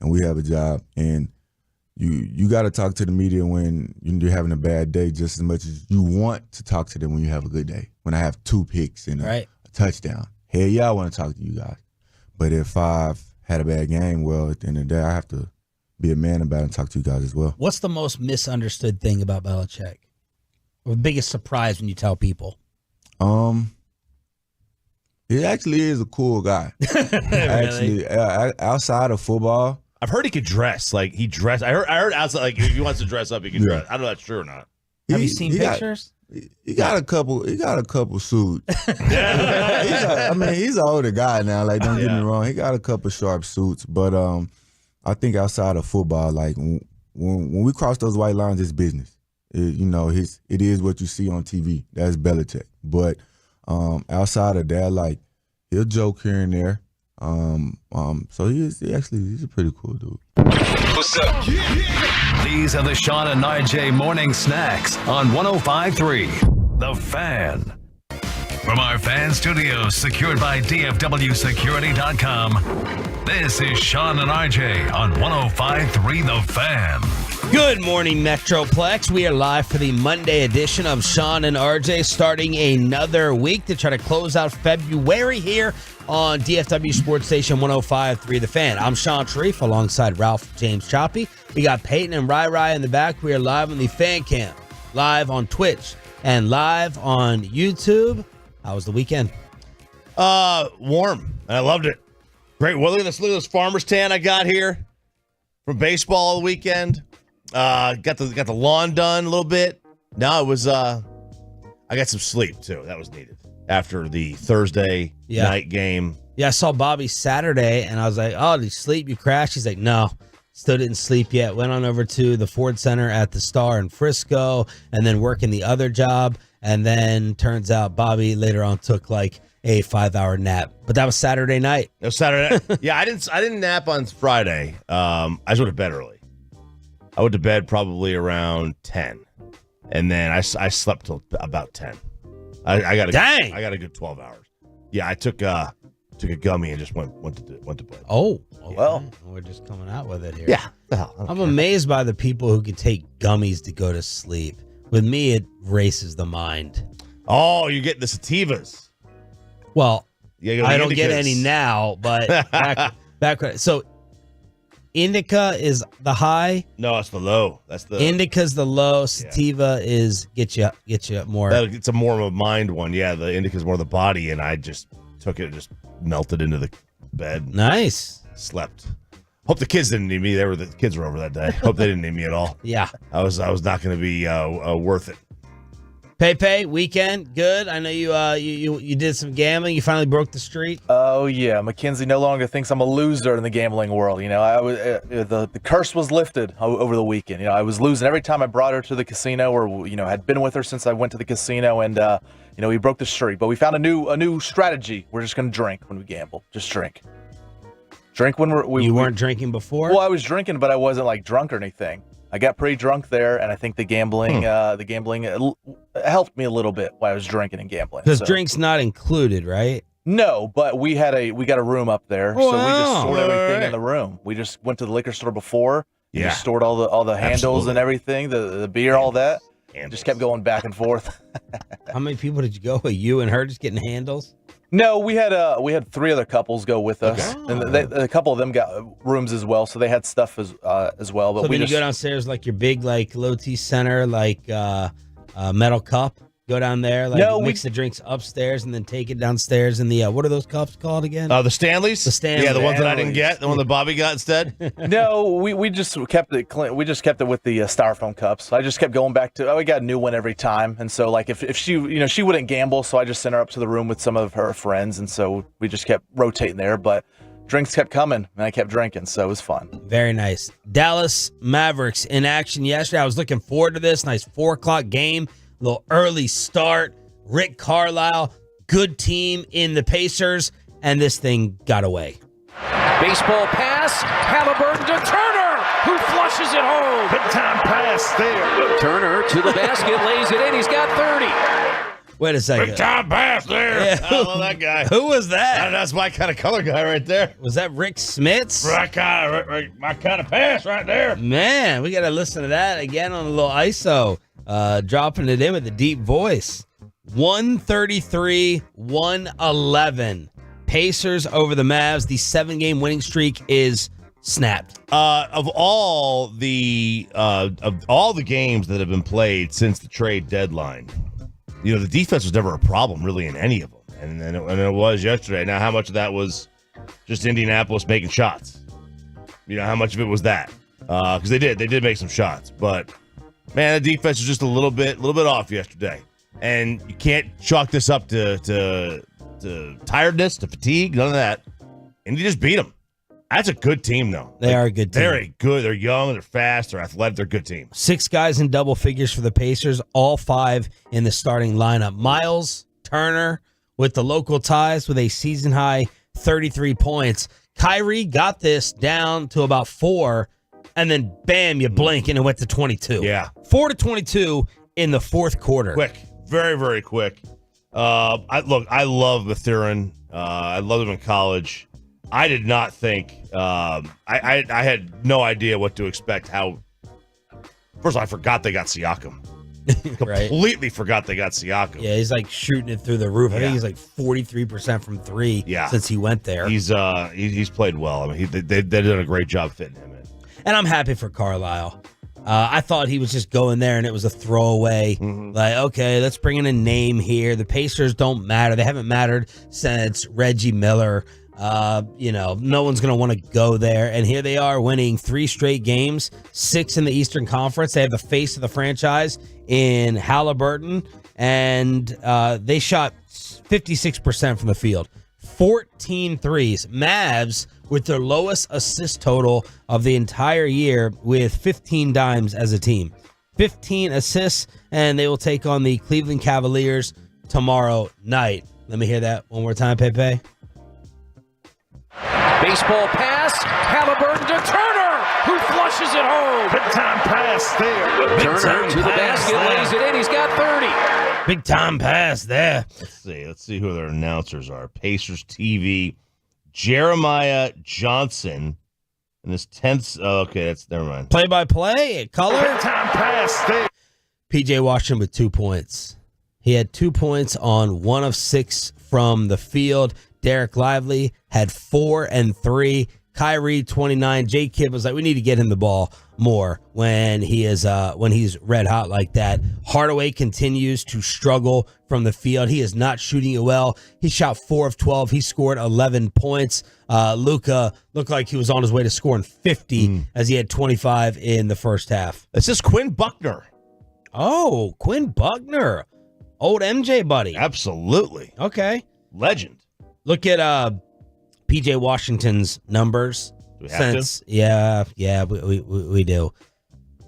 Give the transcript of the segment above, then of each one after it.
and we have a job. And you got to talk to the media when you're having a bad day just as much as you want to talk to them when you have a good day. When I have 2 picks and a touchdown, hell yeah, I want to talk to you guys. But if I've had a bad game, well, at the end of the day, I have to be a man about it and talk to you guys as well. What's the most misunderstood thing about Belichick? Or the biggest surprise when you tell people? He actually is a cool guy. Actually, outside of football, I've heard he could dress. Like he dressed. I heard outside. Like if he wants to dress up, he can dress. I don't know if that's true or not. Have you seen pictures? He got a couple suits. He's an older guy now. Like, don't get me wrong. He got a couple sharp suits, but I think outside of football, like when we cross those white lines, it's business. It is what you see on TV. That's Belichick. But outside of that, like he'll joke here and there. So he's a pretty cool dude. What's up? These are the Sean and RJ morning snacks on 105.3 The Fan. From our fan studios secured by DFWsecurity.com, this is Sean and RJ on 105.3 The Fan. Good morning, Metroplex. We are live for the Monday edition of Sean and RJ, starting another week to try to close out February here on DFW Sports Station 105.3 The Fan. I'm Sean Sharif alongside Ralph James Choppy. We got Peyton and Rai in the back. We are live on the Fan Cam, live on Twitch, and live on YouTube. How was the weekend? Warm. I loved it. Great. Well, look at this farmer's tan I got here from baseball all weekend. Got the lawn done a little bit. No, it was I got some sleep too. That was needed after the Thursday night game. Yeah, I saw Bobby Saturday and I was like, "Oh, did you sleep? You crashed?" He's like, "No, still didn't sleep yet." Went on over to the Ford Center at the Star in Frisco and then working the other job. And then turns out Bobby later on took like a 5-hour nap. But that was Saturday night. It was Saturday night. Yeah, I didn't nap on Friday. I just went to bed early. I went to bed probably around 10, and then I slept till about 10. I got a good 12 hours. Yeah, I took a gummy and just went to bed. Oh, well, we're just coming out with it here. Yeah, I'm amazed by the people who can take gummies to go to sleep. With me, it races the mind. Oh, you're getting the sativas. Well, I don't indicas. get any now, but back so. Indica is the high. No, it's the low. That's the indica's the low. Sativa is get you more. It's a more of a mind one. Yeah, the indica's more the body, and I just took it and just melted into the bed. Nice. Slept. Hope the kids didn't need me. The kids were over that day. Hope they didn't need me at all. Yeah, I was not going to be worth it. Pepe, weekend, good. I know you did some gambling. You finally broke the streak. Oh yeah, Mackenzie no longer thinks I'm a loser in the gambling world. I was the curse was lifted over the weekend. I was losing every time I brought her to the casino, or had been with her since I went to the casino, and we broke the streak. But we found a new strategy. We're just gonna drink when we gamble. Just drink. Drink when we weren't drinking before. Well, I was drinking, but I wasn't like drunk or anything. I got pretty drunk there, and I think the gambling helped me a little bit while I was drinking and gambling. Because drinks not included, right? No, but we got a room up there, so we just stored everything in the room. We just went to the liquor store before. We just stored all the handles and everything, the beer, all that. Just kept going back and forth. How many people did you go with? You and her just getting handles? No, we had 3 other couples go with us, and a couple of them got rooms as well, so they had stuff as well. But so when you go downstairs, like your big low T center, metal cup, go down there, mix the drinks upstairs, and then take it downstairs in the what are those cups called again? The Stanleys. The Stanleys. Yeah, the ones that I didn't get, the one that Bobby got instead. No, we just kept it clean. We just kept it with the styrofoam cups. I just kept going back to. We got a new one every time, and so if she she wouldn't gamble, so I just sent her up to the room with some of her friends, and so we just kept rotating there. But drinks kept coming, and I kept drinking, so it was fun. Very nice. Dallas Mavericks in action yesterday. I was looking forward to this. Nice 4:00 game. A little early start. Rick Carlisle, good team in the Pacers, and this thing got away. Baseball pass, Halliburton to Turner, who flushes it home. Big time pass there. Turner to the basket, lays it in. He's got 30. Wait a second. Big time pass there. Yeah. I love that guy. Who was that? That's my kind of color guy right there. Was that Rick Smits? My kind of pass right there. Man, we got to listen to that again on a little ISO. Dropping it in with a deep voice. 133-111. Pacers over the Mavs. The 7-game winning streak is snapped. Of all the games that have been played since the trade deadline, the defense was never a problem really in any of them, and it was yesterday. Now, how much of that was just Indianapolis making shots? How much of it was that? Because they did make some shots, but man, the defense was just a little bit off yesterday, and you can't chalk this up to tiredness, to fatigue, none of that, and you just beat them. That's a good team, though. They are a good team. They're young, they're fast, they're athletic, they're a good team. 6 guys in double figures for the Pacers, all 5 in the starting lineup. Miles Turner with the local ties with a season-high 33 points. Kyrie got this down to about 4, and then, bam, you blink, and it went to 22. Yeah. 4-22 in the fourth quarter. Quick. Very, very quick. I love Mathurin. I loved him in college. I did not think I had no idea what to expect. First of all, I forgot they got Siakam. Right. Completely forgot they got Siakam. Yeah, he's like shooting it through the roof. I think he's like 43% from 3 since he went there. He's played well. I mean, they did a great job fitting him in. And I'm happy for Carlisle. I thought he was just going there and it was a throwaway. Mm-hmm. Like, okay, let's bring in a name here. The Pacers don't matter. They haven't mattered since Reggie Miller. No one's going to want to go there. And here they are winning 3 straight games, 6 in the Eastern Conference. They have the face of the franchise in Halliburton, and they shot 56% from the field, 14 threes. Mavs with their lowest assist total of the entire year with 15 dimes as a team. 15 assists, and they will take on the Cleveland Cavaliers tomorrow night. Let me hear that one more time, Pepe. Baseball pass, Halliburton to Turner, who flushes it home. Big time pass there. Turner to the basket, lays it in. He's got 30. Big time pass there. Let's see who their announcers are. Pacers TV, Jeremiah Johnson. And this 10th. Oh, okay, that's never mind. Play-by-play, color. Big time pass there. PJ Washington with 2 points. He had 2 points on 1 of 6 from the field. Derek Lively had 4 and 3. Kyrie 29. Jay Kidd was like, we need to get him the ball more when he's red hot like that. Hardaway continues to struggle from the field. He is not shooting it well. He shot 4 of 12. He scored 11 points. Luka looked like he was on his way to scoring 50 as he had 25 in the first half. This is Quinn Buckner. Oh, Quinn Buckner. Old MJ buddy. Absolutely. Okay. Legend. Look at PJ Washington's numbers. Do we have to? Yeah, we do.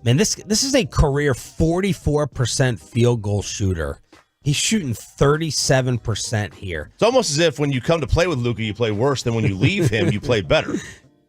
Man, this is a career 44% field goal shooter. He's shooting 37% here. It's almost as if when you come to play with Luka, you play worse than when you leave him, you play better.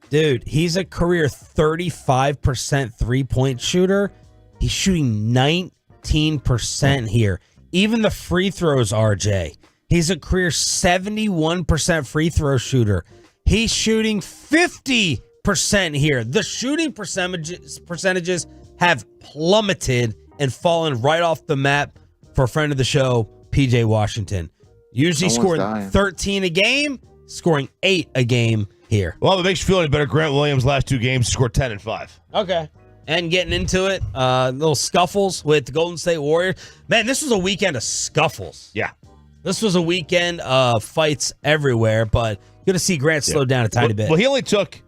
Dude, he's a career 35% three-point shooter. He's shooting 19% here. Even the free throws, RJ. He's a career 71% free throw shooter. He's shooting 50% here. The shooting percentages have plummeted and fallen right off the map for a friend of the show, PJ Washington. Usually scoring 13 a game, scoring 8 a game here. Well, if it makes you feel any better, Grant Williams' last 2 games scored 10 and 5. Okay. And getting into it, little scuffles with the Golden State Warriors. Man, this was a weekend of scuffles. Yeah. This was a weekend of fights everywhere, but good to see Grant slow down a tiny bit. Well, he only took,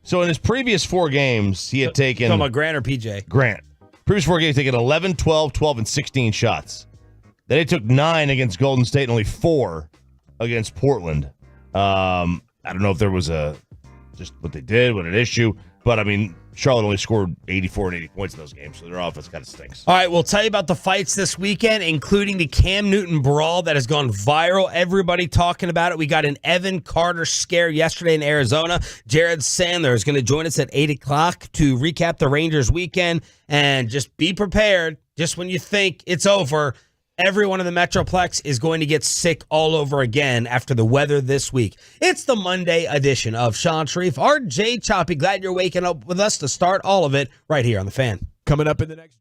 so in his previous 4 games, he had taken. Talking about Grant or PJ? Grant. Previous 4 games, taken 11, 12, 12, and 16 shots. Then he took 9 against Golden State and only 4 against Portland. I don't know if there was just what they did, what an issue, but I mean, Charlotte only scored 84 and 80 points in those games, so their offense kind of stinks. All right, we'll tell you about the fights this weekend, including the Cam Newton brawl that has gone viral. Everybody talking about it. We got an Evan Carter scare yesterday in Arizona. Jared Sandler is going to join us at 8 o'clock to recap the Rangers weekend, and just be prepared. Just when you think it's over, Everyone in the Metroplex is going to get sick all over again after the weather this week. It's the Monday edition of Sean Sharif, RJ Choppy. Glad you're waking up with us to start all of it right here on The Fan. Coming up in the next...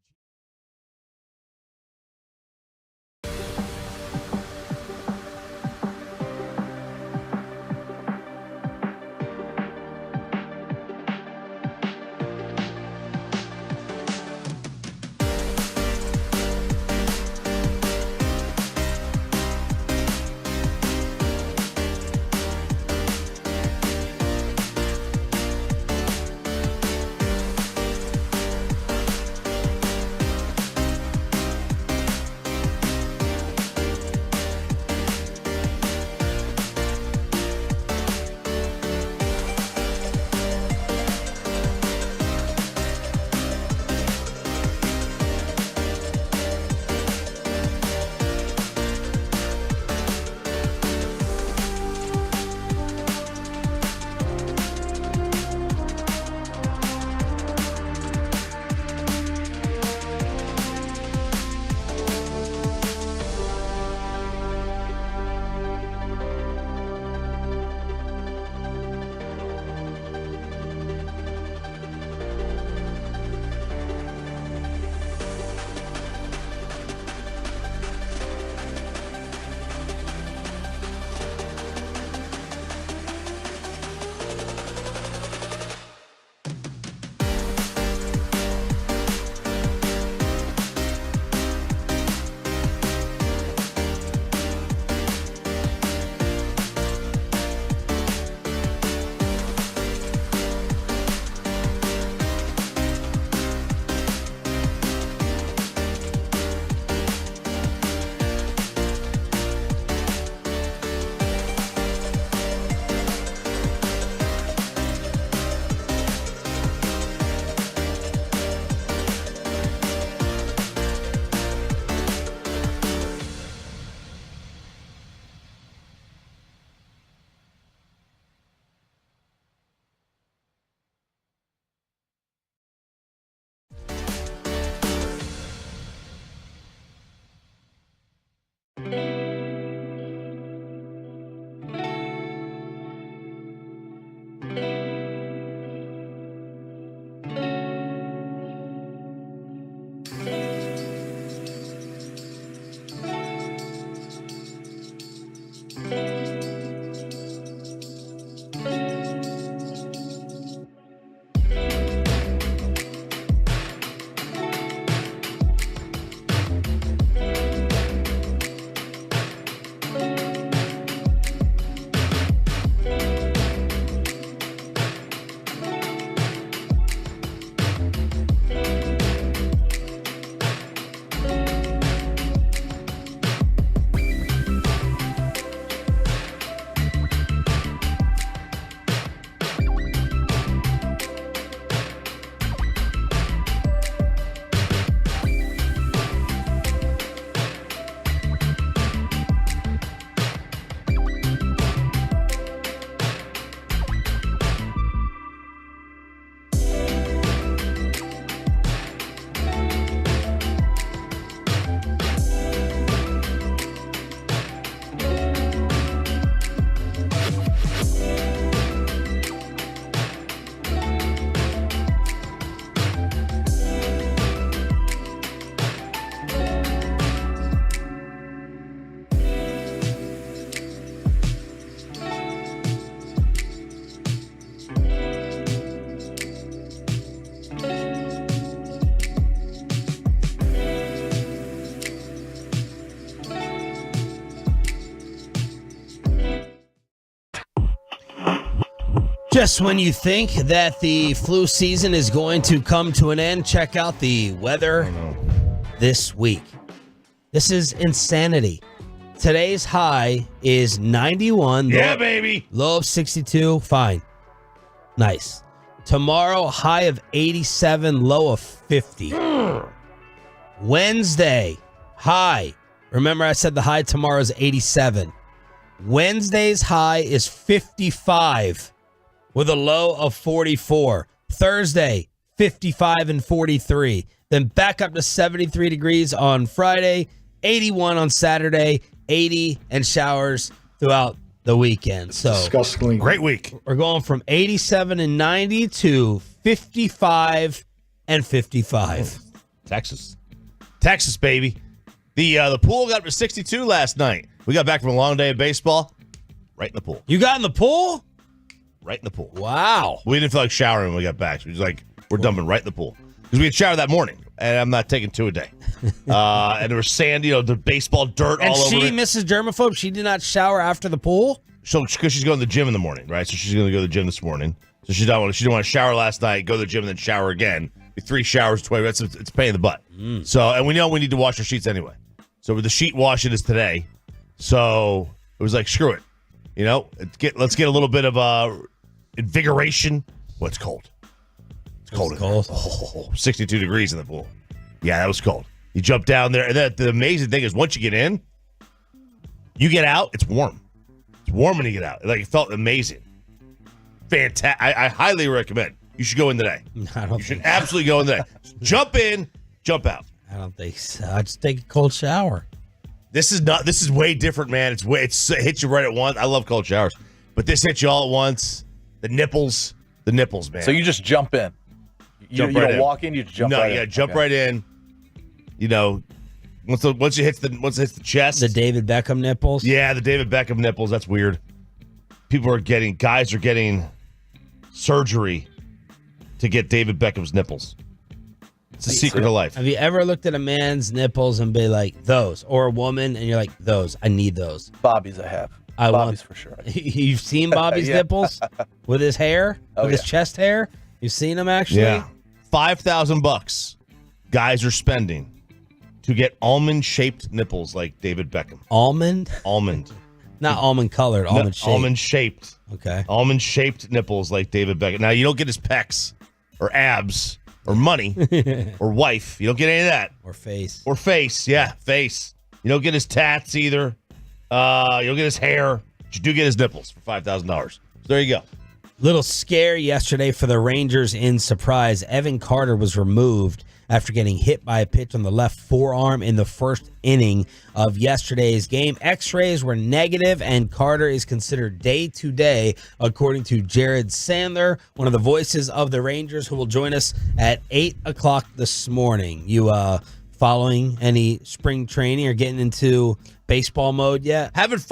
Just when you think that the flu season is going to come to an end, check out the weather this week. This is insanity. Today's high is 91. Yeah, baby. Low of 62. Fine. Nice. Tomorrow, high of 87, low of 50. Wednesday, high. Remember I said the high tomorrow is 87. Wednesday's high is 55 with a low of 44. Thursday, 55 and 43. Then back up to 73 degrees on Friday. 81 on Saturday, 80 and showers throughout the weekend. So Disgustingly Great week. we're going from 87 and 90 to 55 and 55. Texas, baby. The pool got up to 62 last night. We got back from a long day of baseball. Right in the pool. You got in the pool? Right in the pool. Wow. We didn't feel like showering when we got back. So we was like, we're dumping right in the pool. Because we had showered that morning, and I'm not taking 2 a day. And there was sand, the baseball dirt And all over she, it. Mrs. Germaphobe, she did not shower after the pool? So, because she's going to the gym in the morning, right? So she's going to go to the gym this morning. So she didn't want to shower last night, go to the gym, and then shower again. 3 showers, 20 minutes. It's a pain in the butt. So, and we know we need to wash our sheets anyway. So the sheet washing is today. So it was like, screw it. Let's get a little bit of invigoration. Well, it's cold. It's cold. Oh, 62 degrees in the pool. Yeah, that was cold. You jump down there. And the amazing thing is once you get in, you get out, it's warm. It's warm when you get out. Like, it felt amazing. Fantastic. I highly recommend. You should go in today. You should absolutely go in today. Jump in, jump out. I don't think so. I just take a cold shower. This is way different, man. It hits you right at once. I love cold showers, but this hits you all at once. The nipples, man. So you just jump in. You don't walk in. You just jump right in. No, yeah, jump right in. Once it hits the chest. The David Beckham nipples? Yeah, the David Beckham nipples. That's weird. Guys are getting surgery to get David Beckham's nipples. It's the secret of life. Have you ever looked at a man's nipples and be like, those? Or a woman, and you're like, those. I need those. Bobby's I have. Bobby's for sure. You've seen Bobby's nipples with his hair? With his chest hair? You've seen him actually? Yeah. $5,000 guys are spending to get almond-shaped nipples like David Beckham. Almond? Almond. Not almond colored, almond shaped. Almond shaped. Okay. Almond shaped nipples like David Beckham. Now, you don't get his pecs or abs or money or wife. You don't get any of that. Or face. Or face. Yeah, face. You don't get his tats either. You don't get his hair. But you do get his nipples for $5,000. So there you go. Little scare yesterday for the Rangers in surprise. Evan Carter was removed after getting hit by a pitch on the left forearm in the first inning of yesterday's game. X-rays were negative, and Carter is considered day-to-day, according to Jared Sandler, one of the voices of the Rangers, who will join us at 8 o'clock this morning. You following any spring training or getting into baseball mode yet? Haven't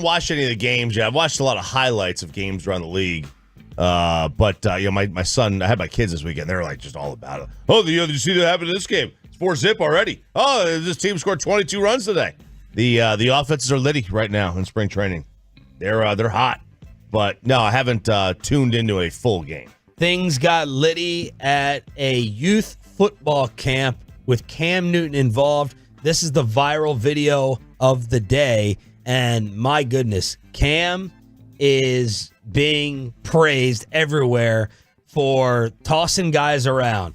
watched any of the games yet. I've watched a lot of highlights of games around the league. But my son, I had my kids this weekend. They're like just all about it. Oh, did you see that happen in this game? It's 4-zip already. Oh, this team scored 22 runs today. The offenses are litty right now in spring training. They're hot. But no, I haven't tuned into a full game. Things got litty at a youth football camp with Cam Newton involved. This is the viral video of the day, and my goodness, Cam is being praised everywhere for tossing guys around.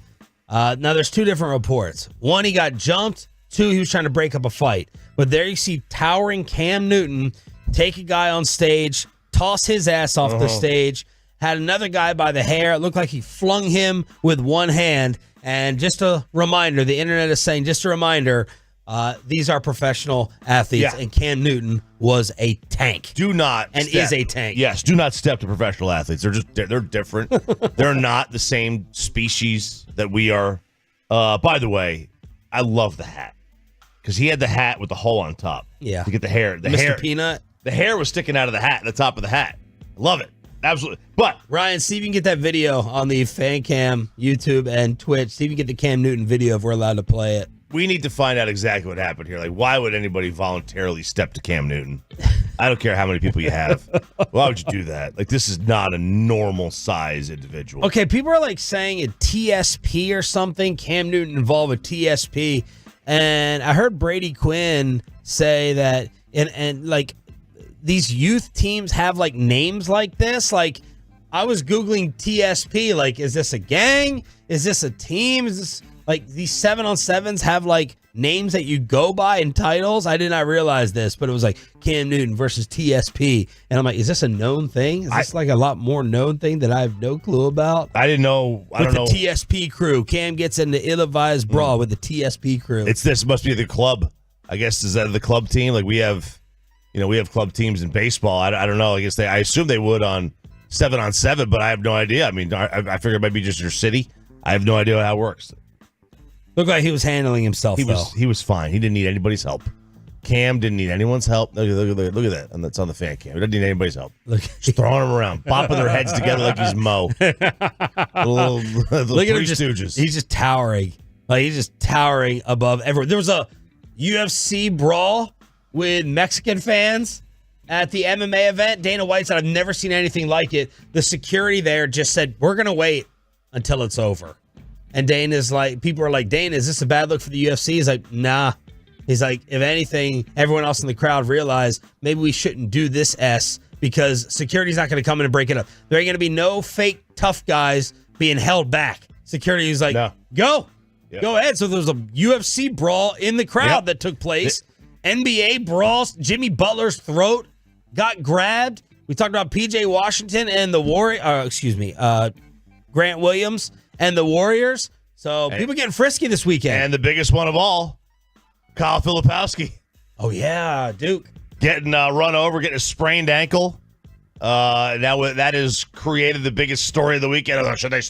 Now, there's 2 different reports. 1, he got jumped. 2, he was trying to break up a fight. But there you see towering Cam Newton take a guy on stage, toss his ass off the stage, had another guy by the hair. It looked like he flung him with one hand. And just a reminder, the internet is saying, just a reminder, these are professional athletes, and Cam Newton was a tank. Is a tank. Yes, do not step to professional athletes. They're different. They're not the same species that we are. By the way, I love the hat because he had the hat with the hole on top. Yeah, to get the hair. Mr. Peanut. The hair was sticking out of the hat, the top of the hat. Love it. Absolutely. But Ryan, see if you can get that video on the Fan Cam, YouTube, and Twitch. See if you can get the Cam Newton video if we're allowed to play it. We need to find out exactly what happened here. Like, why would anybody voluntarily step to Cam Newton? I don't care how many people you have. Why would you do that? Like, this is not a normal size individual. Okay, people are like saying a TSP or something. Cam Newton involved with TSP. And I heard Brady Quinn say that, and like, these youth teams have like names like this. Like, I was Googling TSP. Like, is this a gang? Is this a team? Is this like these 7-on-7s have like names that you go by and titles? I did not realize this, but it was like Cam Newton versus TSP. And I'm like, is this a known thing? Is this like a lot more known thing that I have no clue about? I didn't know. I with don't know. The TSP crew. Cam gets into ill-advised brawl with the TSP crew. This must be the club. I guess is that the club team? Like we have club teams in baseball. I don't know. I assume they would on 7-on-7, but I have no idea. I mean, I figure it might be just your city. I have no idea how it works. Looked like he was handling himself, He was fine. He didn't need anybody's help. Cam didn't need anyone's help. Look at that. And that's on the fan cam. He doesn't need anybody's help. Just throwing them around, bopping their heads together like he's Mo. Little Look at him, Stooges. He's just towering. Like he's just towering above everyone. There was a UFC brawl with Mexican fans at the MMA event. Dana White said, I've never seen anything like it. The security there just said, we're going to wait until it's over. And Dana's like, people are like, Dana, is this a bad look for the UFC? He's like, nah. He's like, if anything, everyone else in the crowd realized maybe we shouldn't do this because security's not going to come in and break it up. There ain't going to be no fake tough guys being held back. Security is like, go. Yep. Go ahead. So there was a UFC brawl in the crowd that took place. NBA brawls. Jimmy Butler's throat got grabbed. We talked about P.J. Washington and the Grant Williams and the Warriors. So people getting frisky this weekend. And the biggest one of all, Kyle Filipowski. Oh, yeah, Duke. Getting run over, getting a sprained ankle. Now that has created the biggest story of the weekend. Should they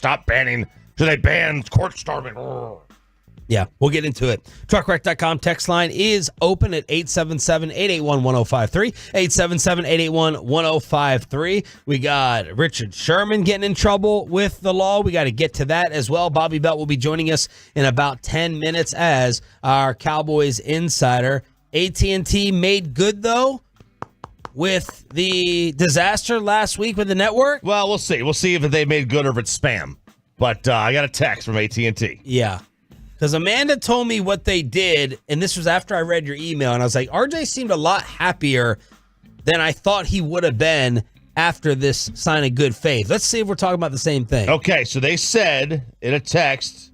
ban court storming? Yeah, we'll get into it. Truckwreck.com text line is open at 877-881-1053. 877-881-1053. We got Richard Sherman getting in trouble with the law. We got to get to that as well. Bobby Belt will be joining us in about 10 minutes as our Cowboys insider. AT&T made good, though, with the disaster last week with the network. Well, we'll see. We'll see if they made good or if it's spam. But I got a text from AT&T. Yeah. Because Amanda told me what they did, and this was after I read your email, and I was like, RJ seemed a lot happier than I thought he would have been after this sign of good faith. Let's see if we're talking about the same thing. Okay, so they said in a text,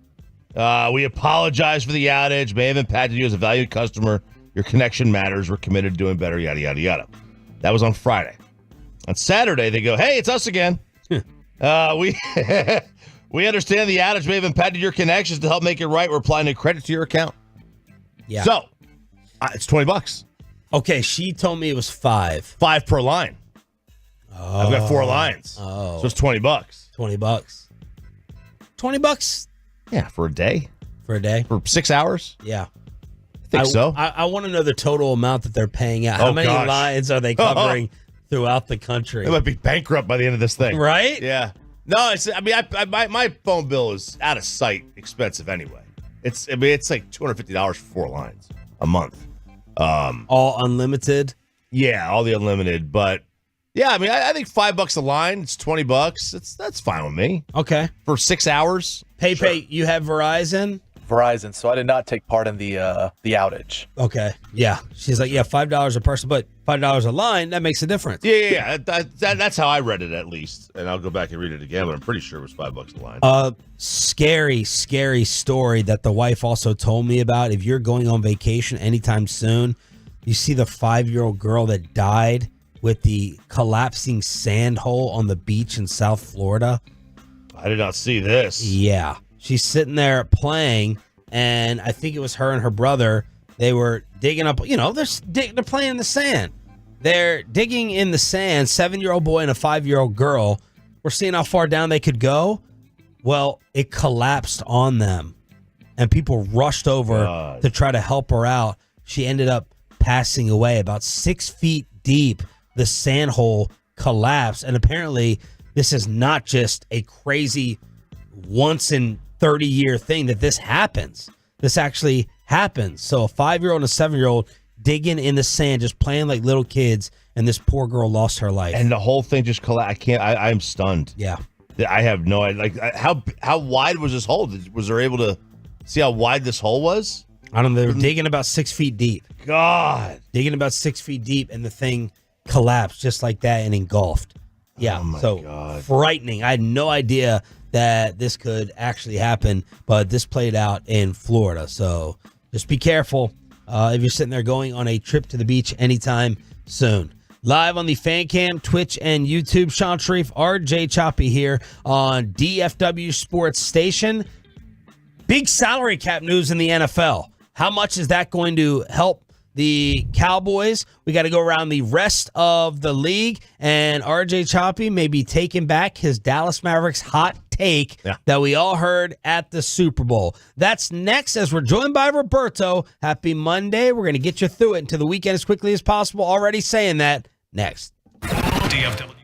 we apologize for the outage. May have impacted you as a valued customer. Your connection matters. We're committed to doing better, yada, yada, yada. That was on Friday. On Saturday, they go, hey, it's us again. We understand the outage may have impacted your connections. To help make it right, we're applying a credit to your account. Yeah. So, it's $20. Okay, she told me it was $5. $5 per line. Oh. I've got 4 lines. Oh. So it's $20. $20. $20? Yeah, for a day. For a day? For 6 hours? Yeah. I think so. I want to know the total amount that they're paying out. How many lines are they covering throughout the country? They might be bankrupt by the end of this thing. Right? Yeah. No, my phone bill is out of sight expensive anyway. It's like $250 for 4 lines a month. All unlimited? Yeah, all the unlimited. But yeah, I think $5 a line, it's $20. That's fine with me. Okay. For 6 hours. Pay, sure. you have Verizon? Verizon, so I did not take part in the outage. Okay. Yeah. She's like, yeah, $5 a person, but $5 a line, that makes a difference. Yeah. That's how I read it, at least. And I'll go back and read it again, but I'm pretty sure it was $5 a line. Scary story that the wife also told me about. If you're going on vacation anytime soon, you see the 5-year-old girl that died with the collapsing sand hole on the beach in South Florida. I did not see this. Yeah. She's sitting there playing, and I think it was her and her brother. They were digging up, they're playing in the sand. They're digging in the sand, 7-year-old boy and a 5-year-old girl. We're seeing how far down they could go. Well, it collapsed on them, and people rushed over to try to help her out. She ended up passing away about 6 feet deep. The sand hole collapsed, and apparently this is not just a crazy once in 30-year thing that this happens. This actually happens. So a 5-year-old and a 7-year-old digging in the sand, just playing like little kids, and this poor girl lost her life. And the whole thing just collapsed. I'm stunned. Yeah. I have no idea. Like, how wide was this hole? Was there able to see how wide this hole was? I don't know. They were digging about 6 feet deep. God. Digging about 6 feet deep, and the thing collapsed just like that and engulfed. Yeah. Oh my God. Frightening. I had no idea that this could actually happen, but this played out in Florida. So just be careful if you're sitting there going on a trip to the beach anytime soon. Live on the Fan Cam, Twitch, and YouTube, Sean Sharif, RJ Choppy here on DFW Sports Station. Big salary cap news in the NFL. How much is that going to help the Cowboys. We got to go around the rest of the league, and RJ Choppy may be taking back his Dallas Mavericks hot take that we all heard at the Super Bowl. That's next as we're joined by Roberto. Happy Monday. We're going to get you through it into the weekend as quickly as possible. Already saying that. Next. DFW.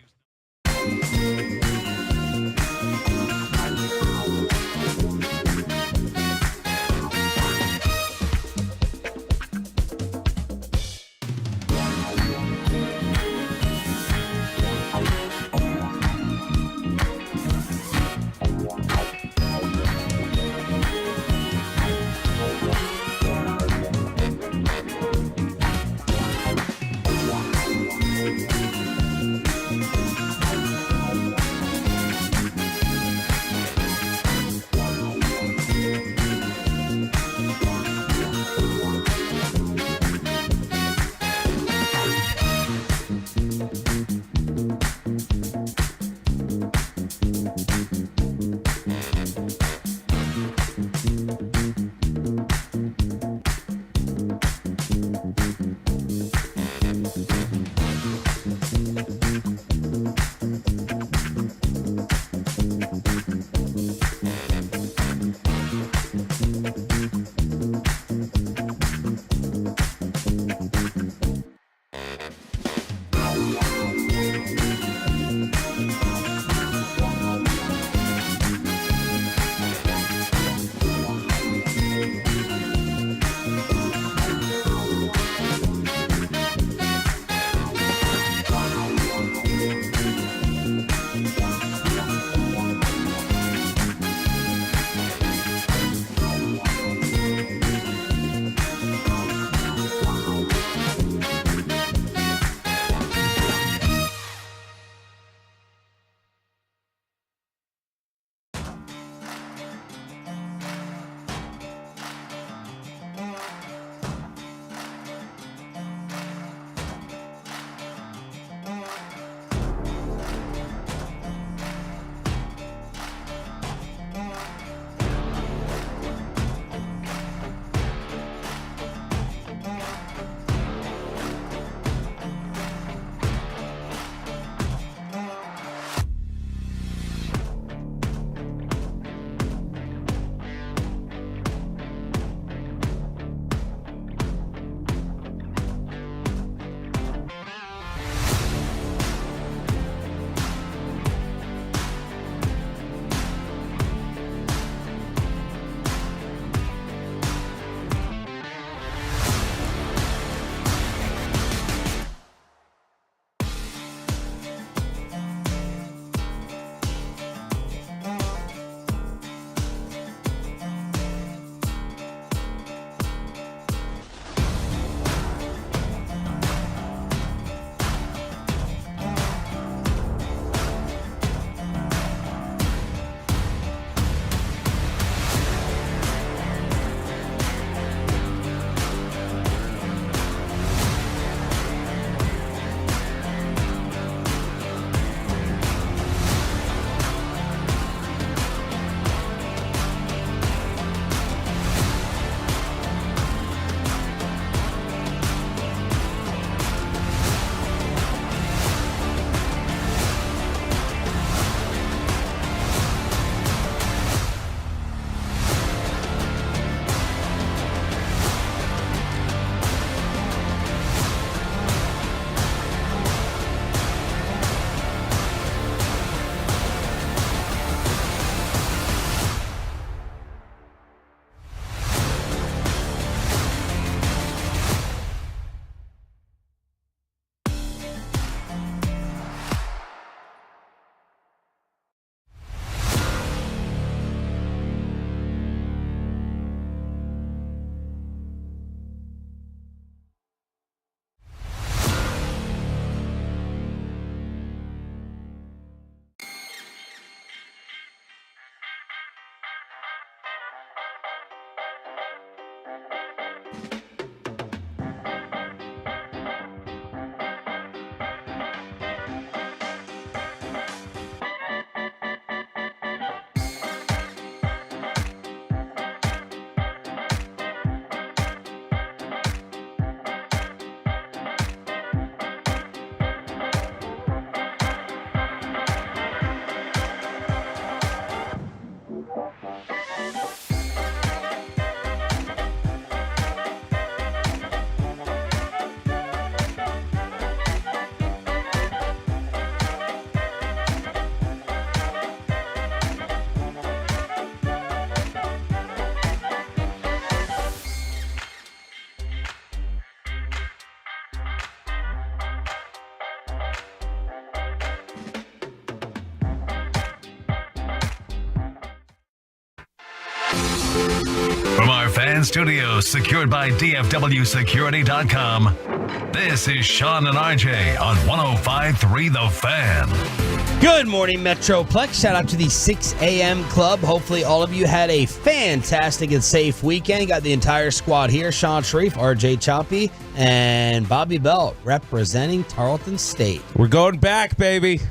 From our fan studios secured by DFWsecurity.com, this is Sean and RJ on 105.3 The Fan. Good morning, Metroplex. Shout out to the 6 a.m. club. Hopefully all of you had a fantastic and safe weekend. Got the entire squad here. Sean Sharif, RJ Choppy, and Bobby Belt representing Tarleton State. We're going back, baby.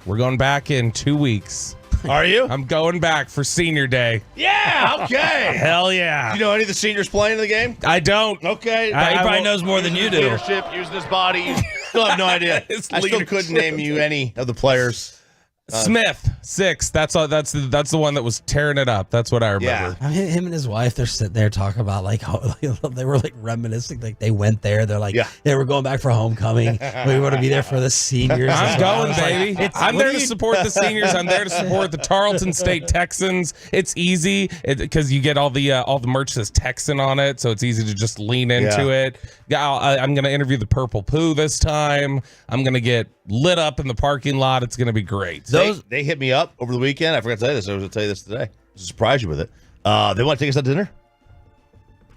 We're going back in 2 weeks. Are you? I'm going back for senior day. Yeah, okay. Hell yeah. Do you know any of the seniors playing in the game? I don't. Okay. He probably knows more than you do. Leadership, using his body. You still have no idea. I still couldn't name you any of the players. Smith, 6. That's the one that was tearing it up. That's what I remember. I mean, him and his wife, they're sitting there talking about like how they were like reminiscing, like they went there. They're like, they were going back for homecoming. We want to be there for the seniors. I'm going, baby. I'm there to support the seniors. I'm there to support the Tarleton State Texans. It's easy because you get all the merch that's Texan on it, so it's easy to just lean into it. I'm going to interview the Purple Poo this time. I'm going to get lit up in the parking lot. It's going to be great. They hit me up over the weekend. I forgot to tell you this. I was going to tell you this today. To surprise you with it. They want to take us out to dinner.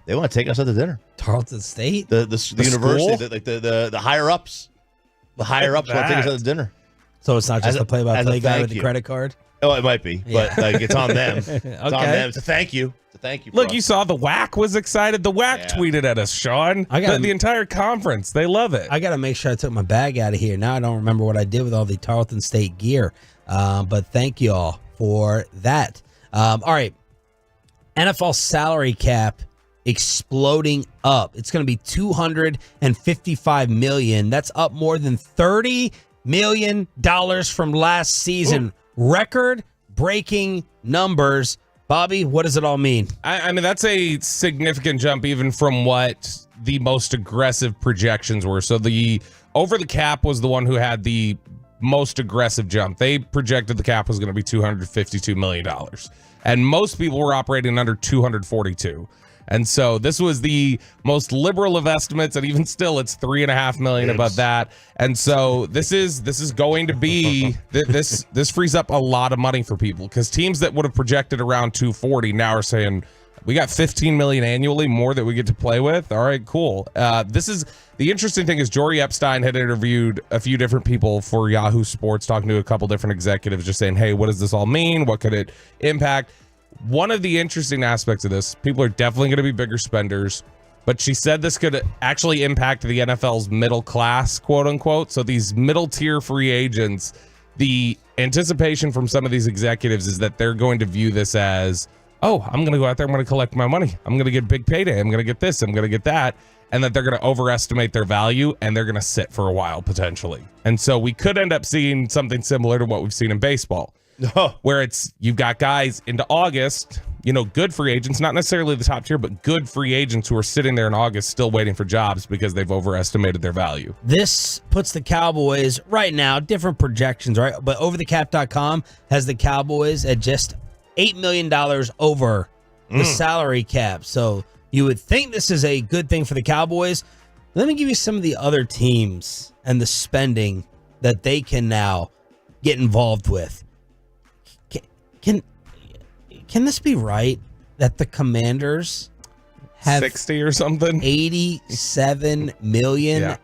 They want to take us out to dinner. Tarleton State? The university, the higher ups. The higher ups want to take us out to dinner. So it's not just the play-by-play guy with the credit card? Oh, it might be, but like it's on them. It's on them. It's a thank you. Look, you saw the WAC was excited. The WAC tweeted at us, Sean. The entire conference. They love it. I got to make sure I took my bag out of here. Now I don't remember what I did with all the Tarleton State gear. But thank you all for that. All right. NFL salary cap exploding up. It's going to be $255 million. That's up more than $30 million from last season. Ooh. Record-breaking numbers. Bobby, what does it all mean? I mean, that's a significant jump even from what the most aggressive projections were. So the over the cap was the one who had the most aggressive jump. They projected the cap was going to be $252 million. And most people were operating under 242. And so this was the most liberal of estimates, and even still, it's $3.5 million above that. And so this is going to be this frees up a lot of money for people because teams that would have projected around 240 now are saying we got $15 million annually more that we get to play with. All right, cool. This is the interesting thing is Jory Epstein had interviewed a few different people for Yahoo Sports, talking to a couple different executives, just saying, hey, what does this all mean? What could it impact? One of the interesting aspects of this, people are definitely going to be bigger spenders, but she said this could actually impact the NFL's middle class, quote unquote. So these middle tier free agents, the anticipation from some of these executives is that they're going to view this as, oh, I'm going to go out there, I'm going to collect my money. I'm going to get a big payday. I'm going to get this, I'm going to get that. And that they're going to overestimate their value and they're going to sit for a while potentially. And so we could end up seeing something similar to what we've seen in baseball. Where it's you've got guys into August, good free agents, not necessarily the top tier, but good free agents who are sitting there in August still waiting for jobs because they've overestimated their value. This puts the Cowboys right now, different projections, right? But overthecap.com has the Cowboys at just $8 million over the salary cap. So you would think this is a good thing for the Cowboys. Let me give you some of the other teams and the spending that they can now get involved with. Can this be right that the Commanders have 60 or something? $87 million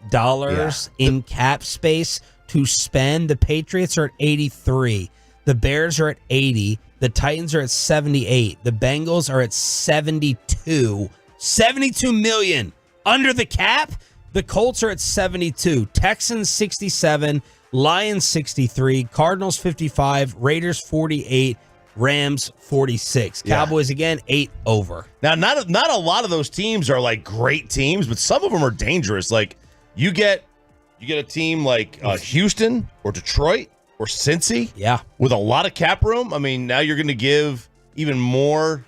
in cap space to spend? The Patriots are at 83. The Bears are at 80. The Titans are at 78. The Bengals are at 72. 72 million under the cap. The Colts are at 72. Texans 67. Lions 63. Cardinals 55. Raiders 48. Rams 46. Cowboys again 8 over. Now, not a lot of those teams are like great teams, but some of them are dangerous. Like you get a team like Houston or Detroit or Cincy, with a lot of cap room. I mean, now you're going to give even more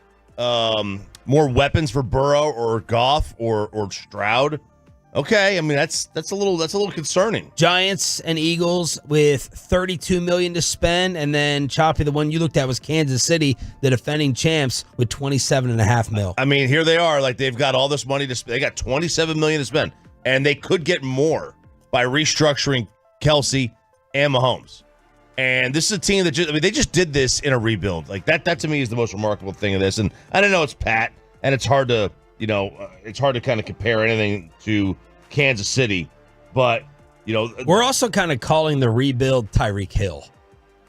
weapons for Burrow or Goff or Stroud. Okay, I mean that's a little concerning. Giants and Eagles with $32 million to spend, and then Choppy, the one you looked at was Kansas City, the defending champs, with $27.5 million. I mean, here they are, like they've got all this money to spend. They got $27 million to spend, and they could get more by restructuring Kelsey and Mahomes. And this is a team that they just did this in a rebuild. Like that to me is the most remarkable thing of this. And I don't know, it's Pat, and it's hard to kind of compare anything to Kansas City, but we're also kind of calling the rebuild Tyreek Hill.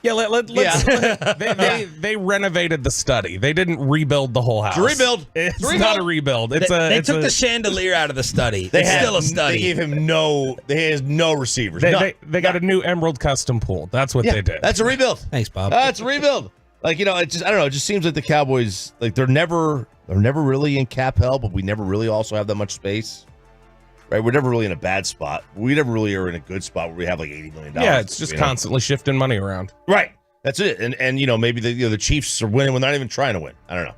Yeah, they renovated the study. They didn't rebuild the whole house. It's a rebuild. It's not a rebuild. They took the chandelier out of the study. It's still a study. They gave him no receivers. They got a new Emerald custom pool. That's what they did. That's a rebuild. Thanks, Bob. That's a rebuild. Like, it just, I don't know. It just seems like the Cowboys, like they're never really in cap hell, but we never really also have that much space. Right, we're never really in a bad spot. We never really are in a good spot where we have like $80 million. Yeah, it's just constantly shifting money around. Right, that's it. And maybe the Chiefs are winning when they're not even trying to win. I don't know.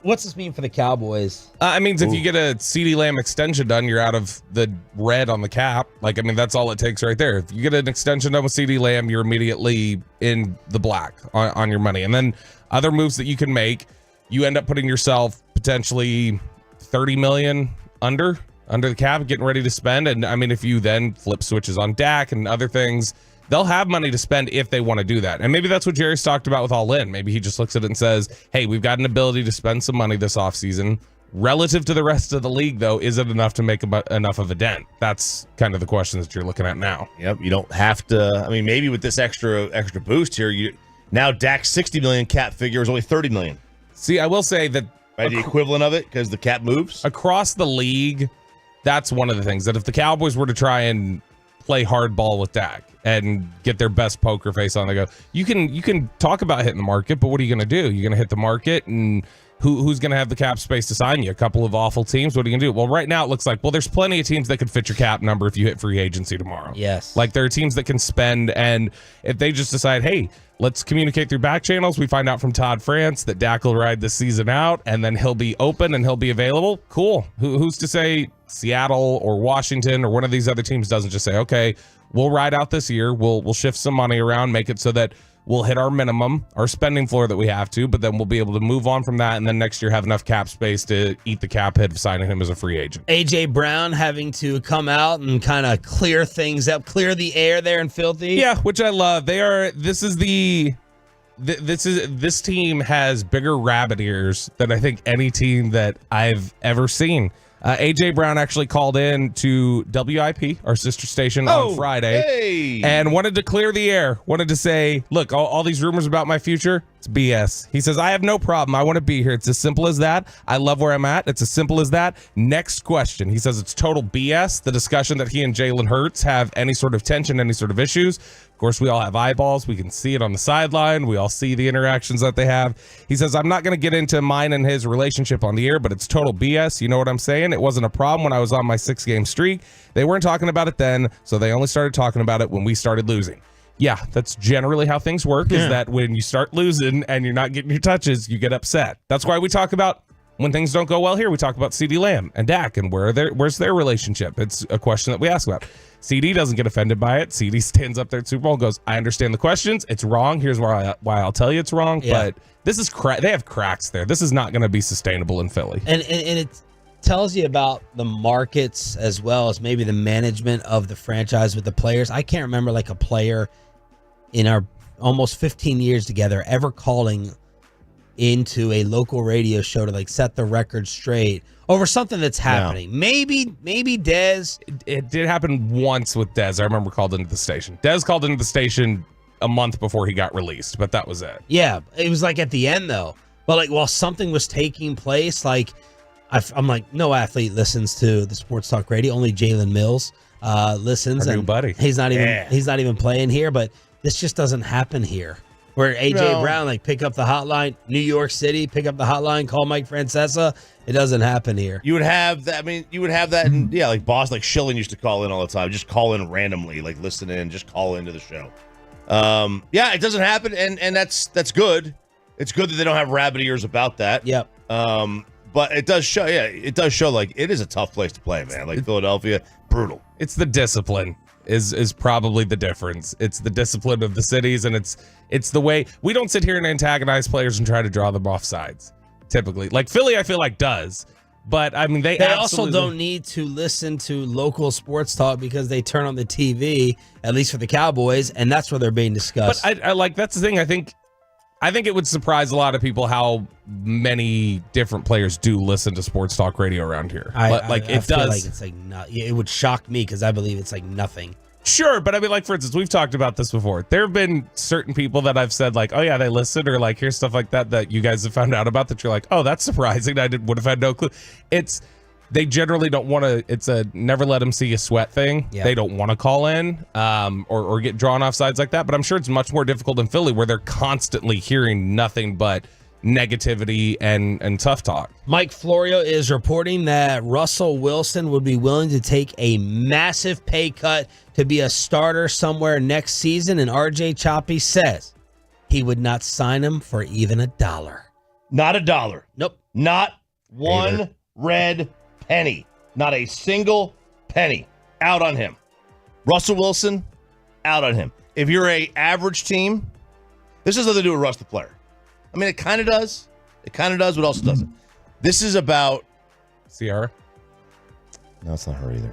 What's this mean for the Cowboys? It means if you get a CeeDee Lamb extension done, you're out of the red on the cap. That's all it takes right there. If you get an extension done with CeeDee Lamb, you're immediately in the black on your money. And then other moves that you can make, you end up putting yourself potentially $30 million under the cap, getting ready to spend. And if you then flip switches on Dak and other things, they'll have money to spend if they want to do that. And maybe that's what Jerry's talked about with All In. Maybe he just looks at it and says, hey, we've got an ability to spend some money this offseason. Relative to the rest of the league, though, is it enough to make enough of a dent? That's kind of the questions that you're looking at now. Yep, you don't have to. Maybe with this extra boost here, now Dak's $60 million cap figure is only $30 million. See, I will say that the equivalent of it, because the cap moves across the league. That's one of the things that if the Cowboys were to try and play hardball with Dak and get their best poker face on, they go, you can talk about hitting the market, but what are you going to do? You're going to hit the market, and who's going to have the cap space to sign you? A couple of awful teams. What are you going to do? Well, right now it looks like, there's plenty of teams that could fit your cap number if you hit free agency tomorrow. Yes. Like there are teams that can spend, and if they just decide, hey, let's communicate through back channels. We find out from Todd France that Dak will ride this season out, and then he'll be open and he'll be available. Cool. Who's to say Seattle or Washington or one of these other teams doesn't just say, okay, we'll ride out this year. We'll shift some money around, make it so that we'll hit our minimum, our spending floor that we have to, but then we'll be able to move on from that, and then next year have enough cap space to eat the cap hit of signing him as a free agent. A.J. Brown having to come out and kind of clear things up, clear the air there in Filthy. Yeah, which I love. This team has bigger rabbit ears than I think any team that I've ever seen. A.J. Brown actually called in to WIP, our sister station, on Friday, and wanted to clear the air, wanted to say, look, all these rumors about my future, it's BS. He says, I have no problem. I want to be here. It's as simple as that. I love where I'm at. It's as simple as that. Next question. He says it's total BS, the discussion that he and Jalen Hurts have any sort of tension, any sort of issues. Of course, we all have eyeballs. We can see it on the sideline. We all see the interactions that they have. He says, I'm not going to get into mine and his relationship on the air, but it's total BS. You know what I'm saying? It wasn't a problem when I was on my 6-game streak. They weren't talking about it then, so they only started talking about it when we started losing. Yeah, that's generally how things work, is that when you start losing and you're not getting your touches, you get upset. That's why we talk about when things don't go well here. We talk about CeeDee Lamb and Dak and where's their relationship. It's a question that we ask about. CD doesn't get offended by it. CD stands up there at Super Bowl and goes, I understand the questions. It's wrong. Here's why I'll tell you it's wrong. Yeah. But this is they have cracks there. This is not going to be sustainable in Philly. And it tells you about the markets as well as maybe the management of the franchise with the players. I can't remember like a player in our almost 15 years together ever calling into a local radio show to like set the record straight over something that's happening. No. Maybe Dez. It did happen once with Dez. I remember called into the station. Dez called into the station a month before he got released, but that was it. Yeah, it was like at the end though. But like while something was taking place, like I'm like, no athlete listens to the sports talk radio. Only Jalen Mills listens, our and new buddy. He's not even playing here. But this just doesn't happen here. Where A.J. Brown, like, pick up the hotline, New York City, pick up the hotline, call Mike Francesa. It doesn't happen here. You would have that. I mean, you would have that in, like Boston, like Schilling used to call in all the time. Just call in randomly, like listen in, just call into the show. It doesn't happen, and that's good. It's good that they don't have rabbit ears about that. Yep. But it does show, like it is a tough place to play, man. Like Philadelphia, brutal. It's the discipline is probably the difference. It's the discipline of the cities, and it's the way we don't sit here and antagonize players and try to draw them off sides. Typically, like Philly, I feel like does, But I mean, they also don't need to listen to local sports talk because they turn on the TV, at least for the Cowboys, and that's where they're being discussed. But I like that's the thing. I think it would surprise a lot of people how many different players do listen to sports talk radio around here. I feel like it's like it would shock me because I believe it's like nothing. Sure, but I mean, like, for instance, we've talked about this before. There have been certain people that I've said, like, oh, yeah, they listen, or, like, here's stuff like that you guys have found out about that you're like, oh, that's surprising. I would have had no clue. They generally don't want to, it's a never let them see you sweat thing. Yeah. They don't want to call in or get drawn off sides like that. But I'm sure it's much more difficult in Philly where they're constantly hearing nothing but negativity and tough talk. Mike Florio is reporting that Russell Wilson would be willing to take a massive pay cut to be a starter somewhere next season, and RJ Choppy says he would not sign him for even $1. Not $1. Nope. Not one red penny. Not a single penny. Out on him. Russell Wilson, out on him. If you're a average team, this has nothing to do with Russ the player. I mean, it kind of does. It kind of does, but also doesn't. This is about Ciara. No, it's not her either.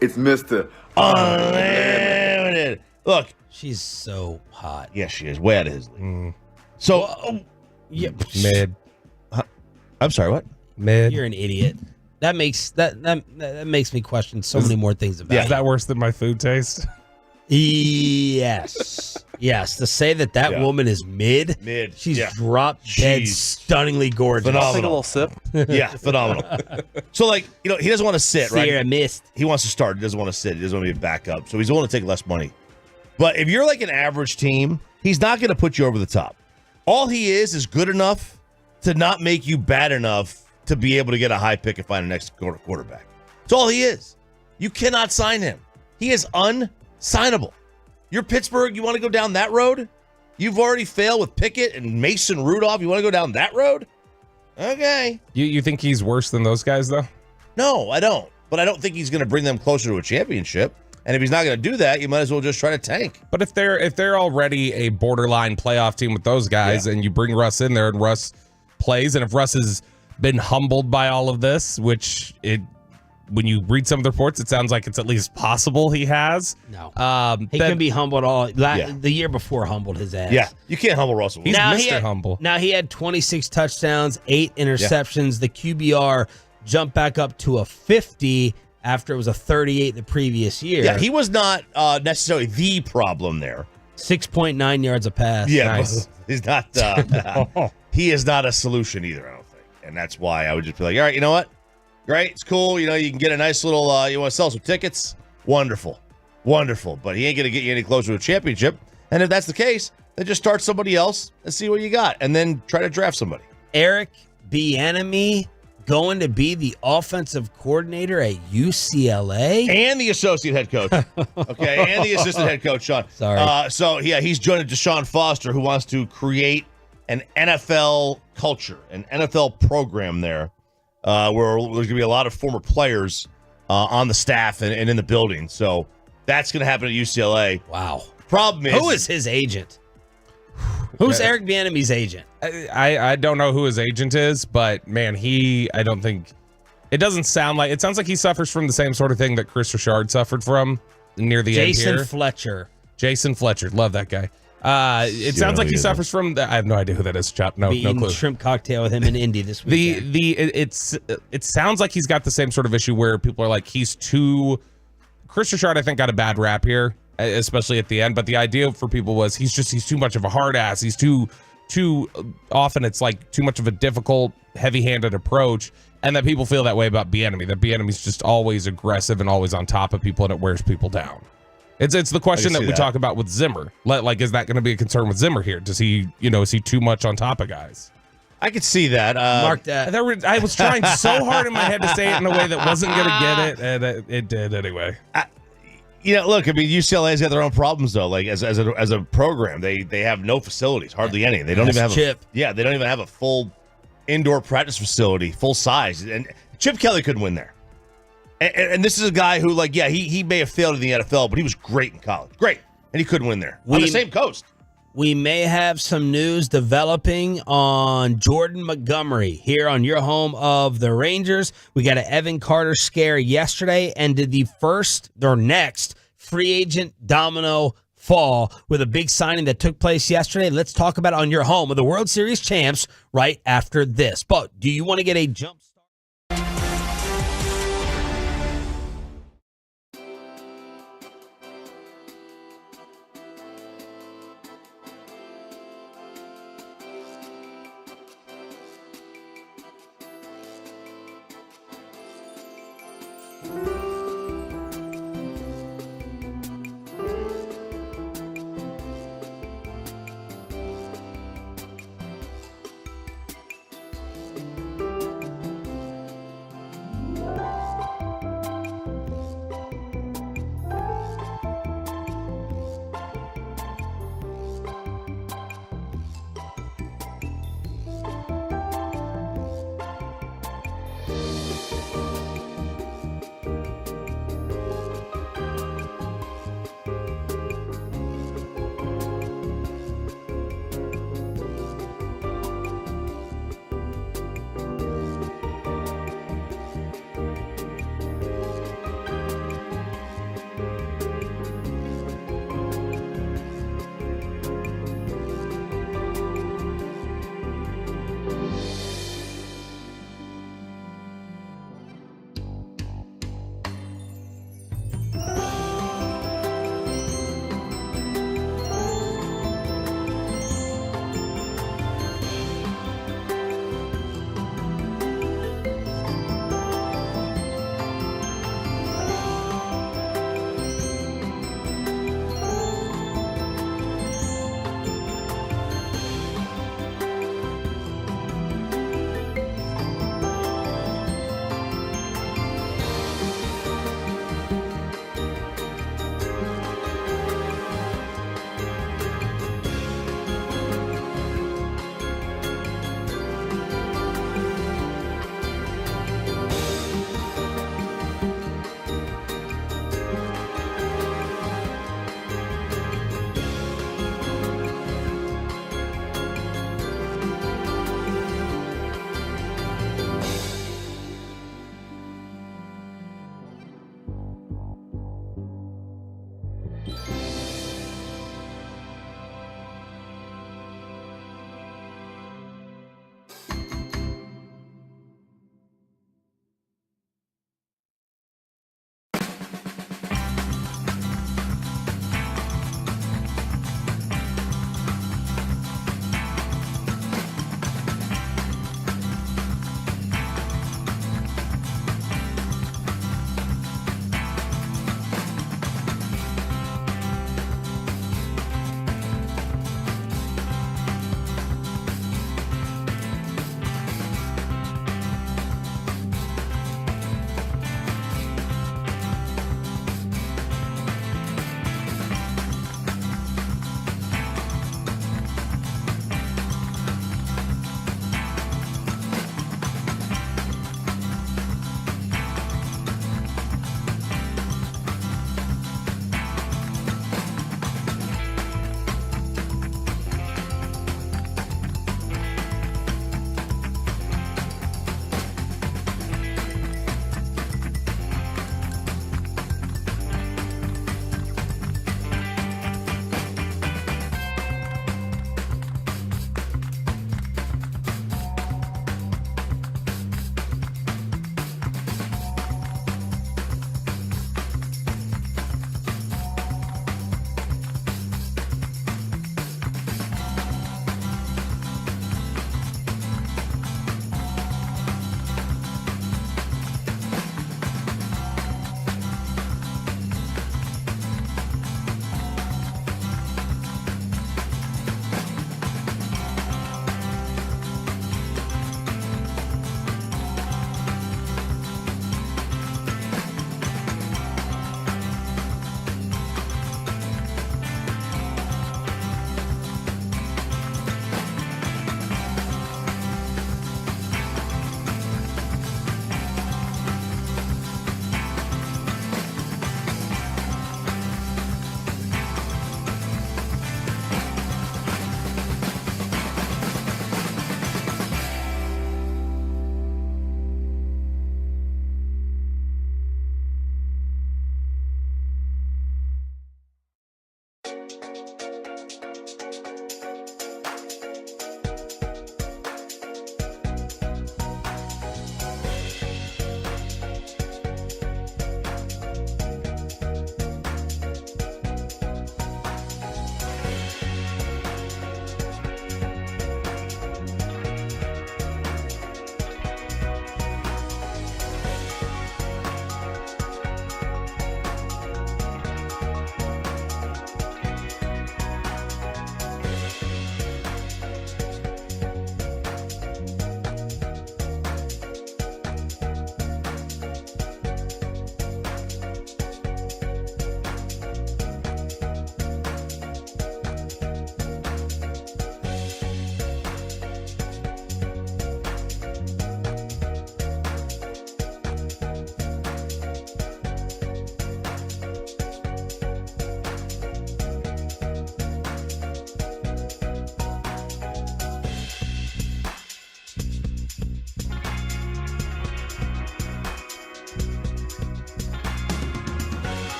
It's Mr. Unlimited. Look. She's so hot. Yes, she is. Way out of his league. So, yeah. Mid. I'm sorry, what? Mid. You're an idiot. That makes makes me question so many more things about it. Is that worse than my food taste? Yes. Yes. To say that woman is mid. She's drop dead, stunningly gorgeous. I'll take a little sip. Yeah, phenomenal. So, like, he doesn't want to sit, right? Sierra missed. He wants to start. He doesn't want to sit. He doesn't want to be a backup. So he's willing to take less money. But if you're like an average team, he's not going to put you over the top. All he is good enough to not make you bad enough to be able to get a high pick and find a next quarterback. That's all he is. You cannot sign him. He is unsignable. You're Pittsburgh. You want to go down that road? You've already failed with Pickett and Mason Rudolph. You want to go down that road? Okay. You think he's worse than those guys, though? No, I don't. But I don't think he's going to bring them closer to a championship. And if he's not going to do that, you might as well just try to tank. But if they're already a borderline playoff team with those guys, and you bring Russ in there and Russ plays, and if Russ has been humbled by all of this, which when you read some of the reports, it sounds like it's at least possible he has. No. He can be humbled the year before humbled his ass. Yeah, you can't humble Russell. He's Mr. Humble. Now, he had 26 touchdowns, 8 interceptions. The QBR jumped back up to a 50 after it was a 38 the previous year. Yeah, he was not necessarily the problem there. 6.9 yards a pass. Yeah, nice. He's not. He is not a solution either, I don't think. And that's why I would just be like, all right, you know what? Great, it's cool. You can get a nice little, you want to sell some tickets? Wonderful. But he ain't going to get you any closer to a championship. And if that's the case, then just start somebody else and see what you got. And then try to draft somebody. Eric Bieniemy going to be the offensive coordinator at UCLA? And the associate head coach. Okay, and the assistant head coach, Sean. Sorry. He's joined Deshaun Foster, who wants to create an NFL culture, an NFL program there. Where there's going to be a lot of former players on the staff and in the building. So that's going to happen at UCLA. Wow. Problem is... Who is his agent? Who's Eric Bieniemy's agent? I don't know who his agent is, but, man, I don't think... It doesn't sound like... It sounds like he suffers from the same sort of thing that Chris Richard suffered from near the end here. Jason Fletcher. Love that guy. It sounds like he suffers from. I have no idea who that is. Chop. No clue. Shrimp cocktail with him in Indy this weekend. It sounds like he's got the same sort of issue where people are like he's too. Chris Richard, I think, got a bad rap here, especially at the end. But the idea for people was he's too much of a hard ass. He's too often it's like too much of a difficult, heavy-handed approach, and that people feel that way about Bieniemy. That Bieniemy's just always aggressive and always on top of people, and it wears people down. It's the question that we talk about with Zimmer. Like, is that going to be a concern with Zimmer here? Does he, is he too much on top of guys? I could see that. Mark that. I was trying so hard in my head to say it in a way that wasn't going to get it, and it did anyway. Look, I mean, UCLA's got their own problems though. Like as a program, they have no facilities, hardly any. They don't even have they don't even have a full indoor practice facility, full size. And Chip Kelly couldn't win there. And this is a guy who, he may have failed in the NFL, but he was great in college. Great. And he couldn't win there. On the same coast. we may have some news developing on Jordan Montgomery here on your home of the Rangers. We got an Evan Carter scare yesterday and did the next free agent domino fall with a big signing that took place yesterday. Let's talk about it on your home of the World Series champs right after this. But do you want to get a jump start?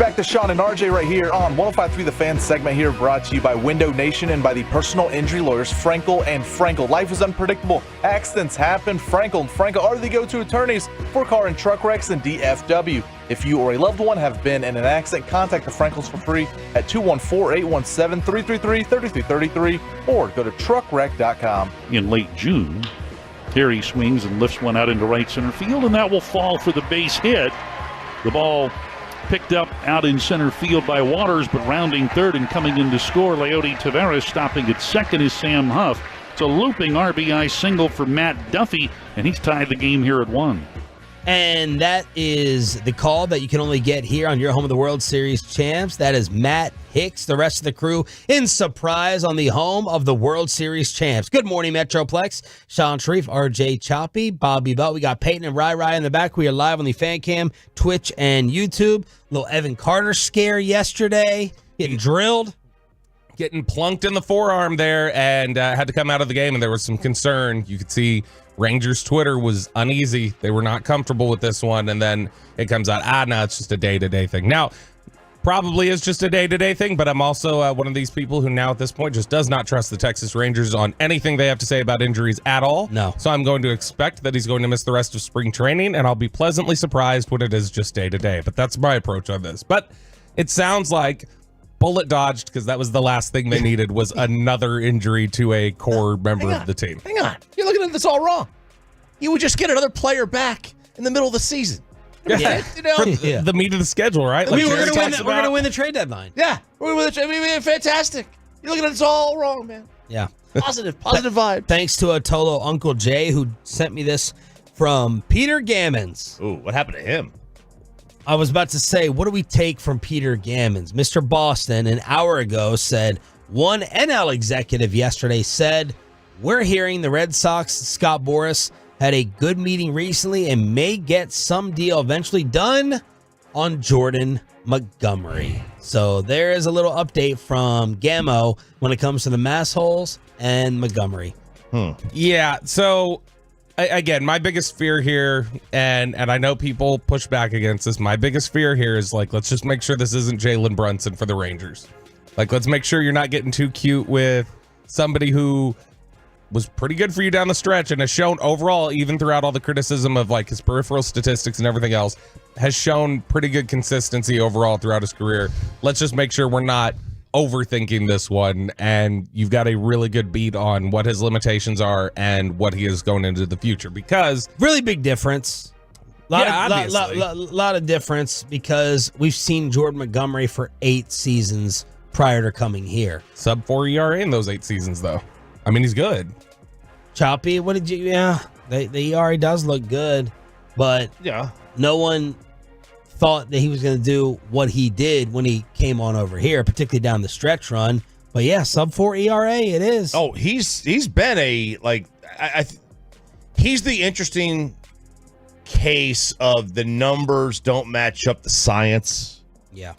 Back to Sean and RJ right here on 105.3 The Fan segment here, brought to you by Window Nation and by the personal injury lawyers Frankel and Frankel. Life is unpredictable. Accidents happen. Frankel and Frankel are the go-to attorneys for car and truck wrecks and DFW. If you or a loved one have been in an accident, contact the Frankels for free at 214-817-333-3333 or go to truckwreck.com. In late June, Terry swings and lifts one out into right center field, and that will fall for the base hit. The ball picked up out in center field by Waters, but rounding third and coming in to score, Leody Taveras. Stopping at second is Sam Huff. It's a looping RBI single for Matt Duffy, and he's tied the game here at 1. And that is the call that you can only get here on your home of the World Series champs. That is Matt Hicks, the rest of the crew in surprise on the home of the World Series champs. Good morning, Metroplex. Sean Sharif, RJ Choppy, Bobby Butt. We got Peyton and Rai in the back. We are live on the Fan Cam, Twitch, and YouTube. Little Evan Carter scare yesterday. Getting drilled. Getting plunked in the forearm there, and had to come out of the game, and there was some concern. You could see Rangers Twitter was uneasy. They were not comfortable with this one, and then it comes out, no, it's just a day-to-day thing. Now, probably is just a day-to-day thing, but I'm also one of these people who now at this point just does not trust the Texas Rangers on anything they have to say about injuries at all. No. So I'm going to expect that he's going to miss the rest of spring training, and I'll be pleasantly surprised when it is just day-to-day. But that's my approach on this. But it sounds like bullet dodged, because that was the last thing they needed, was another injury to a core member of the team. Hang on. You're looking at this all wrong. You would just get another player back in the middle of the season. Yeah. You know? The meat of the schedule, right? I mean, we're Jerry going talks to about. win the trade deadline. Yeah. Fantastic. You're looking at this all wrong, man. Yeah. Positive vibe. Thanks to Tolo Uncle Jay, who sent me this from Peter Gammons. Ooh, what happened to him? I was about to say, what do we take from Peter Gammons? Mr. Boston, an hour ago, said one NL executive yesterday said, we're hearing the Red Sox, Scott Boras, had a good meeting recently and may get some deal eventually done on Jordan Montgomery. So there is a little update from Gammo when it comes to the Massholes and Montgomery. Yeah, so again, my biggest fear here, and I know people push back against this, my biggest fear here is, like, let's just make sure this isn't Jalen Brunson for the Rangers. Like, let's make sure you're not getting too cute with somebody who was pretty good for you down the stretch and has shown overall, even throughout all the criticism of, like, his peripheral statistics and everything else, has shown pretty good consistency overall throughout his career. Let's just make sure we're not overthinking this one, and you've got a really good beat on what his limitations are and what he is going into the future, because really big difference. Lot of difference, because we've seen Jordan Montgomery for 8 seasons prior to coming here. sub 4 ERA in those 8 seasons, though. I mean, he's good. Choppy, what did you? Yeah, the ERA does look good, but Yeah. no one thought that he was going to do what he did when he came on over here, particularly down the stretch run. But yeah, sub 4 ERA, it is. Oh, he's been a, like, he's the interesting case of the numbers don't match up the science. Yeah.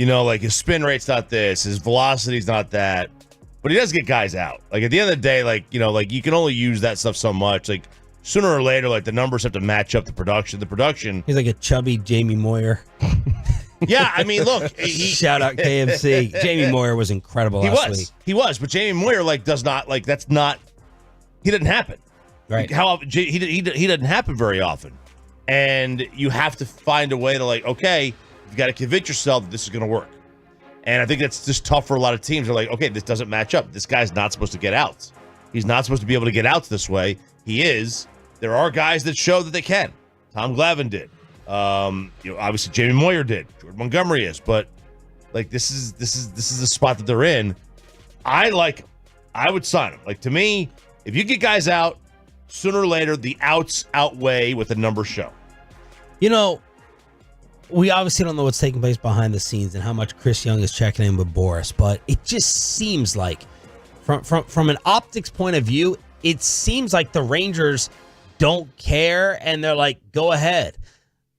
like his spin rate's not this, his velocity's not that, but he does get guys out. Like at the end of the day, like you can only use that stuff so much. Like sooner or later, like the numbers have to match up the production. The production. He's like a chubby Jamie Moyer. Yeah, I mean, look. Shout out KMC. Jamie Moyer was incredible last week. He was, but Jamie Moyer does not that's not. He didn't happen. Right. He doesn't happen very often, and you have to find a way to okay, you got to convince yourself that this is going to work. And I think that's just tough for a lot of teams. They're like, okay, this doesn't match up. This guy's not supposed to get outs. He's not supposed to be able to get outs this way. He is. There are guys that show that they can. Tom Glavine did. Obviously Jamie Moyer did. Jordan Montgomery is. But this is the spot that they're in. I would sign him. To me, if you get guys out, sooner or later the outs outweigh what the numbers show. We obviously don't know what's taking place behind the scenes and how much Chris Young is checking in with Boris, but it just seems like from an optics point of view, it seems like the Rangers don't care and they're like, go ahead.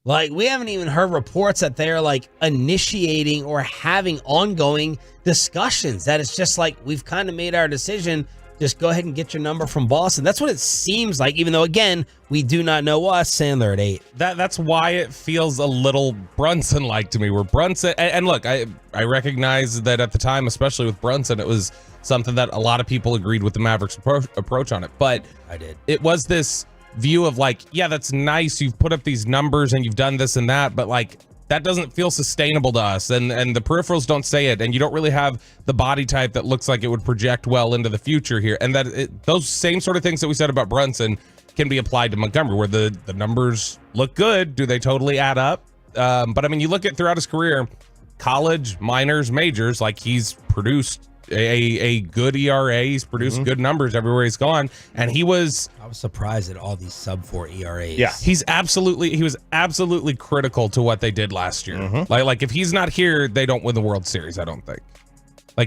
We haven't even heard reports that they're initiating or having ongoing discussions. That it's just we've kind of made our decision. Just go ahead and get your number from Boston. That's what it seems like, even though, again, we do not know us. Sandler at 8. That's why it feels a little Brunson-like to me, where Brunson... And look, I recognize that at the time, especially with Brunson, it was something that a lot of people agreed with the Mavericks approach on it. But I did. It was this view of yeah, that's nice. You've put up these numbers and you've done this and that, but that doesn't feel sustainable to us, and the peripherals don't say it, and you don't really have the body type that looks like it would project well into the future here. And those same sort of things that we said about Brunson can be applied to Montgomery, where the numbers look good. Do they totally add up? But I mean, you look at throughout his career, college, minors, majors, he's produced a good ERA. He's produced good numbers everywhere he's gone, and I was surprised at all these sub-4 ERAs. Yeah, he was absolutely critical to what they did last year. Like if he's not here, they don't win the World Series. I don't think.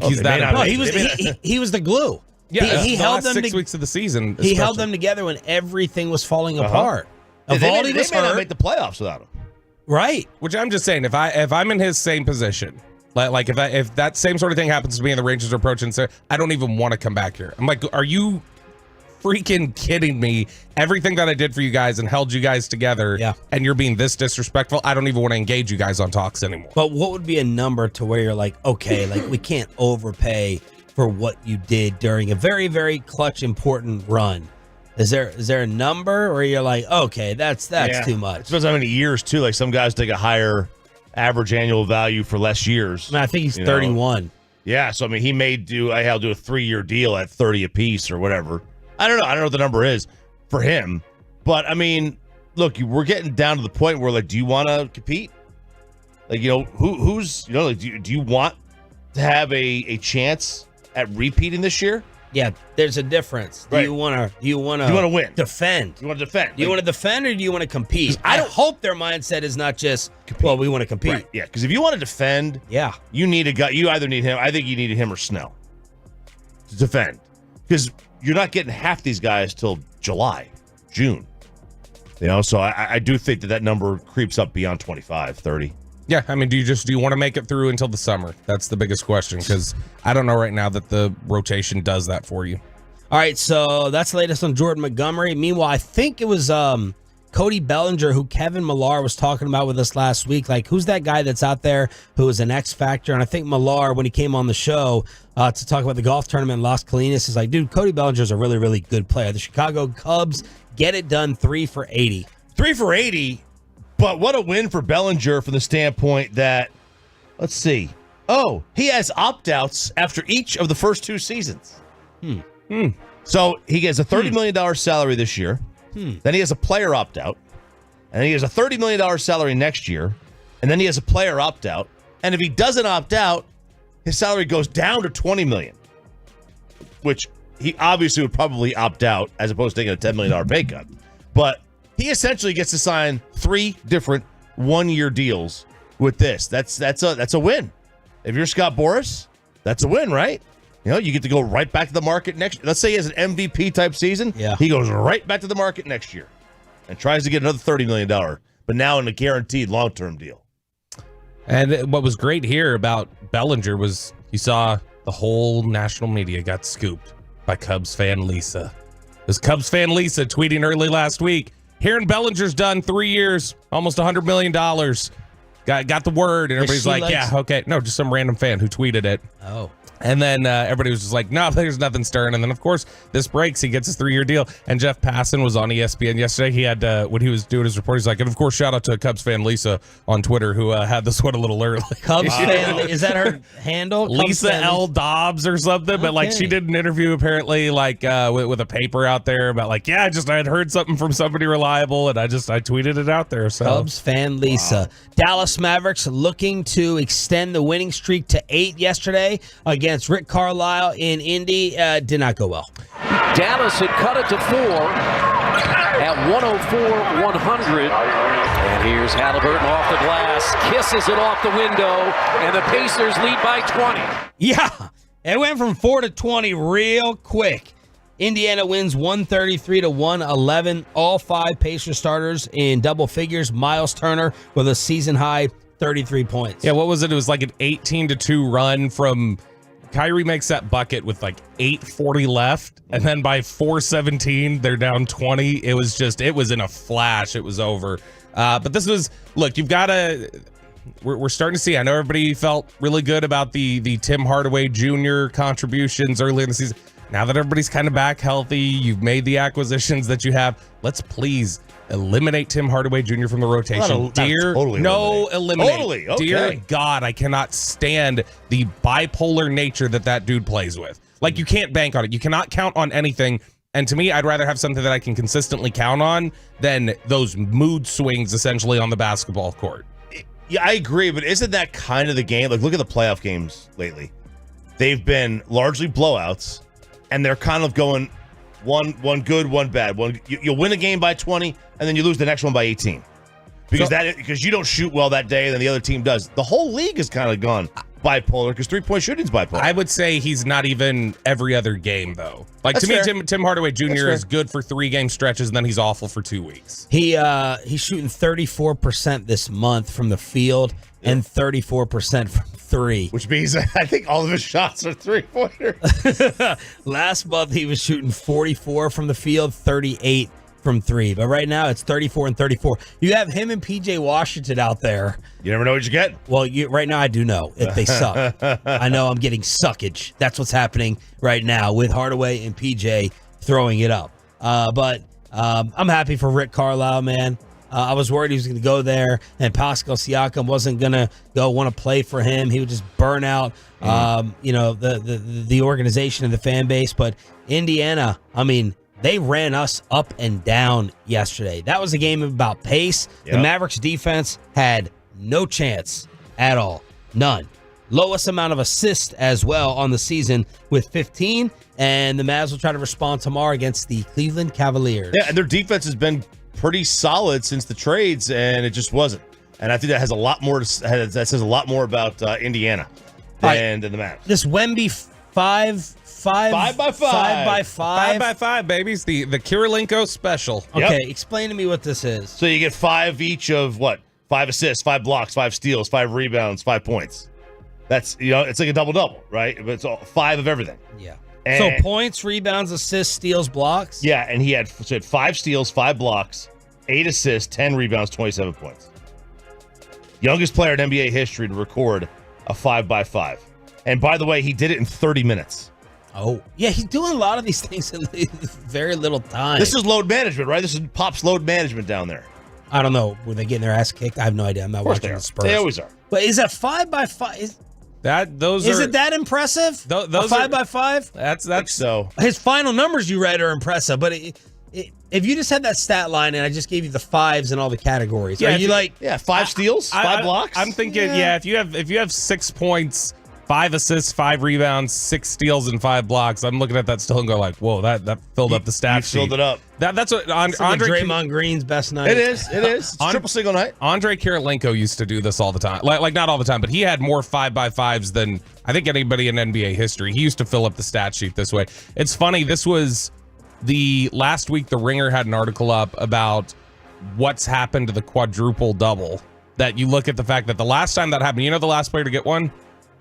He's that. No, he was the glue. Yeah, he held them 6 weeks of the season. He held them together when everything was falling apart. They may not make the playoffs without him. Right. Which I'm just saying, if I'm in his same position. If that same sort of thing happens to me and the Rangers are approaching, so I don't even want to come back here. I'm like, are you freaking kidding me? Everything that I did for you guys and held you guys together, and you're being this disrespectful, I don't even want to engage you guys on talks anymore. But what would be a number to where you're like, okay, we can't overpay for what you did during a very, very clutch, important run? Is there a number, or you're like, okay, that's too much? It depends how many years too. Some guys take a higher average annual value for less years. I think he's 31. Yeah, so I mean, he may do a 3-year deal at 30 apiece or whatever. I don't know what the number is for him, but I mean, look, we're getting down to the point where do you want to compete? Who's do you want to have a chance at repeating this year? Yeah, there's a difference. Do you want to win? Defend. You want to defend. Do you want to defend, or do you want to compete? I hope their mindset is not just compete. Well, we want to compete. Right. Yeah, because if you want to defend, you need a guy. You either need him. I think you need him or Snell to defend, because you're not getting half these guys till July, June. So I do think that number creeps up beyond 25, 30. Yeah, I mean, do you want to make it through until the summer? That's the biggest question, because I don't know right now that the rotation does that for you. All right, so that's the latest on Jordan Montgomery. Meanwhile, I think it was Cody Bellinger, who Kevin Millar was talking about with us last week. Who's that guy that's out there who is an X factor? And I think Millar, when he came on the show to talk about the golf tournament in Las Colinas, is like, dude, Cody Bellinger's a really, really good player. The Chicago Cubs get it done 3 for 80. 3 for 80. But what a win for Bellinger from the standpoint that, let's see. Oh, he has opt-outs after each of the first 2 seasons. So he gets a $30 million salary this year. Then he has a player opt-out. And then he has a $30 million salary next year. And then he has a player opt-out. And if he doesn't opt out, his salary goes down to $20 million. Which he obviously would probably opt out as opposed to taking a $10 million pay cut. But he essentially gets to sign 3 different 1-year deals with this. That's a win. If you're Scott Boras, that's a win, right? You get to go right back to the market next year. Let's say he has an MVP type season. Yeah. He goes right back to the market next year and tries to get another $30 million, but now in a guaranteed long-term deal. And what was great here about Bellinger was you saw the whole national media got scooped by Cubs fan Lisa. It was Cubs fan Lisa tweeting early last week, hearing Bellinger's done 3 years, almost $100 million. Got the word, and everybody's like, yeah, okay. No, just some random fan who tweeted it. Oh. And then everybody was just like, no, there's nothing stirring. And then, of course, this breaks. He gets his 3-year deal. And Jeff Passan was on ESPN yesterday. He had, when he was doing his report, he's like, and of course, shout out to Cubs fan Lisa on Twitter who had this one a little early. Cubs fan, is that her handle? Lisa L. Dobbs or something. But like she did an interview apparently like with a paper out there about like, I had heard something from somebody reliable and I tweeted it out there. So Cubs fan Lisa. Wow. Dallas Mavericks looking to extend the winning streak to 8 yesterday against Rick Carlisle in Indy. Did not go well. Dallas had cut it to 4 at 104-100. And here's Halliburton off the glass, kisses it off the window, and the Pacers lead by 20. Yeah, it went from 4 to 20 real quick. Indiana wins 133-111. All 5 Pacers starters in double figures. Miles Turner with a season-high 33 points. Yeah, what was it? It was like an 18-2 run from Kyrie makes that bucket with like 8:40 left, and then by 4:17 they're down 20. It was in a flash. It was over. But this was, look, you've got to. We're starting to see. I know everybody felt really good about the Tim Hardaway Jr. contributions early in the season. Now that everybody's kind of back healthy, you've made the acquisitions that you have. Let's please eliminate Tim Hardaway Jr. from the rotation. Eliminate. Totally, okay. Dear God, I cannot stand the bipolar nature that dude plays with. Like, you can't bank on it. You cannot count on anything. And to me, I'd rather have something that I can consistently count on than those mood swings, essentially, on the basketball court. Yeah, I agree, but isn't that kind of the game? Like, look at the playoff games lately. They've been largely blowouts, and they're kind of going one good, one bad. You'll win a game by 20, and then you lose the next one by 18. Because you don't shoot well that day, and then the other team does. The whole league has kind of gone bipolar because 3-point shooting's bipolar. I would say he's not even every other game, though. Like, That's to fair. me, Tim Hardaway Jr. is good for 3-game stretches, and then he's awful for 2 weeks. He's shooting 34% this month from the field and 34% from 3. Which means I think all of his shots are 3-pointers. Last month he was shooting 44 from the field, 38 from 3. But right now it's 34 and 34. You have him and PJ Washington out there. You never know what you get. Well, right now I do know if they suck. I know I'm getting suckage. That's what's happening right now with Hardaway and PJ throwing it up. But I'm happy for Rick Carlisle, man. I was worried he was going to go there, and Pascal Siakam wasn't going to want to play for him. He would just burn out, the organization and the fan base. But Indiana, I mean, they ran us up and down yesterday. That was a game about pace. Yep. The Mavericks defense had no chance at all. None. Lowest amount of assists as well on the season with 15, and the Mavs will try to respond tomorrow against the Cleveland Cavaliers. Yeah, and their defense has been pretty solid since the trades, and it just wasn't. And I think that has a lot more. That says a lot more about Indiana than the Mavs. This Wemby 5x5, babies. The Kirilenko special. Okay, Explain to me what this is. So you get 5 each of what? 5 assists, 5 blocks, 5 steals, 5 rebounds, 5 points. That's it's like a double-double, right? But it's all 5 of everything. Yeah. And so points, rebounds, assists, steals, blocks? Yeah, and he had 5 steals, 5 blocks, 8 assists, 10 rebounds, 27 points. Youngest player in NBA history to record a 5x5. And by the way, he did it in 30 minutes. Oh, yeah, he's doing a lot of these things in very little time. This is load management, right? This is Pop's load management down there. I don't know. Were they getting their ass kicked? I have no idea. I'm not watching the Spurs. They always are. But is a 5x5? Is it that impressive? Those a 5x5? That's so. His final numbers you read are impressive, but if you just had that stat line and I just gave you the 5s in all the categories, are you like 5 steals, 5 blocks? I'm thinking, if you have 6 points, 5 assists, 5 rebounds, 6 steals, and 5 blocks, I'm looking at that still and go like, whoa, that filled up the stat sheet. Filled it up. That's what Andre Draymond Green's best night. It is. It's triple single night. Andre Kirilenko used to do this all the time. Like not all the time, but he had more 5x5s than I think anybody in NBA history. He used to fill up the stat sheet this way. It's funny. This was the last week. The Ringer had an article up about what's happened to the quadruple double. that you look at the fact that the last time that happened, the last player to get one?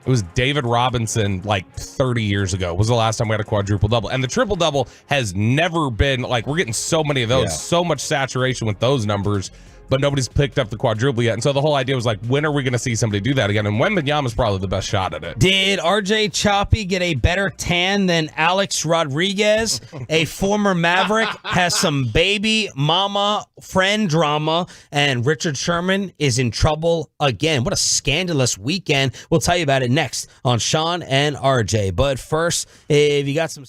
It was David Robinson, like 30 years ago, was the last time we had a quadruple-double. And the triple-double has never been, like, we're getting so many of those, so much saturation with those numbers, but nobody's picked up the quadruple yet. And so the whole idea was like, when are we going to see somebody do that again? And Wembanyama's probably the best shot at it. Did RJ Choppy get a better tan than Alex Rodriguez? A former Maverick has some baby mama friend drama, and Richard Sherman is in trouble again. What a scandalous weekend. We'll tell you about it next on Sean and RJ. But first, if you got some...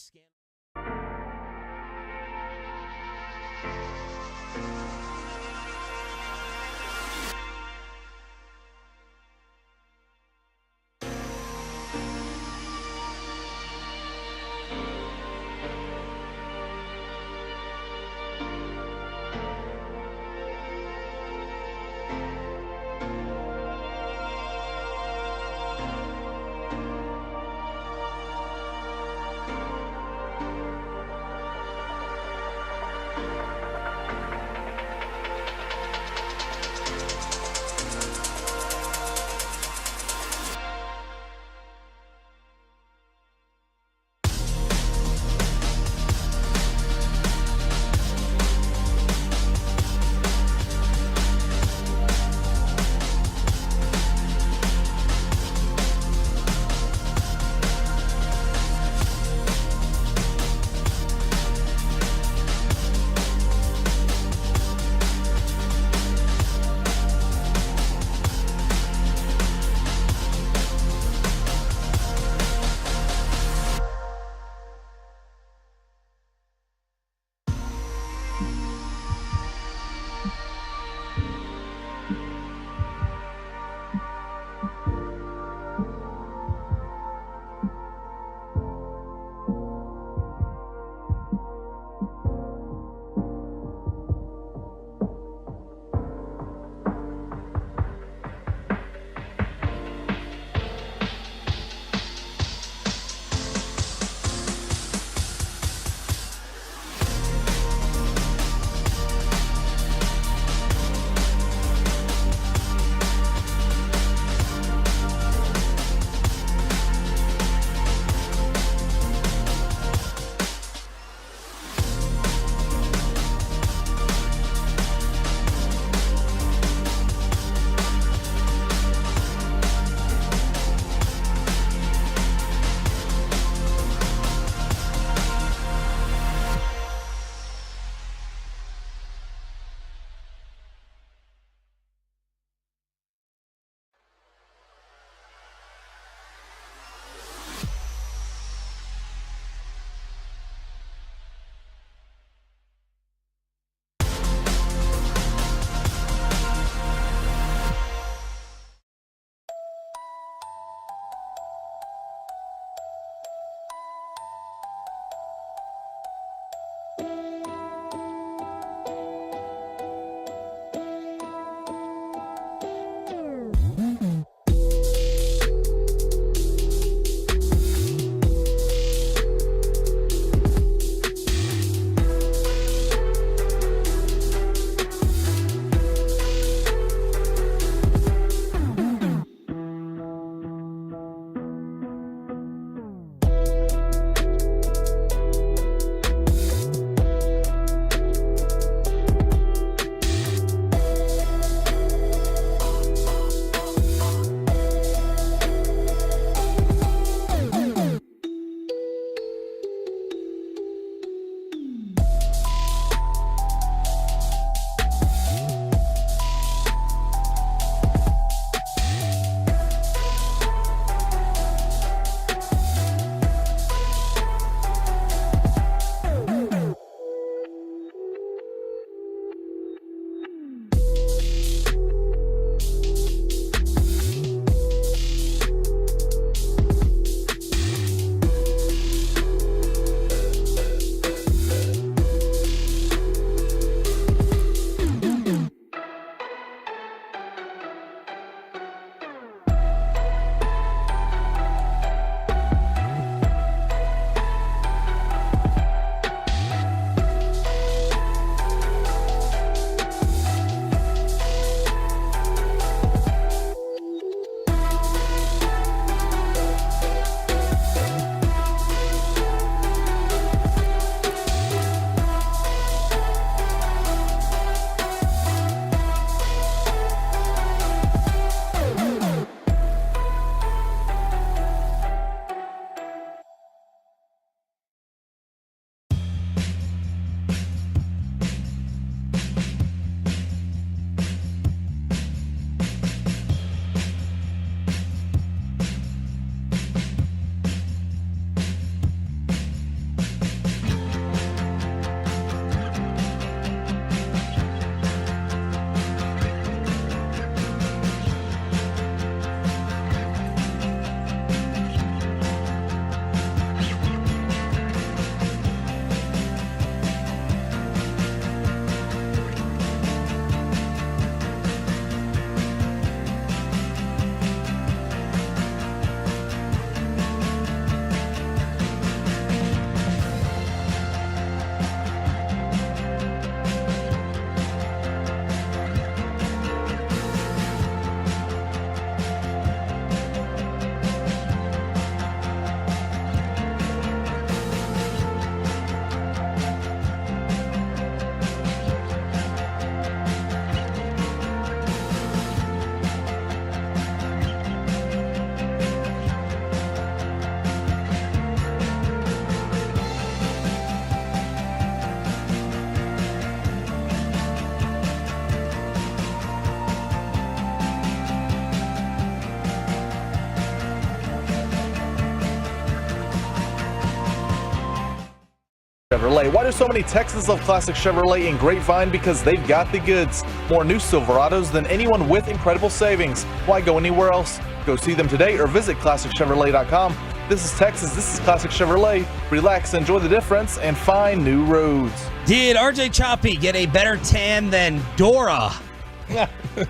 Chevrolet. Why do so many Texans love classic Chevrolet in Grapevine? Because they've got the goods. More new Silverados than anyone with incredible savings. Why go anywhere else? Go see them today or visit ClassicChevrolet.com. This is Texas. This is Classic Chevrolet. Relax, enjoy the difference, and find new roads. Did RJ Choppy get a better tan than Dora?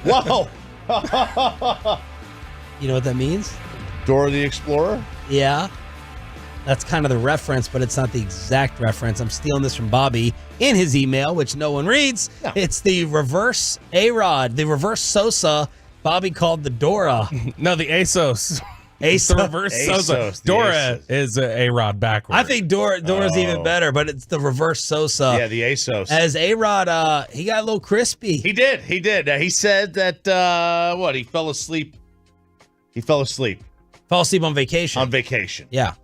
Whoa. You know what that means? Dora the Explorer? Yeah. That's kind of the reference, but it's not the exact reference. I'm stealing this from Bobby in his email, which no one reads. No. It's the reverse A-Rod, the reverse Sosa. Bobby called the Dora. No, the ASOS. It's the reverse Sosa. Dora is a A-Rod backwards. I think Dora's even better, but it's the reverse Sosa. Yeah, the ASOS. As A-Rod, he got a little crispy. He did. He said that, he fell asleep. Fell asleep on vacation. On vacation. Yeah.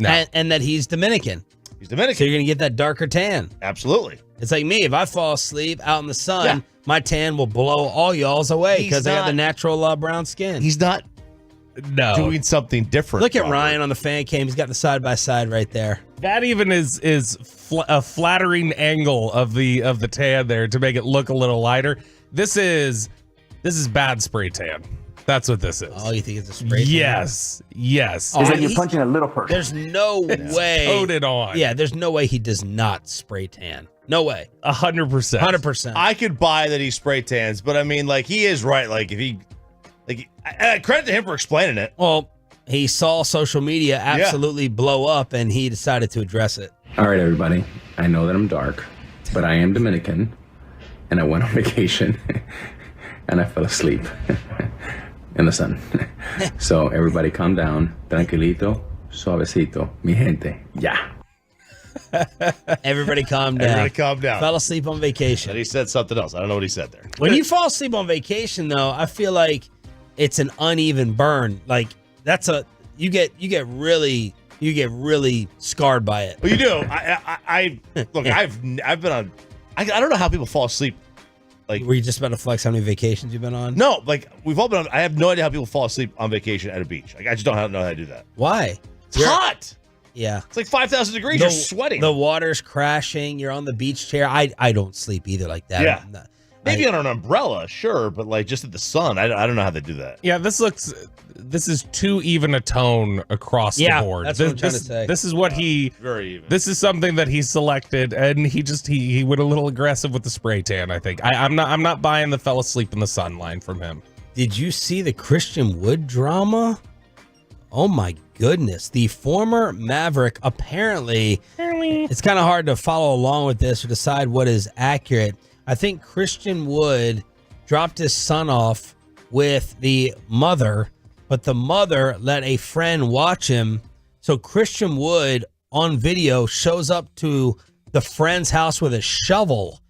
No. And that he's Dominican. He's Dominican. So you're going to get that darker tan. Absolutely. It's like me. If I fall asleep out in the sun, my tan will blow all y'all's away because I got the natural brown skin. He's not doing something different. Look at Ryan on the fan cam. He's got the side-by-side right there. That even is a flattering angle of the tan there to make it look a little lighter. This is bad spray tan. That's what this is. Oh, you think it's a spray tan? Yes. Oh, it's like you're punching a little person. There's no way. Coated on. Yeah, there's no way he does not spray tan. No way. 100%. 100%. I could buy that he spray tans, but I mean, like, he is right. Like, if he, credit to him for explaining it. Well, he saw social media absolutely blow up, and he decided to address it. All right, everybody. I know that I'm dark, but I am Dominican, and I went on vacation, and I fell asleep in the sun. So everybody calm down. Tranquilito, suavecito. Mi gente. Yeah. Everybody calm down. Everybody calm down. Fell asleep on vacation. And he said something else. I don't know what he said there. When you fall asleep on vacation, though, I feel like it's an uneven burn. Like you get really scarred by it. Well, you do. I've been on. I don't know how people fall asleep. Like, were you just about to flex how many vacations you've been on? No, like, we've all been on. I have no idea how people fall asleep on vacation at a beach. Like, I just don't know how to do that. Why? It's hot. Yeah. It's like 5,000 degrees. You're sweating. The water's crashing. You're on the beach chair. I don't sleep either like that. Yeah. Maybe on an umbrella, sure, but like just at the sun, I don't know how they do that. Yeah, this is too even a tone across the board. That's what I'm trying to say. This is what very even. This is something that he selected, and he went a little aggressive with the spray tan. I think I'm not buying the fell asleep in the sun line from him. Did you see the Christian Wood drama? Oh my goodness. The former Maverick, apparently it's kind of hard to follow along with this or decide what is accurate. I think Christian Wood dropped his son off with the mother, but the mother let a friend watch him. So Christian Wood on video shows up to the friend's house with a shovel,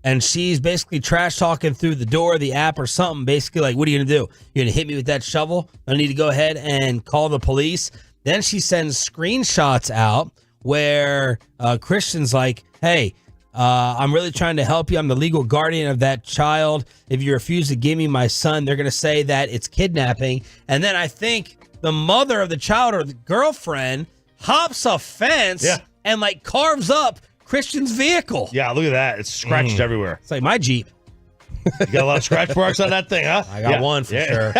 and she's basically trash talking through the door, the app or something, basically like, what are you going to do? You're going to hit me with that shovel? I need to go ahead and call the police. Then she sends screenshots out where Christian's like, hey, I'm really trying to help you. I'm the legal guardian of that child. If you refuse to give me my son, they're going to say that it's kidnapping. And then I think the mother of the child or the girlfriend hops a fence and like carves up Christian's vehicle. Yeah, look at that. It's scratched everywhere. It's like my Jeep. You got a lot of scratch marks on that thing, huh? I got one for sure.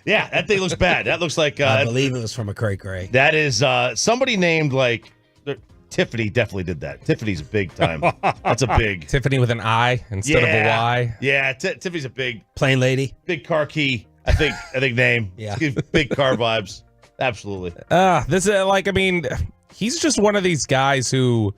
Yeah, that thing looks bad. That looks like... I believe it was from a cray-cray. That is somebody named like... Tiffany definitely did that. Tiffany's a big time. That's a big... Tiffany with an I instead of a Y. Yeah, Tiffany's a big... Plain lady. Big car key, I think name. Yeah. Big car vibes. Absolutely. This is he's just one of these guys who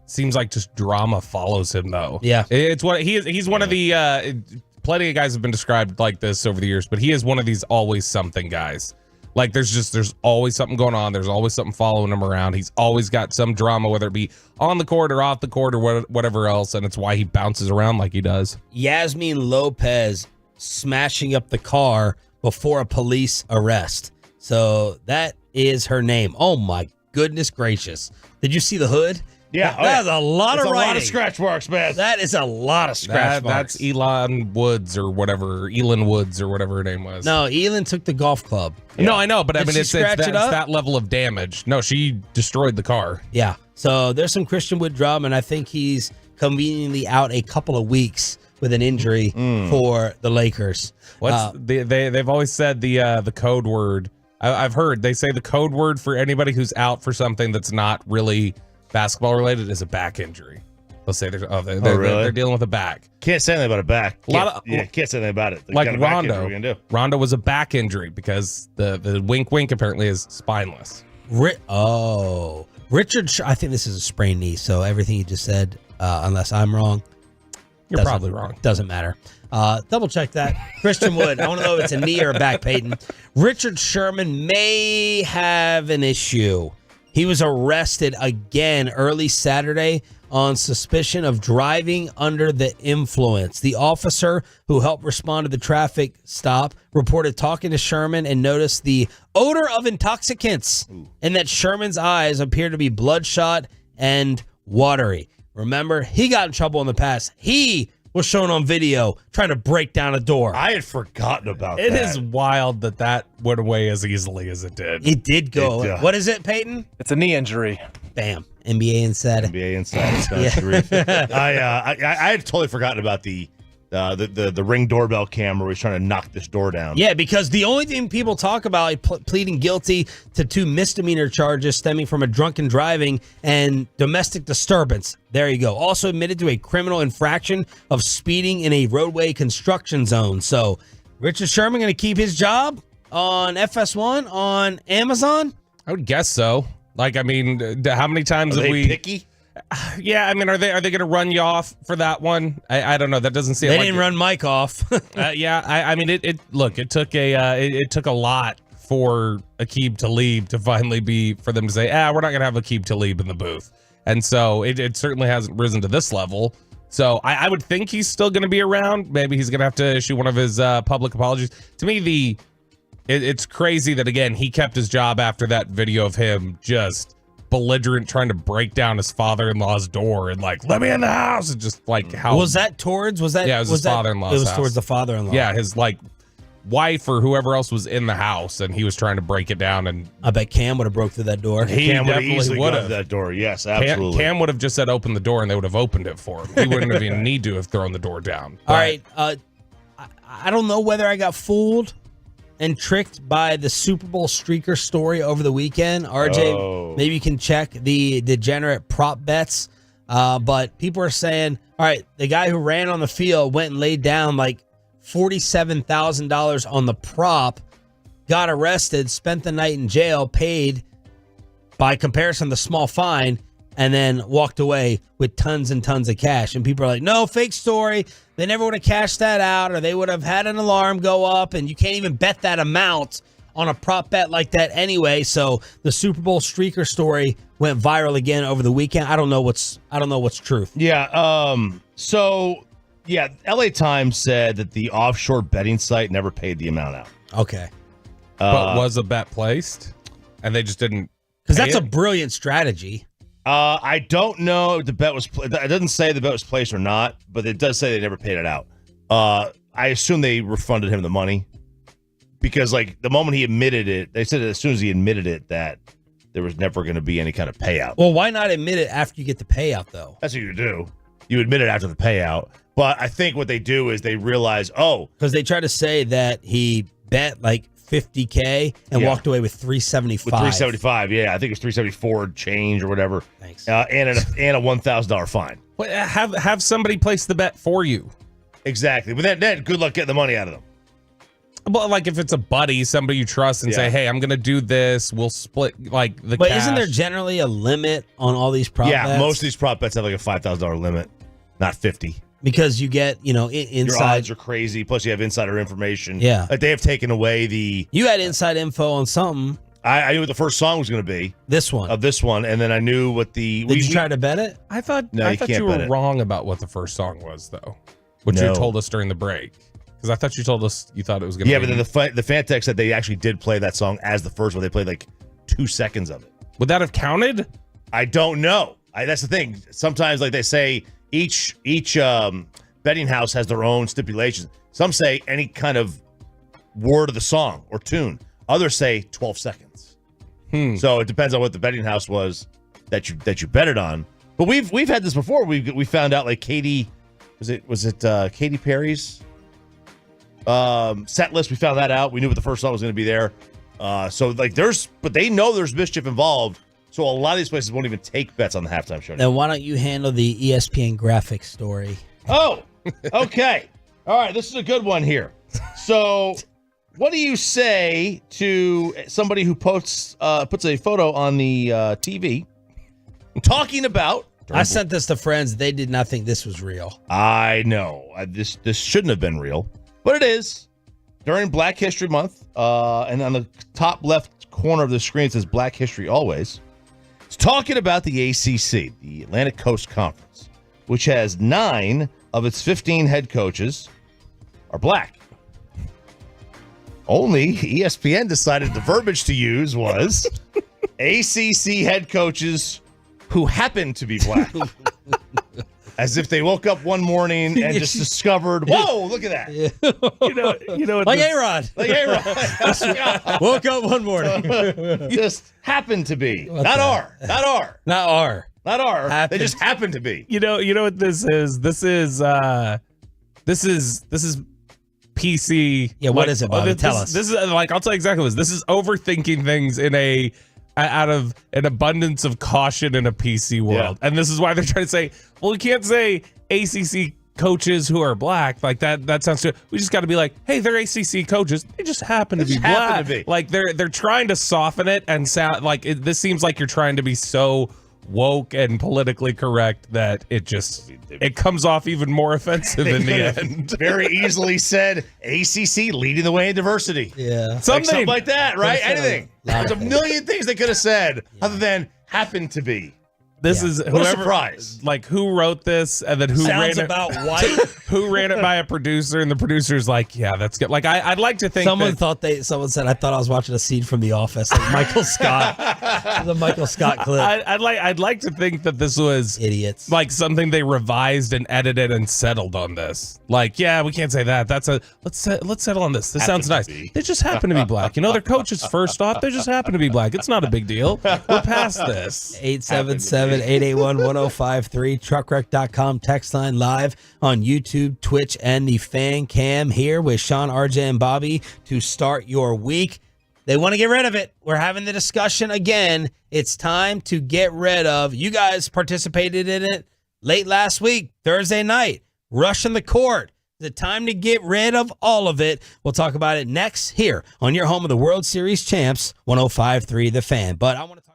seems like just drama follows him though. Yeah. It's what he's one of the plenty of guys have been described like this over the years, but he is one of these always something guys. Like there's always something going on. There's always something following him around. He's always got some drama, whether it be on the court or off the court or whatever else. And it's why he bounces around like he does. Yasmin Lopez smashing up the car before a police arrest. So that is her name. Oh my goodness gracious. Did you see the hood? Yeah. That's a lot of writing. A lot of scratch marks, man. That is a lot of scratch marks. That's Elon Woods or whatever her name was. No, Elon took the golf club. Yeah. No, I know, but I mean, it's that that level of damage. No, she destroyed the car. Yeah. So there's some Christian Wood drama, and I think he's conveniently out a couple of weeks with an injury for the Lakers. They've always said the code word. I've heard they say the code word for anybody who's out for something that's not really basketball related is a back injury. They'll say they're dealing with a back. Can't say anything about a back. Can't say anything about it. Like Rondo. Rondo was a back injury because the wink wink apparently is spineless. Richard, I think this is a sprained knee, so everything you just said, unless I'm wrong. You're probably wrong. Doesn't matter. Double check that. Christian Wood. I want to know if it's a knee or a back, Peyton. Richard Sherman may have an issue. He was arrested again early Saturday on suspicion of driving under the influence. The officer who helped respond to the traffic stop reported talking to Sherman and noticed the odor of intoxicants and that Sherman's eyes appeared to be bloodshot and watery. Remember, he got in trouble in the past. He was shown on video trying to break down a door. I had forgotten about that. It is wild that went away as easily as it did. It did go. What is it, Peyton? It's a knee injury. Bam. NBA Inside. I had totally forgotten about the Ring doorbell camera where he's trying to knock this door down. Yeah, because the only thing people talk about pleading guilty to 2 misdemeanor charges stemming from a drunken driving and domestic disturbance. There you go. Also admitted to a criminal infraction of speeding in a roadway construction zone. So Richard Sherman going to keep his job on FS1 on Amazon? I would guess so. Like, I mean, how many times have we picky? Yeah, I mean, are they going to run you off for that one? I don't know. That doesn't seem. They didn't run Mike off. Yeah, I mean, it took a lot for Aqib Talib to finally for them to say, we're not going to have Aqib Talib in the booth, and so it certainly hasn't risen to this level. So I would think he's still going to be around. Maybe he's going to have to issue one of his public apologies. To me, it's crazy that again he kept his job after that video of him just belligerent trying to break down his father-in-law's door and like, let me in the house, and just like how was that yeah, it was his father-in-law's house. It was house. towards the father-in-law. Yeah, his like wife or whoever else was in the house, and he was trying to break it down. And I bet Cam would have broke through that door. Cam would have easily gone that door. Yes, absolutely. Cam would have just said open the door, and they would have opened it for him. He wouldn't have even need to have thrown the door down. All right, I don't know whether I got fooled and tricked by the Super Bowl streaker story over the weekend. RJ, maybe you can check the degenerate prop bets. But people are saying, all right, the guy who ran on the field went and laid down like $47,000 on the prop, got arrested, spent the night in jail, paid, by comparison, the small fine, and then walked away with tons and tons of cash. And people are like, no, fake story. They never would have cashed that out, or they would have had an alarm go up, and you can't even bet that amount on a prop bet like that anyway. So the Super Bowl streaker story went viral again over the weekend. I don't know what's truth. Yeah. LA Times said that the offshore betting site never paid the amount out. Okay. But was a bet placed? And they just didn't. Because that's a brilliant strategy. I don't know if the bet was. It doesn't say the bet was placed or not, but it does say they never paid it out. I assume they refunded him the money because, like, the moment he admitted it, they said as soon as he admitted it that there was never going to be any kind of payout. Well, why not admit it after you get the payout, though? That's what you do. You admit it after the payout. But I think what they do is they realize, because they try to say that he bet like $50K and walked away with $375. With $375, yeah, I think it was $374 change or whatever. Thanks. And a $1,000 fine. Well, have somebody place the bet for you. Exactly, but then good luck getting the money out of them. Well, like if it's a buddy, somebody you trust, and say, "Hey, I'm going to do this. We'll split like the." But cash. Isn't there generally a limit on all these prop bets? Yeah, most of these prop bets have like a $5,000 limit, not $50. Because you get, inside. Your odds are crazy. Plus, you have insider information. Yeah. Like they have taken away the. You had inside info on something. I knew what the first song was going to be. This one. And then I knew what the. Did you try to bet it? I thought you you were wrong about what the first song was, though. What you told us during the break. Because I thought you told us you thought it was going to be. Yeah, but then the Fantech said they actually did play that song as the first one. They played like 2 seconds of it. Would that have counted? I don't know. That's the thing. Sometimes, like they say, each betting house has their own stipulations. Some say any kind of word of the song or tune. Others say 12 seconds. So it depends on what the betting house was that you betted on. But we've had this before. We found out like Katy, was it Katy Perry's set list? We found that out. We knew what the first song was going to be there. So like but they know there's mischief involved. So a lot of these places won't even take bets on the halftime show. Then why don't you handle the ESPN graphics story? Oh, okay. All right, this is a good one here. So, what do you say to somebody who puts a photo on the TV talking about? I sent this to friends. They did not think this was real. I know this shouldn't have been real, but it is. During Black History Month, and on the top left corner of the screen it says Black History Always. It's talking about the ACC, the Atlantic Coast Conference, which has 9 of its 15 head coaches are black. Only ESPN decided the verbiage to use was ACC head coaches who happen to be black. As if they woke up one morning and just discovered, whoa, look at that. You know, Like A-Rod. Like A-Rod. Woke up one morning. Just happened to be. Not R. They just happen to be. You know what this is? This is PC. Yeah, what is it, Bobby? Tell us. This is like, I'll tell you exactly what it is. This is overthinking things out of an abundance of caution in a PC world. Yeah. And this is why they're trying to say, well, we can't say ACC coaches who are black. Like that sounds good. We just got to be like, hey, they're ACC coaches. They just happen to be black. Like they're trying to soften it and sound like this seems like you're trying to be so woke and politically correct that it comes off even more offensive in the end. Very easily said ACC leading the way in diversity. Yeah. Something like that, right? Anything. There's a million things they could have said other than happen to be. This is what whoever, a surprise. Like who wrote this and then who Sounds ran it about white. Who ran it by a producer and the producer's like, yeah, that's good. Like I'd like to think someone said I thought I was watching a scene from The Office, like Michael Scott. The Michael Scott clip. I'd like to think that this was idiots. Like something they revised and edited and settled on this. Like, yeah, we can't say that. Let's settle on this. This sounds nice. They just happen to be black. You know, their coaches first off, they just happen to be black. It's not a big deal. We're past this. 877-881-1053, truckwreck.com text line, live on YouTube, Twitch, and the fan cam here with Sean, RJ, and Bobby to start your week. They want to get rid of it. We're having the discussion again. It's time to get rid of. You guys participated in it late last week, Thursday night, rushing the court. Is it time to get rid of all of it? We'll talk about it next here on your home of the World Series champs, 105.3 The Fan. But I want to talk.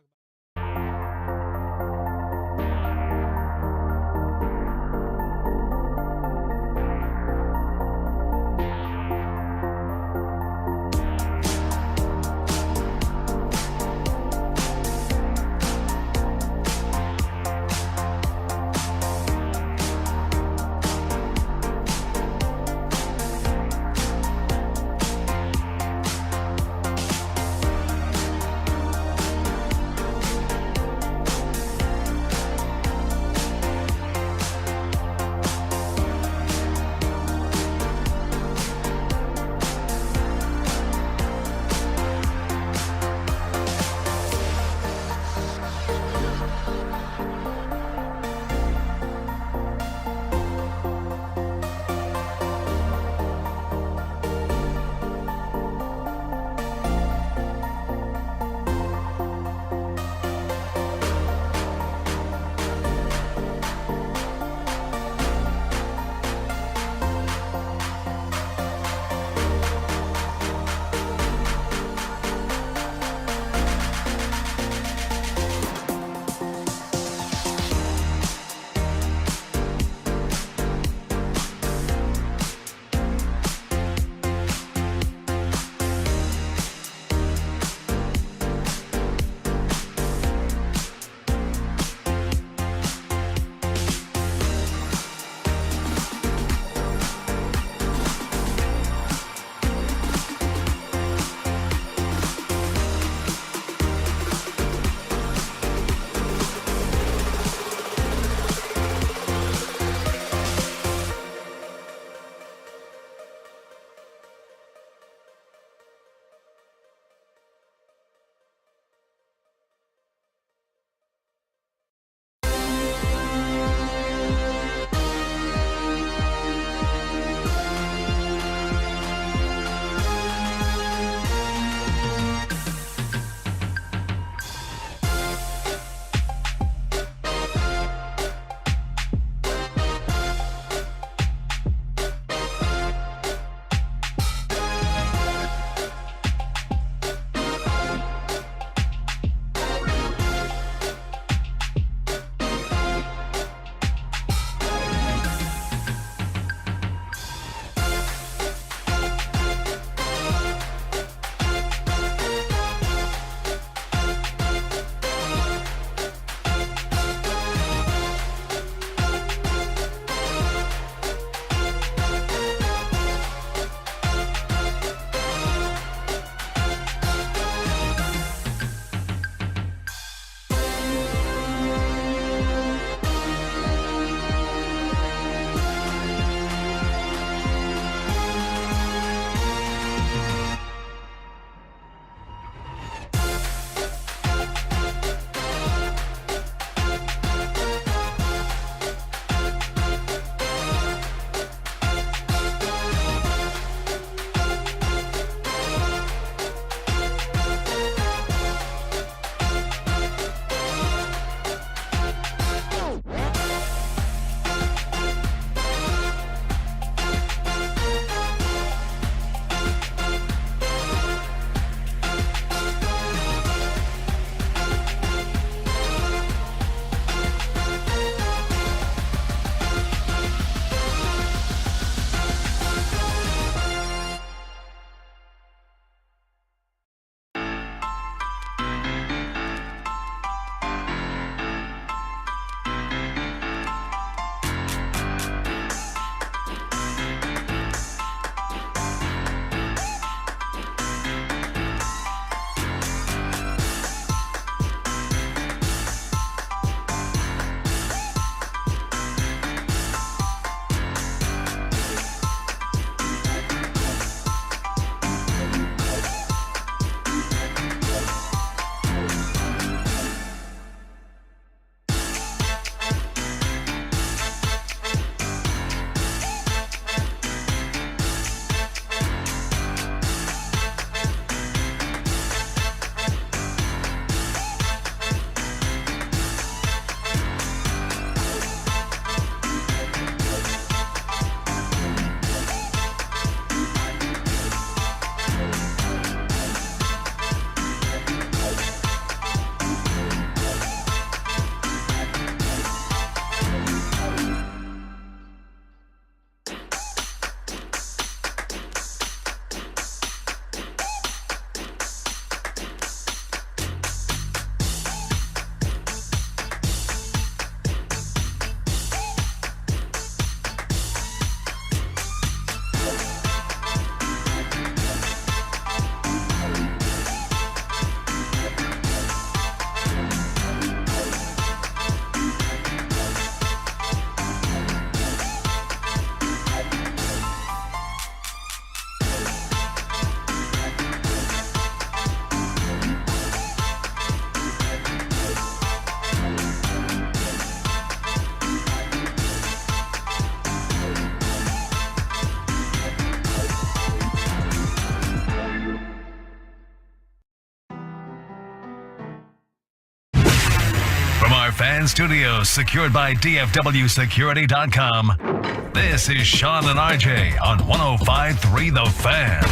Fan Studios, secured by DFWSecurity.com. This is Sean and RJ on 105.3 The Fan.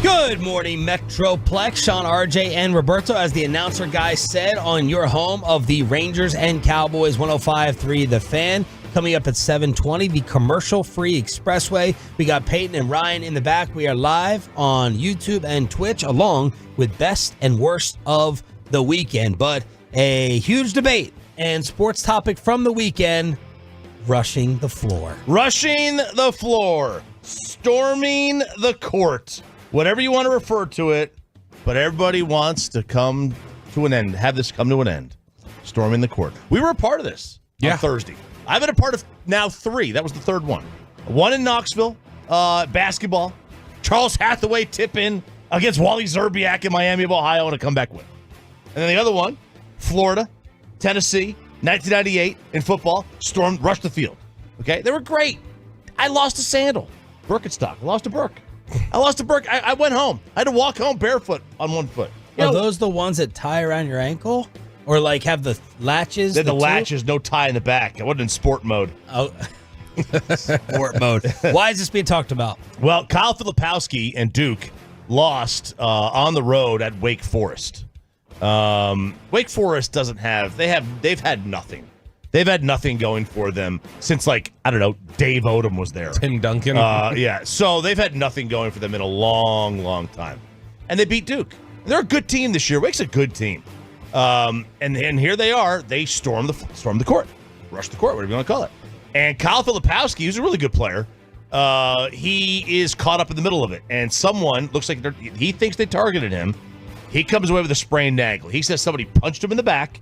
Good morning, Metroplex. Sean, RJ, and Roberto, as the announcer guy said, on your home of the Rangers and Cowboys, 105.3 The Fan. Coming up at 7:20, the commercial-free expressway. We got Peyton and Ryan in the back. We are live on YouTube and Twitch, along with best and worst of the weekend. But a huge debate and sports topic from the weekend, rushing the floor. Rushing the floor. Storming the court. Whatever you want to refer to it, but everybody wants to come to an end, have this come to an end. Storming the court. We were a part of this on Thursday. I've been a part of now 3. That was the third one. One in Knoxville, basketball. Charles Hathaway tip-in against Wally Zerbiak in Miami of Ohio and a comeback win. And then the other one, Florida, Tennessee, 1998 in football, rushed the field. Okay? They were great. I lost a sandal. Birkenstock. I lost a Burke. I went home. I had to walk home barefoot on one foot. Are those the ones that tie around your ankle? Or like have the latches? They had the latches, no tie in the back. I wasn't in sport mode. Oh, sport mode. Why is this being talked about? Well, Kyle Filipowski and Duke lost on the road at Wake Forest. Wake Forest doesn't have. They've had nothing. They've had nothing going for them since, like, I don't know, Dave Odom was there. Tim Duncan. Yeah. So they've had nothing going for them in a long, long time. And they beat Duke. They're a good team this year. Wake's a good team. And here they are. They storm the court. Rush the court, whatever you want to call it. And Kyle Filipowski, who's a really good player, he is caught up in the middle of it. And someone, looks like he thinks they targeted him. He comes away with a sprained ankle. He says somebody punched him in the back,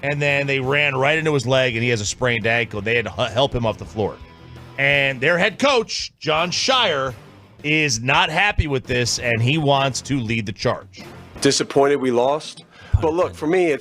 and then they ran right into his leg, and he has a sprained ankle. They had to help him off the floor. And their head coach, John Shire, is not happy with this, and he wants to lead the charge. Disappointed we lost. But look, for me,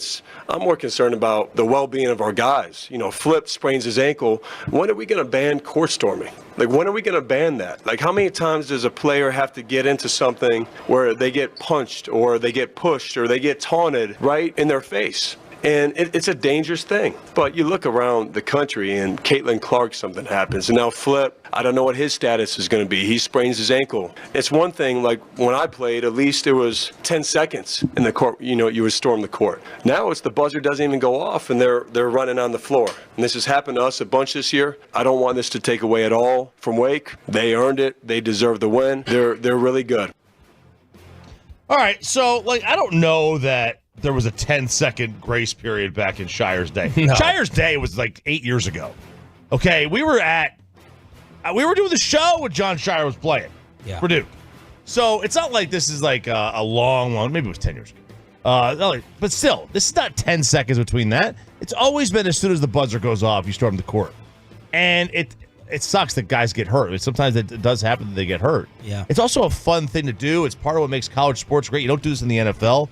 I'm more concerned about the well-being of our guys. You know, Flip sprains his ankle. When are we going to ban court storming? Like, when are we going to ban that? Like, how many times does a player have to get into something where they get punched or they get pushed or they get taunted right in their face? And it's a dangerous thing. But you look around the country and Caitlin Clark, something happens. And now Flip, I don't know what his status is going to be. He sprains his ankle. It's one thing, like when I played, at least it was 10 seconds in the court. You know, you would storm the court. Now it's the buzzer doesn't even go off and they're running on the floor. And this has happened to us a bunch this year. I don't want this to take away at all from Wake. They earned it. They deserve the win. They're really good. All right, so, like, I don't know that there was a 10-second grace period back in Shire's day. No. Shire's day was like 8 years ago. Okay, we were doing the show when John Shire was playing for Duke. So it's not like this is like a long one. Maybe it was 10 years ago. But still, this is not 10 seconds between that. It's always been as soon as the buzzer goes off, you storm the court. And it sucks that guys get hurt. Sometimes it does happen that they get hurt. Yeah. It's also a fun thing to do. It's part of what makes college sports great. You don't do this in the NFL.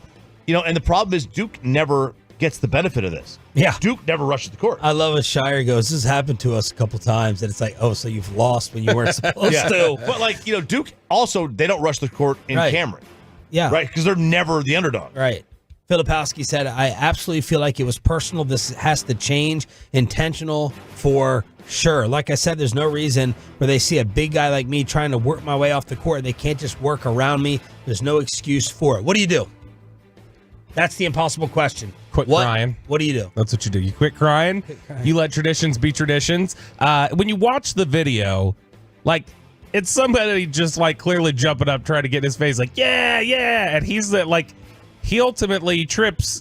You know, and the problem is Duke never gets the benefit of this. Yeah. Duke never rushes the court. I love as Shire goes, this has happened to us a couple times, and it's like, oh, so you've lost when you weren't supposed to. But, like, you know, Duke also, they don't rush the court in Cameron. Yeah. Right? Because they're never the underdog. Right. Filipowski said, I absolutely feel like it was personal. This has to change. Intentional for sure. Like I said, there's no reason where they see a big guy like me trying to work my way off the court. They can't just work around me. There's no excuse for it. What do you do? That's the impossible question. Quit crying. What do you do? That's what you do. You quit crying. You let traditions be traditions. When you watch the video, like, it's somebody just, like, clearly jumping up, trying to get in his face, like, yeah. And he's like, he ultimately trips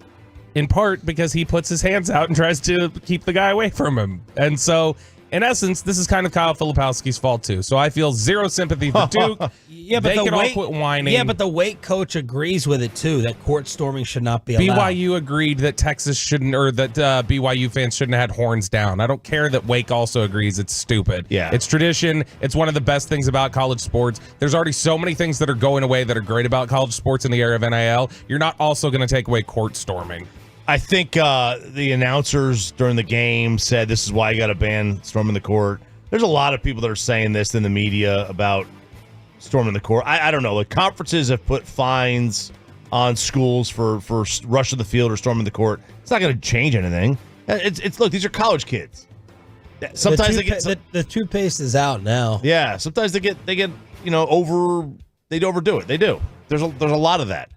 in part because he puts his hands out and tries to keep the guy away from him. And so, in essence, this is kind of Kyle Filipowski's fault, too. So I feel zero sympaty for Duke. Yeah, but they can all quit whining. Yeah, but the Wake coach agrees with it, too, that court storming should not be allowed. BYU agreed that Texas shouldn't, or that BYU fans shouldn't have had horns down. I don't care that Wake also agrees it's stupid. Yeah. It's tradition. It's one of the best things about college sports. There's already so many things that are going away that are great about college sports in the era of NIL. You're not also going to take away court storming. I think the announcers during the game said this is why you got to ban storming the court. There's a lot of people that are saying this in the media about storming the court. I don't know. Like, conferences have put fines on schools for rushing the field or storming the court. It's not going to change anything. It's look, these are college kids. Sometimes the toothpaste is out now. Yeah, sometimes they get they overdo it. They do. There's a lot of that.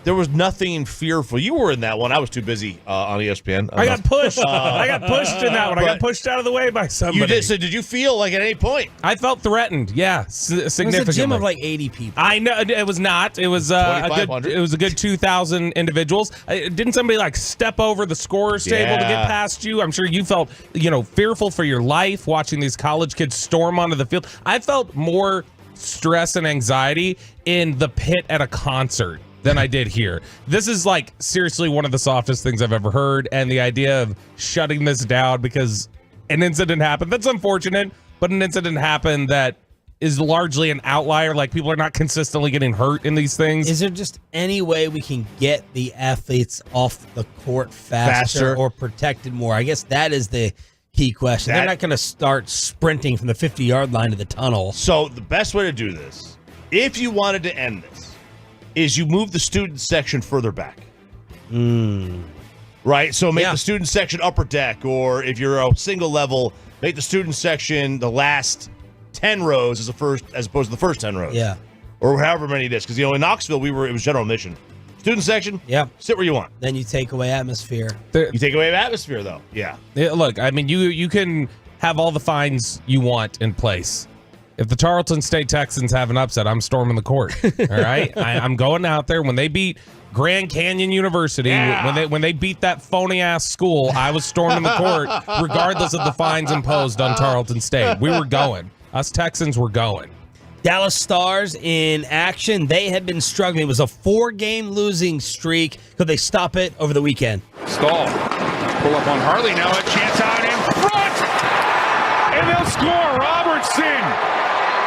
There was nothing fearful. You were in that one. I was too busy on ESPN. I got pushed. I got pushed in that one. I got pushed out of the way by somebody. You did. So did you feel like at any point? I felt threatened. Yeah, significantly. It was a gym of like 80 people. I know it was not. It was a good 2,000 individuals. Didn't somebody like step over the scorer's table to get past you? I'm sure you felt fearful for your life watching these college kids storm onto the field. I felt more stress and anxiety in the pit at a concert than I did here. This is like seriously one of the softest things I've ever heard, and the idea of shutting this down because an incident happened, that's unfortunate, but an incident happened that is largely an outlier. Like, people are not consistently getting hurt in these things. Is there just any way we can get the athletes off the court faster or protected more? I guess that is the key question. They're not going to start sprinting from the 50-yard line to the tunnel. So the best way to do this, if you wanted to end this, is you move the student section further back. Right? So make the student section upper deck, or if you're a single level, make the student section the last 10 rows as opposed to the first 10 rows. Yeah. Or however many it is. Because, in Knoxville, it was general admission. Student section, sit where you want. Then you take away atmosphere. You take away atmosphere, though. Yeah. Look, I mean, you can have all the fines you want in place. If the Tarleton State Texans have an upset, I'm storming the court. All right, I'm going out there. When they beat Grand Canyon University, when they beat that phony ass school, I was storming the court, regardless of the fines imposed on Tarleton State. We were going. Us Texans were going. Dallas Stars in action. They had been struggling. It was a 4-game losing streak. Could they stop it over the weekend? Stall. Pull up on Harley now. A chance out in front. And they'll score. Robertson.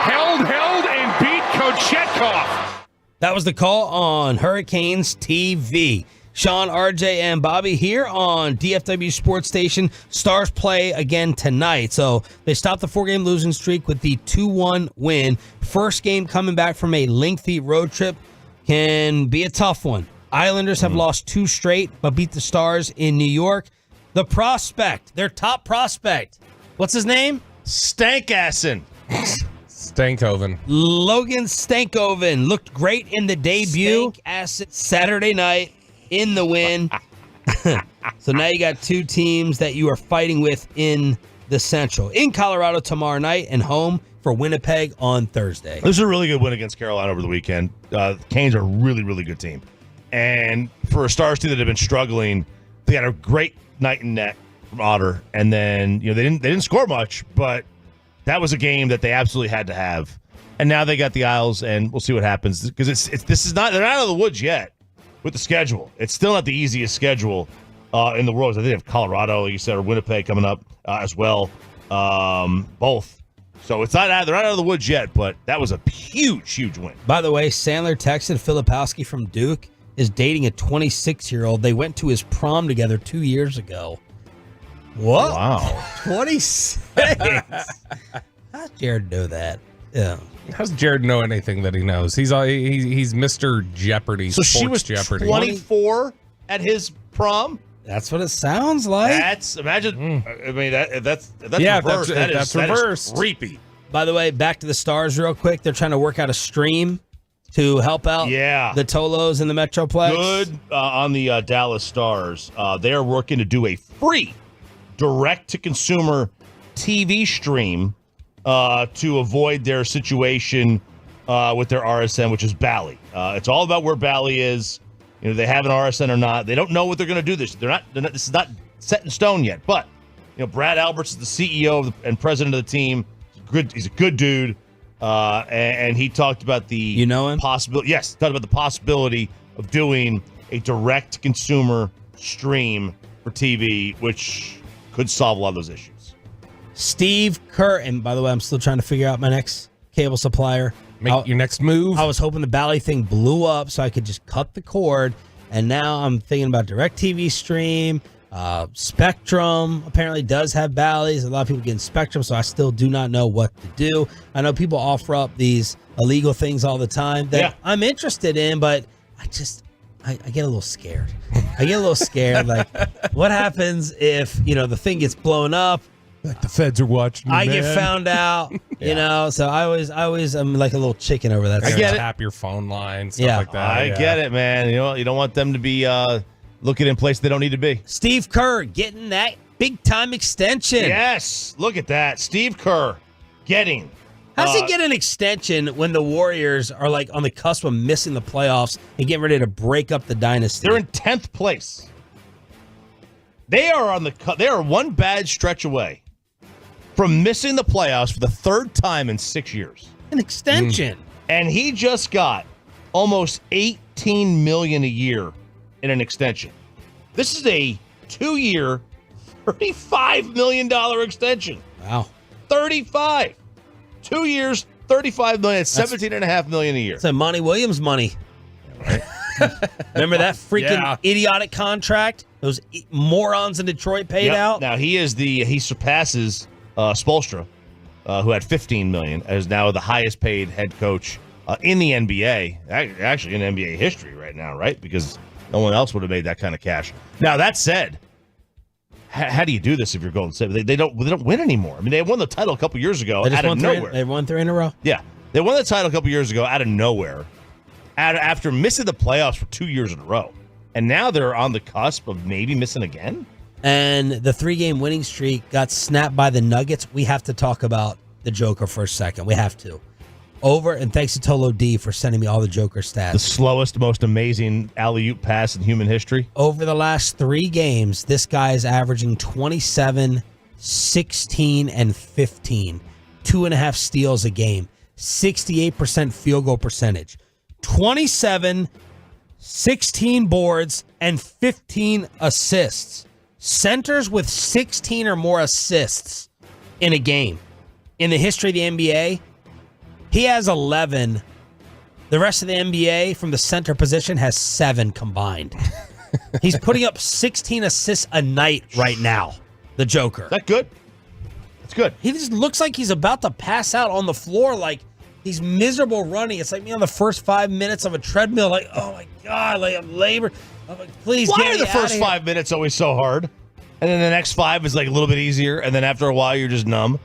Held, and beat Kochetkov. That was the call on Hurricanes TV. Sean, RJ, and Bobby here on DFW Sports Station. Stars play again tonight. So they stopped the 4-game losing streak with the 2-1 win. First game coming back from a lengthy road trip can be a tough one. Islanders have lost 2 straight, but beat the Stars in New York. The prospect, their top prospect, what's his name? Stankassen. Stankoven. Logan Stankoven looked great in the debut. Saturday night in the win. So now you got 2 teams that you are fighting with in the Central. In Colorado tomorrow night and home for Winnipeg on Thursday. This is a really good win against Carolina over the weekend. The Canes are a really, really good team. And for a Stars team that have been struggling, they had a great night in net from Otter. And then, they didn't score much, but that was a game that they absolutely had to have. And now they got the Isles, and we'll see what happens. Because they're not out of the woods yet with the schedule. It's still not the easiest schedule in the world. I think they have Colorado, like you said, or Winnipeg coming up as well. Both. So it's they're not out of the woods yet, but that was a huge, huge win. By the way, Sandler texted Filipowski from Duke is dating a 26-year-old. They went to his prom together 2 years ago. What? Wow. 26. How's Jared know that? Yeah. How's Jared know anything that he knows? He's Mr. Jeopardy. So Sports she was Jeopardy. 24 at his prom? That's what it sounds like. Imagine. I mean, that's yeah, reversed. That's reversed. That is creepy. By the way, back to the Stars real quick. They're trying to work out a stream to help out the Tolos in the Metroplex. Good on the Dallas Stars. They are working to do a free direct-to-consumer TV stream to avoid their situation with their RSN, which is Bally. It's all about where Bally is. They have an RSN or not. They don't know what they're going to do this. They're not. This is not set in stone yet. But Brad Alberts is the CEO and president of the team. He's a good dude, and he talked about the possibility. Yes, talked about the possibility of doing a direct-to-consumer stream for TV, which could solve a lot of those issues. Steve Kerr, and by the way, I'm still trying to figure out my next cable supplier. Make your next move. I was hoping the Bally thing blew up so I could just cut the cord, and now I'm thinking about DirecTV Stream. Spectrum apparently does have Bally's. A lot of people getting Spectrum, so I still do not know what to do. I know people offer up these illegal things all the time that I'm interested in, but I get a little scared. I get a little scared. Like, what happens if, the thing gets blown up? Like the feds are watching. I get found out, So I always am like a little chicken over that. I get it. Tap your phone line, stuff like that. I get it, man. You don't want them to be looking in place they don't need to be. Steve Kerr getting that big time extension. Yes, look at that. Steve Kerr getting. How's he get an extension when the Warriors are like on the cusp of missing the playoffs and getting ready to break up the dynasty? They're in 10th place. They are one bad stretch away from missing the playoffs for the third time in 6 years. An extension. And he just got almost $18 million a year in an extension. This is a 2-year, $35 million extension. Wow. 35. 2 years, $35 million. It's $17.5 million a year. It's like Monty Williams money. Right? Remember that freaking idiotic contract those morons in Detroit paid out? Now he surpasses Spoelstra, who had $15 million, as now the highest paid head coach in the NBA, actually in NBA history right now, right? Because no one else would have made that kind of cash. Now that said, how do you do this if you're Golden State? They don't win anymore. I mean, they won the title a couple years ago out of nowhere. They won 3 in a row. Yeah, they won the title a couple years ago out of nowhere, after missing the playoffs for 2 years in a row, and now they're on the cusp of maybe missing again. And the 3-game winning streak got snapped by the Nuggets. We have to talk about the Joker for a second. We have to. And thanks to Tolo D for sending me all the Joker stats. The slowest, most amazing alley-oop pass in human history. Over the last 3 games, this guy is averaging 27, 16, and 15. 2.5 steals a game. 68% field goal percentage. 27, 16 boards, and 15 assists. Centers with 16 or more assists in a game. In the history of the NBA, he has 11. The rest of the NBA from the center position has 7 combined. He's putting up 16 assists a night right now, the Joker. Is that good? That's good. He just looks like he's about to pass out on the floor, like he's miserable running. It's like me on the first 5 minutes of a treadmill, like, oh my God, like I'm labored. I'm like, please Why get are me the first 5 minutes always so hard? And then the next 5 is like a little bit easier, and then after a while you're just numb.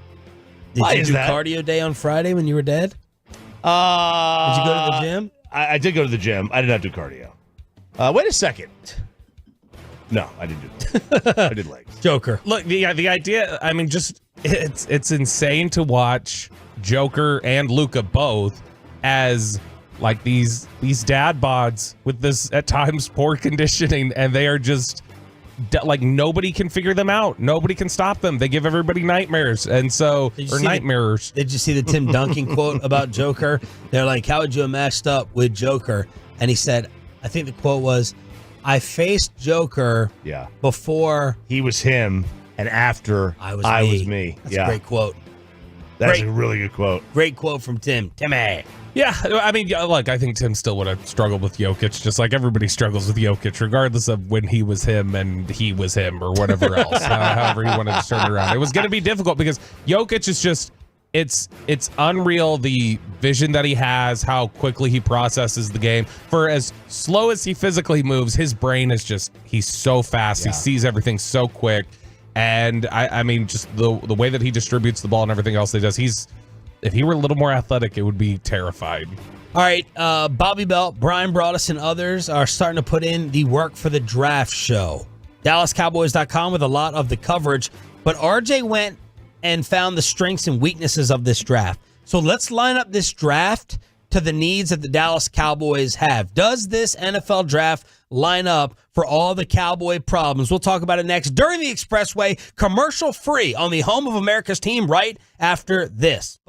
Did you do cardio day on Friday when you were dead? Did you go to the gym? I did go to the gym. I did not do cardio. Wait a second. No, I didn't do that. I did legs. Joker. Look, the idea, I mean, just it's insane to watch Joker and Luka both as like these dad bods with this at times poor conditioning, and they are just like nobody can figure them out. Nobody can stop them. They give everybody nightmares, and so nightmares. Did you see the Tim Duncan quote about Joker? They're like, "How would you have matched up with Joker?" And he said, I think the quote was, "I faced Joker before he was him, and after I was me." That's a great quote. That's a really good quote. Great quote from Tim. Timmy. Yeah, I mean, look, I think Tim still would have struggled with Jokic, just like everybody struggles with Jokic, regardless of when he was him and he was him or whatever else, however he wanted to turn it around. It was going to be difficult because Jokic is just, it's unreal, the vision that he has, how quickly he processes the game. For as slow as he physically moves, his brain is just, he's so fast. He sees everything so quick. And I mean, just the way that he distributes the ball and everything else that he does, if he were a little more athletic, it would be terrified. All right, Bobby Belt, Brian Broaddus, and others are starting to put in the work for the draft show. DallasCowboys.com with a lot of the coverage. But RJ went and found the strengths and weaknesses of this draft. So let's line up this draft to the needs that the Dallas Cowboys have. Does this NFL draft line up for all the Cowboy problems? We'll talk about it next during the Expressway, commercial free on the home of America's team right after this.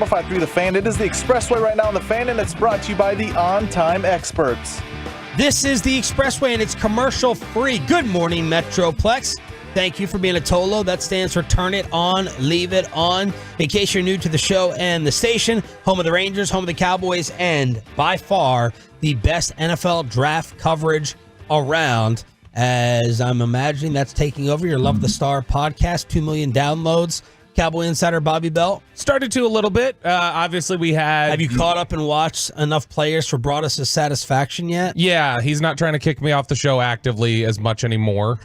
105.3 The Fan. It is the Expressway right now on The Fan, and it's brought to you by the On Time Experts. This is the Expressway, and it's commercial free. Good morning, Metroplex. Thank you for being a Tolo. That stands for Turn It On, Leave It On. In case you're new to the show and the station, home of the Rangers, home of the Cowboys, and by far the best NFL draft coverage around. As I'm imagining that's taking over your Love the Star podcast, 2 million downloads. Cowboy Insider Bobby Bell. Started to a little bit. Obviously, we had... Have you caught up and watched enough players for Broadus' satisfaction yet? Yeah, he's not trying to kick me off the show actively as much anymore.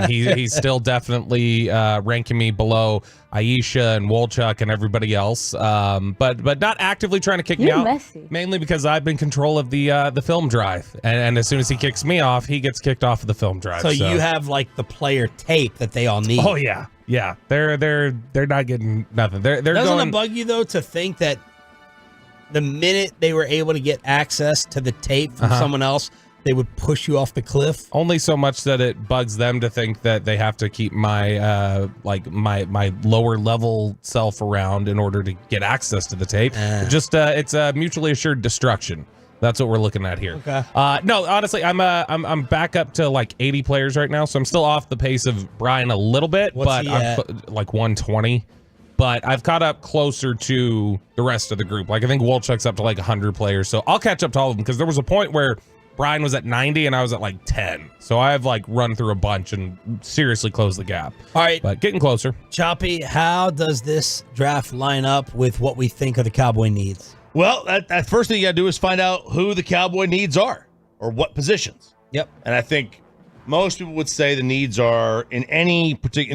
He's still definitely ranking me below Aisha and Wolchuk and everybody else, but not actively trying to kick me out. Messy. Mainly because I've been in control of the film drive, and as soon as he kicks me off, he gets kicked off of the film drive. So you have like the player tape that they all need. Oh yeah. Yeah, they're not getting nothing. They're Doesn't going. it bug you though to think that the minute they were able to get access to the tape from someone else, they would push you off the cliff? Only so much that it bugs them to think that they have to keep my my lower level self around in order to get access to the tape. It's a mutually assured destruction. That's what we're looking at here. Okay. No, honestly, I'm back up to like 80 players right now, so I'm still off the pace of Brian a little bit, What's he I'm at? like 120. But I've caught up closer to the rest of the group. Like I think Wolchuk's up to like 100 players, so I'll catch up to all of them because there was a point where Brian was at 90 and I was at like 10. So I've like run through a bunch and seriously closed the gap. All right. But getting closer. Choppy, how does this draft line up with what we think are the Cowboy needs? Well, that first thing you got to do is find out who the Cowboy needs are or what positions. Yep. And I think most people would say the needs are in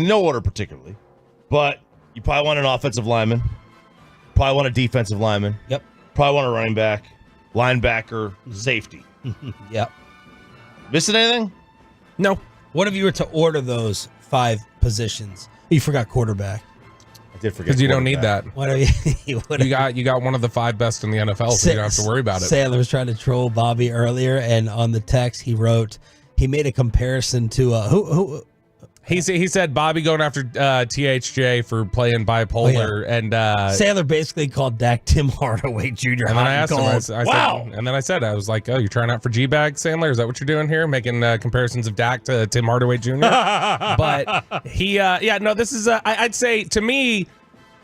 no order particularly, but you probably want an offensive lineman, probably want a defensive lineman. Yep. Probably want a running back, linebacker, safety. Yep. Missing anything? No. What if you were to order those 5 positions? You forgot quarterback. I did forget because you don't need that. What are you? You got one of the 5 best in the NFL, so you don't have to worry about it. Sandler was trying to troll Bobby earlier, and on the text he made a comparison to who. He said Bobby going after THJ for playing bipolar, and Sandler basically called Dak Tim Hardaway Jr. And then I asked him, I said, wow. And then I was like, oh, you're trying out for G-Bag, Sandler? Is that what you're doing here? Making comparisons of Dak to Tim Hardaway Jr.? But this is, I'd say, to me,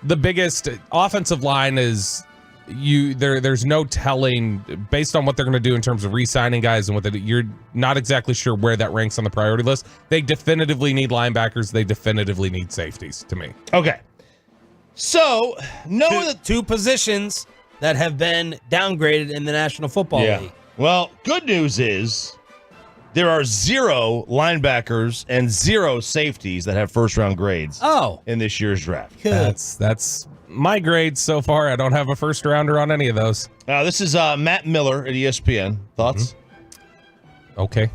the biggest offensive line is there's no telling based on what they're going to do in terms of re-signing guys and you're not exactly sure where that ranks on the priority list. They definitively need linebackers. They definitively need safeties to me. Okay. So, two positions that have been downgraded in the National Football League. Well, good news is there are 0 linebackers and 0 safeties that have first-round grades in this year's draft. Good. That's my grades so far. I don't have a first rounder on any of those. This is Matt Miller at ESPN. Thoughts? Mm-hmm. Okay.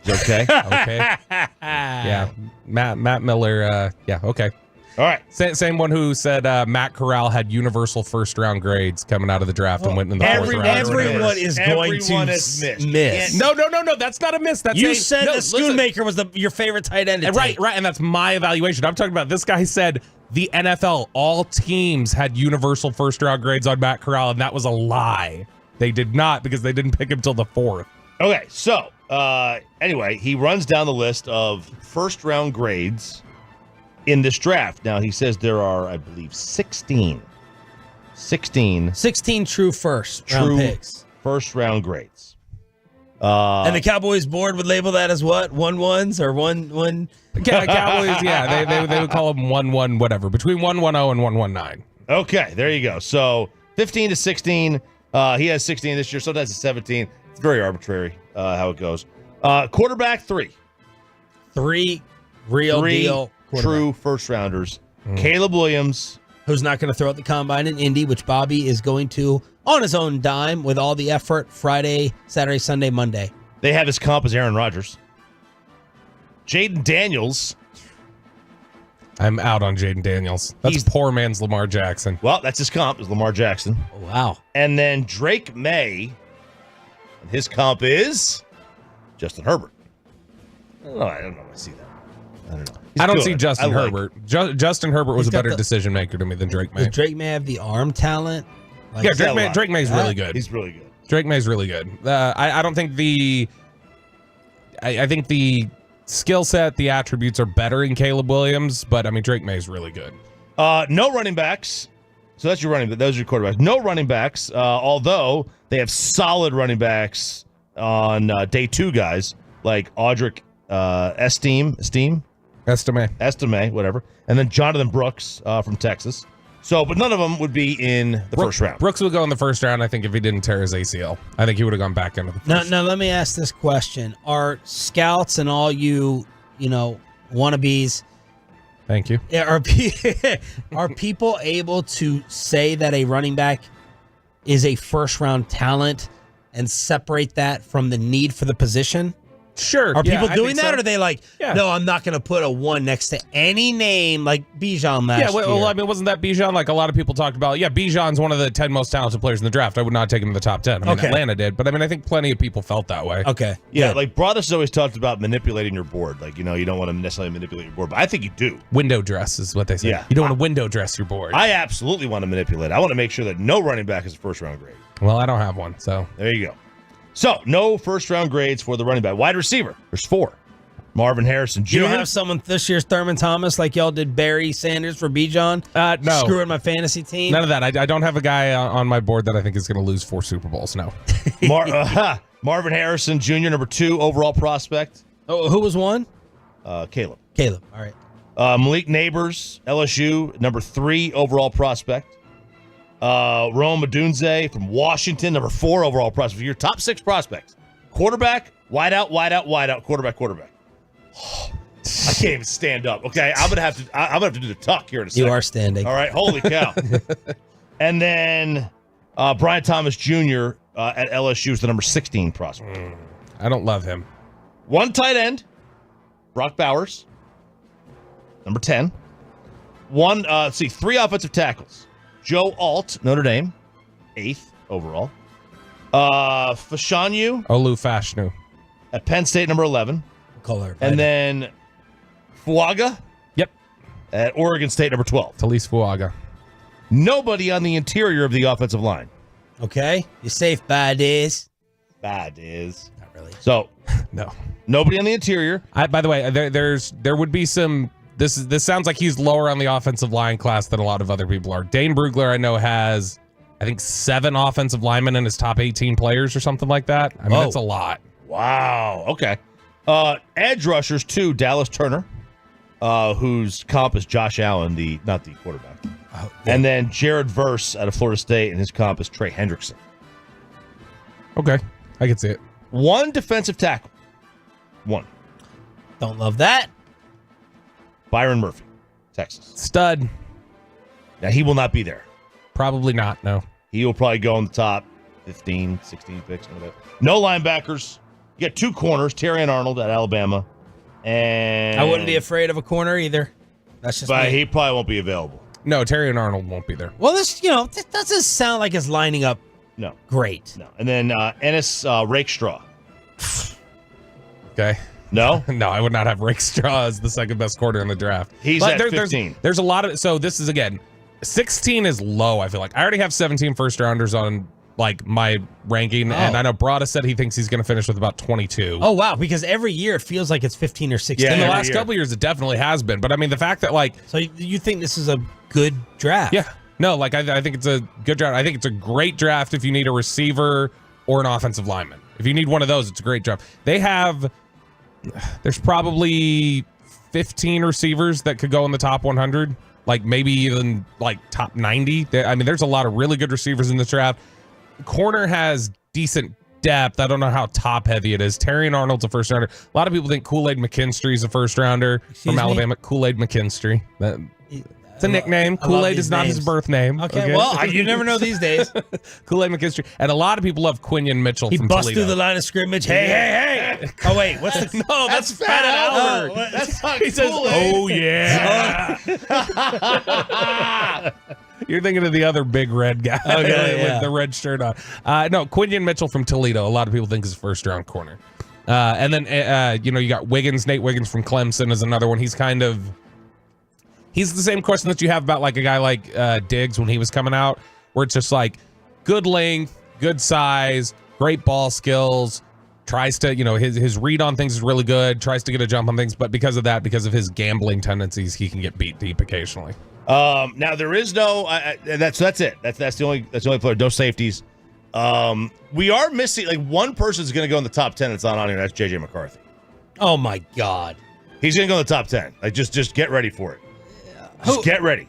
Okay. Okay. Yeah. Matt Miller. Yeah. Okay. All right. Same one who said Matt Corral had universal first round grades coming out of the draft and went in the fourth round. Everyone is going to miss. No. That's not a miss. That's you said that Schoonmaker was your favorite tight end. Right. And that's my evaluation. I'm talking about this guy said the NFL, all teams had universal first round grades on Matt Corral, and that was a lie. They did not because they didn't pick him till the 4th. Okay. So anyway, he runs down the list of first round grades in this draft. Now, he says there are, I believe, 16 true first-round picks. First-round grades. And the Cowboys board would label that as what? 1-1s or 1-1? Cowboys, yeah. They would call them 1-1 whatever. Between 1-1-0 and 1-1-9. Okay, there you go. So, 15 to 16. He has 16 this year. Sometimes it's 17. It's very arbitrary how it goes. Quarterback, 3. 3 real deal. True first rounders. Caleb Williams, who's not going to throw at the combine in Indy, which Bobby is going to on his own dime with all the effort Friday, Saturday, Sunday, Monday. They have his comp as Aaron Rodgers. Jaden Daniels. I'm out on Jaden Daniels. That's poor man's Lamar Jackson. Well, that's his comp is Lamar Jackson. Oh, wow. And then Drake May. And his comp is Justin Herbert. I don't know if I see that. I don't know. I don't good. see Justin Herbert. Justin Herbert was a better decision maker to me than Drake May. Does Drake May have the arm talent? Like, yeah, Drake May's really good. He's really good. Drake May's really good. I don't think I think the skill set, the attributes are better in Caleb Williams, but I mean Drake May's really good. No running backs. So that's your running. Those are your quarterbacks. No running backs. Although they have solid running backs on day 2 guys like Audric Estime, whatever, and then Jonathan Brooks from Texas. So, but none of them would be in the first round. Brooks would go in the first round, I think, if he didn't tear his ACL. I think he would have gone back into the first. Now, let me ask this question. Are scouts and all you wannabes, thank you, are people able to say that a running back is a first-round talent and separate that from the need for the position? Sure. Are people doing that, so. or are they like, no, I'm not going to put a 1 next to any name like Bijan last year? Well, I mean, wasn't that Bijan? Like a lot of people talked about, Bijan's one of the 10 most talented players in the draft. I would not take him in the top 10. I mean, Atlanta did, but I mean, I think plenty of people felt that way. Okay. Yeah, like Brothers has always talked about manipulating your board. Like, you don't want to necessarily manipulate your board, but I think you do. Window dress is what they say. Yeah. You don't want to window dress your board. I absolutely want to manipulate. I want to make sure that no running back is a first-round grade. Well, I don't have one, so. There you go. So, no first-round grades for the running back. Wide receiver, there's 4. Marvin Harrison Jr. You don't have someone this year's Thurman Thomas like y'all did Barry Sanders for Bijan? No. Screwing my fantasy team? None of that. I don't have a guy on my board that I think is going to lose 4 Super Bowls, no. Marvin Harrison Jr., number 2 overall prospect. Oh, who was 1? Caleb. All right. Malik Neighbors, LSU, number 3 overall prospect. Rome Odunze from Washington, number 4 overall prospect. Your top 6 prospects: quarterback, wideout, quarterback. I can't even stand up. Okay, I'm gonna have to do the tuck here in a second. You are standing. All right, holy cow! And then Brian Thomas Jr. At LSU is the number 16 prospect. I don't love him. 1 tight end, Brock Bowers, number 10. 3 offensive tackles. Joe Alt, Notre Dame, 8th overall. Fashanu Fashanu at Penn State, number 11. Color. And then Fuaga. Yep. At Oregon State, number 12. Talise Fuaga. Nobody on the interior of the offensive line. Okay. You're safe, Badiz. Not really. So, no. Nobody on the interior. By the way, there would be some. This sounds like he's lower on the offensive line class than a lot of other people are. Dane Brugler, I know, has, I think, 7 offensive linemen in his top 18 players or something like that. I mean, that's a lot. Wow. Okay. Edge rushers, 2, Dallas Turner, whose comp is Josh Allen, not the quarterback. Oh, yeah. And then Jared Verse out of Florida State, and his comp is Trey Hendrickson. Okay. I can see it. 1 defensive tackle. 1. Don't love that. Byron Murphy, Texas. Stud. Now, he will not be there. Probably not, no. He will probably go in the top 15, 16 picks. No linebackers. You got 2 corners, Terry and Arnold at Alabama. And I wouldn't be afraid of a corner either. That's just But me. he probably won't be available. No, Terry and Arnold won't be there. Well, this doesn't sound like it's lining up No. great. No. And then Ennis Rakestraw. Okay. No? No, I would not have Rick Straw as the second best corner in the draft. He's but at 15. There's a lot of, so this is, again, 16 is low, I feel like. I already have 17 first rounders on like my ranking, and I know Brada said he thinks he's going to finish with about 22. Oh, wow, because every year it feels like it's 15 or 16. Yeah, in the last couple years it definitely has been, but I mean the fact that like... So you think this is a good draft? Yeah. No, like I think it's a good draft. I think it's a great draft if you need a receiver or an offensive lineman. If you need one of those, it's a great draft. There's probably 15 receivers that could go in the top 100, like maybe even like top 90. I mean, there's a lot of really good receivers in this draft. Corner has decent depth. I don't know how top heavy it is. Terry and Arnold's a first rounder. A lot of people think Kool-Aid McKinstry is a first rounder from Alabama. Kool-Aid McKinstry. It's a nickname. Kool-Aid is not his birth name. Okay, well, you never know these days. Kool-Aid McKinstry. And a lot of people love Quinion Mitchell from busts Toledo. through the line of scrimmage. Hey. Oh, wait. What's the... No, that's Fat Albert. That's not He says, oh, yeah. You're thinking of the other big red guy with the red shirt on. No, Quinion Mitchell from Toledo. A lot of people think is a first-round corner. And then, you got Wiggins. Nate Wiggins from Clemson is another one. He's the same question that you have about like a guy like Diggs when he was coming out, where it's just like good length, good size, great ball skills, tries to, his read on things is really good, tries to get a jump on things, but because of his gambling tendencies, he can get beat deep occasionally. Now there is no that's it. That's the only player. No safeties. We are missing like one person's going to go in the top 10. It's not on here. That's JJ McCarthy. Oh my God, he's going to go in the top 10. Like just get ready for it. Just get ready.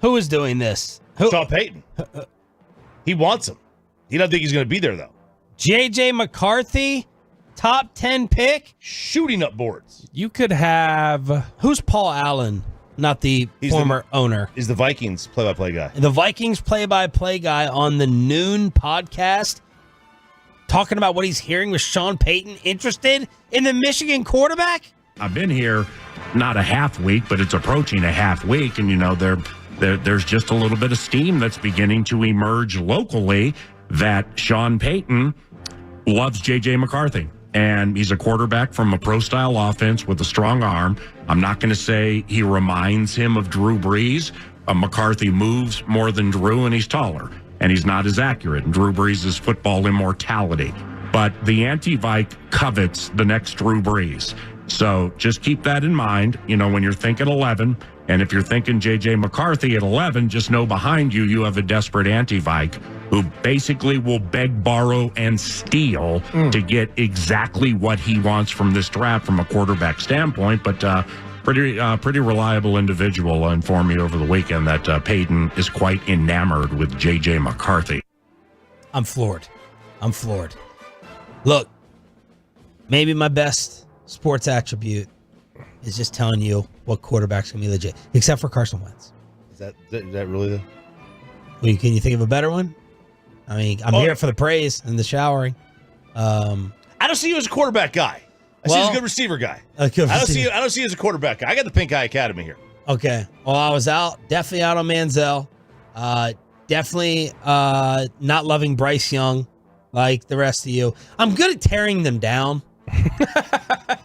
Who is doing this? Sean Payton. He wants him. He doesn't think he's going to be there though. JJ McCarthy, top 10 pick, shooting up boards. You could have who's Paul Allen? Not the former owner. He's the Vikings play-by-play guy. The Vikings play-by-play guy on the Noon podcast, talking about what he's hearing with Sean Payton. Interested in the Michigan quarterback? I've been here not a half week, but it's approaching a half week, and there's just a little bit of steam that's beginning to emerge locally that Sean Payton loves J.J. McCarthy. And he's a quarterback from a pro-style offense with a strong arm. I'm not going to say he reminds him of Drew Brees. McCarthy moves more than Drew, and he's taller. And he's not as accurate. And Drew Brees is football immortality. But the anti-Vike covets the next Drew Brees. So just keep that in mind, when you're thinking 11. And if you're thinking J.J. McCarthy at 11, just know behind you have a desperate anti-Vike who basically will beg, borrow, and steal to get exactly what he wants from this draft from a quarterback standpoint. But pretty reliable individual informed me over the weekend that Payton is quite enamored with J.J. McCarthy. I'm floored. Look, maybe my best sports attribute is just telling you what quarterback's going to be legit, except for Carson Wentz. Is that really Can you think of a better one? I mean, I'm here for the praise and the showering. I don't see you as a quarterback guy. I see you as a good receiver guy. I don't see you as a quarterback guy. I got the Pink Eye Academy here. Okay. Well, I was definitely out on Manziel. Definitely not loving Bryce Young like the rest of you. I'm good at tearing them down.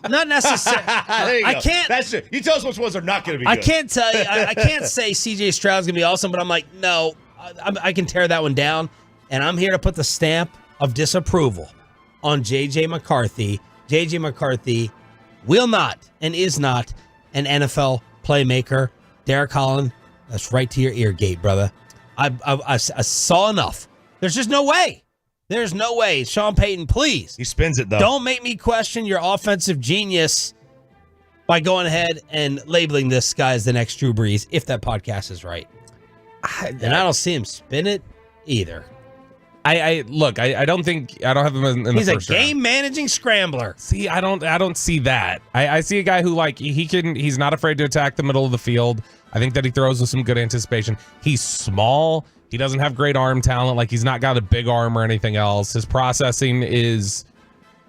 Not necessarily. I can't. That's it. You tell us which ones are not going to be good. I can't tell you. I can't say CJ Stroud's going to be awesome, but I'm like, no, I can tear that one down. And I'm here to put the stamp of disapproval on J.J. McCarthy. J.J. McCarthy will not and is not an NFL playmaker. Derek Holland, that's right to your ear gate, brother. I saw enough. There's just no way. There's no way. Sean Payton, please. He spins it, though. Don't make me question your offensive genius by going ahead and labeling this guy as the next Drew Brees, if that podcast is right. And I don't see him spin it either. I don't have him in the first round. He's a game managing scrambler. See, I don't see that. I see a guy who he's not afraid to attack the middle of the field. I think that he throws with some good anticipation. He's small. He doesn't have great arm talent. Like, he's not got a big arm or anything else. His processing is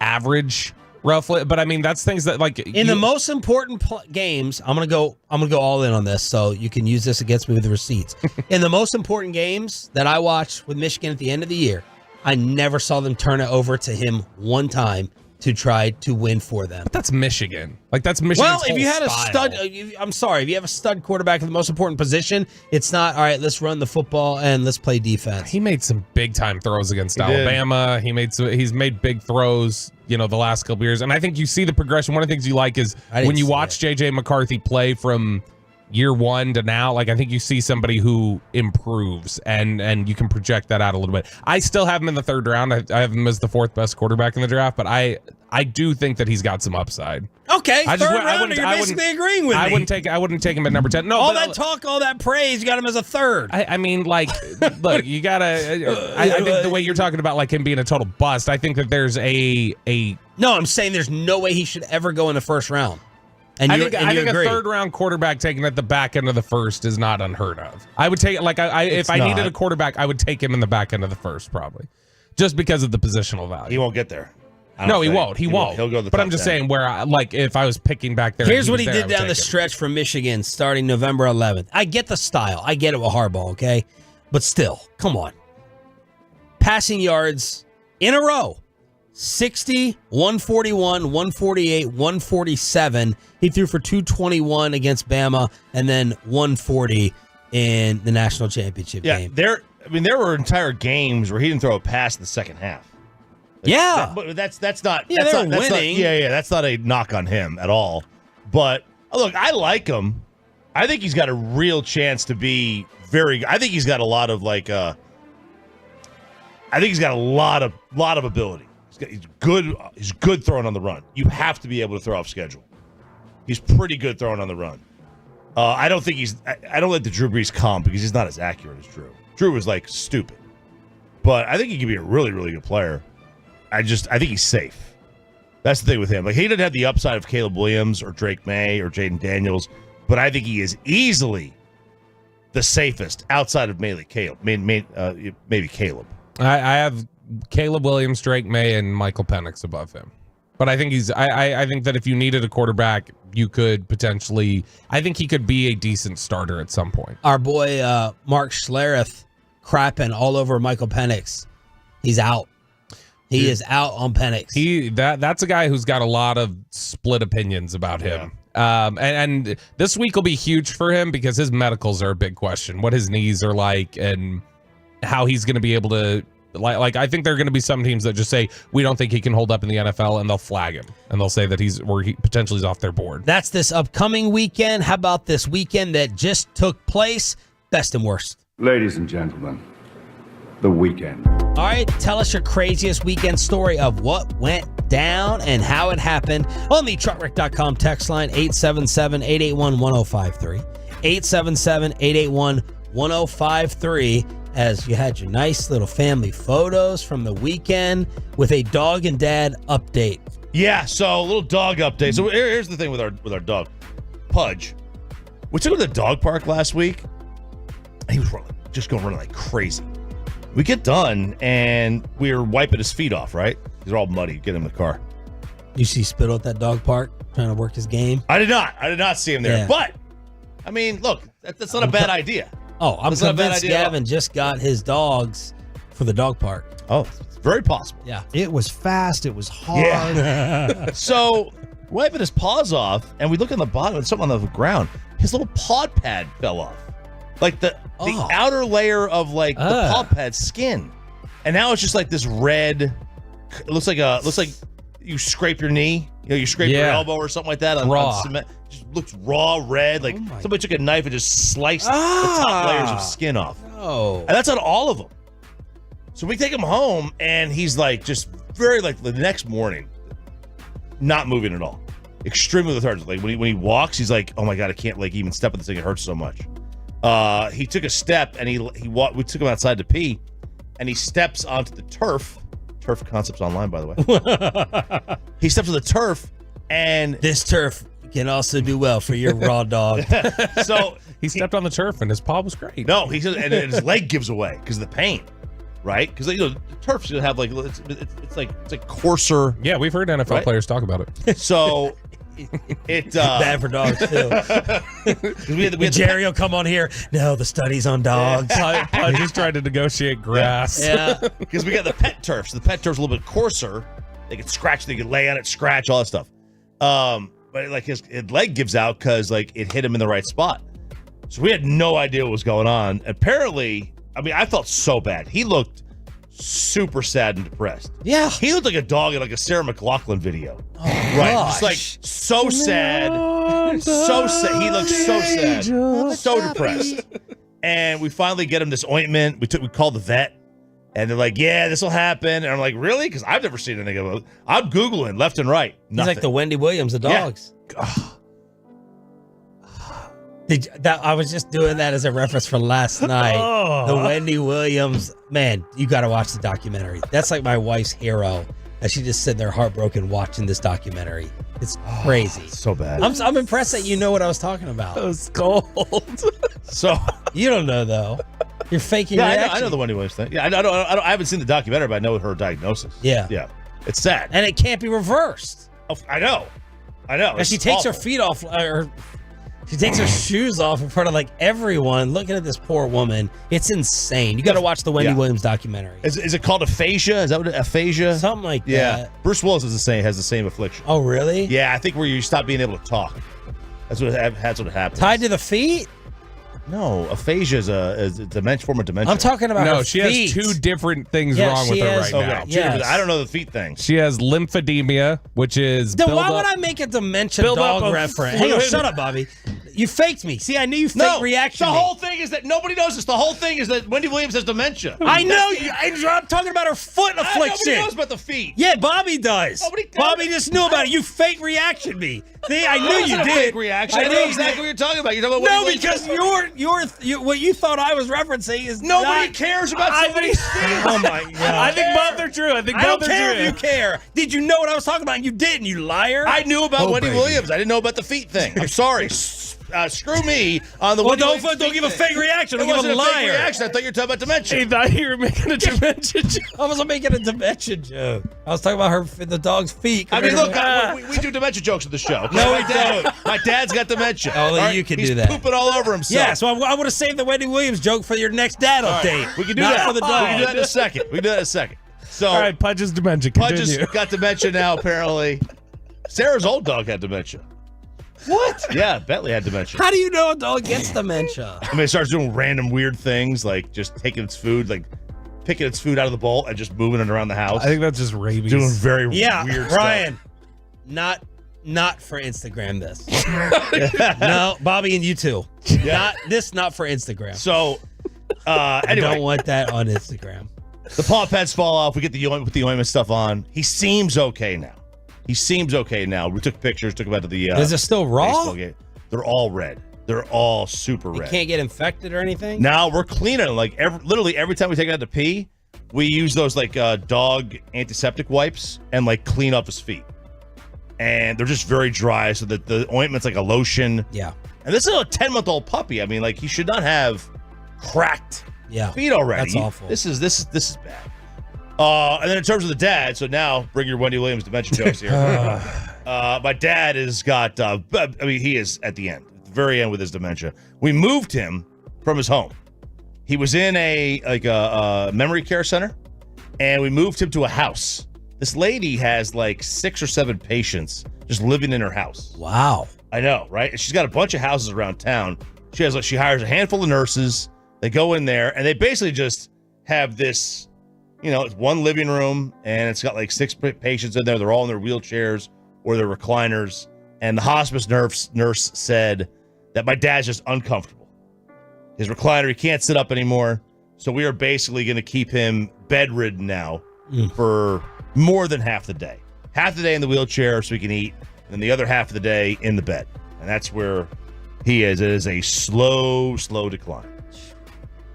average, roughly. But I mean, that's things that in the most important games. I'm gonna go all in on this, so you can use this against me with the receipts. In the most important games that I watched with Michigan at the end of the year, I never saw them turn it over to him one time to try to win for them. But that's Michigan. That's Michigan's Well, if you had style. a stud, I'm sorry, if you have a stud quarterback in the most important position, it's not, all right, let's run the football and let's play defense. He made some big time throws against Alabama. He's made big throws, the last couple years. And I think you see the progression. One of the things you like is when you watch JJ McCarthy play from year one to now, I think you see somebody who improves and you can project that out a little bit. I still have him in the third round. I have him as the fourth best quarterback in the draft, but I do think that he's got some upside. Okay, third rounder, you're basically agreeing with me. I wouldn't take him at number 10. No, all that talk, all that praise, you got him as a third. I mean, look, you gotta. I think the way you're talking about him being a total bust, I think that there's a. No, I'm saying there's no way he should ever go in the first round. And I think a third round quarterback taken at the back end of the first is not unheard of. I would take if I needed a quarterback, I would take him in the back end of the first probably, just because of the positional value. He won't get there. No, he won't. He won't. He'll go the But I'm just saying if I was picking back there. Here's what he did down the stretch for Michigan starting November 11th. I get the style. I get it with Harbaugh, okay? But still, come on. Passing yards in a row. 60, 141, 148, 147. He threw for 221 against Bama and then 140 in the national championship game. There were entire games where he didn't throw a pass in the second half. But that's not. Yeah, that's they're not, that's winning. Not, that's not a knock on him at all. But look, I like him. I think he's got a real chance to be very. I think he's got a lot of I think he's got a lot of ability. He's good. He's good throwing on the run. You have to be able to throw off schedule. He's pretty good throwing on the run. I don't think he's. I don't like the Drew Brees comp because he's not as accurate as Drew. Drew was stupid, but I think he could be a really, really good player. I think he's safe. That's the thing with him. He didn't have the upside of Caleb Williams or Drake May or Jaden Daniels, but I think he is easily the safest outside of maybe Caleb. Maybe Caleb. I have Caleb Williams, Drake May, and Michael Penix above him. But I think I think that if you needed a quarterback, you could potentially. I think he could be a decent starter at some point. Our boy Mark Schlereth crapping all over Michael Penix. He's out. He is out on Penix. That's a guy who's got a lot of split opinions about him. And this week will be huge for him because his medicals are a big question. What his knees are like and how he's going to be able to. I think there are going to be some teams that just say we don't think he can hold up in the NFL, and they'll flag him and they'll say that he potentially is off their board. That's this upcoming weekend. How about this weekend that just took place? Best and worst. Ladies and gentlemen, the weekend. All right, tell us your craziest weekend story of what went down and how it happened on the truckwreck.com text line 877-881-1053. 877-881-1053. As you had your nice little family photos from the weekend with a dog and dad update. Yeah, so a little dog update. So here's the thing with our dog, Pudge. We took him to the dog park last week. And he was running like crazy. We get done and we were wiping his feet off. Right, these are all muddy. Get him in the car. You see Spittle at that dog park trying to work his game? I did not see him there. Yeah. But I mean, look, that's not a bad idea. Oh, I'm convinced Gavin just got his dogs for the dog park. Oh, it's very possible. Yeah. It was fast. It was hard. Yeah. So, wiping his paws off, and we look on the bottom, and something on the ground. His little paw pad fell off. Like the outer layer of the paw pad skin. And now it's just like this red, it looks like you scrape your knee. You scrape your elbow or something like that on cement. Just looks raw red. Somebody took a knife and just sliced the top layers of skin off. Oh. And that's on all of them. So we take him home, and he's just very the next morning, not moving at all. Extremely lethargic. When he walks, he's like, oh my God, I can't even step on this thing. It hurts so much. He took a step, and we took him outside to pee, and he steps onto the turf. Turf Concepts Online, by the way. He steps on the turf, and this turf can also do well for your raw dog. So he stepped on the turf, and his paw was great. No, he said, and his leg gives away because of the pain, right? Because the turf's gonna have it's like coarser. Yeah, we've heard NFL players talk about it. So it bad for dogs too. we had Jerry will come on here. No, the studies on dogs. I just tried to negotiate grass. Yeah, because we got the pet turf. So the pet turf's a little bit coarser. They can scratch. They can lay on it, scratch, all that stuff. But his leg gives out because it hit him in the right spot. So we had no idea what was going on. Apparently, I felt so bad. He looked super sad and depressed. Yeah. He looked like a dog in a Sarah McLachlan video. Oh, right. gosh. Just so sad. So sad. He looked so sad. So depressed. And we finally get him this ointment. We called the vet. And they're like, yeah, this will happen. And I'm like, really? Because I've never seen anything about it. I'm Googling left and right. He's like the Wendy Williams of dogs. Yeah. I was just doing that as a reference for last night. The Wendy Williams, man, you got to watch the documentary. That's like my wife's hero. And she just sitting there heartbroken watching this documentary. It's crazy. It's so bad. I'm impressed that you know what I was talking about. It was cold. So you don't know though. You're faking reaction. I know the Wendy Williams thing. Yeah, I haven't seen the documentary, but I know her diagnosis. Yeah. It's sad. And it can't be reversed. Oh, I know. And she takes her feet off, She takes her shoes off in front of like everyone looking at this poor woman. It's insane. You got to watch the Wendy Williams documentary. Is it called aphasia? Is that what aphasia? Something like that. Bruce Willis has the same affliction. Oh, really? Yeah, I think where you stop being able to talk. That's what happens. Tied to the feet? No, aphasia is a dementia, form of dementia. I'm talking about her she feet. has 2 different things wrong with her right now. Yes. I don't know the feet thing. She has lymphedemia, which is Then why would I make a dementia dog reference? Hang on, shut up, Bobby. You faked me. See, I knew you faked reaction. The whole thing is that nobody knows this. The whole thing is that Wendy Williams has dementia. I know. I'm talking about her foot affliction. Nobody knows about the feet. Yeah, Bobby does. Bobby just knew about it. You fake reaction me. See, I knew you did. Fake reaction. I know exactly what you're talking about. You're talking about Wendy because what you thought I was referencing is nobody cares about somebody's feet. Oh my god! I think both are true. I don't care if you care. Did you know what I was talking about? And you didn't. You liar. I knew about Wendy Williams. I didn't know about the feet thing. I'm sorry. Screw me on the. Well, don't give a fake reaction. Don't give a liar. Fake reaction. I thought you were talking about dementia. He thought you were making a dementia joke. I wasn't making a dementia joke. I was talking about the dog's feet. I mean, look, we do dementia jokes at the show. Okay? No, we don't. My dad's got dementia. Only you can do that. He's pooping all over himself. Yeah, so I would have saved the Wendy Williams joke for your next dad update. Right. We can do that for the dog. We can do that in a second. So, all right, Pudge's dementia. Pudge's got dementia now, apparently. Sarah's old dog had dementia. What? Yeah, Bentley had dementia. How do you know a dog gets dementia? I mean, it starts doing random weird things, like just taking its food, like picking its food out of the bowl and just moving it around the house. I think that's just rabies. Doing very weird Ryan, stuff. not for Instagram this. No, Bobby and you too. Yeah. Not for Instagram. So, anyway. I don't want that on Instagram. The paw pads fall off. We get the ointment stuff on. He seems okay now. We took pictures, took him out to the Is it still raw? baseball game. They're all red. They're all super red. Can't get infected or anything? Now we're cleaning them. Like literally every time we take it out to pee, we use those like dog antiseptic wipes and like clean up his feet. And they're just very dry, so that the ointment's like a lotion. Yeah. And this is a 10-month-old puppy. I mean, like he should not have cracked feet already. That's awful. This is bad. And then in terms of the dad, so now bring your Wendy Williams dementia jokes here. My dad has got, he is at the end, at the very end with his dementia. We moved him from his home. He was in a memory care center, and we moved him to a house. This lady has like 6 or 7 patients just living in her house. Wow. I know, right? And she's got a bunch of houses around town. She hires a handful of nurses. They go in there, and they basically just have this. It's one living room, and it's got like 6 patients in there. They're all in their wheelchairs or their recliners. And the hospice nurse said that my dad's just uncomfortable. His recliner, he can't sit up anymore. So we are basically going to keep him bedridden now for more than half the day. Half the day in the wheelchair so he can eat, and the other half of the day in the bed. And that's where he is. It is a slow decline.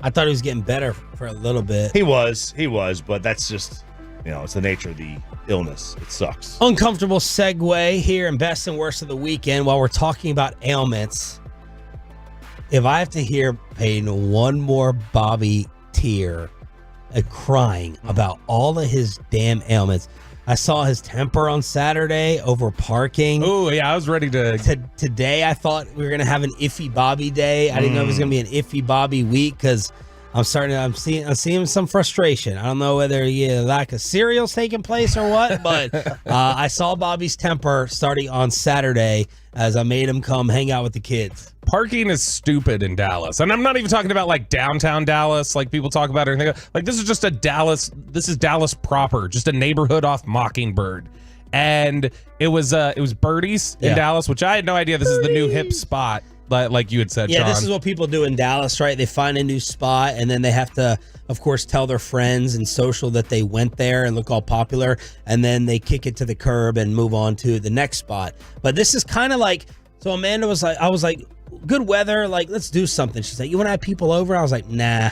I thought he was getting better for a little bit. He was, but that's just, it's the nature of the illness. It sucks. Uncomfortable segue here in Best and Worst of the Weekend while we're talking about ailments. If I have to hear Peyton one more Bobby tear crying about all of his damn ailments. I saw his temper on Saturday over parking. Oh, yeah, I was ready to... Today, I thought we were going to have an iffy Bobby day. I didn't know it was going to be an iffy Bobby week because I'm seeing some frustration. I don't know whether lack of cereal's taking place or what, but I saw Bobby's temper starting on Saturday as I made him come hang out with the kids. Parking is stupid in Dallas. And I'm not even talking about like downtown Dallas, like people talk about or anything. Like this is just this is Dallas proper, just a neighborhood off Mockingbird. And it was Birdie's in Dallas, which I had no idea this is the new hip spot, like you had said, Sean. This is what people do in Dallas, right? They find a new spot and then they have to, of course, tell their friends and social that they went there and look all popular. And then they kick it to the curb and move on to the next spot. But this is kind of like, so Amanda was like, I was like, good weather, like let's do something. She's like, you want to have people over? I was like, nah,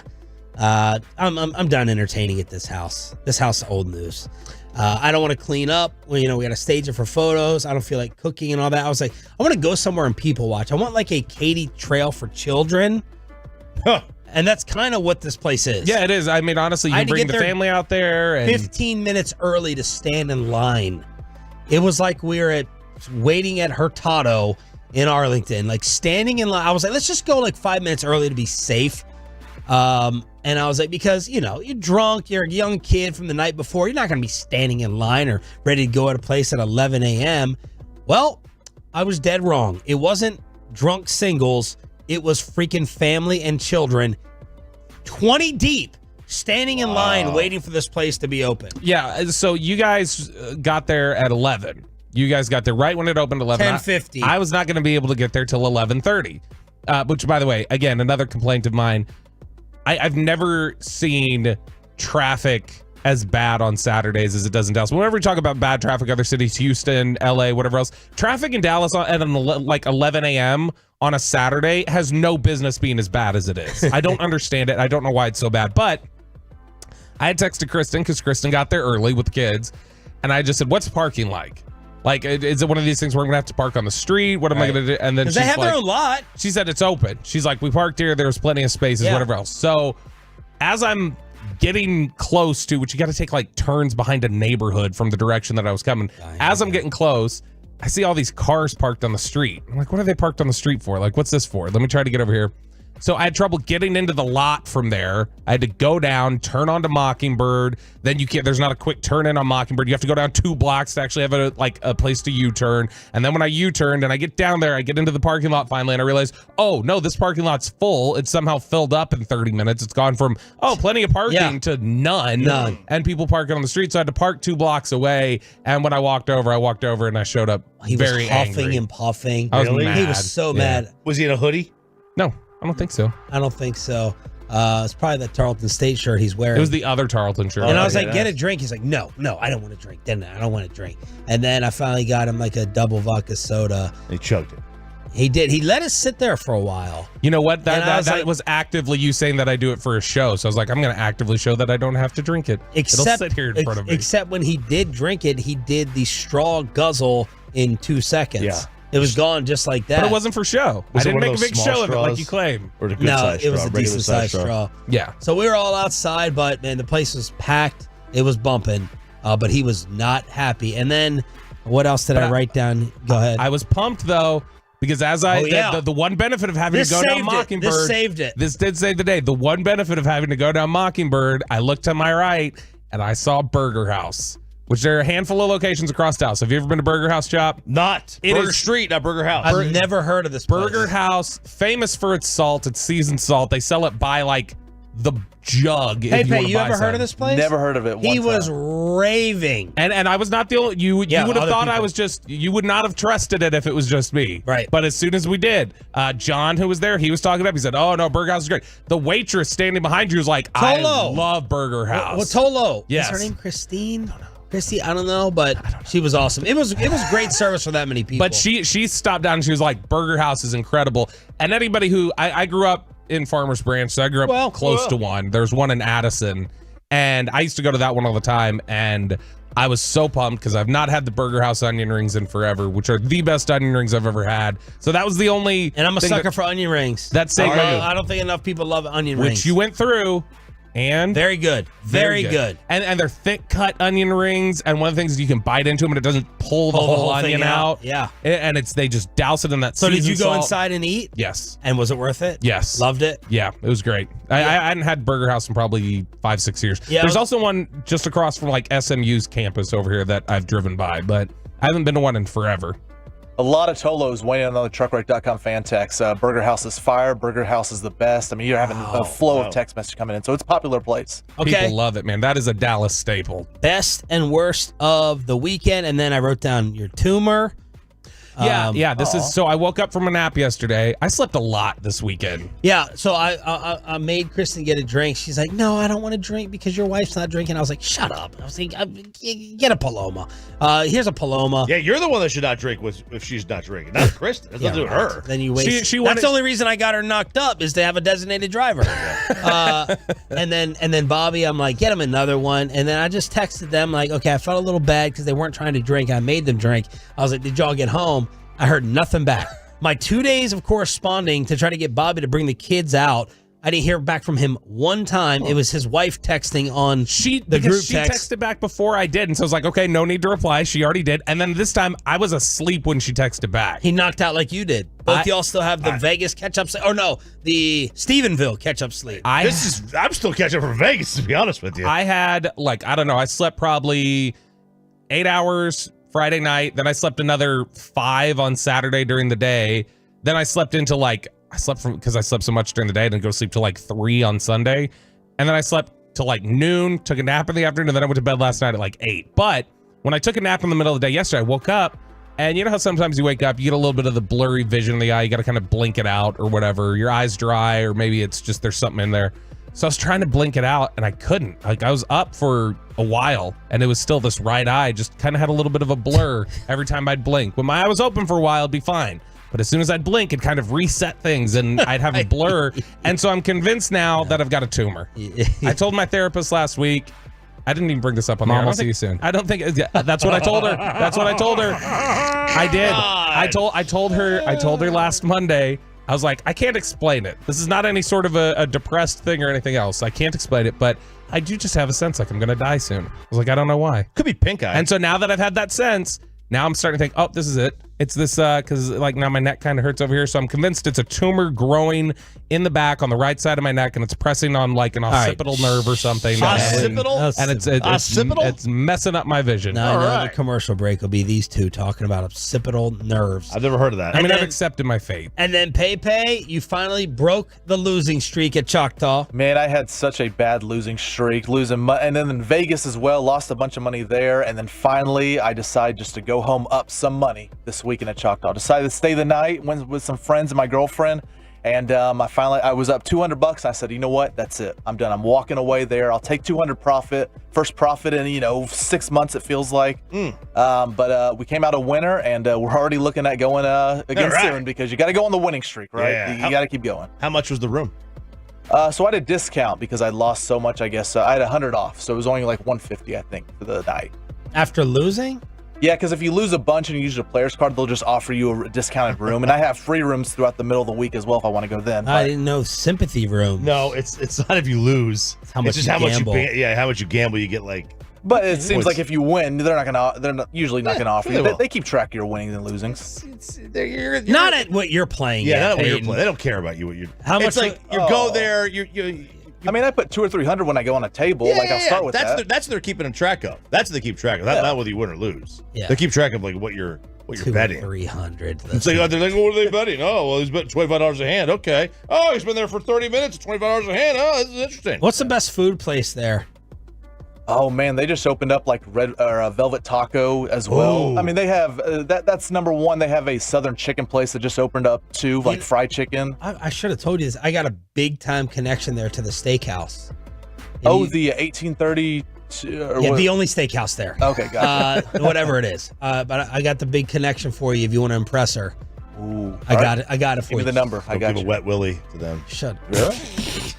I'm done entertaining at this house. This house is old news. I don't want to clean up. Well, we got to stage it for photos. I don't feel like cooking and all that. I was like, I want to go somewhere and people watch. I want like a Katy trail for children. And that's kind of what this place is. Yeah, it is. I mean, honestly, you bring the family out there. And 15 minutes early to stand in line. It was like we were waiting at Hurtado in Arlington, like standing in line. I was like, let's just go like 5 minutes early to be safe. And I was like, because, you know, you're drunk, you're a young kid from the night before. You're not going to be standing in line or ready to go at a place at 11 a.m. Well, I was dead wrong. It wasn't drunk singles. It was freaking family and children, 20 deep, standing in line waiting for this place to be open. Yeah, so you guys got there at 11. You guys got there right when it opened, 11. 10:50. I was not going to be able to get there till 11:30, which, by the way, again, another complaint of mine. I've never seen traffic as bad on Saturdays as it does in Dallas. Whenever we talk about bad traffic, other cities, Houston, LA, whatever else, traffic in Dallas at like 11 a.m. on a Saturday has no business being as bad as it is. I don't understand it. I don't know why it's so bad. But I had texted Kristen because Kristen got there early with the kids, and I just said, "What's parking like? Like, is it one of these things where I'm gonna have to park on the street? What am I gonna do?" And then Because they have their own lot. She said it's open. She's like, we parked here. There was plenty of spaces, whatever else. So as I'm getting close to, which you got to take like turns behind a neighborhood from the direction that I was coming. As I'm getting close, I see all these cars parked on the street. I'm like, what are they parked on the street for? Like, what's this for? Let me try to get over here. So I had trouble getting into the lot from there. I had to go down, turn onto Mockingbird. Then you can't, there's not a quick turn in on Mockingbird. You have to go down 2 blocks to actually have a place to U-turn. And then when I U-turned and I get down there, I get into the parking lot finally, and I realize, oh no, this parking lot's full. It's somehow filled up in 30 minutes. It's gone from, plenty of parking to none. And people parking on the street. So I had to park 2 blocks away. And when I walked over and I showed up very was huffing angry. and puffing. I was mad. He was so mad. Was he in a hoodie? No. I don't think so. I don't think so. It's probably the Tarleton State shirt he's wearing. It was the other Tarleton shirt. And I was like, get a drink. He's like, no, I don't want to drink. Then I don't want to drink. And then I finally got him like a double vodka soda. He chugged it. He did. He let us sit there for a while. You know what? That like, was actively you saying that I do it for a show. So I was like, I'm going to actively show that I don't have to drink it. It'll sit here in front of me. Except when he did drink it, he did the straw guzzle in 2 seconds. Yeah. It was gone just like that. But it wasn't for show. I didn't make a big show of it like you claim. Or a good no, size it was straw, a decent sized straw. Yeah. So we were all outside, but man, the place was packed. It was bumping, but he was not happy. And then what else did I write down? Go ahead. I was pumped though, because as the one benefit of having to go down Mockingbird. This saved it. This did save the day. The one benefit of having to go down Mockingbird, I looked to my right and I saw Burger House. Which there are a handful of locations across Dallas. Have you ever been to Burger House, Chop? Not. Burger Street, not Burger House. I've never heard of this place. Burger House, famous for its salt. It's seasoned salt. They sell it by like the jug. Hey, you ever heard of this place? Never heard of it. He was raving. And I was not the only, you would have thought I was just, you would not have trusted it if it was just me. Right. But as soon as we did, John, who was there, he was talking up. He said, oh no, Burger House is great. The waitress standing behind you was like, Tolo. I love Burger House. Well, Tolo. Yes. Is her name Christine? Christy, I don't know, but she was awesome. It was great service for that many people. But she stopped down and she was like, Burger House is incredible. And anybody who, I grew up in Farmers Branch, so I grew up close to one. There's one in Addison, and I used to go to that one all the time, and I was so pumped because I've not had the Burger House onion rings in forever, which are the best onion rings I've ever had. So that was the only And I'm a sucker for onion rings. That's I don't think enough people love onion rings. Which you went through. And very good. Very good. And they're thick cut onion rings. And one of the things is you can bite into them and it doesn't pull the whole onion out. Yeah. And they just douse it in that So did you go salt. inside and eat? Yes. And was it worth it? Yes. Loved it? Yeah, it was great. I hadn't had Burger House in probably 5-6 years. Yeah, There's also one just across from like SMU's campus over here that I've driven by, but I haven't been to one in forever. A lot of Tolos waiting on the truckwreck.com fan text. Burger House is fire. Burger House is the best. I mean, you're having a flow of text message coming in, so it's a popular place. Okay. People love it, man. That is a Dallas staple. Best and worst of the weekend, and then I wrote down your tumor. Yeah. This is so. I woke up from a nap yesterday. I slept a lot this weekend. Yeah, so I made Kristen get a drink. She's like, "No, I don't want to drink because your wife's not drinking." I was like, "Shut up!" I was like, "Get a Paloma." Here's a Paloma. Yeah, you're the one that should not drink if she's not drinking, not Kristen. That's nothing to do with her. Then you waste. That's the only reason I got her knocked up is to have a designated driver. And then Bobby, I'm like, get him another one. And then I just texted them like, okay, I felt a little bad because they weren't trying to drink. I made them drink. I was like, did y'all get home? I heard nothing back. My 2 days of corresponding to try to get Bobby to bring the kids out I didn't hear back from him one time. It was his wife texting on the group she text. texted back before I did, and so I was like, okay, no need to reply. She already did. And then this time, I was asleep when she texted back. He knocked out like you did. Both y'all still have the Vegas catch-up sleep. Or no, the Stephenville catch-up sleep. I'm still catching up from Vegas, to be honest with you. I had, I don't know, I slept probably 8 hours Friday night. Then I slept another 5 on Saturday during the day. Then I slept into because I slept so much during the day, I didn't go to sleep till 3 on Sunday. And then I slept till noon, took a nap in the afternoon, and then I went to bed last night at 8. But when I took a nap in the middle of the day yesterday, I woke up, and you know how sometimes you wake up, you get a little bit of the blurry vision in the eye, you got to kind of blink it out or whatever. Your eye's dry, or maybe it's just there's something in there. So I was trying to blink it out, and I couldn't. I was up for a while, and it was still this right eye just kind of had a little bit of a blur every time I'd blink. When my eye was open for a while, it'd be fine. But as soon as I'd blink, it'd kind of reset things, and I'd have a blur. And so I'm convinced now that I've got a tumor. I told my therapist last week. I didn't even bring this up on the air. I'll see you soon. I don't think that's what I told her. That's what I told her. I did. I told her last Monday. I was like, I can't explain it. This is not any sort of a depressed thing or anything else. I can't explain it, but I do just have a sense like I'm going to die soon. I was like, I don't know why. Could be pink eye. And so now that I've had that sense, now I'm starting to think, oh, this is it. It's this, because now my neck kind of hurts over here. So I'm convinced it's a tumor growing in the back on the right side of my neck, and it's pressing on an occipital nerve or something. Occipital? And it's messing up my vision. No, the commercial break will be these two talking about occipital nerves. I've never heard of that. I've accepted my fate. And then Pepe, you finally broke the losing streak at Choctaw. Man, I had such a bad losing streak, and then in Vegas as well, lost a bunch of money there, and then finally I decided just to go home up some money this weekend at Choctaw. Decided to stay the night, went with some friends and my girlfriend, and I was up $200. I said, you know what? That's it. I'm done. I'm walking away there. I'll take 200 profit. First profit in 6 months, it feels like. But we came out a winner, and we're already looking at going again soon, because you got to go on the winning streak, right? Yeah. You got to keep going. How much was the room? So I had a discount because I lost so much, I guess. I had 100 off, so it was only $150, I think, for the night. After losing? Yeah, because if you lose a bunch and you use a player's card, they'll just offer you a discounted room. And I have free rooms throughout the middle of the week as well if I want to go then. I didn't know sympathy room. No, it's not if you lose. It's how much you gamble. gamble. How much you gamble, you get But it seems like if you win, they're usually not going to offer you. They keep track of your winnings and losings. Not at what you're playing. Yeah, at, not at what you're Peyton. playing. They don't care about you. How much? It's like you go there. You. I mean, I put 200 or 300 when I go on a table. I'll start with that. That's what they're keeping track of. That's what they keep track of. Not whether you win or lose. Yeah. They keep track of what you're betting. 300. It's like, they're like, what are they betting? Oh, well, he's betting $25 a hand. Okay. Oh, he's been there for 30 minutes. $25 a hand. Oh, this is interesting. What's the best food place there? Oh man, they just opened up Velvet Taco as well. Ooh. I mean, they have that's number one. They have a Southern chicken place that just opened up too, fried chicken. I should have told you this. I got a big time connection there to the steakhouse. Oh, the 1830. The only steakhouse there. Okay, gotcha. Whatever it is. But I got the big connection for you if you want to impress her. Ooh, I got it for Give me you. the number. I got give you. a wet willy to them. Shut. Really?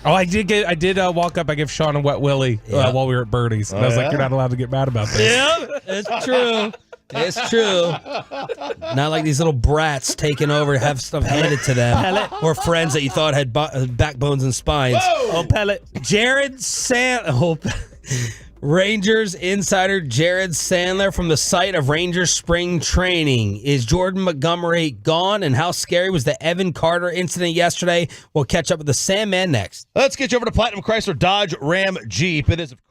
Oh, I did walk up. I gave Sean a wet willy while we were at Birdie's. And I was like, you're not allowed to get mad about this. Yeah, it's true. It's true. Not like these little brats taking over, have stuff handed to them, or friends that you thought had backbones and spines. Whoa! Oh, pellet. Rangers insider Jared Sandler from the site of Rangers spring training. Is Jordan Montgomery gone, and how scary was the Evan Carter incident yesterday? We'll catch up with the Sandman next. Let's get you over to Platinum Chrysler Dodge Ram Jeep. It is, of course.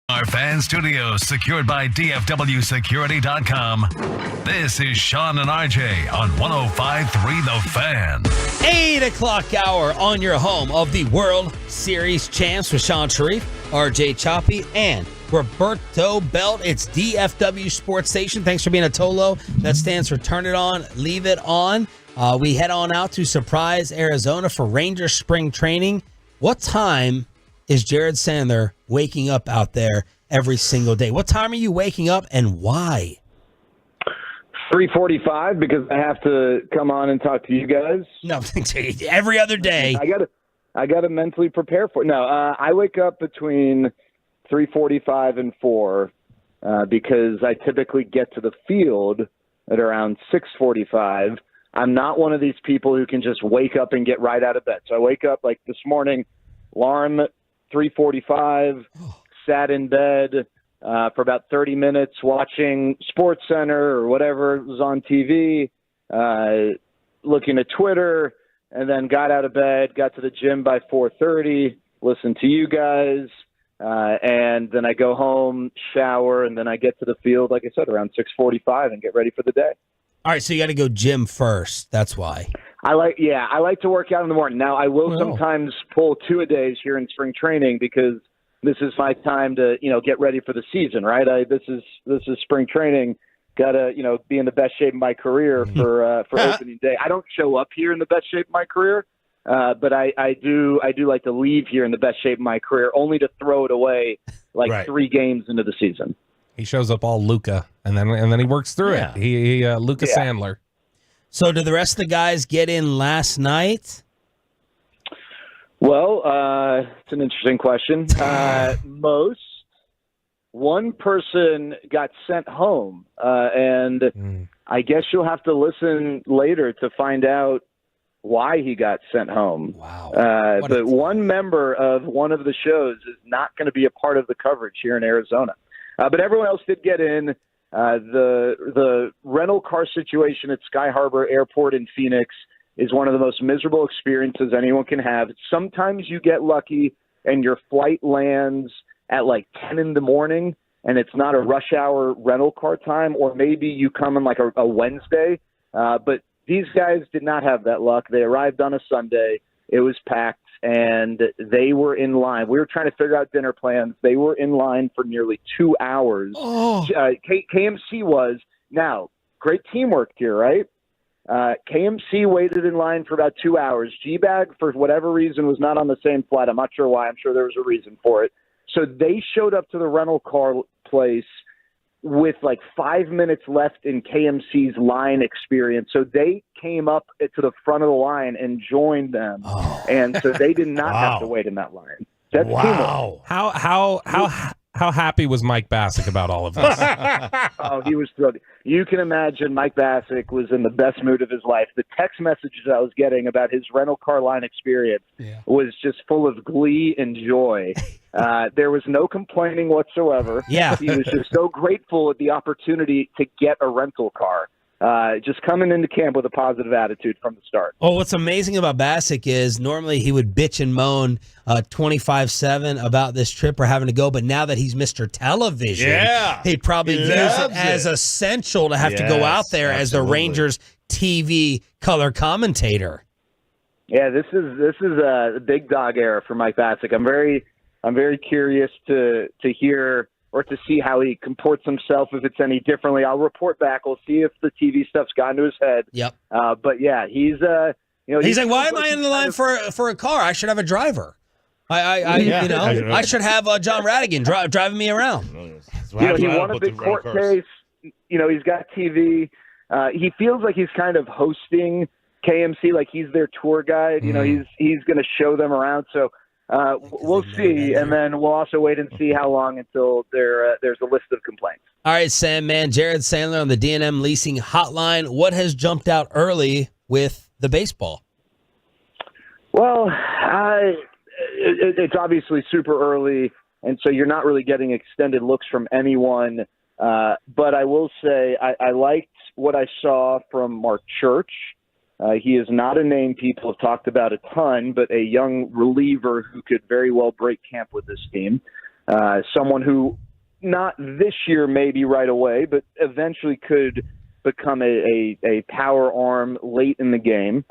Our fan studio secured by DFWsecurity.com. This is Sean and RJ on 105.3 The Fan. 8 o'clock hour on your home of the World Series champs with Sean Sharif, RJ Choppy, and Roberto Belt. It's DFW Sports Station. Thanks for being a Tolo. That stands for Turn It On, Leave It On. We head on out to Surprise, Arizona for Rangers spring training. What time is Jared Sandler waking up out there every single day? What time are you waking up and why? 3:45 because I have to come on and talk to you guys. No, every other day. I got to mentally prepare for it. No, I wake up between 3:45 and 4 because I typically get to the field at around 6:45. I'm not one of these people who can just wake up and get right out of bed. So I wake up like this morning, alarm 3:45, sat in bed for about 30 minutes watching SportsCenter or whatever was on TV, looking at Twitter, and then got out of bed, got to the gym by 4:30, listened to you guys, and then I go home, shower, and then I get to the field, like I said, around 6:45 and get ready for the day. All right, so you got to go gym first. That's why. I like to work out in the morning. Now, I will sometimes pull 2-a-days here in spring training because this is my time to, get ready for the season, right? This is spring training. Got to, be in the best shape of my career for opening day. I don't show up here in the best shape of my career, but I do like to leave here in the best shape of my career, only to throw it away 3 games into the season. He shows up all Luka, and then he works through it. He Luka Sandler. So did the rest of the guys get in last night? Well, it's an interesting question. One person got sent home, and I guess you'll have to listen later to find out why he got sent home. Wow. But one member of one of the shows is not going to be a part of the coverage here in Arizona. But everyone else did get in. The rental car situation at Sky Harbor Airport in Phoenix is one of the most miserable experiences anyone can have. Sometimes you get lucky and your flight lands at 10 in the morning and it's not a rush hour rental car time, or maybe you come on a Wednesday. But these guys did not have that luck. They arrived on a Sunday. It was packed, and they were in line. We were trying to figure out dinner plans. They were in line for nearly 2 hours. KMC was. Now, great teamwork here, right? KMC waited in line for about 2 hours. G-Bag, for whatever reason, was not on the same flight. I'm not sure why. I'm sure there was a reason for it. So they showed up to the rental car place with 5 minutes left in KMC's line experience. So they came up to the front of the line and joined them. And so they did not have to wait in that line. That's teamwork. How happy was Mike Bassick about all of this? Oh, he was thrilled. You can imagine Mike Bassick was in the best mood of his life. The text messages I was getting about his rental car line experience was just full of glee and joy. There was no complaining whatsoever. Yeah. He was just so grateful at the opportunity to get a rental car. Just coming into camp with a positive attitude from the start. Oh, what's amazing about Bassick is normally he would bitch and moan 24/7 about this trip or having to go, but now that he's Mr. Television, he probably views it as essential to have to go out there as the Rangers TV color commentator. Yeah, this is a big dog era for Mike Bassick. I'm very curious to hear or to see how he comports himself, if it's any differently. I'll report back. We'll see if the TV stuff's gotten to his head. Yep. But yeah, he's he's like, why am I in the line for a car? I should have a driver. I should have John Radigan driving me around. He won a big court case. He's got TV. He feels like he's kind of hosting KMC, like he's their tour guide. He's going to show them around. So we'll see, and then we'll also wait and see how long until there's a list of complaints. All right, Sam, man, Jared Sandler on the D&M Leasing Hotline. What has jumped out early with the baseball? Well, it's obviously super early, and so you're not really getting extended looks from anyone. But I will say I liked what I saw from Mark Church. He is not a name people have talked about a ton, but a young reliever who could very well break camp with this team. Someone who, not this year maybe right away, but eventually could become a power arm late in the game.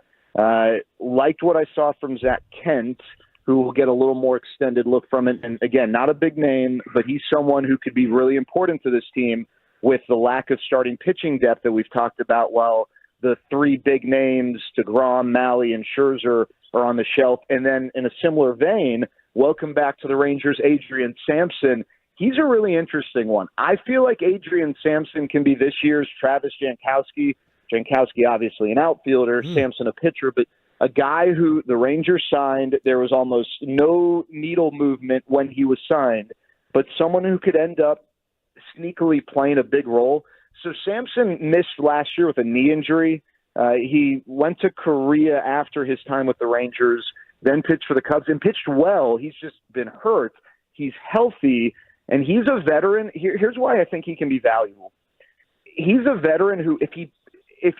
Liked what I saw from Zach Kent, who will get a little more extended look from it. And again, not a big name, but he's someone who could be really important to this team with the lack of starting pitching depth that we've talked about, while the 3 big names, DeGrom, Malley, and Scherzer, are on the shelf. And then in a similar vein, welcome back to the Rangers, Adrian Sampson. He's a really interesting one. I feel like Adrian Sampson can be this year's Travis Jankowski. Jankowski, obviously an outfielder, Sampson a pitcher, but a guy who the Rangers signed, there was almost no needle movement when he was signed, but someone who could end up sneakily playing a big role. So Sampson missed last year with a knee injury. He went to Korea after his time with the Rangers, then pitched for the Cubs and pitched well. He's just been hurt. He's healthy, and he's a veteran. Here's why I think he can be valuable. He's a veteran who, if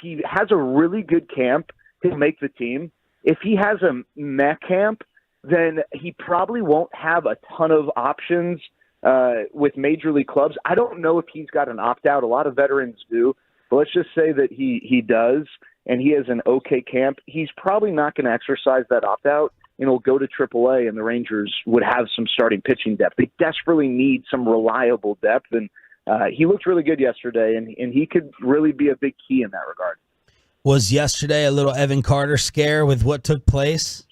he has a really good camp, he'll make the team. If he has a meh camp, then he probably won't have a ton of options with major league clubs. I don't know if he's got an opt-out. A lot of veterans do. But let's just say that he does, and he has an okay camp. He's probably not going to exercise that opt-out, and he'll go to AAA, and the Rangers would have some starting pitching depth. They desperately need some reliable depth, and he looked really good yesterday, and he could really be a big key in that regard. Was yesterday a little Evan Carter scare with what took place?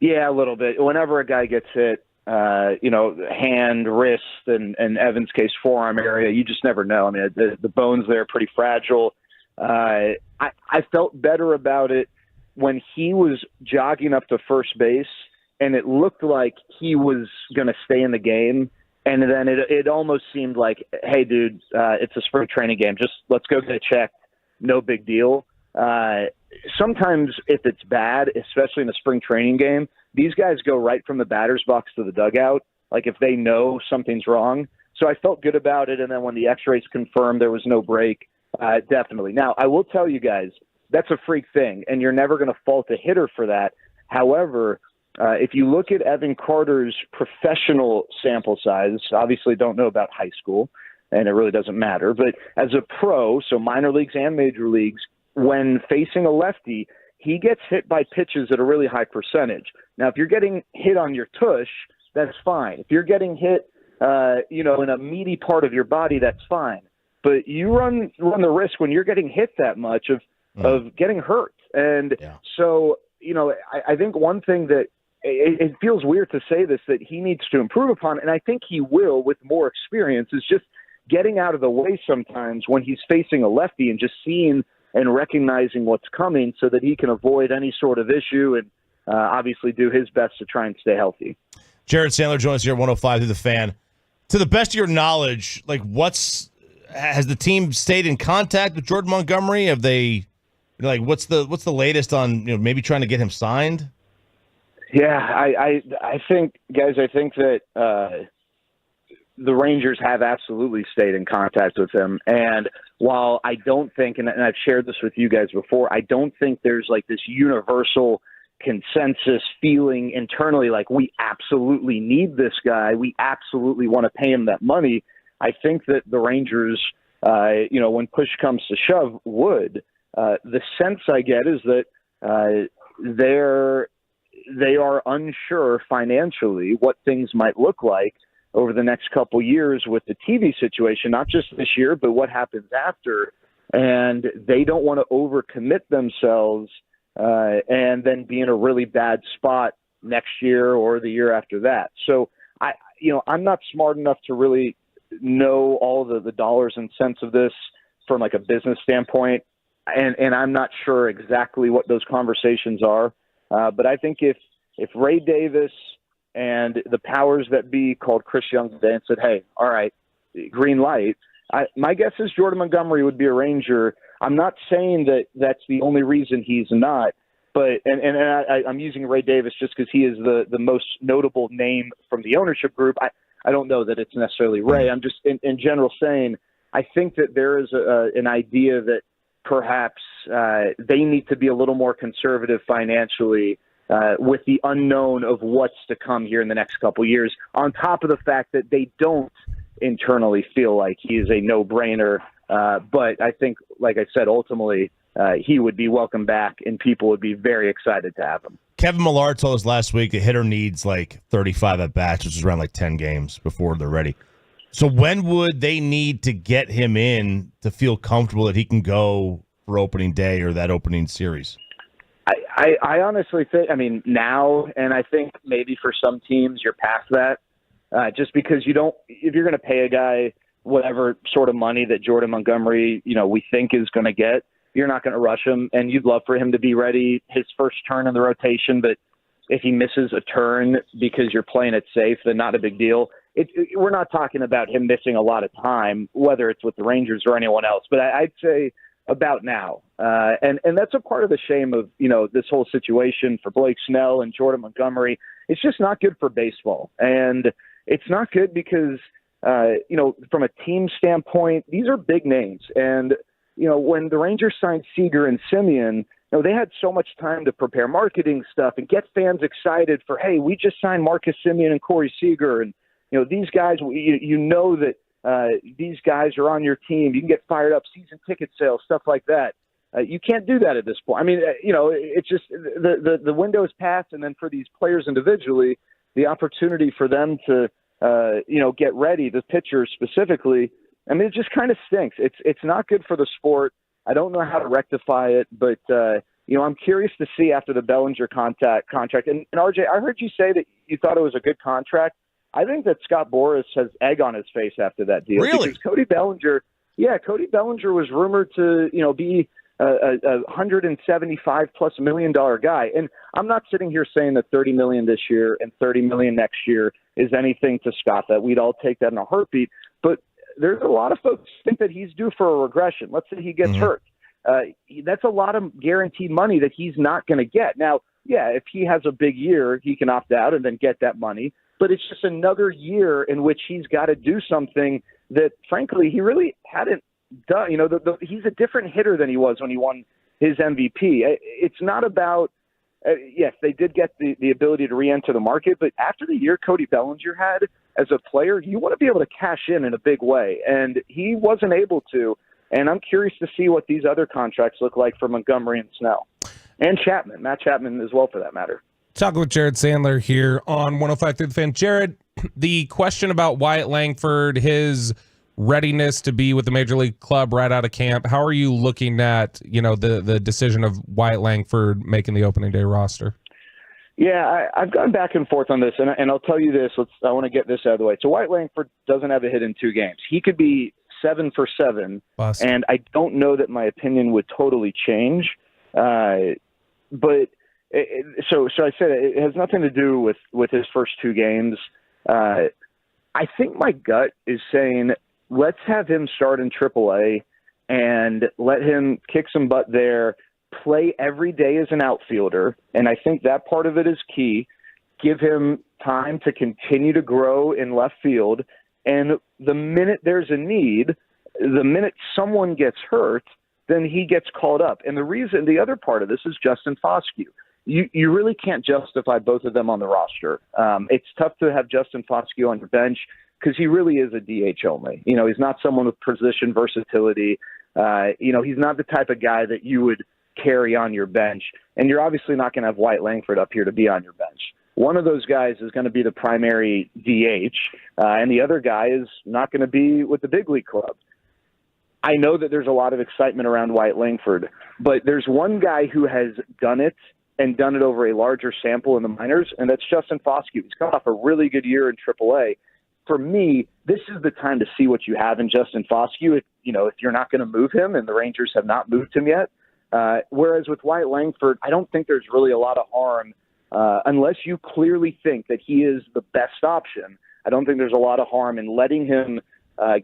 Yeah, a little bit. Whenever a guy gets hit, hand, wrist, and Evan's case, forearm area, you just never know. I mean, the bones there are pretty fragile. I felt better about it when he was jogging up to first base, and it looked like he was going to stay in the game. And then it almost seemed like, hey, dude, it's a spring training game. Just let's go get checked. No big deal. Sometimes if it's bad, especially in a spring training game, these guys go right from the batter's box to the dugout, like if they know something's wrong. So I felt good about it, and then when the x-rays confirmed there was no break, definitely. Now, I will tell you guys, that's a freak thing, and you're never going to fault a hitter for that. However, if you look at Evan Carter's professional sample size, obviously don't know about high school, and it really doesn't matter, but as a pro, so minor leagues and major leagues, when facing a lefty, he gets hit by pitches at a really high percentage. Now, if you're getting hit on your tush, that's fine. If you're getting hit, in a meaty part of your body, that's fine. But you run the risk when you're getting hit that much of getting hurt. And so, I think one thing that it feels weird to say this, that he needs to improve upon, and I think he will with more experience, is just getting out of the way sometimes when he's facing a lefty and just seeing and recognizing what's coming so that he can avoid any sort of issue and obviously do his best to try and stay healthy. Jared Sandler joins us here at 105 through the Fan. To the best of your knowledge, has the team stayed in contact with Jordan Montgomery? Have they, what's the latest on maybe trying to get him signed? Yeah, I think, guys, that the Rangers have absolutely stayed in contact with him. And while I don't think, and I've shared this with you guys before, I don't think there's this universal consensus feeling internally like we absolutely need this guy. We absolutely want to pay him that money. I think that the Rangers, when push comes to shove, would. The sense I get is that they are unsure financially what things might look like over the next couple years with the TV situation, not just this year, but what happens after. And they don't want to overcommit themselves and then be in a really bad spot next year or the year after that. So I'm not smart enough to really know all the dollars and cents of this from a business standpoint. And I'm not sure exactly what those conversations are. But I think if Ray Davis and the powers that be called Chris Young today and said, hey, all right, green light, my guess is Jordan Montgomery would be a Ranger. I'm not saying that that's the only reason he's not, but I'm using Ray Davis just because he is the most notable name from the ownership group. I don't know that it's necessarily Ray. I'm just in general saying I think that there is an idea that perhaps they need to be a little more conservative financially with the unknown of what's to come here in the next couple years, on top of the fact that they don't internally feel like he is a no-brainer. But I think, like I said, ultimately he would be welcome back and people would be very excited to have him. Kevin Millar told us last week a hitter needs 35 at-bats, which is around 10 games before they're ready. So when would they need to get him in to feel comfortable that he can go for opening day or that opening series? I honestly think, now, and I think maybe for some teams you're past that, just because if you're going to pay a guy whatever sort of money that Jordan Montgomery, we think is going to get, you're not going to rush him, and you'd love for him to be ready his first turn in the rotation, but if he misses a turn because you're playing it safe, then not a big deal. We're not talking about him missing a lot of time, whether it's with the Rangers or anyone else, but I'd say about now. And that's a part of the shame of, this whole situation for Blake Snell and Jordan Montgomery. It's just not good for baseball. And it's not good because, from a team standpoint, these are big names. And, when the Rangers signed Seager and Simeon, they had so much time to prepare marketing stuff and get fans excited for, hey, we just signed Marcus Simeon and Corey Seager. And, these guys, that these guys are on your team. You can get fired up, season ticket sales, stuff like that. You can't do that at this point. I mean, it's just the window is passed, and then for these players individually, the opportunity for them to, get ready, the pitchers specifically, I mean, it just kind of stinks. It's not good for the sport. I don't know how to rectify it, but, I'm curious to see after the Bellinger contract. And RJ, I heard you say that you thought it was a good contract. I think that Scott Boras has egg on his face after that deal. Really? Because Cody Bellinger was rumored to, be a $175+ million guy. And I'm not sitting here saying that $30 million this year and $30 million next year is anything to Scott, that we'd all take that in a heartbeat. But there's a lot of folks think that he's due for a regression. Let's say he gets hurt. That's a lot of guaranteed money that he's not going to get. Now, yeah, if he has a big year, he can opt out and then get that money. But it's just another year in which he's got to do something that, frankly, he really hadn't done. He's a different hitter than he was when he won his MVP. It's not about yes, they did get the ability to re-enter the market, but after the year Cody Bellinger had as a player, you want to be able to cash in a big way, and he wasn't able to. And I'm curious to see what these other contracts look like for Montgomery and Snell. And Chapman, Matt Chapman as well, for that matter. Talking with Jared Sandler here on 105 through the Fan. Jared, the question about Wyatt Langford, his readiness to be with the Major League club right out of camp, how are you looking at, the decision of Wyatt Langford making the opening day roster? Yeah, I've gone back and forth on this, and I'll tell you this. I want to get this out of the way. So Wyatt Langford doesn't have a hit in 2 games. He could be 7 for 7, and I don't know that my opinion would totally change. But so I said it has nothing to do with his first 2 games. I think my gut is saying let's have him start in AAA and let him kick some butt there, play every day as an outfielder, and I think that part of it is key. Give him time to continue to grow in left field, and the minute there's a need, the minute someone gets hurt, then he gets called up. And the other part of this is Justin Foscue. You really can't justify both of them on the roster. It's tough to have Justin Foscue on your bench because he really is a DH only. He's not someone with position versatility. He's not the type of guy that you would carry on your bench. And you're obviously not going to have Wyatt Langford up here to be on your bench. One of those guys is going to be the primary DH, and the other guy is not going to be with the big league club. I know that there's a lot of excitement around Wyatt Langford, but there's one guy who has done it and done it over a larger sample in the minors, and that's Justin Foscue. He's coming off a really good year in AAA. For me, this is the time to see what you have in Justin Foscue. If you're not going to move him, and the Rangers have not moved him yet. Whereas with Wyatt Langford, I don't think there's really a lot of harm unless you clearly think that he is the best option. I don't think there's a lot of harm in letting him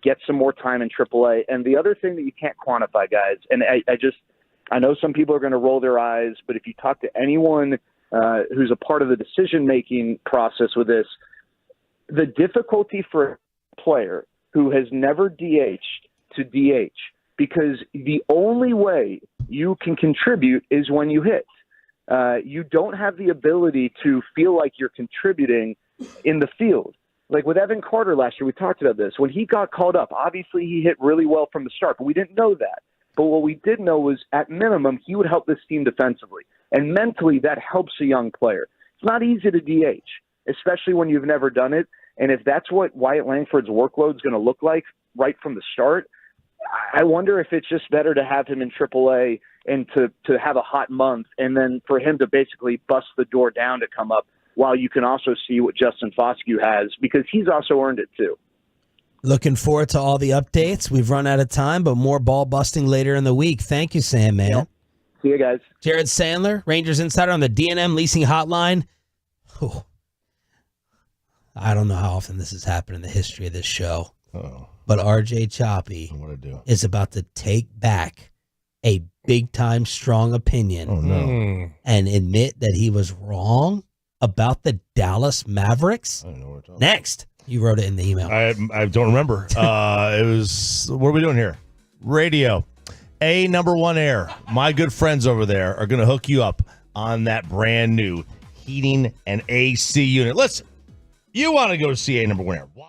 get some more time in AAA. And the other thing that you can't quantify, guys, and I know some people are going to roll their eyes, but if you talk to anyone who's a part of the decision-making process with this, the difficulty for a player who has never DH'd to DH, because the only way you can contribute is when you hit. You don't have the ability to feel like you're contributing in the field. Like with Evan Carter last year, we talked about this. When he got called up, obviously he hit really well from the start, but we didn't know that. But what we did know was, at minimum, he would help this team defensively. And mentally, that helps a young player. It's not easy to DH, especially when you've never done it. And if that's what Wyatt Langford's workload is going to look like right from the start, I wonder if it's just better to have him in AAA and to have a hot month, and then for him to basically bust the door down to come up, while you can also see what Justin Foscue has, because he's also earned it too. Looking forward to all the updates. We've run out of time, but more ball busting later in the week. Thank you, Sam, man. Yeah. See you guys. Jared Sandler, Rangers Insider on the D&M Leasing Hotline. Oh, I don't know how often this has happened in the history of this show, but RJ Choppy is about to take back a big-time strong opinion and admit that he was wrong about the Dallas Mavericks? I don't know what we're talking Next. You wrote it in the email. I don't remember. It was, what are we doing here? Radio. Number one Air. My good friends over there are going to hook you up on that brand new heating and AC unit. Listen, you want to go see Number One Air. Why?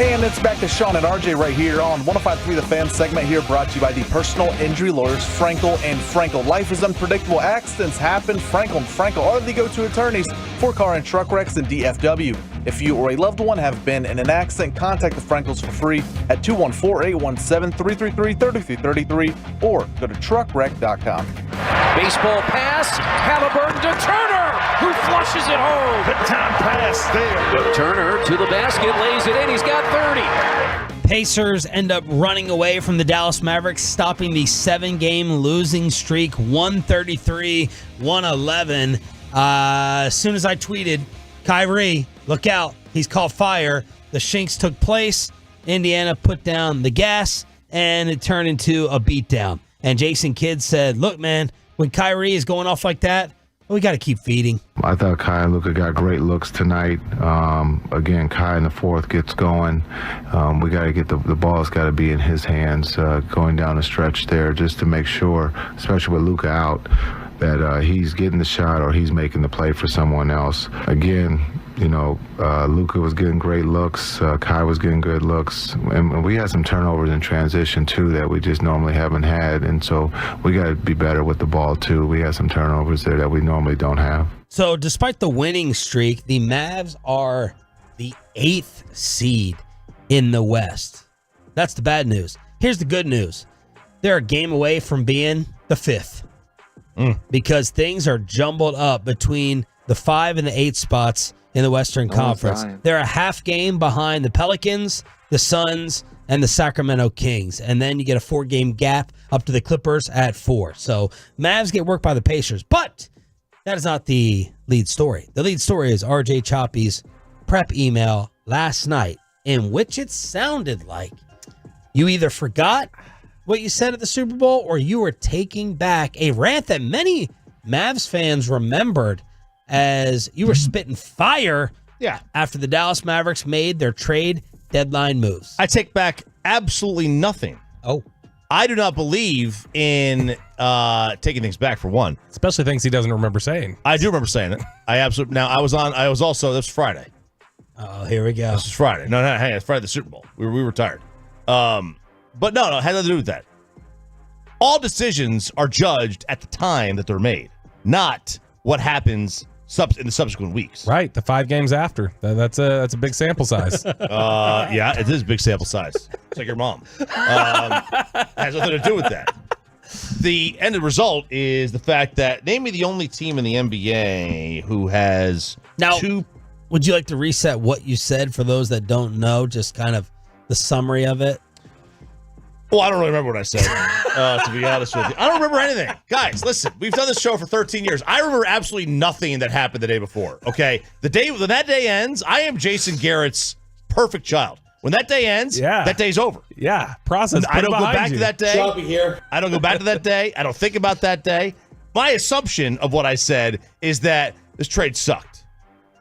And it's back to Sean and RJ right here on 105.3 The Fan segment here, brought to you by the personal injury lawyers Frankel and Frankel. Life is unpredictable. Accidents happen. Frankel and Frankel are the go-to attorneys for car and truck wrecks in DFW. If you or a loved one have been in an accident, contact the Frankels for free at 214-817-333-3333 or go to truckwreck.com. Baseball pass, Halliburton to Turner, who flushes it home. Good time pass there. Turner to the basket, lays it in. He's got 30. Pacers end up running away from the Dallas Mavericks, stopping the 7-game losing streak, 133-111. As soon as I tweeted, Kyrie, look out, he's caught fire. The Shinks took place. Indiana put down the gas, and it turned into a beatdown. And Jason Kidd said, look, man, when Kyrie is going off like that, we got to keep feeding. I thought Kai and Luka got great looks tonight. Again, Kai in the fourth gets going. We got to get the ball's got to be in his hands going down the stretch there, just to make sure, especially with Luka out, that he's getting the shot or he's making the play for someone else. Again, Luka was getting great looks. Kai was getting good looks. And we had some turnovers in transition, too, that we just normally haven't had. And so we got to be better with the ball, too. We had some turnovers there that we normally don't have. So despite the winning streak, the Mavs are the 8th seed in the West. That's the bad news. Here's the good news. They're a game away from being the 5th. Because things are jumbled up between the 5 and the 8 spots in the Western Conference. They're a half game behind the Pelicans, the Suns, and the Sacramento Kings. And then you get a 4-game gap up to the Clippers at 4. So Mavs get worked by the Pacers. But that is not the lead story. The lead story is RJ Choppy's prep email last night, in which it sounded like you either forgot what you said at the Super Bowl or you were taking back a rant that many Mavs fans remembered, as you were spitting fire after the Dallas Mavericks made their trade deadline moves. I take back absolutely nothing. Oh. I do not believe in taking things back, for one. Especially things he doesn't remember saying. I do remember saying it. This was Friday. Oh, here we go. This is Friday. No, hang on. It's Friday, the Super Bowl. We were tired. But no, it had nothing to do with that. All decisions are judged at the time that they're made, not what happens in the subsequent weeks. Right, the 5 games after. That's a big sample size. Yeah, it is a big sample size. It's like your mom. Has nothing to do with that. The end result is the fact that name me the only team in the NBA who has two. Would you like to reset what you said for those that don't know, just kind of the summary of it? Well, I don't really remember what I said, to be honest with you. I don't remember anything. Guys, listen, we've done this show for 13 years. I remember absolutely nothing that happened the day before, okay? When that day ends, I am Jason Garrett's perfect child. When that day ends, that day's over. Yeah, process. I don't go back to that day. Choppy here. I don't go back to that day. I don't think about that day. My assumption of what I said is that this trade sucked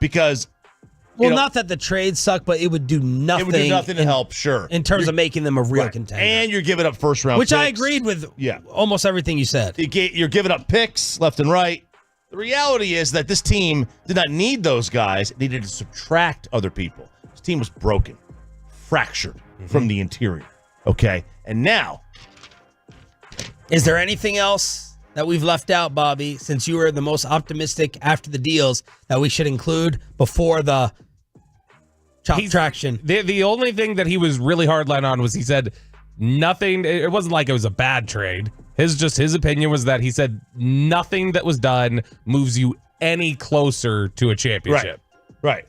because... not that the trade sucked, but it would do nothing. It would do nothing to help, sure. In terms of making them a real contender. And you're giving up first-round Which picks. I agreed with almost everything you said. You're giving up picks left and right. The reality is that this team did not need those guys. It needed to subtract other people. This team was broken, fractured from the interior. Okay? And now... Is there anything else that we've left out, Bobby, since you were the most optimistic after the deals, that we should include before the traction? The only thing that he was really hardline on was he said nothing. It wasn't like it was a bad trade. His opinion was that he said nothing that was done moves you any closer to a championship. Right.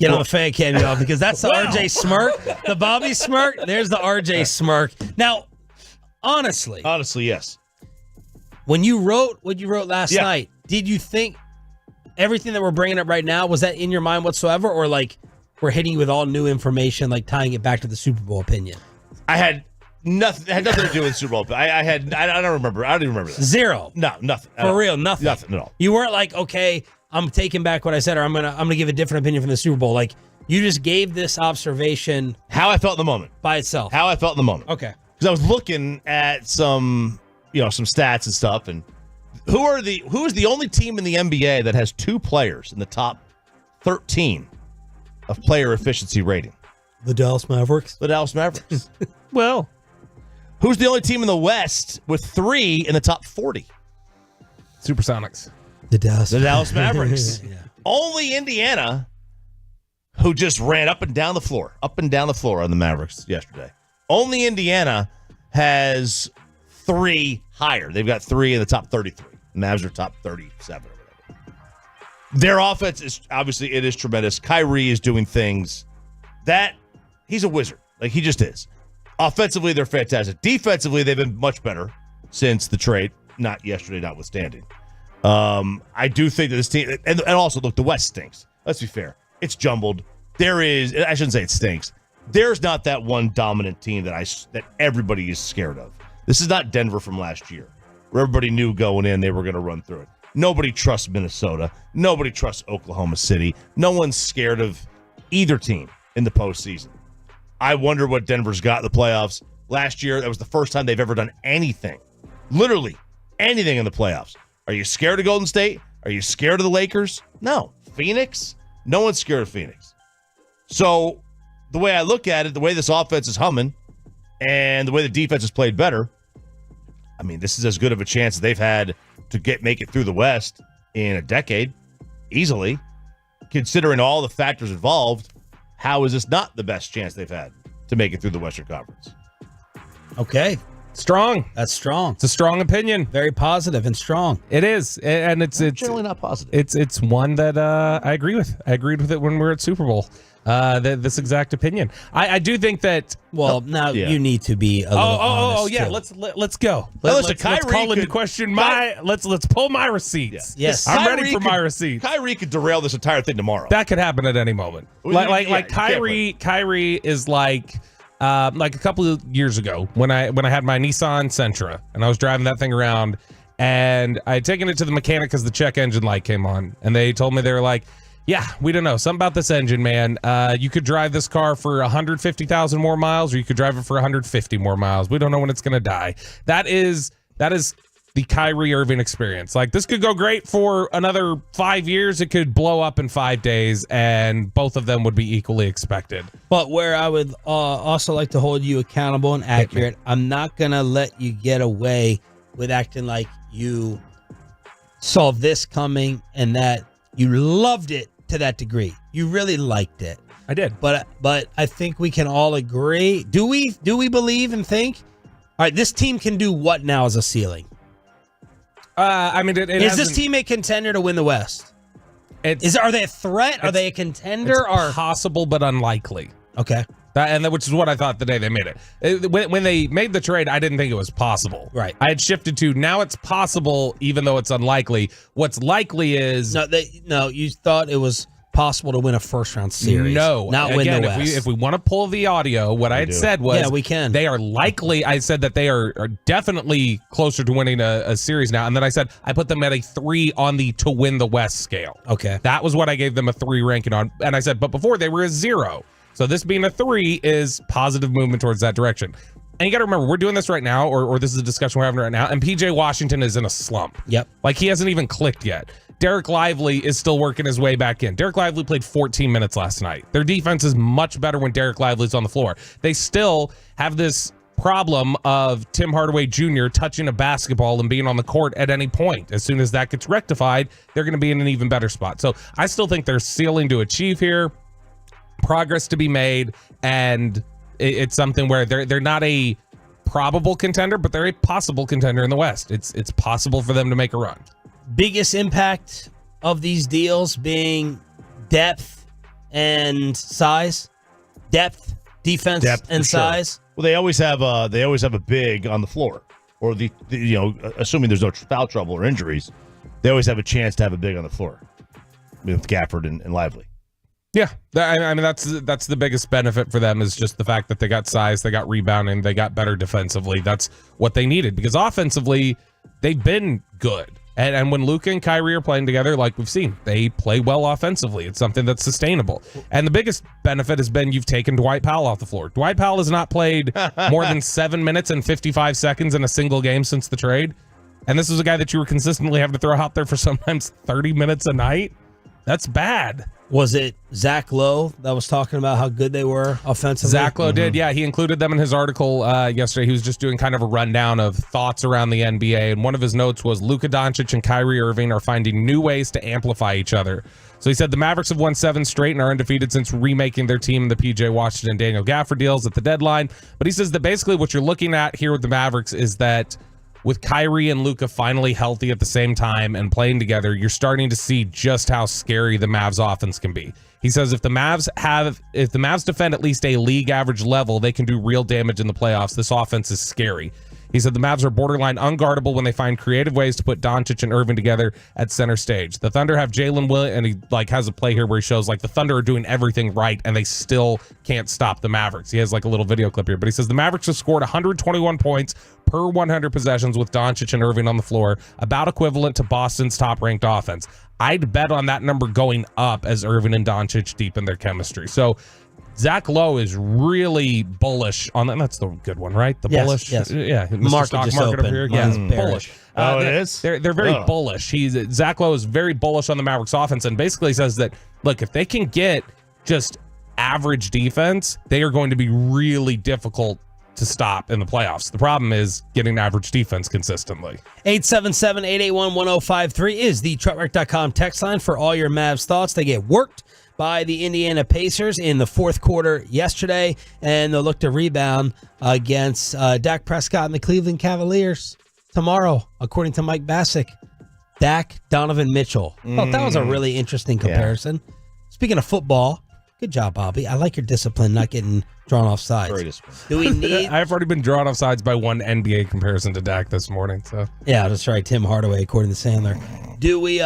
Get on the fan cam, y'all, because that's the RJ smirk. The Bobby smirk. There's the RJ smirk. Now, honestly, yes. When you wrote what you wrote last night, did you think everything that we're bringing up right now, was that in your mind whatsoever, or like we're hitting you with all new information, like tying it back to the Super Bowl opinion? I had nothing. It had nothing to do with the Super Bowl. I don't remember. I don't even remember that. Zero. No, nothing. For real, nothing. Nothing at all. You weren't like, okay, I'm taking back what I said, or I'm gonna give a different opinion from the Super Bowl. Like you just gave this observation how I felt in the moment by itself. How I felt in the moment. Okay. Because I was looking at some stats and stuff, and who is the only team in the NBA that has 2 players in the top 13 of player efficiency rating? The Dallas Mavericks. The Dallas Mavericks. Well, who's the only team in the West with 3 in the top 40? Supersonics. The Dallas Mavericks. Only Indiana, who just ran up and down the floor on the Mavericks yesterday. Only Indiana has 3 higher. They've got 3 in the top 33. The Mavs are top 37 or whatever. Their offense is obviously it is tremendous. Kyrie is doing things that he's a wizard. Like he just is. Offensively, they're fantastic. Defensively, they've been much better since the trade. Not yesterday, notwithstanding. I do think that this team, and also look, the West stinks. Let's be fair. It's jumbled. I shouldn't say it stinks. There's not that one dominant team that everybody is scared of. This is not Denver from last year, where everybody knew going in they were going to run through it. Nobody trusts Minnesota. Nobody trusts Oklahoma City. No one's scared of either team in the postseason. I wonder what Denver's got in the playoffs. Last year, that was the first time they've ever done anything. Literally anything in the playoffs. Are you scared of Golden State? Are you scared of the Lakers? No. Phoenix? No one's scared of Phoenix. So the way I look at it, the way this offense is humming, and the way the defense has played better, I mean, this is as good of a chance as they've had to make it through the West in a decade, easily. Considering all the factors involved, how is this not the best chance they've had to make it through the Western Conference? Okay. Strong. That's strong. It's a strong opinion. Very positive and strong. It is. And it's generally not positive. It's one that I agree with. I agreed with it when we were at Super Bowl. This exact opinion. I do think that. Well, now you need to be a little honest. Yeah. Too. Let's go. Let's call into question let's pull my receipts. Yeah. Yes. I'm ready for my receipts. Kyrie could derail this entire thing tomorrow. That could happen at any moment. Like Kyrie is like a couple of years ago when I had my Nissan Sentra and I was driving that thing around and I had taken it to the mechanic because the check engine light came on and they told me, they were like, yeah, we don't know. Something about this engine, man. You could drive this car for 150,000 more miles, or you could drive it for 150 more miles. We don't know when it's going to die. That is the Kyrie Irving experience. Like, this could go great for another 5 years. It could blow up in 5 days, and both of them would be equally expected. But where I would also like to hold you accountable and accurate, I'm not going to let you get away with acting like you saw this coming and that you loved it to that degree. You really liked it. I did. But I think we can all agree. Do we believe and think, all right, this team can do what now as a ceiling? I mean, is this team a contender to win the West? Are they a threat? Are they a contender? It's possible, but unlikely. Okay. Which is what I thought the day they made it. When they made the trade, I didn't think it was possible. Right. I had shifted to now it's possible, even though it's unlikely. What's likely is you thought it was possible to win a first-round series. No, not win the West. If we want to pull the audio, what I had said was, we can. They are likely. I said that they are definitely closer to winning a series now, and then I said I put them at a 3 on the to win the West scale. Okay, that was what I gave them a 3 ranking on, and I said, but before they were a 0. So this being a 3 is positive movement towards that direction. And you got to remember, we're doing this right now, or this is a discussion we're having right now, and PJ Washington is in a slump. Yep. Like, he hasn't even clicked yet. Derek Lively is still working his way back in. Derek Lively played 14 minutes last night. Their defense is much better when Derek Lively's on the floor. They still have this problem of Tim Hardaway Jr. touching a basketball and being on the court at any point. As soon as that gets rectified, they're going to be in an even better spot. So I still think there's ceiling to achieve here, progress to be made, and it's something where they're not a probable contender, but they're a possible contender in the West. It's possible for them to make a run. Biggest impact of these deals being depth and size, defense, and size. Sure. Well, they always have a big on the floor, or assuming there's no foul trouble or injuries, they always have a chance to have a big on the floor with Gafford and Lively. Yeah, I mean that's the biggest benefit for them, is just the fact that they got size, they got rebounding, they got better defensively. That's what they needed, because offensively they've been good. And when Luka and Kyrie are playing together, like we've seen, they play well offensively. It's something that's sustainable. And the biggest benefit has been you've taken Dwight Powell off the floor. Dwight Powell has not played more than 7 minutes and 55 seconds in a single game since the trade. And this is a guy that you were consistently having to throw out there for sometimes 30 minutes a night. That's bad. Was it Zach Lowe that was talking about how good they were offensively? Zach Lowe did, yeah. He included them in his article yesterday. He was just doing kind of a rundown of thoughts around the NBA, and one of his notes was Luka Doncic and Kyrie Irving are finding new ways to amplify each other. So he said the Mavericks have won 7 straight and are undefeated since remaking their team in the P.J. Washington and Daniel Gafford deals at the deadline. But he says that basically what you're looking at here with the Mavericks is that with Kyrie and Luka finally healthy at the same time and playing together, you're starting to see just how scary the Mavs offense can be. He says if the Mavs defend at least a league average level, they can do real damage in the playoffs. This offense is scary. He said the Mavs are borderline unguardable when they find creative ways to put Doncic and Irving together at center stage. The Thunder have Jalen Williams, and he has a play here where he shows the Thunder are doing everything right, and they still can't stop the Mavericks. He has a little video clip here, but he says the Mavericks have scored 121 points per 100 possessions with Doncic and Irving on the floor, about equivalent to Boston's top-ranked offense. I'd bet on that number going up as Irving and Doncic deepen their chemistry. So Zach Lowe is really bullish on that. That's the good one, right? The bullish. Yes. Yeah. The market Stock just market opened. over here. Yeah, Mine's bullish. It is? They're very bullish. Zach Lowe is very bullish on the Mavericks offense and basically says that, look, if they can get just average defense, they are going to be really difficult to stop in the playoffs. The problem is getting average defense consistently. 877-881-1053 is the truckwreck.com text line for all your Mavs thoughts. They get worked by the Indiana Pacers in the fourth quarter yesterday, and they'll look to rebound against Dak Prescott and the Cleveland Cavaliers tomorrow, according to Mike Bassick. Dak, Donovan Mitchell. Well, that was a really interesting comparison. Yeah. Speaking of football, good job, Bobby. I like your discipline, not getting drawn off sides. Do we need... I've already been drawn off sides by one NBA comparison to Dak this morning. So yeah, that's right. Tim Hardaway, according to Sandler. Do we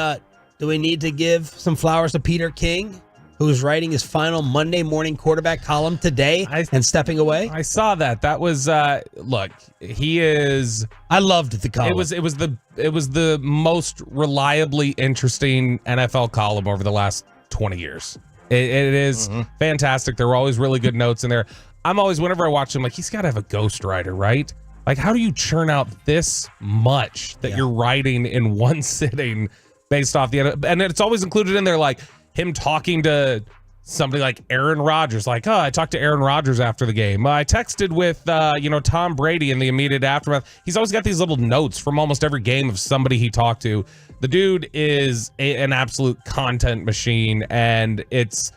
need to give some flowers to Peter King, who's writing his final Monday morning quarterback column today and stepping away? I saw that. That was look, he is... I loved the column. It was the most reliably interesting NFL column over the last 20 years. It is fantastic. There were always really good notes in there. I'm always, whenever I watch him, he's got to have a ghostwriter, right? How do you churn out this much that you're writing in one sitting based off the... And it's always included in there, him talking to somebody like Aaron Rodgers. I talked to Aaron Rodgers after the game. I texted with, Tom Brady in the immediate aftermath. He's always got these little notes from almost every game of somebody he talked to. The dude is an absolute content machine, and it's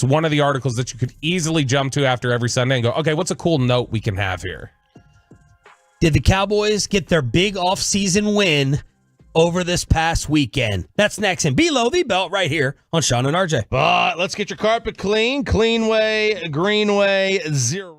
one of the articles that you could easily jump to after every Sunday and go, okay, what's a cool note we can have here? Did the Cowboys get their big offseason win over this past weekend? That's next and Below the Belt right here on Sean and RJ. But let's get your carpet clean. Cleanway, Greenway, Zero.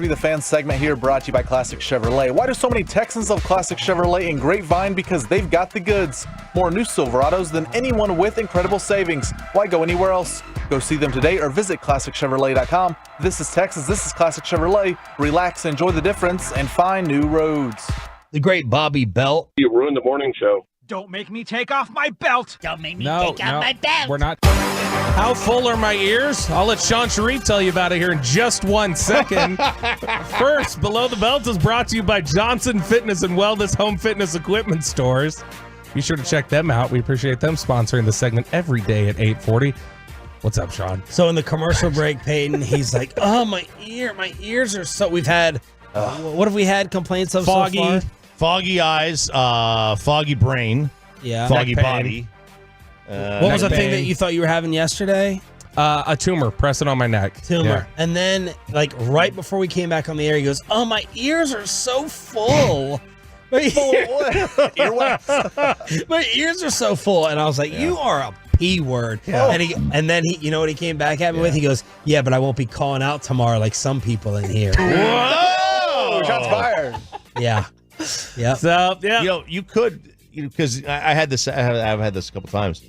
The Fan segment here brought to you by Classic Chevrolet. Why do so many Texans love Classic Chevrolet in Grapevine? Because they've got the goods. More new Silverados than anyone with incredible savings. Why go anywhere else? Go see them today or visit ClassicChevrolet.com. This is Texas. This is Classic Chevrolet. Relax, enjoy the difference, and find new roads. The great Bobby Belt. You ruined the morning show. Don't make me take off my belt. Don't make me take off my belt. We're not. How full are my ears? I'll let Sean Sharif tell you about it here in just 1 second. First, Below the Belt is brought to you by Johnson Fitness and Wellness Home Fitness Equipment Stores. Be sure to check them out. We appreciate them sponsoring the segment every day at 8:40. What's up, Sean? So in the commercial break, Peyton, he's like, "Oh, my ears are so." We've had what have we had complaints of foggy, so far? Foggy eyes, foggy brain, foggy body. What was the thing that you thought you were having yesterday? A tumor pressing on my neck. Tumor. Yeah. And then, like, right before we came back on the air, he goes, "Oh, my ears are so full." My ears are so full. And I was like, "You are a P word." Yeah. And then he, you know what he came back at me with? He goes, "Yeah, but I won't be calling out tomorrow like some people in here." Whoa! Shots fired. Yeah. Yeah. So, yeah. You know, you could, because I had this, I've had this a couple times.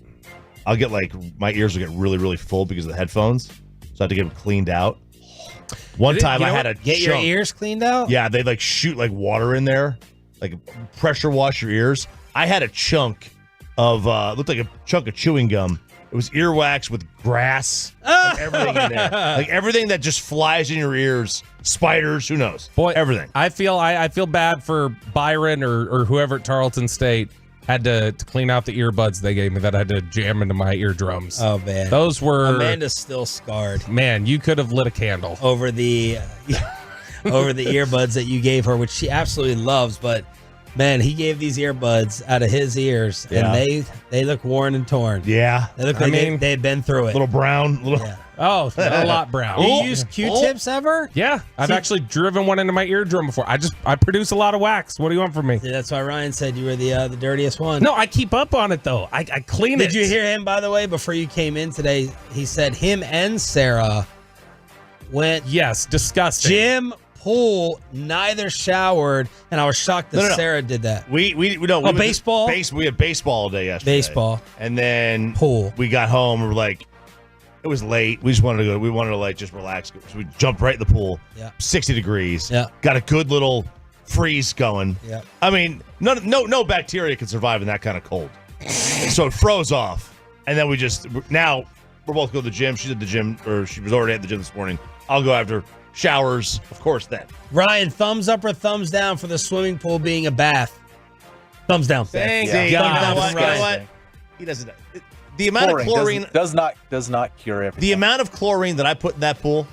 I'll get like, my ears will get really, really full because of the headphones. So I have to get them cleaned out. One time I had to get your ears cleaned out? Yeah, they like shoot like water in there, like pressure wash your ears. I had a chunk of, looked like a chunk of chewing gum. It was earwax with grass and everything in there. Like everything that just flies in your ears. Spiders, who knows? Boy, everything. I feel bad for Byron or whoever at Tarleton State had to clean out the earbuds they gave me that I had to jam into my eardrums. Oh, man. Those were... Amanda's still scarred. Man, you could have lit a candle. Over the earbuds that you gave her, which she absolutely loves, but... Man, he gave these earbuds out of his ears, and they look worn and torn. Yeah. They look like they had been through it. Little brown. Oh, a lot brown. You use Q-tips ever? Yeah. I've actually driven one into my eardrum before. I produce a lot of wax. What do you want from me? Yeah, that's why Ryan said you were the dirtiest one. No, I keep up on it, though. I clean it. Did you hear him, by the way, before you came in today? He said him and Sarah went... Yes, disgusting. Gym, pool, neither showered, and I was shocked that Sarah did that. We baseball? We had baseball all day yesterday. Baseball. And then pool. We got home and we're like, it was late. We just wanted to go. We wanted to like just relax. So we jumped right in the pool. Yeah. 60 degrees. Yeah. Got a good little freeze going. Yeah. I mean, no bacteria can survive in that kind of cold. So it froze off. And then now we're both going to the gym. She's at the gym, or she was already at the gym this morning. I'll go after showers, of course, then. Ryan, thumbs up or thumbs down for the swimming pool being a bath? Thumbs down. Thank God. you know what? He doesn't. The amount of chlorine does not cure everything. The amount of chlorine that I put in that pool,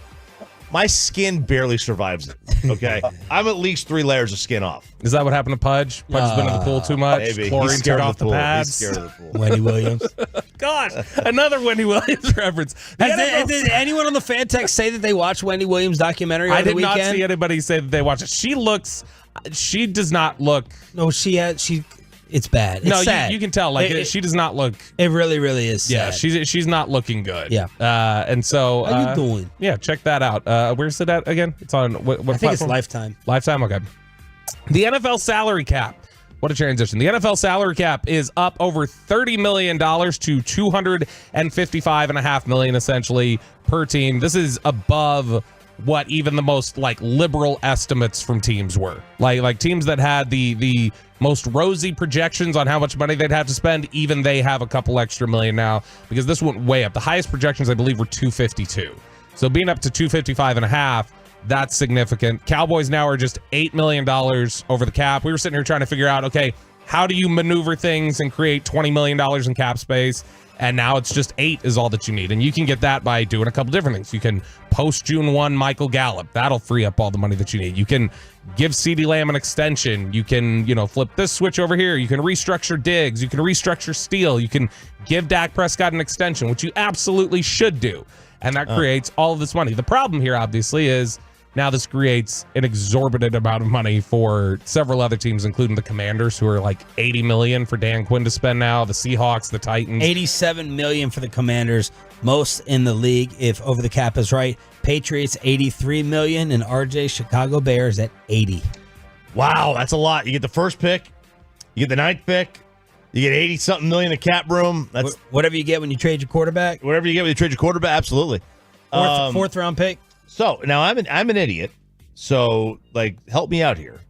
my skin barely survives it. Okay, I'm at least 3 layers of skin off. Is that what happened to Pudge? Pudge has been in the pool too much. Maybe. Chlorine took off the pads. He's scared of the pool. Wendy Williams. God, another Wendy Williams reference. Did anyone on the fan text say that they watched Wendy Williams' documentary over the weekend? I did not see anybody say that they watched it. She does not look. No, it's bad. It's sad. You can tell. Like she does not look. It really, really is sad. Yeah, she's not looking good. Yeah. And so. How you doing? Yeah, check that out. Where's it at again? It's on what I think platform? it's Lifetime. Lifetime. Okay. The NFL salary cap. What a transition. The NFL salary cap is up over $30 million to $255.5 million essentially per team. This is above what even the most like liberal estimates from teams were. Like teams that had the most rosy projections on how much money they'd have to spend, even they have a couple extra million now, because this went way up. The highest projections, I believe, were 252. So being up to 255 and a half, that's significant. Cowboys now are just $8 million over the cap. We were sitting here trying to figure out, okay, how do you maneuver things and create $20 million in cap space? And now it's just 8 is all that you need. And you can get that by doing a couple different things. You can post June 1 Michael Gallup. That'll free up all the money that you need. You can give CeeDee Lamb an extension. You can, flip this switch over here. You can restructure Diggs. You can restructure Steele. You can give Dak Prescott an extension, which you absolutely should do. And that creates all of this money. The problem here, obviously, is now this creates an exorbitant amount of money for several other teams, including the Commanders, who are like $80 million for Dan Quinn to spend now, the Seahawks, the Titans. $87 million for the Commanders, most in the league, if over the cap is right. Patriots, $83 million, and RJ Chicago Bears at $80. Wow, that's a lot. You get the first pick, you get the 9th pick, you get 80-something million in cap room. That's whatever you get when you trade your quarterback. Whatever you get when you trade your quarterback, absolutely. Fourth round pick. So now I'm an idiot. So help me out here.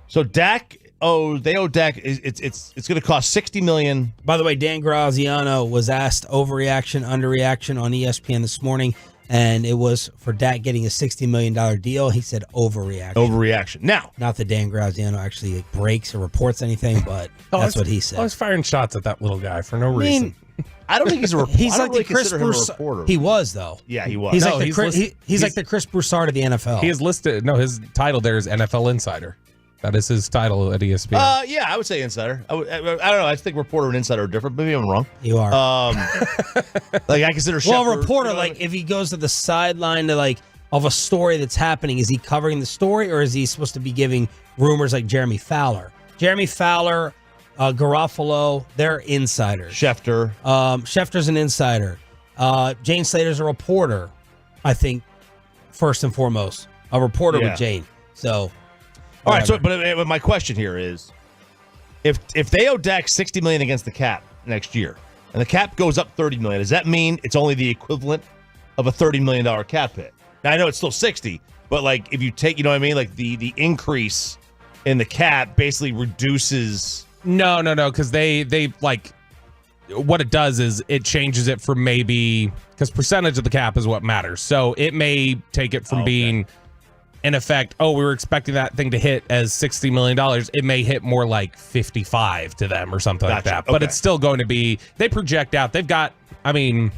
So Dak, they owe Dak. It's going to cost $60 million. By the way, Dan Graziano was asked overreaction, underreaction on ESPN this morning, and it was for Dak getting a $60 million deal. He said overreaction. Overreaction. Now, not that Dan Graziano actually breaks or reports anything, but that's what he said. I was firing shots at that little guy for no reason. I don't think he's a reporter. He's like the Chris Broussard. He was, though. Yeah, he was. He's like the Chris Broussard of the NFL. He is listed. No, his title there is NFL Insider. That is his title at ESPN. Yeah, I would say insider. I don't know. I think reporter and insider are different. Maybe I'm wrong. You are. I consider. Well, a reporter, if he goes to the sideline to of a story that's happening, is he covering the story, or is he supposed to be giving rumors like Jeremy Fowler? Jeremy Fowler. Garofalo, they're insiders. Schefter. Schefter's an insider. Jane Slater's a reporter, I think, first and foremost. A reporter with Jane. So, all right. So, but my question here is, if they owe Dak $60 million against the cap next year, and the cap goes up $30 million, does that mean it's only the equivalent of a $30 million cap hit? Now I know it's still 60, but if you take, the increase in the cap basically reduces. No, because they what it does is it changes it from maybe, because percentage of the cap is what matters. So it may take it from being, in effect, we were expecting that thing to hit as $60 million. It may hit more like 55 to them or something like that. But it's still going to be, they project out. They've got, every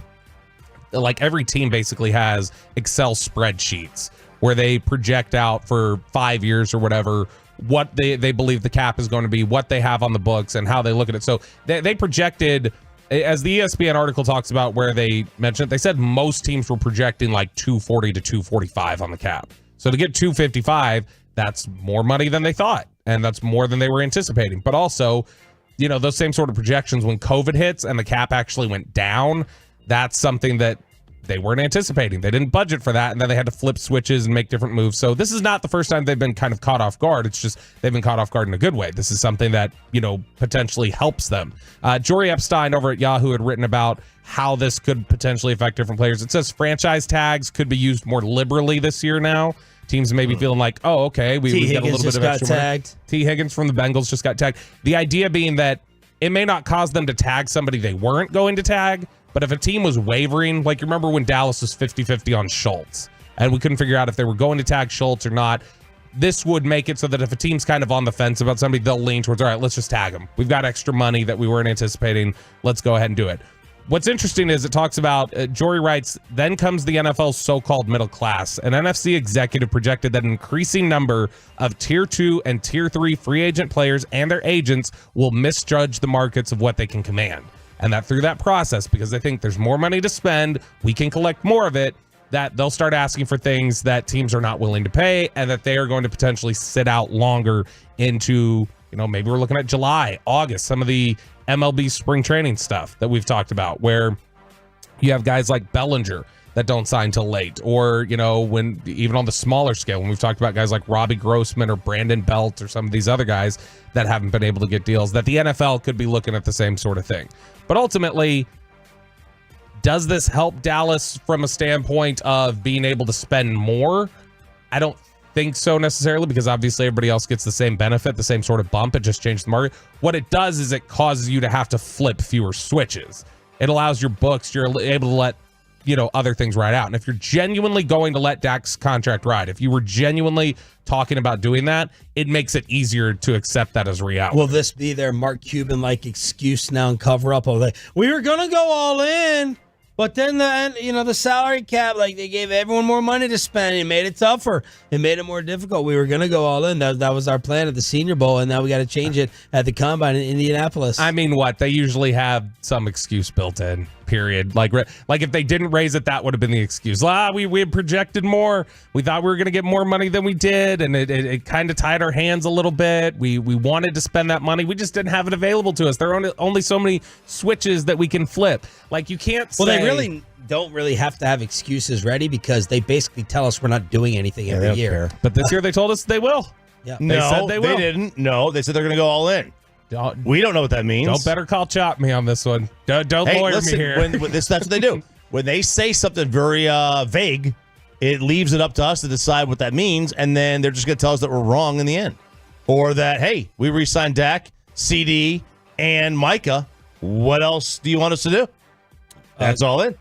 team basically has Excel spreadsheets where they project out for 5 years or whatever what they believe the cap is going to be, what they have on the books, and how they look at it. So they projected, as the ESPN article talks about where they mentioned it, they said most teams were projecting 240 to 245 on the cap. So to get 255, that's more money than they thought, and that's more than they were anticipating. But also, those same sort of projections, when COVID hits and the cap actually went down, that's something that they weren't anticipating. They didn't budget for that, and then they had to flip switches and make different moves. So this is not the first time they've been kind of caught off guard. It's just they've been caught off guard in a good way. This is something that, potentially helps them. Jory Epstein over at Yahoo had written about how this could potentially affect different players. It says franchise tags could be used more liberally this year now. Teams may be feeling like, okay, we get a little bit of extra tagged. T. Higgins from the Bengals just got tagged. The idea being that it may not cause them to tag somebody they weren't going to tag, but if a team was wavering, you remember when Dallas was 50-50 on Schultz, and we couldn't figure out if they were going to tag Schultz or not, this would make it so that if a team's kind of on the fence about somebody, they'll lean towards, all right, let's just tag them. We've got extra money that we weren't anticipating. Let's go ahead and do it. What's interesting is it talks about, Jory writes, then comes the NFL's so-called middle class. An NFC executive projected that an increasing number of Tier 2 and Tier 3 free agent players and their agents will misjudge the markets of what they can command. And that through that process, because they think there's more money to spend, we can collect more of it, that they'll start asking for things that teams are not willing to pay, and that they are going to potentially sit out longer into, maybe we're looking at July, August, some of the MLB spring training stuff that we've talked about, where you have guys like Bellinger that don't sign till late, or, when even on the smaller scale, when we've talked about guys like Robbie Grossman or Brandon Belt or some of these other guys that haven't been able to get deals, that the NFL could be looking at the same sort of thing. But ultimately, Does this help Dallas from a standpoint of being able to spend more? I don't think so necessarily, because obviously everybody else gets the same benefit, the same sort of bump. It just changed the market. What it does is it causes you to have to flip fewer switches. It allows your books, you're able to let other things ride out. And if you're genuinely going to let Dak's contract ride, if you were genuinely talking about doing that, it makes it easier to accept that as reality. Will this be their Mark Cuban excuse now and cover up of we were gonna go all in, but then the salary cap, they gave everyone more money to spend. It made it tougher. It made it more difficult. We were gonna go all in. That was our plan at the Senior Bowl, and now we got to change it at the Combine in Indianapolis. I mean, they usually have some excuse built in. Period. Like if they didn't raise it, that would have been the excuse. We had projected more. We thought we were going to get more money than we did, and it kind of tied our hands a little bit. We wanted to spend that money. We just didn't have it available to us. There are only so many switches that we can flip. You can't say... Well, they really don't have to have excuses ready, because they basically tell us we're not doing anything every year. But this year they told us they will. Yeah. No, they said they will. didn't. No, they said they're going to go all in. We don't know what that means. Don't better call chop me on this one. Don't lawyer me here. That's what they do. When they say something very vague, it leaves it up to us to decide what that means, and then they're just going to tell us that we're wrong in the end. Or that, hey, we re-signed Dak, CD, and Micah. What else do you want us to do? That's all in.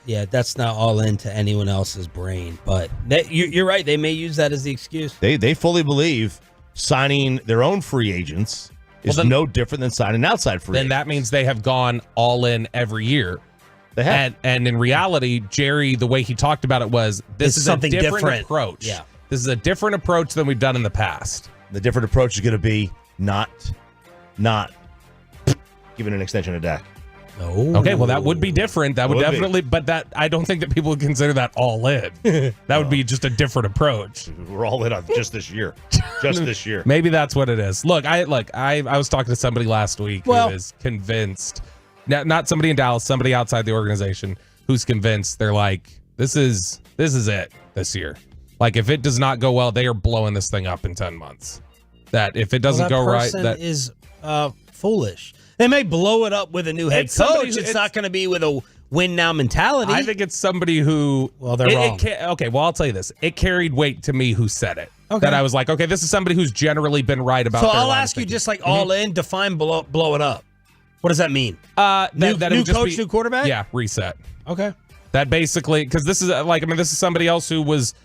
Yeah, that's not all into anyone else's brain. But you're right. They may use that as the excuse. They fully believe signing their own free agents is no different than signing outside free agents. Then that means they have gone all in every year. They have. And in reality, Jerry, the way he talked about it was, this is something a different approach. Yeah. This is a different approach than we've done in the past. The different approach is going to be not giving an extension to Dak. Oh. Okay, well, that would be different. That would definitely, but that I don't think that people would consider that all in. That would be just a different approach. We're all in on just this year. Just this year. Maybe that's what it is. Look, I was talking to somebody last week who is convinced, not somebody in Dallas, somebody outside the organization who's convinced. They're like, this is it this year. If it does not go well, they are blowing this thing up in 10 months. That if it doesn't go right, that is foolish. They may blow it up with a new head coach. It's not going to be with a win now mentality. I think it's somebody who... Well, they're wrong. Okay, well, I'll tell you this. It carried weight to me who said it. Okay. That I was like, okay, this is somebody who's generally been right about So their I'll line of ask you, thinking. just all in, define blow it up. What does that mean? New coach, new quarterback? Yeah, reset. Okay. That basically... Because this is, this is somebody else who was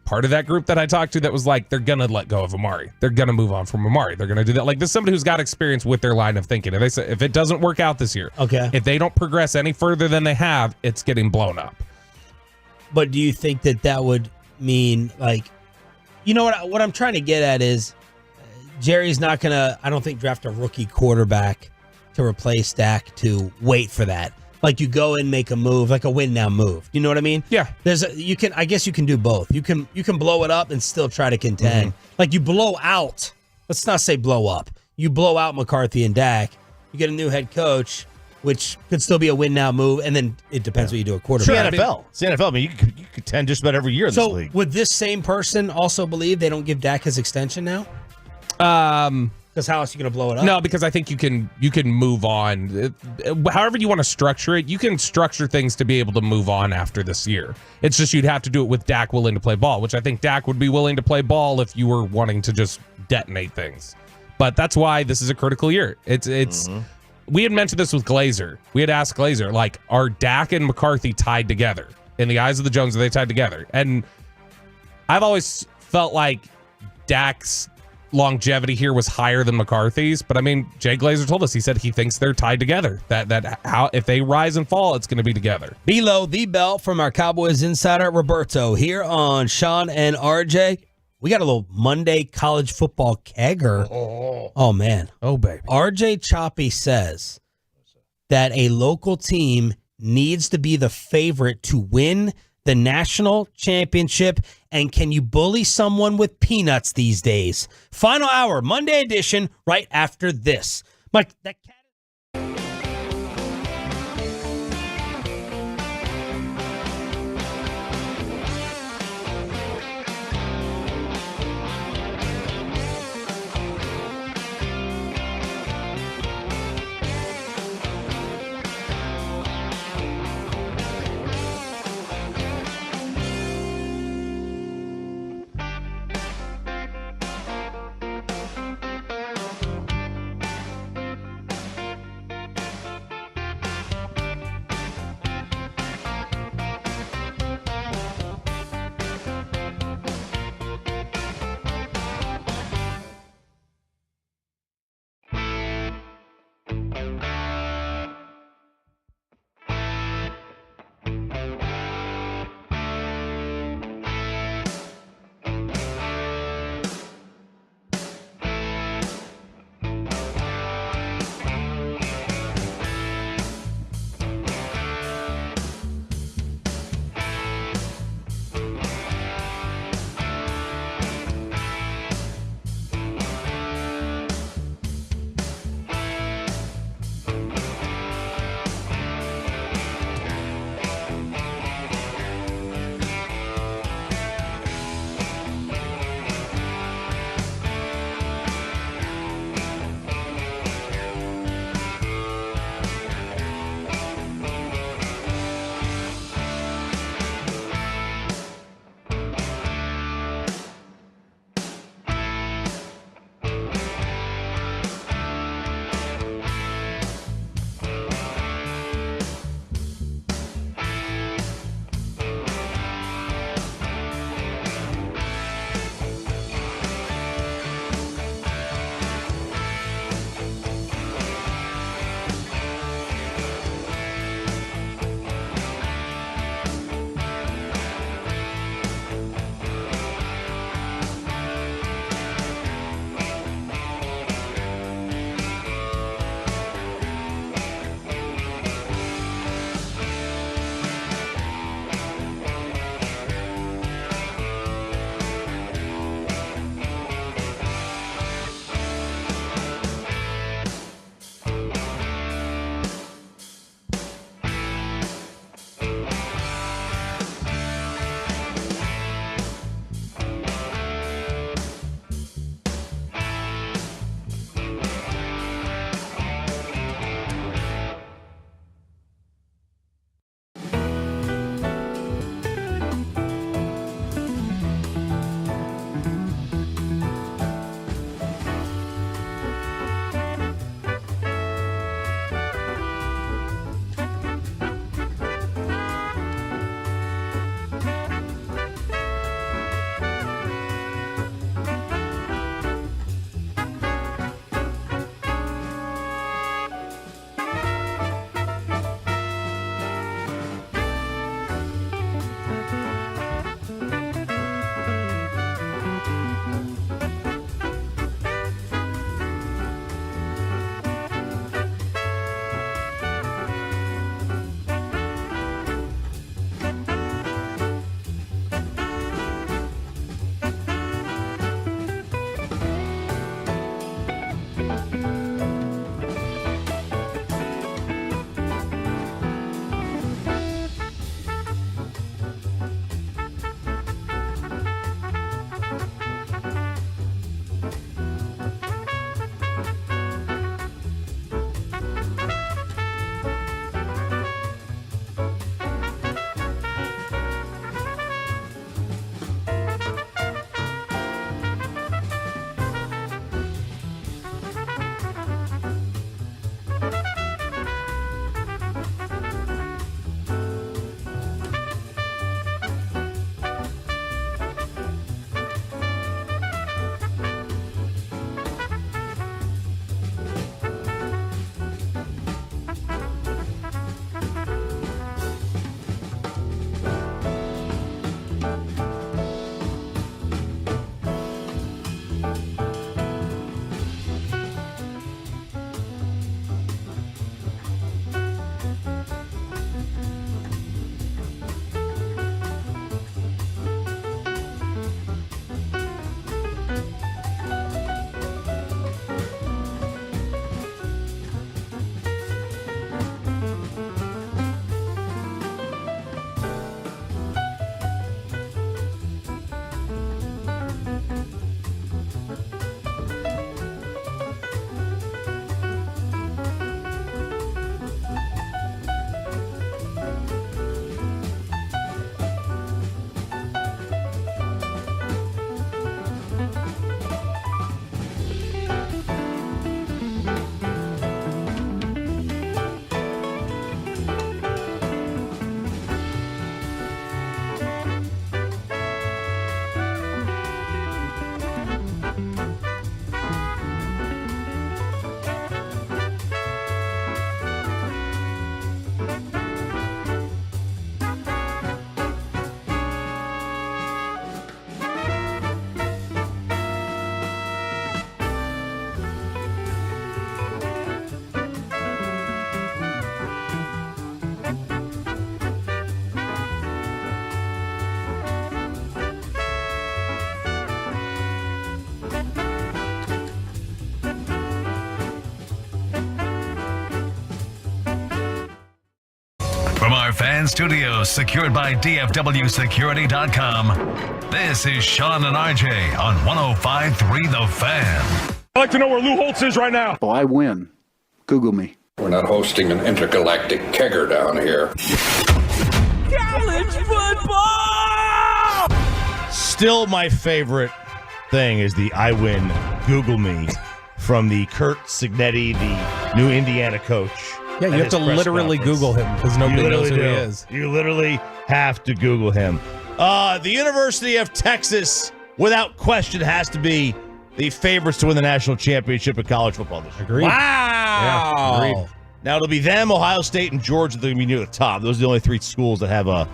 part of that group that I talked to that was like, they're going to let go of Amari. They're going to move on from Amari. They're going to do that. This is somebody who's got experience with their line of thinking. And they say, if it doesn't work out this year, if they don't progress any further than they have, it's getting blown up. But do you think that would mean, what I'm trying to get at is Jerry's not going to, I don't think, draft a rookie quarterback to replace Dak to wait for that. You go and make a move, a win now move. You know what I mean? Yeah. I guess you can do both. You can blow it up and still try to contend. You blow out. Let's not say blow up. You blow out McCarthy and Dak. You get a new head coach, which could still be a win now move, and then it depends what you do at quarterback. It's the NFL. I mean, you contend just about every year in this league. Would this same person also believe they don't give Dak his extension now? Because how else are you going to blow it up? No, because I think you can move on. However you want to structure it, you can structure things to be able to move on after this year. It's just you'd have to do it with Dak willing to play ball, which I think Dak would be willing to play ball if you were wanting to just detonate things. But that's why this is a critical year. It's We had mentioned this with Glazer. We had asked Glazer, are Dak and McCarthy tied together? In the eyes of the Jones, are they tied together? And I've always felt like Dak's longevity here was higher than McCarthy's, but Jay Glazer told us, he said he thinks they're tied together. That how if they rise and fall, it's going to be together. Below the belt from our Cowboys insider Roberto here on Sean and RJ. We got a little Monday college football kegger. Oh man. Oh baby. RJ Choppy says that a local team needs to be the favorite to win the national championship. And can you bully someone with peanuts these days? Final hour, Monday edition, right after this. Mike, that cat. our fan studios, secured by DFWsecurity.com, this is Sean and RJ on 105.3 The Fan. I'd like to know where Lou Holtz is right now. Oh, I win. Google me. We're not hosting an intergalactic kegger down here. College football! Still my favorite thing is the I win Google me from the Kurt Signetti, the new Indiana coach. Yeah, you have to literally Google him because nobody knows who he is. You literally have to Google him. The University of Texas, without question, has to be the favorites to win the national championship in college football this year. Agreed. Wow. Yeah, agreed. Now, it'll be them, Ohio State, and Georgia. They're going to be near the top. Those are the only three schools that have a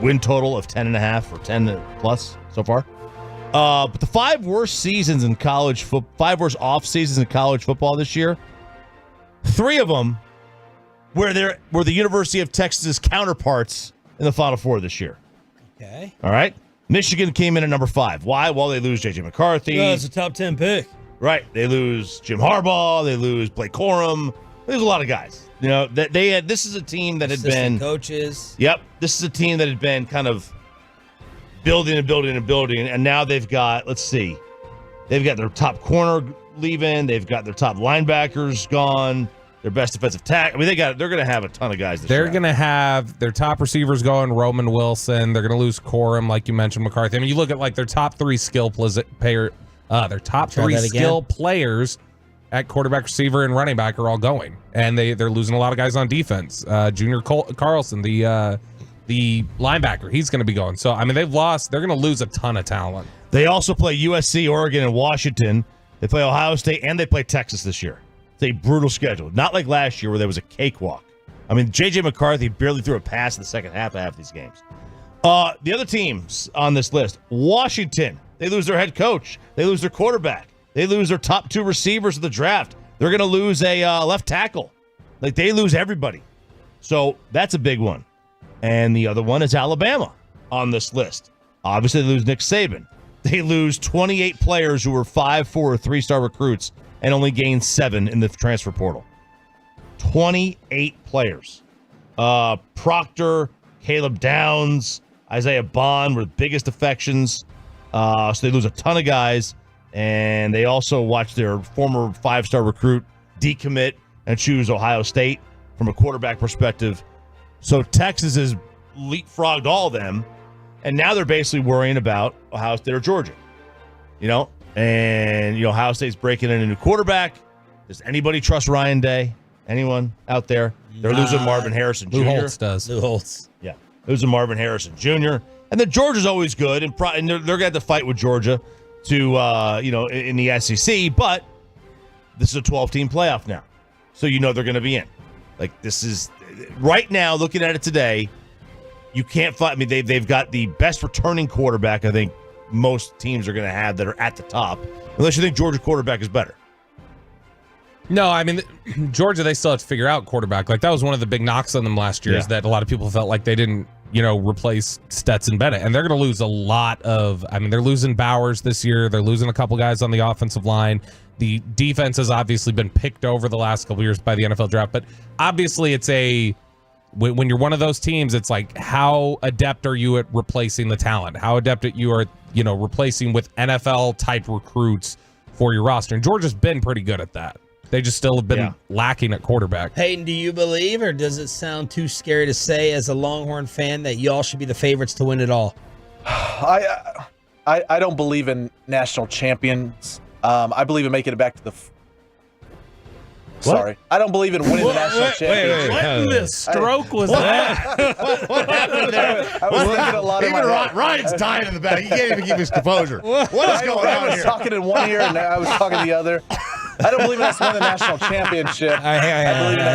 win total of 10.5 or 10 plus so far. But the five worst seasons in college football, five worst off seasons in college football this year, three of them were the University of Texas counterparts in the Final Four this year. Okay. All right. Michigan came in at number 5. Why? Well, they lose J.J. McCarthy. No, it's a top 10 pick. Right. They lose Jim Harbaugh. They lose Blake Corum. There's a lot of guys. You know, that they had. This is a team that had been coaches. Yep. This is a team that had been kind of building, and now they've got. Let's see. They've got their top corner leaving. They've got their top linebackers gone. Their best defensive tackle. I mean, they're going to have a ton of guys this year. They're going to have their top receivers going, Roman Wilson. They're going to lose Corum, like you mentioned, McCarthy. I mean, you look at like their top three skill players at quarterback, receiver, and running back are all going, and they're losing a lot of guys on defense. Junior Carlson, the linebacker, he's going to be going. So I mean, they're going to lose a ton of talent. They also play USC, Oregon, and Washington. They play Ohio State, and they play Texas this year. It's a brutal schedule. Not like last year where there was a cakewalk. I mean, J.J. McCarthy barely threw a pass in the second half of half of these games. The other teams on this list, Washington, they lose their head coach. They lose their quarterback. They lose their top 2 receivers of the draft. They're going to lose a left tackle. Like, they lose everybody. So that's a big one. And the other one is Alabama on this list. Obviously, they lose Nick Saban. They lose 28 players who were 5-4 or 3-star recruits and only gained 7 in the transfer portal. 28 players. Proctor, Caleb Downs, Isaiah Bond were the biggest defections. So they lose a ton of guys. And they also watch their former 5-star recruit decommit and choose Ohio State from a quarterback perspective. So Texas has leapfrogged all of them. And now they're basically worrying about Ohio State or Georgia. You know? And, Ohio State's breaking in a new quarterback. Does anybody trust Ryan Day? Anyone out there? They're losing Marvin Harrison Jr. Lou Holtz does. Lou Holtz. Yeah. Losing Marvin Harrison Jr. And then Georgia's always good. And they're going to have to fight with Georgia to, in the SEC. But this is a 12-team playoff now. So they're going to be in. Like, this is, right now, looking at it today, you can't fight. I mean, they've got the best returning quarterback, I think, most teams are going to have that are at the top, unless you think Georgia quarterback is better. No, I mean, Georgia, they still have to figure out quarterback. Like, that was one of the big knocks on them last year, is that a lot of people felt like they didn't, replace Stetson Bennett. And they're going to lose a lot of, they're losing Bowers this year. They're losing a couple guys on the offensive line. The defense has obviously been picked over the last couple years by the NFL draft. But obviously when you're one of those teams, it's like, how adept are you at replacing the talent? How adept at you are, replacing with NFL-type recruits for your roster? And Georgia's been pretty good at that. They just still have been lacking at quarterback. Peyton, do you believe, or does it sound too scary to say as a Longhorn fan that y'all should be the favorites to win it all? I don't believe in national champions. I believe in making it back to the... Sorry. I don't believe in winning the national championship. What in the stroke was that? What happened there? I was thinking a lot of Ryan's dying in the back. He can't even keep his composure. What is going on here? I was talking in one ear and I was talking the other. I don't believe in us winning the national championship. I believe in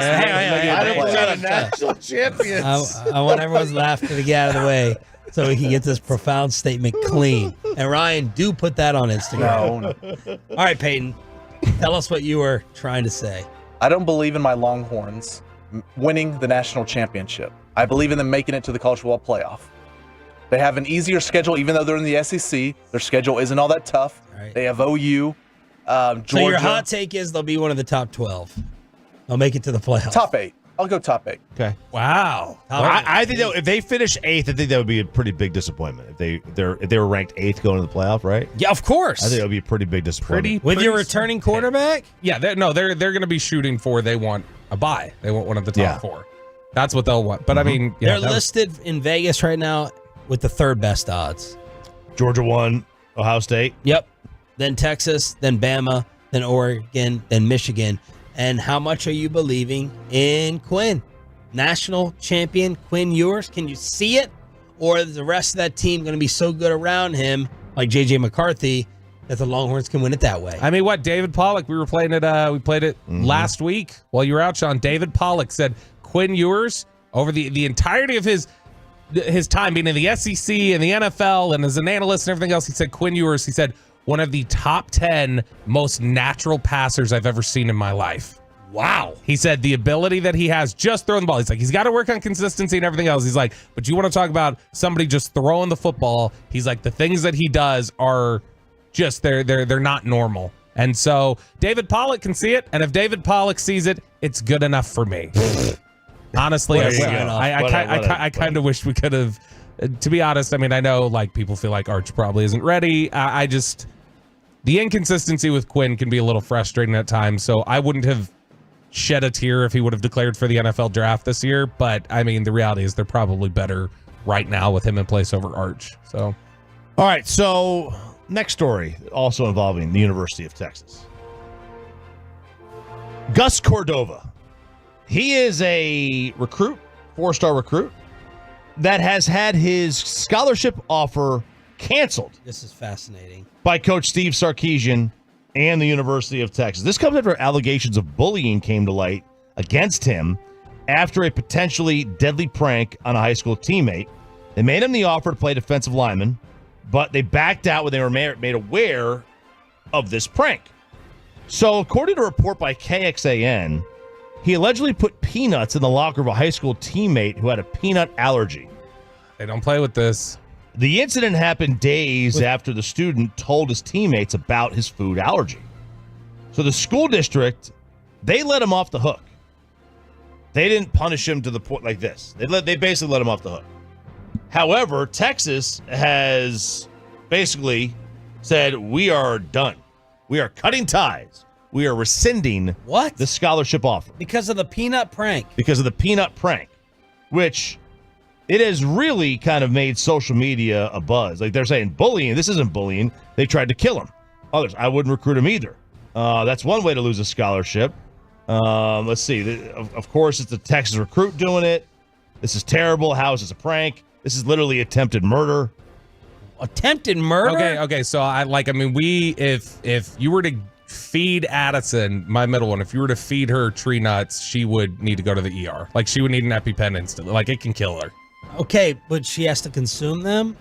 us national champions. I want everyone's laughter to get out of the way so we can get this profound statement clean. And Ryan, do put that on Instagram. No. All right, Peyton, tell us what you were trying to say. I don't believe in my Longhorns winning the national championship. I believe in them making it to the college football playoff. They have an easier schedule, even though they're in the SEC. Their schedule isn't all that tough. Right. They have OU, Georgia. So your hot take is they'll be one of the top 12. They'll make it to the playoffs. Top 8. I'll go top 8. Okay. Wow. I think that if they finish 8th, I think that would be a pretty big disappointment. If they were ranked 8th going to the playoff, right? Yeah, of course. I think that would be a pretty big disappointment. With your returning quarterback? Yeah, they're going to be shooting for. They want a bye. They want one of the top 4. That's what they'll want. But I mean, they're listed in Vegas right now with the 3rd best odds. Georgia 1, Ohio State. Yep. Then Texas, then Bama, then Oregon, then Michigan. And how much are you believing in Quinn? National champion Quinn Ewers? Can you see it? Or is the rest of that team going to be so good around him, like J.J. McCarthy, that the Longhorns can win it that way? I mean, what? David Pollack, we played it last week while you were out, Sean. David Pollack said Quinn Ewers, over the entirety of his time being in the SEC and the NFL and as an analyst and everything else, he said Quinn Ewers, he said, one of the top 10 most natural passers I've ever seen in my life. Wow. He said the ability that he has just throwing the ball. He's like, he's got to work on consistency and everything else. He's like, but you want to talk about somebody just throwing the football. He's like, the things that he does are just, they're not normal. And so David Pollack can see it. And if David Pollack sees it, it's good enough for me. Honestly, I kind of wish we could have, to be honest. I mean, I know like people feel like Arch probably isn't ready. The inconsistency with Quinn can be a little frustrating at times. So I wouldn't have shed a tear if he would have declared for the NFL draft this year. But I mean, the reality is they're probably better right now with him in place over Arch. So, all right. So next story, also involving the University of Texas. Gus Cordova. He is a recruit, 4-star recruit, that has had his scholarship offer canceled. This is fascinating. By Coach Steve Sarkisian and the University of Texas. This comes after allegations of bullying came to light against him after a potentially deadly prank on a high school teammate. They made him the offer to play defensive lineman, but they backed out when they were made aware of this prank. So according to a report by KXAN, he allegedly put peanuts in the locker of a high school teammate who had a peanut allergy. They don't play with this. The incident happened days after the student told his teammates about his food allergy. So the school district, they let him off the hook. They didn't punish him to the point like this. They basically let him off the hook. However, Texas has basically said, we are done. We are cutting ties. We are rescinding the scholarship offer. Because of the peanut prank. Because of the peanut prank, which it has really kind of made social media a buzz. Like they're saying bullying. This isn't bullying. They tried to kill him. Others, I wouldn't recruit him either. That's one way to lose a scholarship. Let's see. Of course, it's the Texas recruit doing it. This is terrible. How is this a prank? This is literally attempted murder. Attempted murder? Okay. So if you were to feed Addison, my middle one, if you were to feed her tree nuts, she would need to go to the ER. Like she would need an EpiPen instantly. Like it can kill her. Okay, but she has to consume them?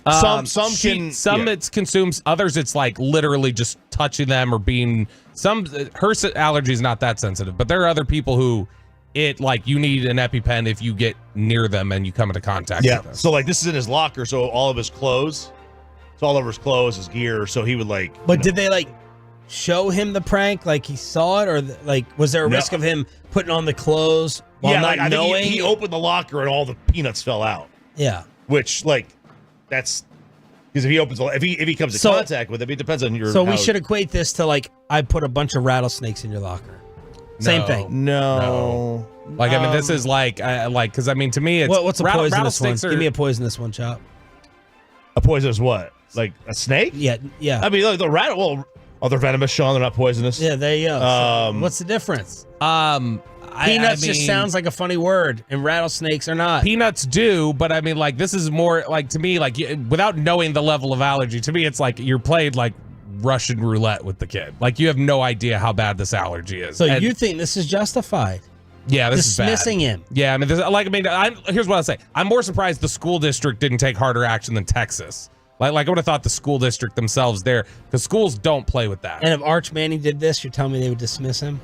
It's consumes, others it's like literally just touching them or being her allergy is not that sensitive, but there are other people who you need an EpiPen if you get near them and you come into contact with them. So like this is in his locker, so all of his clothes, it's all over his clothes, his gear, so he would did they show him the prank, like he saw it, or was there a risk of him putting on the clothes while not knowing? I think he opened the locker and all the peanuts fell out. Yeah, which that's because if he comes in contact with it, it depends on your. So we should equate this to I put a bunch of rattlesnakes in your locker. Same thing. No. This is because to me it's what's a poisonous one? Give me a poisonous one, Chop. A poisonous what? Like a snake? Yeah. I mean, the rattle. Well, they're venomous, Sean. They're not poisonous. Yeah, there you go. What's the difference? Peanuts just sounds like a funny word, and rattlesnakes are not. Peanuts do, but I mean, this is more to me, without knowing the level of allergy, to me, it's like you're played Russian roulette with the kid. You have no idea how bad this allergy is. So you think this is justified? Yeah, this is bad. Dismissing him. Yeah, here's what I'll say. I'm more surprised the school district didn't take harder action than Texas. I would have thought the school district themselves there, because schools don't play with that. And if Arch Manning did this, you're telling me they would dismiss him?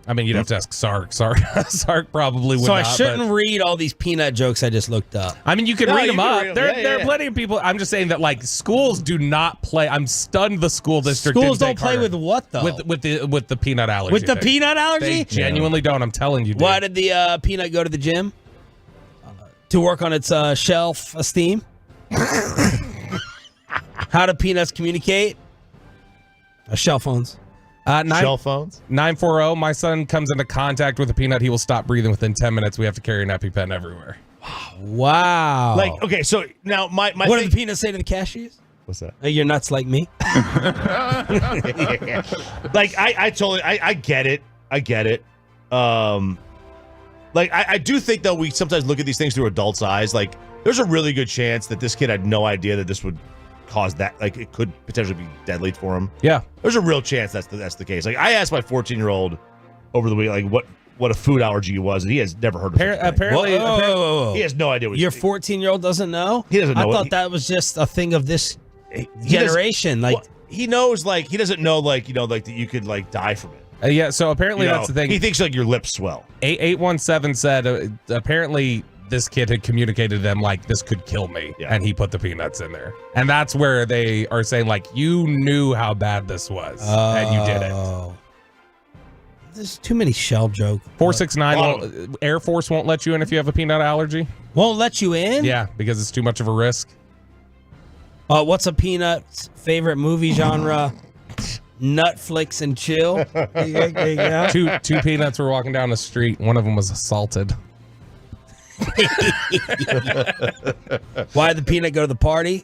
I mean, you'd have to ask Sark. Sark probably would So not. I shouldn't read all these peanut jokes I just looked up. I mean, you can read them up. read 'em. There are plenty of people. I'm just saying that, like, schools do not play. I'm stunned the school district Schools didn't don't play take with what, though? with the peanut allergy. With the thing. peanut They allergy? genuinely don't. I'm telling you. Dude. Why did the peanut go to the gym? To work on its self-esteem? How do peanuts communicate? Shell phones. Shell phones? 940. My son comes into contact with a peanut. He will stop breathing within 10 minutes. We have to carry an EpiPen everywhere. Wow. Like, okay, so now my what did the peanuts say to the cashiers? What's that? You're nuts like me. Like I totally I get it. I get it. Like I do think though we sometimes look at these things through adults' eyes. Like there's a really good chance that this kid had no idea that this would cause that. Like it could potentially be deadly for him. Yeah. There's a real chance that's the case. Like I asked my 14-year-old over the week like what a food allergy was, and he has never heard of it. Apparently, he has no idea what your 14-year-old doesn't know. He doesn't know. I thought that was just a thing of this generation. Like he knows, like he doesn't know, like like that you could like die from it. Yeah, so apparently that's the thing. He thinks like your lips swell. 817 said apparently this kid had communicated to them like this could kill me, and he put the peanuts in there. And that's where they are saying like you knew how bad this was, and you did it. There's too many shell jokes. 469 Air Force won't let you in if you have a peanut allergy. Won't let you in? Yeah, because it's too much of a risk. What's a peanut's favorite movie genre? Nutflix and chill. Two peanuts were walking down the street. One of them was assaulted. Why did the peanut go to the party?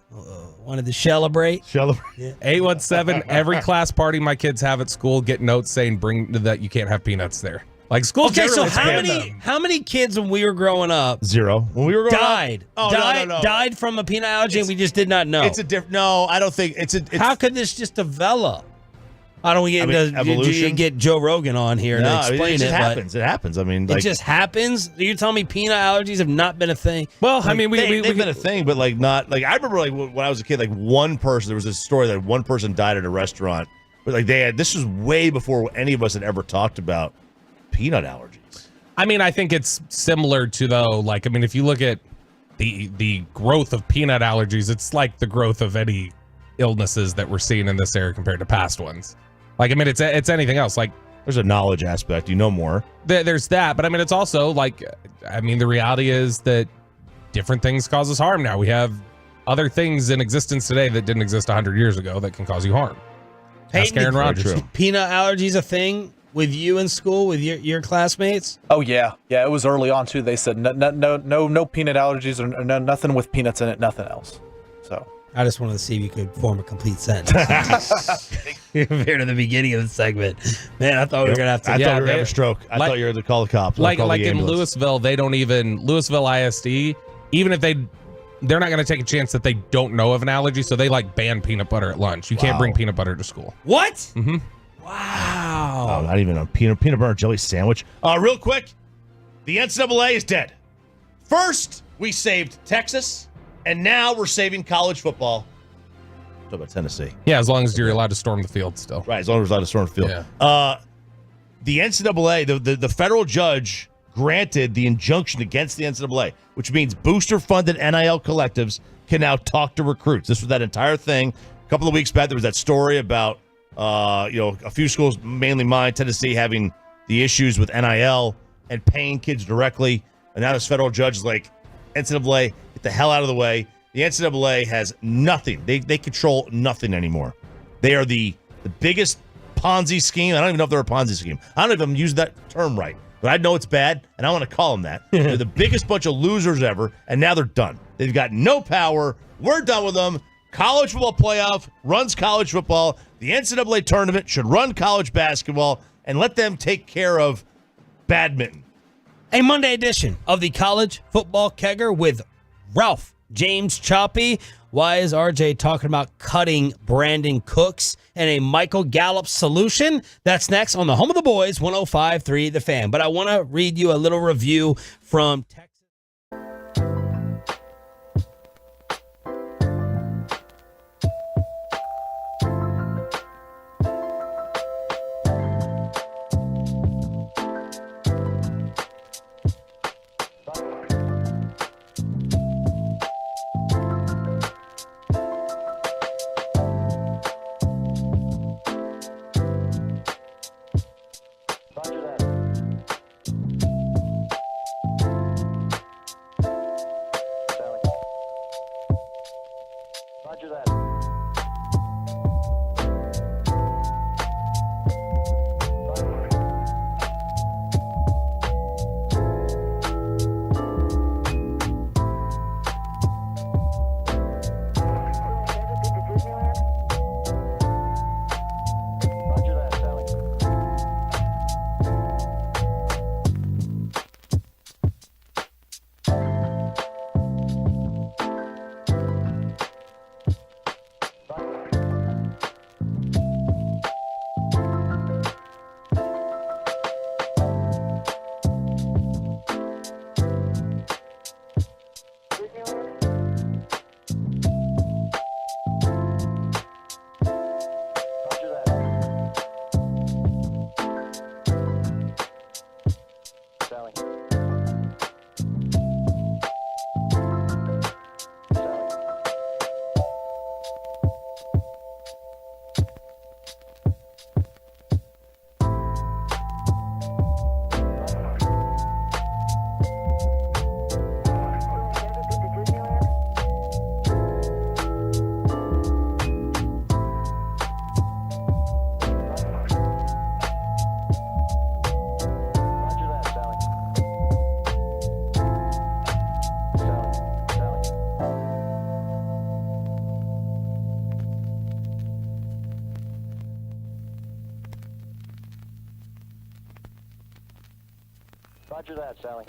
Wanted to celebrate. Yeah. 817 every class party my kids have at school get notes saying bring that you can't have peanuts there. Like school. Okay, so how many kids when we were growing up? 0. When we were growing died. up, Died from a peanut allergy, and we just did not know. It's a different. No, I don't think it's a. How could this just develop? I don't get into evolution. Get Joe Rogan on here to explain it. Just but happens. It happens. I mean, it just happens. You're telling me peanut allergies have not been a thing? Well, like, I mean, they've been a thing, but like not like I remember like when I was a kid, like one person. There was this story that one person died at a restaurant, but like they had. This was way before any of us had ever talked about peanut allergies. I mean, I think it's similar to though. Like, I mean, if you look at the growth of peanut allergies, it's like the growth of any illnesses that we're seeing in this era compared to past ones. Like, I mean, it's anything else. Like, there's a knowledge aspect. You know more. There's that. But, I mean, it's also, like, I mean, the reality is that different things cause us harm now. We have other things in existence today that didn't exist 100 years ago that can cause you harm. Ask Aaron Rodgers. Peanut allergies a thing with you in school, with your classmates? Oh, yeah. Yeah, it was early on, too. They said no peanut allergies or nothing with peanuts in it, nothing else. So I just wanted to see if you could form a complete sentence. Compared to the beginning of the segment. Man, I thought we were going to have to. I thought we were going to have a stroke. I thought you were going to call the cops. Like in Louisville, they don't even, Louisville ISD, even if they're not going to take a chance that they don't know of an allergy, so they like ban peanut butter at lunch. You can't bring peanut butter to school. What? Mm-hmm. Wow. Oh, not even a peanut butter jelly sandwich. Real quick, the NCAA is dead. First, we saved Texas, and now we're saving college football. Talk about Tennessee. Yeah, as long as you're allowed to storm the field still. Right, as long as we're allowed to storm the field. Yeah. The NCAA, the federal judge granted the injunction against the NCAA, which means booster-funded NIL collectives can now talk to recruits. This was that entire thing. A couple of weeks back, there was that story about a few schools, mainly mine, Tennessee, having the issues with NIL and paying kids directly. And now this federal judge is like, NCAA, get the hell out of the way. The NCAA has nothing. They control nothing anymore. They are the biggest Ponzi scheme. I don't even know if they're a Ponzi scheme. I don't know if I'm using that term right, but I know it's bad, and I want to call them that. They're the biggest bunch of losers ever, and now they're done. They've got no power. We're done with them. College football playoff runs college football. The NCAA tournament should run college basketball and let them take care of badminton. A Monday edition of the College Football Kegger with Ralph James Choppy. Why is RJ talking about cutting Brandon Cooks and a Michael Gallup solution? That's next on the home of the boys, 105.3 The Fan. But I want to read you a little review from Texas. Roger that. Roger that, Sally.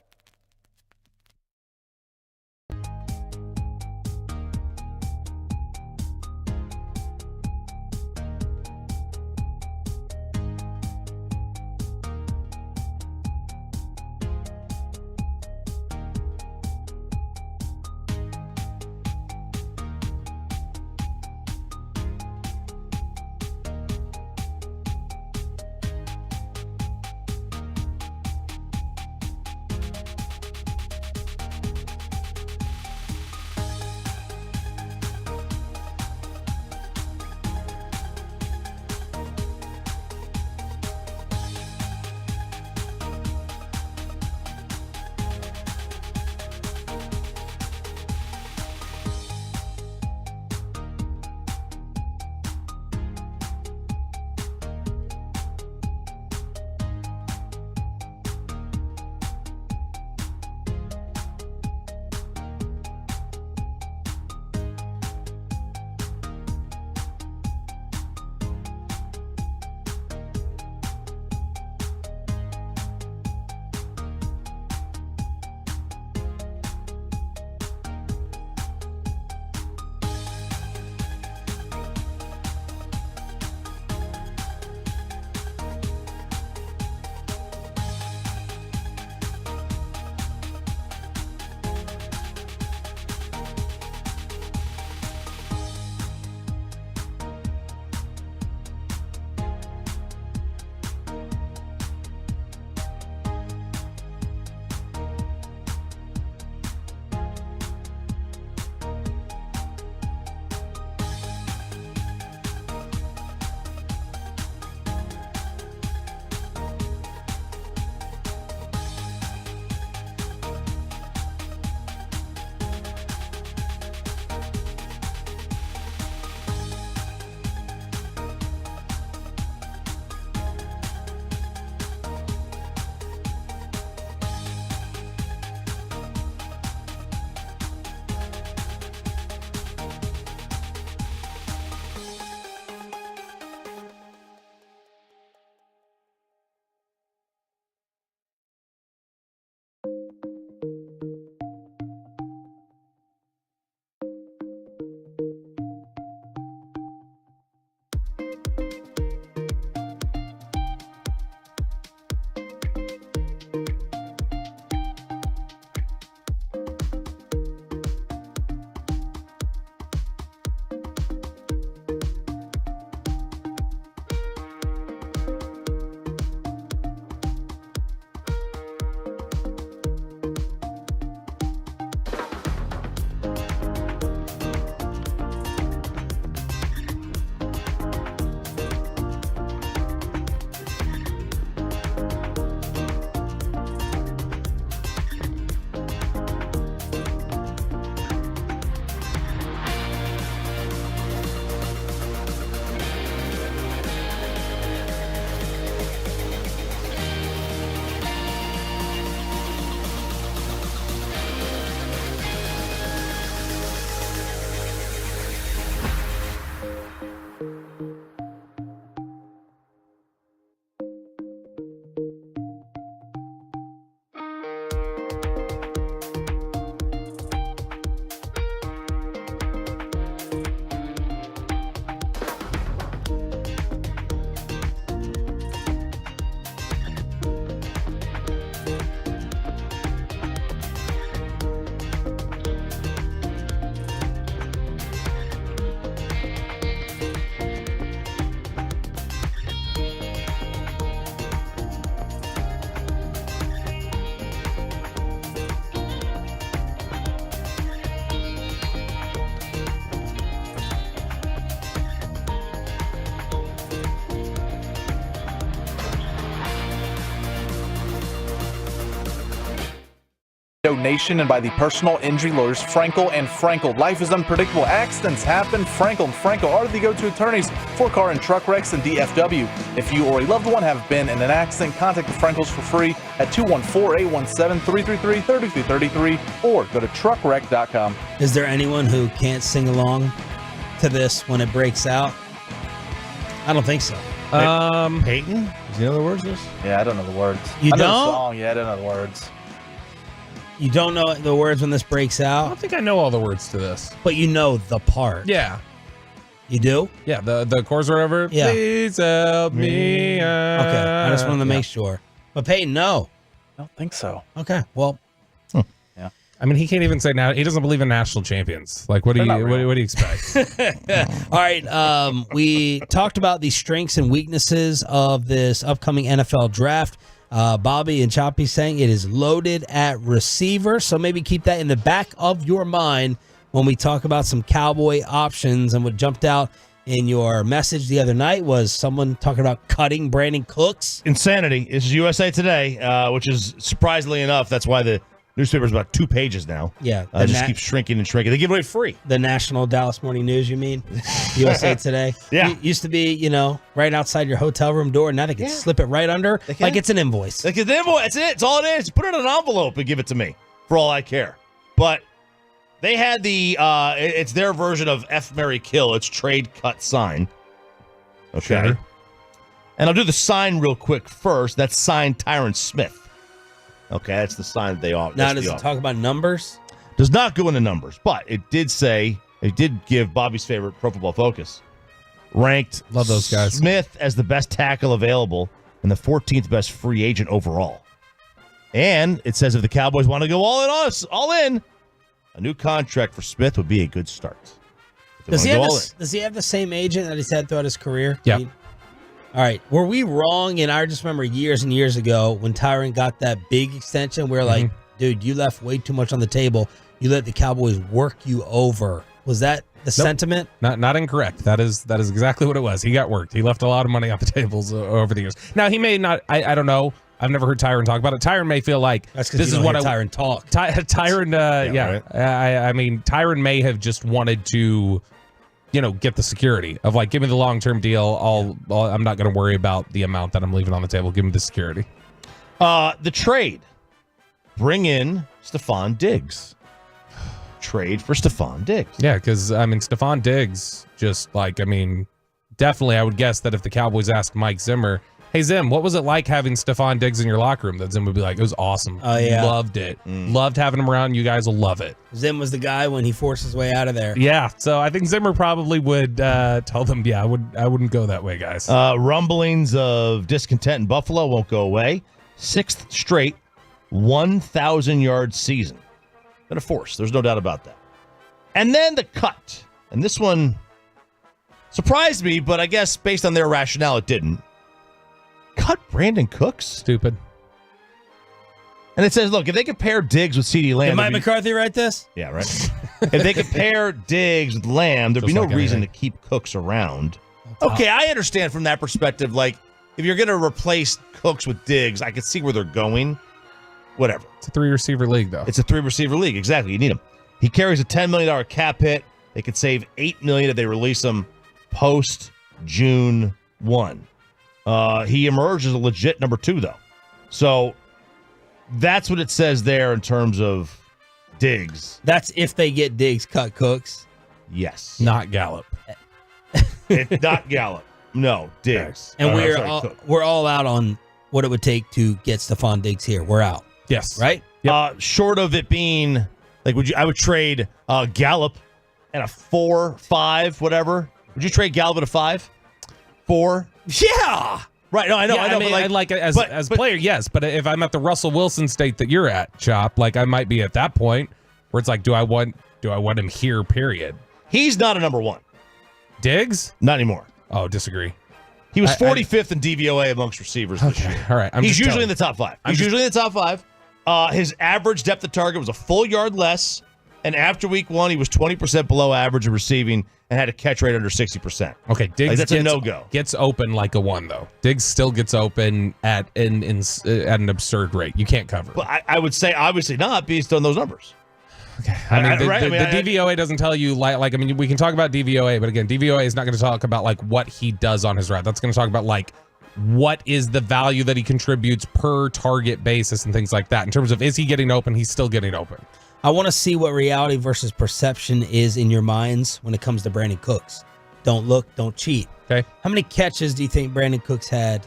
Donation and by the personal injury lawyers Frankel and Frankel. Life is unpredictable. Accidents happen. Frankel and Frankel are the go-to attorneys for car and truck wrecks and DFW. If you or a loved one have been in an accident, contact the Frankels for free at 214-817-333-3333 or go to truckwreck.com. Is there anyone who can't sing along to this when it breaks out? I don't think so. Peyton? Does he know the words to this? Yeah, I don't know the words. You I know the don't? song. Yeah, I don't know the words. You don't know the words when this breaks I out, don't think I know all the words to this. but you know the part. Yeah. You do? Yeah, the chorus or whatever. Yeah. Please help me. Okay, I just wanted to make sure. But Peyton, no. I don't think so. Okay, well, I mean, he can't even say now. He doesn't believe in national champions. Like, what do you expect? all right. We talked about the strengths and weaknesses of this upcoming NFL draft. Bobby and Choppy saying it is loaded at receiver, so maybe keep that in the back of your mind when we talk about some Cowboy options. And what jumped out in your message the other night was someone talking about cutting Brandon Cooks. Insanity. This is USA Today, which is surprisingly enough, that's why the newspaper's about 2 pages now. Yeah. It just keeps shrinking and shrinking. They give it away free. The National Dallas Morning News, you mean? USA Today. Yeah. Used to be, right outside your hotel room door. Now they can slip it right under like it's an invoice. Like it's an invoice. That's it. It's all it is. Put it in an envelope and give it to me for all I care. But they had it's their version of F, Marry, Kill. It's trade, cut, sign. Okay. Sure. And I'll do the sign real quick first. That's signed Tyron Smith. Okay, that's the sign that they offer. Now, does it talk about numbers? Does not go into numbers, but it did give Bobby's favorite Pro Football Focus ranked Love those guys. Smith as the best tackle available and the 14th best free agent overall. And it says if the Cowboys want to go all in, a new contract for Smith would be a good start. Does he have the same agent that he's had throughout his career? Yeah. All right. Were we wrong? And I just remember years and years ago when Tyron got that big extension, we were like, dude, you left way too much on the table. You let the Cowboys work you over. Was that the sentiment? Not incorrect. That is exactly what it was. He got worked. He left a lot of money on the tables over the years. Now, he may not, I don't know. I've never heard Tyron talk about it. Tyron may feel like this is what Tyron talk. Tyron, I mean, Tyron may have just wanted to, get the security of like, give me the long-term deal. I'm not going to worry about the amount that I'm leaving on the table. Give me the security. The trade. Bring in Stephon Diggs. Trade for Stephon Diggs. Yeah, because, Stephon Diggs definitely I would guess that if the Cowboys asked Mike Zimmer, hey, Zim, what was it like having Stephon Diggs in your locker room? That Zim would be like, it was awesome. Oh, yeah. Loved it. Loved having him around. You guys will love it. Zim was the guy when he forced his way out of there. Yeah, so I think Zimmer probably would tell them, I wouldn't go that way, guys. Rumblings of discontent in Buffalo won't go away. 6th straight 1,000-yard season. Been a force. There's no doubt about that. And then the cut. And this one surprised me, but I guess based on their rationale, it didn't. Cut Brandon Cooks? Stupid. And it says, look, if they compare Diggs with CeeDee Lamb... Did Mike McCarthy write this? Yeah, right. If they compare Diggs with Lamb, there'd be no reason to keep Cooks around. Okay, I understand from that perspective. Like, if you're going to replace Cooks with Diggs, I can see where they're going. Whatever. It's a 3-receiver league, though. It's a 3-receiver league. Exactly. You need him. He carries a $10 million cap hit. They could save $8 million if they release him post-June 1. He emerged as a legit number 2, though. So that's what it says there in terms of Diggs. That's if they get Diggs, cut Cooks. Yes. Not Gallup. Not Gallup. No, Diggs. And we're all out on what it would take to get Stephon Diggs here. We're out. Yes. Right? Yep. Short of it being like, I would trade Gallup and a 4, 5, whatever. Would you trade Gallup at a 5? 4? Yeah. Right. No, I know. Yeah, I know. But like as a player, yes. But if I'm at the Russell Wilson state that you're at, Chop, like I might be at that point where it's like, do I want him here? Period. He's not a number 1. Diggs? Not anymore. Oh, disagree. He was 45th in DVOA amongst receivers this year. All right. He's usually in the top 5. He's usually in the top 5. His average depth of target was a full yard less And after week 1, he was 20% below average of receiving and had a catch rate under 60%. Okay, Diggs that's a no-go. Gets open like a 1, though. Diggs still gets open at an absurd rate. You can't cover. But I would say obviously not based on those numbers. Okay. I mean, the DVOA doesn't tell you, I mean, we can talk about DVOA, but again, DVOA is not going to talk about, like, what he does on his route. That's going to talk about, like, what is the value that he contributes per target basis and things like that. In terms of, is he getting open? He's still getting open. I want to see what reality versus perception is in your minds when it comes to Brandon Cooks. Don't look, don't cheat. Okay. How many catches do you think Brandon Cooks had?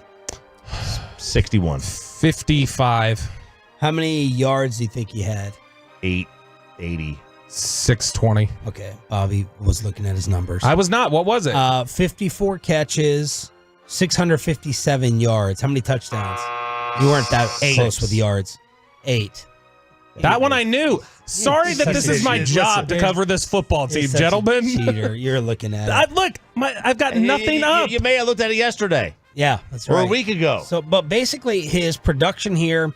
61. 55. How many yards do you think he had? 880. 620. Okay. Bobby was looking at his numbers. I was not. What was it? 54 catches, 657 yards. How many touchdowns? You weren't that close with yards. 8. That one I knew. Sorry that this is my job to cover this football team, gentlemen. Cheater. You're looking at it. Look, I've got nothing up. You may have looked at it yesterday. Yeah, that's right. Or a week ago. So, but basically his production here,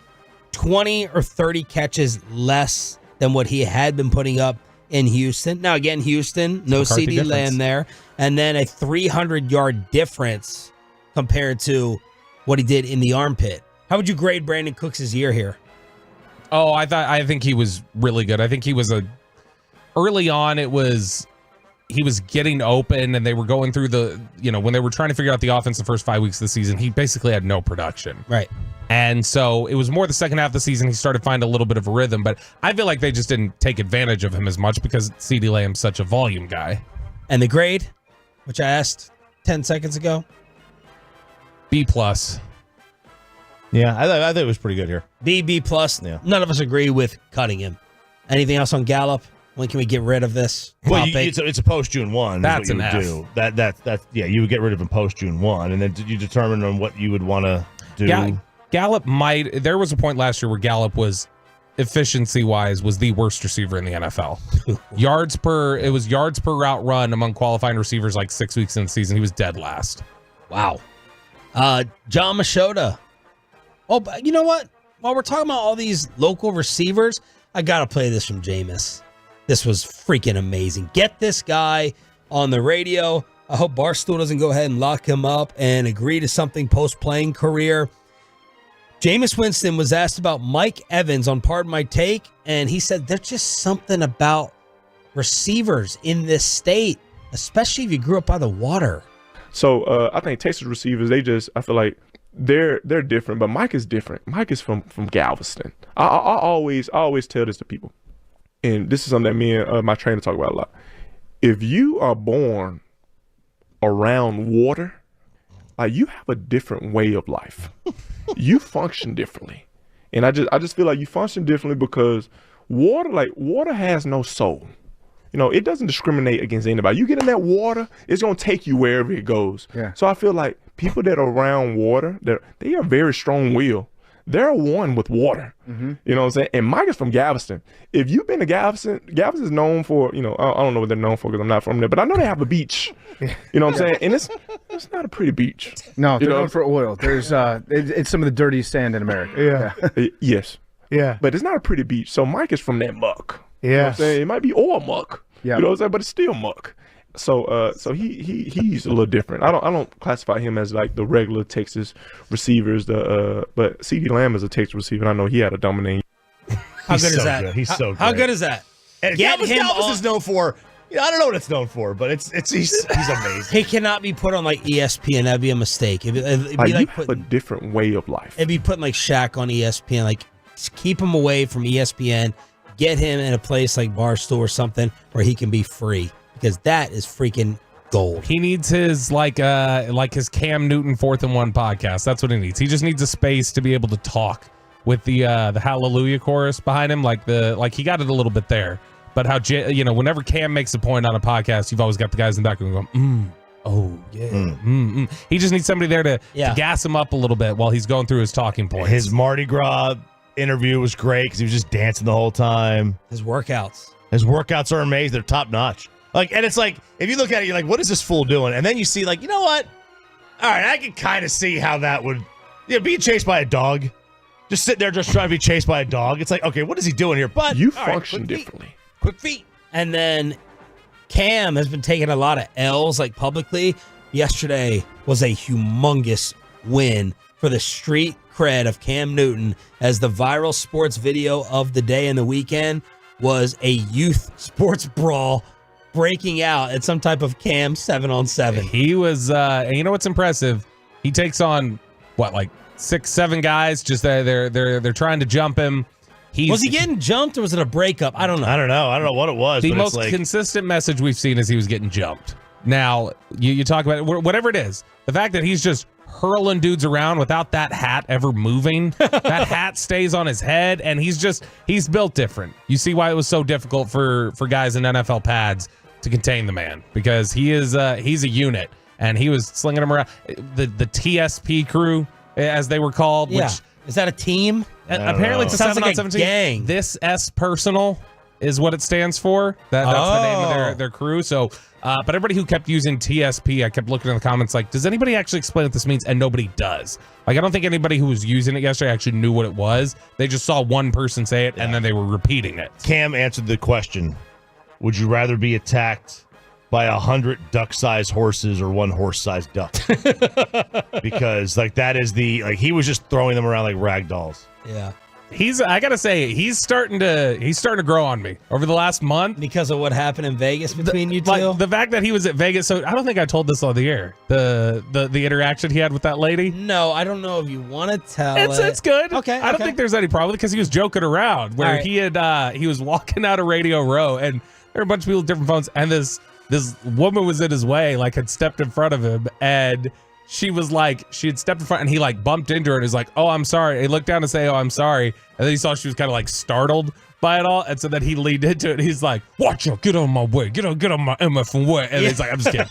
20 or 30 catches less than what he had been putting up in Houston. Now, again, Houston, no CD Lamb there. And then a 300-yard difference compared to what he did in the armpit. How would you grade Brandon Cooks' year here? Oh, I think he was really good. I think he was early on, he was getting open and they were going through when they were trying to figure out the offense the first 5 weeks of the season, he basically had no production. Right. And so it was more the second half of the season he started to find a little bit of a rhythm, but I feel like they just didn't take advantage of him as much because CeeDee Lamb's such a volume guy. And the grade, which I asked 10 seconds ago? B+. Yeah, I think it was pretty good here. B+. Yeah. None of us agree with cutting him. Anything else on Gallup? When can we get rid of this? Well, it's a post June 1. That's an F. Do. That's you would get rid of him post June 1, and then you determine on what you would want to do. Gallup might. There was a point last year where Gallup was efficiency wise was the worst receiver in the NFL. yards per route run among qualifying receivers like 6 weeks in the season. He was dead last. Wow. John Machota. Oh, but you know what? While we're talking about all these local receivers, I got to play this from Jameis. This was freaking amazing. Get this guy on the radio. I hope Barstool doesn't go ahead and lock him up and agree to something post-playing career. Jameis Winston was asked about Mike Evans on Pardon My Take, and he said there's just something about receivers in this state, especially if you grew up by the water. So I think Texas receivers, I feel like they're different, but Mike is different. Mike is from Galveston. I always tell this to people, and this is something that me and my trainer talk about a lot. If you are born around water, you have a different way of life. You function differently, and I just feel like you function differently because water has no soul. You know, it doesn't discriminate against anybody. You get in that water, it's going to take you wherever it goes. Yeah. So I feel like people that are around water, they are very strong-willed. They're one with water. Mm-hmm. You know what I'm saying? And Mike is from Galveston. If you've been to Galveston is known for, I don't know what they're known for because I'm not from there, but I know they have a beach. You know what I'm saying? And it's not a pretty beach. No, they're known for oil. There's it's some of the dirtiest sand in America. Yeah. Yes. Yeah. But it's not a pretty beach. So Mike is from that muck. Yeah, you know what I'm saying? It might be oil muck. Yeah, you know what I'm saying, but it's still muck. So he's a little different. I don't classify him as like the regular Texas receivers. But CeeDee Lamb is a Texas receiver. And I know he had a dominating. How good is that? He's so good. How good is that? And Galveston is known for. I don't know what it's known for, but he's amazing. He cannot be put on like ESPN. That'd be a mistake. It'd be like you have a different way of life. It'd be putting like Shaq on ESPN. Like just keep him away from ESPN. Get him in a place like Barstool or something where he can be free, because that is freaking gold. He needs his like his Cam Newton 4th and 1 podcast. That's what he needs. He just needs a space to be able to talk with the Hallelujah chorus behind him. Like he got it a little bit there, but whenever Cam makes a point on a podcast, you've always got the guys in the background going, oh yeah, He just needs somebody there to gas him up a little bit while he's going through his talking points. His Mardi Gras interview was great because he was just dancing the whole time. His workouts are amazing. They're top notch. And it's like, if you look at it, you're like, what is this fool doing? And then you see, like, you know what? All right, I can kind of see how that would, being chased by a dog, just sitting there just trying to be chased by a dog. It's like, okay, what is he doing here? But you function differently. quick feet. And then Cam has been taking a lot of L's, like publicly. Yesterday was a humongous win for the street cred of Cam Newton, as the viral sports video of the day and the weekend was a youth sports brawl breaking out at some type of Cam 7-on-7. He was, and you know what's impressive? He takes on what, like 6-7 guys. Just they're trying to jump him. Was he getting jumped or was it a breakup? I don't know. I don't know what it was. The but most it's like, consistent message we've seen is he was getting jumped. Now, you talk about it, whatever it is, the fact that he's just hurling dudes around without that hat ever moving. That hat stays on his head, and he's built different. You see why it was so difficult for guys in NFL pads to contain the man, because he's a unit, and he was slinging him around. The TSP crew, as they were called. Yeah. Which, is that a team? Apparently it's a sounds like a 7-on-17 gang. This S personal is what it stands for. That's the name of their crew. So, but everybody who kept using TSP, I kept looking in the comments like, does anybody actually explain what this means? And nobody does. Like, I don't think anybody who was using it yesterday actually knew what it was. They just saw one person say it, and then they were repeating it. Cam answered the question: would you rather be attacked by 100 duck-sized horses or one horse-sized duck? Because that is he was just throwing them around like rag dolls. Yeah. I gotta say, he's starting to grow on me over the last month because of what happened in Vegas between you two. Like the fact that he was at Vegas. So I don't think I told this on the air. The interaction he had with that lady. No, I don't know if you want to tell. It's good. Okay. I don't think there's any problem because he was joking around where he was walking out of Radio Row, and there were a bunch of people with different phones, and this woman was in his way, like had stepped in front of him, and she had stepped in front, and he bumped into her and is like, "Oh, I'm sorry." He looked down to say, "Oh, I'm sorry," and then he saw she was kind of startled by it all, and so then he leaned into it. And he's like, "Watch out, get on my way, get on my MF way," and he's like, "I'm just kidding."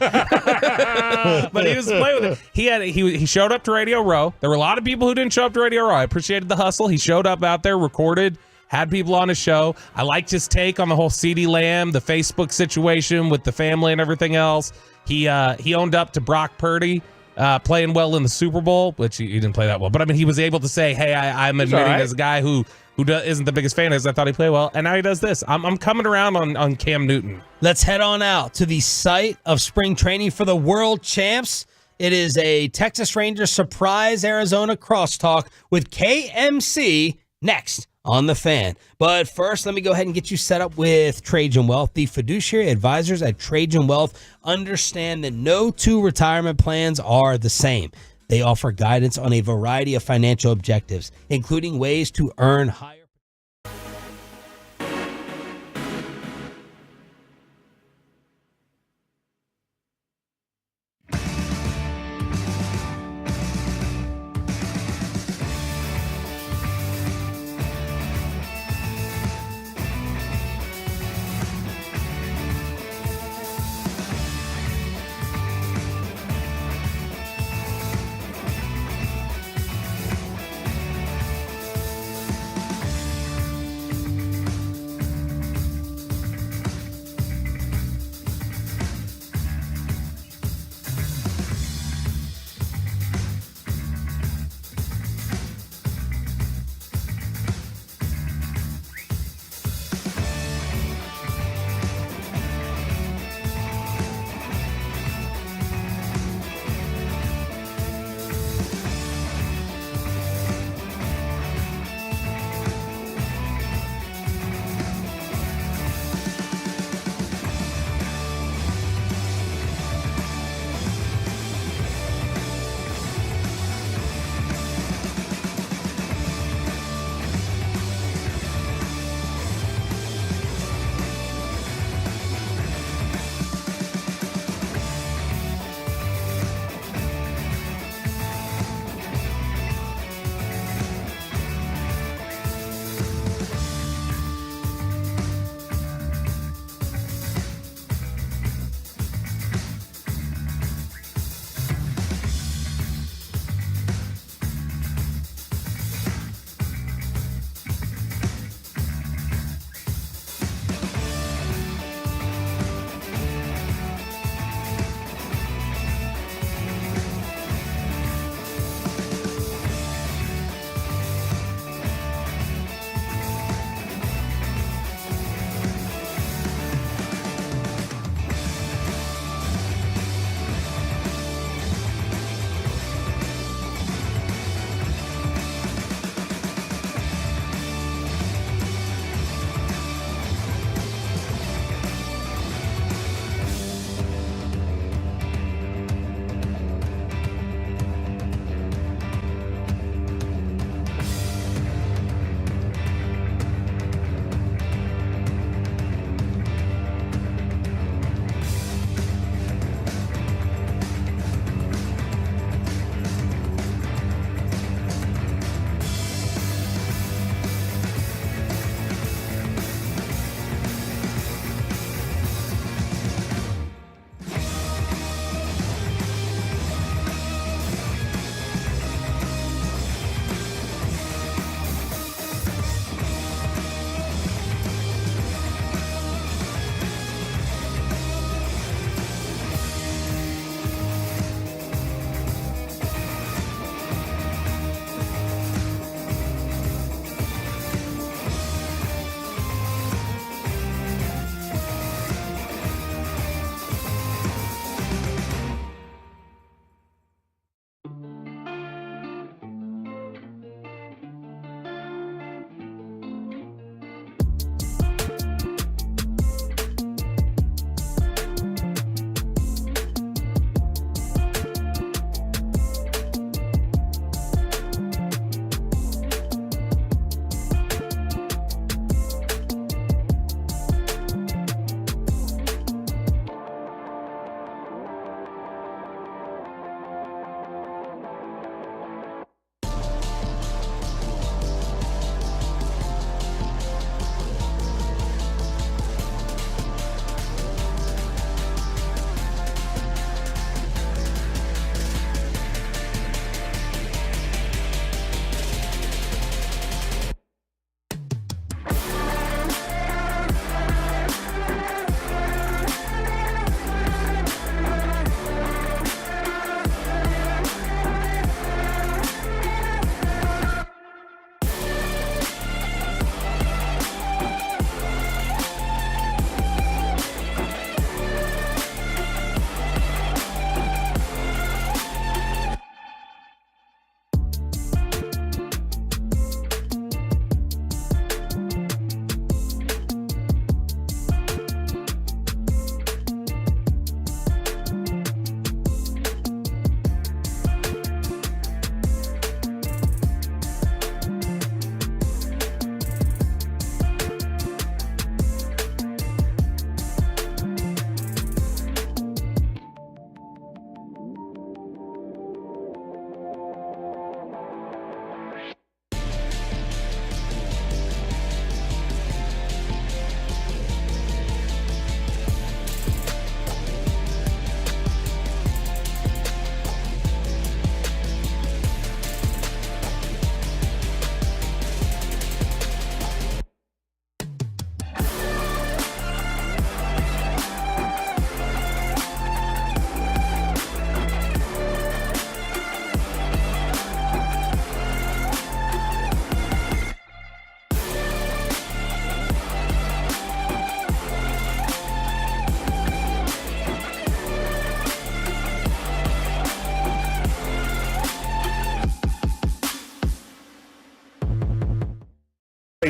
But he was playing with it. He showed up to Radio Row. There were a lot of people who didn't show up to Radio Row. I appreciated the hustle. He showed up out there, recorded, had people on his show. I liked his take on the whole CeeDee Lamb, the Facebook situation with the family and everything else. He owned up to Brock Purdy playing well in the Super Bowl, which he didn't play that well. But I mean, he was able to say, "Hey, I'm admitting as a guy who isn't the biggest fan as I thought he played well," and now he does this. I'm coming around on Cam Newton. Let's head on out to the site of spring training for the world champs. It is a Texas Rangers surprise Arizona crosstalk with KMC next on The Fan. But first, let me go ahead and get you set up with Trajan Wealth. The fiduciary advisors at Trajan Wealth understand that no two retirement plans are the same. They offer guidance on a variety of financial objectives, including ways to earn higher.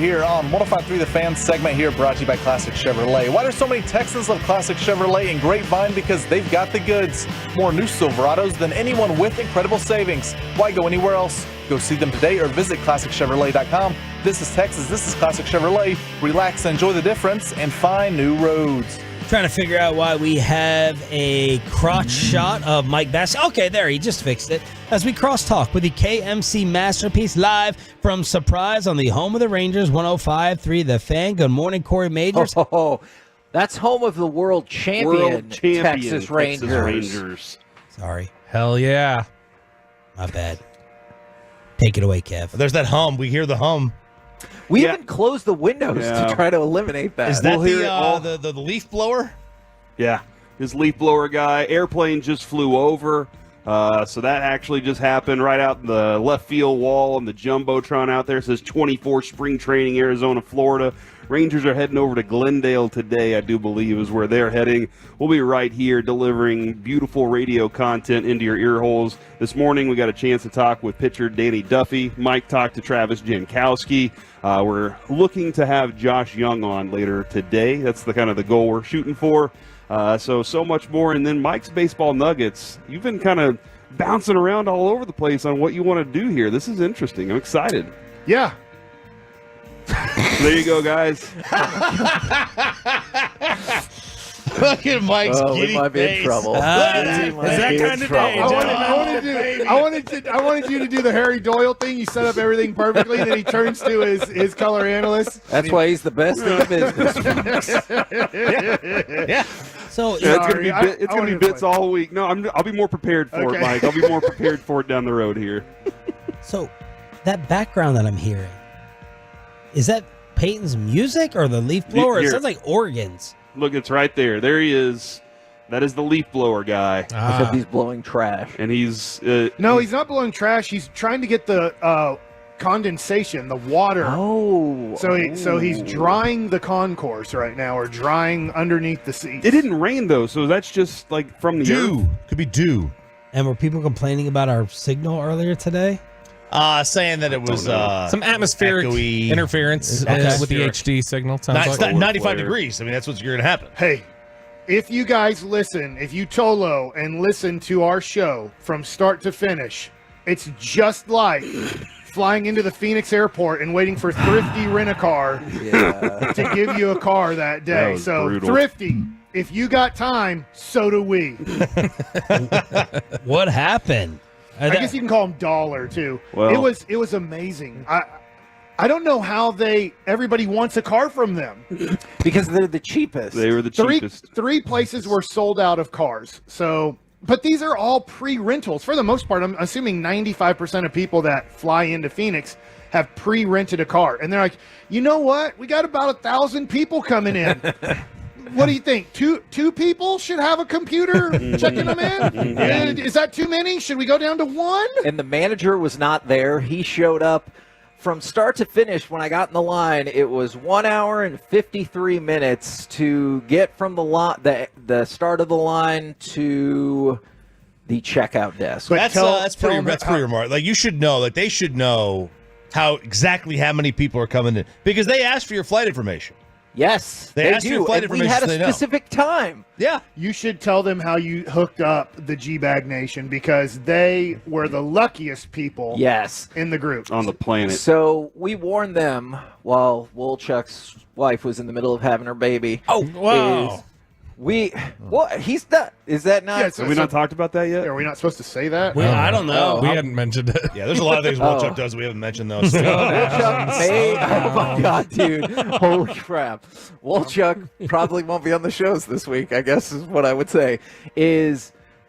here on 105.3 The Fan segment here, brought to you by Classic Chevrolet. Why do so many Texans love Classic Chevrolet and Grapevine? Because they've got the goods. More new Silverados than anyone with incredible savings. Why go anywhere else? Go see them today or visit ClassicChevrolet.com. This is Texas. This is Classic Chevrolet. Relax, enjoy the difference, and find new roads. Trying to figure out why we have a crotch shot of Mike Bass. Okay, there, he just fixed it. As we crosstalk with the KMC Masterpiece live from Surprise on the home of the Rangers, 105.3 The Fan. Good morning, Corey Majors. Oh, that's home of the world champion, Texas Rangers. Sorry. Hell yeah. My bad. Take it away, Kev. There's that hum. We hear the hum. We even closed the windows to try to eliminate that. Is that the leaf blower? Yeah, his leaf blower guy. Airplane just flew over. So that actually just happened right out in the left field wall on the Jumbotron out there. It says 24 spring training, Arizona, Florida. Rangers are heading over to Glendale today, I do believe, is where they're heading. We'll be right here delivering beautiful radio content into your ear holes. This morning we got a chance to talk with pitcher Danny Duffy. Mike talked to Travis Jankowski. We're looking to have Josh Young on later today. That's the kind of the goal we're shooting for. So much more. And then Mike's Baseball Nuggets. You've been kind of bouncing around all over the place on what you want to do here. This is interesting. I'm excited. Yeah. There you go, guys. Look at Mike's giddy we might be in trouble. Is that kind of day? I wanted you to do the Harry Doyle thing. You set up everything perfectly, then he turns to his color analyst. That's why he's the best in the business. Yeah. So it's gonna be bits all week. No, I'll be more prepared for it, Mike. I'll be more prepared for it down the road here. So that background that I'm hearing, is that Peyton's music or the leaf blower? It sounds like organs. Look, it's right there. There he is. That is the leaf blower guy. Except he's blowing trash. And he's... no, he's not blowing trash. He's trying to get the condensation, the water. Oh. So he's drying the concourse right now, or drying underneath the seats. It didn't rain, though, so that's just like from the dew. earth. Could be dew. And were people complaining about our signal earlier today? Saying that it was some atmospheric echoey interference with the HD signal. It's not 95 degrees. I mean, that's what's going to happen. Hey, if you guys listen, if you Tolo and listen to our show from start to finish, it's just like flying into the Phoenix airport and waiting for Thrifty Rent-A-Car to give you a car that day. That brutal. Thrifty, if you got time, so do we. What happened? I guess you can call them dollar too. Well, it was amazing. I don't know how everybody wants a car from them. Because they're the cheapest. They were the cheapest. Three places were sold out of cars. So, but these are all pre-rentals for the most part. I'm assuming 95% of people that fly into Phoenix have pre-rented a car, and they're like, you know what? We got about 1,000 people coming in. What do you think? Two people should have a computer checking them in? Is that too many? Should we go down to one? And the manager was not there. He showed up from start to finish. When I got in the line, it was 1 hour and 53 minutes to get from the start of the line to the checkout desk. That's pretty remarkable. Like, you should know. Like, they should know exactly how many people are coming in, because they ask for your flight information. Yes, they asked for your flight information. We had a specific time. Yeah. You should tell them how you hooked up the G-Bag Nation, because they were the luckiest people in the group. On the planet. So we warned them while Wolchuk's wife was in the middle of having her baby. Oh, wow. He's not. Is that not? Yeah, Have we not talked about that yet? Are we not supposed to say that? I don't know. We hadn't mentioned it. Yeah, there's a lot of things Wolchuk does we haven't mentioned, though. Oh my God, dude. Holy crap. Wolchuk probably won't be on the shows this week, I guess is what I would say.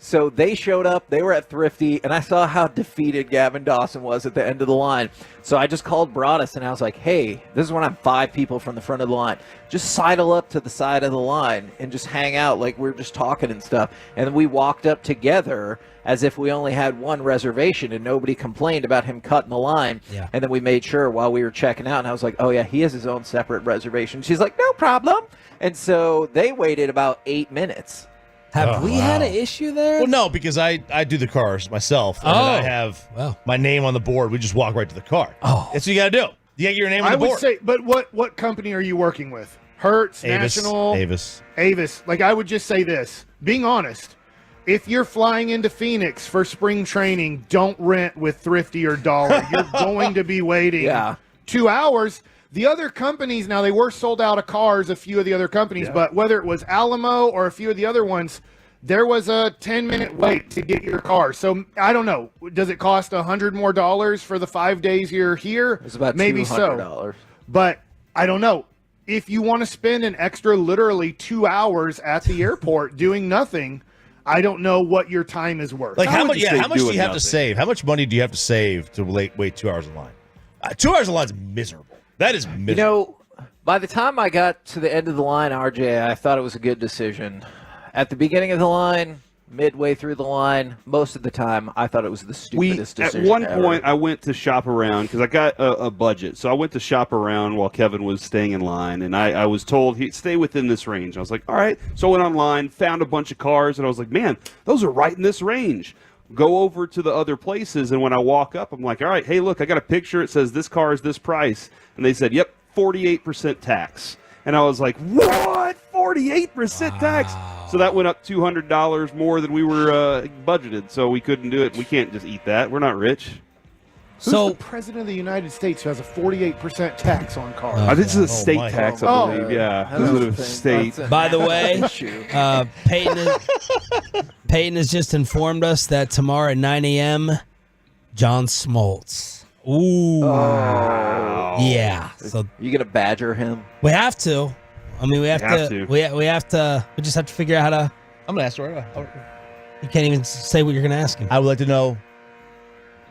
So they showed up, they were at Thrifty, and I saw how defeated Gavin Dawson was at the end of the line. So I just called Broadus, and I was like, hey, this is when I'm 5 people from the front of the line. Just sidle up to the side of the line and just hang out like we're just talking and stuff. And then we walked up together as if we only had one reservation, and nobody complained about him cutting the line. Yeah. And then we made sure while we were checking out, and I was like, oh, yeah, he has his own separate reservation. She's like, no problem. And so they waited about 8 minutes. Have we had an issue there? Well, no, because I do the cars myself. And I have my name on the board. We just walk right to the car. Oh. That's what you got to do. You get your name on I the board. would say, but what company are you working with? Hertz, National, Avis. Like, I would just say this, being honest, if you're flying into Phoenix for spring training, don't rent with Thrifty or Dollar. You're going to be waiting 2 hours. The other companies, now they were sold out of cars, a few of the other companies, but whether it was Alamo or a few of the other ones, there was a 10-minute wait to get your car. So I don't know. Does it cost $100 more for the 5 days you're here? It's about maybe $200. so. But I don't know. If you want to spend an extra literally 2 hours at the airport doing nothing, I don't know what your time is worth. Like how much? Yeah, how much do you have to save? How much money do you have to save to wait 2 hours in line? 2 hours in line is miserable. That is miserable. You know, by the time I got to the end of the line, RJ, I thought it was a good decision. At the beginning of the line, midway through the line, most of the time, I thought it was the stupidest decision At one ever. point, I went to shop around because I got a budget. So I went to shop around while Kevin was staying in line, and I was told he'd stay within this range. I was like, all right. So I went online, found a bunch of cars, and I was like, man, those are right in this range. Go over to the other places, and when I walk up, I'm like, all right, hey, look, I got a picture. It says this car is this price. And they said, yep, 48% tax. And I was like, what? 48% tax? So that went up $200 more than we were budgeted. So we couldn't do it. We can't just eat that. We're not rich. Who's the president of the United States who has a 48% tax on cars? This is a state tax, I believe. Yeah, this is a state. By the way, Peyton has just informed us that tomorrow at 9 a.m., John Smoltz. Ooh. Oh. Yeah. So you gonna badger him? we have to. I mean, we have Have to. to. We have to. We just have to figure out how to. I'm gonna ask her. You can't even say what you're gonna ask him. I would like to know,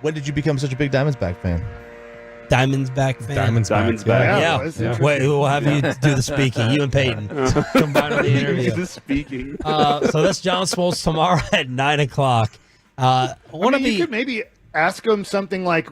when did you become such a big Diamondback fan? Diamondback fan. Diamondback. Yeah. Wait, we'll have you do the speaking. You and Peyton combine with the interview. The speaking. So that's John Smoltz tomorrow at 9:00. You could maybe ask him something like,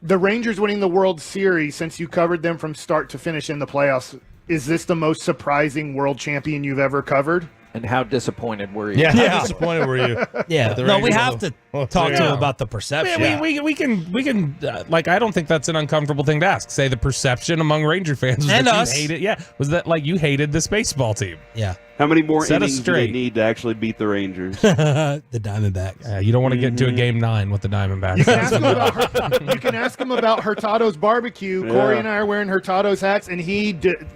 the Rangers winning the World Series, since you covered them from start to finish in the playoffs, is this the most surprising world champion you've ever covered? And how disappointed were you? Yeah, how disappointed were you? Yeah. No, we have to talk to him about the perception. Yeah, we can like, I don't think that's an uncomfortable thing to ask. Say the perception among Ranger fans was And that us. you hated. Yeah, was that like you hated this baseball team? Yeah. How many more Set us innings do they straight. need to actually beat the Rangers? The Diamondbacks. You don't want to get into a game 9 with the Diamondbacks. You can ask him about Hurtado's barbecue. Yeah. Corey and I are wearing Hurtado's hats, and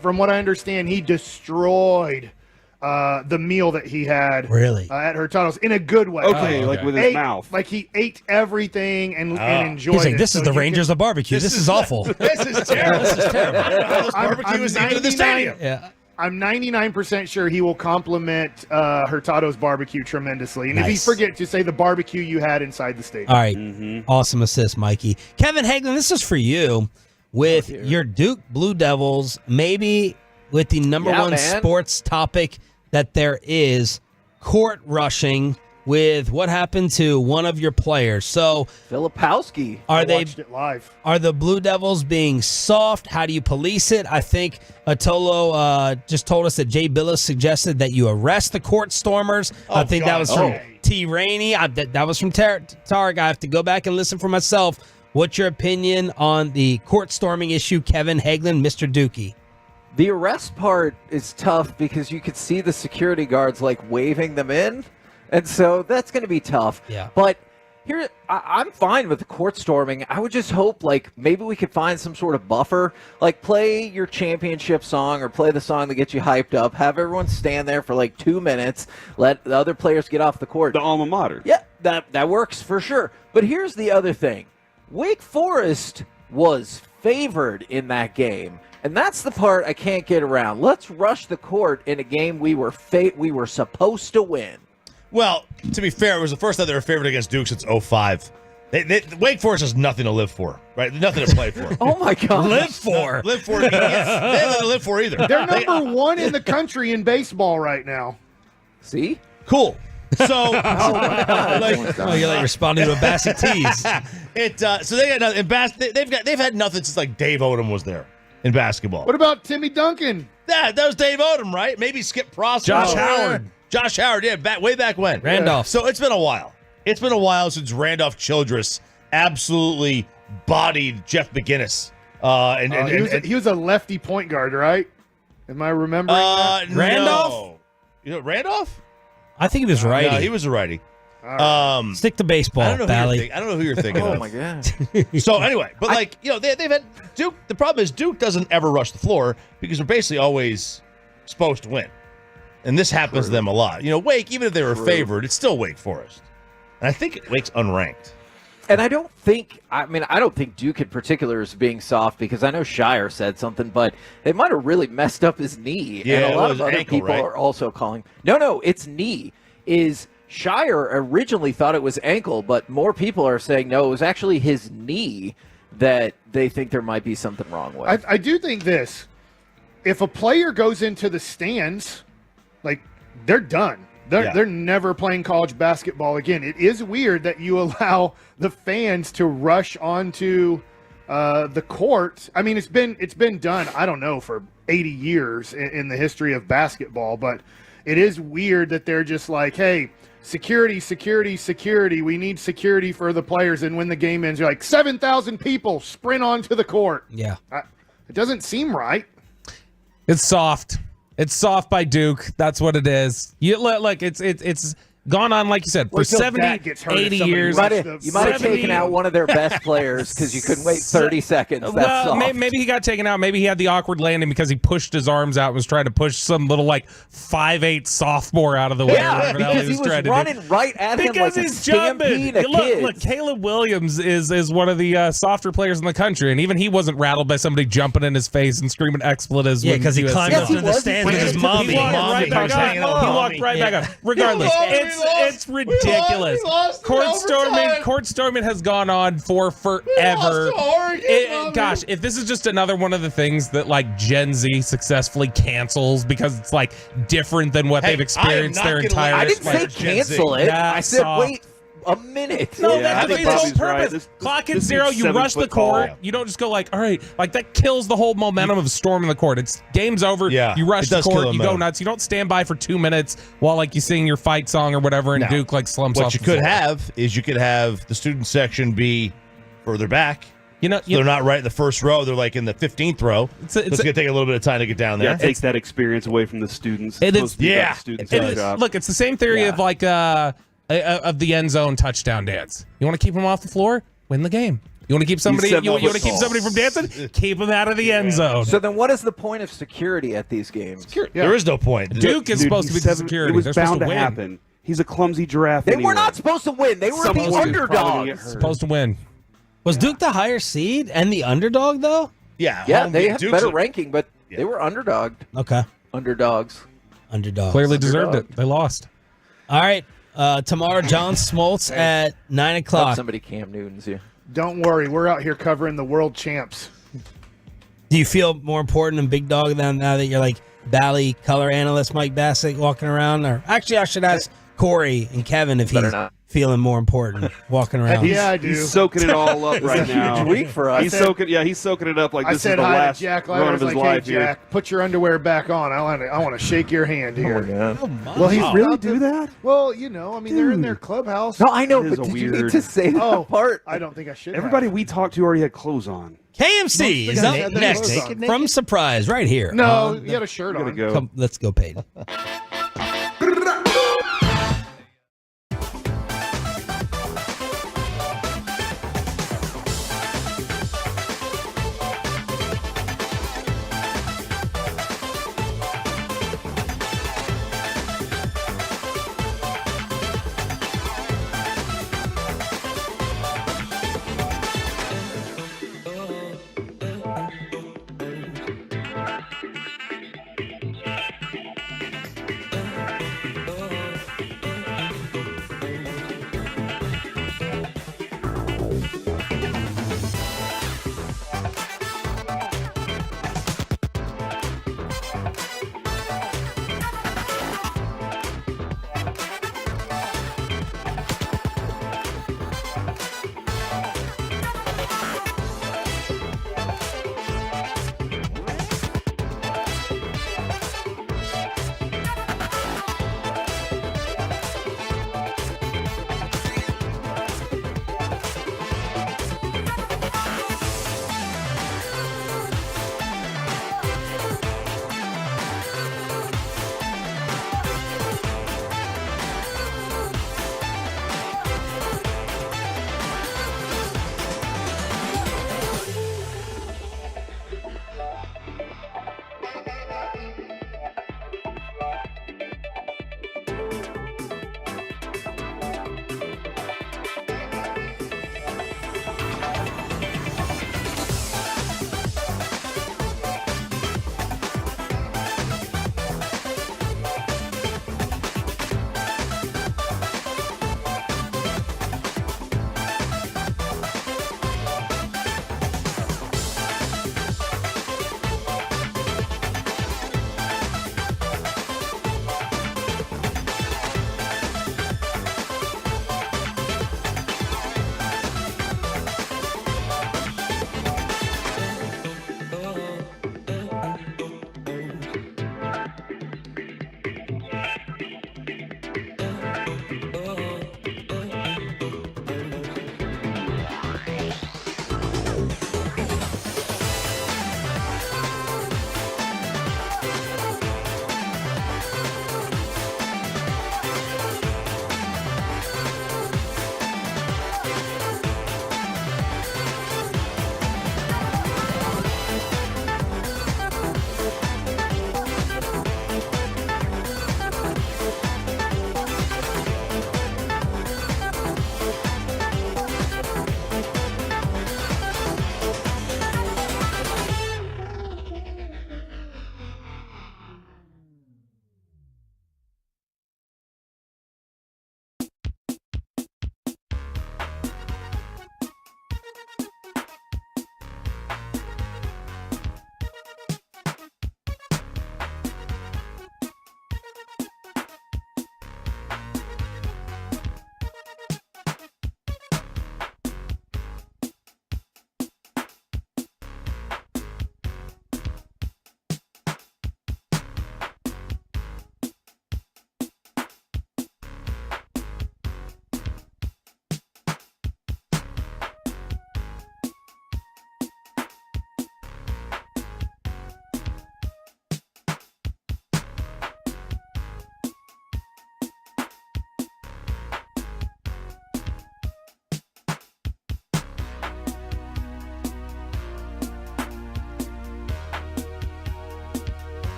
from what I understand, he destroyed the meal that he had at Hurtado's in a good way. Okay, like with his mouth. Like he ate everything and enjoyed He's like, it. this is the Rangers of barbecue. This is awful. This is terrible. This is terrible. I don't know how this barbecue is even in the stadium. Yeah. I'm 99% sure he will compliment Hurtado's barbecue tremendously. And if he Nice. forget to say the barbecue you had inside the stadium. All right. Awesome assist, Mikey. Kevin Hagelin, this is for you. With your Duke Blue Devils, maybe with the number one man. sports topic that there is, court rushing with what happened to one of your players. So Filipowski. Are they watched it live. Are the Blue Devils being soft? How do you police it? I think Atolo just told us that Jay Billis suggested that you arrest the court stormers. I think that was from T. Rainey. That was from Tarek. I have to go back and listen for myself. What's your opinion on the court storming issue, Kevin Hagelin, Mr. Dookie? The arrest part is tough because you could see the security guards like waving them in. And so that's going to be tough. Yeah. But here, I'm fine with the court storming. I would just hope, like, maybe we could find some sort of buffer. Like, play your championship song or play the song that gets you hyped up. Have everyone stand there for, like, 2 minutes. Let the other players get off the court. The alma mater. Yeah, that works for sure. But here's the other thing. Wake Forest was favored in that game. And that's the part I can't get around. Let's rush the court in a game we were supposed to win. Well, to be fair, it was the first time they were favored against Duke since 05. Wake Forest has nothing to live for, right? Nothing to play for. Oh, my God. Live for. Live for. Yes. They have nothing to live for either. They're number one in the country in baseball right now. See? Cool. So, you're like responding to a Bassett tease. So they got nothing. They've had nothing since like Dave Odom was there in basketball. What about Timmy Duncan? That was Dave Odom, right? Maybe Skip Prosser. Josh Howard. Josh Howard, yeah, way back when. Randolph. So it's been a while. It's been a while since Randolph Childress absolutely bodied Jeff McGinnis He was a lefty point guard, right? Am I remembering that? Randolph? No. You know Randolph? I think he was righty. No, he was a righty. Right. Stick to baseball, I don't know who you're thinking Oh of. my god. So anyway, but they've had Duke. The problem is Duke doesn't ever rush the floor because they're basically always supposed to win, and this happens to them a lot. Wake, even if they were favored, it's still Wake Forest, and I think Wake's unranked. And I don't think Duke in particular is being soft because I know Shire said something, but they might have really messed up his knee. Yeah, and a lot it of was other ankle, people right? are also calling. No, it's knee. Shire originally thought it was ankle, but more people are saying no, it was actually his knee that they think there might be something wrong with. I do think this. If a player goes into the stands, they're done. They're never playing college basketball again. It is weird that you allow the fans to rush onto the court. I mean, it's been done, I don't know, for 80 years in the history of basketball, but it is weird that they're just like, hey, security, security, security. We need security for the players. And when the game ends, you're like, 7,000 people sprint onto the court. Yeah. It doesn't seem right. It's soft. It's soft by Duke. That's what it is. It's gone on, like you said, for 70, 80 years. You might have taken out one of their best players because you couldn't wait 30 seconds. That's Well, soft. maybe he got taken out. Maybe he had the awkward landing because he pushed his arms out and was trying to push some little 5'8" sophomore out of the way. Yeah, or whatever the hell because he was trying to do. running right at him Because like a he's jumping. stampede of kids. Look, Caleb Williams is one of the softer players in the country, and even he wasn't rattled by somebody jumping in his face and screaming expletives. Yeah, because he climbed up to the stands with his mommy. He walked right back up. Regardless, it's ridiculous. Court storming has gone on for forever. Gosh, if this is just another one of the things that Gen Z successfully cancels because it's different than what they've experienced their entire I didn't say cancel it. I said wait a minute. No, yeah, that's the whole purpose. Clock at zero, you rush the court. You don't just go all right. That kills the whole momentum of storming the court. It's game's over. Yeah, you rush the court. You go nuts. You don't stand by for 2 minutes while you sing your fight song or whatever, and Duke slumps off. What you could have is the student section be further back. So they're not right in the first row. They're in the 15th row. It's going to take a little bit of time to get down there. Yeah, takes that experience away from the students. It is. Yeah. Look, it's the same theory of of the end zone touchdown dance. You want to keep them off the floor? Win the game. You want to keep somebody? You want to keep somebody from dancing? Keep them out of the end zone. So then, what is the point of security at these games? There is no point. Duke is supposed to be the security. It was They're bound supposed to win. happen. He's a clumsy giraffe. They were not supposed to win. They were the underdogs. Supposed to win. Was Duke the higher seed and the underdog though? Yeah, they have better ranking, but they were underdogged. Okay. Underdogs. Clearly deserved it. They lost. All right. Tomorrow, John Smoltz at 9 o'clock. Somebody Cam Newton's you. Don't worry, we're out here covering the world champs. Do you feel more important than Big Dog now that you're Bally color analyst Mike Bassett walking around? Or actually, I should ask Corey and Kevin if he's feeling more important walking around. Yeah, I do. He's soaking it all up right now. Huge week for us. He's soaking it up like this is the last Jack run of his life hey, here. Jack, put your underwear back on. I want to shake your hand here. Well, he really do that? Well, they're in their clubhouse. No, I know, It is but a did you weird- need to say that part? I don't think I should. Everybody we talked to already had clothes on. KMC is up next from Surprise right here. No, you had a shirt on. Go. Let's go, Peyton.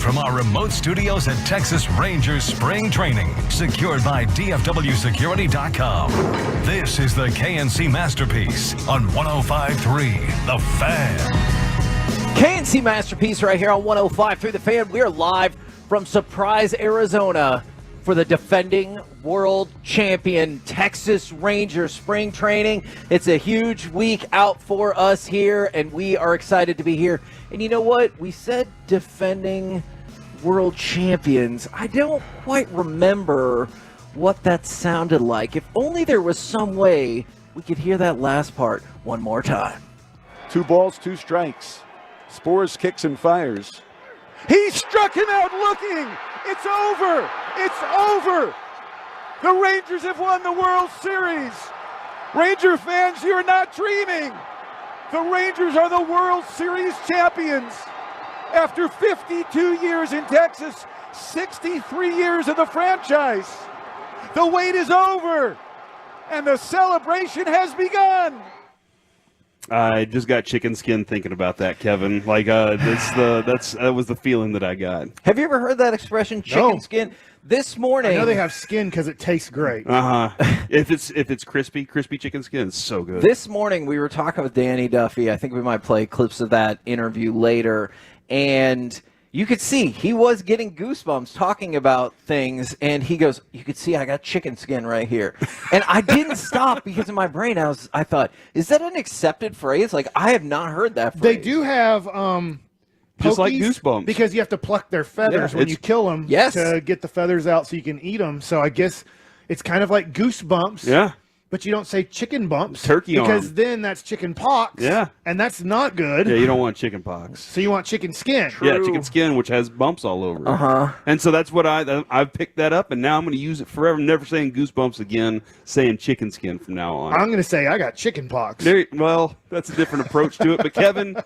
from our remote studios at Texas Rangers Spring Training, secured by DFWsecurity.com. This is the KNC Masterpiece on 105.3 The Fan. KNC Masterpiece right here on 105.3 The Fan. We are live from Surprise, Arizona for the defending world champion Texas Rangers Spring Training. It's a huge week out for us here, and we are excited to be here. And you know what? We said defending world champions. I don't quite remember what that sounded like. If only there was some way we could hear that last part one more time. 2 balls, 2 strikes. Spores kicks and fires. He struck him out looking. It's over. It's over. The Rangers have won the World Series. Ranger fans, you're not dreaming. The Rangers are the World Series champions. After 52 years in Texas, 63 years of the franchise. The wait is over, and the celebration has begun. I just got chicken skin thinking about that, Kevin. Like that was the feeling that I got. Have you ever heard that expression, chicken skin? This morning, I know they have skin because it tastes great. If it's crispy chicken skin, it's so good. This morning we were talking with Danny Duffy. I think we might play clips of that interview later, and you could see he was getting goosebumps talking about things, and he goes, you could see I got chicken skin right here. And I didn't stop because in my brain I thought, is that an accepted phrase? Like, I have not heard that phrase. They do have just like pokies, goosebumps, because you have to pluck their feathers when you kill them to get the feathers out so you can eat them. So I guess it's kind of like goosebumps. Yeah. But you don't say chicken bumps. Turkey because arm. then that's chicken pox. Yeah. And that's not good. Yeah, you don't want chicken pox. So you want chicken skin. Yeah, chicken skin, which has bumps all over it. Uh-huh. And so that's what I've picked that up, and now I'm going to use it forever. Never saying goosebumps again, saying chicken skin from now on. I'm going to say I got chicken pox. Well, that's a different approach to it. But Kevin,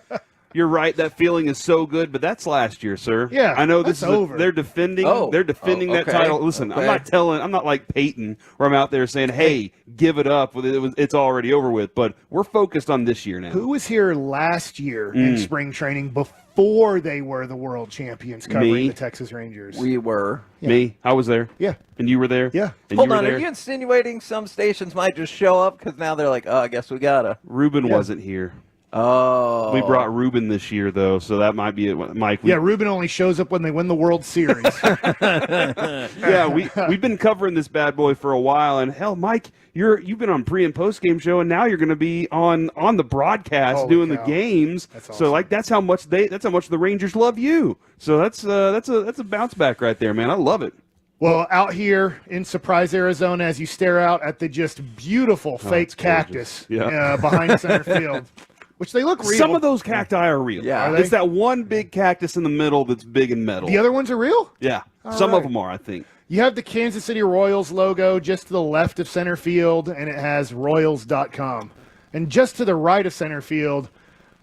you're right. That feeling is so good, but that's last year, sir. Yeah, I know this that's is over. They're defending. They're defending that okay. title. Listen, Okay. I'm not like Peyton, where I'm out there saying, "Hey, give it up." It's already over with. But we're focused on this year now. Who was here last year in spring training before they were the world champions covering Me. the Texas Rangers? We were. Me, I was there. Yeah. And you were there. Yeah. And Hold you were on, there? are you insinuating some stations might just show up because now they're like, oh, I guess we gotta. Ruben wasn't here. Oh. We brought Ruben this year, though, so that might be it, Mike. Yeah, Ruben only shows up when they win the World Series. Yeah, we've been covering this bad boy for a while, and hell, Mike, you've been on pre and post game show, and now you're going to be on the broadcast Holy doing cow. the games. That's awesome. So like that's how much the Rangers love you. So that's a bounce back right there, man. I love it. Well, out here in Surprise, Arizona, as you stare out at the just beautiful fake it's gorgeous. cactus Yeah. behind center field, which they look real. Some of those cacti are real. Yeah. Are they? It's that one big cactus in the middle that's big and metal. The other ones are real? Yeah, All some right. of them are, I think. You have the Kansas City Royals logo just to the left of center field, and it has Royals.com. And just to the right of center field,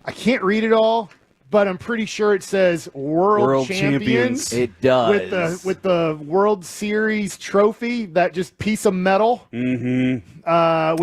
I can't read it all, but I'm pretty sure it says World Champions. It does. With the World Series trophy, that just piece of metal. Mm-hmm.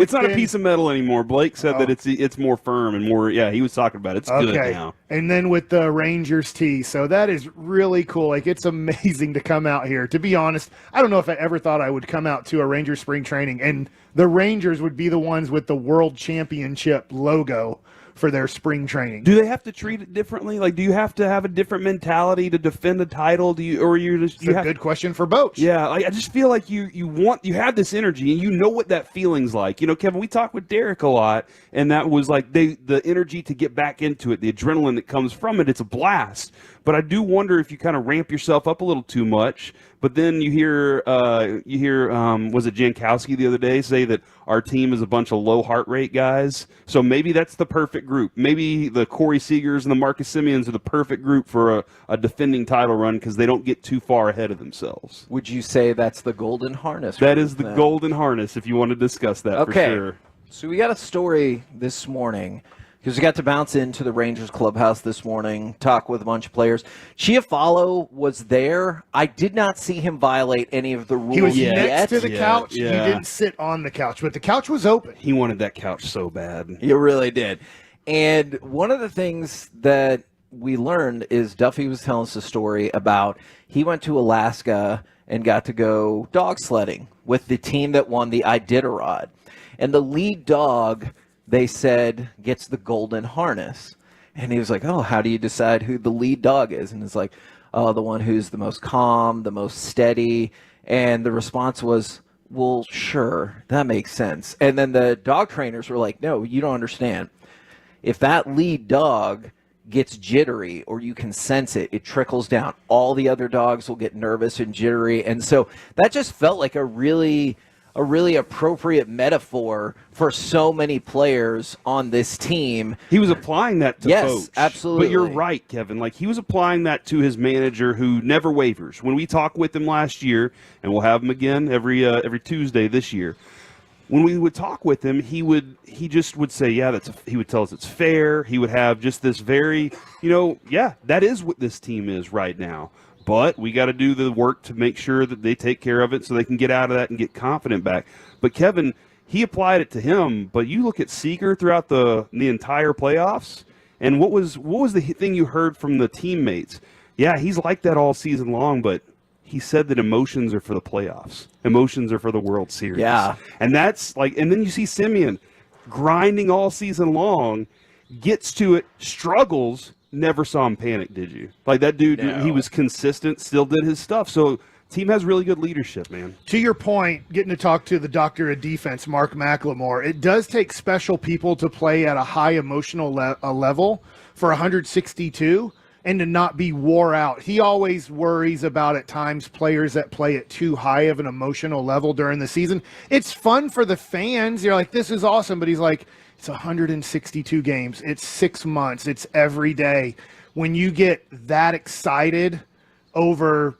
It's not a piece of metal anymore. Blake said that it's more firm and more. Yeah, he was talking about it. It's good now. And then with the Rangers tee. So that is really cool. Like, it's amazing to come out here. To be honest, I don't know if I ever thought I would come out to a Rangers spring training and the Rangers would be the ones with the World Championship logo for their spring training. Do they have to treat it differently? Like, do you have to have a different mentality to defend a title? It's a good question for Boach. Yeah, I just feel like you have this energy and you know what that feeling's like. You know, Kevin, we talked with Derek a lot, and that was like the energy to get back into it, the adrenaline that comes from it. It's a blast. But I do wonder if you kind of ramp yourself up a little too much. But then you hear was it Jankowski the other day say that our team is a bunch of low heart rate guys. So maybe that's the perfect group. Maybe the Corey Seagers and the Marcus Simeons are the perfect group for a defending title run because they don't get too far ahead of themselves. Would you say that's the golden harness? That is the golden harness if you want to discuss that for sure. So we got a story this morning because we got to bounce into the Rangers clubhouse this morning, talk with a bunch of players. Chiafalo was there. I did not see him violate any of the rules. He was yet. next to the couch. Yeah. He didn't sit on the couch, but the couch was open. He wanted that couch so bad. You really did. And one of the things that we learned is Duffy was telling us a story about he went to Alaska and got to go dog sledding with the team that won the Iditarod. And the lead dog, they said, gets the golden harness. And he was like, oh, how do you decide who the lead dog is? And it's like, oh, the one who's the most calm, the most steady. And the response was, well, sure, that makes sense. And then the dog trainers were like, no, you don't understand. If that lead dog gets jittery or you can sense it, it trickles down. All the other dogs will get nervous and jittery. And so that just felt like a really appropriate metaphor for so many players on this team. He was applying that to yes, Coach. absolutely. But you're right, Kevin. Like, he was applying that to his manager who never wavers. When we talked with him last year, and we'll have him again every Tuesday this year, when we would talk with him, he just would say, yeah, he would tell us it's fair. He would have just this very, yeah, that is what this team is right now. But we got to do the work to make sure that they take care of it so they can get out of that and get confident back. But Kevin, he applied it to him. But you look at Seager throughout the entire playoffs, and what was the thing you heard from the teammates? Yeah, he's like that all season long, but he said that emotions are for the playoffs. Emotions are for the World Series. Yeah. And that's like, and then you see Simeon grinding all season long, gets to it, struggles. Never saw him panic, did you? Like, that dude, No. he was consistent, still did his stuff. So, team has really good leadership, man. To your point, getting to talk to the doctor of defense, Mark McLemore, it does take special people to play at a high emotional level for 162 and to not be wore out. He always worries about, at times, players that play at too high of an emotional level during the season. It's fun for the fans. You're like, this is awesome. But he's like, it's 162 games. It's 6 months. It's every day. When you get that excited over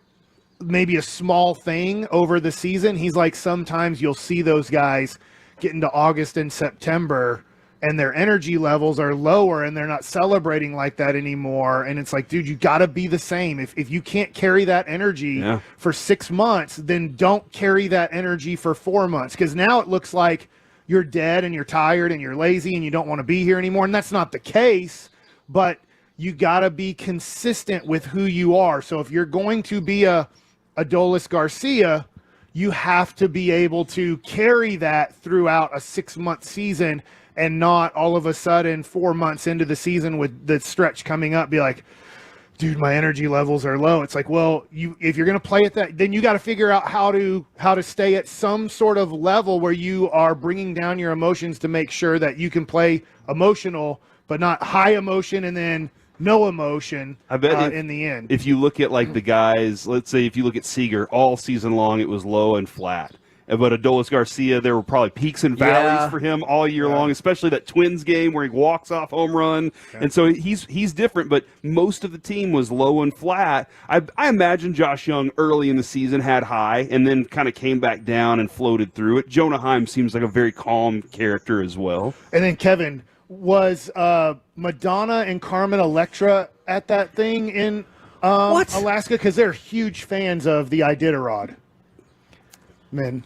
maybe a small thing over the season, he's like, sometimes you'll see those guys get into August and September and their energy levels are lower and they're not celebrating like that anymore. And it's like, dude, you got to be the same. If you can't carry that energy for 6 months, then don't carry that energy for 4 months. Because now it looks like you're dead and you're tired and you're lazy and you don't want to be here anymore. And that's not the case, but you got to be consistent with who you are. So if you're going to be a Adolis Garcia, you have to be able to carry that throughout a 6-month season and not all of a sudden 4 months into the season with the stretch coming up be like, dude, my energy levels are low. It's like, well, if you're going to play at that, then you got to figure out how to stay at some sort of level where you are bringing down your emotions to make sure that you can play emotional, but not high emotion and then no emotion. I bet in the end. If you look at like the guys, let's say if you look at Seager, all season long it was low and flat. But Adolis Garcia, there were probably peaks and valleys for him all year long, especially that Twins game where he walks off home run. Okay. And so he's different, but most of the team was low and flat. I imagine Josh Young early in the season had high and then kind of came back down and floated through it. Jonah Heim seems like a very calm character as well. And then Kevin, was Madonna and Carmen Electra at that thing in Alaska? Because they're huge fans of the Iditarod. Man.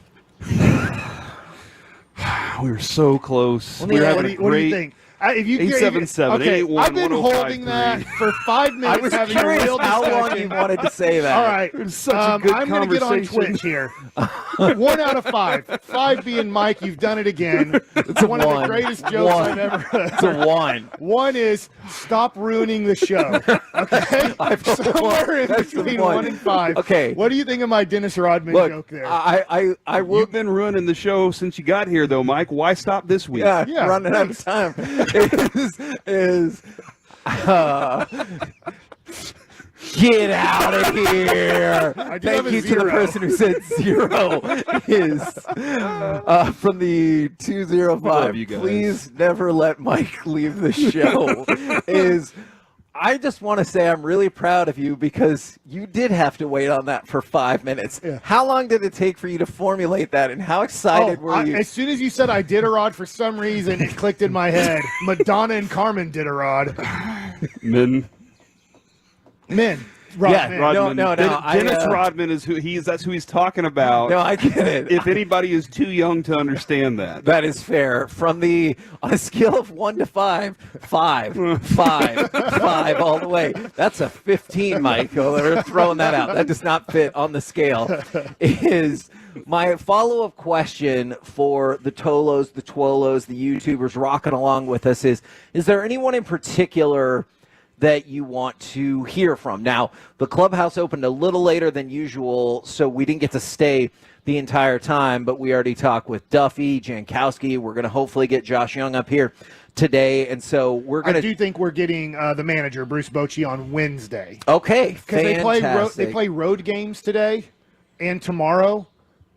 We were so close. What do you think? If you 877 881 I've been holding that for 5 minutes. I was having curious a real how discussion. long you wanted to say that. All right, it's such a good I'm going to get on conversation. Twitch here. 1 out of 5. 5 being Mike, you've done it again. It's one of the greatest jokes I've ever heard. It's a 1. 1 is stop ruining the show. Okay, somewhere in between 1 and 5. Okay, what do you think of my Dennis Rodman joke there? I will. You've been ruining the show since you got here, though, Mike. Why stop this week? Yeah, running out of time. Get out of here! Thank you to the person who said 0 is from the 205. Please never let Mike leave the show. I just want to say I'm really proud of you because you did have to wait on that for 5 minutes. Yeah. How long did it take for you to formulate that, and how excited were you? As soon as you said Iditarod, for some reason, it clicked in my head. Madonna and Carmen Iditarod. Men. Rodman. Rodman. No. Dennis Rodman is that's who he's talking about. No, I get it. If anybody is too young to understand that. That is fair. On a scale of 1 to 5, 5 all the way. That's a 15, Mike. We're throwing that out. That does not fit on the scale. Is my follow-up question for the Tolos, the Twolos, the YouTubers rocking along with us is there anyone in particular that you want to hear from? Now, the Clubhouse opened a little later than usual, so we didn't get to stay the entire time, but we already talked with Duffy, Jankowski. We're going to hopefully get Josh Young up here today, and so we're going to... I do think we're getting the manager, Bruce Bochy, on Wednesday. Okay, because they play road games today and tomorrow,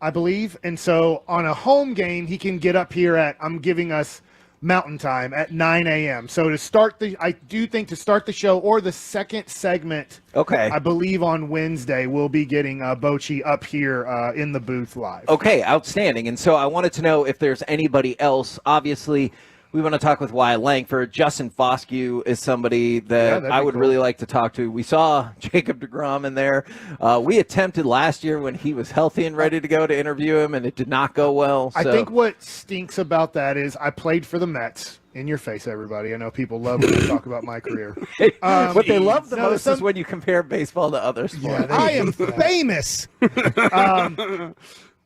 I believe, and so on a home game, he can get up here I'm giving us Mountain Time at 9 a.m. So I do think to start the show or the second segment, I believe on Wednesday, we'll be getting Bochy up here in the booth live. Okay, outstanding. And so I wanted to know if there's anybody else. Obviously, we want to talk with Wyatt Langford. Justin Foscue is somebody that I would really like to talk to. We saw Jacob deGrom in there. We attempted last year when he was healthy and ready to go to interview him, and it did not go well. So. I think what stinks about that is I played for the Mets. In your face, everybody. I know people love when I talk about my career. What they love the most is when you compare baseball to other sports. Yeah, I am famous.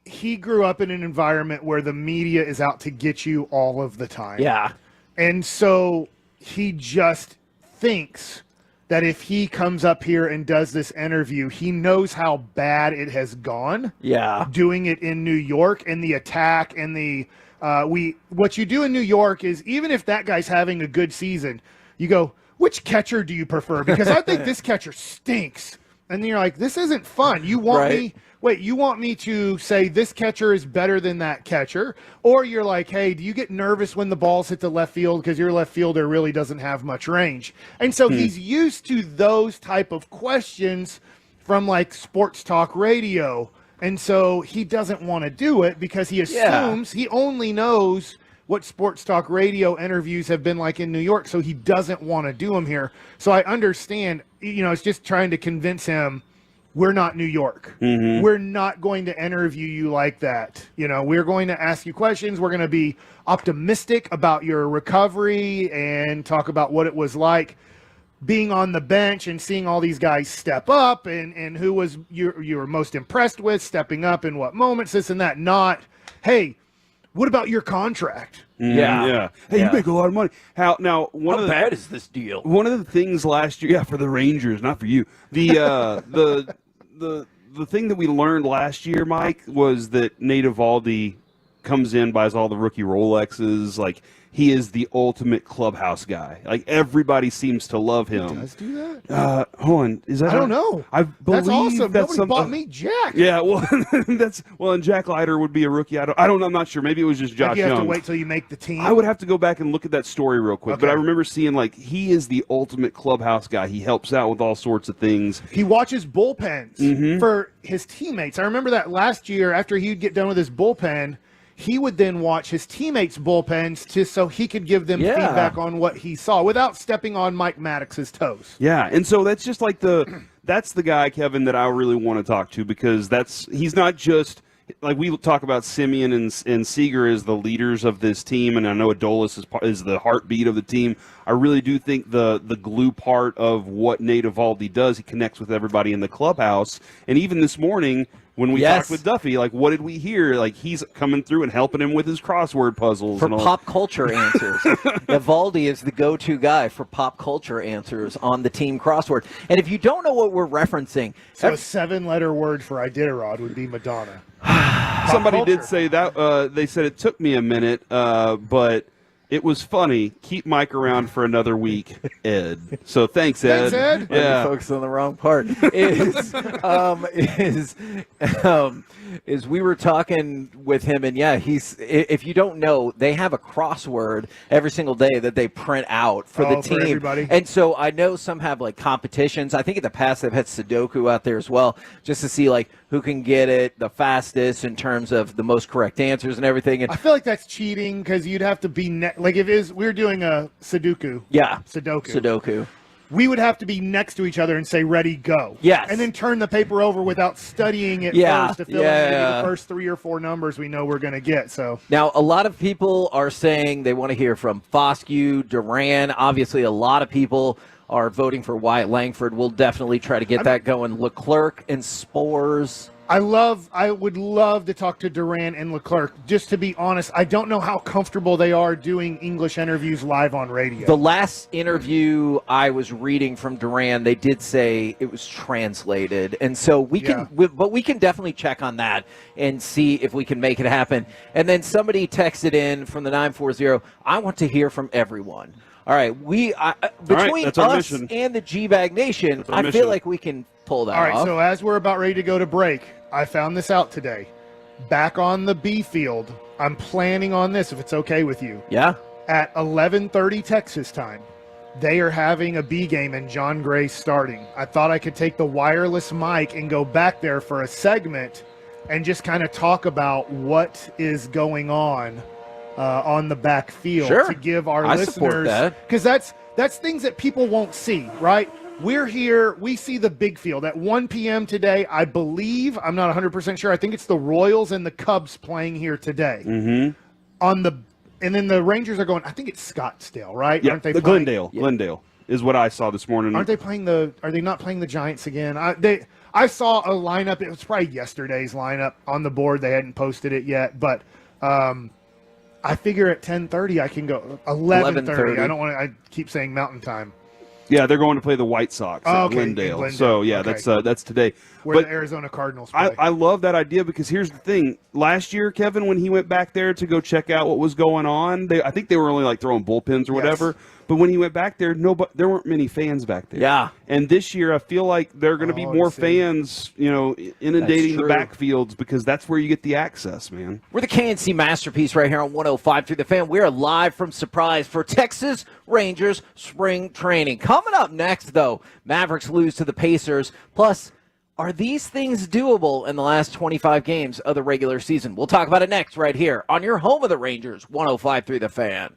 He grew up in an environment where the media is out to get you all of the time. Yeah. And so he just thinks that if he comes up here and does this interview, he knows how bad it has gone. Yeah. Doing it in New York and the attack and the what you do in New York is even if that guy's having a good season, you go, which catcher do you prefer? Because I think this catcher stinks. And then you're like, this isn't fun. You want me you want me to say this catcher is better than that catcher? Or you're like, hey, do you get nervous when the balls hit the left field because your left fielder really doesn't have much range? And so he's used to those type of questions from like sports talk radio. And so he doesn't want to do it because he assumes he only knows what sports talk radio interviews have been like in New York, so he doesn't want to do them here. So I understand, it's just trying to convince him we're not New York. Mm-hmm. We're not going to interview you like that. We're going to ask you questions. We're going to be optimistic about your recovery and talk about what it was like being on the bench and seeing all these guys step up and who was you were most impressed with stepping up in what moments, this and that. Not, hey, what about your contract? Yeah. Hey, you make a lot of money. How bad is this deal? One of the things last year, for the Rangers, not for you. The thing that we learned last year, Mike, was that Nate Eovaldi comes in, buys all the rookie Rolexes, like. He is the ultimate clubhouse guy. Like, everybody seems to love him. He does do that? Hold on. Is that? I don't know. I believe that's awesome. That's Nobody bought me Jack. Yeah, well, and Jack Leiter would be a rookie. I'm not sure. Maybe it was just Josh you have Young. to wait till you make the team. I would have to go back and look at that story real quick. Okay. But I remember seeing, he is the ultimate clubhouse guy. He helps out with all sorts of things. He watches bullpens for his teammates. I remember that last year after he'd get done with his bullpen, he would then watch his teammates' bullpens so he could give them feedback on what he saw without stepping on Mike Maddox's toes. Yeah, and so that's just that's the guy, Kevin, that I really want to talk to because he's not just we talk about Simeon and Seager as the leaders of this team, and I know Adolis is the heartbeat of the team. I really do think the glue part of what Nate Eovaldi does, he connects with everybody in the clubhouse, and even this morning. When we talked with Duffy, what did we hear? He's coming through and helping him with his crossword puzzles. For pop culture answers. Eovaldi is the go-to guy for pop culture answers on the team crossword. And if you don't know what we're referencing... So a 7-letter word for Iditarod would be Madonna. Somebody did say that. They said it took me a minute, but... It was funny. Keep Mike around for another week, Ed. So thanks, Ed. Thanks, Ed. Yeah, focus on the wrong part. Is we were talking with him, and he's. If you don't know, they have a crossword every single day that they print out for the team. For everybody. And so I know some have competitions. I think in the past they've had Sudoku out there as well, just to see who can get it the fastest in terms of the most correct answers and everything. And I feel like that's cheating because you'd have to be we were doing a Sudoku. Yeah, Sudoku. we would have to be next to each other and say, ready, go. Yes. And then turn the paper over without studying it first to fill in the first 3 or 4 numbers we know we're going to get. So now, a lot of people are saying they want to hear from Foscue, Duran. Obviously, a lot of people are voting for Wyatt Langford. We'll definitely try to get that going. Leclerc and Spores. I would love to talk to Duran and Leclerc. Just to be honest, I don't know how comfortable they are doing English interviews live on radio. The last interview I was reading from Duran, they did say it was translated. And so we can definitely check on that and see if we can make it happen. And then somebody texted in from the 940, I want to hear from everyone. All right, between us and the G-Bag Nation, I feel like we can pull that off. All right, so as we're about ready to go to break, I found this out today. Back on the B field, I'm planning on this, if it's okay with you. Yeah? At 11:30 Texas time, they are having a B game and John Gray's starting. I thought I could take the wireless mic and go back there for a segment and just kind of talk about what is going on the back field to give our listeners, because that's things that people won't see, right? We're here, we see the big field at 1 p.m. today. I believe, I'm not 100% sure, I think it's the Royals and the Cubs playing here today. And then the Rangers are going, I think it's Scottsdale, right? Yeah, Aren't they playing? Glendale is what I saw this morning. Are they not playing the Giants again? I saw a lineup, it was probably yesterday's lineup on the board. They hadn't posted it yet, but I figure at 10:30 I can go 11:30. I keep saying Mountain Time. Yeah, they're going to play the White Sox at Glendale. So that's today. Where the Arizona Cardinals play. I love that idea because here's the thing. Last year, Kevin, when he went back there to go check out what was going on, I think they were only like throwing bullpens or whatever. But when he went back there, there weren't many fans back there. Yeah. And this year, I feel like there are going to be more fans, inundating the backfields because that's where you get the access, man. We're the KNC Masterpiece right here on 105 through the Fan. We are live from Surprise for Texas Rangers spring training. Coming up next, though, Mavericks lose to the Pacers. Plus, are these things doable in the last 25 games of the regular season? We'll talk about it next right here on your home of the Rangers, 105 through the Fan.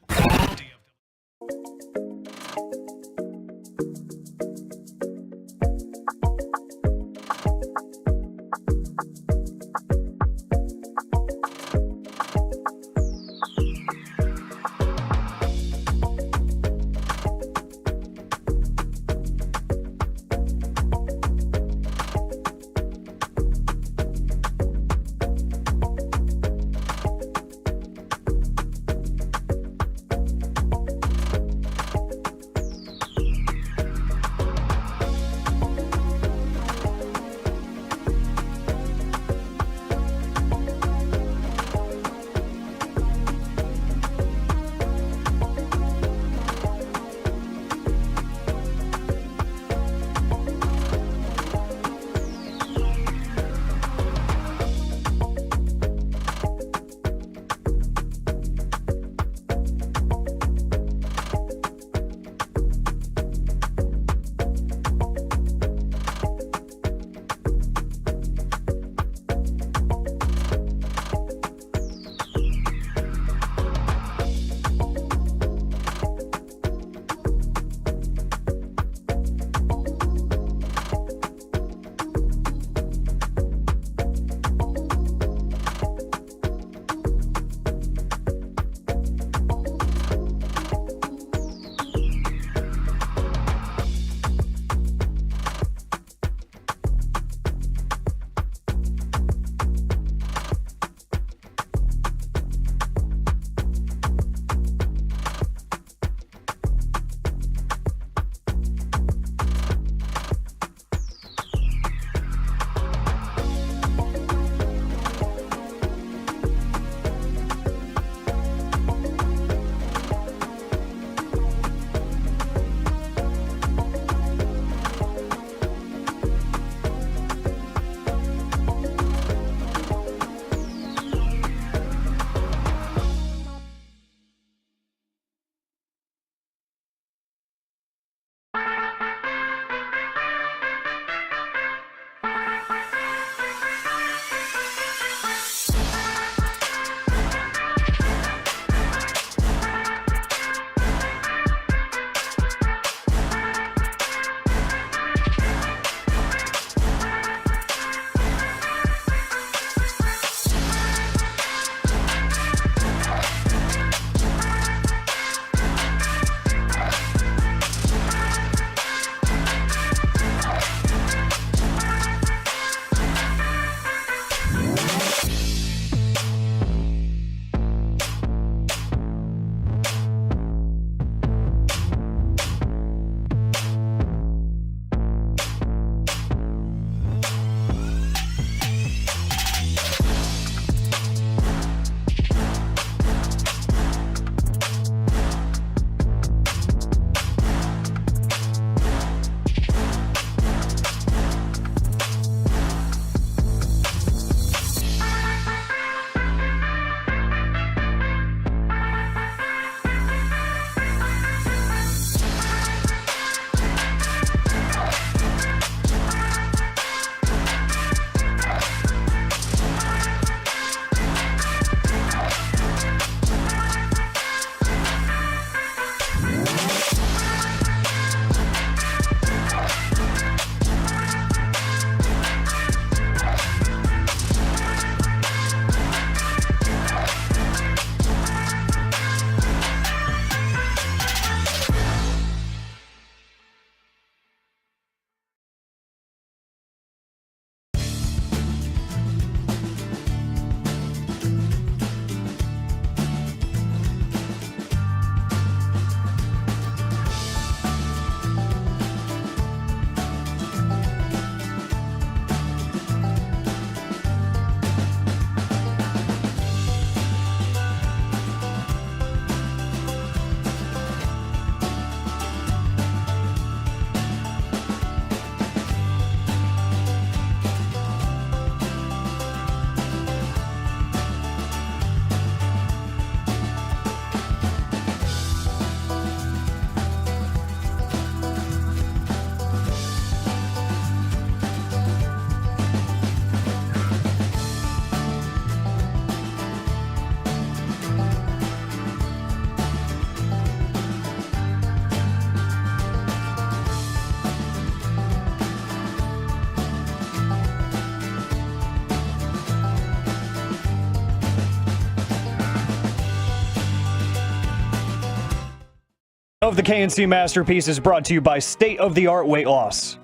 Of the KNC Masterpiece is brought to you by state-of-the-art weight loss.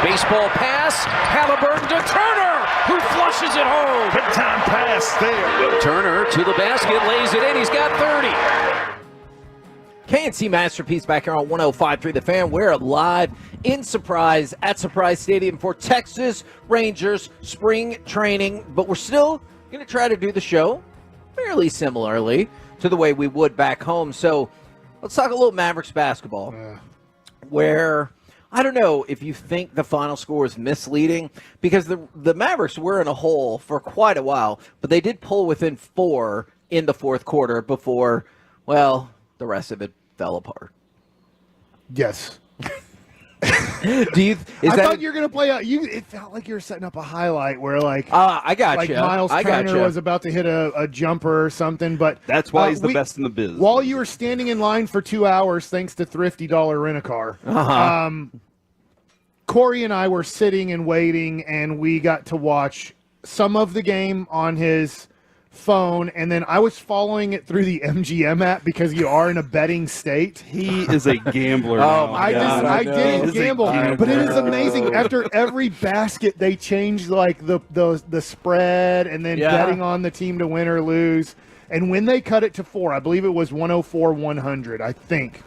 Baseball pass, Halliburton to Turner, who flushes it home. Big time pass there. Turner to the basket, lays it in. He's got 30. KNC Masterpiece back here on 105.3 The Fan. We're live in Surprise at Surprise Stadium for Texas Rangers spring training, but we're still going to try to do the show fairly similarly to the way we would back home. So let's talk a little Mavericks basketball, where I don't know if you think the final score is misleading, because the Mavericks were in a hole for quite a while, but they did pull within 4 in the fourth quarter before, well, the rest of it fell apart. Yes. I thought you were going to play out. It felt like you were setting up a highlight where, I got like you. Miles Turner was about to hit a jumper or something. But that's why he's the best in the biz. While you were standing in line for 2 hours, thanks to Thrifty Dollar Rent-A-Car, Corey and I were sitting and waiting, and we got to watch some of the game on his phone, and then I was following it through the MGM app because you are in a betting state. He is a gambler. I didn't gamble, but it is amazing. After every basket, they changed like the spread, and then betting on the team to win or lose. And when they cut it to 4, I believe it was 104-100. I think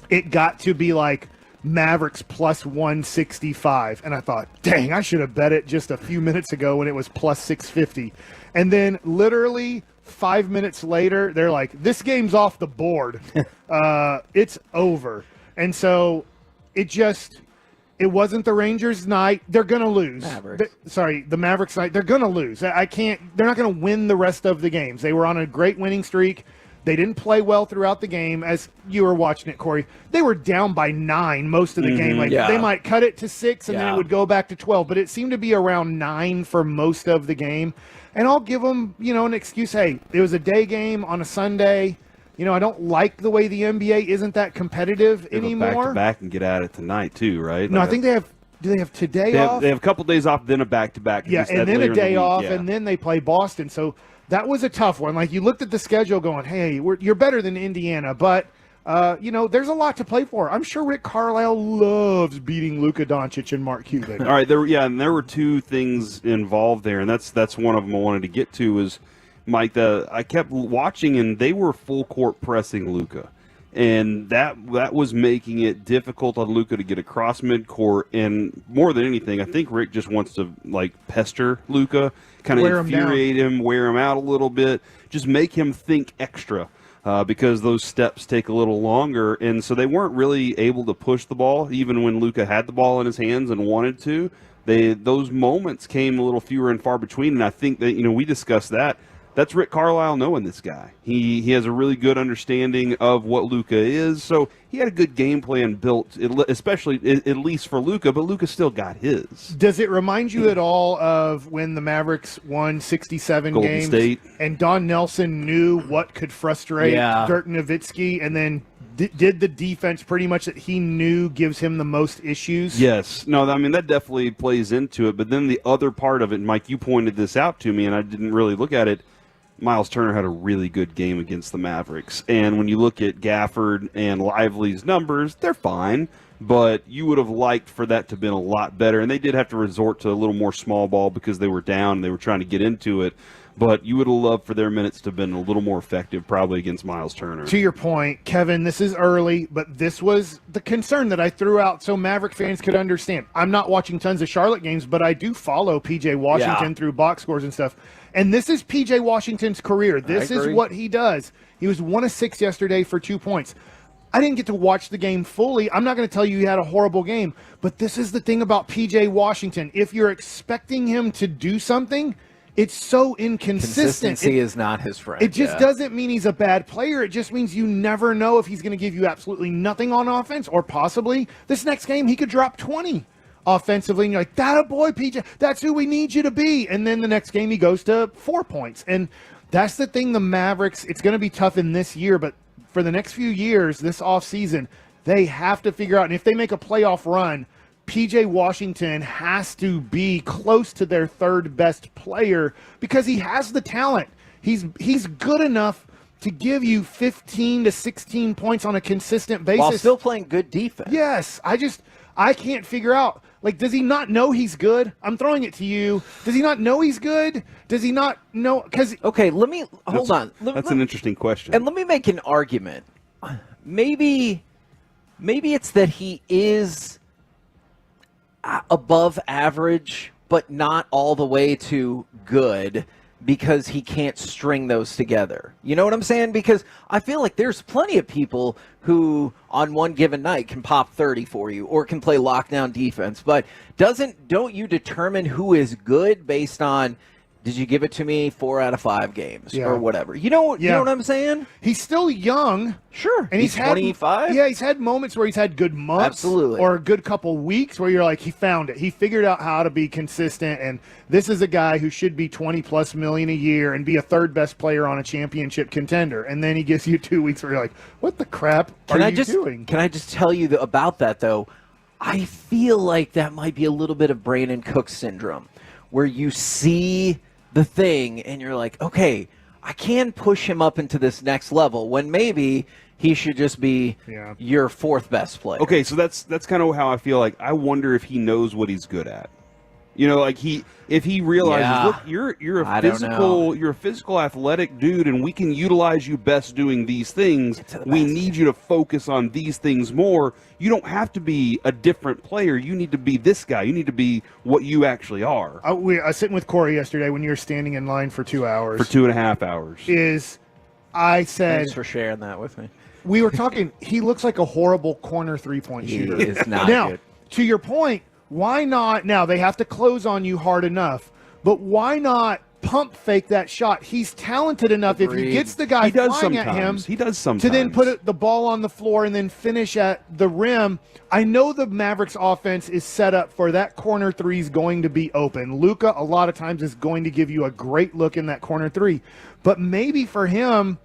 it got to be like Mavericks plus 165, and I thought, dang, I should have bet it just a few minutes ago when it was plus 650. And then literally 5 minutes later, they're like, this game's off the board. It's over. And so it wasn't the Rangers' night. They're going to lose. The Mavericks' night. They're going to lose. They're not going to win the rest of the games. They were on a great winning streak. They didn't play well throughout the game, as you were watching it, Corey. They were down by 9 most of the game. They might cut it to 6, and then it would go back to 12. But it seemed to be around 9 for most of the game. And I'll give them, an excuse. Hey, it was a day game on a Sunday. I don't like the way the NBA isn't that competitive anymore. Back-to-back and get at it tonight, too, right? No, I think they have. Do they have today off? They have a couple days off, then a back-to-back. Yeah, and then a day off, and then they play Boston. So that was a tough one. Like, you looked at the schedule going, hey, you're better than Indiana, but, there's a lot to play for. I'm sure Rick Carlisle loves beating Luka Doncic and Mark Cuban. All right, there were 2 things involved there, and that's one of them I wanted to get to is, Mike, I kept watching, and they were full court pressing Luka. And that was making it difficult on Luka to get across midcourt. And more than anything, I think Rick just wants to pester Luka, kind of infuriate him, wear him out a little bit, just make him think extra because those steps take a little longer. And so they weren't really able to push the ball, even when Luka had the ball in his hands and wanted to. Those moments came a little fewer and far between. And I think that we discussed that. That's Rick Carlisle knowing this guy. He has a really good understanding of what Luka is, so he had a good game plan built, especially at least for Luka, but Luka still got his. Does it remind you at all of when the Mavericks won 67 Golden games State. And Don Nelson knew what could frustrate Dirk Nowitzki, and then did the defense pretty much that he knew gives him the most issues? Yes. No, I mean, that definitely plays into it, but then the other part of it, Mike, you pointed this out to me, and I didn't really look at it. Miles Turner had a really good game against the Mavericks. And when you look at Gafford and Lively's numbers, they're fine, but you would have liked for that to have been a lot better. And they did have to resort to a little more small ball because they were down and they were trying to get into it. But you would have loved for their minutes to have been a little more effective probably against Miles Turner. To your point, Kevin, this is early, but this was the concern that I threw out so Maverick fans could understand. I'm not watching tons of Charlotte games, but I do follow P.J. Washington through box scores and stuff. And this is P.J. Washington's career. This is what he does. He was 1 of 6 yesterday for 2 points. I didn't get to watch the game fully. I'm not going to tell you he had a horrible game, but this is the thing about P.J. Washington. If you're expecting him to do something, it's so inconsistent. Consistency is not his friend. It just doesn't mean he's a bad player. It just means you never know if he's going to give you absolutely nothing on offense, or possibly this next game he could drop 20 offensively, and you're like, that a boy, PJ, that's who we need you to be. And then the next game he goes to 4 points. And that's the thing, the Mavericks, it's going to be tough in this year, but for the next few years, this offseason, they have to figure out, and if they make a playoff run, P.J. Washington has to be close to their third best player because he has the talent. He's good enough to give you 15 to 16 points on a consistent basis. While still playing good defense. Yes. I can't figure out. Like, does he not know he's good? I'm throwing it to you. Does he not know he's good? Does he not know? Okay, hold on. That's an interesting question. And let me make an argument. Maybe it's that he is above average, but not all the way to good, because he can't string those together. You know what I'm saying? Because I feel like there's plenty of people who on one given night can pop 30 for you or can play lockdown defense. But don't you determine who is good based on, did you give it to me 4 out of 5 games or whatever? You know what I'm saying? He's still young. Sure. And he's 25? Yeah, he's had moments where he's had good months. Absolutely. Or a good couple weeks where you're like, he found it. He figured out how to be consistent. And this is a guy who should be $20+ million a year and be a third best player on a championship contender. And then he gives you 2 weeks where you're like, what the crap are you doing? Can I just tell you about that, though? I feel like that might be a little bit of Brandon Cook syndrome, where you see the thing and you're like, okay, I can push him up into this next level, when maybe he should just be your 4th best player. Okay, so that's kind of how I feel. Like, I wonder if he knows what he's good at. You know, like if he realizes, look, you're a physical athletic dude, and we can utilize you best doing these things. We need you to focus on these things more. You don't have to be a different player. You need to be this guy. You need to be what you actually are. I was sitting with Corey yesterday when you were standing in line for 2 hours. For 2.5 hours. I said, thanks for sharing that with me. We were talking, he looks like a horrible corner 3-point shooter. He is not now, good. To your point, why not? Now, they have to close on you hard enough, but why not pump fake that shot? He's talented enough. Agreed. If he gets the guy flying at him, he does sometimes, to then put the ball on the floor and then finish at the rim. I know the Mavericks offense is set up for that corner 3 is going to be open. Luka, a lot of times, is going to give you a great look in that corner 3. But maybe for him,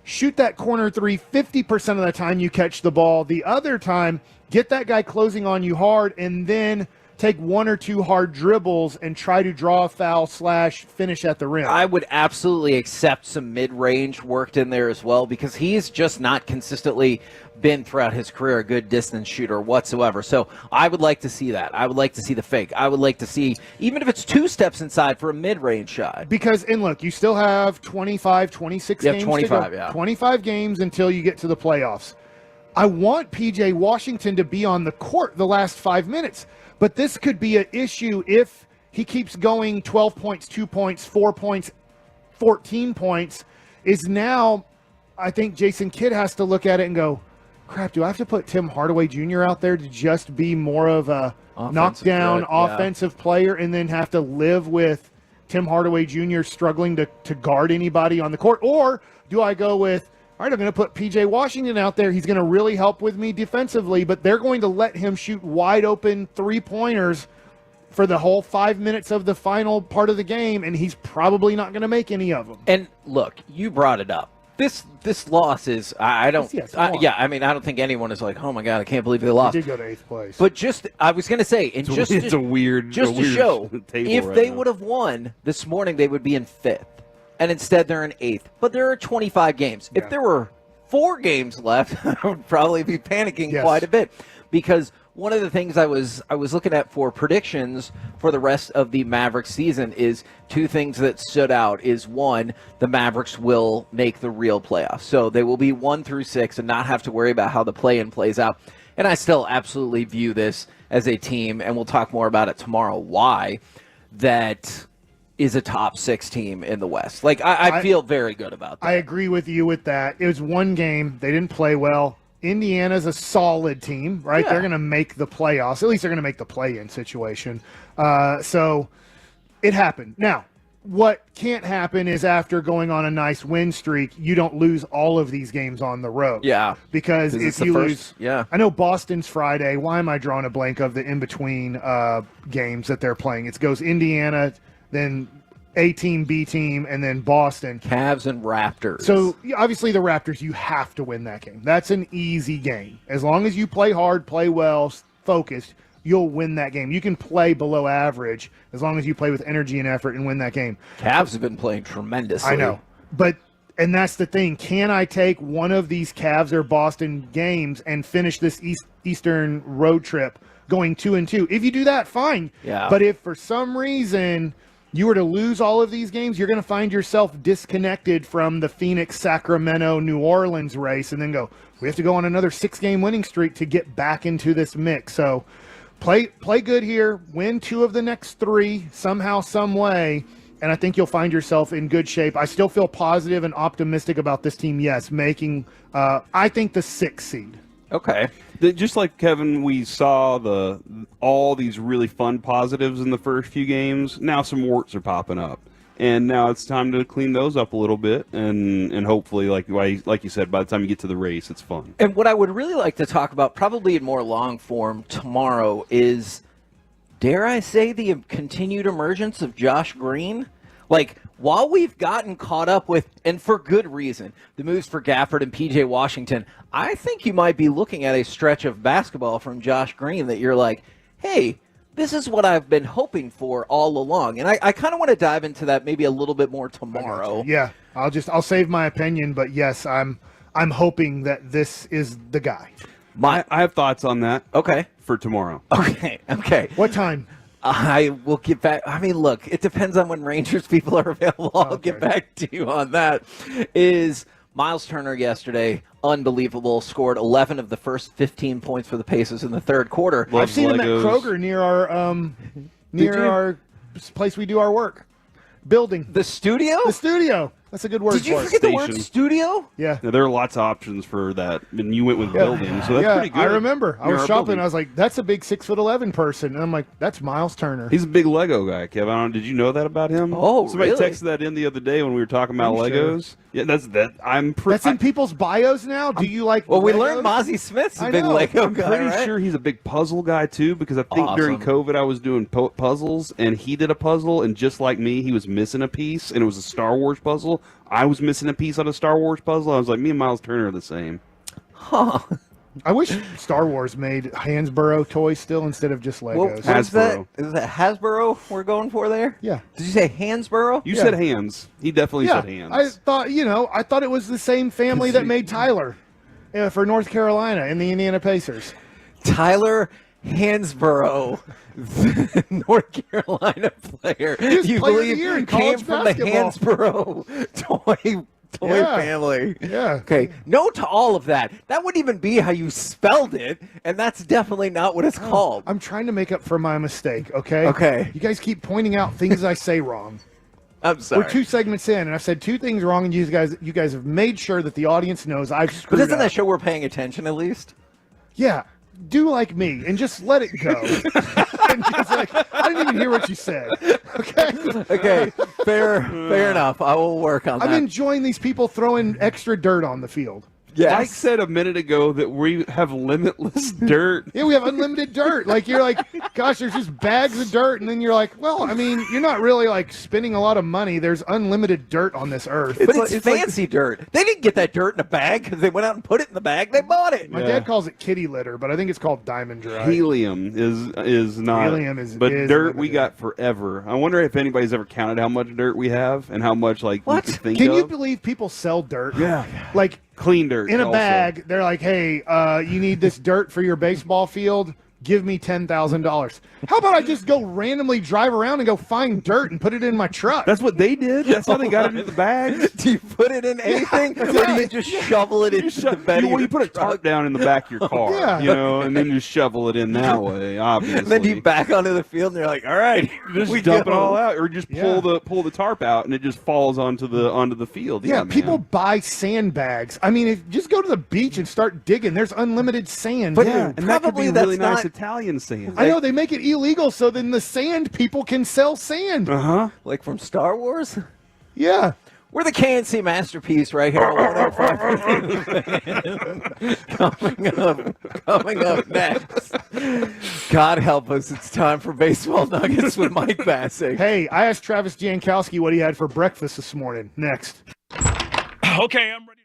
shoot that corner 3 50% of the time you catch the ball. The other time, get that guy closing on you hard, and then take 1 or 2 hard dribbles and try to draw a foul / finish at the rim. I would absolutely accept some mid-range worked in there as well, because he's just not consistently been throughout his career a good distance shooter whatsoever. So I would like to see that. I would like to see the fake. I would like to see, even if it's 2 steps inside for a mid-range shot. Because, and look, you still have 25, 26 games 25, to go. 25 games until you get to the playoffs. I want P.J. Washington to be on the court the last 5 minutes. But this could be an issue if he keeps going 12 points, 2 points, 4 points, 14 points. Is now, I think Jason Kidd has to look at it and go, crap, do I have to put Tim Hardaway Jr. out there to just be more of a knockdown offensive player, and then have to live with Tim Hardaway Jr. struggling to guard anybody on the court? Or do I go with, all right, I'm going to put P.J. Washington out there. He's going to really help with me defensively, but they're going to let him shoot wide open 3-pointers for the whole 5 minutes of the final part of the game, and he's probably not going to make any of them. And look, you brought it up. This loss is, I don't think anyone is like, oh my God, I can't believe they lost. They did go to 8th place. But I was going to say, and it's a weird to show, if they would have won this morning, they would be in 5th. And instead they're in 8th. But there are 25 games. If there were 4 games left, I would probably be panicking quite a bit. Because one of the things I was looking at for predictions for the rest of the Mavericks season is 2 things that stood out. Is 1, the Mavericks will make the real playoffs. So they will be 1 through 6 and not have to worry about how the play-in plays out. And I still absolutely view this as a team, and we'll talk more about it tomorrow, why that is a top 6 team in the West. Like, I feel very good about that. I agree with you with that. It was 1 game. They didn't play well. Indiana's a solid team, right? They're going to make the playoffs. At least they're going to make the play-in situation. So it happened. Now, what can't happen is after going on a nice win streak, you don't lose all of these games on the road. Yeah. Because if you lose, I know Boston's Friday. Why am I drawing a blank of the in-between games that they're playing? It goes Indiana, then A team, B team, and then Boston. Cavs and Raptors. So, obviously, the Raptors, you have to win that game. That's an easy game. As long as you play hard, play well, focused, you'll win that game. You can play below average as long as you play with energy and effort and win that game. Cavs have been playing tremendously. I know. But And that's the thing. Can I take one of these Cavs or Boston games and finish this Eastern road trip going 2-2? If you do that, fine. Yeah. But if for some reason you were to lose all of these games, you're going to find yourself disconnected from the Phoenix, Sacramento, New Orleans race and then go, we have to go on another 6-game winning streak to get back into this mix. So play good here, win 2 of the next 3 somehow, some way, and I think you'll find yourself in good shape. I still feel positive and optimistic about this team, yes, making, I think, the 6th seed. Okay. Just like Kevin, we saw all these really fun positives in the first few games. Now some warts are popping up, and now it's time to clean those up a little bit, and hopefully, like you said, by the time you get to the race, it's fun. And what I would really like to talk about, probably in more long form tomorrow, is, dare I say, the continued emergence of Josh Green. Like, while we've gotten caught up with, and for good reason, the moves for Gafford and P.J. Washington, I think you might be looking at a stretch of basketball from Josh Green that you're like, hey, this is what I've been hoping for all along. And I kind of want to dive into that maybe a little bit more tomorrow. Yeah, I'll save my opinion, but yes, I'm hoping that this is the guy. I have thoughts on that. Okay. For tomorrow. Okay. What time? I will get back. I mean, look, it depends on when Rangers people are available. I'll get back to you on that. Is Miles Turner yesterday, unbelievable, scored 11 of the first 15 points for the Pacers in the third quarter. I've seen him at Kroger near our place we do our work. Building. The studio? The studio. That's a good word. Did you forget the word studio? Yeah. There are lots of options for that, and you went with building, so that's pretty good. I remember. I was You're shopping. building. I was like, "That's a big 6'11" person," and I'm like, "That's Miles Turner." He's a big Lego guy, Kevin. Did you know that about him? Oh, somebody really? texted that in the other day when we were talking about Are you sure? Legos. Yeah, that's that. That's in people's bios now. Do you like? Well, we Legos? learned Mozzie Smith's a I big know. Lego I'm guy, pretty right? sure he's a big puzzle guy too, because I think during Awesome. COVID I was doing puzzles, and he did a puzzle, and just like me, he was missing a piece, and it was a Star Wars puzzle. I was missing a piece on a Star Wars puzzle. I was like, me and Miles Turner are the same. Huh. I wish Star Wars made Hansborough toys still instead of just Legos. What is that? Is that Hasbro we're going for there? Yeah. Did you say Hansborough? You said hands. He definitely said hands. I thought it was the same family that made Tyler for North Carolina in the Indiana Pacers. Tyler Hansborough, the North Carolina player. He was You player of the believe year in came college from basketball. the Hansborough toy Yeah. family. Yeah. Okay. No to all of that. That wouldn't even be how you spelled it, and that's definitely not what it's called. I'm trying to make up for my mistake, okay? Okay. You guys keep pointing out things I say wrong. I'm sorry. We're 2 segments in, and I've said 2 things wrong, and you guys have made sure that the audience knows I've But screwed isn't up. that show we're paying attention at least? Yeah. Do like me and just let it go. And just like, I didn't even hear what you said. Okay. Okay. Fair enough. I will work on that. I'm enjoying these people throwing extra dirt on the field. Mike said a minute ago that we have limitless dirt. Yeah, we have unlimited dirt. Like, you're like, gosh, there's just bags of dirt. And then you're like, well, I mean, you're not really like spending a lot of money. There's unlimited dirt on this earth. But it's fancy dirt. They didn't get that dirt in a bag because they went out and put it in the bag. They bought it. My dad calls it kitty litter, but I think it's called diamond dry. Helium is not. Helium is dirt we got forever. I wonder if anybody's ever counted how much dirt we have and how much you could think Can of. you believe people sell dirt? Yeah. Like clean dirt in a also. bag. They're like, hey, you need this dirt for your baseball field? Give me $10,000. How about I just go randomly drive around and go find dirt and put it in my truck? That's what they did. That's how they got it in the bags. Do you put it in anything, or do you just shovel it into the bed of your You put a tarp down in the back of your car, Yeah. and then you shovel it in that way. Obviously, And then you back onto the field, and you're like, all right, just we dump go. it all out, or just pull the tarp out, and it just falls onto the field. Yeah, man. people buy sandbags. I mean, just go to the beach and start digging. There's unlimited sand. But and that could be probably that's really nice not- Italian sand. I know they make it illegal so then the sand people can sell sand. Like from Star Wars? Yeah. We're the KNC Masterpiece right here on 105. Coming up next. God help us, it's time for Baseball Nuggets with Mike Bassett. Hey, I asked Travis Jankowski what he had for breakfast this morning. Next. Okay, I'm ready.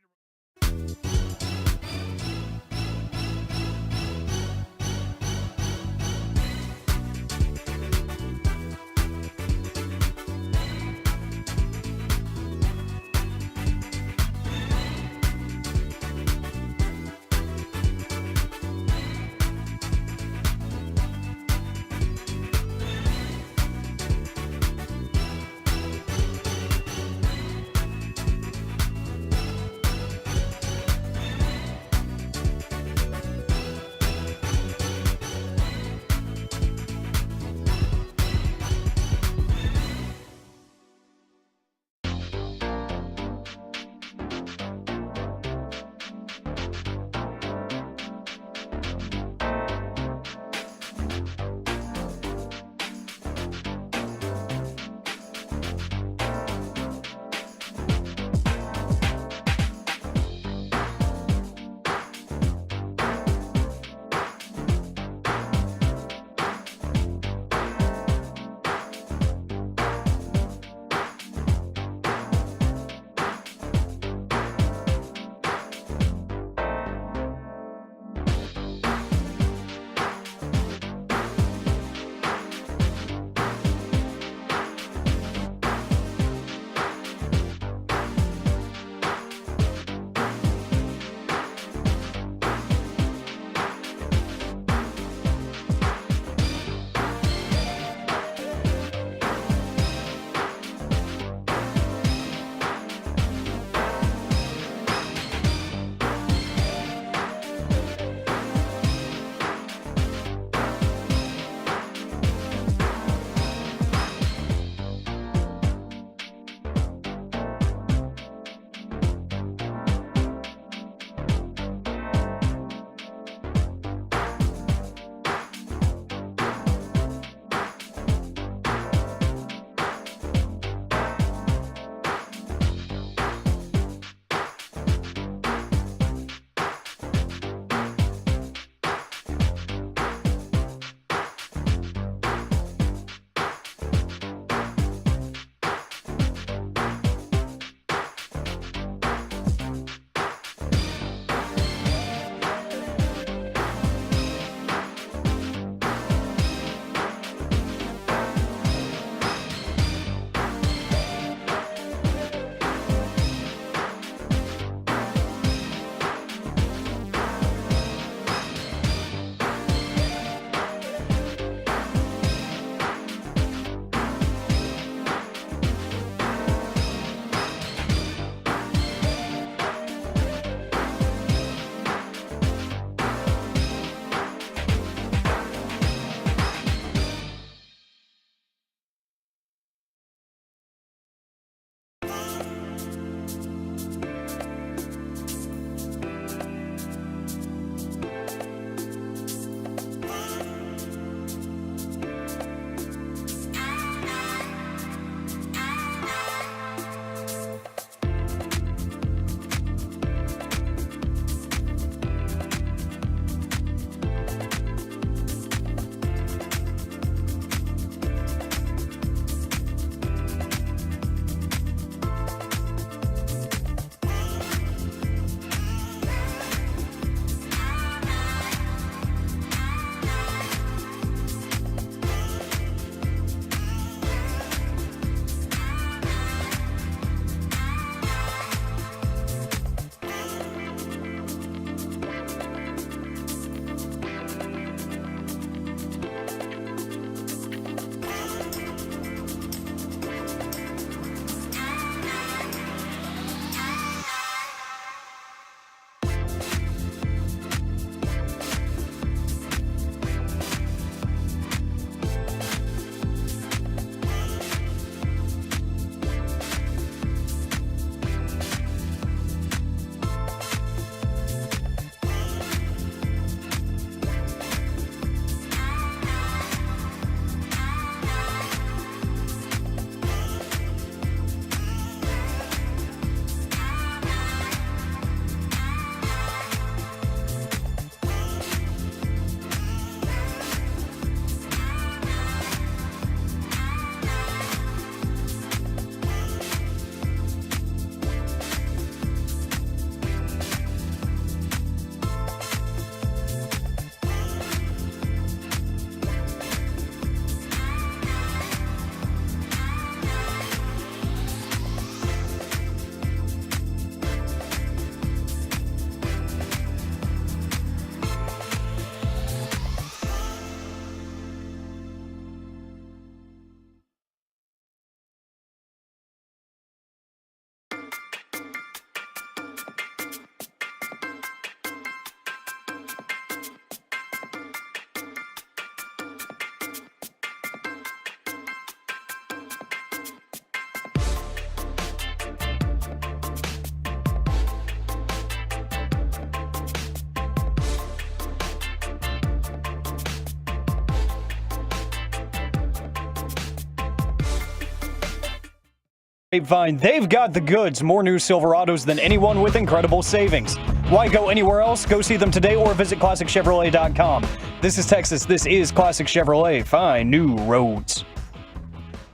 Grapevine, they've got the goods. More new Silverados than anyone with incredible savings. Why go anywhere else? Go see them today or visit ClassicChevrolet.com. This is Texas. This is Classic Chevrolet. Find new roads.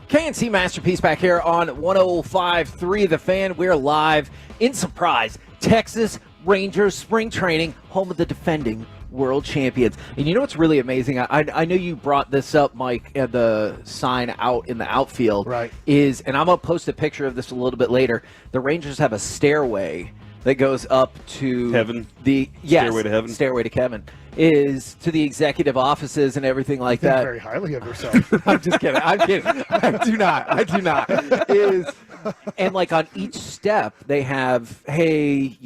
KNC Masterpiece back here on 105.3 The Fan. We're live in Surprise, Texas Rangers spring training, home of the defending world champions. And you know what's really amazing? I know you brought this up, Mike, at the sign out in the outfield. Right. And I'm going to post a picture of this a little bit later. The Rangers have a stairway that goes up to Heaven. Stairway to Heaven. Stairway to Kevin. Is to the executive offices and everything like that. Very highly of yourself. I'm just kidding. I'm kidding. I do not. And like on each step, they have, hey,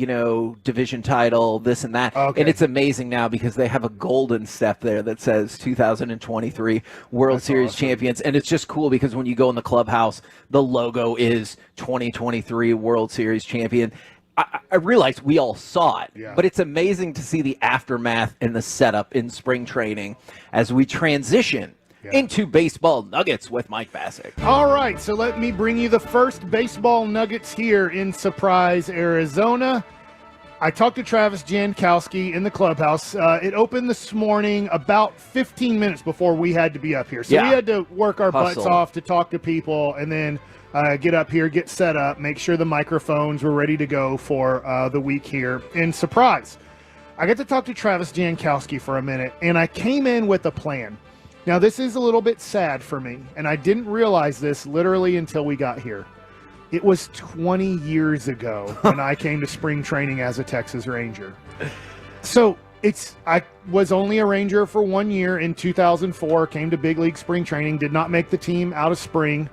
division title, this and that. Okay. And it's amazing now because they have a golden step there that says 2023 World Series champions. And it's just cool because when you go in the clubhouse, the logo is 2023 World Series champion. I realize we all saw it, but it's amazing to see the aftermath and the setup in spring training as we transition into baseball nuggets with Mike Bassick. All right, so let me bring you the first baseball nuggets here in Surprise, Arizona. I talked to Travis Jankowski in the clubhouse. It opened this morning about 15 minutes before we had to be up here. So we had to work our butts off to talk to people and then get up here, get set up, make sure the microphones were ready to go for the week here in Surprise. I got to talk to Travis Jankowski for a minute, and I came in with a plan. Now, this is a little bit sad for me, and I didn't realize this literally until we got here. It was 20 years ago when I came to spring training as a Texas Ranger. So I was only a Ranger for 1 year in 2004, came to big league spring training, did not make the team out of spring.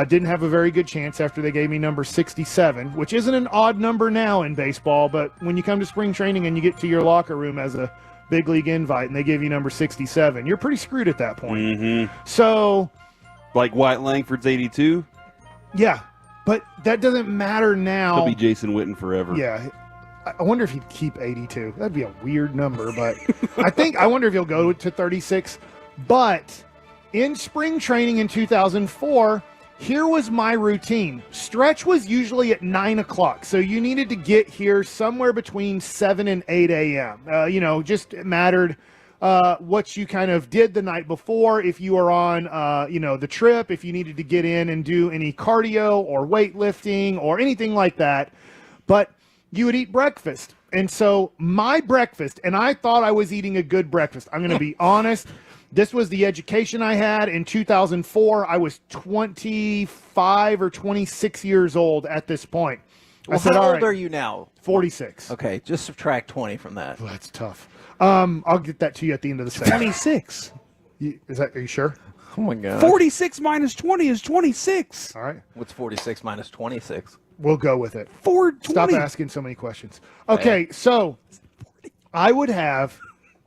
Didn't have a very good chance after they gave me number 67, which isn't an odd number now in baseball, but when you come to spring training and you get to your locker room as a big league invite and they give you number 67, you're pretty screwed at that point. Mm-hmm. So, like Wyatt Langford's 82? Yeah, but that doesn't matter now. He'll be Jason Witten forever. Yeah. I wonder if he'd keep 82. That'd be a weird number, but I wonder if he'll go to 36. But in spring training in 2004, here was my routine. Stretch was usually at 9 o'clock, so you needed to get here somewhere between 7 and 8 a.m. Just it mattered what you kind of did the night before, if you were on, the trip, if you needed to get in and do any cardio or weightlifting or anything like that. But you would eat breakfast. And so my breakfast, and I thought I was eating a good breakfast. I'm going to be honest. This was the education I had in 2004. I was 25 or 26 years old at this point. Well, how old are you now? 46. Okay, just subtract 20 from that. Well, that's tough. I'll get that to you at the end of the segment. 26. Are you sure? Oh, my God. 46 minus 20 is 26. All right. What's 46 minus 26? We'll go with it. 420. Stop asking so many questions. Okay, so I would have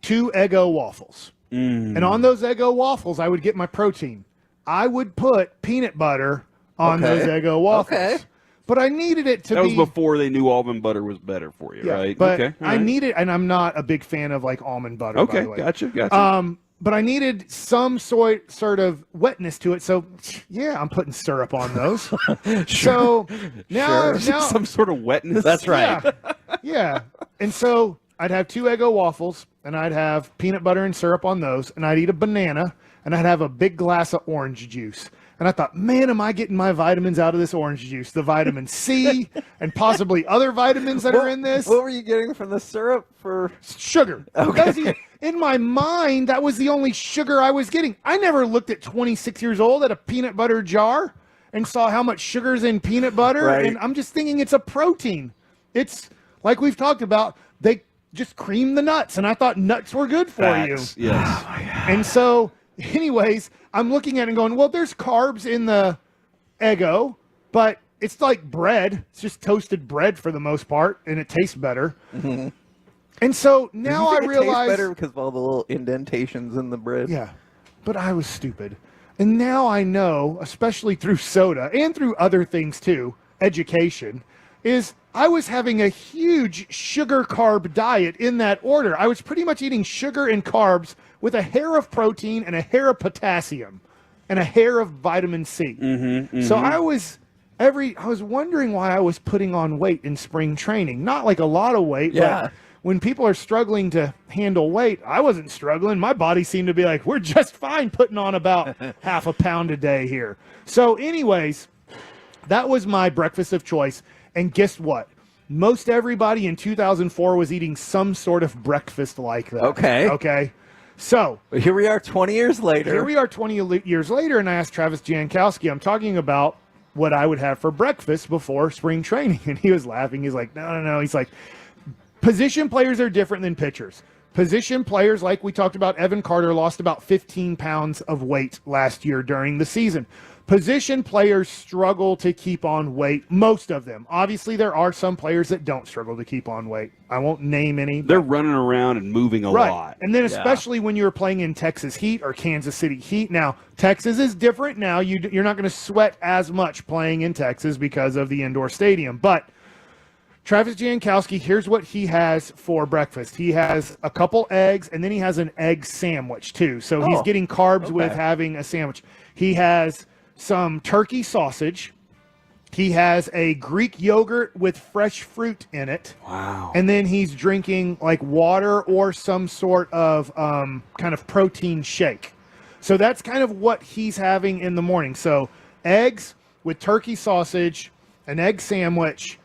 2 Eggo waffles. And on those Eggo waffles, I would get my protein. I would put peanut butter on those Eggo waffles. Okay. But I needed it to be... That was before they knew almond butter was better for you, right? But okay. I needed... And I'm not a big fan of, almond butter, by the way. Gotcha. But I needed some sort of wetness to it. So, yeah, I'm putting syrup on those. So, now... some sort of wetness? That's right. Yeah. And so... I'd have 2 Eggo waffles, and I'd have peanut butter and syrup on those, and I'd eat a banana, and I'd have a big glass of orange juice. And I thought, man, am I getting my vitamins out of this orange juice? The vitamin C and possibly other vitamins that are in this. What were you getting from the syrup for? Sugar. Okay. In my mind, that was the only sugar I was getting. I never looked at 26 years old at a peanut butter jar and saw how much sugar's in peanut butter, right. And I'm just thinking it's a protein. It's, like we've talked about, they just cream the nuts, and I thought nuts were good for you. Yes. Oh, and so, anyways, I'm looking at it and going, well, there's carbs in the Eggo, but it's like bread. It's just toasted bread for the most part, and it tastes better. Mm-hmm. And so now I realize... It tastes better because of all the little indentations in the bread. Yeah, but I was stupid. And now I know, especially through soda and through other things too, education, is I was having a huge sugar carb diet in that order. I was pretty much eating sugar and carbs with a hair of protein and a hair of potassium and a hair of vitamin C. So I was I was wondering why I was putting on weight in spring training. Not like a lot of weight, but when people are struggling to handle weight, I wasn't struggling. My body seemed to be like, we're just fine putting on about half a pound a day here. So anyways, that was my breakfast of choice. And guess what? Most everybody in 2004 was eating some sort of breakfast like that. Okay. So but here we are 20 years later. Here we are 20 years later, and I asked Travis Jankowski, I'm talking about what I would have for breakfast before spring training. And he was laughing. He's like, no. He's like, position players are different than pitchers. Position players, like we talked about, Evan Carter lost about 15 pounds of weight last year during the season. Position players struggle to keep on weight, most of them. Obviously, there are some players that don't struggle to keep on weight. I won't name any. They're running around and moving a lot. And then especially when you're playing in Texas Heat or Kansas City Heat. Now, Texas is different now. You're not going to sweat as much playing in Texas because of the indoor stadium. But Travis Jankowski, here's what he has for breakfast. He has a couple eggs, and then he has an egg sandwich, too. So he's getting carbs with having a sandwich. He has some turkey sausage. He has a Greek yogurt with fresh fruit in it. Wow. And then he's drinking like water or some sort of kind of protein shake. So that's kind of what he's having in the morning. So eggs with turkey sausage, an egg sandwich,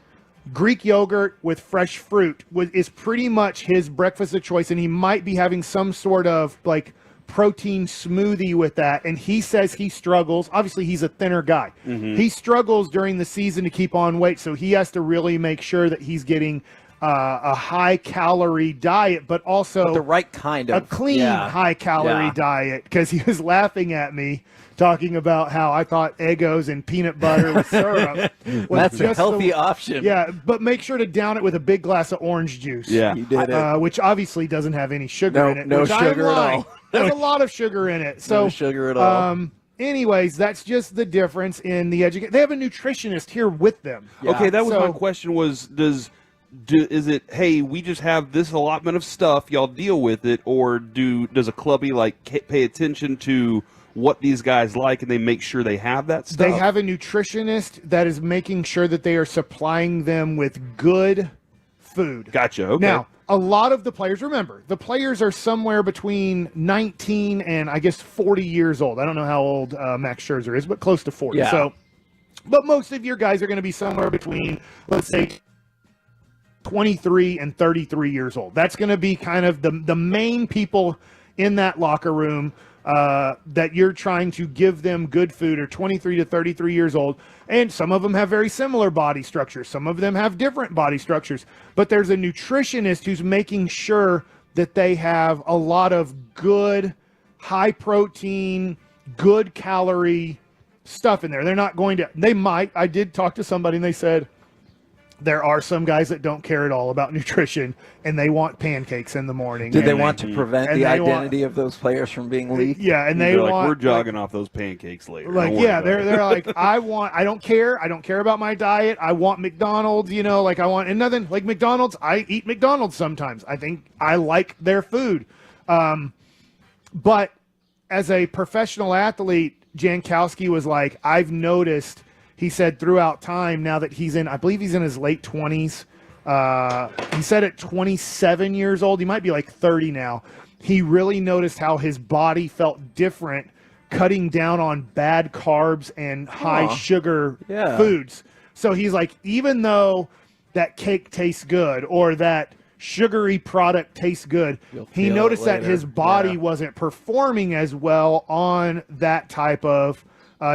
Greek yogurt with fresh fruit is pretty much his breakfast of choice. And he might be having some sort of like protein smoothie with that, and he says he struggles. Obviously, he's a thinner guy. He struggles during the season to keep on weight, so he has to really make sure that he's getting a high-calorie diet, but also the right kind of a clean high-calorie diet, because he was laughing at me talking about how I thought Eggos and peanut butter with syrup was that's just a healthy option. Yeah, but make sure to down it with a big glass of orange juice. Yeah, you did it. Which obviously doesn't have any sugar in it. No which sugar at all. There's a lot of sugar in it. So no sugar at all. Anyways, that's just the difference in the education. They have a nutritionist here with them. Okay, that was my question. Is it, hey, we just have this allotment of stuff, y'all deal with it, or does a clubby like pay attention to what these guys like and they make sure they have that stuff? They have a nutritionist that is making sure that they are supplying them with good food. Gotcha. Okay. Now, a lot of the players, remember, the players are somewhere between 19 and I guess 40 years old. I don't know how old Max Scherzer is, but close to 40. Yeah. So, but most of your guys are going to be somewhere between, let's say, 23 and 33 years old. That's going to be kind of the main people in that locker room that you're trying to give them good food are 23 to 33 years old. And some of them have very similar body structures. Some of them have different body structures. But there's a nutritionist who's making sure that they have a lot of good, high protein, good calorie stuff in there. They're not going to, they might. I did talk to somebody and they said, there are some guys that don't care at all about nutrition, and they want pancakes in the morning. Did they want to prevent the identity of those players from being leaked? Yeah, and they want. Like, we're jogging off those pancakes later. Like, yeah, they're like, I don't care. I don't care about my diet. I want McDonald's. You know, like I want and nothing like McDonald's. I eat McDonald's sometimes. I think I like their food, but as a professional athlete, Jankowski was like, I've noticed. He said throughout time, now that he's in, I believe he's in his late 20s. He said at 27 years old, he might be like 30 now. He really noticed how his body felt different cutting down on bad carbs and high sugar foods. So he's like, even though that cake tastes good or that sugary product tastes good, he noticed that his body wasn't performing as well on that type of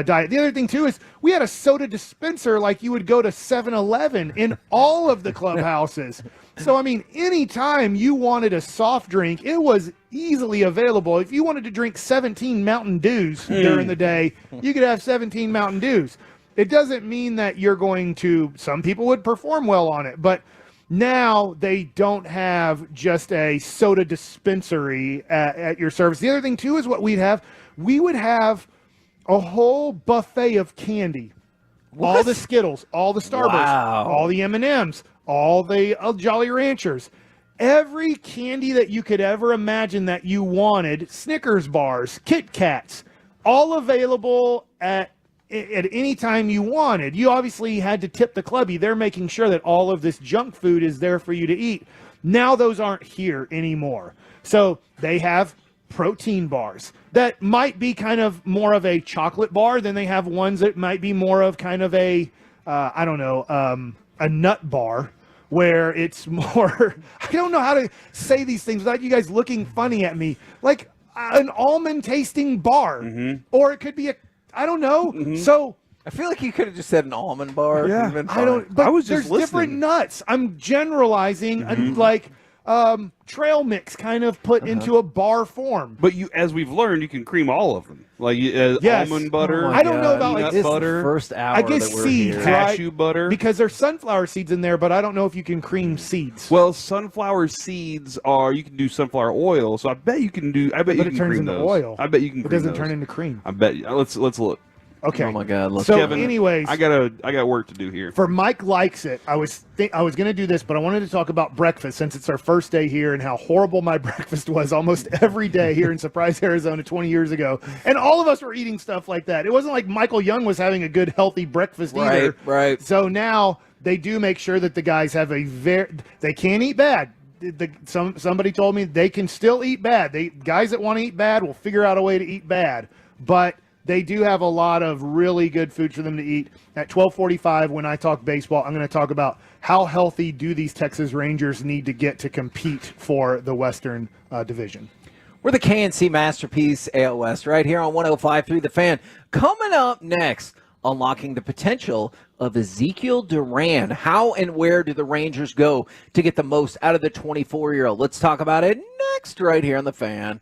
diet. The other thing, too, is we had a soda dispenser like you would go to 7-Eleven in all of the clubhouses. So, I mean, anytime you wanted a soft drink, it was easily available. If you wanted to drink 17 Mountain Dews during the day, you could have 17 Mountain Dews. It doesn't mean that you're going to, some people would perform well on it, but now they don't have just a soda dispensary at your service. The other thing, too, is what we would have a whole buffet of candy. What? All the Skittles, all the Starbursts, all the M&Ms, all the Jolly Ranchers. Every candy that you could ever imagine that you wanted, Snickers bars, Kit Kats, all available at at any time you wanted. You obviously had to tip the clubby. They're making sure that all of this junk food is there for you to eat. Now those aren't here anymore. So they have protein bars that might be kind of more of a chocolate bar than they have ones that might be more of kind of a, a nut bar where it's more, I don't know how to say these things without you guys looking funny at me. Like an almond tasting bar, or it could be I don't know. So I feel like you could have just said an almond bar. yeah, I don't. But there's different nuts. I'm generalizing, like trail mix, kind of put into a bar form. But as we've learned, you can cream all of them, like almond butter. I don't know about like nut butter. First hour, I guess seeds, cashew butter, because there's sunflower seeds in there, but I don't know if you can cream seeds. Well, sunflower seeds you can do sunflower oil, so I bet you can do. I bet you can it turns cream into those. oil. I bet you can. It cream doesn't those. turn into cream. I bet. Let's look. Okay. Oh my God. So, Kevin, anyways, I got work to do here. For Mike likes it. I was going to do this, but I wanted to talk about breakfast since it's our first day here and how horrible my breakfast was almost every day here in Surprise, Arizona 20 years ago. And all of us were eating stuff like that. It wasn't like Michael Young was having a good, healthy breakfast either. Right. So now they do make sure that the guys have they can't eat bad. Somebody told me they can still eat bad. Guys that want to eat bad will figure out a way to eat bad. But they do have a lot of really good food for them to eat. At 12:45, when I talk baseball, I'm going to talk about how healthy do these Texas Rangers need to get to compete for the Western Division. We're the KNC Masterpiece AL West right here on 105.3 The Fan. Coming up next, unlocking the potential of Ezekiel Duran. How and where do the Rangers go to get the most out of the 24-year-old? Let's talk about it next right here on The Fan.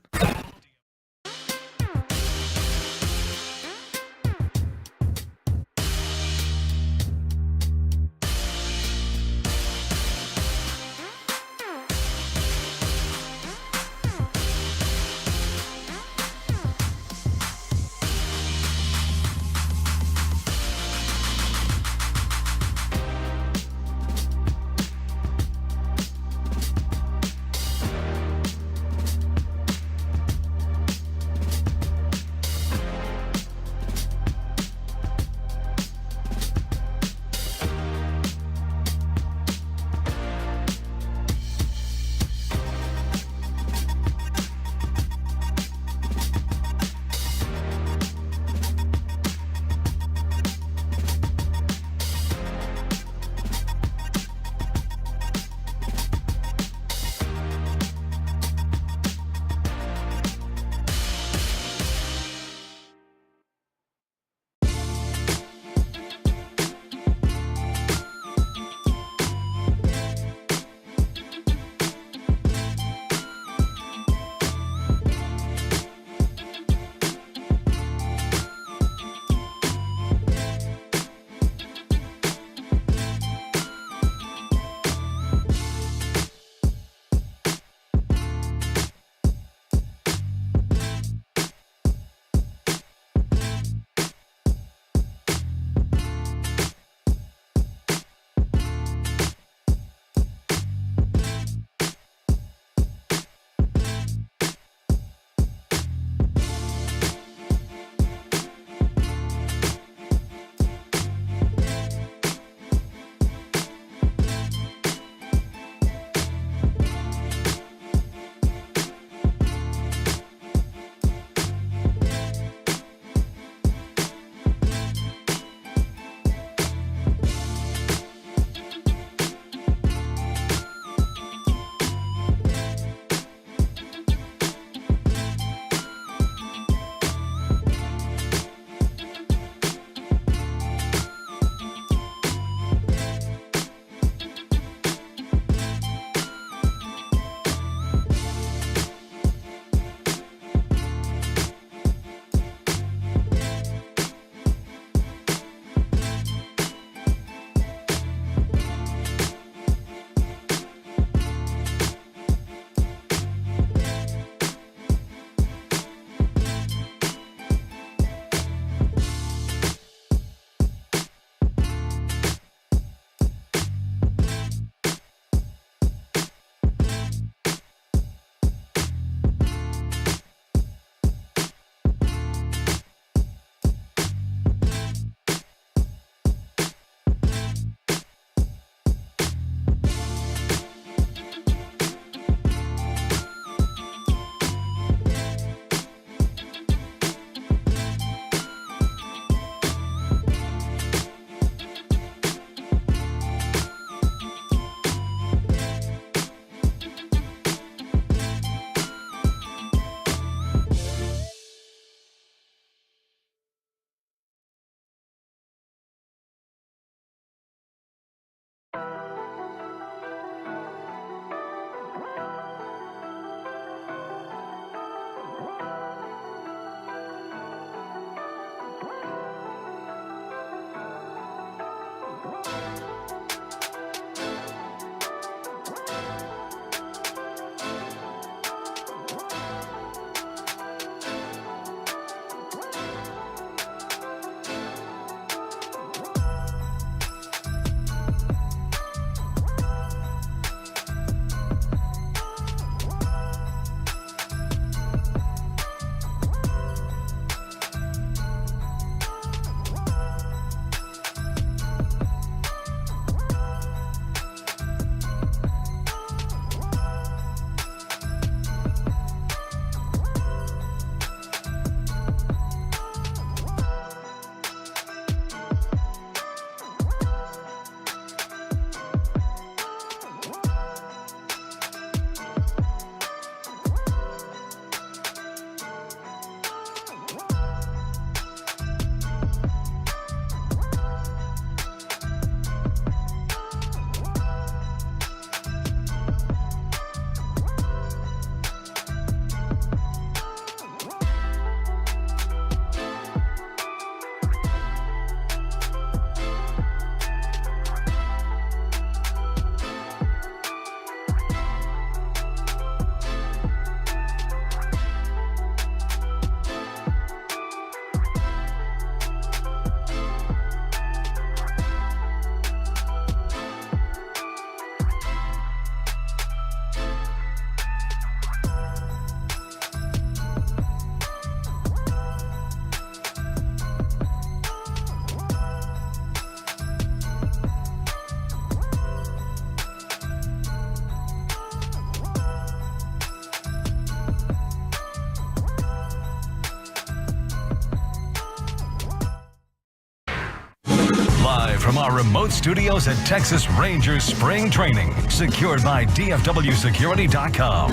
from our remote studios at Texas Rangers Spring Training, secured by DFWsecurity.com.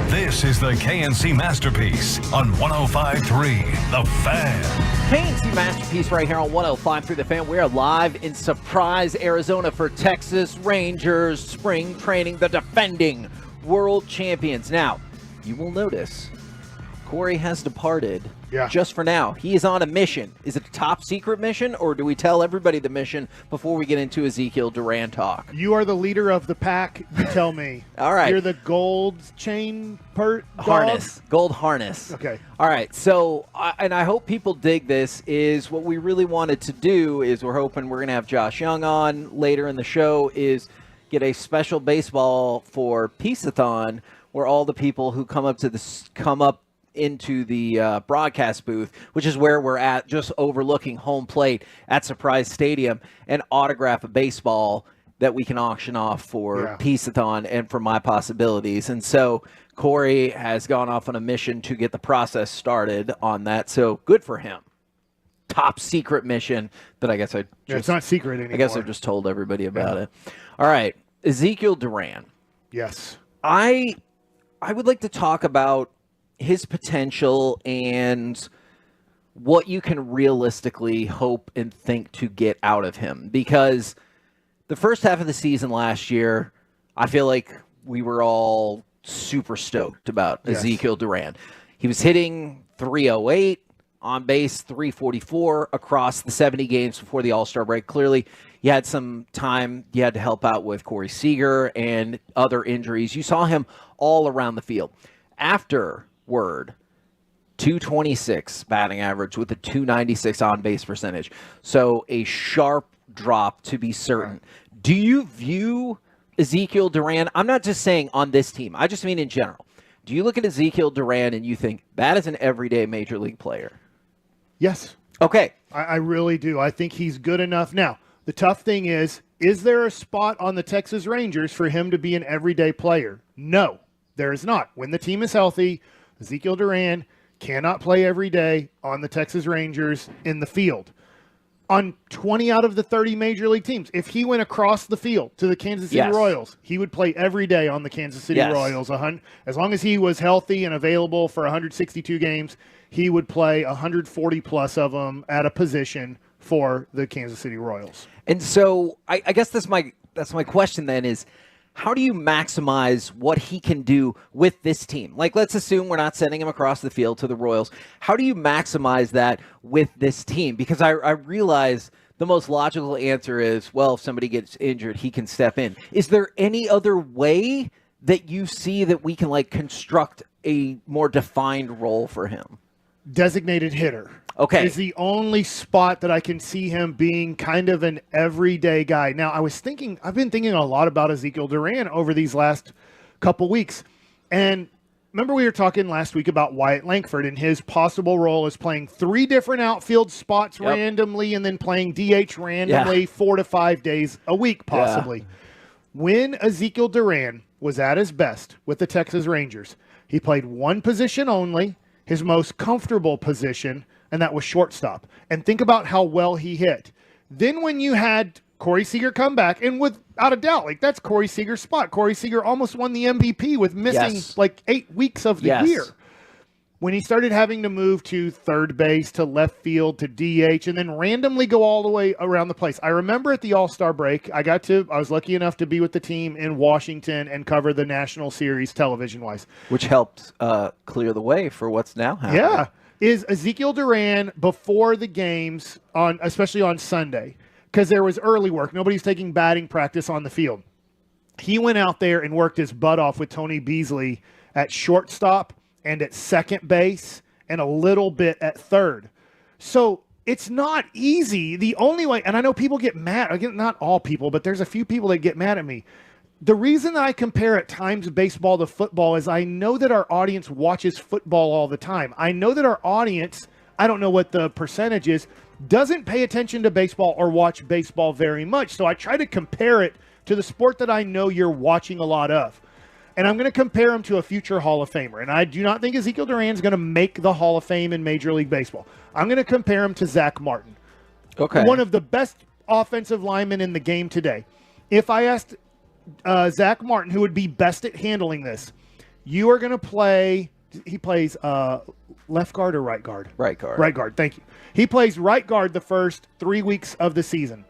This is the KNC Masterpiece on 105.3 The Fan. KNC Masterpiece right here on 105.3 The Fan. We are live in Surprise, Arizona for Texas Rangers Spring Training, the defending world champions. Now, you will notice Corey has departed just for now. He is on a mission. Is it a top secret mission, or do we tell everybody the mission before we get into Ezekiel Duran talk? You are the leader of the pack. You tell me. All right. You're the gold chain harness. Gold harness. Okay. All right. So, and I hope people dig this, is what we really wanted to do is we're hoping we're going to have Josh Young on later in the show, is get a special baseball for Peace-a-thon where all the people who come up into the broadcast booth, which is where we're at, just overlooking home plate at Surprise Stadium, and autograph a baseball that we can auction off for Peace-a-thon and for my possibilities. And so Corey has gone off on a mission to get the process started on that. So good for him. Top secret mission that I guess it's not secret anymore. I guess I've just told everybody about it. All right. Ezekiel Duran. Yes. I would like to talk about his potential and what you can realistically hope and think to get out of him. Because the first half of the season last year, I feel like we were all super stoked about Ezekiel Duran. He was hitting .308, on base .344 across the 70 games before the All-Star break. Clearly, you had some time. You had to help out with Corey Seager and other injuries. You saw him all around the field. Afterward, .226 batting average with a .296 on-base percentage. So a sharp drop, to be certain. Do you view Ezekiel Duran, I'm not just saying on this team, I just mean in general, do you look at Ezekiel Duran and you think that is an everyday major league player? Yes. Okay. I really do. I think he's good enough. Now, the tough thing is there a spot on the Texas Rangers for him to be an everyday player? No, there is not. When the team is healthy, Ezekiel Duran cannot play every day on the Texas Rangers in the field. On 20 out of the 30 major league teams, if he went across the field to the Kansas City Royals, he would play every day on the Kansas City Royals. As long as he was healthy and available for 162 games, he would play 140 plus of them at a position for the Kansas City Royals. And so I guess that's my question then is, how do you maximize what he can do with this team? Like, let's assume we're not sending him across the field to the Royals. How do you maximize that with this team? Because I realize the most logical answer is, well, if somebody gets injured, he can step in. Is there any other way that you see that we can, like, construct a more defined role for him? Designated hitter. Okay. Is the only spot that I can see him being kind of an everyday guy. Now, I've been thinking a lot about Ezekiel Duran over these last couple weeks. And remember we were talking last week about Wyatt Langford and his possible role as playing 3 different outfield spots randomly and then playing DH randomly 4 to 5 days a week possibly. When Ezekiel Duran was at his best with the Texas Rangers, he played one position only, his most comfortable position, and that was shortstop. And think about how well he hit. Then when you had Corey Seager come back, and without a doubt, like, that's Corey Seager's spot. Corey Seager almost won the MVP with missing like 8 weeks of the year. When he started having to move to third base, to left field, to DH, and then randomly go all the way around the place. I remember at the All-Star break, I was lucky enough to be with the team in Washington and cover the National Series television-wise. Which helped clear the way for what's now happening. Yeah. Is Ezekiel Duran before the games, especially on Sunday, because there was early work. Nobody's taking batting practice on the field. He went out there and worked his butt off with Tony Beasley at shortstop and at second base and a little bit at third. So it's not easy. The only way, and I know people get mad, again, not all people, but there's a few people that get mad at me. The reason that I compare at times baseball to football is I know that our audience watches football all the time. I know that our audience, I don't know what the percentage is, doesn't pay attention to baseball or watch baseball very much. So I try to compare it to the sport that I know you're watching a lot of. And I'm going to compare him to a future Hall of Famer. And I do not think Ezekiel Duran is going to make the Hall of Fame in Major League Baseball. I'm going to compare him to Zach Martin. Okay. One of the best offensive lineman in the game today. If I asked Zach Martin, who would be best at handling this, you are going to play. He plays left guard or right guard? Right guard. Right guard, thank you. He plays right guard the first 3 weeks of the season.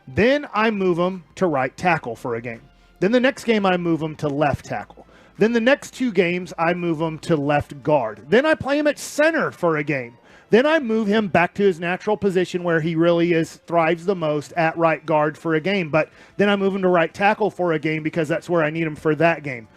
Then I move him to right tackle for a game. Then the next game I move him to left tackle. Then the next 2 games I move him to left guard. Then I play him at center for a game. Then I move him back to his natural position where he really thrives the most at right guard for a game. But then I move him to right tackle for a game because that's where I need him for that game.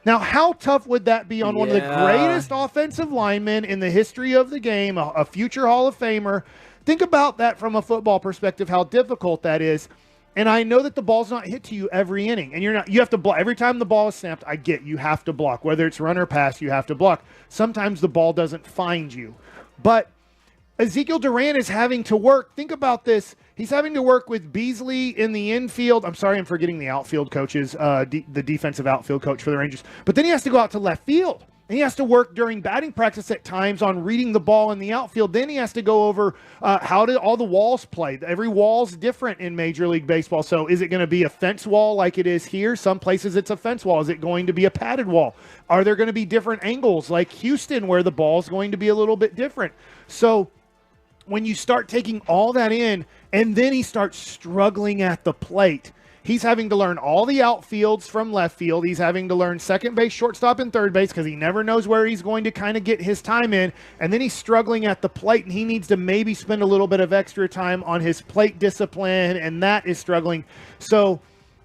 Now, how tough would that be on one of the greatest offensive linemen in the history of the game, a future Hall of Famer? Think about that from a football perspective, how difficult that is. And I know that the ball's not hit to you every inning, and you have to block. Every time the ball is snapped, I get you have to block. Whether it's run or pass, you have to block. Sometimes the ball doesn't find you. But Ezekiel Duran is having to work. Think about this. He's having to work with Beasley in the infield. I'm sorry, I'm forgetting the outfield coaches, the defensive outfield coach for the Rangers. But then he has to go out to left field. And he has to work during batting practice at times on reading the ball in the outfield. Then he has to go over how do all the walls play. Every wall's different in Major League Baseball. So is it going to be a fence wall like it is here? Some places it's a fence wall. Is it going to be a padded wall? Are there going to be different angles like Houston where the ball's going to be a little bit different? So when you start taking all that in and then he starts struggling at the plate, he's having to learn all the outfields from left field. He's having to learn second base, shortstop, and third base because he never knows where he's going to kind of get his time in. And then he's struggling at the plate, and he needs to maybe spend a little bit of extra time on his plate discipline, and that is struggling. So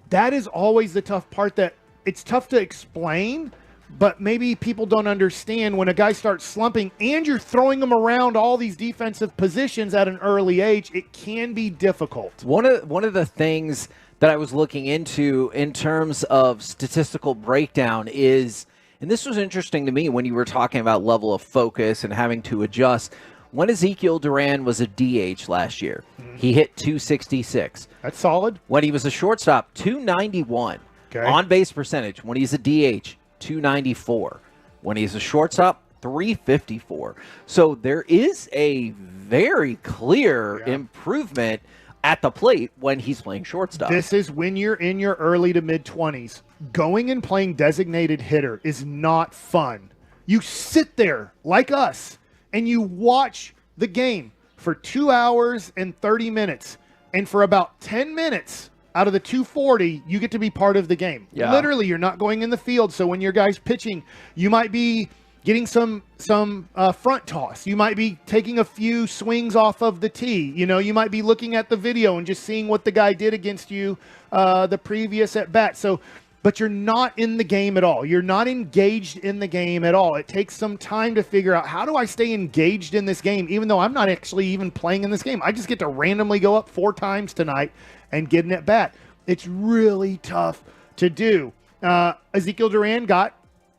that is always the tough part, that it's tough to explain, but maybe people don't understand when a guy starts slumping and you're throwing him around all these defensive positions at an early age, it can be difficult. One of the things that I was looking into in terms of statistical breakdown is, and this was interesting to me when you were talking about level of focus and having to adjust, when Ezekiel Duran was a DH last year, he hit 266. That's solid. When he was a shortstop, 291. Okay. On-base percentage, when he's a DH, 294. When he's a shortstop, 354. So there is a very clear improvement at the plate when he's playing shortstop. This is when you're in your early to mid-20s. Going and playing designated hitter is not fun. You sit there like us and you watch the game for 2 hours and 30 minutes. And for about 10 minutes out of the 240, you get to be part of the game. Yeah. Literally, you're not going in the field. So when your guy's pitching, you might be getting some front toss. You might be taking a few swings off of the tee. You might be looking at the video and just seeing what the guy did against you the previous at bat. So, but you're not in the game at all. You're not engaged in the game at all. It takes some time to figure out, how do I stay engaged in this game, even though I'm not actually even playing in this game. I just get to randomly go up 4 times tonight and get an at bat. It's really tough to do. Ezekiel Duran got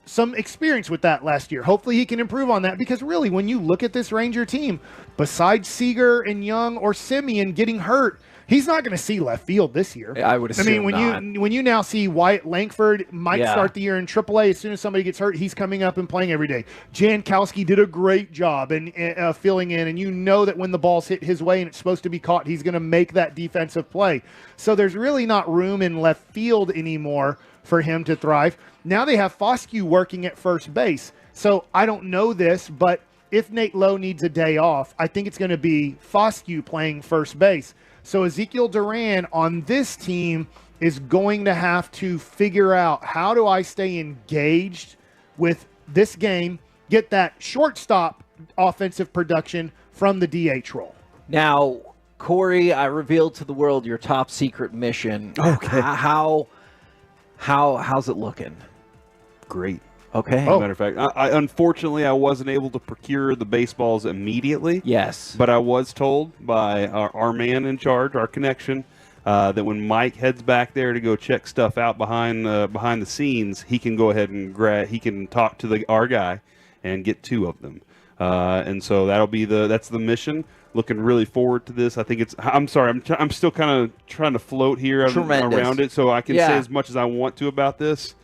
some experience with that last year. Hopefully he can improve on that, because really, when you look at this Ranger team, besides Seager and Young or Simeon getting hurt, he's not going to see left field this year. I would assume when you now see Wyatt Langford might start the year in AAA, as soon as somebody gets hurt, he's coming up and playing every day. Jankowski did a great job in filling in, and you know that when the ball's hit his way and it's supposed to be caught, he's going to make that defensive play. So there's really not room in left field anymore for him to thrive. Now they have Foscue working at first base. So I don't know this, but if Nate Lowe needs a day off, I think it's going to be Foscue playing first base. So Ezekiel Duran on this team is going to have to figure out, how do I stay engaged with this game, get that shortstop offensive production from the DH role. Now, Corey, I revealed to the world your top secret mission. Okay. How's it looking? Great. Okay. As a matter of fact, I unfortunately I wasn't able to procure the baseballs immediately. Yes. But I was told by our man in charge, our connection, that when Mike heads back there to go check stuff out behind the scenes, he can go ahead and he can talk to our guy and get 2 of them. And so that's the mission. Looking really forward to this. I think I'm sorry, I'm still kind of trying to float here around it, so I can say as much as I want to about this.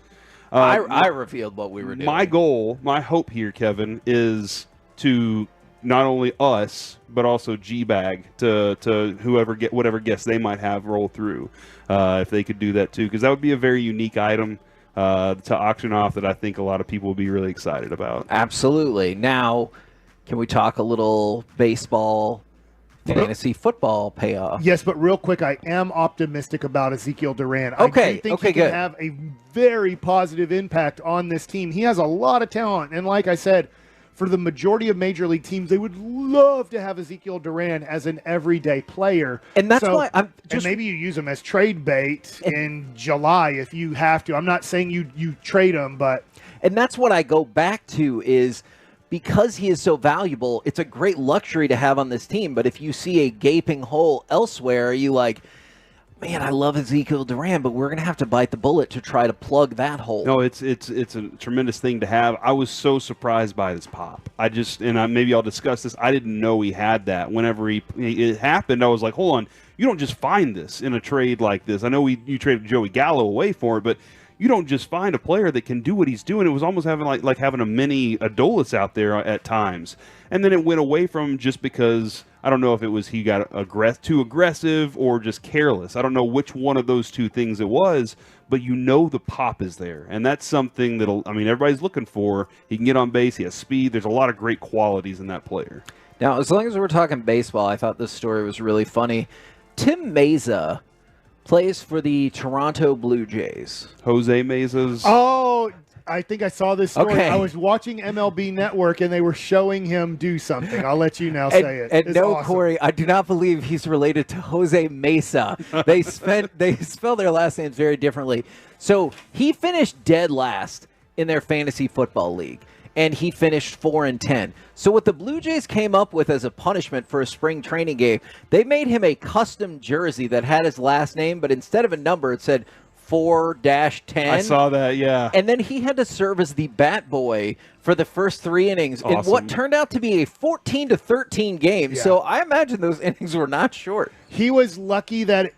I revealed what we were doing. My goal, my hope here, Kevin, is to not only us but also G-Bag to whatever guests they might have roll through, if they could do that too, because that would be a very unique item to auction off that I think a lot of people would be really excited about. Absolutely. Now, can we talk a little baseball, fantasy football payoff? Yes, but real quick, I am optimistic about Ezekiel Duran. Okay, I do think okay, he can good. have a very positive impact on this team. He has a lot of talent, and like I said, for the majority of major league teams, they would love to have Ezekiel Duran as an everyday player. And that's why I'm and maybe you use him as trade bait in July if you have to. I'm not saying you trade him, but and that's what I go back to is because he is so valuable, it's a great luxury to have on this team. But if you see a gaping hole elsewhere, you like, man, I love Ezekiel Duran, but we're going to have to bite the bullet to try to plug that hole. No, it's a tremendous thing to have. I was so surprised by this pop. Maybe I'll discuss this. I didn't know he had that. Whenever it happened, I was like, hold on, you don't just find this in a trade like this. I know you traded Joey Gallo away for it, but you don't just find a player that can do what he's doing. It was almost having like having a mini Adolis out there at times. And then it went away from him just because I don't know if it was he got too aggressive or just careless. I don't know which one of those two things it was, but the pop is there. And that's something everybody's looking for. He can get on base. He has speed. There's a lot of great qualities in that player. Now, as long as we're talking baseball, I thought this story was really funny. Tim Meza plays for the Toronto Blue Jays. Jose Meza's. Oh, I think I saw this story. Okay. I was watching MLB Network, and they were showing him do something. I'll let you now say it. And It's no, awesome. Corey, I do not believe he's related to Jose Mesa. They spell their last names very differently. So he finished dead last in their fantasy football league, and he finished 4-10. So what the Blue Jays came up with as a punishment for a spring training game, they made him a custom jersey that had his last name, but instead of a number, it said 4-10. I saw that, yeah. And then he had to serve as the bat boy for the first 3 innings in what turned out to be a 14-13 game. Yeah. So I imagine those innings were not short. He was lucky that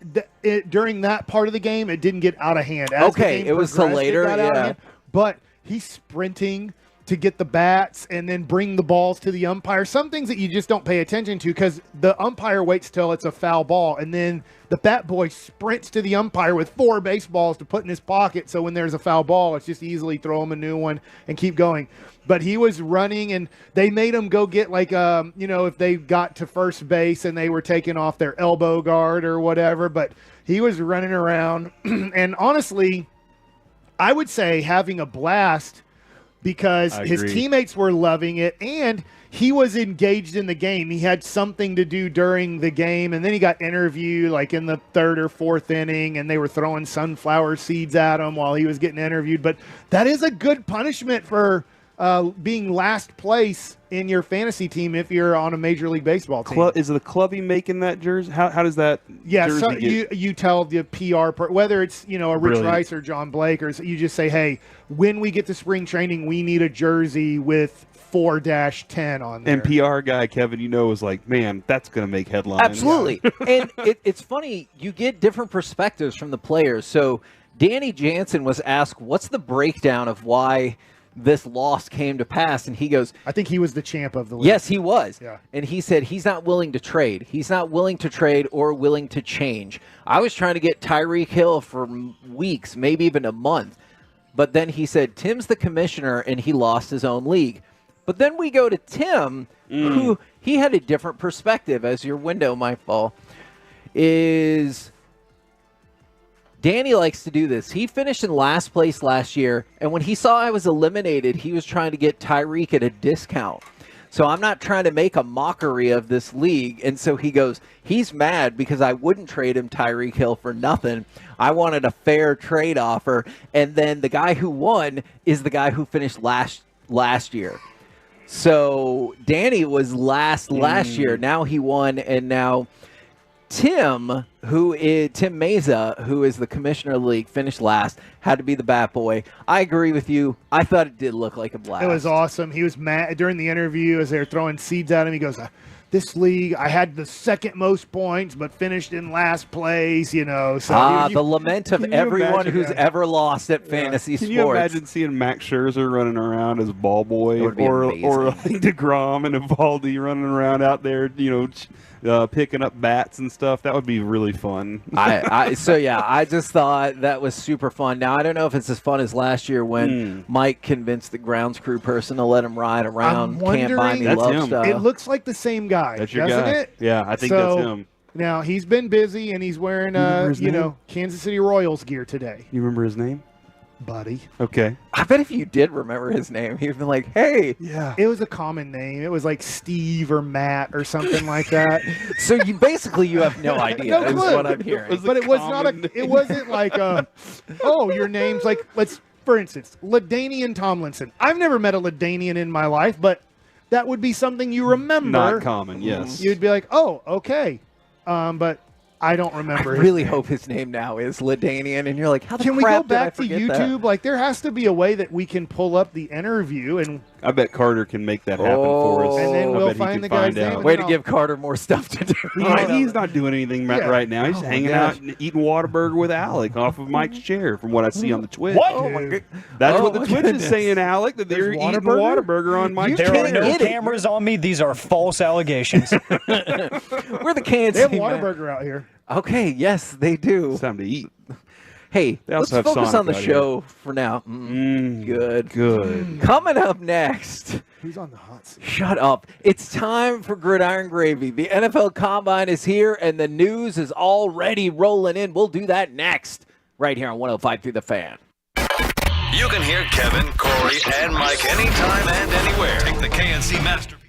during that part of the game, it didn't get out of hand. As the Okay, game it was the progressed, later, got out of yeah. hand. But he's sprinting to get the bats and then bring the balls to the umpire. Some things that you just don't pay attention to because the umpire waits till it's a foul ball, and then the bat boy sprints to the umpire with 4 baseballs to put in his pocket, so when there's a foul ball, it's just easily throw him a new one and keep going. But he was running, and they made him go get if they got to first base and they were taking off their elbow guard or whatever, but he was running around. And honestly, I would say having a blast because his teammates were loving it, and he was engaged in the game. He had something to do during the game, and then he got interviewed like in the 3rd or 4th inning, and they were throwing sunflower seeds at him while he was getting interviewed. But that is a good punishment for being last place in your fantasy team if you're on a Major League Baseball team. Is the clubby making that jersey? How does that jersey so get? you tell the PR, whether it's a Rich Brilliant. Rice or John Blake, or you just say, hey, when we get to spring training, we need a jersey with 4-10 on there. And PR guy Kevin, is like, man, that's going to make headlines. Absolutely. And it's funny, you get different perspectives from the players. So Danny Jansen was asked, what's the breakdown of why this loss came to pass? And he goes, I think he was the champ of the league. Yes, he was. Yeah. And he said he's not willing to trade. He's not willing to trade or willing to change. I was trying to get Tyreek Hill for weeks, maybe even a month. But then he said, Tim's the commissioner, and he lost his own league. But then we go to Tim, who he had a different perspective, as your window might fall, is Danny likes to do this. He finished in last place last year, and when he saw I was eliminated, he was trying to get Tyreek at a discount. So I'm not trying to make a mockery of this league. And so he goes, he's mad because I wouldn't trade him Tyreek Hill for nothing. I wanted a fair trade offer. And then the guy who won is the guy who finished last year. So Danny was last year. Now he won, and now Tim Meza, who is the commissioner of the league, finished last, had to be the bat boy. I agree with you. I thought it did look like a blast. It was awesome. He was mad during the interview as they were throwing seeds at him. He goes, this league, I had the second most points, but finished in last place, So the lament of everyone who's ever lost at fantasy Can sports. you imagine seeing Max Scherzer running around as ball boy, or DeGrom and Evaldi running around out there, picking up bats and stuff? That would be really fun. I just thought that was super fun. Now I don't know if it's as fun as last year when Mike convinced the grounds crew person to let him ride around. Can't buy me love stuff. It looks like the same guy. That's your doesn't guy. it? Yeah, I think that's him. Now he's been busy and he's wearing Kansas City Royals gear today. You remember his name? Buddy. Okay. I bet if you did remember his name, he'd been like, hey. Yeah. It was a common name. It was like Steve or Matt or something like that. So you have no idea is what I'm hearing. But it wasn't like your name's like, for instance, LaDainian Tomlinson. I've never met a LaDainian in my life, but that would be something you remember. Not common, yes. You'd be like, oh, okay. But I don't remember. I really hope his name now is LaDainian, and you're like, how the Can we crap go back to did I forget YouTube? that? Like, there has to be a way that we can pull up the interview, and I bet Carter can make that happen for us. And then I we'll bet he find can the guy's find out. name. Way to give Carter more stuff to do. He's not doing anything right now. He's Oh, hanging out and eating Whataburger with Alec off of Mike's chair, from what I see on the Twitch. What? Oh my God. That's Oh what the my Twitch goodness. is saying, Alec, that they're eating Whataburger on Mike's There chair. are no cameras on me. These are false allegations. We're the Kansas. they have Whataburger out here. Okay, yes, they do. It's time to eat. Hey, They let's also have focus Sonic on the out show for now. Good. Coming up next. Who's on the hot seat? Shut up. It's time for Gridiron Gravy. The NFL Combine is here, and the news is already rolling in. We'll do that next, right here on 105 through the Fan. You can hear Kevin, Corey, and Mike anytime and anywhere. Take the KNC Masterpiece.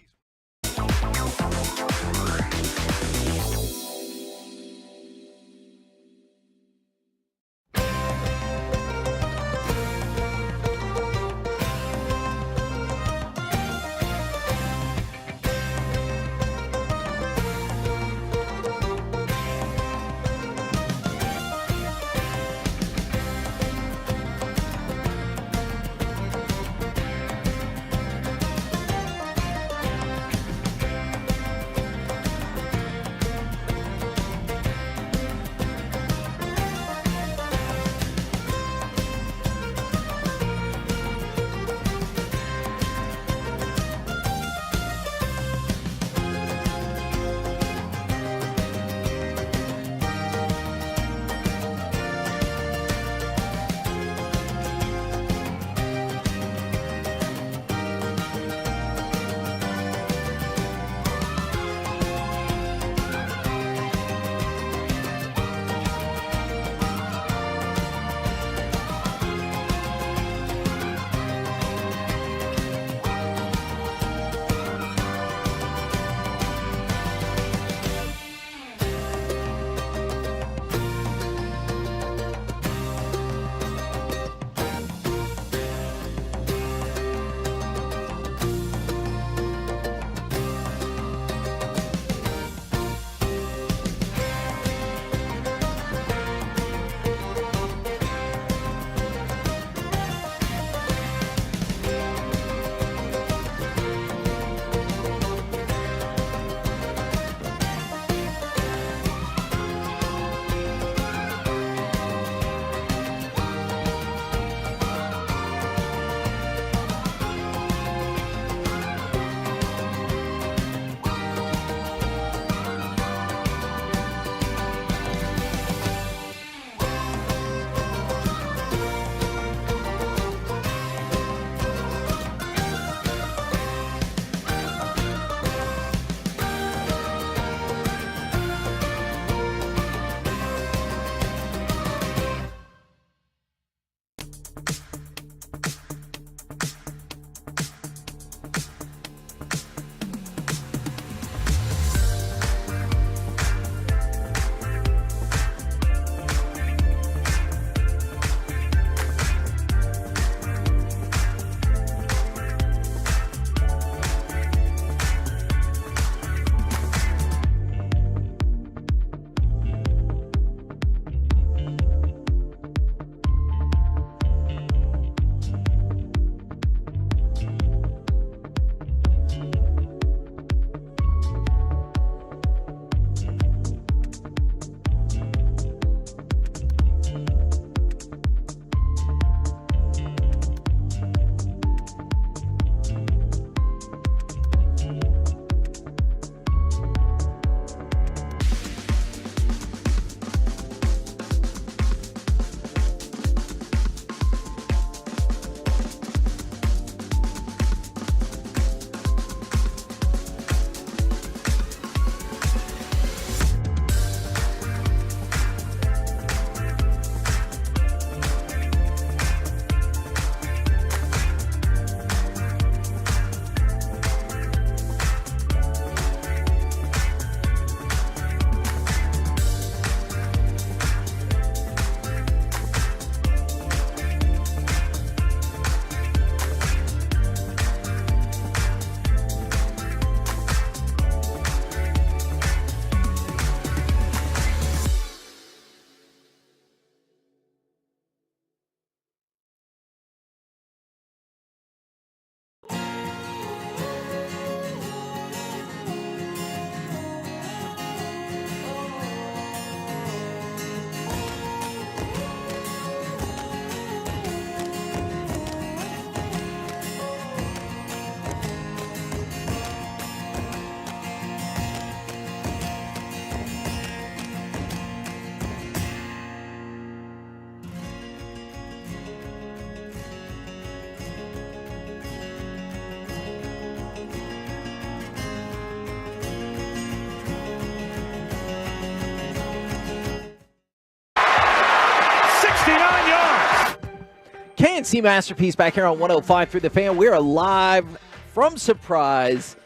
KNC Masterpiece back here on 105 through the Fan. We are live from Surprise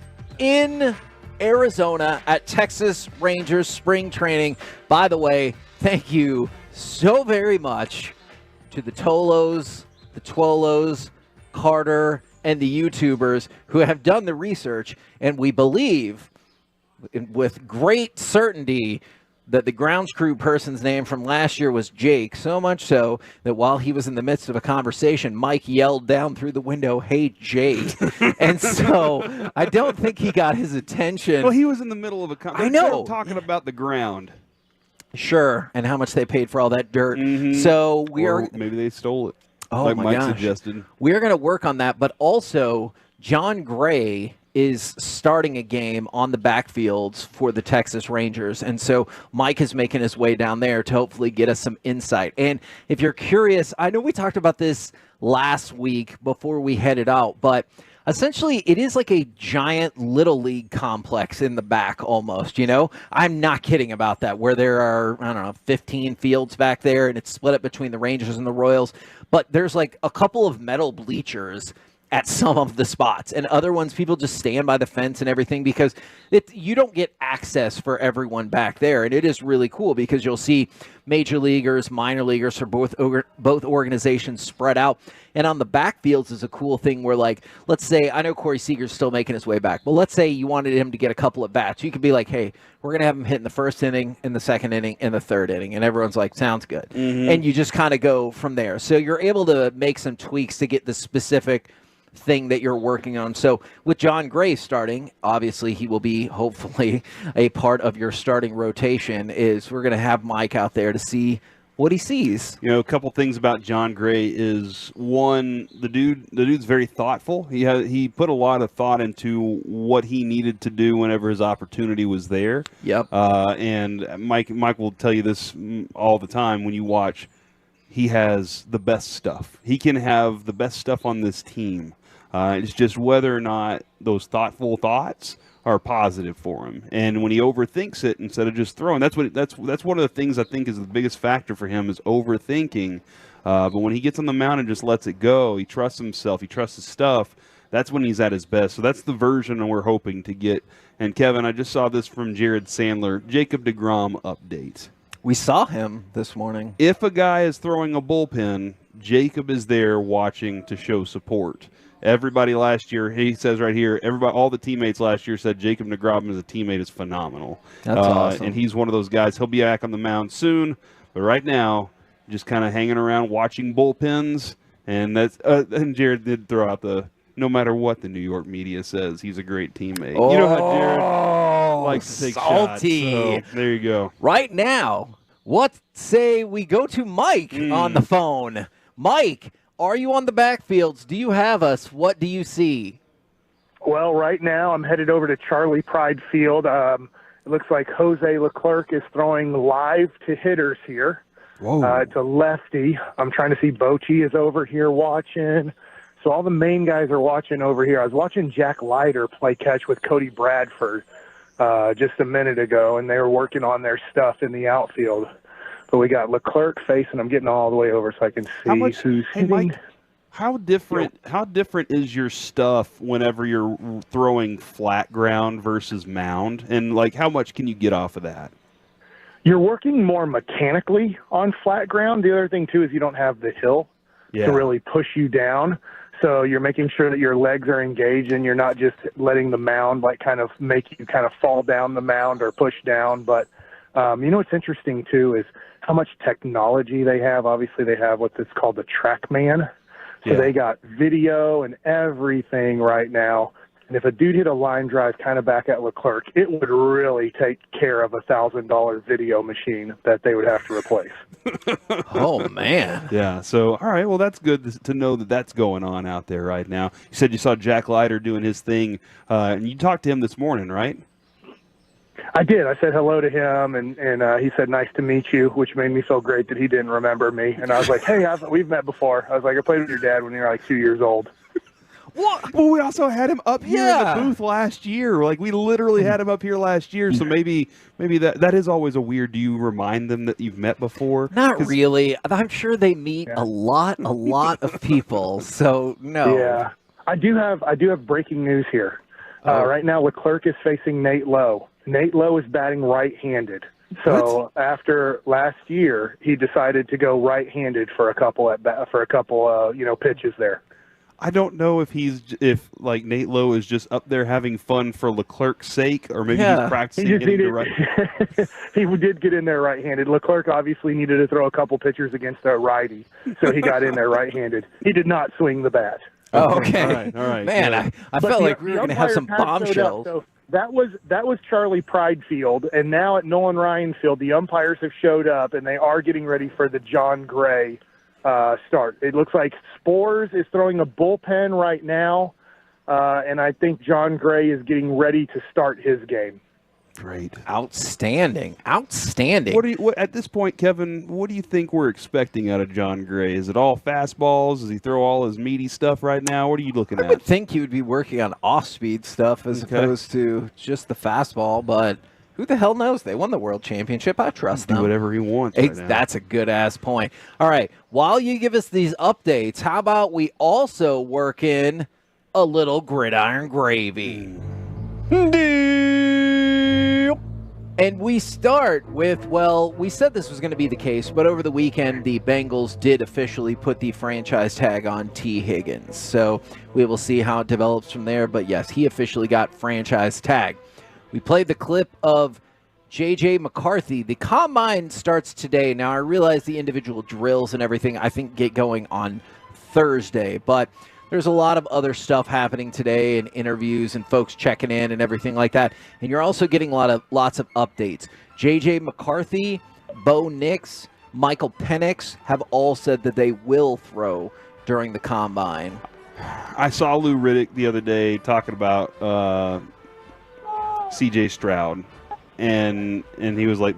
in Arizona at Texas Rangers spring training. By the way, thank you so very much to the Tolos, the Twolos, Carter, and the YouTubers who have done the research, and we believe with great certainty that the grounds crew person's name from last year was Jake, so much so that while he was in the midst of a conversation, Mike yelled down through the window, "Hey, Jake." And so I don't think he got his attention. Well, he was in the middle of a conversation. I know. Talking about the ground. Sure, and how much they paid for all that dirt. So we Or are... maybe they stole it. Oh, like my Mike gosh. suggested. We're going to work on that, but also John Gray is starting a game on the backfields for the Texas Rangers. And so Mike is making his way down there to hopefully get us some insight. And if you're curious, I know we talked about this last week before we headed out, but essentially it is like a giant little league complex in the back almost, you know? I'm not kidding about that, where there are, 15 fields back there, and it's split up between the Rangers and the Royals. But there's like a couple of metal bleachers at some of the spots, and other ones people just stand by the fence and everything because you don't get access for everyone back there. And it is really cool because you'll see major leaguers, minor leaguers for both organizations spread out. And on the backfields is a cool thing where, like, let's say, I know Corey Seager's still making his way back, but let's say you wanted him to get a couple at bats. You could be like, hey, we're going to have him hit in the first inning, in the second inning, in the third inning. And everyone's like, sounds good. And you just kind of go from there. So you're able to make some tweaks to get the specific thing that you're working on. So with John Gray starting, obviously he will be hopefully a part of your starting rotation. Is we're going to have Mike out there to see what he sees. You know, a couple things about John Gray is, one, the dude's very thoughtful. He put a lot of thought into what he needed to do whenever his opportunity was there. Yep. And Mike will tell you this all the time when you watch. He has the best stuff. He can have the best stuff on this team. It's just whether or not those thoughtful thoughts are positive for him. And when he overthinks it instead of just throwing, that's one of the things I think is the biggest factor for him is overthinking. But when he gets on the mound and just lets it go, he trusts himself, he trusts his stuff, that's when he's at his best. So that's the version we're hoping to get. And Kevin, I just saw this from Jared Sandler, Jacob deGrom update. We saw him this morning. If a guy is throwing a bullpen, Jacob is there watching to show support. Everybody last year, he says right here, all the teammates last year said Jacob deGrom as a teammate is phenomenal. That's awesome. And he's one of those guys. He'll be back on the mound soon, but right now, just kind of hanging around watching bullpens. And that's and Jared did throw out no matter what the New York media says, he's a great teammate. Oh, you know how Jared likes to take salty. shots. So there you go. Right now, what say we go to Mike on the phone? Mike, are you on the backfields? Do you have us? What do you see? Well, right now I'm headed over to Charlie Pride Field. It looks like Jose Leclerc is throwing live to hitters here. Whoa. It's a lefty. I'm trying to see Bochy is over here watching. So all the main guys are watching over here. I was watching Jack Leiter play catch with Cody Bradford just a minute ago, and they were working on their stuff in the outfield. But we got Leclerc facing. I'm getting all the way over so I can see who's hitting. Mike, how different is your stuff whenever you're throwing flat ground versus mound? And, like, how much can you get off of that? You're working more mechanically on flat ground. The other thing, too, is you don't have the hill to really push you down. So you're making sure that your legs are engaged and you're not just letting the mound, like, kind of make you kind of fall down the mound or push down. But, you know what's interesting, too, is how much technology they have. Obviously, they have what's called the TrackMan. So they got video and everything right now. And if a dude hit a line drive kind of back at Leclerc, it would really take care of $1,000 video machine that they would have to replace. Oh, man. Yeah, so, all right, well, that's good to know that that's going on out there right now. You said you saw Jack Leiter doing his thing, and you talked to him this morning, right? I did. I said hello to him, and he said, nice to meet you, which made me feel great that he didn't remember me. And I was like, hey, we've met before. I was like, I played with your dad when you were like 2 years old. What? Well, we also had him up here in the booth last year. Like, we literally had him up here last year. So maybe that is always a weird. Do you remind them that you've met before? Not really. I'm sure they meet a lot of people. So no. Yeah, I do have breaking news here. Right now, Leclerc is facing Nate Lowe. Nate Lowe is batting right-handed. So after last year, he decided to go right-handed for a couple pitches there. I don't know if Nate Lowe is just up there having fun for Leclerc's sake, or maybe he's practicing getting to right. He did get in there right-handed. Leclerc obviously needed to throw a couple pitchers against a righty, so he got in there right-handed. He did not swing the bat. Oh, okay. All right. Man, I felt like we were going to have some bombshells. So that was Charlie Pride Field, and now at Nolan Ryan Field, the umpires have showed up, and they are getting ready for the John Gray start. It looks like Spores is throwing a bullpen right now, and I think John Gray is getting ready to start his game. Great. Outstanding. What at this point, Kevin, what do you think we're expecting out of John Gray? Is it all fastballs? Does he throw all his meaty stuff right now? What are you looking at? I would think he would be working on off-speed stuff as opposed to just the fastball, but who the hell knows? They won the world championship. I trust them. Do whatever he wants right now. That's a good-ass point. All right, while you give us these updates, how about we also work in a little gridiron gravy? And we start with, we said this was going to be the case, but over the weekend, the Bengals did officially put the franchise tag on T. Higgins. So we will see how it develops from there. But yes, he officially got franchise tag. We played the clip of J.J. McCarthy. The combine starts today. Now, I realize the individual drills and everything, I think, get going on Thursday. But there's a lot of other stuff happening today and interviews and folks checking in and everything like that. And you're also getting lots of updates. J.J. McCarthy, Bo Nix, Michael Penix have all said that they will throw during the combine. I saw Lou Riddick the other day talking about C.J. Stroud, and he was like,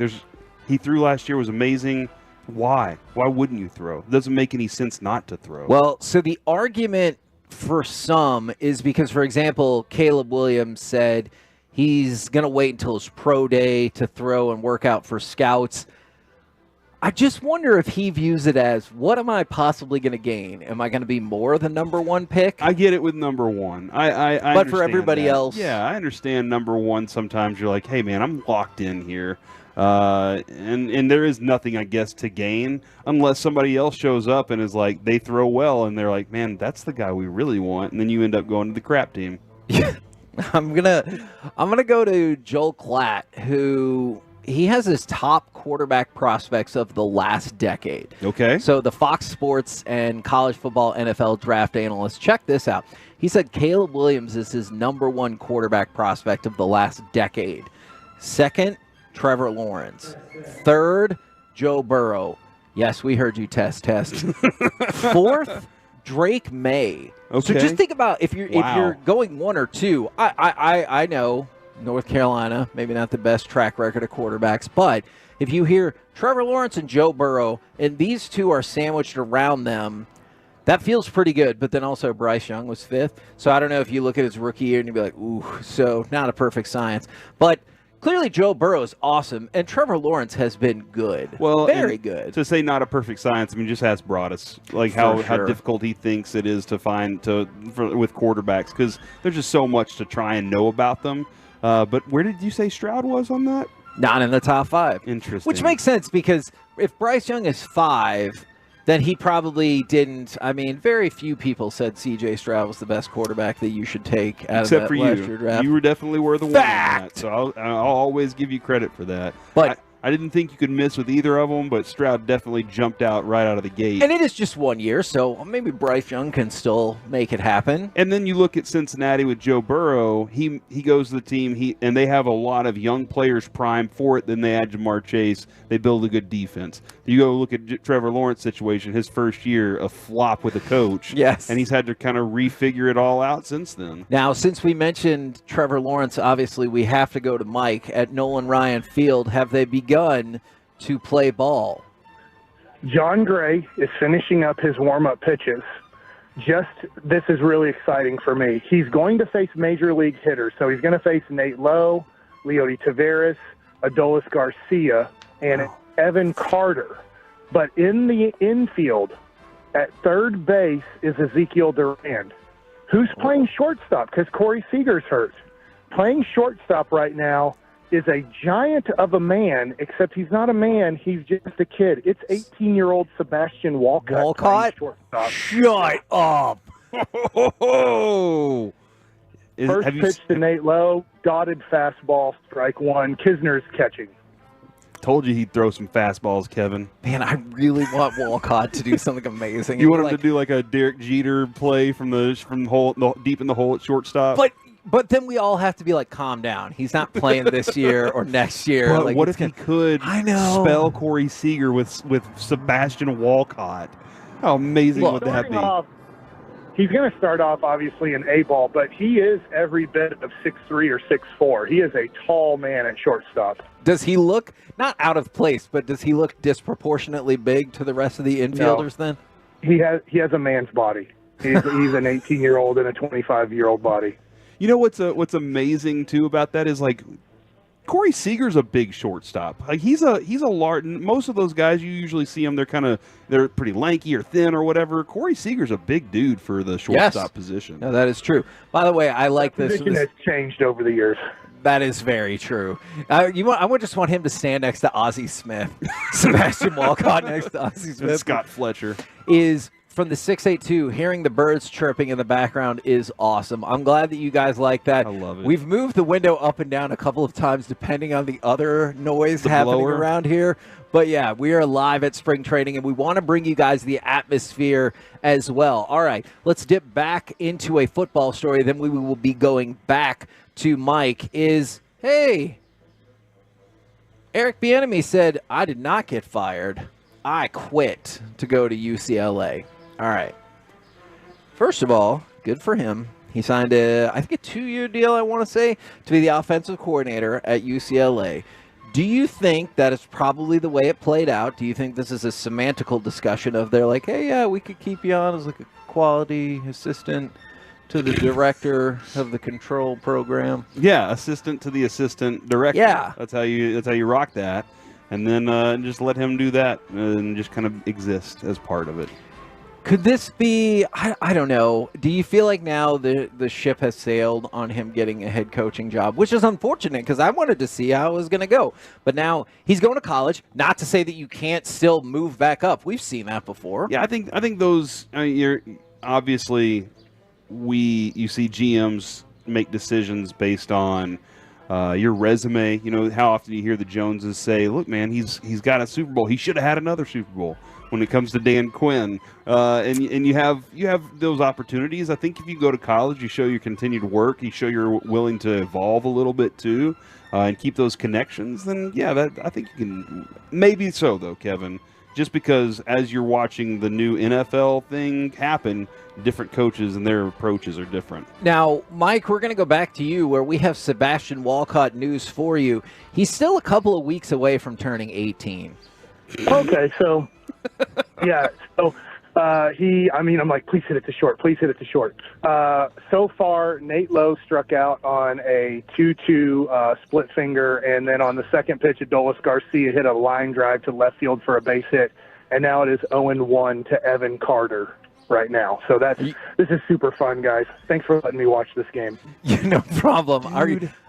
he threw last year, was amazing. Why? Why wouldn't you throw? It doesn't make any sense not to throw. Well, so the argument for some is because, for example, Caleb Williams said he's going to wait until his pro day to throw and work out for scouts. I just wonder if he views it as, what am I possibly going to gain? Am I going to be more the number one pick? I get it with number one. I but for everybody else. Yeah, I understand number one. Sometimes you're like, hey, man, I'm locked in here. And there is nothing, I guess, to gain unless somebody else shows up and is like, they throw well, and they're like, man, that's the guy we really want, and then you end up going to the crap team. I'm gonna go to Joel Klatt, who he has his top quarterback prospects of the last decade. Okay. So the Fox Sports and College Football NFL draft analyst, check this out. He said Caleb Williams is his number one quarterback prospect of the last decade. Second, Trevor Lawrence. Third, Joe Burrow. Yes, we heard you test. Fourth, Drake May. Okay. So just think about if you're going one or two. I know North Carolina, maybe not the best track record of quarterbacks, but if you hear Trevor Lawrence and Joe Burrow, and these two are sandwiched around them, that feels pretty good. But then also Bryce Young was fifth. So I don't know if you look at his rookie year and you'd be like, ooh, so not a perfect science. But clearly, Joe Burrow is awesome, and Trevor Lawrence has been good. Well, very good. To say not a perfect science, I mean, just ask Broadus, like how difficult he thinks it is to find with quarterbacks, because there's just so much to try and know about them. But where did you say Stroud was on that? Not in the top five. Interesting. Which makes sense, because if Bryce Young is 5, then he probably didn't. I mean, very few people said C.J. Stroud was the best quarterback that you should take out Except of that for last you. year draft. You were definitely the one on that, so I'll always give you credit for that. But I didn't think you could miss with either of them, but Stroud definitely jumped out right out of the gate. And it is just 1 year, so maybe Bryce Young can still make it happen. And then you look at Cincinnati with Joe Burrow. He goes to the team, and they have a lot of young players primed for it. Then they add Jamar Chase. They build a good defense. You go look at Trevor Lawrence's situation, his first year, a flop with a coach. Yes. And he's had to kind of refigure it all out since then. Now, since we mentioned Trevor Lawrence, obviously we have to go to Mike at Nolan Ryan Field. Have they begun to play ball? John Gray is finishing up his warm-up pitches. this is really exciting for me. He's going to face major league hitters. So he's going to face Nate Lowe, Leody Taveras, Adolis Garcia, and Evan Carter. But in the infield, at third base, is Ezekiel Durand, who's playing shortstop because Corey Seager's hurt. Playing shortstop right now is a giant of a man, except he's not a man, he's just a kid. It's 18-year-old Sebastian Walcott. Playing shortstop. Shut up. First pitch to Nate Lowe, dotted fastball, strike one. Kisner's catching. Told you he'd throw some fastballs, Kevin. Man, I really want Walcott to do something amazing. You want him to do like a Derek Jeter play from deep in the hole at shortstop? But then we all have to be like, calm down. He's not playing this year or next year. But like, what if he could spell spell Corey Seager with Sebastian Walcott? How amazing would that be? He's going to start off, obviously, in A-ball, but he is every bit of 6'3" or 6'4". He is a tall man at shortstop. Does he look, not out of place, but does he look disproportionately big to the rest of the infielders then? He has a man's body. He's an 18-year-old in a 25-year-old body. You know what's amazing too about that is like Corey Seager's a big shortstop. Like he's a large. Most of those guys you usually see them, they're pretty lanky or thin or whatever. Corey Seager's a big dude for the shortstop position. No, that is true. By the way, I like this. Position has changed over the years. That is very true. I would just want him to stand next to Ozzie Smith, Sebastian Walcott next to Ozzie Smith, and Scott Fletcher is. From the 682, hearing the birds chirping in the background is awesome. I'm glad that you guys like that. I love it. We've moved the window up and down a couple of times depending on the other noise happening around here. But yeah, we are live at spring training, and we want to bring you guys the atmosphere as well. All right, let's dip back into a football story. Then we will be going back to Mike. Hey, Eric Bieniemy said, I did not get fired. I quit to go to UCLA. All right. First of all, good for him. He signed I think a 2-year deal, I want to say, to be the offensive coordinator at UCLA. Do you think that is probably the way it played out? Do you think this is a semantical discussion of they're like, hey, yeah, we could keep you on as like a quality assistant to the director of the control program? Yeah, assistant to the assistant director. Yeah. That's how you rock that. And then just let him do that and just kind of exist as part of it. Could this be, I don't know, do you feel like now the ship has sailed on him getting a head coaching job, which is unfortunate because I wanted to see how it was going to go. But now he's going to college, not to say that you can't still move back up. We've seen that before. Yeah, I think those, you're obviously, you see GMs make decisions based on your resume. You know, how often you hear the Joneses say, look, man, he's got a Super Bowl. He should have had another Super Bowl. When it comes to Dan Quinn, and you have those opportunities. I think if you go to college, you show your continued work, you show you're willing to evolve a little bit too, and keep those connections. Then yeah, I think you can. Maybe so though, Kevin. Just because as you're watching the new NFL thing happen, different coaches and their approaches are different. Now, Mike, we're going to go back to you where we have Sebastian Walcott news for you. He's still a couple of weeks away from turning 18. Okay, so yeah, so I'm like, please hit it to short, please hit it to short. So far, Nate Lowe struck out on a 2-2 split finger, and then on the second pitch, Adolis Garcia hit a line drive to left field for a base hit, and now it is 0-1 to Evan Carter right now. So this is super fun, guys. Thanks for letting me watch this game. No problem.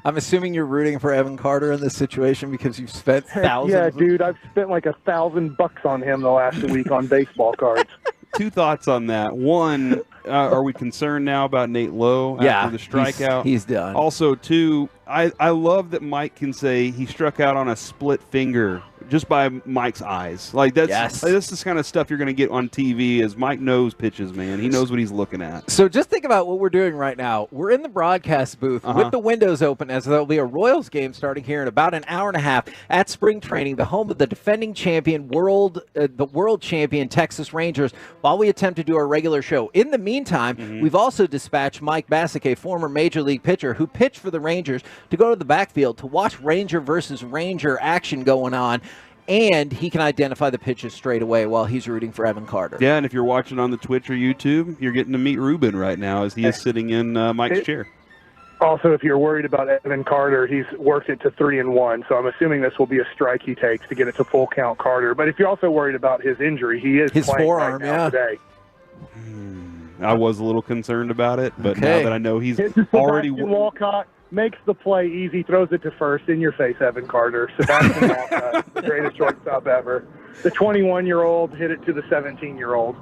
I'm assuming you're rooting for Evan Carter in this situation because you've spent thousands. Yeah, dude, I've spent like $1,000 on him the last week on baseball cards. Two thoughts on that. One, are we concerned now about Nate Lowe after the strikeout? He's done. Also, two, I love that Mike can say he struck out on a split finger just by Mike's eyes. Like that's this is kind of stuff you're going to get on TV as Mike knows pitches, man. He knows what he's looking at. So just think about what we're doing right now. We're in the broadcast booth with the windows open as there'll be a Royals game starting here in about an hour and a half at spring training, the home of the defending champion, the world champion Texas Rangers, while we attempt to do our regular show. In the meantime, we've also dispatched Mike Bassick, a former Major League pitcher who pitched for the Rangers, to go to the backfield to watch Ranger versus Ranger action going on. and he can identify the pitches straight away while he's rooting for Evan Carter. Yeah, and if you're watching on the Twitch or YouTube, you're getting to meet Ruben right now as he is sitting in Mike's chair. Also, if you're worried about Evan Carter, he's worked it to 3-1, so I'm assuming this will be a strike he takes to get it to full count Carter. But if you're also worried about his injury, he is his playing forearm, right now today. I was a little concerned about it, but now that I know he's already Walcott makes the play easy, throws it to first. In your face, Evan Carter. Sebastian Walcott, the greatest shortstop ever. The 21-year-old hit it to the 17-year-old.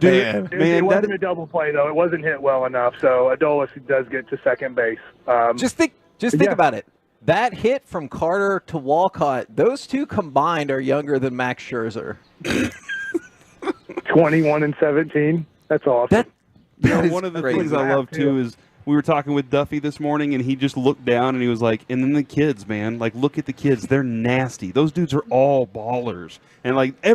It wasn't a double play, though. It wasn't hit well enough, so Adolis does get to second base. Just think about it. That hit from Carter to Walcott, those two combined are younger than Max Scherzer. 21 and 17. That's awesome. One of the things I love, too, is we were talking with Duffy this morning, and he just looked down, and he was like, and then the kids, man, like, look at the kids. They're nasty. Those dudes are all ballers. And, like, I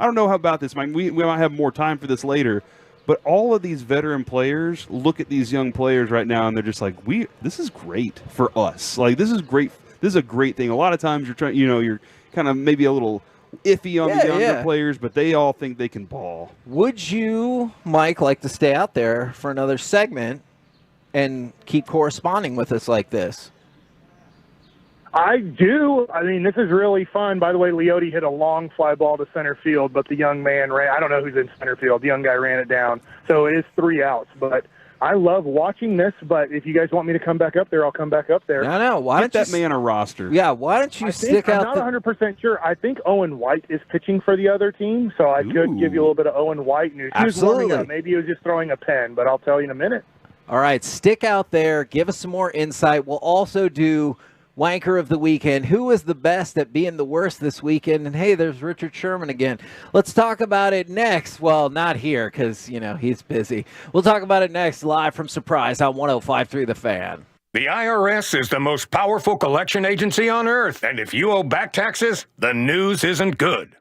don't know how about this, Mike. We might have more time for this later, but all of these veteran players look at these young players right now, and they're just like, this is great for us. Like, this is great. This is a great thing. A lot of times you're kind of maybe a little iffy on the younger players, but they all think they can ball. Would you, Mike, like to stay out there for another segment and keep corresponding with us like this? I do. I mean, this is really fun. By the way, Leote hit a long fly ball to center field, but the young man ran. I don't know who's in center field. The young guy ran it down. So it is 3 outs. But I love watching this. But if you guys want me to come back up there, I'll come back up there. No. Why Get that man a roster. Yeah, why don't you stick out? I'm not 100% sure. I think Owen White is pitching for the other team, so I could give you a little bit of Owen White news. He was warming up. Maybe he was just throwing a pen, but I'll tell you in a minute. All right, stick out there. Give us some more insight. We'll also do Wanker of the Weekend. Who was the best at being the worst this weekend? And, hey, there's Richard Sherman again. Let's talk about it next. Well, not here because, he's busy. We'll talk about it next live from Surprise on 105.3 The Fan. The IRS is the most powerful collection agency on earth. And if you owe back taxes, the news isn't good.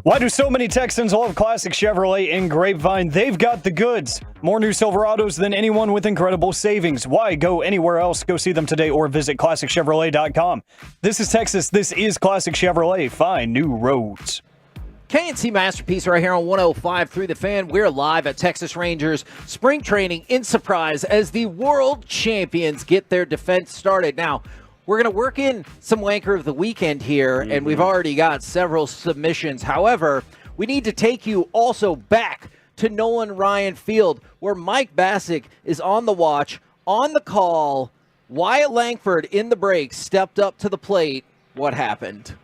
Why do so many Texans love classic Chevrolet in Grapevine? They've got the goods. More new Silverados than anyone with incredible savings. Why go anywhere else? Go see them today or visit ClassicChevrolet.com. This is Texas. This is Classic Chevrolet. Find new roads. KNC Masterpiece right here on 105.3 The Fan. We're live at Texas Rangers spring training in Surprise as the world champions get their defense started. Now, we're going to work in some Wanker of the Weekend here, and we've already got several submissions. However, we need to take you also back to Nolan Ryan Field, where Mike Bassick is on the watch, on the call. Wyatt Langford in the break stepped up to the plate. What happened?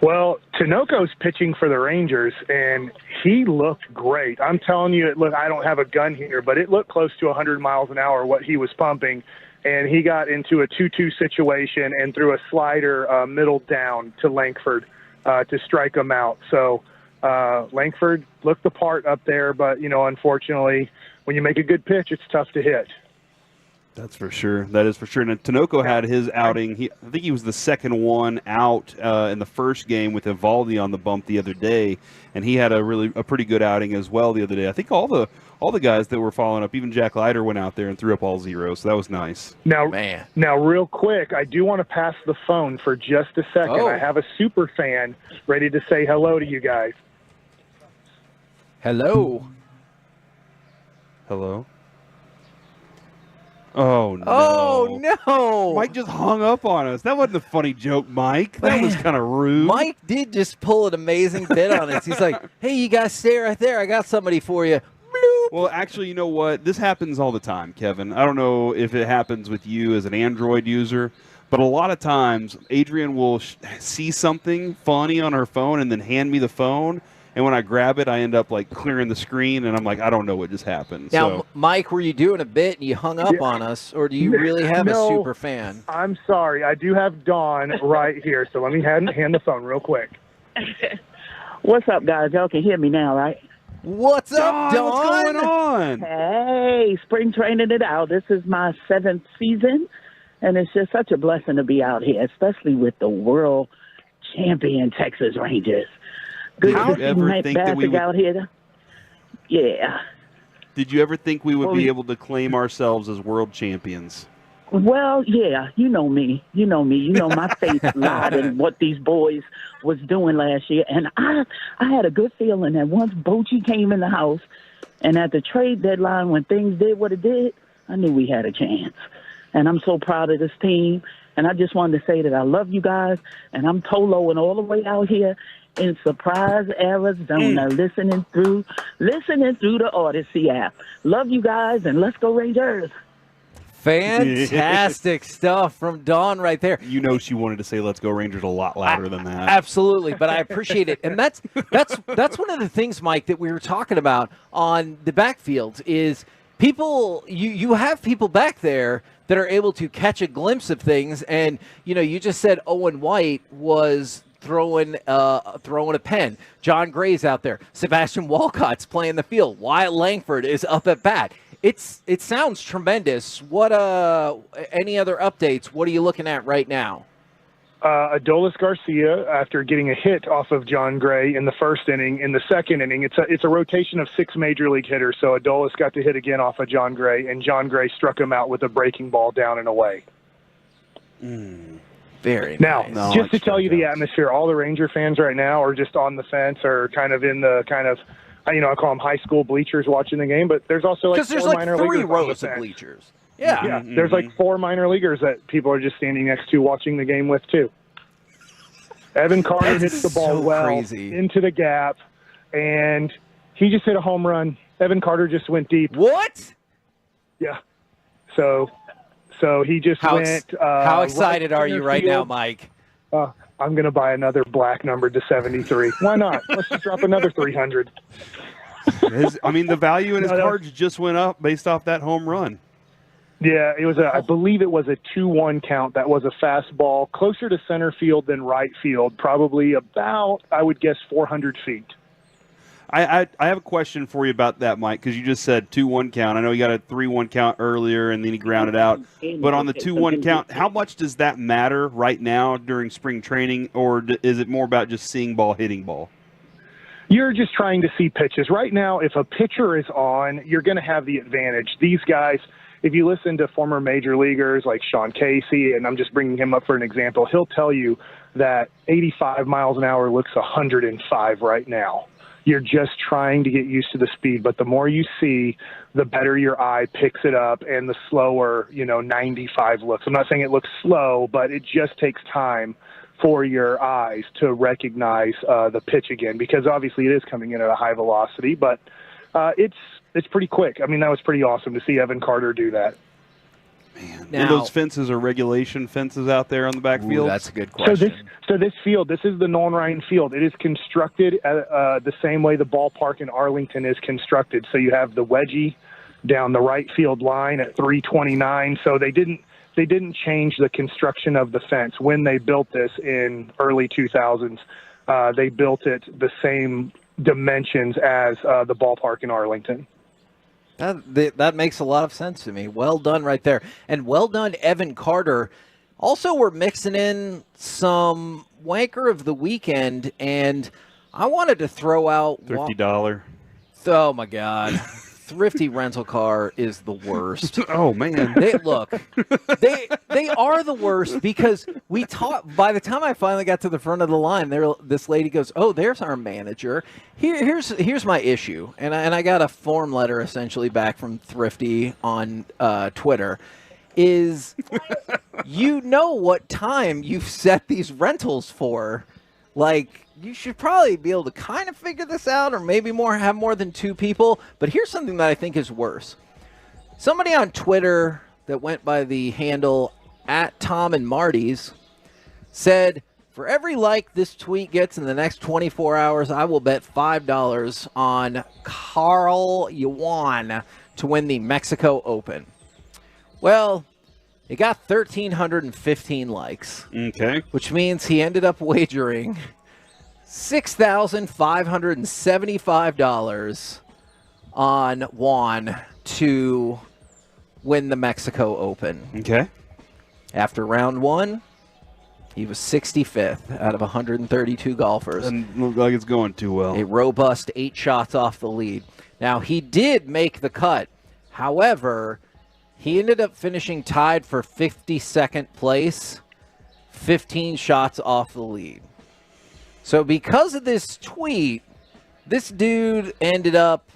Well, Tinoco's pitching for the Rangers, and he looked great. I'm telling you, I don't have a gun here, but it looked close to 100 miles an hour what he was pumping. And he got into a 2-2 situation and threw a slider middle down to Langford to strike him out. So Langford looked the part up there, but, unfortunately, when you make a good pitch, it's tough to hit. That's for sure. That is for sure. And Tinoco had his outing. I think he was the second one out in the first game with Evaldi on the bump the other day, and he had a pretty good outing as well the other day. I think all the guys that were following up, even Jack Leiter went out there and threw up all zeros, so that was nice. Now, real quick, I do want to pass the phone for just a second. I have a super fan ready to say hello to you guys. Hello. Hello. Oh, no. Oh, no. Mike just hung up on us. That wasn't a funny joke, Mike. That was kind of rude. Mike did just pull an amazing bit on us. He's like, hey, you guys stay right there. I got somebody for you. Bloop. Well, actually, you know what? This happens all the time, Kevin. I don't know if it happens with you as an Android user, but a lot of times Adrian will see something funny on her phone and then hand me the phone. And when I grab it, I end up clearing the screen, and I'm like, I don't know what just happened. Now, Mike, were you doing a bit and you hung up on us, or do you really have a super fan? I'm sorry. I do have Dawn right here, so let me hand the phone real quick. What's up, guys? Y'all can hear me now, right? What's up, Dawn? What's going on? Hey, spring training it out. This is my 7th season, and it's just such a blessing to be out here, especially with the world champion Texas Rangers. Good Did you ever think that we would out here? Yeah. Did you ever think we would be able to claim ourselves as world champions? Well, yeah. You know me. You know my face lied in what these boys was doing last year. And I had a good feeling that once Bochy came in the house and at the trade deadline when things did what it did, I knew we had a chance. And I'm so proud of this team. And I just wanted to say that I love you guys. And I'm Toloing all the way out here in Surprise, Arizona, listening through the Odyssey app. Love you guys, and let's go Rangers. Fantastic stuff from Dawn right there. You know she wanted to say "Let's go Rangers" a lot louder than that. Absolutely, but I appreciate it, and that's one of the things, Mike, that we were talking about on the backfield is people. You have people back there that are able to catch a glimpse of things, and you just said Owen White was throwing a pen. John Gray's out there. Sebastian Walcott's playing the field. Wyatt Langford is up at bat. It sounds tremendous. What any other updates? What are you looking at right now? Adolis Garcia, after getting a hit off of John Gray in the first inning, in the second inning, it's a rotation of 6 major league hitters. So Adolis got to hit again off of John Gray, and John Gray struck him out with a breaking ball down and away. Very now, nice. just to tell you the atmosphere, all the Ranger fans right now are just on the fence or kind of in the I call them high school bleachers watching the game, but there's also because there's minor 3 leaguers rows of bleachers. Yeah. There's 4 minor leaguers that people are just standing next to watching the game with too. Evan Carter hits the ball crazy into the gap, and he just hit a home run. Evan Carter just went deep. What? Yeah. So he just went. How excited are you right now, Mike? I'm going to buy another black numbered to 73. Why not? Let's just drop another 300. The value in his cards just went up based off that home run. Yeah, it was. I believe it was a 2-1 count. That was a fastball closer to center field than right field, probably about, I would guess, 400 feet. I have a question for you about that, Mike, because you just said 2-1 count. I know you got a 3-1 count earlier, and then he grounded out. But on the 2-1 count, how much does that matter right now during spring training, or is it more about just seeing ball, hitting ball? You're just trying to see pitches. Right now, if a pitcher is on, you're going to have the advantage. These guys, if you listen to former major leaguers like Sean Casey, and I'm just bringing him up for an example, he'll tell you that 85 miles an hour looks 105 right now. You're just trying to get used to the speed, but the more you see, the better your eye picks it up, and the slower, 95 looks. I'm not saying it looks slow, but it just takes time for your eyes to recognize the pitch again, because obviously it is coming in at a high velocity, but it's pretty quick. I mean, that was pretty awesome to see Evan Carter do that. Now, and those fences are regulation fences out there on the backfield? That's a good question. So this field, this is the Nolan Ryan Field. It is constructed the same way the ballpark in Arlington is constructed. So you have the wedgie down the right field line at 329. So they didn't change the construction of the fence. When they built this in early 2000s, they built it the same dimensions as the ballpark in Arlington. That makes a lot of sense to me. Well done right there. And well done, Evan Carter. Also, we're mixing in some wanker of the weekend, and I wanted to throw out $50. Oh, my God. Thrifty rental car is the worst. Oh, man. They are the worst, because we talked. By the time I finally got to the front of the line, this lady goes, "Oh, there's our manager." Here's my issue, and I got a form letter essentially back from Thrifty on Twitter. Is you know what time you've set these rentals for? Like, you should probably be able to kind of figure this out, or maybe have more than two people. But here's something that I think is worse. Somebody on Twitter that went by the handle @TomandMarty's said, for every like this tweet gets in the next 24 hours, I will bet $5 on Carl Yuan to win the Mexico Open. Well, it got 1,315 likes. Okay. Which means he ended up wagering $6,575 on Juan to win the Mexico Open. Okay. After round one, he was 65th out of 132 golfers. Doesn't look like it's going too well. A robust 8 shots off the lead. Now, he did make the cut. However, he ended up finishing tied for 52nd place, 15 shots off the lead. So because of this tweet, this dude ended up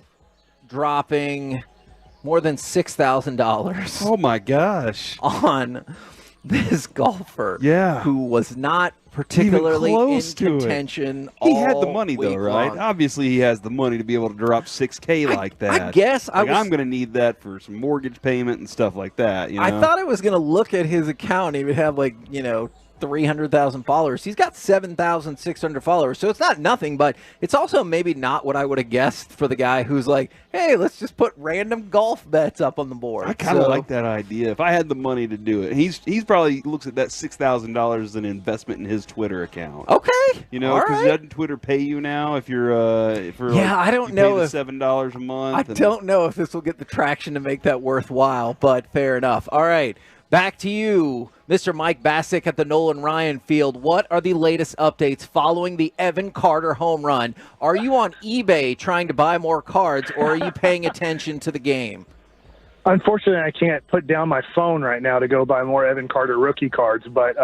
dropping more than $6,000. Oh, my gosh. On this golfer. Yeah. Who was not particularly in contention. He had the money, though, right? Long. Obviously, he has the money to be able to drop $6K like that. I guess I'm going to need that for some mortgage payment and stuff like that. You know? I thought I was going to look at his account. He would have 300,000 followers. He's got 7,600 followers, so it's not nothing, but it's also maybe not what I would have guessed for the guy who's like, hey, let's just put random golf bets up on the board. I kind of like that idea. If I had the money to do it, he's probably looks at that $6,000 as an investment in his Twitter account. Okay, because doesn't Twitter pay you now if you're I don't know if $7 a month? I don't know if this will get the traction to make that worthwhile, but fair enough. All right. Back to you, Mr. Mike Bassick at the Nolan Ryan Field. What are the latest updates following the Evan Carter home run? Are you on eBay trying to buy more cards, or are you paying attention to the game? Unfortunately, I can't put down my phone right now to go buy more Evan Carter rookie cards, but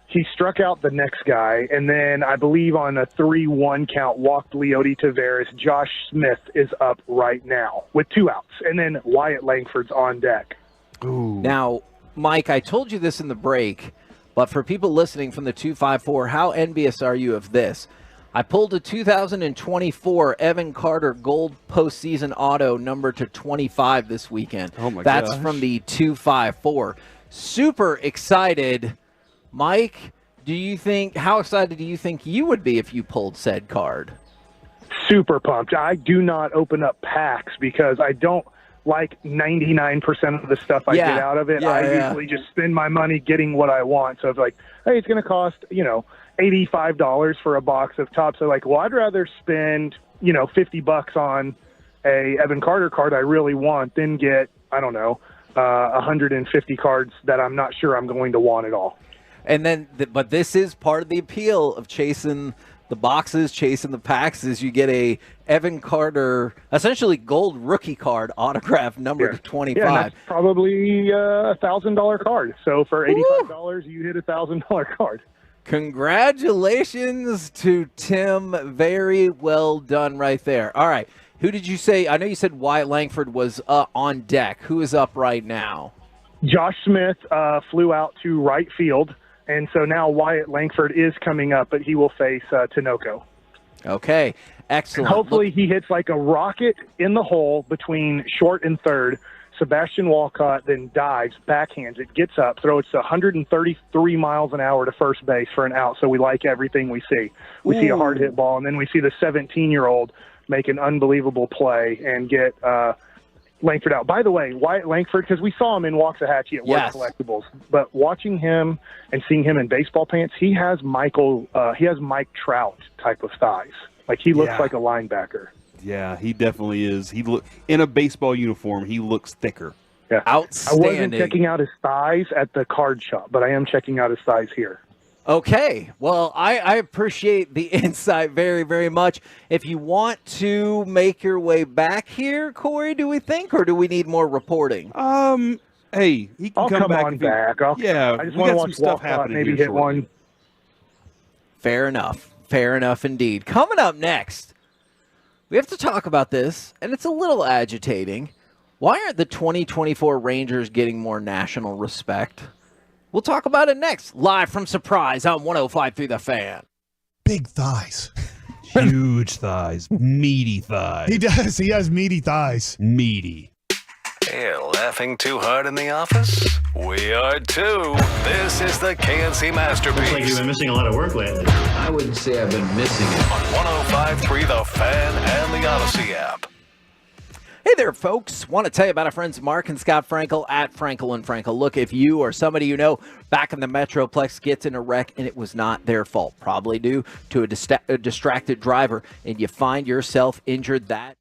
he struck out the next guy, and then I believe on a 3-1 count walked Leody Taveras. Josh Smith is up right now with 2 outs, and then Wyatt Langford's on deck. Ooh. Now, Mike, I told you this in the break, but for people listening from the 254, how envious are you of this? I pulled a 2024 Evan Carter Gold Postseason Auto number to 25 this weekend. Oh, my That's gosh. from the 254. Super excited. Mike, how excited do you think you would be if you pulled said card? Super pumped. I do not open up packs because I don't like 99% of the stuff I get out of it. I usually just spend my money getting what I want. So it's like, hey, it's going to cost, $85 for a box of Topps. So like, well, I'd rather spend, $50 on a Evan Carter card I really want than get, 150 cards that I'm not sure I'm going to want at all. And then, but this is part of the appeal of chasing the boxes, chasing the packs, is you get a Evan Carter, essentially gold rookie card, autograph number to 25. Yeah, that's probably a $1,000 card. So for $85, you hit a $1,000 card. Congratulations to Tim. Very well done right there. All right. Who did you say? I know you said Wyatt Langford was on deck. Who is up right now? Josh Smith flew out to right field, and so now Wyatt Langford is coming up, but he will face Tinoco. Okay, excellent. And hopefully he hits like a rocket in the hole between short and third. Sebastian Walcott then dives, backhands it, gets up, throws it 133 miles an hour to first base for an out, so we like everything we see. We see a hard hit ball, and then we see the 17-year-old make an unbelievable play and get Langford out. By the way, Wyatt Langford, because we saw him in Waxahachie at World Collectibles, but watching him and seeing him in baseball pants, he has Mike Trout type of thighs. Like he looks like a linebacker. Yeah, he definitely is. In a baseball uniform, he looks thicker. Yeah, outstanding. I wasn't checking out his thighs at the card shop, but I am checking out his thighs here. Okay, well, I appreciate the insight very, very much. If you want to make your way back here, Corey, do we think, or do we need more reporting? Hey, he can I'll come back. I just want to watch Walcott maybe hit one. Fair enough indeed. Coming up next, we have to talk about this, and it's a little agitating. Why aren't the 2024 Rangers getting more national respect? We'll talk about it next, live from Surprise on 105.3 The Fan. Big thighs. Huge thighs. Meaty thighs. He does. He has meaty thighs. Meaty. Hey, laughing too hard in the office? We are too. This is the KNC Masterpiece. Looks like you've been missing a lot of work lately. I wouldn't say I've been missing it. On 105.3 The Fan and the Odyssey app. Hey there, folks. Want to tell you about our friends Mark and Scott Frankel at Frankel and Frankel. Look, if you or somebody you know back in the Metroplex gets in a wreck and it was not their fault, probably due to a distracted driver, and you find yourself injured, that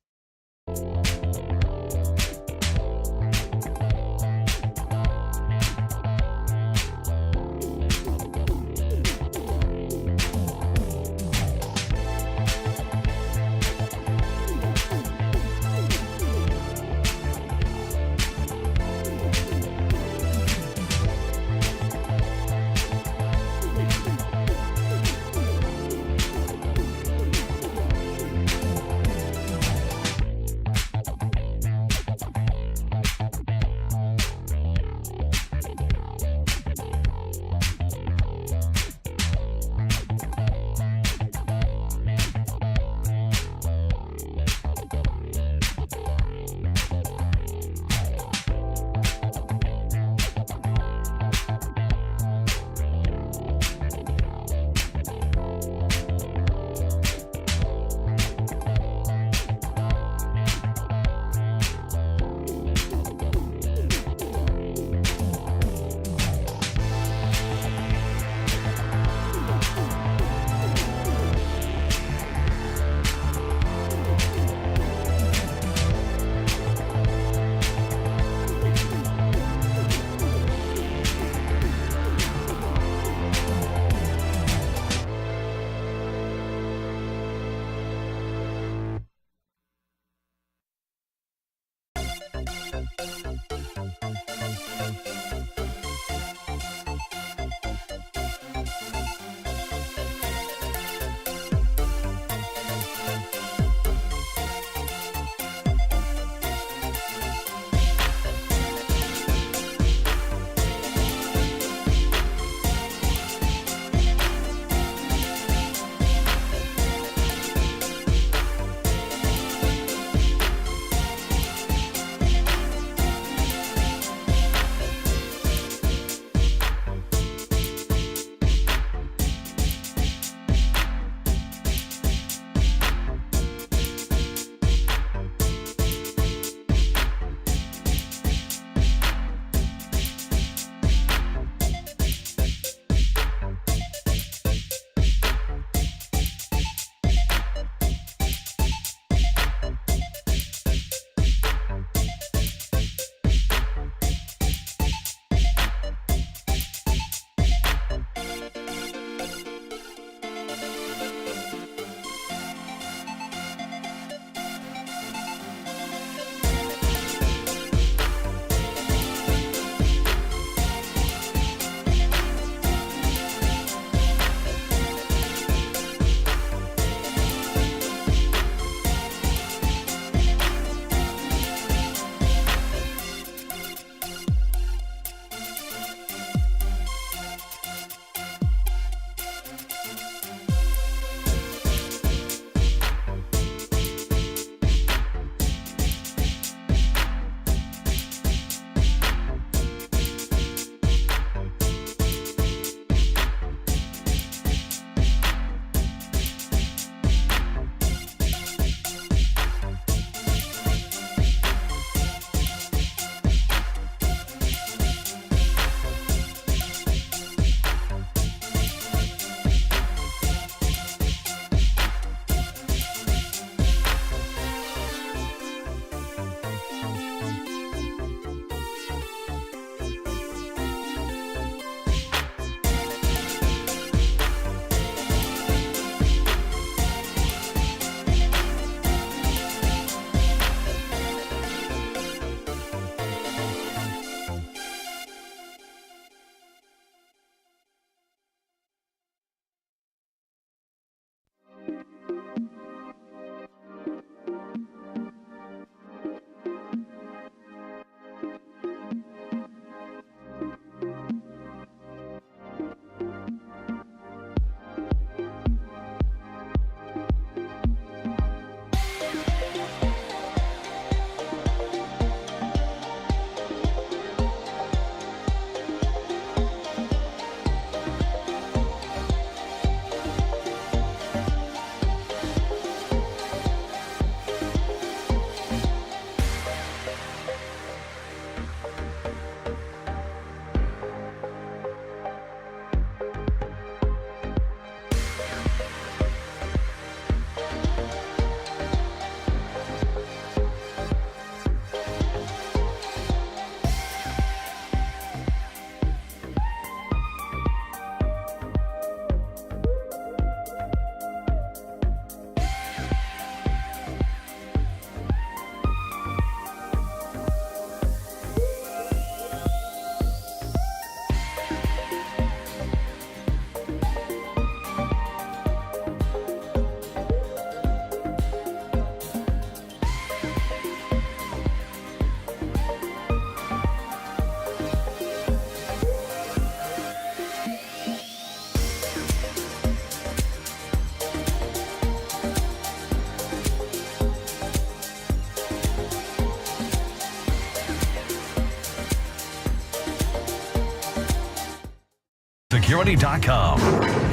Security.com.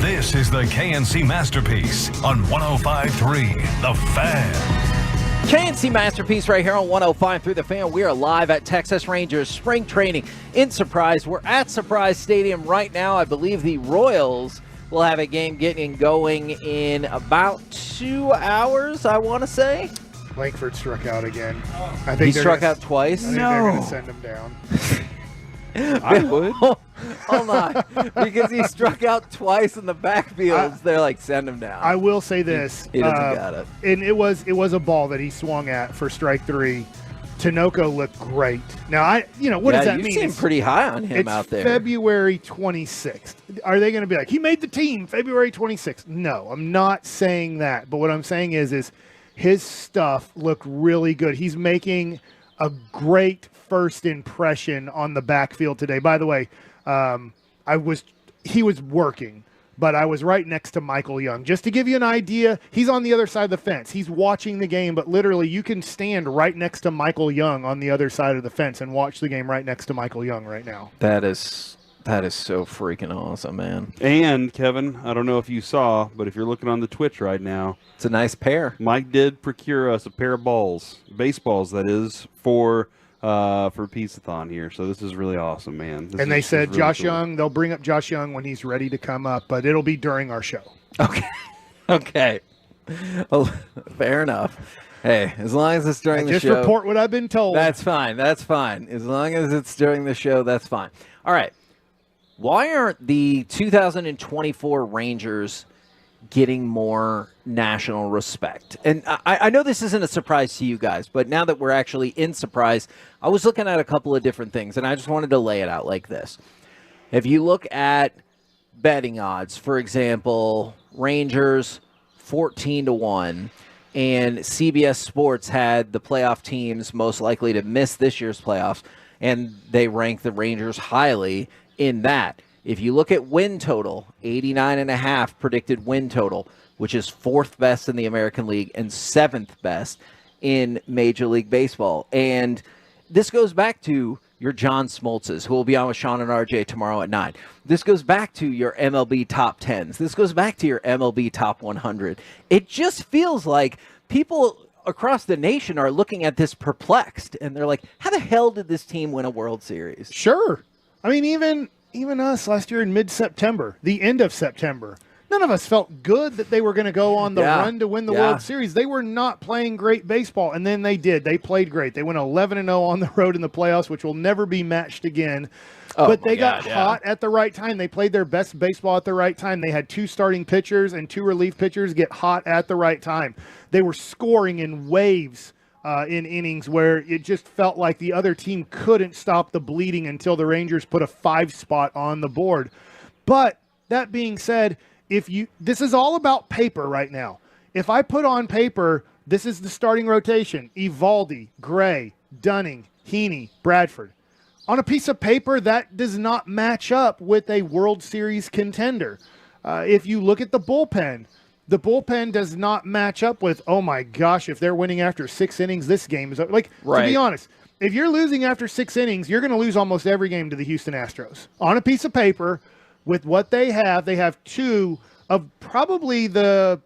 This is the KNC Masterpiece on 105.3 The Fan. KNC Masterpiece right here on 105.3 The Fan. We are live at Texas Rangers spring training in Surprise. We're at Surprise Stadium right now. I believe the Royals will have a game getting going in about 2 hours, I want to say. Langford struck out again. I He think struck out twice? I think they're going to send him down. I would. Hold on. Because he struck out twice in the backfields. They're like, send him down. I will say this. He doesn't got it. And it was a ball that he swung at for strike 3. Tinoco looked great. Now, what does that mean? You seem pretty high on him out there. February 26th. Are they going to be like, he made the team February 26th? No, I'm not saying that. But what I'm saying is his stuff looked really good. He's making a great first impression on the backfield today. By the way, he was working, but I was right next to Michael Young. Just to give you an idea, he's on the other side of the fence. He's watching the game, but literally you can stand right next to Michael Young on the other side of the fence and watch the game right next to Michael Young right now. That is so freaking awesome, man. And, Kevin, I don't know if you saw, but if you're looking on the Twitch right now, it's a nice pair. Mike did procure us a pair of baseballs, that is, for Peace-a-thon here. So this is really awesome, man. And they said really Josh Young, they'll bring up Josh Young when he's ready to come up, but it'll be during our show. Okay. Well, fair enough. Hey, as long as it's during the show. Just report what I've been told. That's fine. As long as it's during the show, that's fine. All right. Why aren't the 2024 Rangers getting more national respect? And I know this isn't a surprise to you guys, but now that we're actually in Surprise, I was looking at a couple of different things, and I just wanted to lay it out like this. If you look at betting odds, for example, Rangers 14-1, and CBS Sports had the playoff teams most likely to miss this year's playoffs, and they ranked the Rangers highly in that. If you look at win total, 89.5 predicted win total, which is 4th best in the American League and 7th best in Major League Baseball. And this goes back to your John Smoltzes, who will be on with Sean and RJ tomorrow at 9. This goes back to your MLB top 10s. This goes back to your MLB top 100. It just feels like people across the nation are looking at this perplexed, and they're like, how the hell did this team win a World Series? Sure. I mean, even us last year in mid-September, the end of September, none of us felt good that they were going to go on the run to win the World Series. They were not playing great baseball, and then they did. They played great. They went 11-0 on the road in the playoffs, which will never be matched again. But they got hot at the right time. They played their best baseball at the right time. They had 2 starting pitchers and 2 relief pitchers get hot at the right time. They were scoring in waves in innings where it just felt like the other team couldn't stop the bleeding until the Rangers put a 5 spot on the board. But that being said, this is all about paper right now. If I put on paper, this is the starting rotation: Eovaldi, Gray, Dunning, Heaney, Bradford. On a piece of paper, that does not match up with a World Series contender. If you look at the bullpen does not match up with, oh my gosh, if they're winning after 6 innings, this game is like, to be honest, if you're losing after 6 innings, you're going to lose almost every game to the Houston Astros. On a piece of paper, with what they have 2 of probably the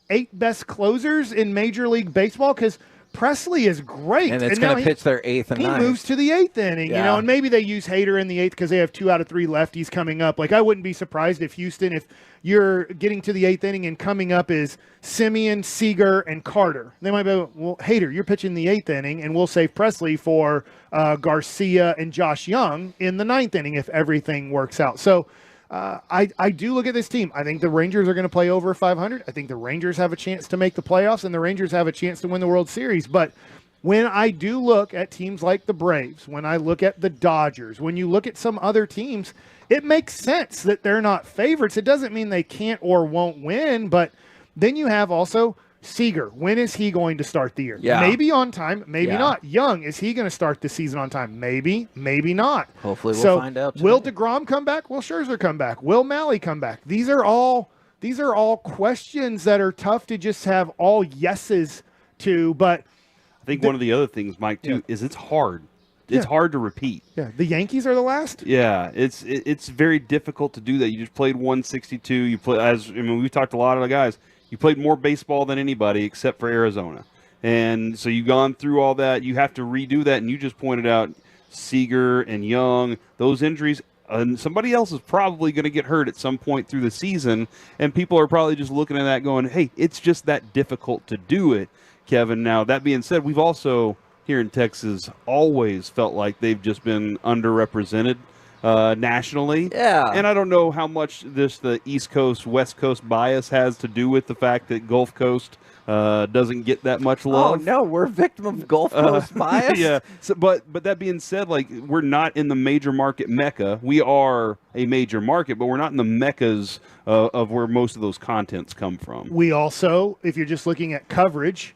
8 best closers in Major League Baseball, because Presley is great. And it's going to pitch their 8th and 9th. He moves to the 8th inning, and maybe they use Hader in the 8th because they have 2 out of 3 lefties coming up. Like, I wouldn't be surprised if Houston, if you're getting to the 8th inning and coming up is Simeon, Seager, and Carter. They might be, well, Hader, you're pitching the 8th inning, and we'll save Presley for Garcia and Josh Young in the 9th inning if everything works out. So I do look at this team. I think the Rangers are going to play over 500. I think the Rangers have a chance to make the playoffs, and the Rangers have a chance to win the World Series. But when I do look at teams like the Braves, when I look at the Dodgers, when you look at some other teams, it makes sense that they're not favorites. It doesn't mean they can't or won't win, but then you have also Seager. When is he going to start the year? Yeah. Maybe on time, maybe not. Young, is he going to start the season on time? Maybe, maybe not. Hopefully we'll find out. Will DeGrom come back? Will Scherzer come back? Will Malley come back? These are all questions that are tough to just have all yeses to, but I think one of the other things, Mike, too, is it's hard. It's hard to repeat. Yeah, the Yankees are the last. Yeah, it's very difficult to do that. You just played 162. You play we talked to a lot of the guys. You played more baseball than anybody except for Arizona, and so you've gone through all that. You have to redo that, and you just pointed out Seager and Young, those injuries. And somebody else is probably going to get hurt at some point through the season, and people are probably just looking at that going, hey, it's just that difficult to do it, Kevin. Now, that being said, we've also, here in Texas, always felt like they've just been underrepresented nationally. Yeah. And I don't know how much the East Coast, West Coast bias has to do with the fact that Gulf Coast doesn't get that much love. Oh no, we're a victim of Gulf Coast bias. Yeah, but that being said, like, we're not in the major market mecca. We are a major market, but we're not in the meccas of where most of those contents come from. We also, if you're just looking at coverage,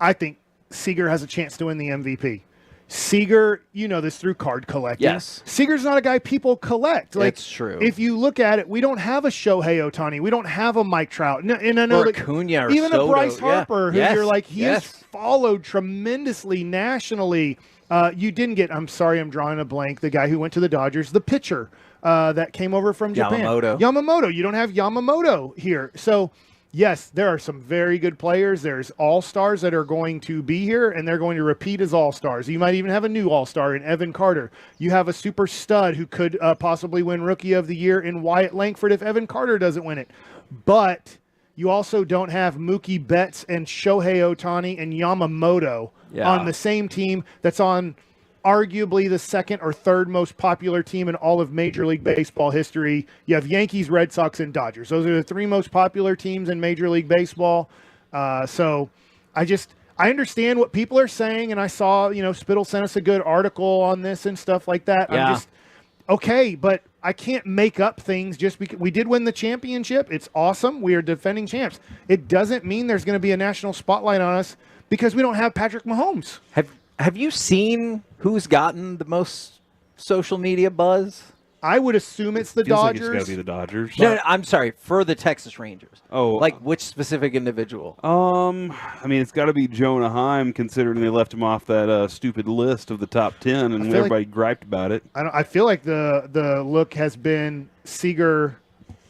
I think Seager has a chance to win the MVP. Seager, you know this through card collecting. Yes. Seager's not a guy people collect. Like, That's true. If you look at it, we don't have a Shohei Ohtani. We don't have a Mike Trout. And I know Or that Acuna or even Soto. a Bryce Yeah. Harper, who Yes. you're like, he Yes. has followed tremendously nationally. You didn't get, I'm sorry, I'm drawing a blank, the guy who went to the Dodgers, the pitcher that came over from Japan. Yamamoto. You don't have Yamamoto here. So, yes, there are some very good players. There's all-stars that are going to be here, and they're going to repeat as all-stars. You might even have a new all-star in Evan Carter. You have a super stud who could possibly win Rookie of the Year in Wyatt Langford if Evan Carter doesn't win it. But you also don't have Mookie Betts and Shohei Ohtani and Yamamoto on the same team that's on arguably the second or third most popular team in all of Major League Baseball history. You have Yankees, Red Sox, and Dodgers. Those are the three most popular teams in Major League Baseball. So I understand what people are saying, and I saw, Spittle sent us a good article on this and stuff like that. Yeah. I'm just, okay, but I can't make up things just because we did win the championship. It's awesome. We are defending champs. It doesn't mean there's going to be a national spotlight on us because we don't have Patrick Mahomes. Have you seen who's gotten the most social media buzz? I would assume it's the Feels like Dodgers. it's got to be the Dodgers. No, I'm sorry, for the Texas Rangers. Oh, like which specific individual? I mean, it's got to be Jonah Heim, considering they left him off that stupid list of the top 10, and everybody griped about it. I feel like the look has been Seager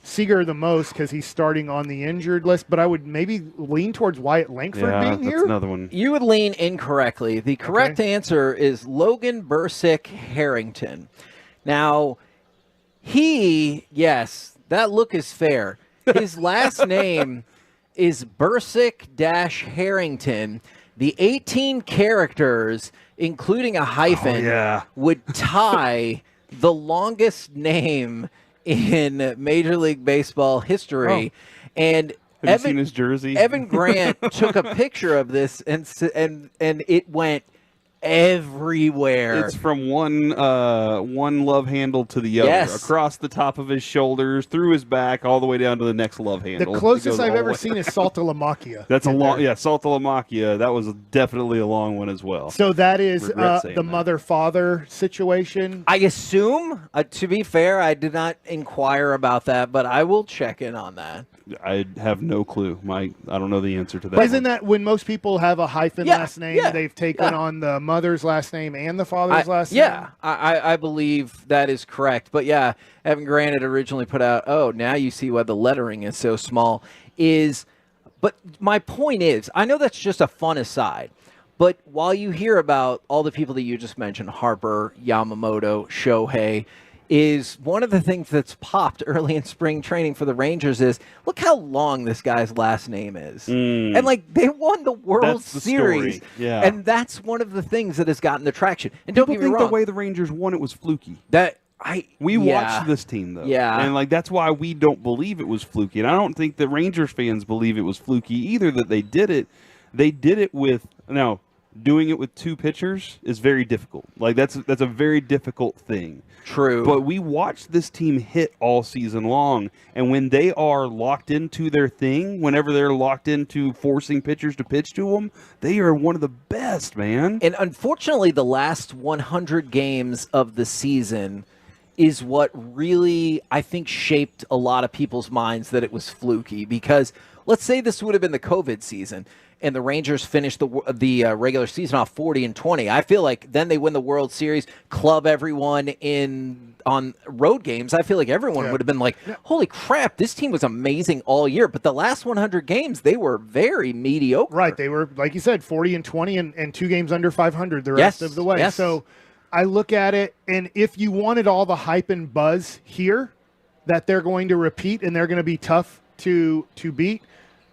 the most because he's starting on the injured list, but I would maybe lean towards Wyatt Langford being here. That's another one. You would lean incorrectly. The correct answer is Logan Bursick Harrington. Now, that look is fair. His last name is Bursick-Harrington. The 18 characters, including a hyphen, would tie the longest name in Major League Baseball history. And Have you seen his jersey? Evan Grant took a picture of this, and it went everywhere. It's from one love handle to the other, across the top of his shoulders, through his back, all the way down to the next love handle. The closest I've ever seen is Salta La Macchia. That's a long, Salta La Macchia. That was definitely a long one as well. So that is the mother-father situation. I assume, to be fair, I did not inquire about that, but I will check in on that. I have no clue, Mike. I don't know the answer to that. But isn't that when most people have a hyphen last name, they've taken on the mother's last name and the father's last name? Yeah, I believe that is correct. But yeah, Evan Grant had originally put out, now you see why the lettering is so small. But my point is, I know that's just a fun aside, but while you hear about all the people that you just mentioned, Harper, Yamamoto, Shohei, is one of the things that's popped early in spring training for the Rangers is, look how long this guy's last name is. And, they won the World Series. Story. Yeah. And that's one of the things that has gotten the traction. And don't get me think wrong. the way the Rangers won it was fluky. We Yeah. watched this team, though. Yeah. And, that's why we don't believe it was fluky. And I don't think the Rangers fans believe it was fluky either, that they did it. They did it with, doing it with two pitchers is very difficult. That's a very difficult thing. True. But we watched this team hit all season long, and when they are locked into their thing, whenever they're locked into forcing pitchers to pitch to them, they are one of the best, man. And unfortunately, the last 100 games of the season is what really, I think, shaped a lot of people's minds that it was fluky. Because let's say this would have been the COVID season, and the Rangers finish the regular season off 40-20. I feel like then they win the World Series, club everyone on road games. I feel like everyone would have been like, holy crap, this team was amazing all year. But the last 100 games, they were very mediocre. Right. They were, like you said, 40-20 and 2 games under 500 the rest of the way. Yes. So I look at it, and if you wanted all the hype and buzz here that they're going to repeat and they're going to be tough to beat,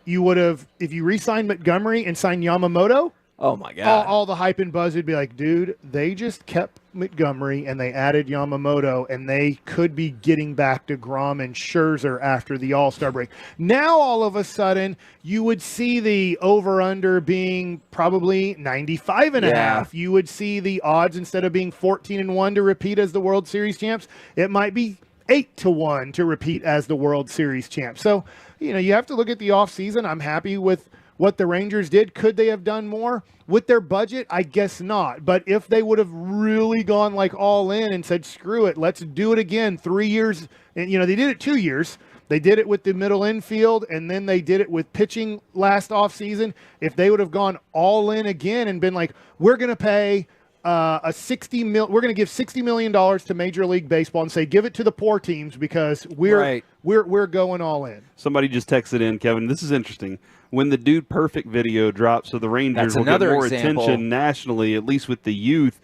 you would have, if you re-signed Montgomery and signed Yamamoto, oh my God, all the hype and buzz would be like, dude, they just kept Montgomery and they added Yamamoto, and they could be getting back to Grom and Scherzer after the All-Star break. Now, all of a sudden, you would see the over-under being probably 95.5. You would see the odds, instead of being 14-1 to repeat as the World Series champs, it might be 8-1 to repeat as the World Series champ. So, you have to look at the offseason. I'm happy with what the Rangers did. Could they have done more with their budget? I guess not. But if they would have really gone like all in and said, screw it, let's do it again, 3 years. And, they did it 2 years. They did it with the middle infield, and then they did it with pitching last offseason. If they would have gone all in again and been like, we're going to pay we're going to give $60 million to Major League Baseball and say, give it to the poor teams because we're going all in. Somebody just texted in, Kevin. This is interesting. When the Dude Perfect video drops, so the Rangers will get more attention nationally, at least with the youth.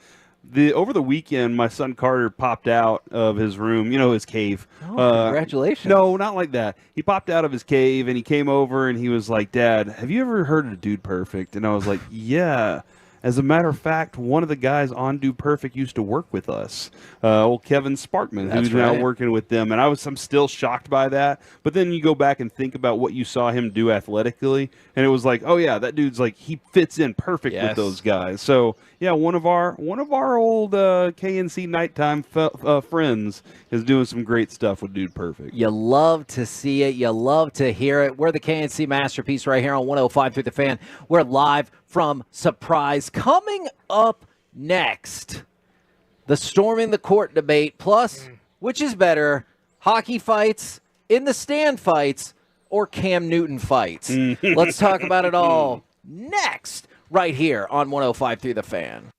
Over the weekend, my son Carter popped out of his room, his cave. Oh, congratulations. No, not like that. He popped out of his cave, and he came over, and he was like, Dad, have you ever heard of Dude Perfect? And I was like, yeah. As a matter of fact, one of the guys on Dude Perfect used to work with us, old Kevin Sparkman, who's now working with them. And I'm still shocked by that. But then you go back and think about what you saw him do athletically, and it was like, oh yeah, that dude's like, he fits in perfect with those guys. So yeah, one of our old KNC nighttime friends is doing some great stuff with Dude Perfect. You love to see it. You love to hear it. We're the KNC Masterpiece right here on 105 through the Fan. We're live from Surprise. Coming up next, the storming the court debate, plus which is better, hockey fights, in the stand fights, or Cam Newton fights. Let's talk about it all next, right here on 105 through the Fan.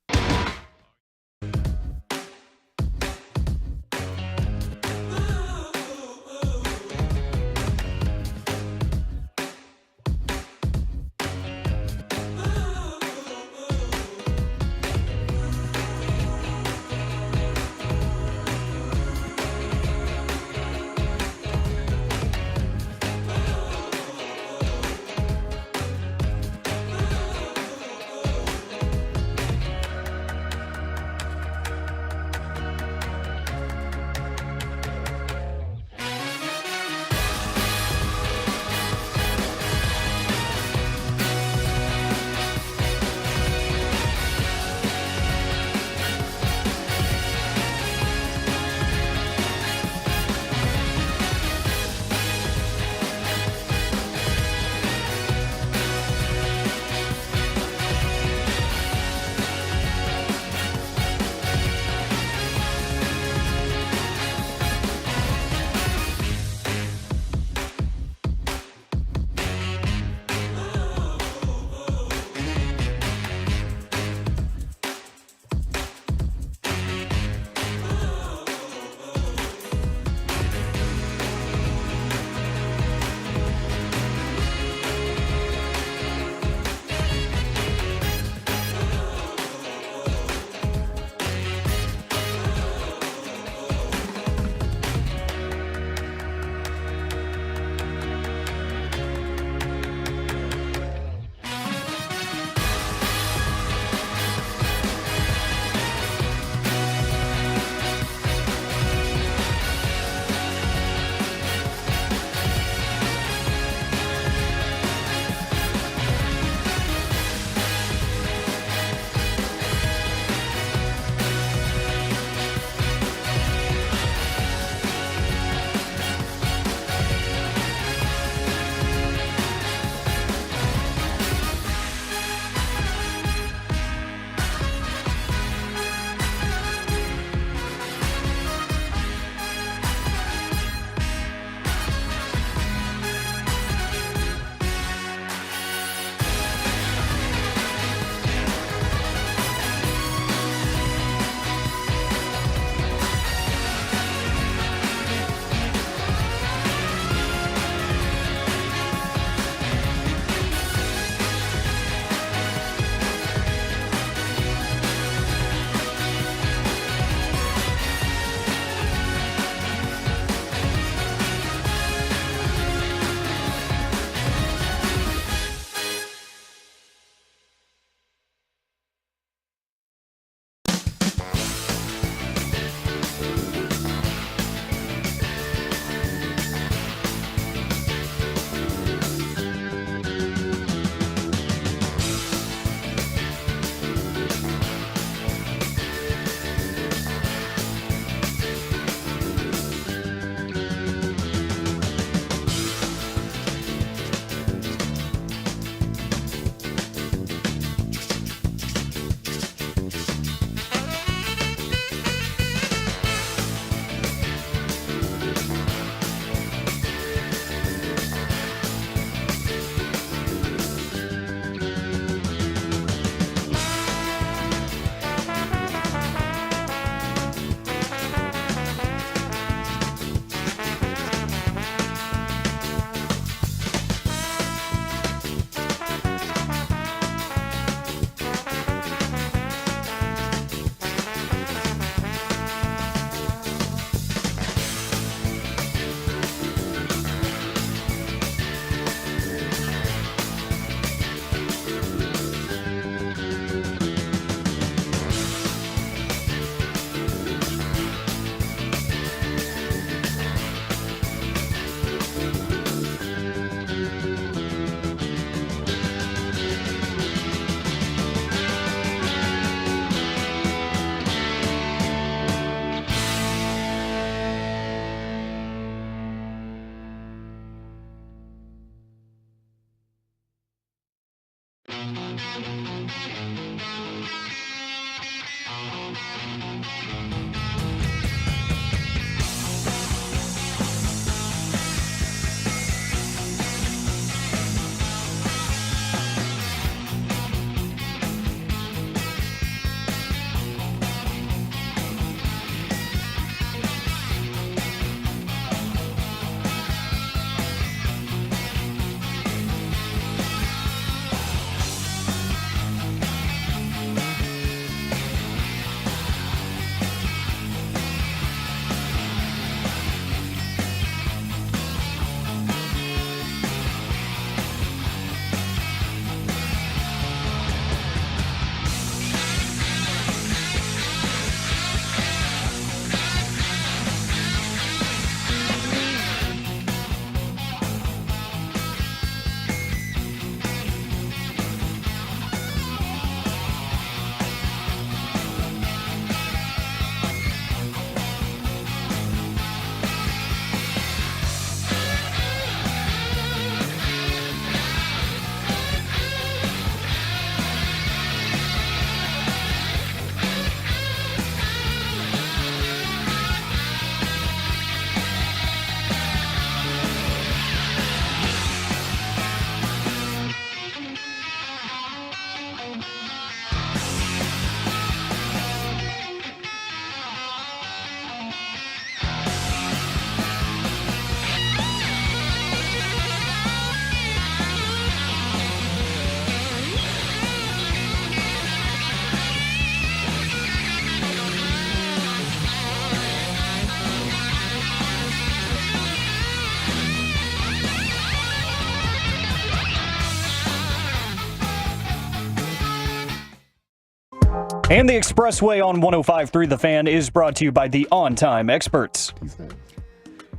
And the Expressway on 105.3 The Fan is brought to you by the On Time Experts.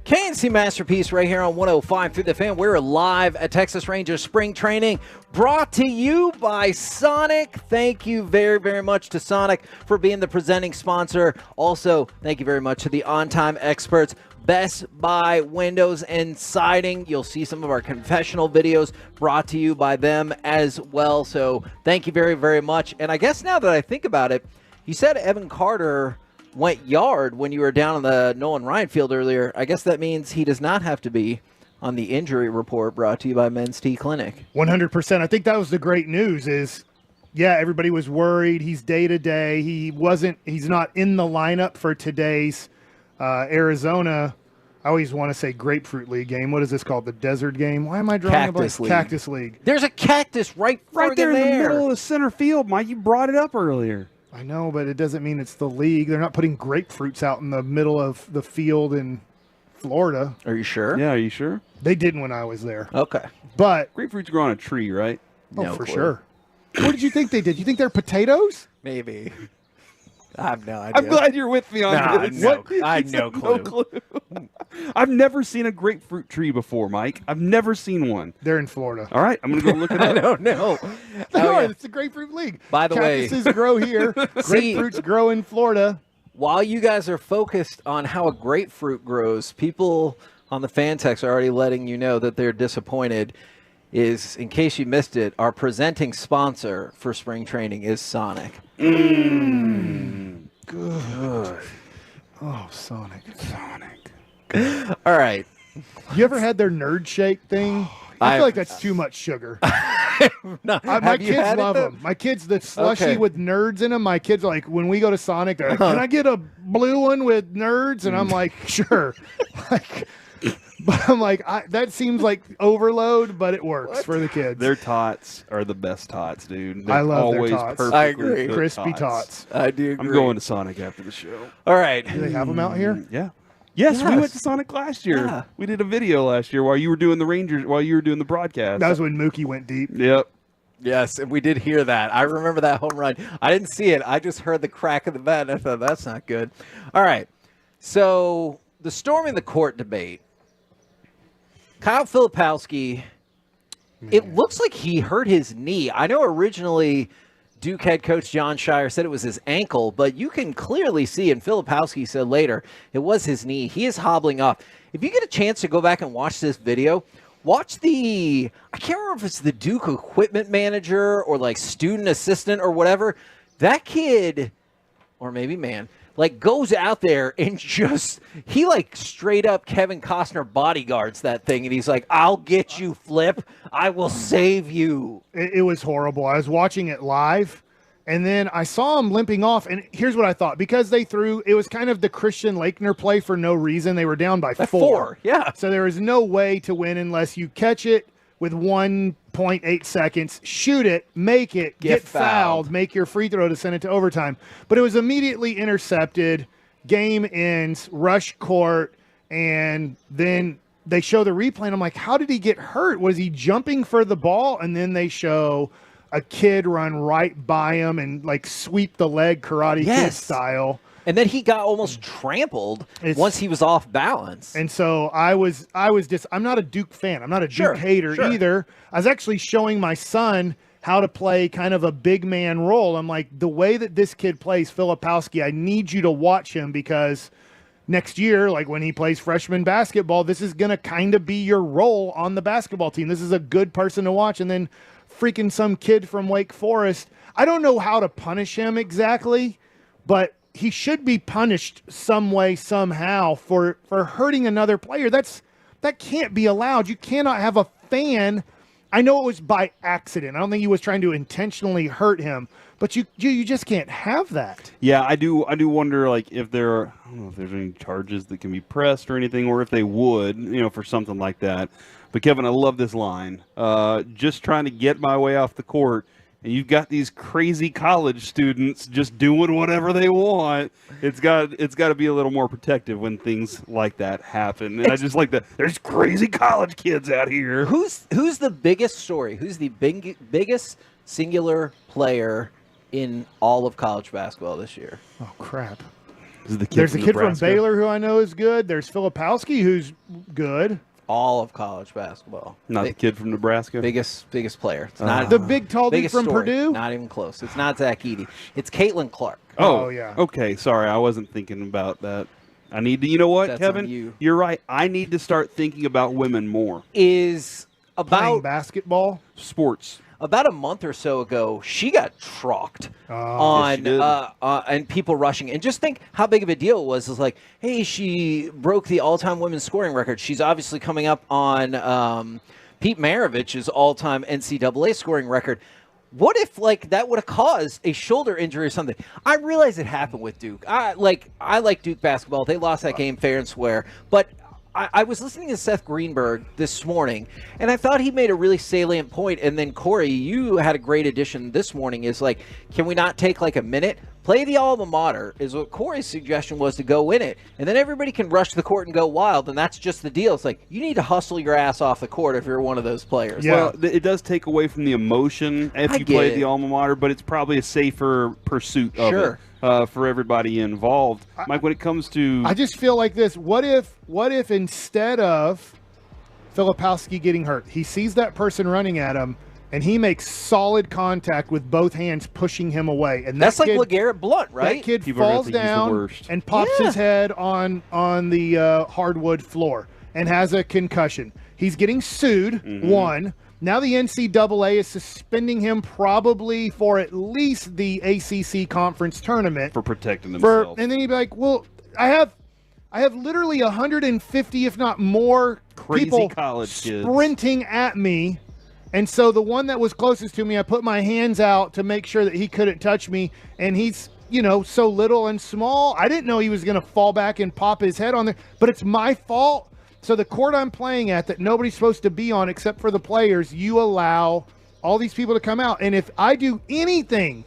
KNC Masterpiece right here on 105.3 The Fan. We're live at Texas Rangers Spring Training, brought to you by Sonic. Thank you very, very much to Sonic for being the presenting sponsor. Also, thank you very much to the On Time Experts. Best Buy Windows and Siding. You'll see some of our confessional videos brought to you by them as well. So thank you very, very much. And I guess now that I think about it, you said Evan Carter went yard when you were down on the Nolan Ryan field earlier. I guess that means he does not have to be on the injury report brought to you by Men's T Clinic. 100%. I think that was the great news is, yeah, everybody was worried. He's day-to-day. He's not in the lineup for today's Arizona, I always want to say Grapefruit League game. What is this called? The Desert game? Why am I drawing Cactus a League. Cactus League. There's a cactus right there in the middle of the center field, Mike. You brought it up earlier. I know, but it doesn't mean it's the league. They're not putting grapefruits out in the middle of the field in Florida. Are you sure? Yeah, are you sure? They didn't when I was there. Okay. But grapefruits grow on a tree, right? Oh, for sure. What did you think they did? You think they're potatoes? Maybe. I have no idea. I'm glad you're with me on this. I have no clue. I've never seen a grapefruit tree before, Mike. I've never seen one. They're in Florida. All right, I'm going to go look it up. I don't know. It's the Grapefruit League. By the way, cactuses grow here. Grapefruits grow in Florida. While you guys are focused on how a grapefruit grows, people on the fan text are already letting you know that they're disappointed. Is, in case you missed it, our presenting sponsor for spring training is Sonic. Good. Oh, Sonic. All right. You ever had their Nerd Shake thing? I feel like that's too much sugar. My kids love them. My kids, the slushy with nerds in them, my kids are like, when we go to Sonic, they're like, can I get a blue one with nerds? And I'm like, sure. But I'm like, that seems like overload, but it works for the kids. Their tots are the best tots, dude. I love always their tots. perfectly I agree. cooked Crispy tots. I do agree. I'm going to Sonic after the show. All right. Do they have them out here? Yeah. Yes, we went to Sonic last year. Yeah. We did a video last year while you were doing the Rangers, while you were doing the broadcast. That was when Mookie went deep. Yep. Yes, and we did hear that. I remember that home run. I didn't see it. I just heard the crack of the bat, and I thought, that's not good. All right. So the storming the court debate. Kyle Filipowski, it looks like he hurt his knee. I know originally Duke head coach John Shire said it was his ankle, but you can clearly see, and Filipowski said later, it was his knee. He is hobbling off. If you get a chance to go back and watch this video, watch I can't remember if it's the Duke equipment manager or like student assistant or whatever. That kid, or maybe man, like goes out there and he like straight up Kevin Costner bodyguards that thing. And he's like, I'll get you, Flip. I will save you. It was horrible. I was watching it live. And then I saw him limping off, and here's what I thought. Because they threw, it was kind of the Christian Laettner play for no reason. They were down by 4. Yeah. So there is no way to win unless you catch it with 1.8 seconds, shoot it, make it, get fouled, make your free throw to send it to overtime. But it was immediately intercepted, game ends, rush court, and then they show the replay, and I'm like, how did he get hurt? Was he jumping for the ball? And then they show a kid run right by him and like sweep the leg Karate Kid style. And then he got almost trampled once he was off balance. And so I was just, I'm not a Duke fan. I'm not a Duke hater either. I was actually showing my son how to play kind of a big man role. I'm like, the way that this kid plays, Filipowski, I need you to watch him because next year, like when he plays freshman basketball, this is going to kind of be your role on the basketball team. This is a good person to watch. And then freaking some kid from Wake Forest. I don't know how to punish him exactly, but he should be punished some way, somehow for hurting another player. That can't be allowed. You cannot have a fan. I know it was by accident. I don't think he was trying to intentionally hurt him, but you just can't have that. Yeah, I do wonder like if I don't know if there's any charges that can be pressed or anything, or if they would, for something like that. But Kevin, I love this line. Just trying to get my way off the court, and you've got these crazy college students just doing whatever they want. It's got to be a little more protective when things like that happen. And I just like that. There's crazy college kids out here. Who's the biggest story? Who's the biggest singular player in all of college basketball this year? Oh crap! There's a kid from Baylor who I know is good. There's Filipowski who's good. All of college basketball. Not the kid from Nebraska? Biggest player. It's not the big tall dude from story. Purdue? Not even close. It's not Zach Edey. It's Caitlin Clark. Oh, yeah. Okay, sorry. I wasn't thinking about that. I need to, you know what, That's Kevin? on you. You're right. I need to start thinking about women more. Is playing basketball? Sports. About a month or so ago, she got trucked and people rushing. And just think how big of a deal it was. It's like, hey, she broke the all-time women's scoring record. She's obviously coming up on Pete Maravich's all-time NCAA scoring record. What if like that would have caused a shoulder injury or something? I realize it happened with Duke. I like Duke basketball. They lost that game fair and square, but I was listening to Seth Greenberg this morning, and I thought he made a really salient point. And then, Corey, you had a great addition this morning. Is like, can we not take like a minute? Play the alma mater is what Corey's suggestion was, to go in it. And then everybody can rush the court and go wild, and that's just the deal. It's like, you need to hustle your ass off the court if you're one of those players. Yeah. Well, it does take away from the emotion if you play the alma mater, but it's probably a safer pursuit of it. For everybody involved. Mike, when it comes to... I just feel like this. What if instead of Filipowski getting hurt, he sees that person running at him, and he makes solid contact with both hands, pushing him away. And that's like LeGarrette Blunt, right? That kid falls down and pops his head on the hardwood floor and has a concussion. He's getting sued, one. Now the NCAA is suspending him probably for at least the ACC conference tournament. For protecting themselves. And then he'd be like, well, I have literally 150, if not more, crazy people college kids sprinting at me. And so the one that was closest to me, I put my hands out to make sure that he couldn't touch me. And he's, so little and small. I didn't know he was going to fall back and pop his head on there. But it's my fault. So the court I'm playing at that nobody's supposed to be on except for the players, you allow all these people to come out. And if I do anything,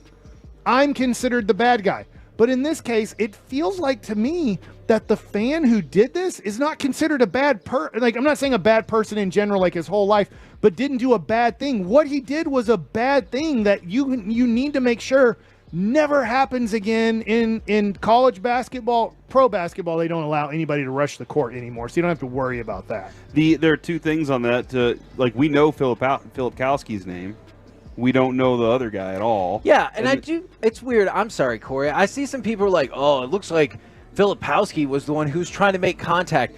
I'm considered the bad guy. But in this case, it feels like to me that the fan who did this is not considered a bad person. Like, I'm not saying a bad person in general, like his whole life, but didn't do a bad thing. What he did was a bad thing that you need to make sure never happens again in college basketball. Pro basketball, they don't allow anybody to rush the court anymore, so you don't have to worry about that. There are two things on that. We know Filipowski's name. We don't know the other guy at all. Yeah, and I do. It's weird. I'm sorry, Corey. I see some people are like, oh, it looks like Filipowski was the one who's trying to make contact.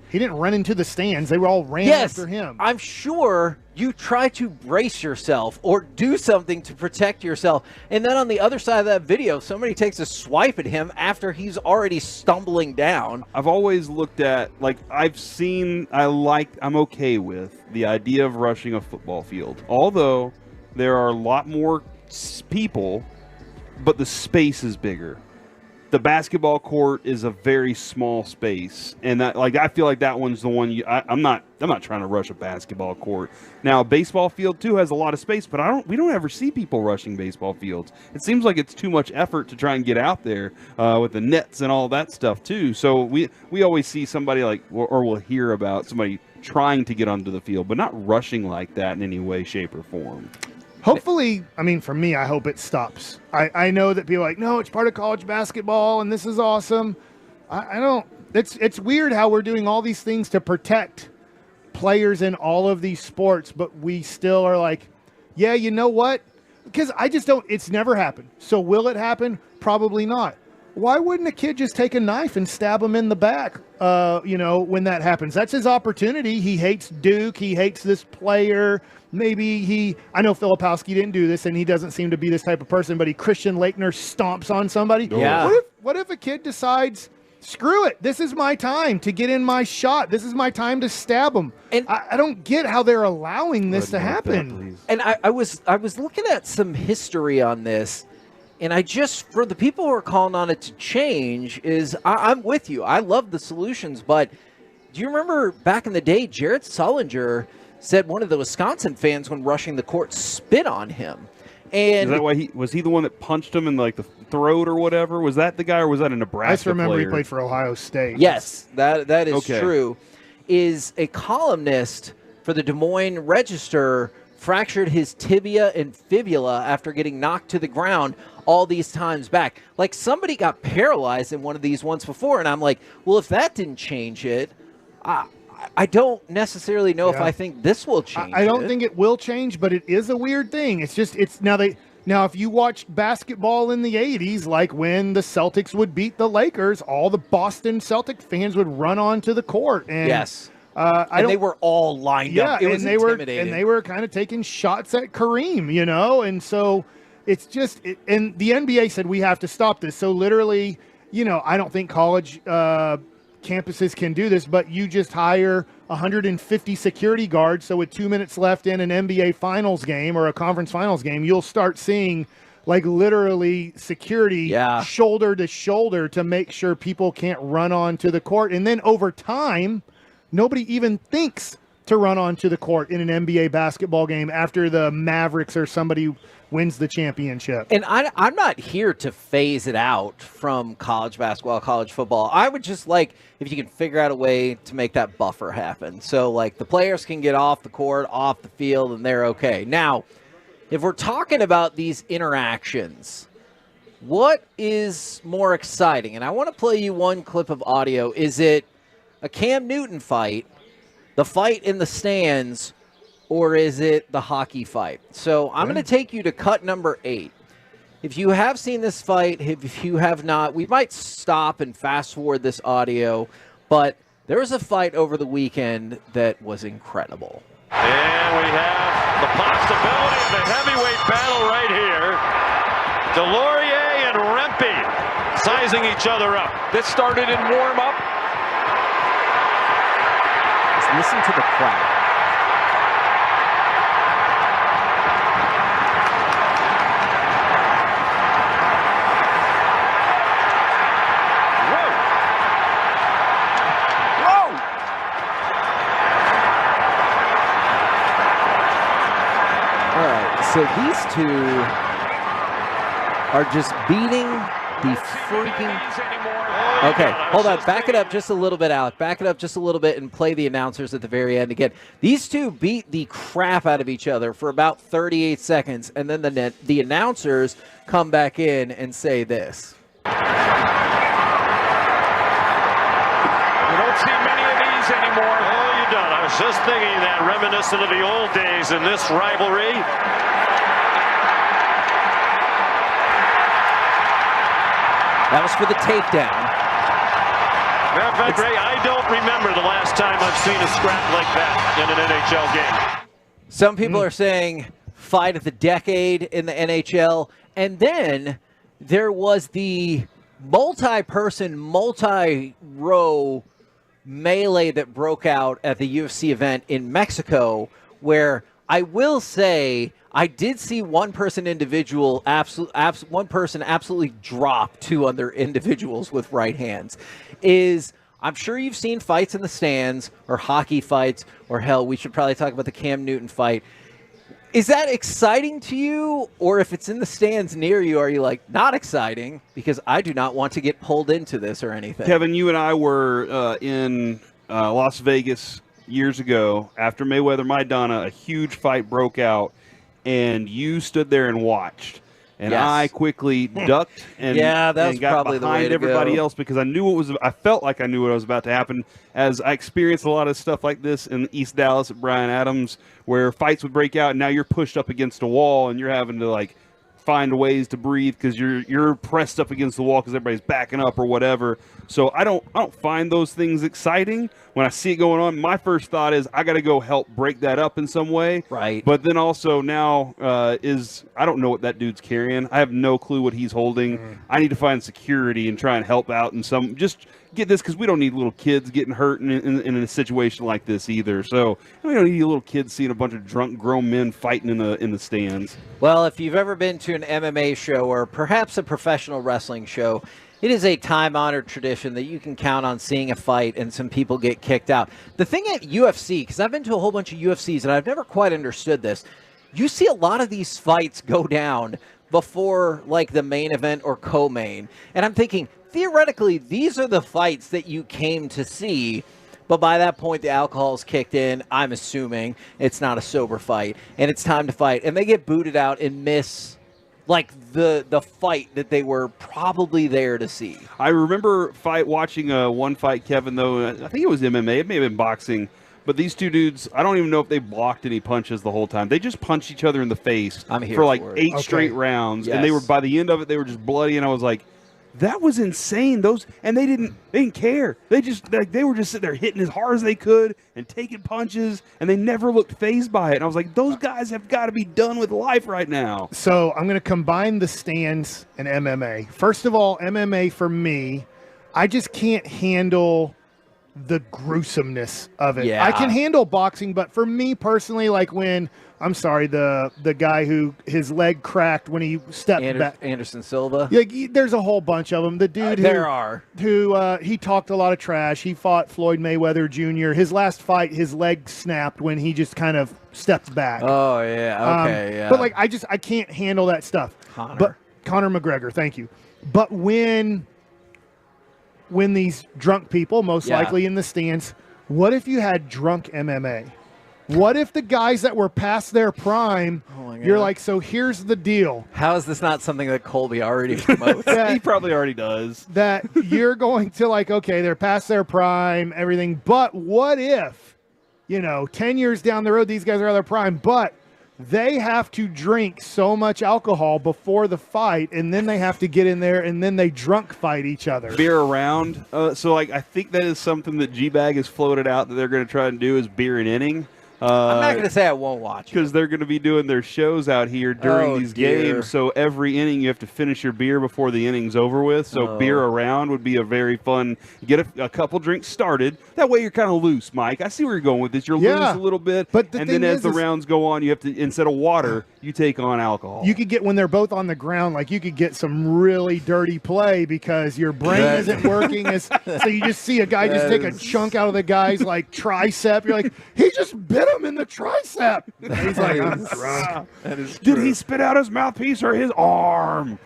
He didn't run into the stands. They were all ran after him. I'm sure you try to brace yourself or do something to protect yourself. And then on the other side of that video, somebody takes a swipe at him after he's already stumbling down. I've always looked at, I'm okay with the idea of rushing a football field. Although there are a lot more people, but the space is bigger. The basketball court is a very small space, and that, I feel like that one's the one. I'm not trying to rush a basketball court. Now, a baseball field too has a lot of space, but we don't ever see people rushing baseball fields. It seems like it's too much effort to try and get out there with the nets and all that stuff too. So we always see somebody or we'll hear about somebody trying to get onto the field, but not rushing like that in any way, shape, or form. Hopefully, for me, I hope it stops. I know that people are like, no, it's part of college basketball, and this is awesome. I don't. It's weird how we're doing all these things to protect players in all of these sports, but we still are like, yeah, you know what? Because I just don't. It's never happened. So will it happen? Probably not. Why wouldn't a kid just take a knife and stab him in the back, when that happens? That's his opportunity. He hates Duke. He hates this player. Maybe I know Filipowski didn't do this, and he doesn't seem to be this type of person, but Christian Laettner stomps on somebody. Yeah. What if a kid decides, screw it, this is my time to get in my shot. This is my time to stab him. And I don't get how they're allowing this to happen. And I was looking at some history on this, and for the people who are calling on it to change, I'm with you. I love the solutions, but do you remember back in the day, Jared Sullinger said one of the Wisconsin fans when rushing the court spit on him. And is that why was he the one that punched him in the throat or whatever? Was that the guy, or was that a Nebraska I just remember player? He played for Ohio State. Yes, that is okay. True. Is a columnist for the Des Moines Register fractured his tibia and fibula after getting knocked to the ground all these times back. Somebody got paralyzed in one of these once before, and I'm like, well, if that didn't change it, I don't necessarily know if I think this will change. I don't think it will change, but it is a weird thing. Now if you watched basketball in the 80s, like when the Celtics would beat the Lakers, all the Boston Celtic fans would run onto the court. And, yes. They were all lined up. It was intimidating. And they were kind of taking shots at Kareem, and so it's just and the NBA said we have to stop this. So literally, I don't think college campuses can do this, but you just hire 150 security guards. So with 2 minutes left in an NBA finals game or a conference finals game, you'll start seeing literally security shoulder to shoulder to make sure people can't run onto the court. And then over time, nobody even thinks to run onto the court in an NBA basketball game after the Mavericks or somebody wins the championship. And I'm not here to phase it out from college basketball, college football. I would just if you can figure out a way to make that buffer happen. So, the players can get off the court, off the field, and they're okay. Now, if we're talking about these interactions, what is more exciting? And I want to play you one clip of audio. Is it a Cam Newton fight, the fight in the stands, or is it the hockey fight? So I'm going to take you to cut number 8. If you have seen this fight, if you have not, we might stop and fast forward this audio, but there was a fight over the weekend that was incredible. And we have the possibility of a heavyweight battle right here. Delorier and Rempe sizing each other up. This started in warm-up. Just listen to the crowd. So these two are just beating the freaking... Okay, hold on. Back it up just a little bit, Alec. Back it up just a little bit and play the announcers at the very end again. These two beat the crap out of each other for about 38 seconds, and then the announcers come back in and say this. You don't see many of these anymore. Oh, you don't. I was just thinking that, reminiscent of the old days in this rivalry. That was for the takedown. Now Ray, I don't remember the last time I've seen a scrap like that in an NHL game. Some people are saying fight of the decade in the NHL. And then there was the multi-person, multi-row melee that broke out at the UFC event in Mexico, where I will say I did see one person absolutely drop two other individuals with right hands. I'm sure you've seen fights in the stands or hockey fights, or hell, we should probably talk about the Cam Newton fight. Is that exciting to you? Or if it's in the stands near you, are you like, not exciting because I do not want to get pulled into this or anything? Kevin, you and I were in Las Vegas years ago after Mayweather-Maidana. A huge fight broke out, and you stood there and watched. And Yes. I quickly ducked and, Yeah, that was and got probably the way behind to everybody go. else because I felt like I knew what was about to happen, as I experienced a lot of stuff like this in East Dallas at Bryan Adams, where fights would break out and now you're pushed up against a wall and you're having to like find ways to breathe because you're pressed up against the wall because everybody's backing up or whatever. So I don't find those things exciting. When I see it going on, my first thought is I got to go help break that up in some way. Right. But then also now I don't know what that dude's carrying. I have no clue what he's holding. I need to find security and try and help out in some, just get this, because we don't need little kids getting hurt in a situation like this either. So we don't need little kids seeing a bunch of drunk grown men fighting in the stands. Well, if you've ever been to an MMA show or perhaps a professional wrestling show, it is a time-honored tradition that you can count on seeing a fight and some people get kicked out. The thing at UFC, because I've been to a whole bunch of UFCs and I've never quite understood this, you see a lot of these fights go down before like the main event or co-main. And I'm thinking, theoretically, these are the fights that you came to see. But by that point, the alcohol's kicked in. I'm assuming it's not a sober fight, and it's time to fight. And they get booted out and miss like the fight that they were probably there to see. I remember watching one fight, Kevin, though. I think it was MMA. It may have been boxing. But these two dudes, I don't even know if they blocked any punches the whole time. They just punched each other in the face for like 8 straight rounds. Yes. And they were, by the end of it, they were just bloody. And I was like, that was insane. They didn't care. They were just sitting there hitting as hard as they could and taking punches, and they never looked fazed by it. And I was like, those guys have got to be done with life right now. So I'm going to combine the stands and MMA. First of all, MMA for me, I just can't handle the gruesomeness of it. Yeah. I can handle boxing, but for me personally, like when the guy who his leg cracked when he stepped back. Anderson Silva. Yeah, there's a whole bunch of them. The dude who he talked a lot of trash. He fought Floyd Mayweather Jr. His last fight, his leg snapped when he just kind of stepped back. Oh yeah, okay, yeah. But like I can't handle that stuff. But Conor McGregor, thank you. But when these drunk people, most likely in the stands, what if you had drunk MMA? What if the guys that were past their prime, you're like, so here's the deal. How is this not something that Colby already promotes? He probably already does. That you're going to like, okay, they're past their prime, everything. But what if, 10 years down the road, these guys are at their prime, but they have to drink so much alcohol before the fight, and then they have to get in there, and then they drunk fight each other. Beer around. So I think that is something that G-Bag has floated out that they're going to try and do is beer and inning. I'm not going to say I won't watch it. Because they're going to be doing their shows out here during these games. So every inning you have to finish your beer before the inning's over with. So beer around would be a very fun, get a couple drinks started. That way you're kind of loose, Mike. I see where you're going with this. You're loose a little bit. But and then as the rounds go on, you have to, instead of water, you take on alcohol. You could get, when they're both on the ground, like you could get some really dirty play because your brain isn't working. So you just see a guy just take a chunk out of the guy's like tricep. You're like, he just bit him in the tricep. And he's like, I'm drunk. Did he spit out his mouthpiece or his arm?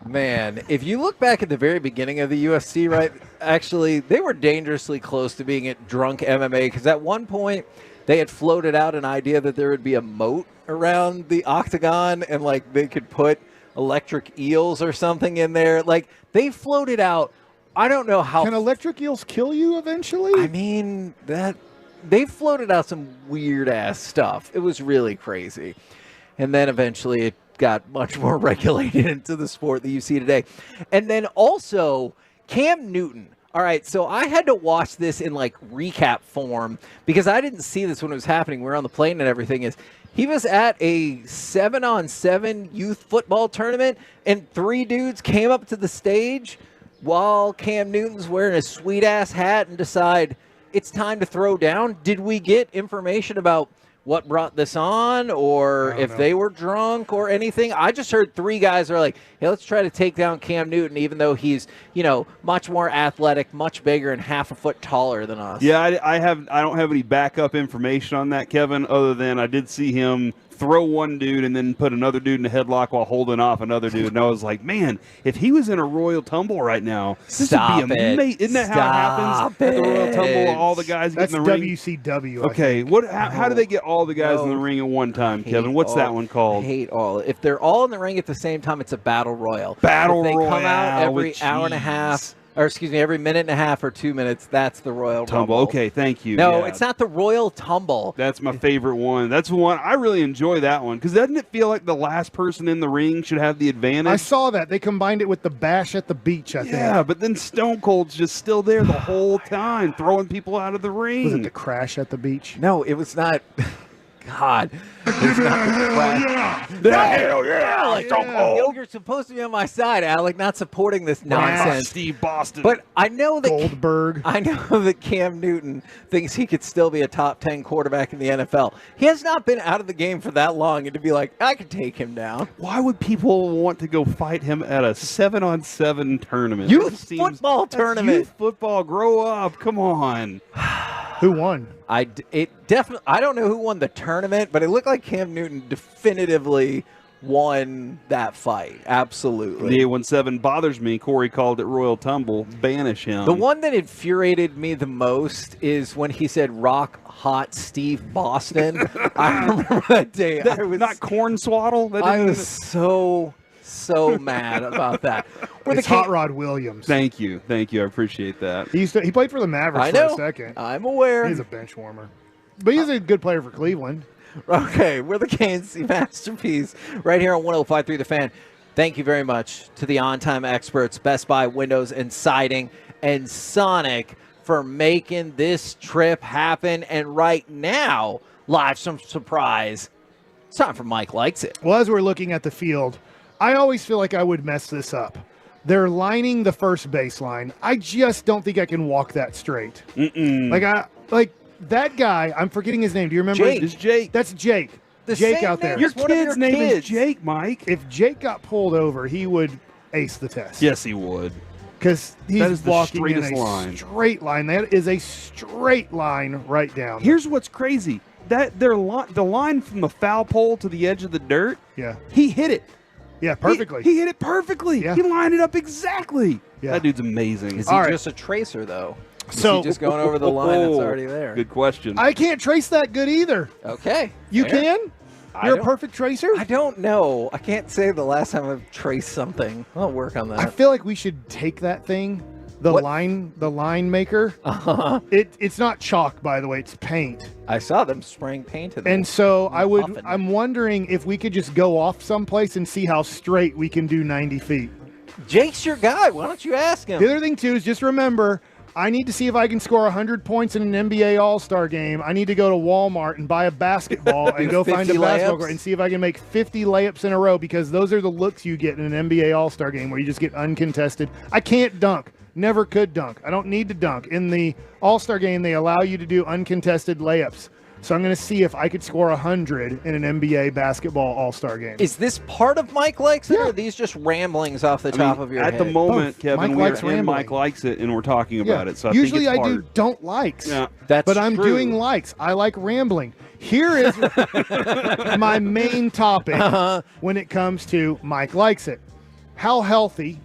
Man, if you look back at the very beginning of the UFC, right, actually, they were dangerously close to being at drunk MMA because at one point they had floated out an idea that there would be a moat around the octagon and like they could put electric eels or something in there. Like they floated out. I don't know how. Can electric eels kill you eventually? I mean, they floated out some weird ass stuff. It was really crazy. And then eventually it got much more regulated into the sport that you see today. And then also Cam Newton. All right, so I had to watch this in like recap form because I didn't see this when it was happening. We were on the plane and everything. He was at a 7-on-7 youth football tournament, and 3 dudes came up to the stage while Cam Newton's wearing a sweet-ass hat and decide it's time to throw down. Did we get information about what brought this on or if they were drunk or anything? I just heard 3 guys are like, hey, let's try to take down Cam Newton, even though he's, much more athletic, much bigger, and half a foot taller than us. Yeah, I don't have any backup information on that, Kevin, other than I did see him throw one dude and then put another dude in a headlock while holding off another dude. And I was like, man, if he was in a Royal Tumble right now, this would be amazing. Isn't that how it happens at the Royal Tumble? All the guys get in the ring. WCW. Okay, how do they get all the guys in the ring at one time, Kevin? What's that one called? I hate all. If they're all in the ring at the same time, it's a battle royal. Battle if they royale. come out every hour and a half. Or excuse me, every minute and a half or 2 minutes, that's the Royal Tumble. Rumble. Okay, thank you. No, yeah. it's not the Royal Tumble. That's my favorite one. That's the one I really enjoy that one because doesn't it feel like the last person in the ring should have the advantage? I saw that. They combined it with the bash at the beach, I think. Yeah, but then Stone Cold's just still there the whole time, throwing people out of the ring. Was it the crash at the beach? No, it was not. God. It's not the crash. Hell yeah. Alec, you're supposed to be on my side, Alec, not supporting this nonsense. Steve Boston. But I know that Goldberg. I know that Cam Newton thinks he could still be a top 10 quarterback in the NFL. He has not been out of the game for that long, and to be like, I could take him down. Why would people want to go fight him at a 7-on-7 tournament? Youth football tournament. Youth football. Grow up. Come on. Who won? I don't know who won the tournament, but it looked like Cam Newton definitively won that fight. Absolutely. The 817 bothers me. Corey called it Royal Tumble. Banish him. The one that infuriated me the most is when he said rock hot Steve Boston. I remember that day. I was not Cornswaddle. I was so mad about that. It's Hot Rod Williams. Thank you. I appreciate that. He played for the Mavericks for a second. I'm aware. He's a bench warmer. But he's a good player for Cleveland. Okay, we're the KNC Masterpiece right here on 105.3 The Fan. Thank you very much to the on-time experts, Best Buy Windows and Siding, and Sonic for making this trip happen. And right now, live some surprise. It's time for Mike Likes It. Well, as we're looking at the field, I always feel like I would mess this up. They're lining the first baseline. I just don't think I can walk that straight. Like that guy, I'm forgetting his name. Do you remember? Jake. It's Jake. That's Jake. Jake out there. Your kid's name is Jake, Mike. If Jake got pulled over, he would ace the test. Yes, he would. Because he's the walking in a line. straight line. That is a straight line right down. Here's what's crazy. The line from the foul pole to the edge of the dirt, yeah, he hit it. Yeah, perfectly. He hit it perfectly. Yeah. He lined it up exactly. Yeah. That dude's amazing. Is he just a tracer, though? Is he just going over the line that's already there? Good question. I can't trace that good either. Okay. You fair. can? You're a perfect tracer? I don't know. I can't say the last time I've traced something. I'll work on that. I feel like we should take that thing, the line maker. Uh-huh. It's not chalk, by the way. It's paint. I saw them spraying paint in there. And so I'm wondering if we could just go off someplace and see how straight we can do 90 feet. Jake's your guy. Why don't you ask him? The other thing, too, is just remember, I need to see if I can score 100 points in an NBA All-Star game. I need to go to Walmart and buy a basketball and go find a basketball court and see if I can make 50 layups in a row, because those are the looks you get in an NBA All-Star game where you just get uncontested. I can't dunk. Never could dunk. I don't need to dunk. In the All-Star game, they allow you to do uncontested layups. So I'm going to see if I could score 100 in an NBA basketball All-Star game. Is this part of Mike Likes It, or are these just ramblings off the top of your head? At the moment, Both. Kevin, Mike likes it, and we're talking about it. So usually I think it's do don't likes. Yeah. But I'm doing likes. I like rambling. Here is my main topic when it comes to Mike Likes It. How healthy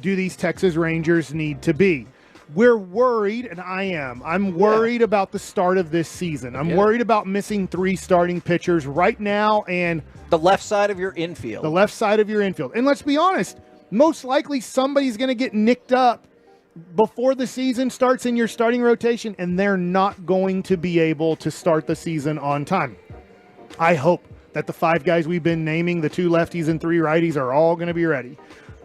do these Texas Rangers need to be? We're worried, and I am. I'm worried about the start of this season. I'm worried about missing 3 starting pitchers right now, and the left side of your infield. The left side of your infield. And let's be honest, most likely somebody's going to get nicked up before the season starts in your starting rotation, and they're not going to be able to start the season on time. I hope that the 5 guys we've been naming, the 2 lefties and 3 righties, are all going to be ready.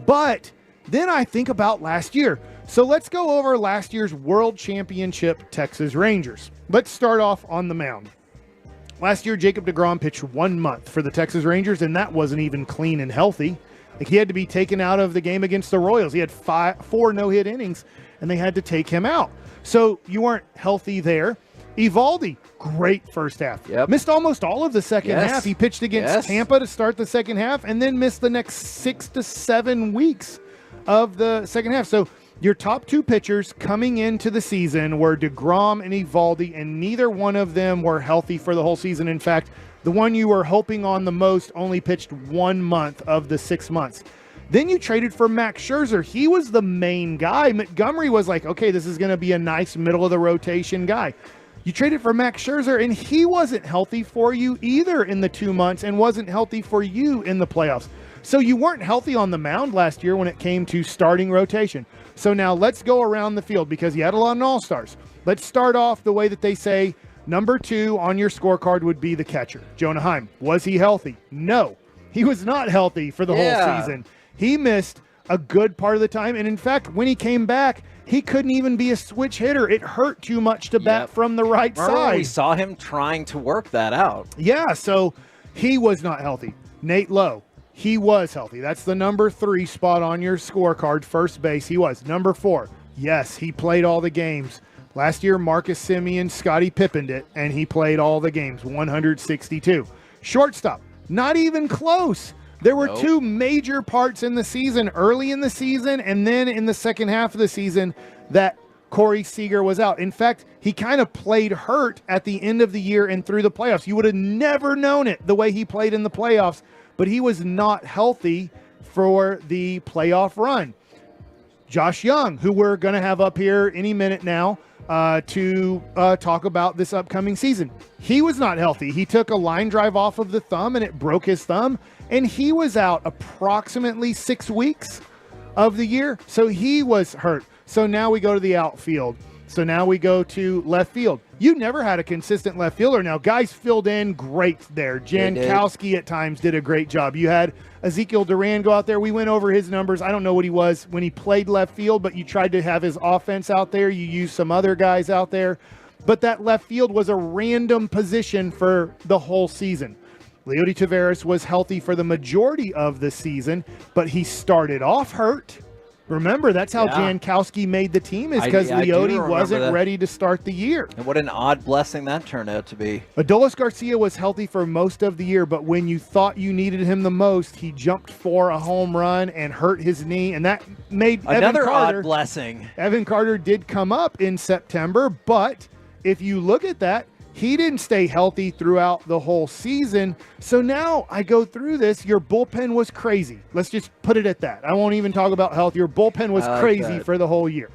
But then I think about last year. So let's go over last year's World Championship Texas Rangers. Let's start off on the mound. Last year, Jacob deGrom pitched 1 month for the Texas Rangers, and that wasn't even clean and healthy. Like, he had to be taken out of the game against the Royals. He had 4 no-hit innings, and they had to take him out. So you weren't healthy there. Evaldi, great first half. Missed almost all of the second half. He pitched against Tampa to start the second half, and then missed the next 6 to 7 weeks of the second half. So your top 2 pitchers coming into the season were deGrom and Evaldi, and neither one of them were healthy for the whole season. In fact, the one you were hoping on the most only pitched 1 month of the 6 months. Then you traded for Max Scherzer. He was the main guy. Montgomery was like, okay, this is going to be a nice middle-of-the-rotation guy. You traded for Max Scherzer, and he wasn't healthy for you either in the 2 months and wasn't healthy for you in the playoffs. So you weren't healthy on the mound last year when it came to starting rotation. So now let's go around the field because you had a lot of all-stars. Let's start off the way that they say number 2 on your scorecard would be the catcher, Jonah Heim. Was he healthy? No, he was not healthy for the whole season. He missed a good part of the time. And in fact, when he came back, he couldn't even be a switch hitter. It hurt too much to bat from the right side. We saw him trying to work that out. Yeah, so he was not healthy. Nate Lowe, he was healthy. That's the number 3 spot on your scorecard, first base. He was. Number 4, yes, he played all the games. Last year, Marcus Semien, Scottie Pippened it, and he played all the games, 162. Shortstop, not even close. There were 2 major parts in the season, early in the season and then in the second half of the season, that Corey Seager was out. In fact, he kind of played hurt at the end of the year and through the playoffs. You would have never known it the way he played in the playoffs, but he was not healthy for the playoff run. Josh Young, who we're going to have up here any minute now to talk about this upcoming season. He was not healthy. He took a line drive off of the thumb and it broke his thumb, and he was out approximately 6 weeks of the year. So he was hurt. So now we go to the outfield. So now we go to left field. You never had a consistent left fielder. Now, guys filled in great there. Jankowski at times did a great job. You had Ezekiel Duran go out there. We went over his numbers. I don't know what he was when he played left field, but you tried to have his offense out there. You used some other guys out there. But that left field was a random position for the whole season. Leody Taveras was healthy for the majority of the season, but he started off hurt. Remember, that's how Jankowski made the team, is because Leody wasn't ready to start the year. And what an odd blessing that turned out to be. Adolis Garcia was healthy for most of the year, but when you thought you needed him the most, he jumped for a home run and hurt his knee, and that made another Evan Carter, odd blessing. Evan Carter did come up in September, but if you look at that, he didn't stay healthy throughout the whole season. So now I go through this. Your bullpen was crazy. Let's just put it at that. I won't even talk about health. Your bullpen was crazy for the whole year.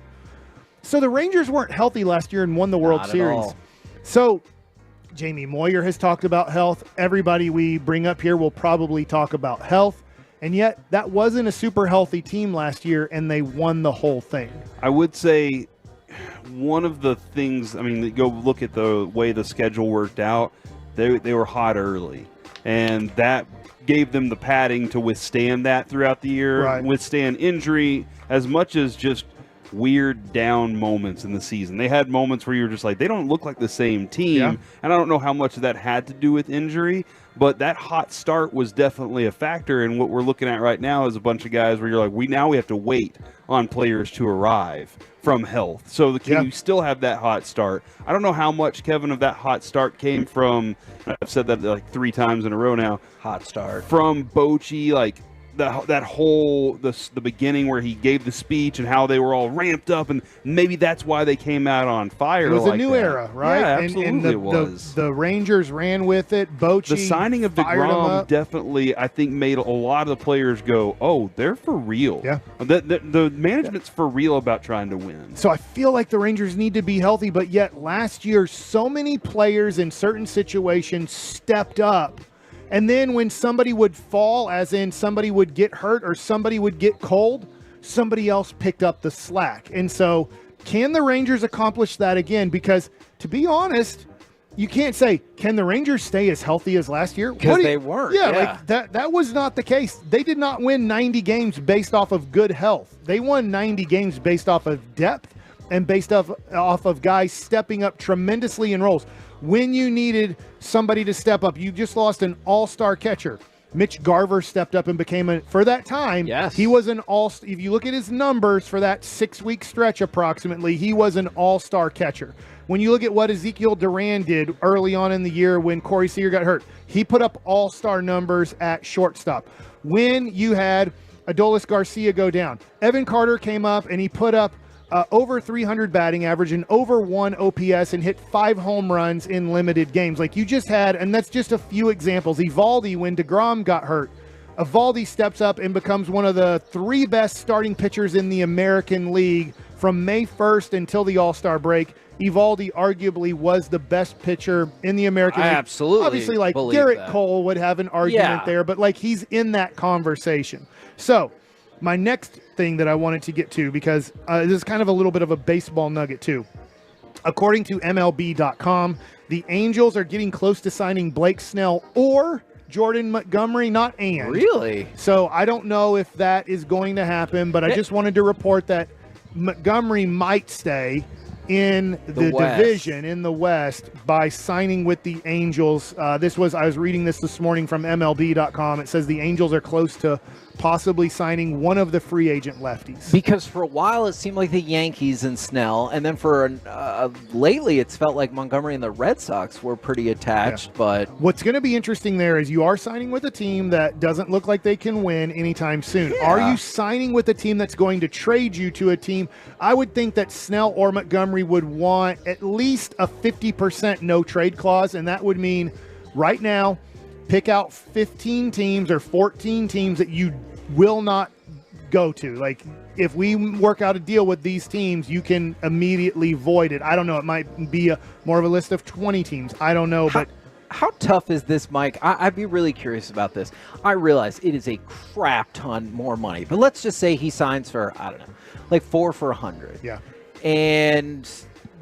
So the Rangers weren't healthy last year and won the World Series. So Jamie Moyer has talked about health. Everybody we bring up here will probably talk about health. And yet that wasn't a super healthy team last year, and they won the whole thing. I would say one of the things, I mean, go look at the way the schedule worked out. They were hot early, and that gave them the padding to withstand that throughout the year, withstand injury, as much as just weird down moments in the season. They had moments where you were just like, they don't look like the same team, and I don't know how much of that had to do with injury, but that hot start was definitely a factor. And what we're looking at right now is a bunch of guys where you're like, we have to wait on players to arrive from health. So can you still have that hot start? I don't know how much, Kevin, of that hot start came from, I've said that like 3 times in a row now, hot start from Bochy, like that whole the beginning where he gave the speech and how they were all ramped up, and maybe that's why they came out on fire. It was like a new era, right? Yeah, absolutely, and it was. The Rangers ran with it. Bochy, the signing of deGrom definitely, I think, made a lot of the players go, "Oh, they're for real." Yeah, the management's for real about trying to win. So I feel like the Rangers need to be healthy, but yet last year, so many players in certain situations stepped up. And then when somebody would fall, as in somebody would get hurt or somebody would get cold, somebody else picked up the slack. And so can the Rangers accomplish that again? Because to be honest, you can't say, can the Rangers stay as healthy as last year? Because they weren't. Yeah, like that was not the case. They did not win 90 games based off of good health. They won 90 games based off of depth and based off of guys stepping up tremendously in roles. When you needed somebody to step up, you just lost an all-star catcher. Mitch Garver stepped up and became for that time, he was an all-star. If you look at his numbers for that 6-week stretch approximately, he was an all-star catcher. When you look at what Ezekiel Duran did early on in the year when Corey Seager got hurt, he put up all-star numbers at shortstop. When you had Adolis Garcia go down, Evan Carter came up and he put up over 300 batting average and over 1 OPS and hit 5 home runs in limited games. Like you just had, and that's just a few examples. Evaldi, when DeGrom got hurt, Evaldi steps up and becomes one of the 3 best starting pitchers in the American League from May 1st until the All-Star break. Evaldi arguably was the best pitcher in the American League. Absolutely. Obviously, like Garrett Cole would have an argument there, but like he's in that conversation. So my next thing that I wanted to get to, because this is kind of a little bit of a baseball nugget too. According to MLB.com, the Angels are getting close to signing Blake Snell or Jordan Montgomery, not and. Really? So I don't know if that is going to happen, but I just wanted to report that Montgomery might stay in the division in the West by signing with the Angels. I was reading this morning from MLB.com. It says the Angels are close to possibly signing one of the free agent lefties. Because for a while it seemed like the Yankees and Snell, and then for lately it's felt like Montgomery and the Red Sox were pretty attached. But what's going to be interesting there is you are signing with a team that doesn't look like they can win anytime soon. Are you signing with a team that's going to trade you to a team? I would think that Snell or Montgomery would want at least a 50% no trade clause, and that would mean right now pick out 15 teams or 14 teams that you will not go to. Like, if we work out a deal with these teams, you can immediately void it. I don't know. It might be more of a list of 20 teams. I don't know. But how tough is this, Mike? I'd be really curious about this. I realize it is a crap ton more money, but let's just say he signs for, I don't know, like 4 for $100. Yeah. And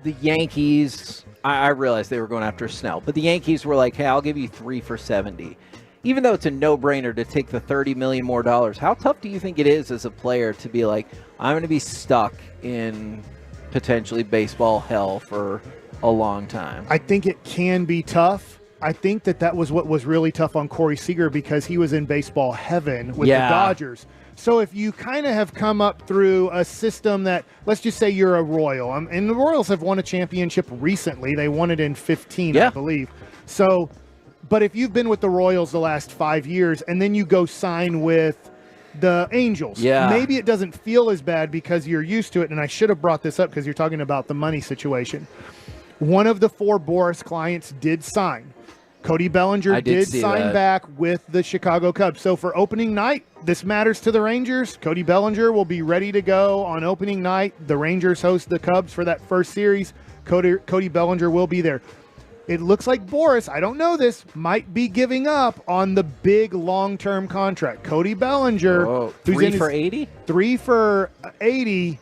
the Yankees, I realized they were going after Snell, but the Yankees were like, hey, I'll give you 3 for $70. Even though it's a no-brainer to take the $30 million more dollars, how tough do you think it is as a player to be like, I'm going to be stuck in potentially baseball hell for a long time? I think it can be tough. I think that was what was really tough on Corey Seager because he was in baseball heaven with the Dodgers. So if you kind of have come up through a system that, let's just say you're a Royal, and the Royals have won a championship recently. They won it in 15, I believe. So, but if you've been with the Royals the last 5 years and then you go sign with the Angels, maybe it doesn't feel as bad because you're used to it. And I should have brought this up because you're talking about the money situation. One of the 4 Boris clients did sign. Cody Bellinger did sign back with the Chicago Cubs. So for opening night, this matters to the Rangers. Cody Bellinger will be ready to go on opening night. The Rangers host the Cubs for that first series. Cody Bellinger will be there. It looks like Boris, I don't know this, might be giving up on the big long-term contract. Cody Bellinger, who's 3 in for 80? 3 for 80,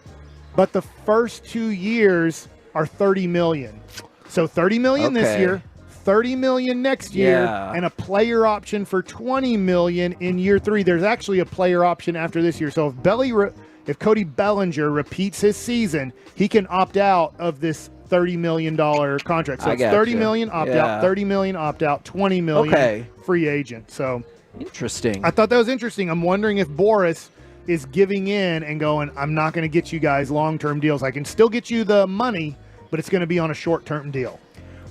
but the first 2 years are $30 million. So $30 million this year. $30 million next year, and a player option for $20 million in year 3. There's actually a player option after this year. So if Cody Bellinger repeats his season, he can opt out of this $30 million contract. So it's $30 million opt out, $30 million opt out, $20 million free agent. So interesting. I thought that was interesting. I'm wondering if Boris is giving in and going, I'm not going to get you guys long-term deals. I can still get you the money, but it's going to be on a short-term deal.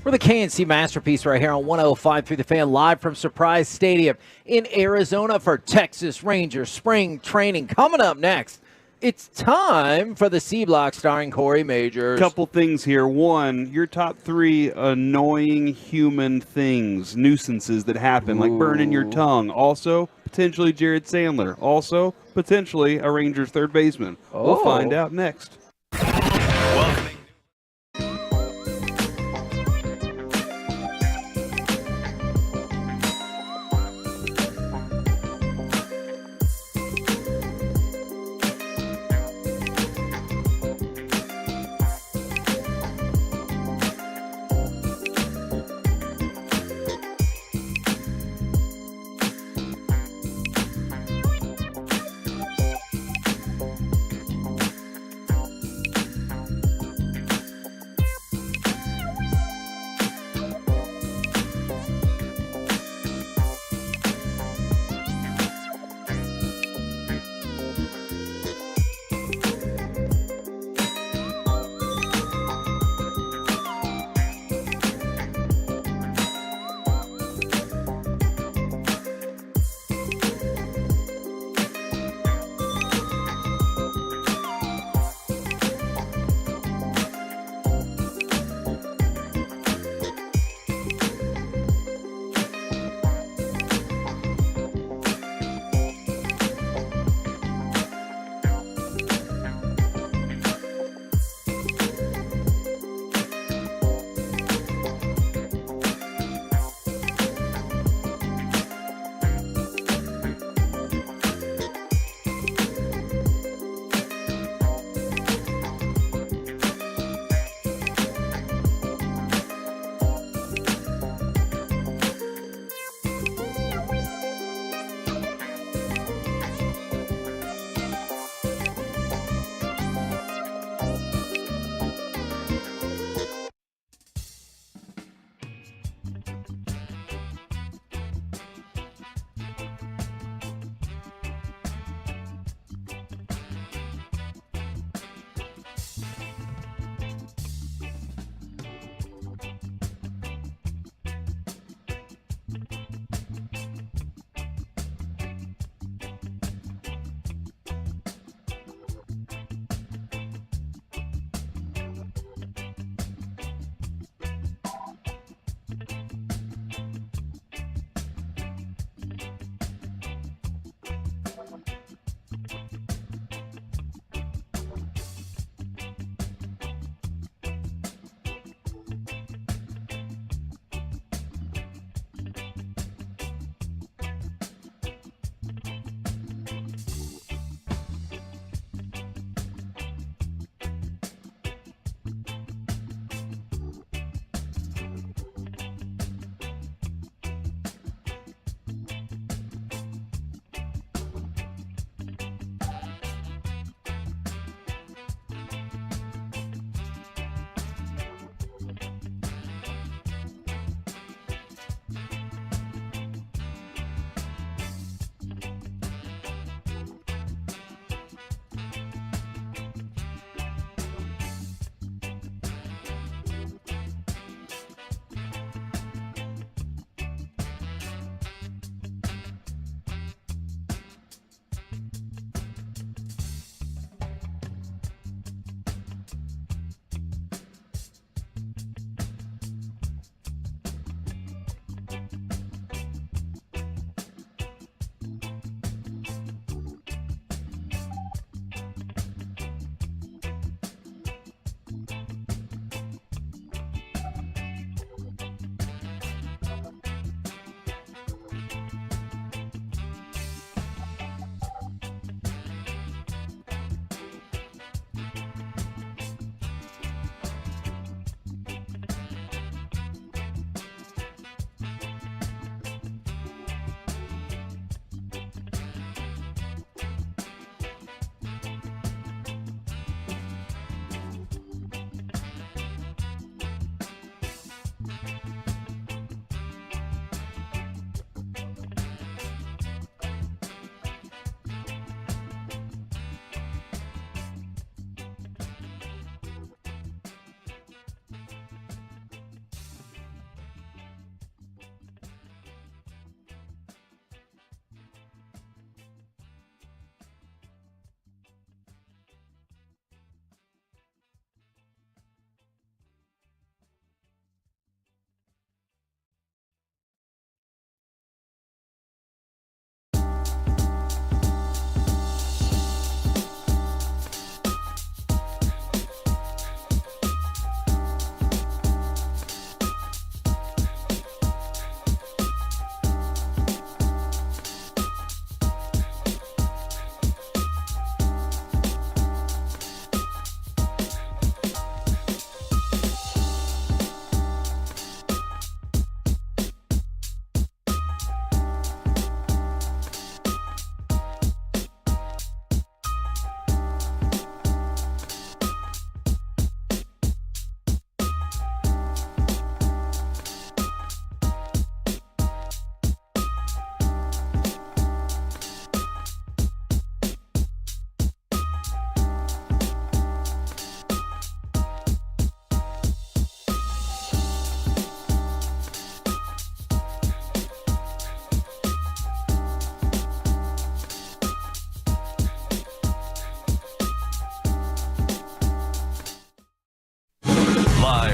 We're the KNC Masterpiece right here on 105 through the Fan, live from Surprise Stadium in Arizona for Texas Rangers spring training. Coming up next, it's time for the C Block starring Corey Majors. Couple things here. One, your top 3 annoying human things, nuisances that happen, like burning your tongue. Also, potentially Jared Sandler. Also, potentially a Rangers third baseman. We'll find out next.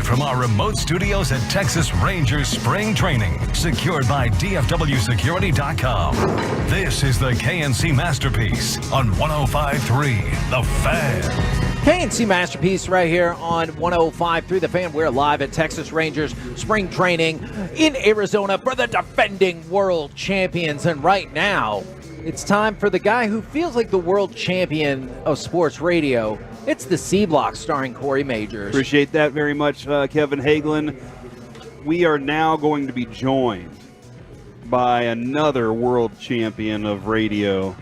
Live from our remote studios at Texas Rangers Spring Training, secured by DFWsecurity.com. This is the KNC Masterpiece on 105.3 The Fan. KNC Masterpiece right here on 105.3 The Fan. We're live at Texas Rangers Spring Training in Arizona for the defending world champions. And right now, it's time for the guy who feels like the world champion of sports radio. It's the C Block starring Corey Majors. Appreciate that very much, Kevin Hagelin. We are now going to be joined by another world champion of radio.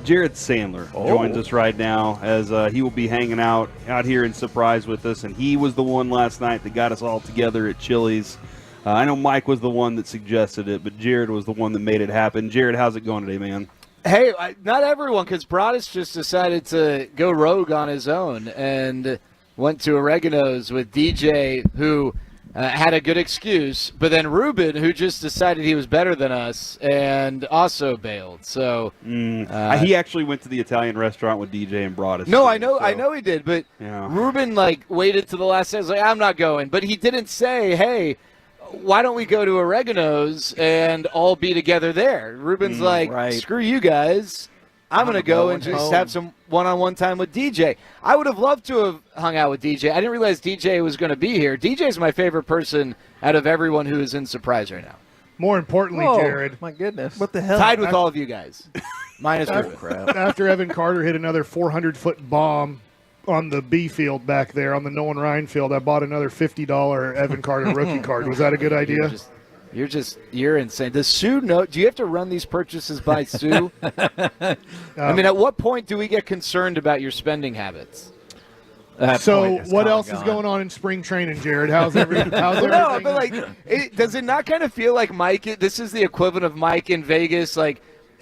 Jared Sandler joins us right now as he will be hanging out here in Surprise with us, and he was the one last night that got us all together at Chili's. I know Mike was the one that suggested it, but Jared was the one that made it happen. Jared, how's it going today, man? Hey, not everyone, because Broadus just decided to go rogue on his own and went to Oregano's with DJ, who had a good excuse, but then Ruben, who just decided he was better than us and also bailed. So he actually went to the Italian restaurant with DJ and Broadus. No, I know he did, but Ruben waited to the last second. He was like, I'm not going, but he didn't say, hey, why don't we go to Oregano's and all be together there? Ruben's screw you guys. I'm going to go and just have some one-on-one time with DJ. I would have loved to have hung out with DJ. I didn't realize DJ was going to be here. DJ's my favorite person out of everyone who is in Surprise right now. More importantly, Jared. My goodness. What the hell? Tied with all of you guys. Minus Ruben. After Evan Carter hit another 400-foot bomb on the B field back there, on the Nolan Ryan field, I bought another $50 Evan Carter rookie card. Was that a good idea? You're insane. Does Sue know? Do you have to run these purchases by Sue? I mean, at what point do we get concerned about your spending habits? So what else is going on in spring training, Jared? How's everything? No, but does it not kind of feel like Mike? This is the equivalent of Mike in Vegas,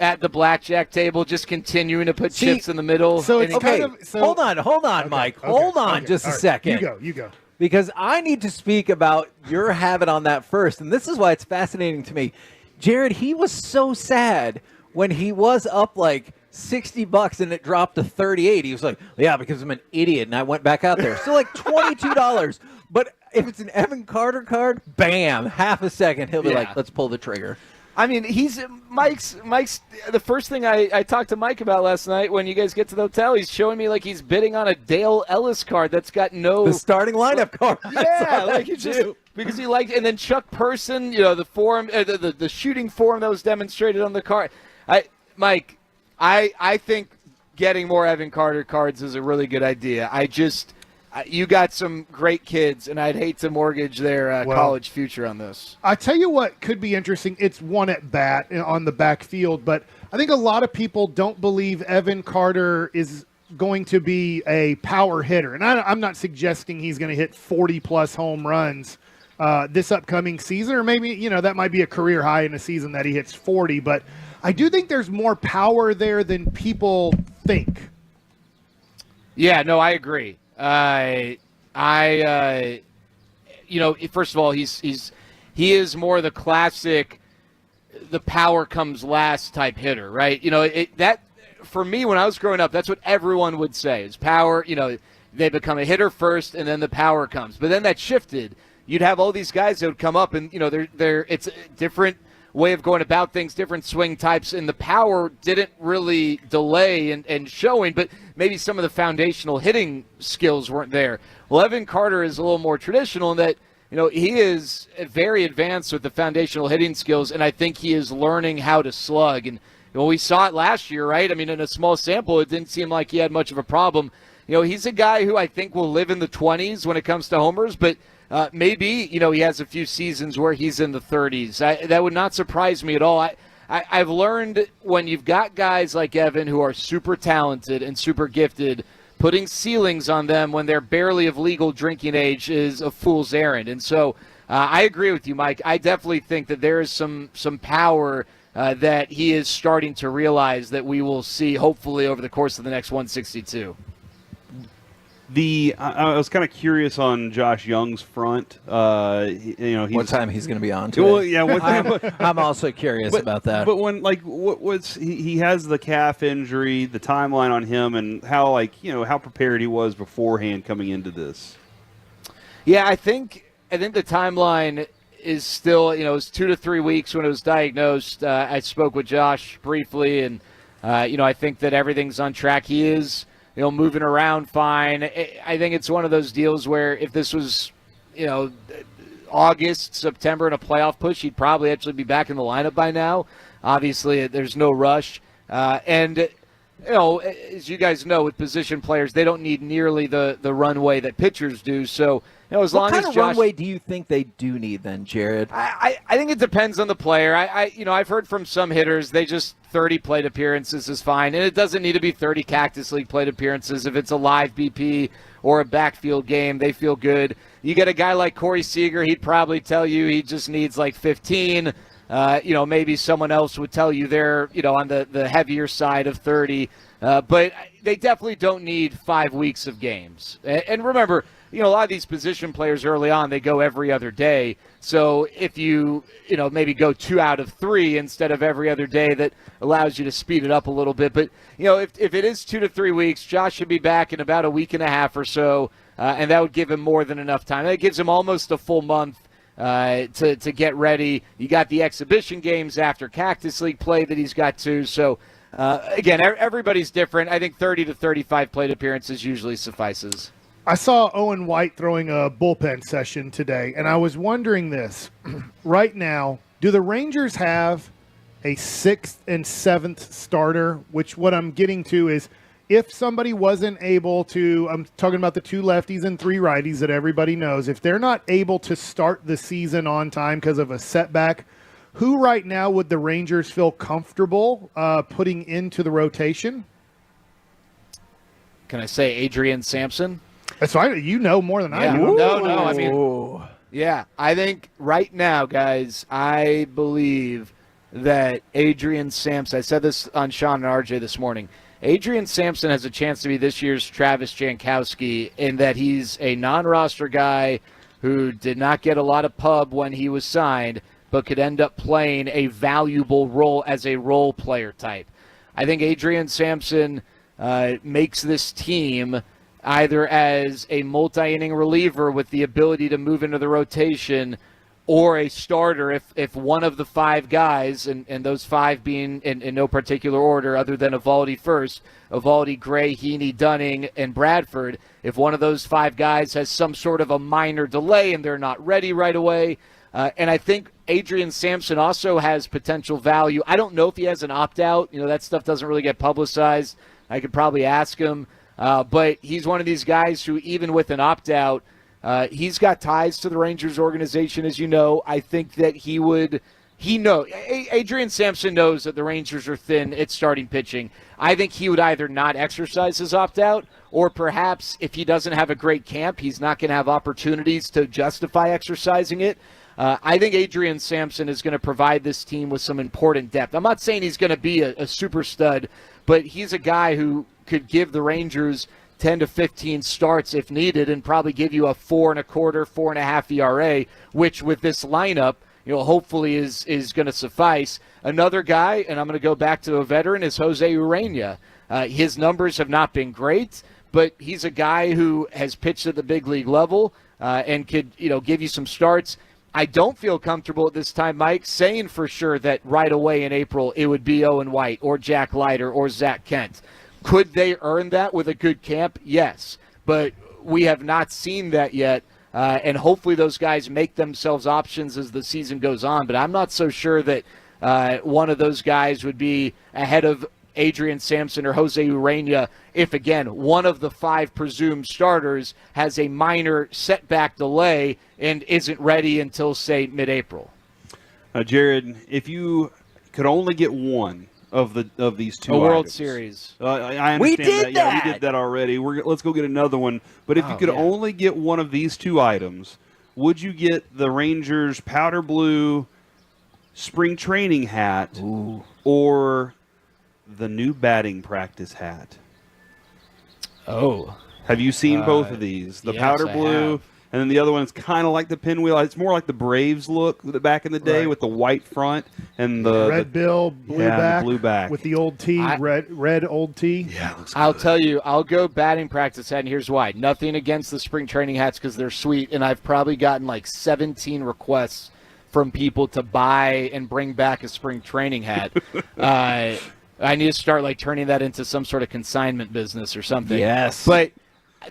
at the blackjack table, just continuing to put chips in the middle. So it's hold on, Mike. Hold on just a second. You go. Because I need to speak about your habit on that first, and this is why it's fascinating to me. Jared, he was so sad when he was up $60 and it dropped to 38. He was like, yeah, because I'm an idiot, and I went back out there. So $22. But if it's an Evan Carter card, bam, half a second, he'll be like, let's pull the trigger. I mean, Mike's the first thing I talked to Mike about last night when you guys get to the hotel, he's showing me he's bidding on a Dale Ellis card that's got the starting lineup card. Yeah, because he liked, and then Chuck Person, the form, the shooting form that was demonstrated on the card. Mike, I think getting more Evan Carter cards is a really good idea. You got some great kids, and I'd hate to mortgage their college future on this. I tell you what could be interesting. It's one at bat on the backfield, but I think a lot of people don't believe Evan Carter is going to be a power hitter. And I'm not suggesting he's going to hit 40-plus home runs this upcoming season, or maybe, that might be a career high in a season that he hits 40. But I do think there's more power there than people think. Yeah, no, I agree. First of all, he is more the classic, the power comes last type hitter, right? That for me, when I was growing up, that's what everyone would say is power. They become a hitter first, and then the power comes. But then that shifted. You'd have all these guys that would come up, and it's a different way of going about things, different swing types, and the power didn't really delay and showing, but maybe some of the foundational hitting skills weren't there. Well, Evan Carter is a little more traditional in that, he is very advanced with the foundational hitting skills, and I think he is learning how to slug. And we saw it last year, right? I mean, in a small sample, it didn't seem like he had much of a problem. He's a guy who I think will live in the 20s when it comes to homers, but maybe, he has a few seasons where he's in the 30s. That would not surprise me at all. I've learned when you've got guys like Evan who are super talented and super gifted, putting ceilings on them when they're barely of legal drinking age is a fool's errand. And so I agree with you, Mike. I definitely think that there is some power that he is starting to realize that we will see hopefully over the course of the next 162. I was kind of curious on Josh Young's front. What time he's going to be on today? Well, yeah, I'm also curious about that. But when he has the calf injury, the timeline on him, and how how prepared he was beforehand coming into this. Yeah, I think the timeline is still, it was 2 to 3 weeks when it was diagnosed. I spoke with Josh briefly, and, I think that everything's on track. He is, moving around fine. I think it's one of those deals where if this was, August, September in a playoff push, he'd probably actually be back in the lineup by now. Obviously, there's no rush. And as you guys know, with position players, they don't need nearly the runway that pitchers do. So, as long as What kind of Josh, runway do you think they do need then, Jared? I think it depends on the player. I've heard from some hitters, they just 30 plate appearances is fine, and it doesn't need to be 30 Cactus League plate appearances. If it's a live BP or a backfield game, they feel good. You get a guy like Corey Seager, he'd probably tell you he just needs like 15. Maybe someone else would tell you they're, on the heavier side of 30. But they definitely don't need 5 weeks of games. And remember, a lot of these position players early on, they go every other day. So if you, maybe go 2 out of 3 instead of every other day, that allows you to speed it up a little bit. But, if it is 2 to 3 weeks, Josh should be back in about a week and a half or so. And that would give him more than enough time. That gives him almost a full month to get ready. You got the exhibition games after Cactus League play that he's got too. So, again, everybody's different. I think 30 to 35 plate appearances usually suffices. I saw Owen White throwing a bullpen session today, and I was wondering this. Right now, do the Rangers have a 6th and 7th starter? Which what I'm getting to is if somebody wasn't able to, I'm talking about the 2 lefties and 3 righties that everybody knows, if they're not able to start the season on time because of a setback, who right now would the Rangers feel comfortable putting into the rotation? Can I say Adrian Sampson? That's fine. You know more than I do. No. I mean, yeah. I think right now, guys, I believe that Adrian Sampson, I said this on Sean and RJ this morning, Adrian Sampson has a chance to be this year's Travis Jankowski in that he's a non-roster guy who did not get a lot of pub when he was signed, but could end up playing a valuable role as a role player type. I think Adrian Sampson makes this team either as a multi-inning reliever with the ability to move into the rotation or a starter if one of the 5 guys, and those 5 being in no particular order other than Evaldi first, Evaldi, Gray, Heaney, Dunning, and Bradford, if one of those 5 guys has some sort of a minor delay and they're not ready right away. And I think Adrian Sampson also has potential value. I don't know if he has an opt-out. That stuff doesn't really get publicized. I could probably ask him. But he's one of these guys who, even with an opt-out, he's got ties to the Rangers organization, as you know. I think that Adrian Sampson knows that the Rangers are thin at starting pitching. I think he would either not exercise his opt-out, or perhaps if he doesn't have a great camp, he's not going to have opportunities to justify exercising it. I think Adrian Sampson is going to provide this team with some important depth. I'm not saying he's going to be a super stud, but he's a guy who could give the Rangers 10 to 15 starts if needed and probably give you a 4.25, 4.5 ERA, which with this lineup, hopefully is going to suffice. Another guy, and I'm going to go back to a veteran, is Jose Urena. His numbers have not been great, but he's a guy who has pitched at the big league level and could, give you some starts. I don't feel comfortable at this time, Mike, saying for sure that right away in April it would be Owen White or Jack Leiter or Zach Kent. Could they earn that with a good camp? Yes, but we have not seen that yet, and hopefully those guys make themselves options as the season goes on, but I'm not so sure that one of those guys would be ahead of Adrian Sampson or Jose Urena if, again, one of the 5 presumed starters has a minor setback delay and isn't ready until, say, mid-April. Jared, if you could only get one of these 2 World items. Series. I understand we did that. Yeah, we did that already. Let's go get another one. But if you could only get one of these 2 items, would you get the Rangers powder blue spring training hat or the new batting practice hat? Oh. Have you seen both of these? The yes, powder I blue have. And then the other one is kind of like the pinwheel. It's more like the Braves look back in the day with the white front and the red bill, blue back, the blue back with the old tee, red old tee. Yeah, I'll tell you, I'll go batting practice hat, and here's why. Nothing against the spring training hats because they're sweet, and I've probably gotten like 17 requests from people to buy and bring back a spring training hat. I need to start like turning that into some sort of consignment business or something. Yes. But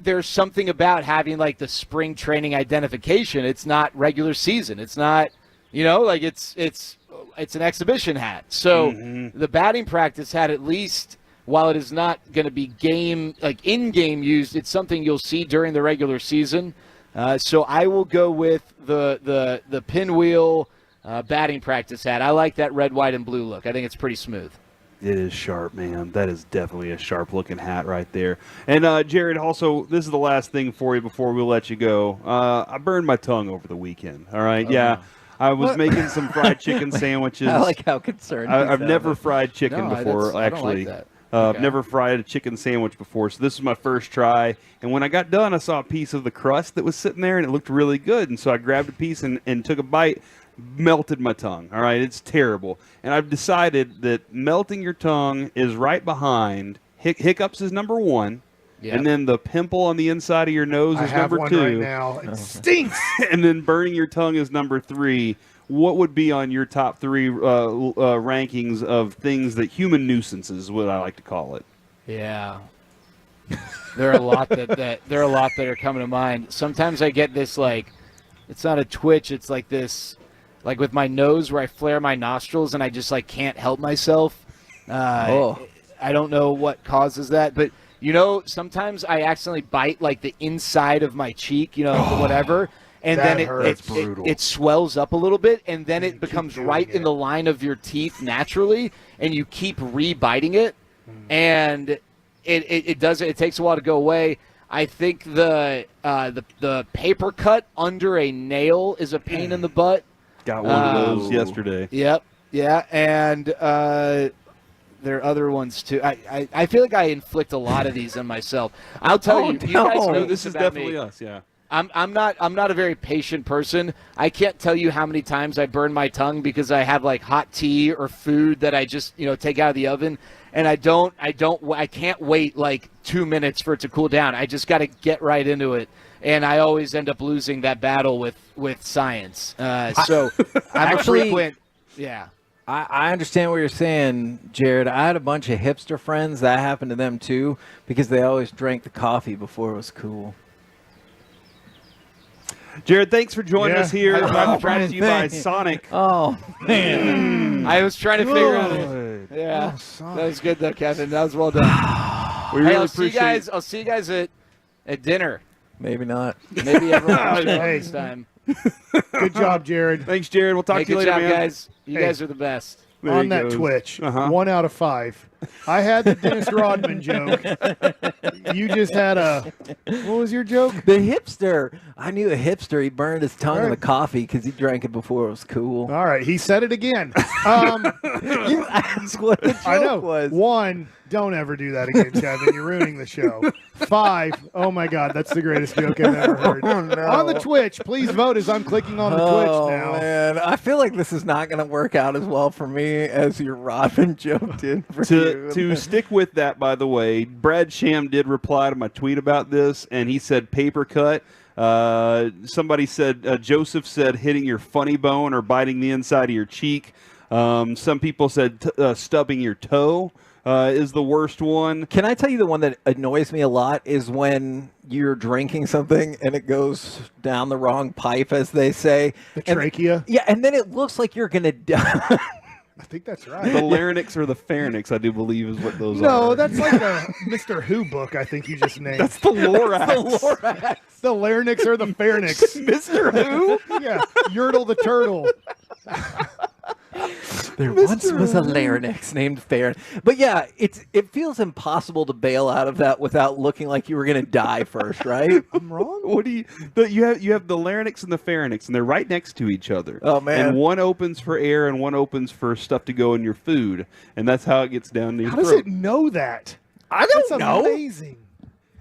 there's something about having like the spring training identification. It's not regular season. It's not, like it's an exhibition hat. So the batting practice hat, at least, while it is not going to be in-game used, it's something you'll see during the regular season. So I will go with the pinwheel batting practice hat. I like that red, white, and blue look. I think it's pretty smooth. It is sharp, man. That is definitely a sharp-looking hat right there. And, Jared, also, this is the last thing for you before we let you go. I burned my tongue over the weekend, all right? I was making some fried chicken sandwiches. I like how concerned I've never fried chicken before, I don't actually. like that. I've never fried a chicken sandwich before, so this is my first try. And when I got done, I saw a piece of the crust that was sitting there, and it looked really good. And so I grabbed a piece and took a bite. Melted my tongue. All right, it's terrible. And I've decided that melting your tongue is right behind hiccups is number 1, and then the pimple on the inside of your nose is number 2. I have one right now. It stinks. And then burning your tongue is number 3. What would be on your top 3 rankings of things that human nuisances is what I like to call it? Yeah. There are a lot that are coming to mind. Sometimes I get this it's not a twitch, it's like this with my nose where I flare my nostrils and I just can't help myself. I don't know what causes that, but sometimes I accidentally bite the inside of my cheek, whatever, and then it swells up a little bit, and then it becomes right in the line of your teeth naturally, and you keep re-biting it, and it takes a while to go away. I think the paper cut under a nail is a pain in the butt. Got one of those yesterday. Yep. Yeah. And there are other ones too. I feel like I inflict a lot of these on myself. I'll tell you. You guys know this is about definitely me. us. Yeah. I'm not a very patient person. I can't tell you how many times I burn my tongue because I have hot tea or food that I just take out of the oven, and I can't wait 2 minutes for it to cool down. I just got to get right into it. And I always end up losing that battle with science. So I'm actually, yeah. I understand what you're saying, Jared. I had a bunch of hipster friends. That happened to them, too, because they always drank the coffee before it was cool. Jared, thanks for joining us here. I'm brought to you by Sonic. Oh, man. I was trying to figure out. Yeah, that was good, though, Kevin. That was well done. I'll see you guys at dinner. Maybe not. Maybe everyone this time. Good job, Jared. Thanks, Jared. We'll talk to you later, good job, man. guys. You guys are the best. There on he that goes. Twitch. 1 out of 5. I had the Dennis Rodman joke. You just had what was your joke? The hipster. I knew a hipster. He burned his tongue in the coffee because he drank it before it was cool. All right, he said it again. You asked what the joke was. 1, don't ever do that again, Kevin. You're ruining the show. 5, oh my God, that's the greatest joke I've ever heard. On the Twitch, please vote as I'm clicking on the Twitch now. Oh, man. I feel like this is not going to work out as well for me as your Rodman joke did for you. To stick with that, by the way, Brad Sham did reply to my tweet about this, and he said paper cut. Somebody said, Joseph said hitting your funny bone or biting the inside of your cheek. Some people said stubbing your toe is the worst one. Can I tell you the one that annoys me a lot is when you're drinking something and it goes down the wrong pipe, as they say. The trachea? Yeah, and then it looks like you're going to die. I think that's right. The larynx or the pharynx, I do believe, is what those are. No, that's like a Mr. Who book I think you just named. That's the Lorax. The Lorax. The larynx or the pharynx. Mr. Who? Yeah, Yertle the Turtle. There once was a larynx named Farron. But yeah, it feels impossible to bail out of that without looking like you were going to die first, right? I'm wrong. What do you have the larynx and the pharynx, and they're right next to each other. Oh, man. And one opens for air and one opens for stuff to go in your food, and that's how it gets down to your How throat. does it know that? I don't That's know. amazing.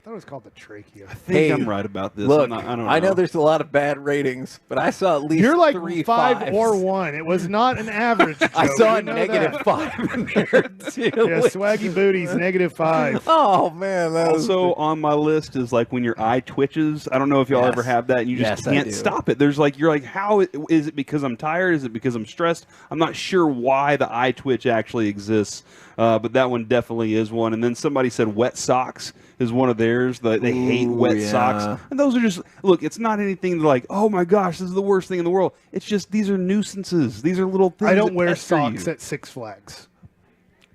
thought it was called the trachea. I think I'm right about this. Look, I don't know. I know there's a lot of bad ratings, but I saw at least You're like 3 5 5s. or 1. It was not an average. I Joe. saw You a know negative that. 5 in there too. Yeah, Swaggy Booty's -5. Oh man, that was Also on my list is like when your eye twitches. I don't know if y'all ever have that, and you just Yes, I can't do. stop it. There's like you're like, how is it? Because I'm tired? Is it because I'm stressed? I'm not sure why the eye twitch actually exists, but that one definitely is one. And then somebody said wet socks is one of theirs. They hate wet socks, and those are just look. It's not anything like, oh my gosh, this is the worst thing in the world. It's just these are nuisances. These are little things. I don't that wear pester socks you. at Six Flags.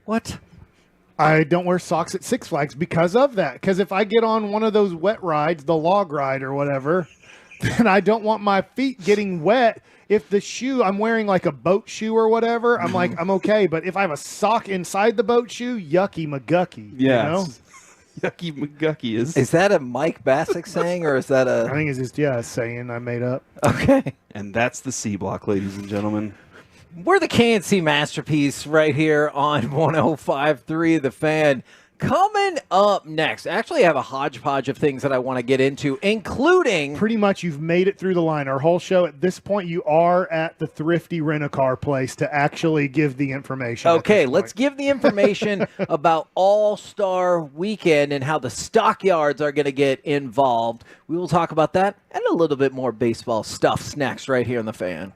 What? I don't wear socks at Six Flags because of that. Because if I get on one of those wet rides, the log ride or whatever, then I don't want my feet getting wet. If the shoe, I'm wearing like a boat shoe or whatever, I'm like, I'm okay. But if I have a sock inside the boat shoe, yucky McGucky. Yes. You know? Yucky McGucky is. Is that a Mike Bassick saying, or is that a? I think it's just, a saying I made up. Okay. And that's the C block, ladies and gentlemen. We're the KNC Masterpiece right here on 105.3 The Fan. Coming up next, actually I have a hodgepodge of things that I want to get into, including... Pretty much you've made it through the line. Our whole show, at this point, you are at the Thrifty Rent-A-Car place to actually give the information. Okay, let's give the information about All-Star Weekend and how the stockyards are going to get involved. We will talk about that and a little bit more baseball stuff next right here on The Fan.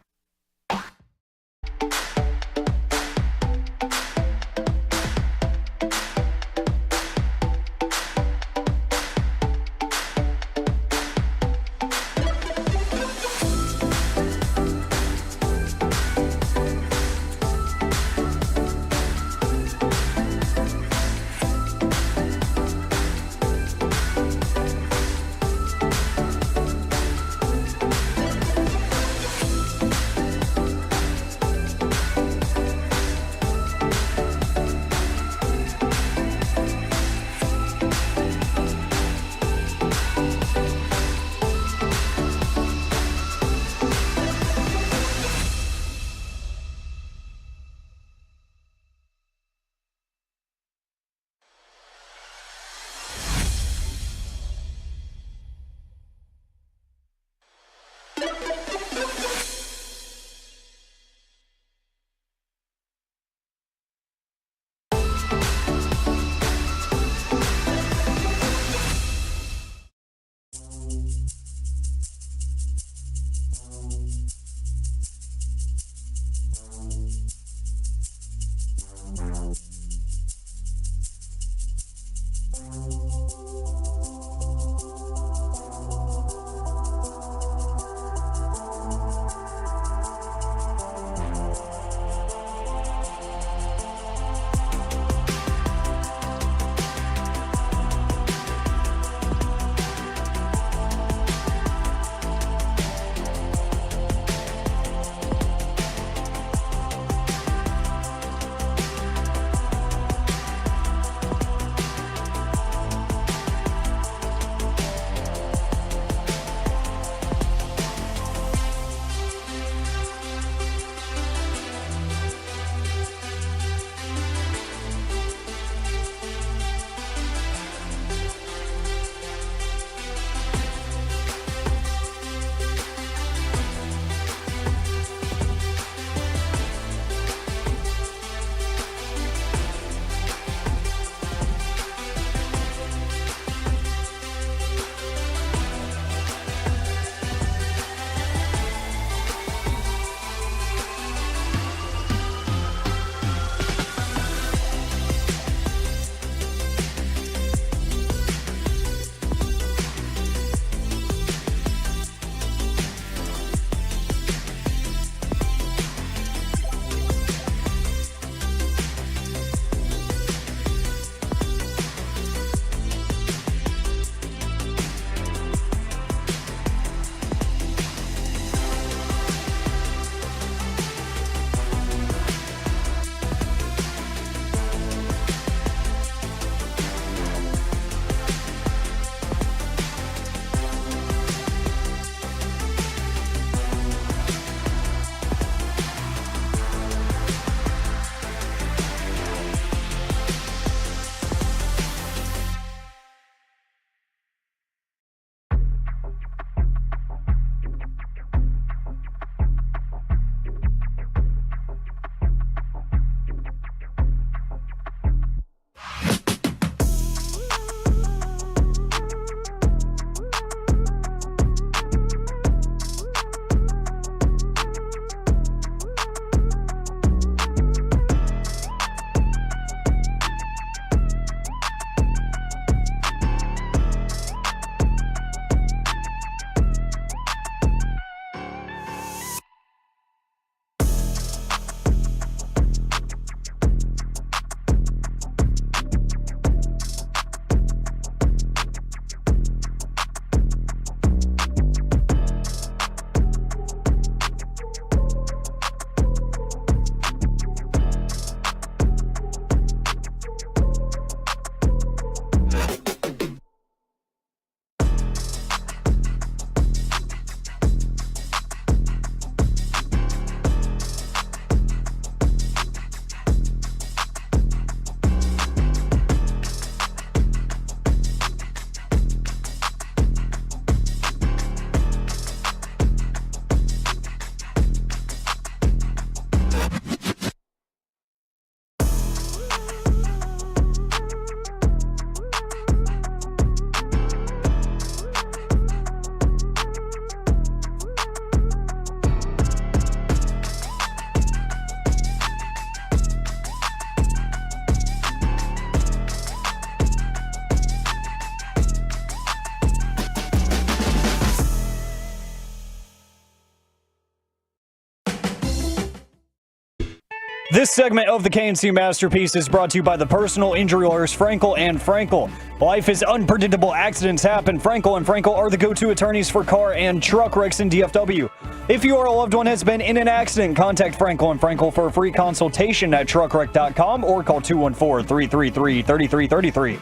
This segment of the KNC Masterpiece is brought to you by the personal injury lawyers Frankel and Frankel. Life is unpredictable. Accidents happen. Frankel and Frankel are the go-to attorneys for car and truck wrecks in DFW. If you or a loved one has been in an accident, contact Frankel and Frankel for a free consultation at truckwreck.com or call 214-333-3333.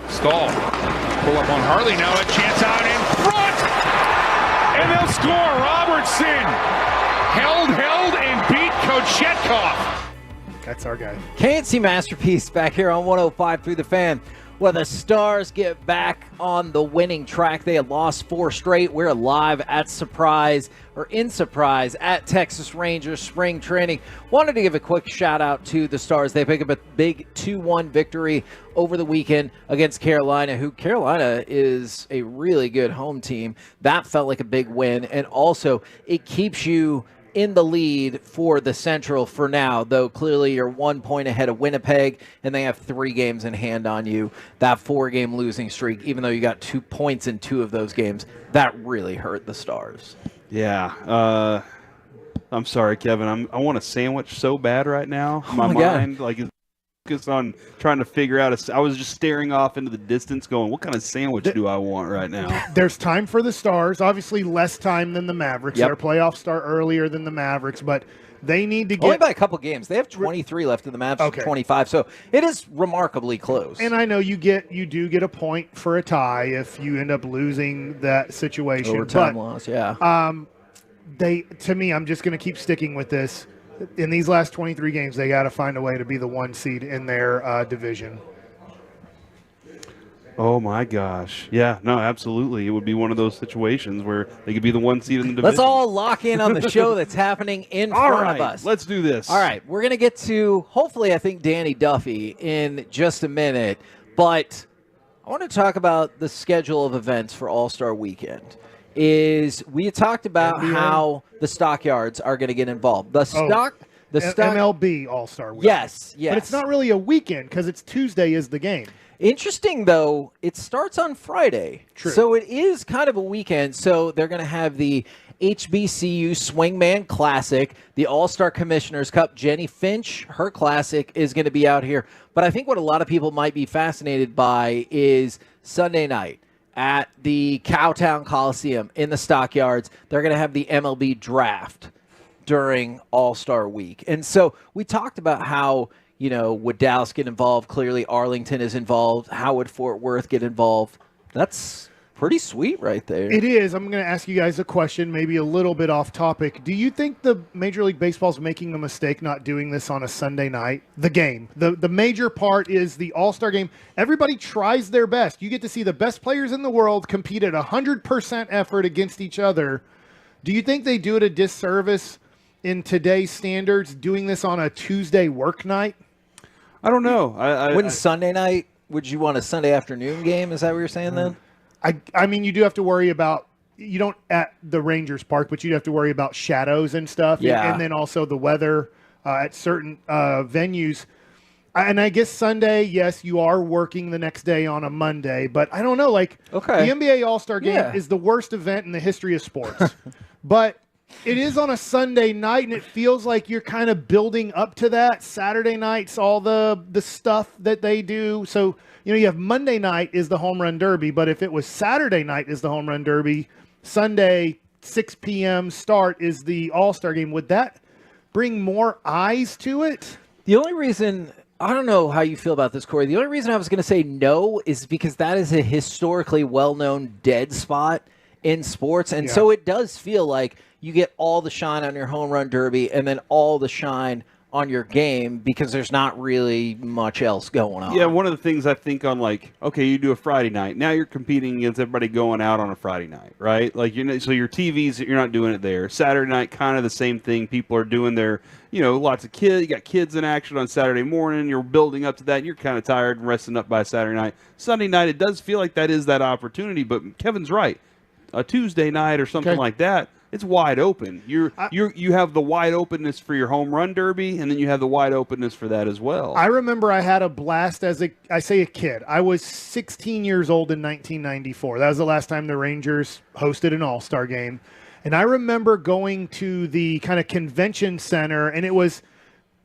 Stall. Pull up on Harley now. A chance out in front. And they'll score. Robertson. Held, and beat Kochetkov. That's our guy. KNC Masterpiece back here on 105 through the Fan. Well, the Stars get back on the winning track. They had lost 4 straight. We're live at Surprise at Texas Rangers spring training. Wanted to give a quick shout out to the Stars. They pick up a big 2-1 victory over the weekend against Carolina, who Carolina is a really good home team. That felt like a big win. And also, it keeps you in the lead for the Central for now, though clearly you're 1 point ahead of Winnipeg, and they have 3 games in hand on you. That 4-game losing streak, even though you got 2 points in 2 of those games, that really hurt the Stars. Yeah. I'm sorry, Kevin. I want a sandwich so bad right now. My mind, is focused on trying to figure out. I was just staring off into the distance going, what kind of sandwich do I want right now? There's time for the Stars. Obviously less time than the Mavericks. Their playoffs start earlier than the Mavericks, but they need to get... Only by a couple games. They have 23 left in the Mavs, 25, so it is remarkably close. And I know you do get a point for a tie if you end up losing that situation. Overtime loss, yeah. To me, I'm just going to keep sticking with this. In these last 23 games, they got to find a way to be the 1 seed in their division. Oh, my gosh. Yeah, no, absolutely. It would be one of those situations where they could be the 1 seed in the division. Let's all lock in on the show that's happening in front of us. Let's do this. All right, we're going to get to, hopefully, I think, Danny Duffy in just a minute. But I want to talk about the schedule of events for All-Star Weekend. We had talked about how the stockyards are going to get involved. MLB All-Star Weekend. Yes. But it's not really a weekend because it's Tuesday is the game. Interesting, though, it starts on Friday. True. So it is kind of a weekend. So they're going to have the HBCU Swingman Classic, the All-Star Commissioner's Cup. Jenny Finch, her classic, is going to be out here. But I think what a lot of people might be fascinated by is Sunday night at the Cowtown Coliseum in the Stockyards. They're going to have the MLB Draft during All-Star Week. And so we talked about how, would Dallas get involved? Clearly Arlington is involved. How would Fort Worth get involved? That's pretty sweet right there. It is. I'm going to ask you guys a question, maybe a little bit off topic. Do you think the Major League Baseball is making a mistake not doing this on a Sunday night? The game. The major part is the All-Star game. Everybody tries their best. You get to see the best players in the world compete at 100% effort against each other. Do you think they do it a disservice in today's standards doing this on a Tuesday work night? I don't know. Wouldn't Sunday night, would you want a Sunday afternoon game? Is that what you're saying then? I mean, you do have to worry about, you don't at the Rangers Park, but you have to worry about shadows and stuff. Yeah. And then also the weather at certain venues. And I guess Sunday, yes, you are working the next day on a Monday. But I don't know, the NBA All-Star Game is the worst event in the history of sports. But it is on a Sunday night, and it feels like you're kind of building up to that. Saturday night's all the stuff that they do. So, you have Monday night is the Home Run Derby, but if it was Saturday night is the Home Run Derby, Sunday 6 p.m. start is the All-Star Game. Would that bring more eyes to it? The only reason, I don't know how you feel about this, Corey. The only reason I was going to say no is because that is a historically well-known dead spot in sports. And so it does feel like you get all the shine on your Home Run Derby and then all the shine on your game because there's not really much else going on. Yeah, one of the things I think on you do a Friday night. Now you're competing against everybody going out on a Friday night, right? So your TVs, you're not doing it there. Saturday night, kind of the same thing. People are doing their, lots of kids. You got kids in action on Saturday morning. You're building up to that. And you're kind of tired and resting up by Saturday night. Sunday night, it does feel like that is that opportunity. But Kevin's right. A Tuesday night or something like that, it's wide open. You have the wide openness for your Home Run Derby, and then you have the wide openness for that as well. I remember I had a blast as a kid. I was 16 years old in 1994. That was the last time the Rangers hosted an All-Star game. And I remember going to the kind of convention center, and it was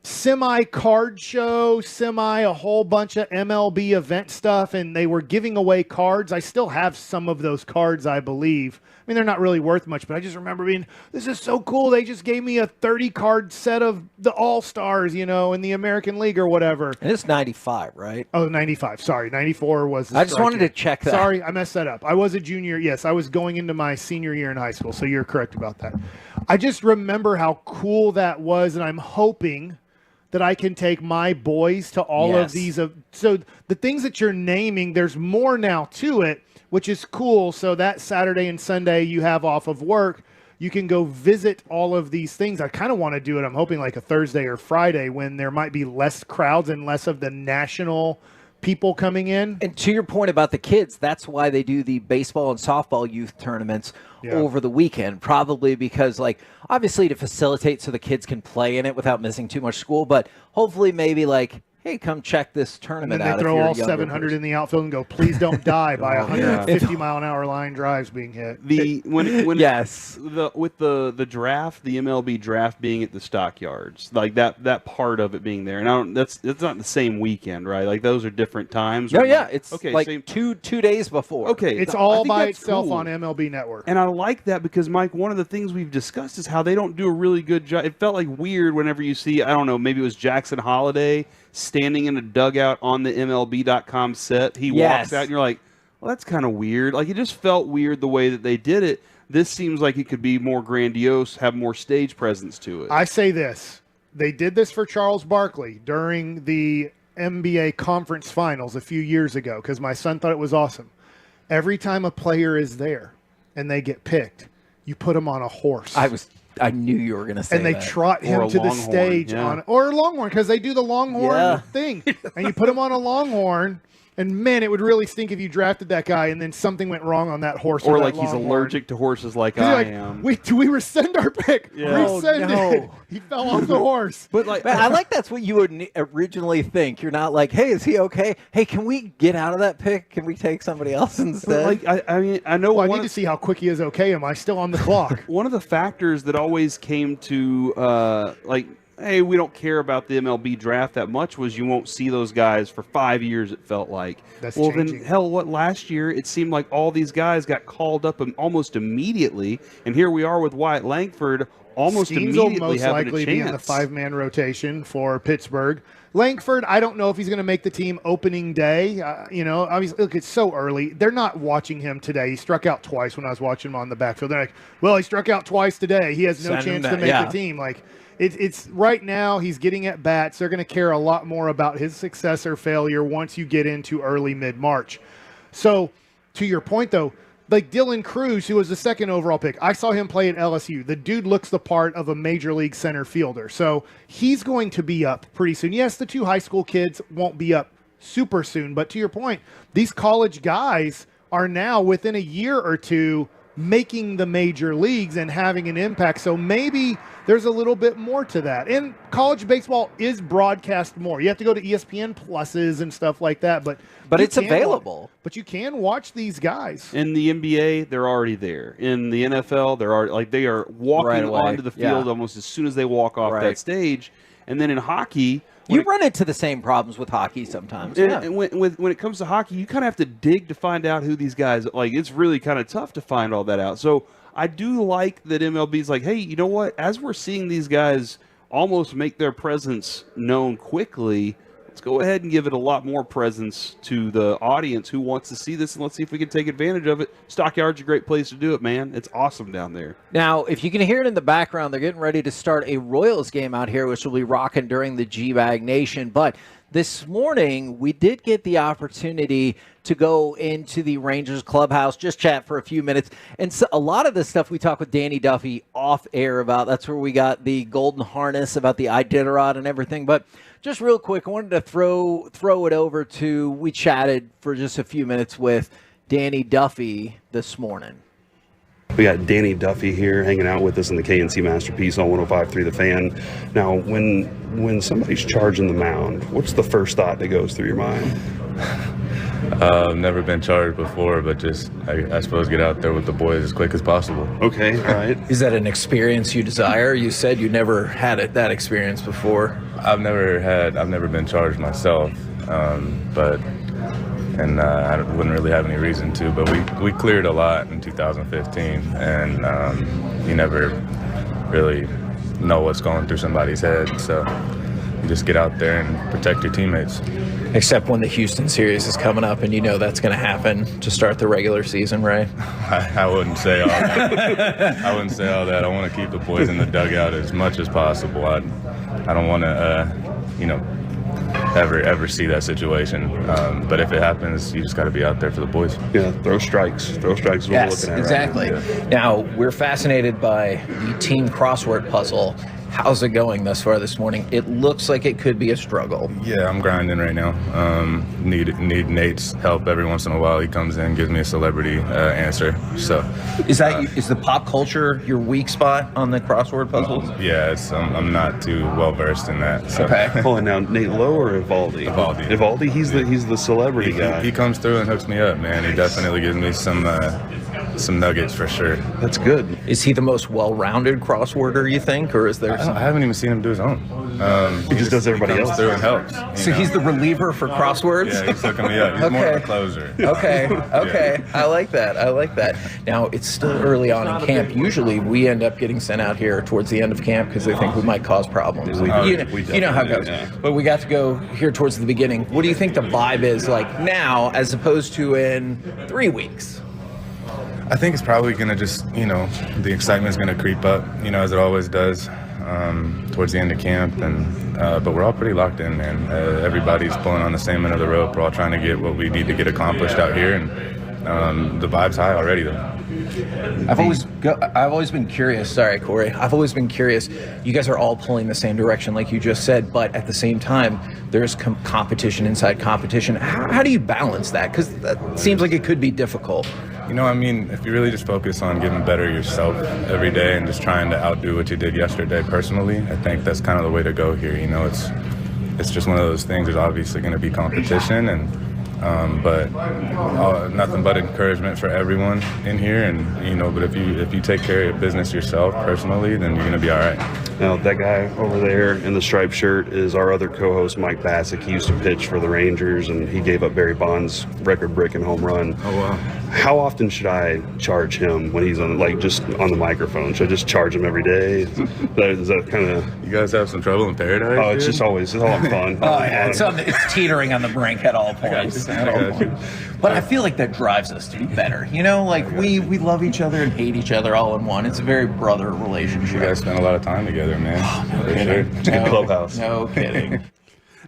semi-card show, a whole bunch of MLB event stuff, and they were giving away cards. I still have some of those cards, I believe. I mean, they're not really worth much, but I just remember being, this is so cool. They just gave me a 30-card set of the All-Stars, in the American League or whatever. And it's 95, right? Oh, 95. Sorry, 94 was the I just wanted to check that. Sorry, I messed that up. I was a junior. Yes, I was going into my senior year in high school, so you're correct about that. I just remember how cool that was, and I'm hoping that I can take my boys to all of these. So the things that you're naming, there's more now to it, which is cool. So that Saturday and Sunday you have off of work, you can go visit all of these things. I kind of want to do it. I'm hoping like a Thursday or Friday when there might be less crowds and less of the national people coming in. And to your point about the kids, that's why they do the baseball and softball youth tournaments over the weekend, probably because, like, obviously to facilitate so the kids can play in it without missing too much school, but hopefully maybe like, hey, come check this tournament out. And then they throw all 700 in the outfield and go, please don't die by 150-mile-an-hour line drives being hit. With the draft, the MLB draft being at the stockyards, like that part of it being there, and that's not the same weekend, right? Like those are different times. No, it's like two days before. Okay, it's all by itself on MLB Network, and I like that because Mike, one of the things we've discussed is how they don't do a really good job. It felt like weird whenever you see, I don't know, maybe it was Jackson Holiday standing in a dugout on the MLB.com set. He walks out and you're like, well, that's kind of weird. Like, it just felt weird the way that they did it. This seems like it could be more grandiose, have more stage presence to it. I say this. They did this for Charles Barkley during the NBA conference finals a few years ago because my son thought it was awesome. Every time a player is there and they get picked, you put them on a horse. I knew you were going to say that. And they trot him to the stage or a longhorn because they do the longhorn thing. And you put him on a longhorn, and man, it would really stink if you drafted that guy and then something went wrong on that horse. Or like he's allergic to horses like I am. Do we rescind our pick? Rescind it. He fell off the horse. But like, man, I like that's what you would originally think. You're not like, hey, is he okay? Hey, can we get out of that pick? Can we take somebody else instead? Like, I mean, I know. I need to see how quick he is. Okay, am I still on the clock? One of the factors that always came to hey, we don't care about the MLB draft that much was you won't see those guys for 5 years, it felt like. That's changing. Then, hell, last year it seemed like all these guys got called up almost immediately, and here we are with Wyatt Langford almost immediately most having likely a chance. Be in the 5-man rotation for Pittsburgh. Langford, I don't know if he's going to make the team opening day. Obviously, look, it's so early. They're not watching him today. He struck out twice when I was watching him on the backfield. They're like, well, he struck out twice today. He has no chance to make the team. Like, it's right now he's getting at bats. They're going to care a lot more about his success or failure once you get into early mid-March. So, to your point, though, like Dylan Cruz, who was the second overall pick, I saw him play at LSU. The dude looks the part of a major league center fielder. So he's going to be up pretty soon. Yes, the two high school kids won't be up super soon. But to your point, these college guys are now within a year or two making the major leagues and having an impact. So maybe there's a little bit more to that. And college baseball is broadcast more. You have to go to ESPN Pluses and stuff like that. But it's available. But you can watch these guys. In the NBA, they're already there. In the NFL, they are walking onto the field almost as soon as they walk off that stage. And then in hockey, you run into the same problems with hockey sometimes. And when it comes to hockey, you kind of have to dig to find out who these guys like. It's really kind of tough to find all that out. So I do like that MLB's like, hey, you know what? As we're seeing these guys almost make their presence known quickly, let's go ahead and give it a lot more presence to the audience who wants to see this, and let's see if we can take advantage of it. Stockyard's a great place to do it, man. It's awesome down there. Now, if you can hear it in the background, they're getting ready to start a Royals game out here, which will be rocking during the G-Bag Nation. But this morning, we did get the opportunity to go into the Rangers clubhouse, just chat for a few minutes. And so a lot of this stuff we talk with Danny Duffy off air about. That's where we got the golden harness about the Iditarod and everything. But just real quick, I wanted to throw it over to, we chatted for just a few minutes with Danny Duffy this morning. We got Danny Duffy here hanging out with us in the KNC Masterpiece on 105.3 The Fan. Now, when somebody's charging the mound, what's the first thought that goes through your mind? I've never been charged before, but just, I suppose, get out there with the boys as quick as possible. Okay, all right. Is that an experience you desire? You said you never had that experience before. I've never been charged myself, but I wouldn't really have any reason to. But we cleared a lot in 2015, and you never really know what's going through somebody's head. So you just get out there and protect your teammates. Except when the Houston series is coming up, and you know that's going to happen to start the regular season, right? I wouldn't say all that. I wouldn't say all that. I want to keep the boys in the dugout as much as possible. I don't want to, ever see that situation. But if it happens, you just got to be out there for the boys. Yeah, throw strikes. Throw strikes is what we're looking at. Exactly. Right now, we're fascinated by the team crossword puzzle. How's it going thus far this morning? It looks like it could be a struggle. Yeah, I'm grinding right now. Need Nate's help every once in a while. He comes in, gives me a celebrity answer. So, is the pop culture your weak spot on the crossword puzzles? Yeah, I'm not too well versed in that. So. Okay. Hold on now, Nate Lowe or Ivaldi? Ivaldi. He's the celebrity guy. He comes through and hooks me up, man. He definitely gives me some nuggets for sure. That's good. Is he the most well-rounded crossworder, you think, or is there? I haven't even seen him do his own. He just does everybody else through and helps. So he's the reliever for crosswords? Yeah, he's hooking me up. He's more of a closer. Okay. Yeah. I like that. Now, it's still early on in camp. Usually, we end up getting sent out here towards the end of camp because they think we might cause problems. You know how it goes. Yeah. But we got to go here towards the beginning. What do you think the vibe is like now as opposed to in 3 weeks? I think it's probably going to just, the excitement's going to creep up, as it always does towards the end of camp. But we're all pretty locked in, man. Everybody's pulling on the same end of the rope. We're all trying to get what we need to get accomplished out here. And the vibe's high already, though. I've always been curious. Sorry, Corey. I've always been curious. You guys are all pulling the same direction, like you just said, but at the same time, there's competition inside competition. How do you balance that? Because that seems like it could be difficult. If you really just focus on getting better yourself every day and just trying to outdo what you did yesterday personally, I think that's kind of the way to go here. It's just one of those things. There's obviously going to be competition, but nothing but encouragement for everyone in here. But if you take care of your business yourself personally, then you're going to be all right. Now, that guy over there in the striped shirt is our other co-host, Mike Bassick. He used to pitch for the Rangers, and he gave up Barry Bonds' record-breaking home run. Oh, wow. How often should I charge him when he's just on the microphone? Should I just charge him every day? Is that kind of... You guys have some trouble in paradise? Oh, it's just always, it's all fun. It's teetering on the brink at all points. But I feel like that drives us to be better. We love each other and hate each other all in one. It's a very brother relationship. You guys spend a lot of time together, man. No for kidding. sure. It's a good clubhouse. No kidding.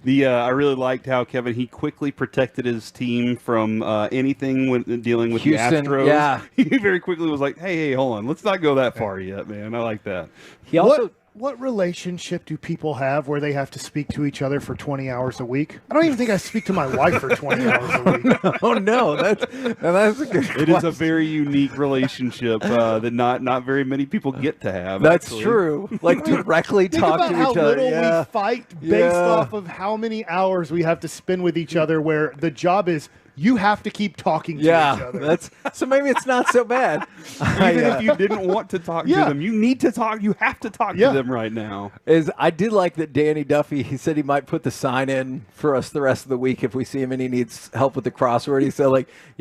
I really liked how Kevin, he quickly protected his team from anything when dealing with Houston, the Astros. yeah. He very quickly was like, hey, hold on. Let's not go that far yet, man. I like that. He also... What relationship do people have where they have to speak to each other for 20 hours a week? I don't even think I speak to my wife for 20 hours a week. Oh, no. That's a good It is a very unique relationship that not very many people get to have. That's actually. True. Like directly Think talk about to how each other. little we fight based off of how many hours we have to spend with each other, where the job is you have to keep talking to each other. So maybe it's not so bad. Even if you didn't want to talk to them, you need to talk. You have to talk to them right now. I did like that Danny Duffy, he said he might put the sign in for us the rest of the week if we see him and he needs help with the crossword. He said,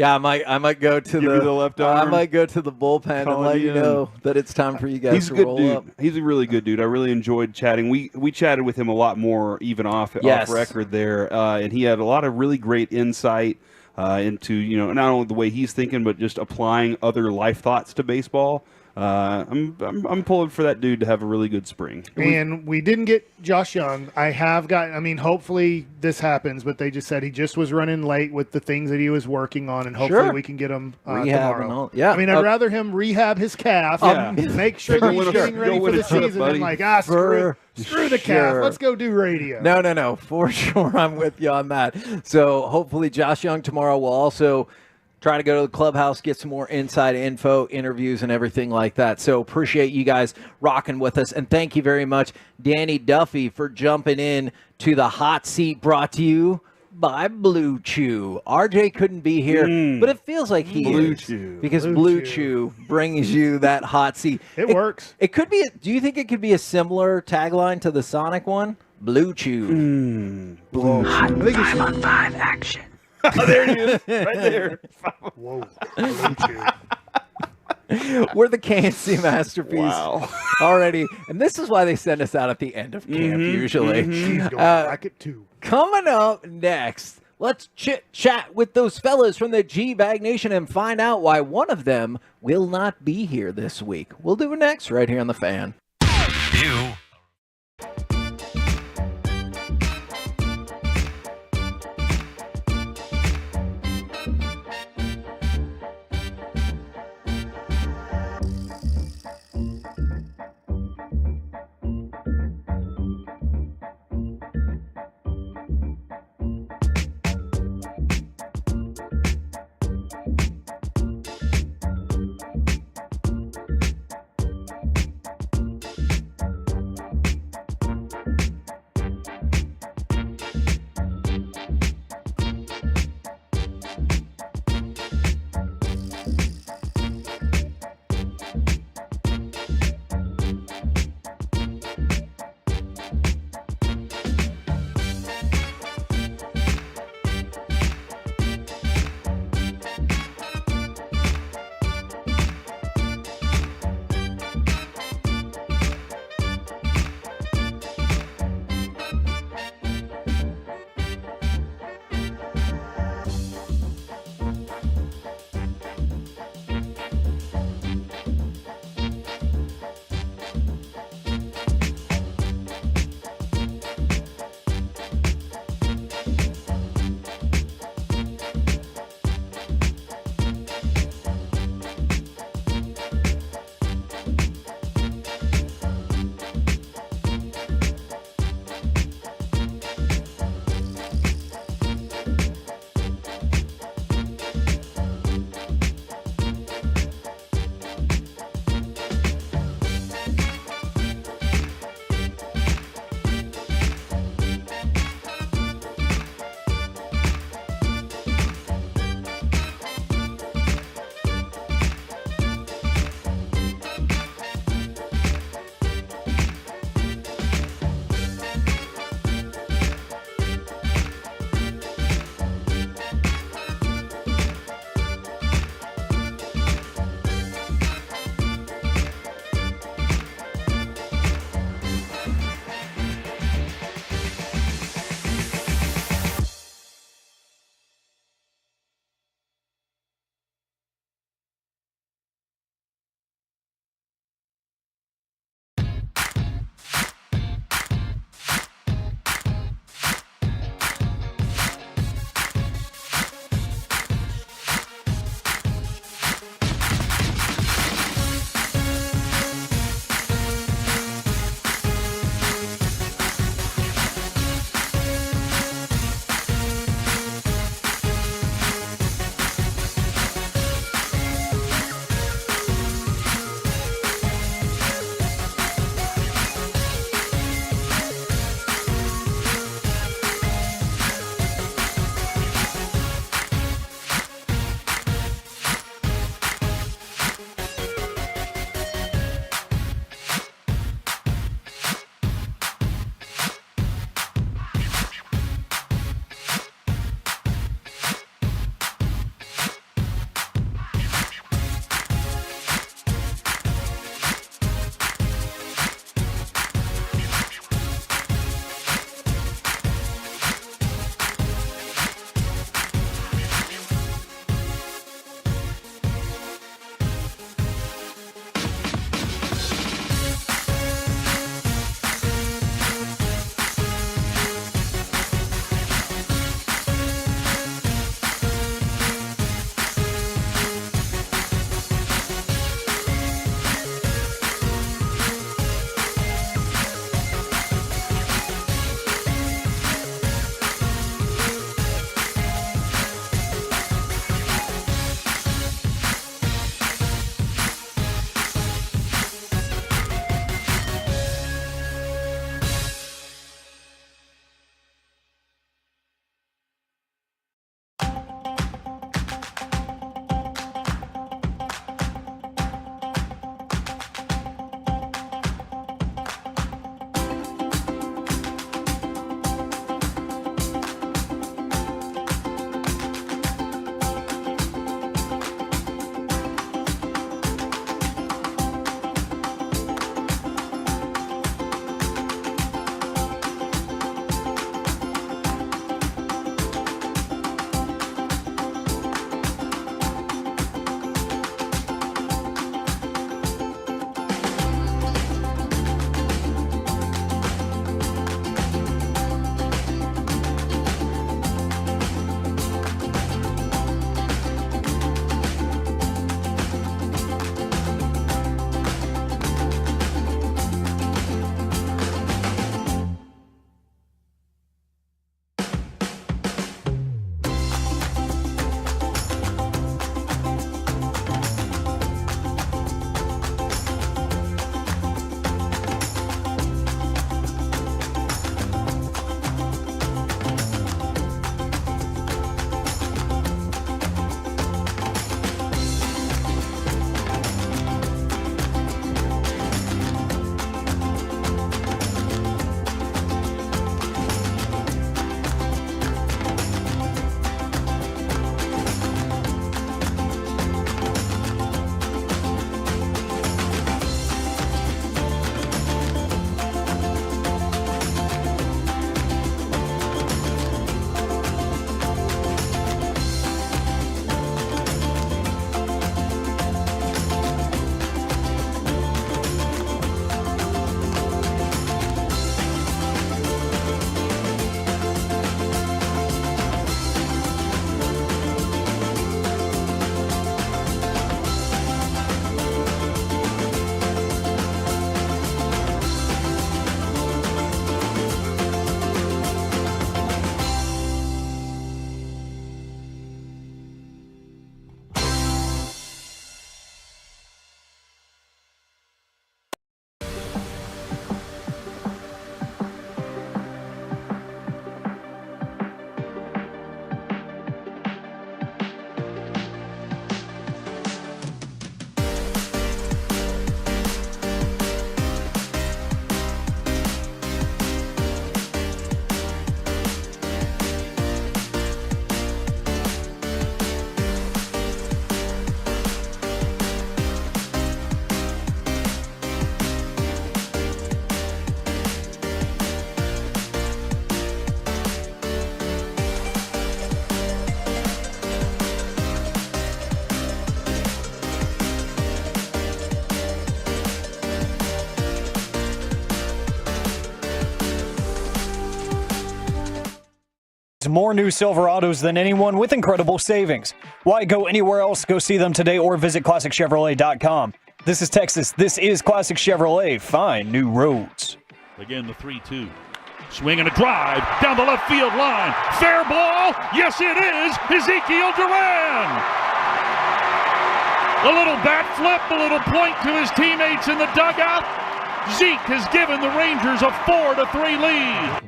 I might go to the left arm. I might go to the bullpen and let you know that it's time for you guys He's to a good roll dude. up. He's a really good dude. I really enjoyed chatting. We chatted with him a lot more even off record there, and he had a lot of really great insight into not only the way he's thinking, but just applying other life thoughts to baseball. I'm pulling for that dude to have a really good spring. And we didn't get Josh Young. Hopefully this happens, but they just said he just was running late with the things that he was working on, and hopefully we can get him tomorrow. I'd rather him rehab his calf, make sure that he's getting ready for the season, and screw the calf. Let's go do radio. No, for sure. I'm with you on that. So hopefully Josh Young tomorrow will also try to go to the clubhouse, get some more inside info, interviews, and everything like that. So appreciate you guys rocking with us. And thank you very much, Danny Duffy, for jumping in to the hot seat brought to you by Blue Chew. RJ couldn't be here, but it feels like he is. Chew. Because Blue Chew brings you that hot seat. It works. It could be. Do you think it could be a similar tagline to the Sonic one? Blue Chew. Blue. Hot 5-on-5 action. There it is, right there. Whoa. We're the KNC masterpiece already, and this is why they send us out at the end of camp usually. She's going to like it too. Coming up next, let's chit-chat with those fellas from the G-Bag Nation and find out why one of them will not be here this week. We'll do it next right here on The Fan. More new Silverados than anyone with incredible savings. Why go anywhere else? Go see them today or visit ClassicChevrolet.com. This is Texas. This is Classic Chevrolet. Find new roads. Again, the 3-2. Swing and a drive down the left field line. Fair ball. Yes, it is. Ezekiel Duran. A little bat flip, a little point to his teammates in the dugout. Zeke has given the Rangers a 4-3 lead.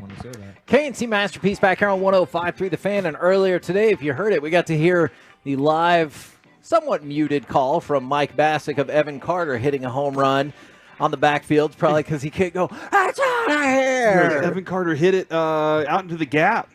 KNC Masterpiece back here on 105.3 The Fan. And earlier today, if you heard it, we got to hear the live, somewhat muted call from Mike Bassick of Evan Carter hitting a home run on the backfield, probably because he can't go, "That's out of here." Evan Carter hit it out into the gap.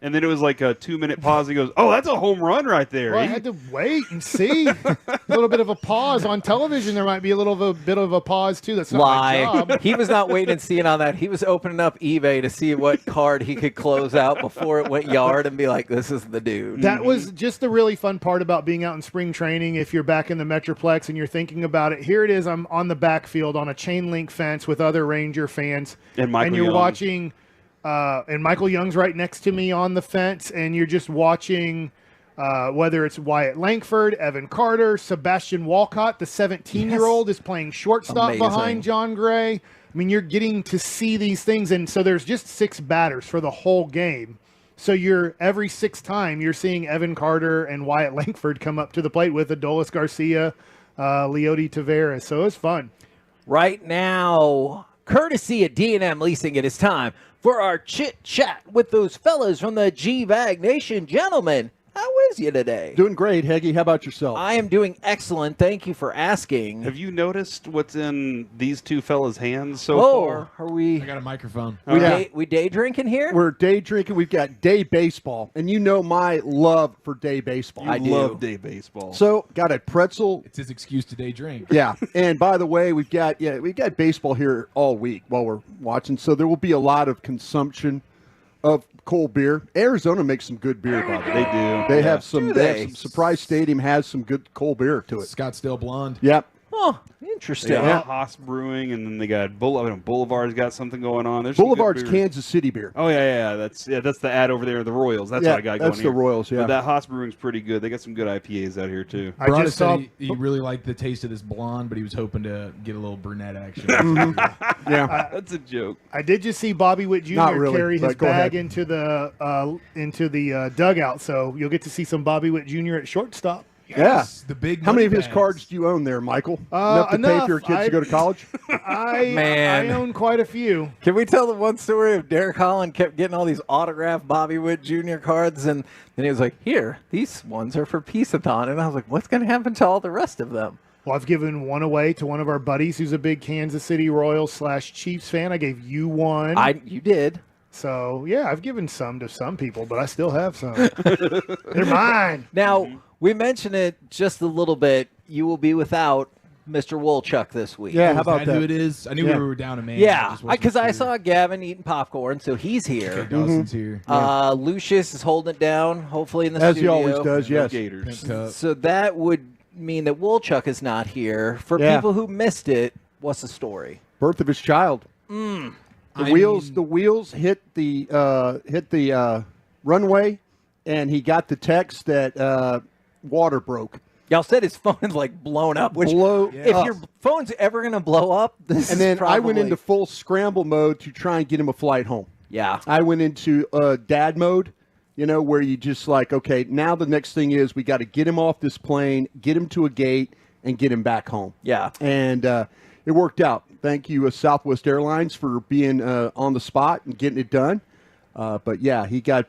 And then it was like a 2-minute pause. He goes, "Oh, that's a home run right there." Well, I had to wait and see. A little bit of a pause on television. There might be a bit of a pause too. That's not my job. He was not waiting and seeing on that. He was opening up eBay to see what card he could close out before it went yard and be like, "This is the dude." That was just the really fun part about being out in spring training. If you're back in the Metroplex and you're thinking about it, here it is. I'm on the backfield on a chain link fence with other Ranger fans, and you're Young. Watching. And Michael Young's right next to me on the fence, and you're just watching whether it's Wyatt Langford, Evan Carter, Sebastian Walcott, the 17-year-old is playing shortstop behind John Gray. I mean, you're getting to see these things, and so there's just 6 batters for the whole game. So every 6th time you're seeing Evan Carter and Wyatt Langford come up to the plate with Adolis Garcia, Leody Taveras. So it's fun. Right now, courtesy of D&M Leasing, it is time for our chit-chat with those fellas from the G-Bag Nation. Gentlemen, how is you today? Doing great, Heggie. How about yourself? I am doing excellent. Thank you for asking. Have you noticed what's in these two fellas' hands so far? Are we? I got a microphone. We day drinking here? We're day drinking. We've got day baseball. And you know my love for day baseball. I love day baseball. So, got a pretzel. It's his excuse to day drink. Yeah. And by the way, we've got baseball here all week while we're watching. So there will be a lot of consumption of cold beer. Arizona makes some good beer, by the way. They do. They have some. Surprise Stadium has some good cold beer to it. Scottsdale Blonde. Yep. Oh, interesting. They got Haas Brewing, and then they got Boulevard's got something going on. There's Boulevard's Kansas City beer. Oh yeah. That's the ad over there. The Royals. That's what I got going. That's the Royals. Yeah. But that Haas Brewing's pretty good. They got some good IPAs out here too. I just saw he really liked the taste of this blonde, but he was hoping to get a little brunette action. Yeah, that's a joke. I did just see Bobby Witt Jr. carry his bag into the dugout, so you'll get to see some Bobby Witt Jr. at shortstop. Yes, the big. How many of his cards do you own there, Michael? Enough to pay for your kids to go to college? I own quite a few. Can we tell the one story of Derek Holland kept getting all these autographed Bobby Witt Jr. cards, and then he was like, "Here, these ones are for Peace-a-thon," and I was like, "What's going to happen to all the rest of them?" Well, I've given one away to one of our buddies who's a big Kansas City Royals / Chiefs fan. I gave you one. You did. So, yeah, I've given some to some people, but I still have some. They're mine. Now, we mentioned it just a little bit. You will be without Mr. Woolchuck this week. Yeah, how about that? Who it is? I knew we were down a man. Yeah, because I saw Gavin eating popcorn, so he's here. Dawson's here. Lucius is holding it down, hopefully in the As studio. he always does, yes. Gators. So that would mean that Woolchuck is not here. For people who missed it, what's the story? Birth of his child. The wheels hit the runway, and he got the text that water broke. Y'all said his phone is like blown up. Which, if your phone's ever gonna blow up, this and then is probably... I went into full scramble mode to try and get him a flight home. Yeah, I went into dad mode. You know, where you just like, okay, now the next thing is we got to get him off this plane, get him to a gate, and get him back home. Yeah, and it worked out. Thank you, Southwest Airlines, for being on the spot and getting it done. But yeah, he got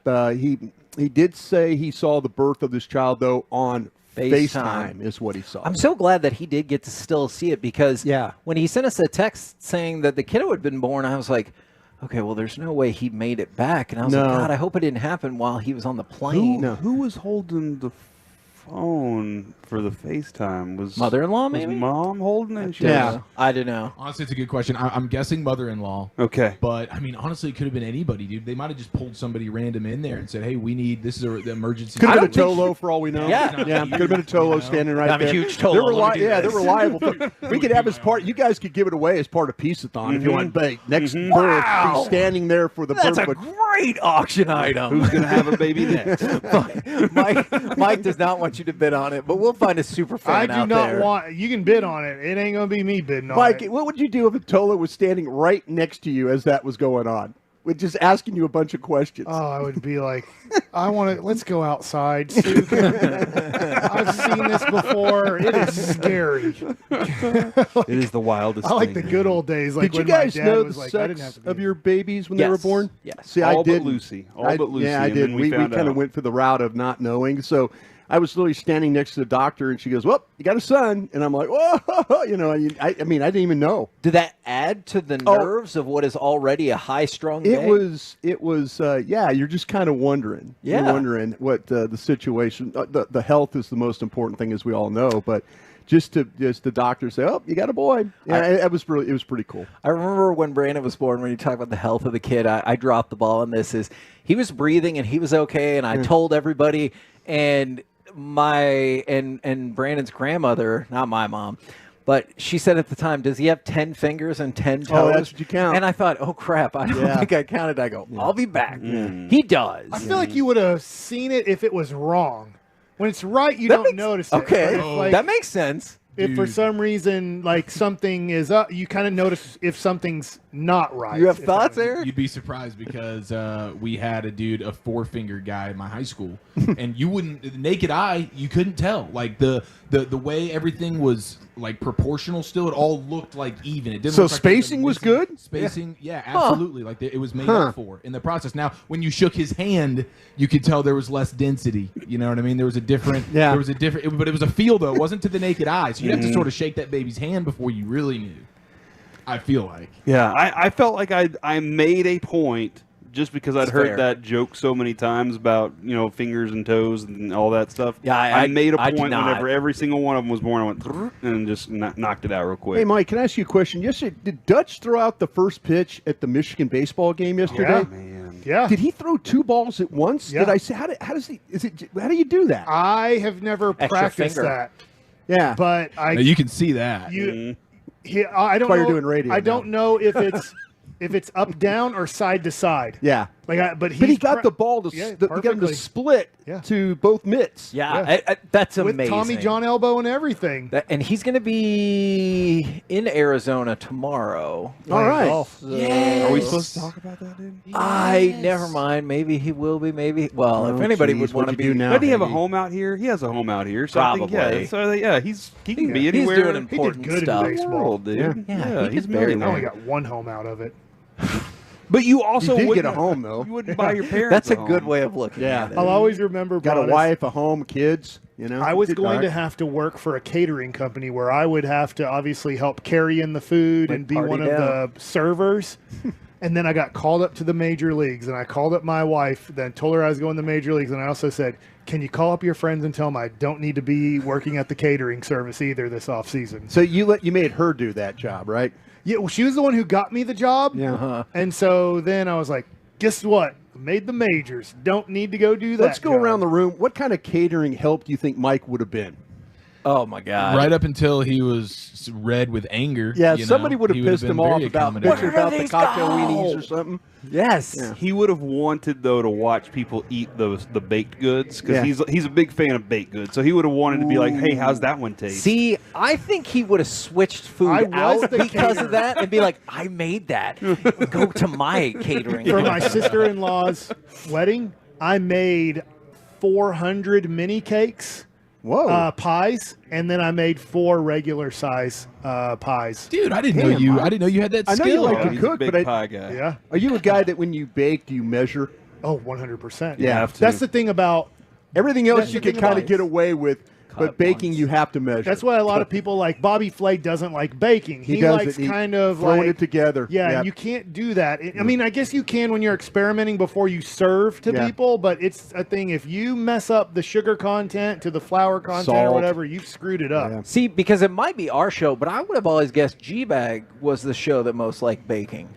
he did say he saw the birth of this child though on FaceTime is what he saw. I'm so glad that he did get to still see it because when he sent us a text saying that the kiddo had been born, I was like, okay, well, there's no way he made it back. And I was like, God, I hope it didn't happen while he was on the plane. Who was holding the phone for the FaceTime? Was mother-in-law, maybe? Was mom holding it? I don't know. Honestly, it's a good question. I'm guessing mother-in-law. Okay. But, I mean, honestly, it could have been anybody, dude. They might have just pulled somebody random in there and said, hey, this is the emergency. Could have been a Tolo for all we know. Yeah. Could have been a Tolo standing right I'm there. a huge Tolo. They're reliable. We could have as part. You guys could give it away as part of Peace-a-thon if you want. Next birth, be standing there for the birth. That's a great auction item. Who's going to have a baby next? Mike does not want you to bid on it, but we'll find a super fan I do not want. You can bid on it. It ain't going to be me bidding on it. Mike, what would you do if a Tolo was standing right next to you as that was going on? With just asking you a bunch of questions. Oh, I would be like, let's go outside. I've seen this before. It is scary. It is the wildest I like thing. the good old days. Like Did you when guys my dad know was the like, I didn't have sex to of your babies when they were born? Yes. See, All I but did. Lucy. All but Lucy. Yeah, I and did. then We found kind of out. went for the route of not knowing. So I was literally standing next to the doctor, and she goes, "Well, you got a son," and I'm like, "Whoa!" You know, I mean, I didn't even know. Did that add to the nerves of what is already a high-strung day? It was. Yeah, you're just kind of wondering. Yeah. You're wondering what the situation. The health is the most important thing, as we all know, but. Just the doctor say, "Oh, you got a boy." Yeah, it was pretty cool. I remember when Brandon was born. When you talk about the health of the kid, I dropped the ball on this. He was breathing and he was okay, and I told everybody. And and Brandon's grandmother, not my mom, but she said at the time, "Does he have 10 fingers and 10 toes?" Oh, that's what you count. And I thought, "Oh crap, I don't think I counted." I go, "I'll be back." He does. I feel like you would have seen it if it was wrong. When it's right, you don't notice it. Okay, But if, like, that makes sense. If for some reason, like, something is up, you kind of notice if something's not right. You have thoughts, Eric? You'd be surprised because we had a 4-finger guy in my high school, and you wouldn't, the naked eye, you couldn't tell. Like the way everything was like proportional still, it all looked like even. It didn't. So look like spacing was good? Spacing, yeah, absolutely. Like it was made up for in the process. Now, when you shook his hand, you could tell there was less density. You know what I mean? There was a different. There was a different. But it was a feel though. It wasn't to the naked eye. So you have to sort of shake that baby's hand before you really knew. I feel like. Yeah, I felt like I made a point just because I'd heard fair. that joke so many times about, fingers and toes and all that stuff. Yeah, I made a I point did not. whenever every single one of them was born. I went and just knocked it out real quick. Hey, Mike, can I ask you a question? Yesterday, did Dutch throw out the first pitch at the Michigan baseball game yesterday? Yeah. Man. Yeah. Did he throw 2 balls at once? Yeah. Did I say how do you do that? I have never practiced finger. that. Yeah. But Now, you can see that. I don't why know. you're doing radio I now. don't know if it's up down or side to side. Yeah. But he got the ball to Yeah, he got him to perfectly. split to both mitts. Yeah, that's with amazing. Tommy John elbow and everything. And he's going to be in Arizona tomorrow. All right. Are we supposed to talk about that, dude? Never mind. Maybe he will be. Maybe. Well, if anybody would want to be now? Doesn't he have a home out here? He has a home out here. So Probably. I think, he can be He's anywhere. doing He did important good stuff. in baseball. World, dude. Yeah, he he's did very million I only there. got one home out of it. But you also did get wouldn't a home though. You wouldn't buy your parents. That's a home. good way of looking at it. I'll always remember. Got a Broadus, wife, a home, kids. I was Did- going to have to work for a catering company where I would have to obviously help carry in the food and be party one of down. the servers. And then I got called up to the major leagues, and I called up my wife, then told her I was going to the major leagues, and I also said, "Can you call up your friends and tell them I don't need to be working at the catering service either this off season?" So you made her do that job, right? Yeah, well, she was the one who got me the job. Yeah. And so then I was like, guess what? Made the majors. Don't need to go do that. Let's go around the room. What kind of catering help do you think Mike would have been? Oh my God! Right up until he was red with anger. Yeah, you know, somebody would have he pissed been him off very about accommodating. the cocktail weenies or something. Yes. Yeah. He would have wanted though to watch people eat the baked goods because Yeah. he's a big fan of baked goods. So he would have wanted to be like, "Hey, how's that one taste?" See, I think he would have switched I food was out the because caterer. of that and be like, I made that. Go to my catering. For my sister-in-law's wedding, I made 400 mini cakes. Whoa. Pies, and then I made 4 regular size pies. Dude, I didn't know you. I didn't know you had that I know skill. you like to he's cook, a big but pie guy. Yeah. are you a guy that when you bake, do you measure? Oh, 100%. Yeah, have to. That's the thing about Everything else That's you the can thing kind of about get it. away with. But baking, you have to measure. That's why a lot of people like Bobby Flay doesn't like baking. He does likes it. kind of throwing like it together. Yeah, Yep. you can't do that. I mean, I guess you can when you're experimenting before you serve to people, but it's a thing. If you mess up the sugar content to the flour content or Salt. whatever, you've screwed it up. See, because it might be our show, but I would have always guessed G-Bag was the show that most liked baking.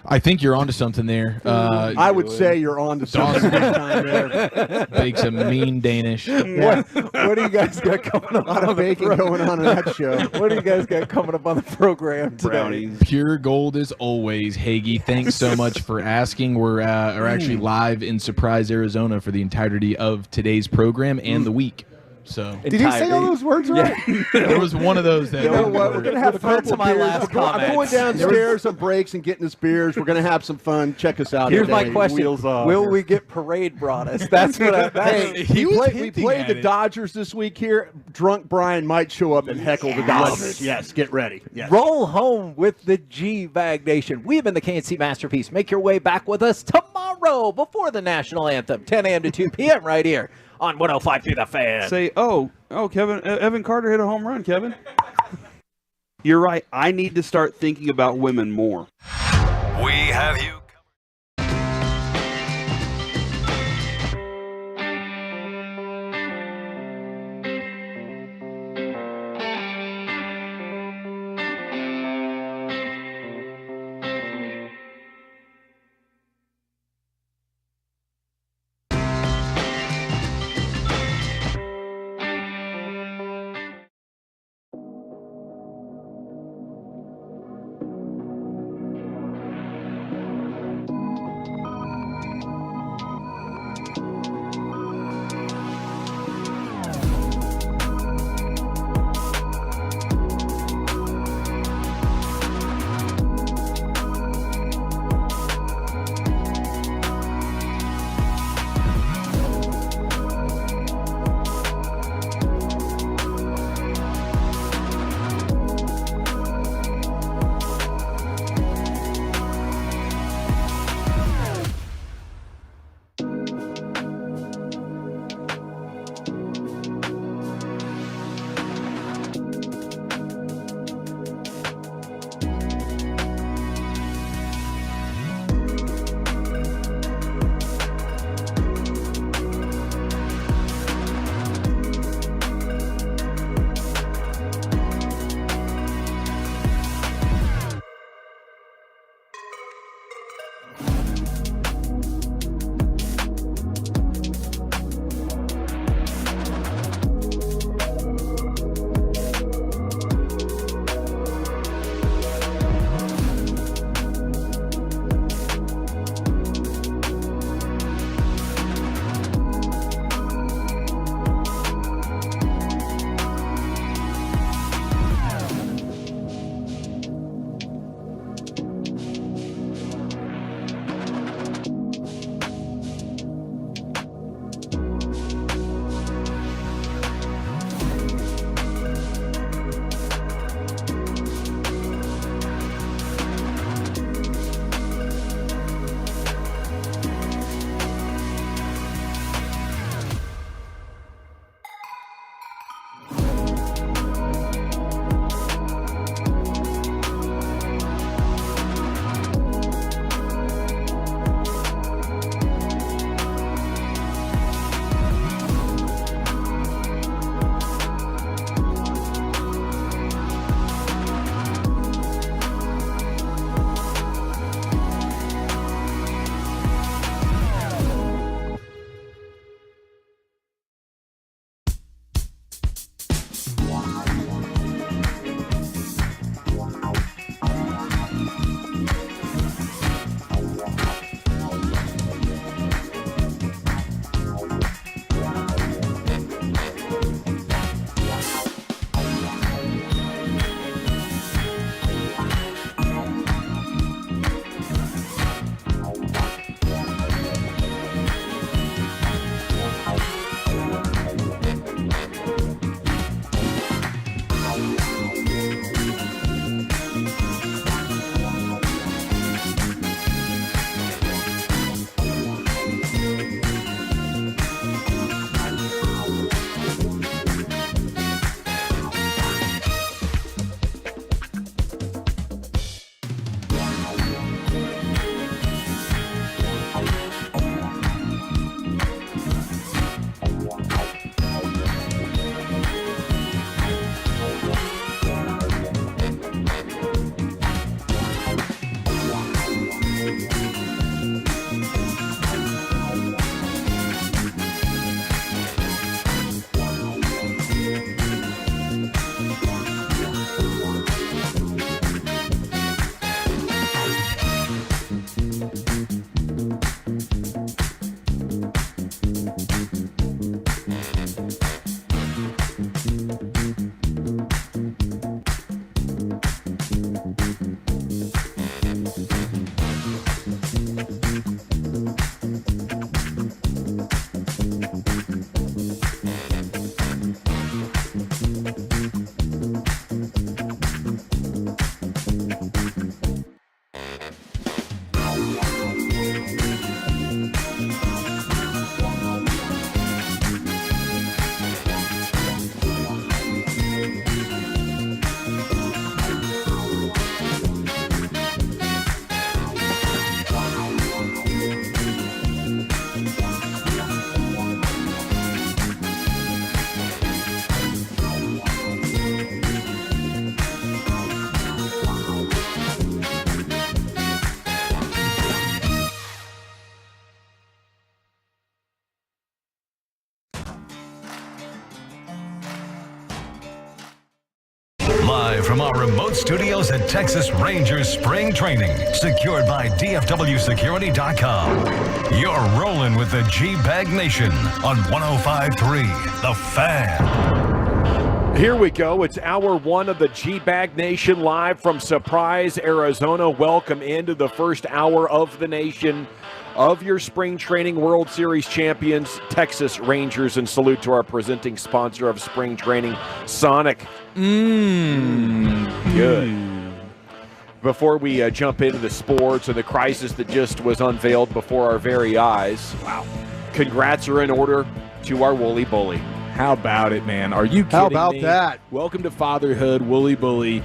I think you're onto something there. I would say you're onto something this time there. Bakes a mean Danish. What do you guys got coming up? A lot of baking going on in that show. What do you guys got coming up on the program today? Brownies. Pure gold as always, Hagee. Thanks so much for asking. We're actually live in Surprise, Arizona for the entirety of today's program and the week. So Did he say all those words right? there was one of those that. You know what? We're gonna have a couple to my beers. last I'm going downstairs on breaks and getting us beers. We're gonna have some fun. Check us out. Here's my today. question: Wheels off. will we get parade brothers? That's what. Hey, we played the Dodgers this week here. Drunk Brian might show up and heckle the Dodgers. Yes, get ready. Yes. Roll home with the G-Bag Nation. We have been the KNC Masterpiece. Make your way back with us tomorrow before the national anthem, 10 a.m. to 2 p.m. right here on 105.3 The Fan. Say, Kevin, Evan Carter hit a home run, Kevin. You're right. I need to start thinking about women more. We have you. Live from our remote studios at Texas Rangers Spring Training, secured by DFWSecurity.com. You're rolling with the G-Bag Nation on 105.3 The Fan. Here we go. It's hour one of the G-Bag Nation live from Surprise, Arizona. Welcome into the first hour of the nation of your Spring Training World Series champions, Texas Rangers, and salute to our presenting sponsor of Spring Training, Sonic. Good. Before we jump into the sports and the crisis that just was unveiled before our very eyes, wow, congrats are in order to our Wooly Bully. How about it, man? Are you kidding me? How about that? Welcome to fatherhood, Wooly Bully.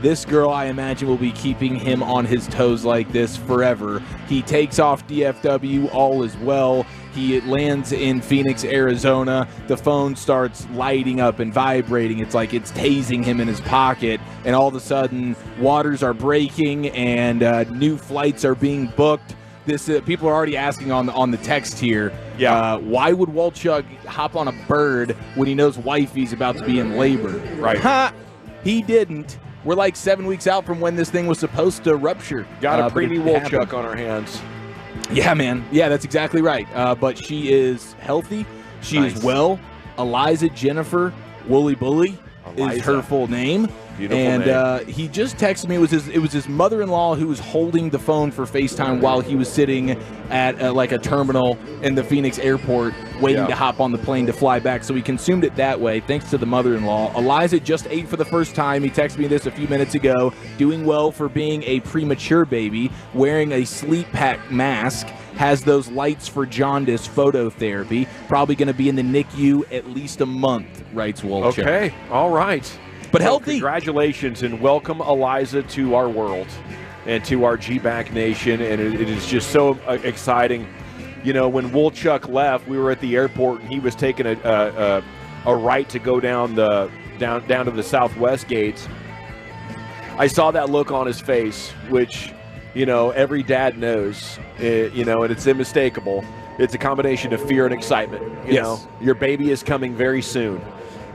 This girl, I imagine, will be keeping him on his toes like this forever. He takes off DFW, all is well. He lands in Phoenix, Arizona. The phone starts lighting up and vibrating. It's like it's tasing him in his pocket. And all of a sudden, waters are breaking and new flights are being booked. This people are already asking on the text here. Yeah. Why would Walchuk hop on a bird when he knows wifey's about to be in labor? Right. Ha! He didn't. We're like 7 weeks out from when this thing was supposed to rupture. Got a preemie Walchuk on our hands. Yeah, man. Yeah, that's exactly right. But she is healthy. She is well. Eliza Jennifer Wooly Bully is her full name. Beautiful and name. He just texted me. It was his mother-in-law who was holding the phone for FaceTime while he was sitting at like a terminal in the Phoenix airport waiting to hop on the plane to fly back. So he consumed it that way, thanks to the mother-in-law. Eliza just ate for the first time. He texted me this a few minutes ago. Doing well for being a premature baby, wearing a sleep pack mask, has those lights for jaundice phototherapy. Probably going to be in the NICU at least a month, writes Walchuk. Okay, all right. But healthy. Congratulations and welcome Eliza to our world and to our G-Back Nation. And it is just so exciting. You know, when Walchuk left, we were at the airport and he was taking a right to go down to the southwest gates. I saw that look on his face, which, you know, every dad knows, you know, and it's unmistakable. It's a combination of fear and excitement. You know, your baby is coming very soon.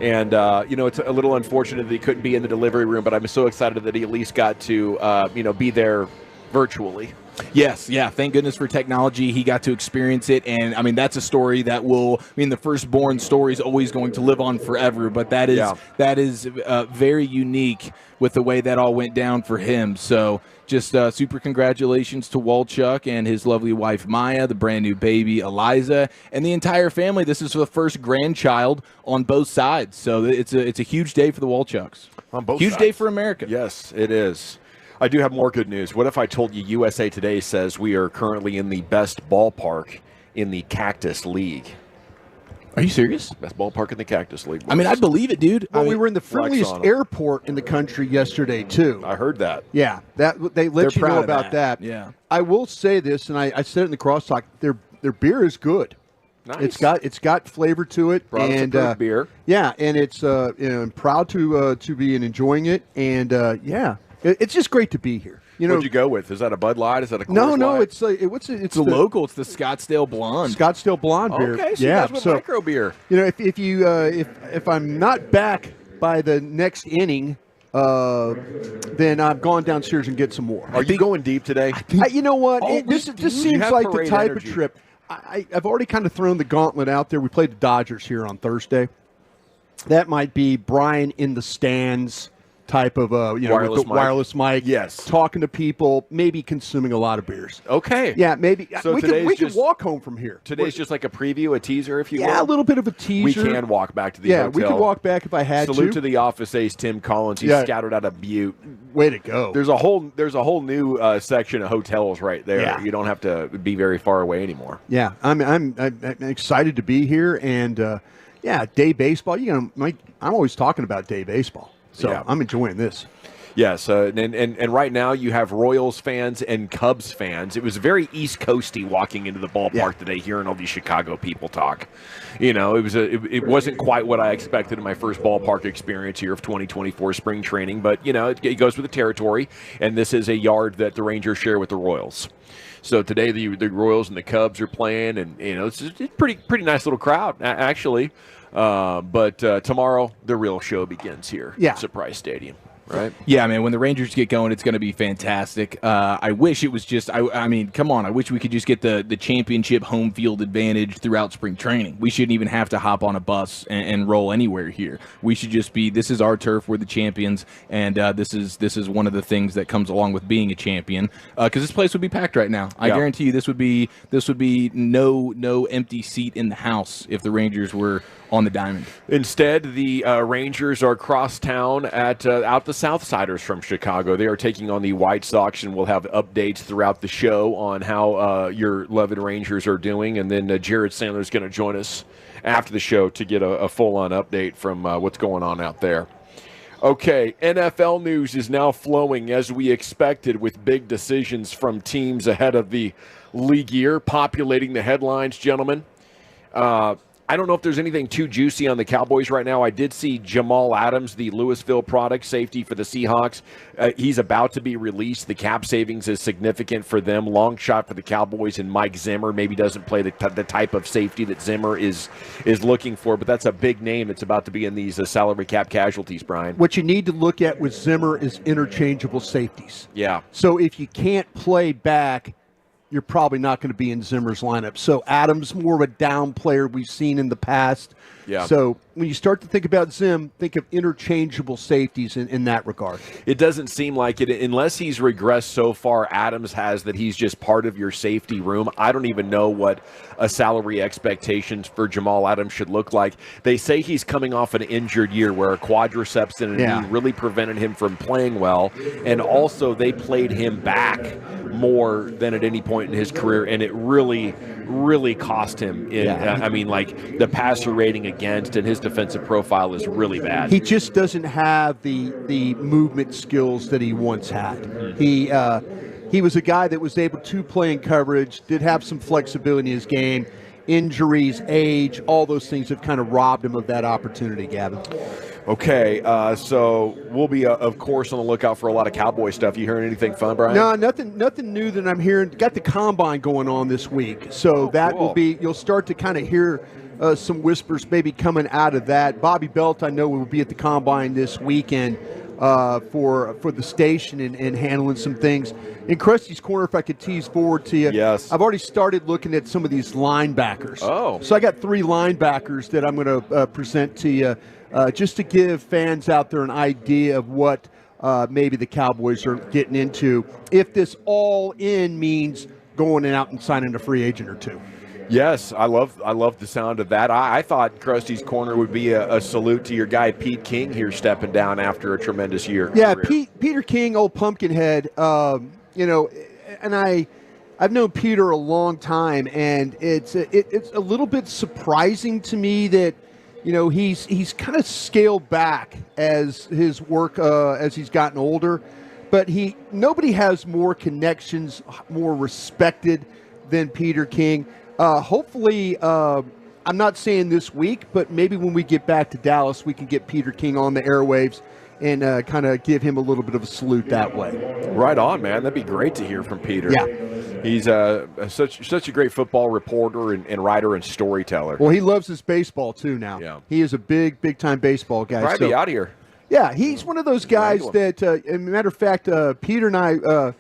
And, you know, it's a little unfortunate that he couldn't be in the delivery room, but I'm so excited that he at least got to, you know, be there virtually. Yes, yeah, thank goodness for technology. He got to experience it, and, I mean, that's a story that will, I mean, the firstborn story is always going to live on forever, but that is very unique with the way that all went down for him. So just super congratulations to Walchuk and his lovely wife, Maya, the brand new baby, Eliza, and the entire family. This is the first grandchild on both sides, so it's a huge day for the Walchuks. On both huge sides. day for America. Yes, it is. I do have more good news. What if I told you USA Today says we are currently in the best ballpark in the Cactus League? Are you serious? Best ballpark in the Cactus League. I mean, I believe it, dude. Well, I mean, we were in the friendliest airport in the country yesterday, too. I heard that. Yeah, that they let you know about that. Yeah. I will say this, and I said it in the crosstalk, their beer is good. Nice. It's got flavor to it, Brought us and some beer. Yeah, and it's you know, I'm proud to be enjoying it, and yeah, it's just great to be here. You know, What'd you go with? Is that a Bud Light? Is that a Coors no, Light? it's it's the local. It's the Scottsdale Blonde. Scottsdale Blonde beer. Okay, so yeah, you guys with micro beer. You know, if I'm not back by the next inning, then I've gone downstairs and get some more. Are you going deep today? You know what? This seems like the parade type energy. of trip. I've already kind of thrown the gauntlet out there. We played the Dodgers here on Thursday. That might be Brian in the stands type of wireless mic. Yes, talking to people, maybe consuming a lot of beers. Okay. Yeah, maybe. So we can walk home from here. Today's just like a preview, a teaser, if you will. Yeah, a little bit of a teaser. We can walk back to the hotel. hotel. We could walk back if I had Salute to the office ace, Tim Collins. He's scouted out of Butte. Way to go. There's a whole new section of hotels right there. Yeah. You don't have to be very far away anymore. Yeah, I'm excited to be here, and yeah, day baseball. You know, I'm always talking about day baseball, so I'm enjoying this. Yes, and right now you have Royals fans and Cubs fans. It was very East Coasty walking into the ballpark today, hearing all these Chicago people talk. You know, it wasn't quite what I expected in my first ballpark experience here of 2024 spring training, but you know, it goes with the territory, and this is a yard that the Rangers share with the Royals. So today the Royals and the Cubs are playing, and you know, it's a pretty nice little crowd actually. But tomorrow the real show begins here at Surprise Stadium. right? Yeah, man, when the Rangers get going, it's going to be fantastic. I wish it was just, I mean, come on, I wish we could just get the championship home field advantage throughout spring training. We shouldn't even have to hop on a bus and roll anywhere here. We should just be, this is our turf, we're the champions, and this is one of the things that comes along with being a champion, because this place would be packed right now. I guarantee you this would be no empty seat in the house if the Rangers were on the diamond. Instead, the Rangers are crosstown at out the Southsiders from Chicago. They are taking on the White Sox, and we'll have updates throughout the show on how your beloved Rangers are doing. And then Jared Sandler is going to join us after the show to get a full-on update from what's going on out there. Okay, NFL news is now flowing as we expected, with big decisions from teams ahead of the league year populating the headlines, gentlemen. I don't know if there's anything too juicy on the Cowboys right now. I did see Jamal Adams, the Louisville product safety for the Seahawks. He's about to be released. The cap savings is significant for them. Long shot for the Cowboys, and Mike Zimmer maybe doesn't play the type of safety that Zimmer is looking for, but that's a big name that's about to be in these salary cap casualties, Brian. What you need to look at with Zimmer is interchangeable safeties. Yeah. So if you can't play back, you're probably not going to be in Zimmer's lineup. So Adams, more of a down player we've seen in the past. Yeah. So when you start to think about Zim, think of interchangeable safeties in that regard. It doesn't seem like it, unless he's regressed so far, Adams has, that he's just part of your safety room. I don't even know what a salary expectations for Jamal Adams should look like. They say he's coming off an injured year where a quadriceps in a knee really prevented him from playing well, and also they played him back more than at any point in his career, and it really cost him. I mean, like, the passer rating against and his defensive profile is really bad. He just doesn't have the movement skills that he once had. He was a guy that was able to play in coverage, did have some flexibility in his game. Injuries, age, all those things have kind of robbed him of that opportunity, Gavin. Okay, so we'll be, of course, on the lookout for a lot of Cowboy stuff. You hearing anything fun, Brian? No, nothing new that I'm hearing. Got the Combine going on this week, so will be, you'll start to kind of hear some whispers maybe coming out of that. Bobby Belt, I know, will be at the Combine this weekend for the station and handling some things. In Krusty's Corner, if I could tease forward to you, yes, I've already started looking at some of these linebackers. Oh. So I got 3 linebackers that I'm going to present to you just to give fans out there an idea of what maybe the Cowboys are getting into, if this all-in means going out and signing a free agent or two. Yes, I love the sound of that. I thought Krusty's Corner would be a salute to your guy Pete King here stepping down after a tremendous year. Yeah, Peter King, old Pumpkinhead, and I've known Peter a long time, and it's a little bit surprising to me that he's kind of scaled back as his work as he's gotten older, but nobody has more connections, more respected than Peter King. Hopefully, I'm not saying this week, but maybe when we get back to Dallas, we can get Peter King on the airwaves and kind of give him a little bit of a salute that way. Right on, man. That'd be great to hear from Peter. Yeah. He's such a great football reporter and writer and storyteller. Well, he loves his baseball, too, now. Yeah. He is a big-time baseball guy. Probably be out of here. Yeah, he's one of those guys that, as a matter of fact, Peter and I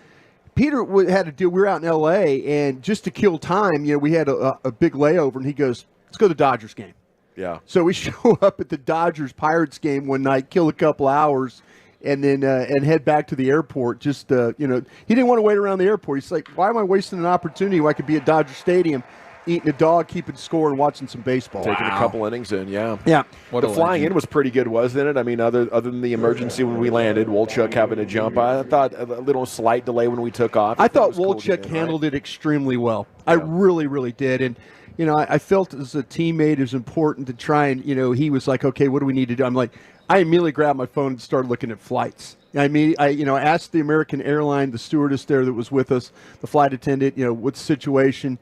Peter had to deal. We were out in L.A., and just to kill time, we had a big layover, and he goes, let's go to the Dodgers game. Yeah. So we show up at the Dodgers-Pirates game one night, kill a couple hours, and then and head back to the airport. Just, he didn't want to wait around the airport. He's like, why am I wasting an opportunity where I could be at Dodger Stadium eating a dog, keeping score, and watching some baseball? Taking a couple innings in, yeah. Yeah. The flying in was pretty good, wasn't it? I mean, other than the emergency when we landed, Wolchuk having to jump, I thought a little slight delay when we took off. I thought Wolchuk handled it extremely well. I really, really did. And, I felt as a teammate it was important to try and, he was like, okay, what do we need to do? I'm like, I immediately grabbed my phone and started looking at flights. I asked the American airline, the stewardess there that was with us, the flight attendant, what's the situation?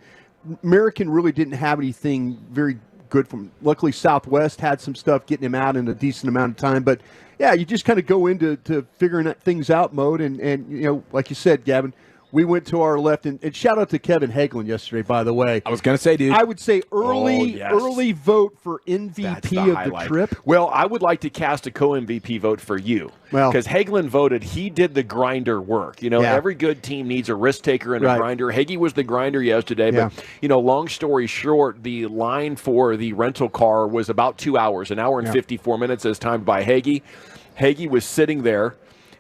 American really didn't have anything very good from. Luckily, Southwest had some stuff getting him out in a decent amount of time. But, yeah, you just kind of go into figuring things out mode. And like you said, Gavin, We went to our left, and shout out to Kevin Hagelin yesterday, by the way. I was going to say, dude. I would say early vote for MVP of the trip. Well, I would like to cast a co-MVP vote for you. Well, because Hagelin voted, he did the grinder work. You know, every good team needs a risk taker and a grinder. Hagee was the grinder yesterday, but, you know, long story short, the line for the rental car was about 2 hours, an hour and 54 minutes as timed by Hagee. Hagee was sitting there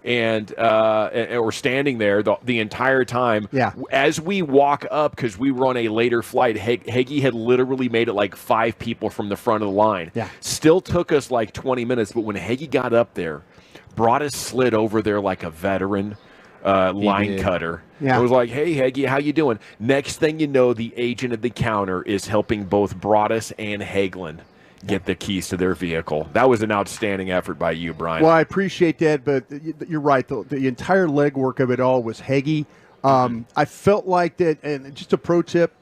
or standing there the entire time. Yeah. As we walk up, because we were on a later flight, Hagee had literally made it like 5 people from the front of the line. Yeah. Still took us like 20 minutes, but when Hagee got up there, Broadus slid over there like a veteran line cutter. Yeah. I was like, hey, Hagee, how you doing? Next thing you know, the agent at the counter is helping both Broadus and Hagelin get the keys to their vehicle. That was an outstanding effort by you, Brian. Well, I appreciate that, but you're right. The entire legwork of it all was Hagee. I felt like that, and just a pro tip,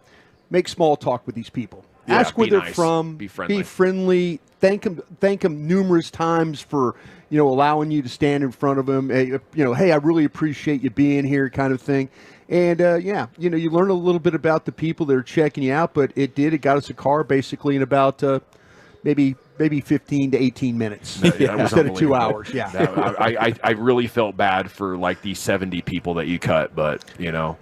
make small talk with these people. Yeah, ask where be they're nice. from. Be friendly. Be friendly. Thank them numerous times for allowing you to stand in front of them. Hey, I really appreciate you being here, kind of thing. And you learn a little bit about the people that are checking you out. But it got us a car basically in about maybe 15 to 18 minutes instead of 2 hours. Yeah, I really felt bad for like these 70 people that you cut, but relief.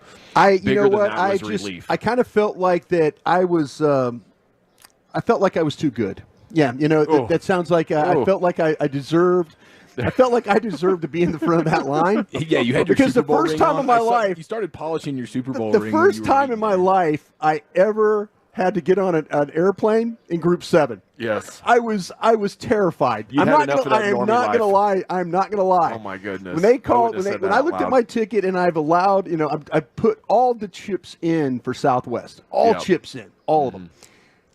I kind of felt like that I was. I felt like I was too good. Yeah, that sounds like I felt like I deserved. I felt like I deserved to be in the front of that line. Yeah, you had your because Super Bowl the first ring time on. in my life, you started polishing your Super Bowl the ring. first time in my life I ever had to get on an airplane in Group 7. Yes, I was terrified. I'm not going to lie. I'm not going to lie. Oh my goodness! When they called, when I looked at my ticket and I've allowed, I put all the chips in for Southwest, chips in, all of them.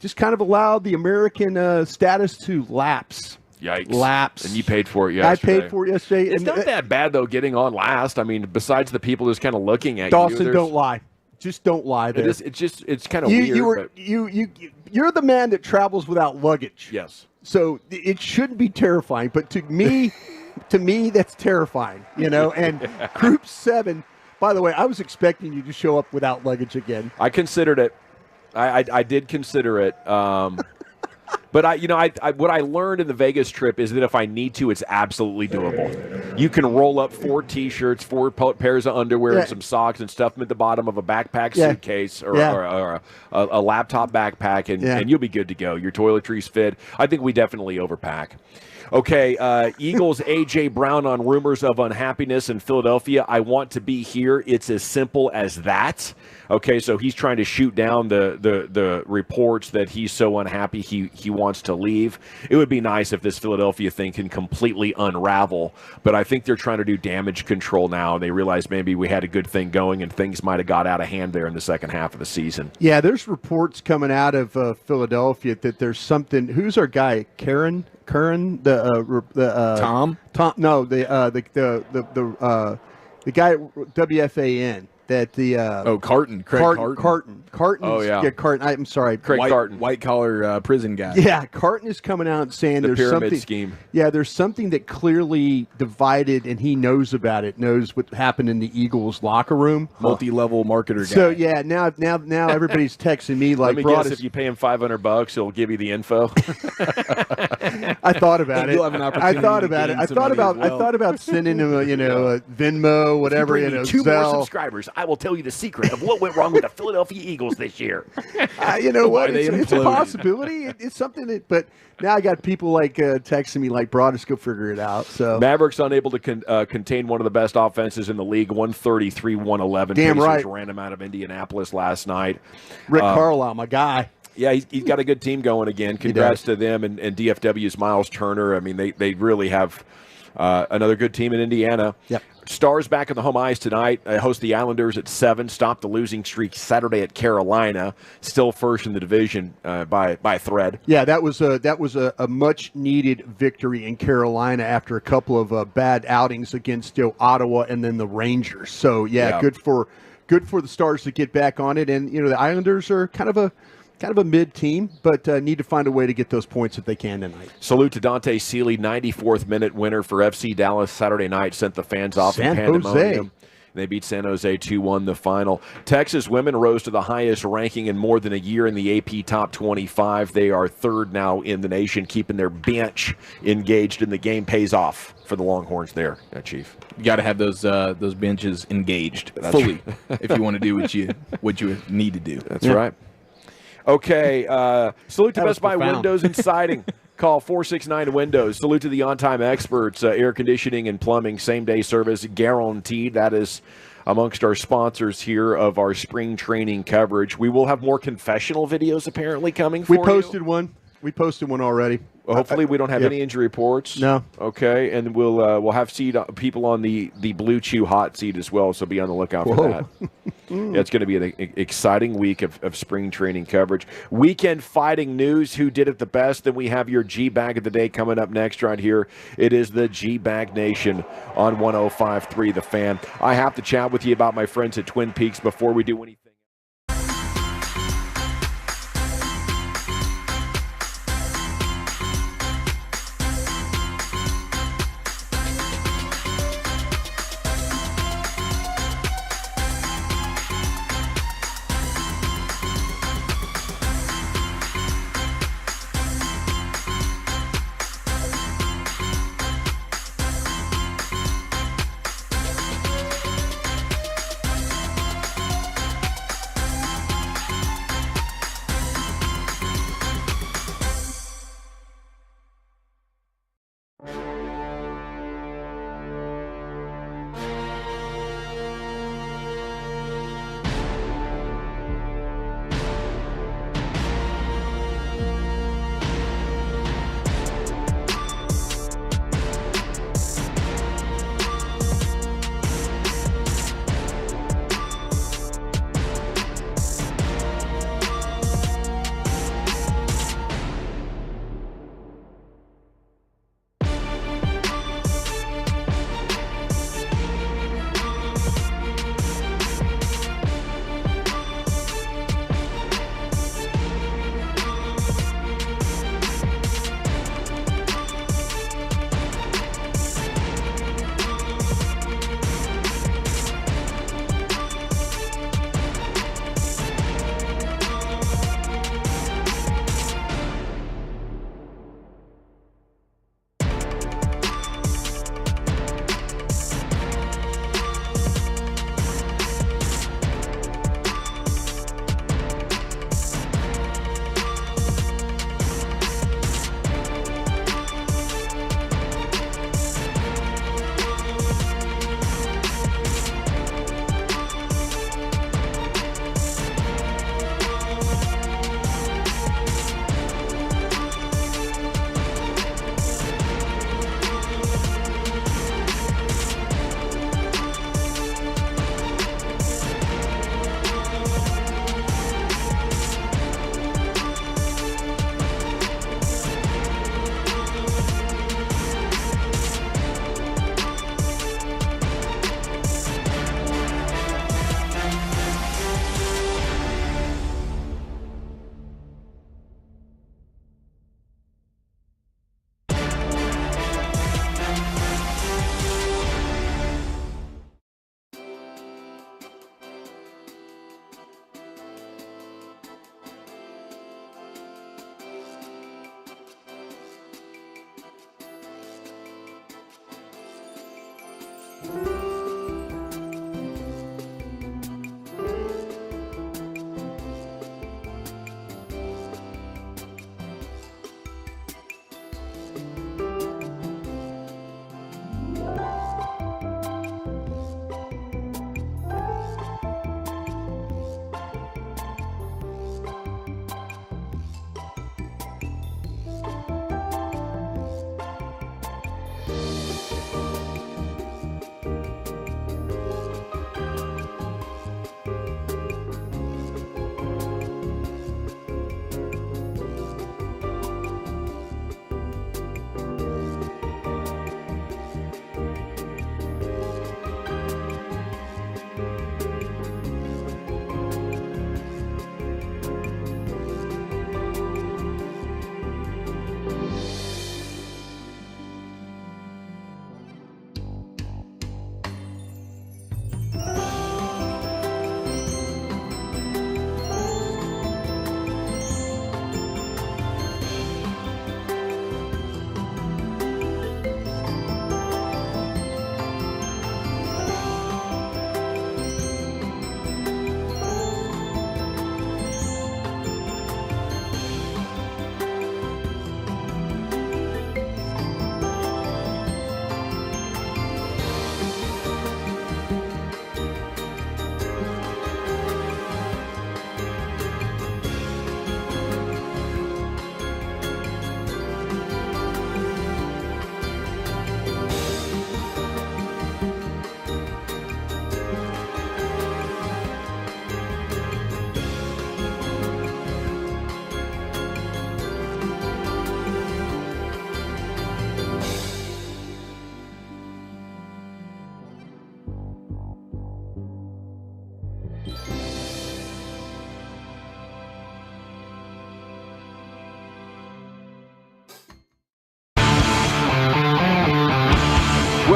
Just kind of allowed the American status to lapse. Yikes. Lapse. And you paid for it yesterday. I paid for it yesterday. It's not that bad, though, getting on last. I mean, besides the people just kind of looking at Dawson, you. don't lie. Just don't lie there. It's kind of weird. You're the man that travels without luggage. Yes. So it shouldn't be terrifying. But to me, that's terrifying, And Group 7, by the way, I was expecting you to show up without luggage again. I considered it. I did consider it. But what I learned in the Vegas trip is that if I need to, it's absolutely doable. You can roll up 4 T-shirts, 4 pairs of underwear, and some socks, and stuff them at the bottom of a backpack suitcase or a laptop backpack, and you'll be good to go. Your toiletries fit. I think we definitely overpack. Okay, Eagles A.J. Brown on rumors of unhappiness in Philadelphia. I want to be here. It's as simple as that. Okay, so he's trying to shoot down the reports that he's so unhappy he wants to leave. It would be nice if this Philadelphia thing can completely unravel, but I think they're trying to do damage control now. They realize maybe we had a good thing going and things might have got out of hand there in the second half of the season. Yeah, there's reports coming out of Philadelphia that there's something. Who's our guy? Curran, Tom? No, the guy at WFAN. That the Carton, Craig Carton. Oh yeah, Carton. I'm sorry, Craig Carton, white collar prison guy. Yeah, Carton is coming out and saying the there's pyramid something. Scheme. Yeah, there's something that clearly divided, and he knows about it. Knows what happened in the Eagles locker room. Multi-level marketer guy. So yeah, now everybody's texting me like. Let me guess, if you pay him $500, he'll give you the info. I thought about it. You'll have an opportunity. I thought about it. I thought about sending him a Venmo, whatever. If you bring me 2 more subscribers, I will tell you the secret of what went wrong with the Philadelphia Eagles this year. You know what? It's a possibility. It's something that, but now I got people like texting me like, "Broadus, go figure it out." So Mavericks unable to contain one of the best offenses in the league, 133-111. Damn Pacers right. ran them out of Indianapolis last night. Rick Carlisle, my guy. Yeah, he's got a good team going again. Congrats to them and DFW's Miles Turner. I mean, they really have another good team in Indiana. Yep. Stars back on the home ice tonight. Host the Islanders at 7. Stop the losing streak Saturday at Carolina. Still first in the division by a thread. Yeah, that was a much needed victory in Carolina after a couple of bad outings against Ottawa and then the Rangers. So yeah, good for the Stars to get back on it. And the Islanders are kind of a mid team, but need to find a way to get those points if they can tonight. Salute to Dante Seeley, 94th minute winner for FC Dallas Saturday night. Sent the fans off in pandemonium. They beat San Jose 2-1 the final. Texas women rose to the highest ranking in more than a year in the AP Top 25. They are third now in the nation, keeping their bench engaged in the game. Pays off for the Longhorns there, Chief. You got to have those benches engaged fully if you want to do what you need to do. That's right. Okay, salute to Best Buy Windows and Siding. Call 469-WINDOWS. Salute to the on-time experts, air conditioning and plumbing, same-day service guaranteed. That is amongst our sponsors here of our spring training coverage. We will have more confessional videos apparently coming for you. We posted one. We posted one already. Well, hopefully we don't have any injury reports. No. Okay, and we'll have people on the Blue Chew hot seat as well, so be on the lookout for that. Yeah, it's going to be an exciting week of spring training coverage. Weekend fighting news, who did it the best? Then we have your G-Bag of the day coming up next right here. It is the G-Bag Nation on 105.3 The Fan. I have to chat with you about my friends at Twin Peaks before we do anything.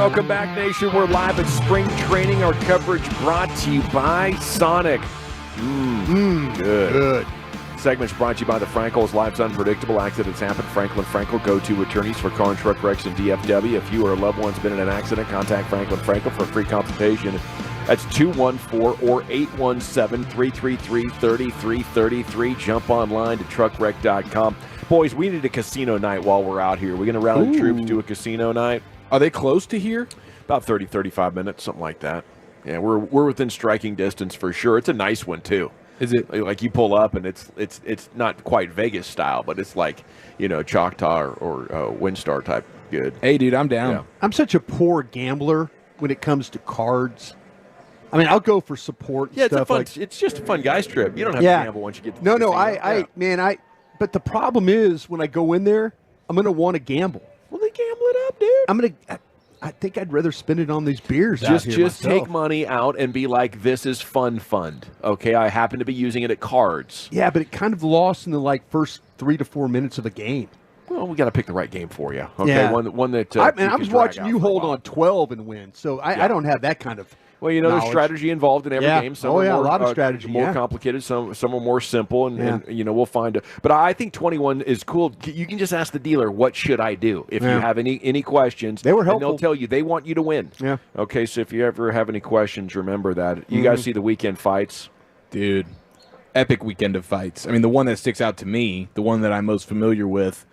Welcome back, Nation. We're live at spring training. Our coverage brought to you by Sonic. Good. Segments brought to you by the Frankels. Life's unpredictable. Accidents happen. Franklin Frankel, go-to attorneys for car and truck wrecks and DFW. If you or a loved one's been in an accident, contact Franklin Frankel for a free consultation. That's 214 or 817-333-3333. Jump online to truckwreck.com. Boys, we need a casino night while we're out here. We're going to rally the troops, do a casino night. Are they close to here? About 30, 35 minutes, something like that. Yeah, we're within striking distance for sure. It's a nice one, too. Is it? Like you pull up, and it's not quite Vegas style, but it's like, Choctaw or WinStar type good. Hey, dude, I'm down. Yeah. I'm such a poor gambler when it comes to cards. I mean, I'll go for support and Yeah, it's stuff. it's just a fun guys trip. You don't have to gamble once you get to the casino. But the problem is when I go in there, I'm going to want to gamble. Well, then gamble it up, dude. I think I'd rather spend it on these beers. Just take money out and be like, this is fund. Okay, I happen to be using it at cards. Yeah, but it kind of lost in the first 3 to 4 minutes of a game. Well, we got to pick the right game for you. Okay, Yeah. one that. I was watching you hold on 12 and win, so I don't have that kind of. Well, there's knowledge. strategy involved in every game. Some are a more, lot of strategy. More complicated. Some are more simple, and we'll find it. But I think 21 is cool. You can just ask the dealer, "What should I do?" If you have any questions, they were helpful. And they'll tell you they want you to win. Yeah. Okay, so if you ever have any questions, remember that. You guys see the weekend fights, dude. Epic weekend of fights. I mean, the one that sticks out to me, the one that I'm most familiar with,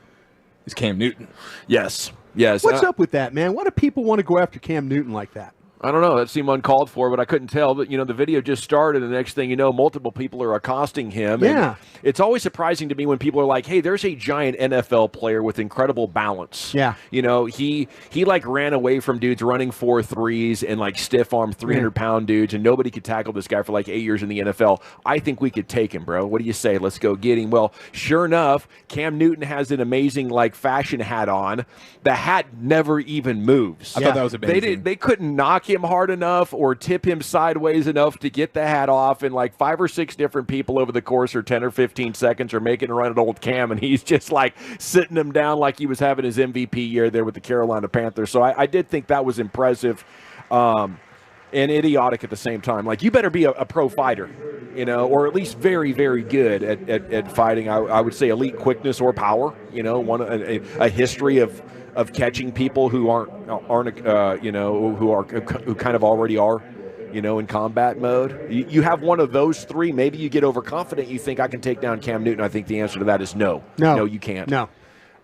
is Cam Newton. Yes. What's up with that, man? Why do people want to go after Cam Newton like that? I don't know. That seemed uncalled for, but I couldn't tell. But, the video just started, and the next thing you know, multiple people are accosting him. Yeah. And it's always surprising to me when people are like, hey, there's a giant NFL player with incredible balance. Yeah. He ran away from dudes running 4.3s and, stiff-arm 300-pound dudes, and nobody could tackle this guy for, 8 years in the NFL. I think we could take him, bro. What do you say? Let's go get him. Well, sure enough, Cam Newton has an amazing, fashion hat on. The hat never even moves. I thought that was amazing. They couldn't knock him hard enough or tip him sideways enough to get the hat off, and 5 or 6 different people over the course of 10 or 15 seconds are making a run at old Cam, and he's just sitting him down like he was having his MVP year there with the Carolina Panthers. So I did think that was impressive and idiotic at the same time. You better be a pro fighter, or at least very, very good at fighting. I would say elite quickness or power, a history of catching people who aren't who kind of already are, in combat mode. You have one of those three. Maybe you get overconfident. You think I can take down Cam Newton. I think the answer to that is no. No, you can't. No.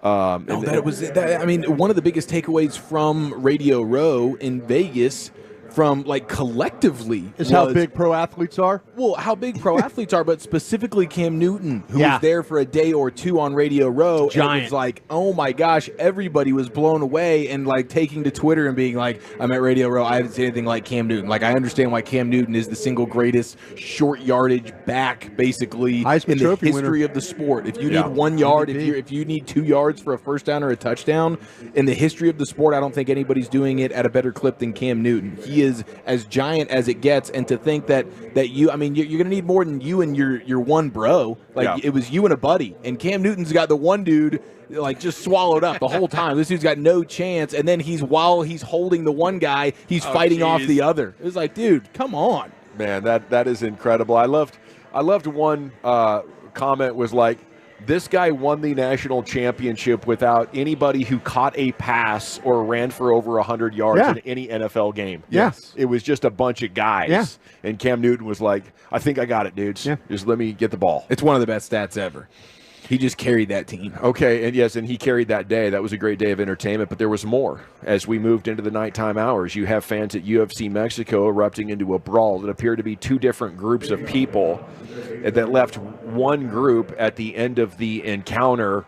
One of the biggest takeaways from Radio Row in Vegas, from collectively, is how big pro athletes are. Well, how big pro athletes are, but specifically Cam Newton, who was there for a day or two on Radio Row. Giant. And it was oh my gosh, everybody was blown away and taking to Twitter and being I'm at Radio Row. I haven't seen anything like Cam Newton. I understand why Cam Newton is the single greatest short yardage back, basically, Heisman in the Trophy history winner of the sport. If you need 1 yard, if you need 2 yards for a first down or a touchdown, in the history of the sport, I don't think anybody's doing it at a better clip than Cam Newton. He is as giant as it gets, and to think that you're going to need more than you and your one bro. It was you and a buddy, and Cam Newton's got the one dude just swallowed up the whole time. This dude's got no chance, and then while he's holding the one guy, he's fighting off the other. It was dude, come on, man. That is incredible. I loved one comment was this guy won the national championship without anybody who caught a pass or ran for over 100 yards in any NFL game. Yes. It was just a bunch of guys. Yeah. And Cam Newton was I think I got it, dudes. Yeah. Just let me get the ball. It's one of the best stats ever. He just carried that team. Okay, and yes, and he carried that day. That was a great day of entertainment, but there was more. As we moved into the nighttime hours, you have fans at UFC Mexico erupting into a brawl that appeared to be 2 different groups of people that left one group at the end of the encounter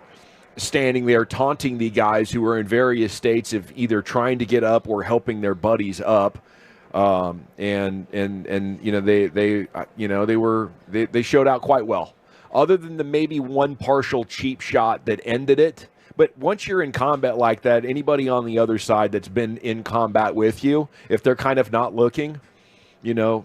standing there taunting the guys who were in various states of either trying to get up or helping their buddies up. They showed out quite well. Other than the maybe one partial cheap shot that ended it. But once you're in combat like that, anybody on the other side that's been in combat with you, if they're kind of not looking,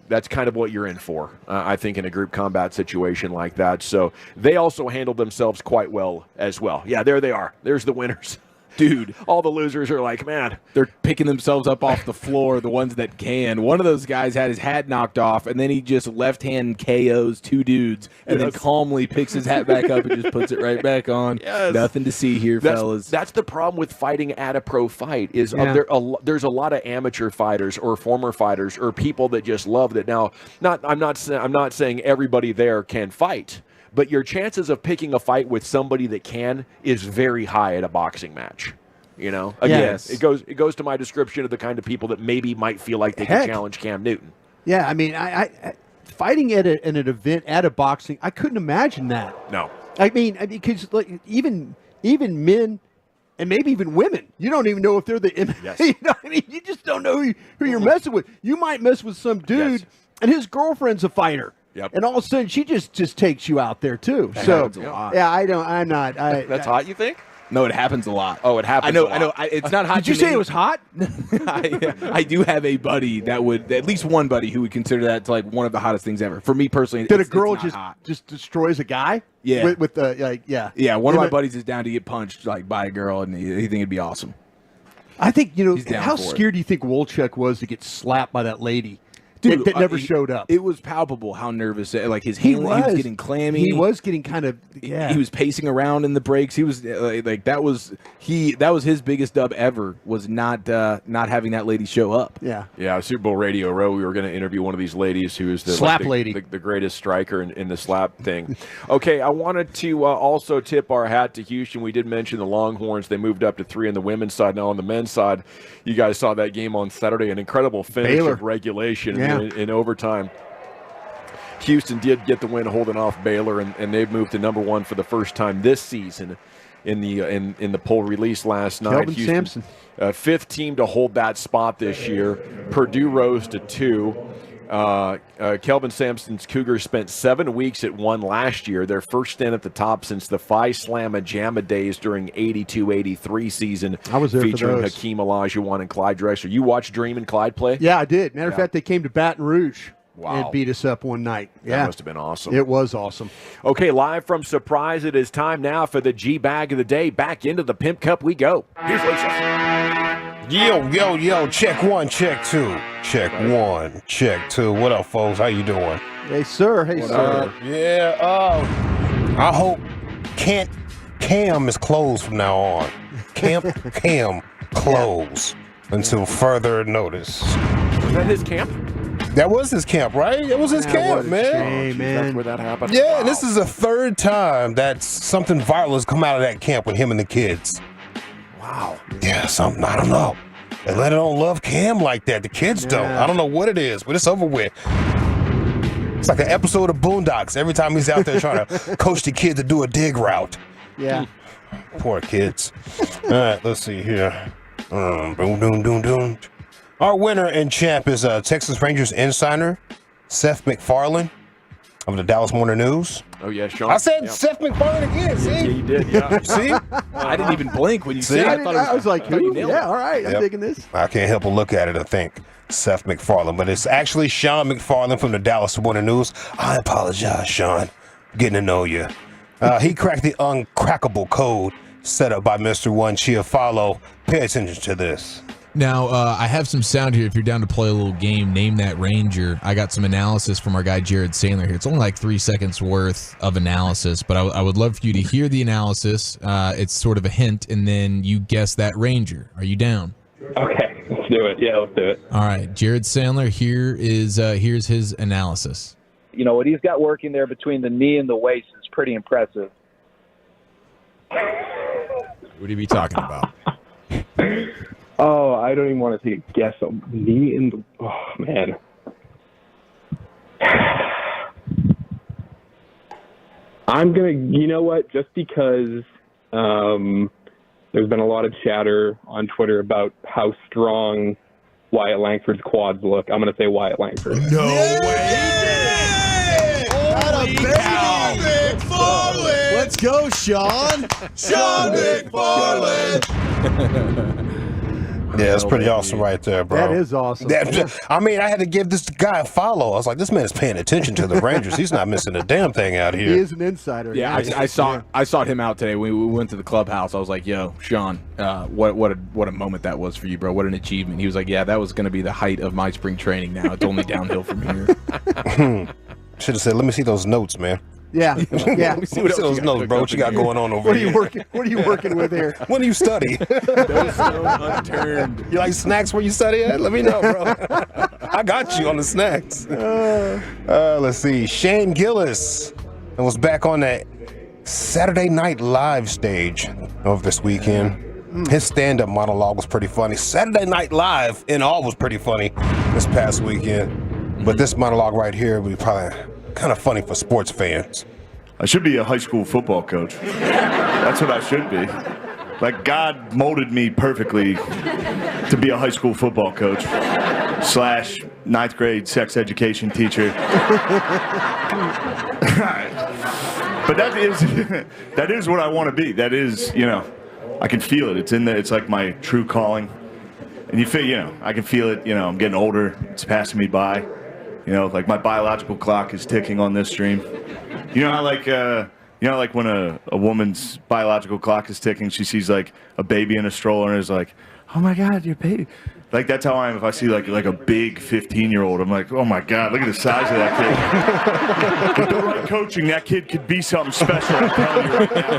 that's kind of what you're in for, I think, in a group combat situation like that. So they also handled themselves quite well as well. Yeah, there they are. There's the winners. Dude, all the losers are like, man, they're picking themselves up off the floor, the ones that can. One of those guys had his hat knocked off, and then he just left-hand KOs 2 dudes, and then calmly picks his hat back up and just puts it right back on. Yes. Nothing to see here, fellas. That's the problem with fighting at a pro fight is there's a lot of amateur fighters or former fighters or people that just love it. Now, I'm not saying everybody there can fight, but your chances of picking a fight with somebody that can is very high at a boxing match. Again, it goes to my description of the kind of people that maybe might feel like they can challenge Cam Newton. Yeah, I mean, I fighting at an event at a boxing, I couldn't imagine that. No, I mean, because like, even men and maybe even women, you don't even know if they're the. Yes. You know, I mean, you just don't know who you're messing with. You might mess with some dude, and his girlfriend's a fighter. Yep. And all of a sudden, she just takes you out there too. That so happens a lot. yeah, I'm not. That's hot, you think? No, it happens a lot. Oh, it happens. I know. It's not hot. Did you say it was hot? I do have a buddy that would, at least one buddy who would consider that to like one of the hottest things ever. For me personally, that a girl just destroys a guy? Yeah. With the like, yeah. Yeah, one of my buddies is down to get punched like by a girl, and he think it'd be awesome. I think He's down how for it. scared do you think Wolchuk was to get slapped by that lady? Dude, that never showed up. It was palpable how nervous, like his hand, he was getting clammy. He was getting kind of, He was pacing around in the breaks. He was like that was his biggest dub ever, was not having that lady show up. Yeah. Yeah, Super Bowl Radio Row, we were going to interview one of these ladies who is the slap lady, the greatest striker in the slap thing. Okay, I wanted to also tip our hat to Houston. We did mention the Longhorns. They moved up to 3 on the women's side. Now on the men's side, you guys saw that game on Saturday, an incredible finish Baylor. of regulation. Yeah. In overtime. Houston did get the win holding off Baylor, and they've moved to number 1 for the first time this season in the poll release last night. Kelvin Houston, Sampson. 5th team to hold that spot this year. Purdue rose to 2. Kelvin Sampson's Cougars spent 7 weeks at 1 last year, their first stint at the top since the Phi Slamma Jamma days during 82-83 season. I was there for featuring those. Hakeem Olajuwon and Clyde Drexler. You watched Dream and Clyde play? Yeah, I did. Matter of fact, they came to Baton Rouge Wow. and beat us up one night. That Yeah, must have been awesome. It was awesome. Okay, live from Surprise, it is time now for the G Bag of the Day. Back into the Pimp Cup we go. Here's Lisa. Yo, check 1, check 2. Check 1, check 2. What up, folks? How you doing? Hey, sir. Hey, sir. I hope Cam is closed from now on. Cam closed until further notice. Was that his camp? That was his camp, right? That was his camp, man. Hey, man. That's where that happened? Yeah, Wow. and this is the 3rd time that something viral has come out of that camp with him and the kids. Wow. Yeah, something, I don't know. Atlanta don't love Cam like that. The kids don't. I don't know what it is, but it's over with. It's like an episode of Boondocks every time he's out there trying to coach the kid to do a dig route. Yeah. Poor kids. All right, let's see here. Boom, doom, doom, doom. Our winner and champ is Texas Rangers insider Seth MacFarlane of the Dallas Morning News. Oh, yeah, Sean. I said Yeah. Seth MacFarlane again, see? Yeah, you did, yeah. See? I didn't even blink when you See? said it. I was like, you who? nailed Yeah, it. all right. I'm Yep. digging this. I can't help but look at it and think Seth MacFarlane, but it's actually Sean MacFarlane from the Dallas Morning News. I apologize, Sean. Getting to know you. He cracked the uncrackable code set up by Mr. One Chiafalo. Pay attention to this. Now, I have some sound here. If you're down to play a little game, Name That Ranger. I got some analysis from our guy Jared Sandler here. It's only like 3 seconds worth of analysis, but I would love for you to hear the analysis. It's sort of a hint, and then you guess that Ranger. Are you down? Okay, let's do it. Yeah, let's do it. All right, Jared Sandler, here's his analysis. You know, what he's got working there between the knee and the waist is pretty impressive. What would he be talking about? Oh, I don't even want to take a guess on knee and the... Oh, man. I'm going to... You know what? Just because there's been a lot of chatter on Twitter about how strong Wyatt Langford's quads look, I'm going to say Wyatt Langford. No way! Holy cow! McFarland! Let's go, Sean! Sean McFarland! Yeah, it's pretty awesome right there, bro. That is awesome. I mean, I had to give this guy a follow. I was like, this man is paying attention to the Rangers. He's not missing a damn thing out here. He is an insider. Yeah, I sought him out today. We went to the clubhouse. I was like, "Yo, Sean, what a moment that was for you, bro. What an achievement." He was like, "Yeah, that was going to be the height of my spring training. Now it's only downhill from here." Should have said, "Let me see those notes, man." Yeah. Let me see those notes, bro. What you got going on over here? What are you working with here? When do you study? Those stone unturned. You like snacks where you study at? Let me know, bro. I got you on the snacks. Let's see. Shane Gillis was back on that Saturday Night Live stage of this weekend. His stand-up monologue was pretty funny. Saturday Night Live in all was pretty funny this past weekend. But this monologue right here would be probably kind of funny for sports fans. I should be a high school football coach. That's what I should be. Like, God molded me perfectly to be a high school football coach / 9th grade sex education teacher. But that is what I want to be. That is, I can feel it. It's in there. It's like my true calling. And you feel, I can feel it. I'm getting older. It's passing me by. Like my biological clock is ticking on this stream. You know how like when a woman's biological clock is ticking, she sees like a baby in a stroller and is like, "Oh my God, your baby!" Like that's how I am. If I see like a big 15-year-old, I'm like, "Oh my God, look at the size of that kid." With the right coaching, that kid could be something special. I'm telling you right now.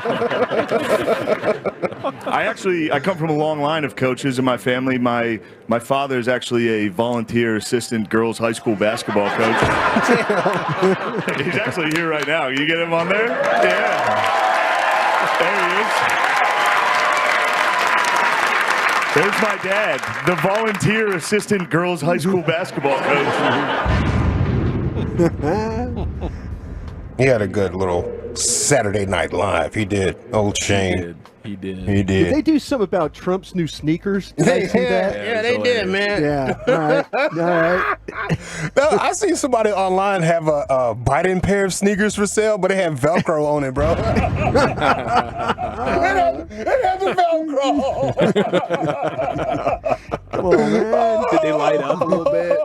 I come from a long line of coaches in my family. My father is actually a volunteer assistant girls high school basketball coach. He's actually here right now. You get him on there? Yeah. There he is. There's my dad, the volunteer assistant girls high school basketball coach. He had a good little Saturday Night Live. He did. Old Shane. He did. He did. Did they do something about Trump's new sneakers? Did I see that? Yeah, they did, man. Yeah. All right. No, I seen somebody online have a Biden pair of sneakers for sale, but they had Velcro on it, bro. It had the Velcro. Come on, man. Did they light up a little bit?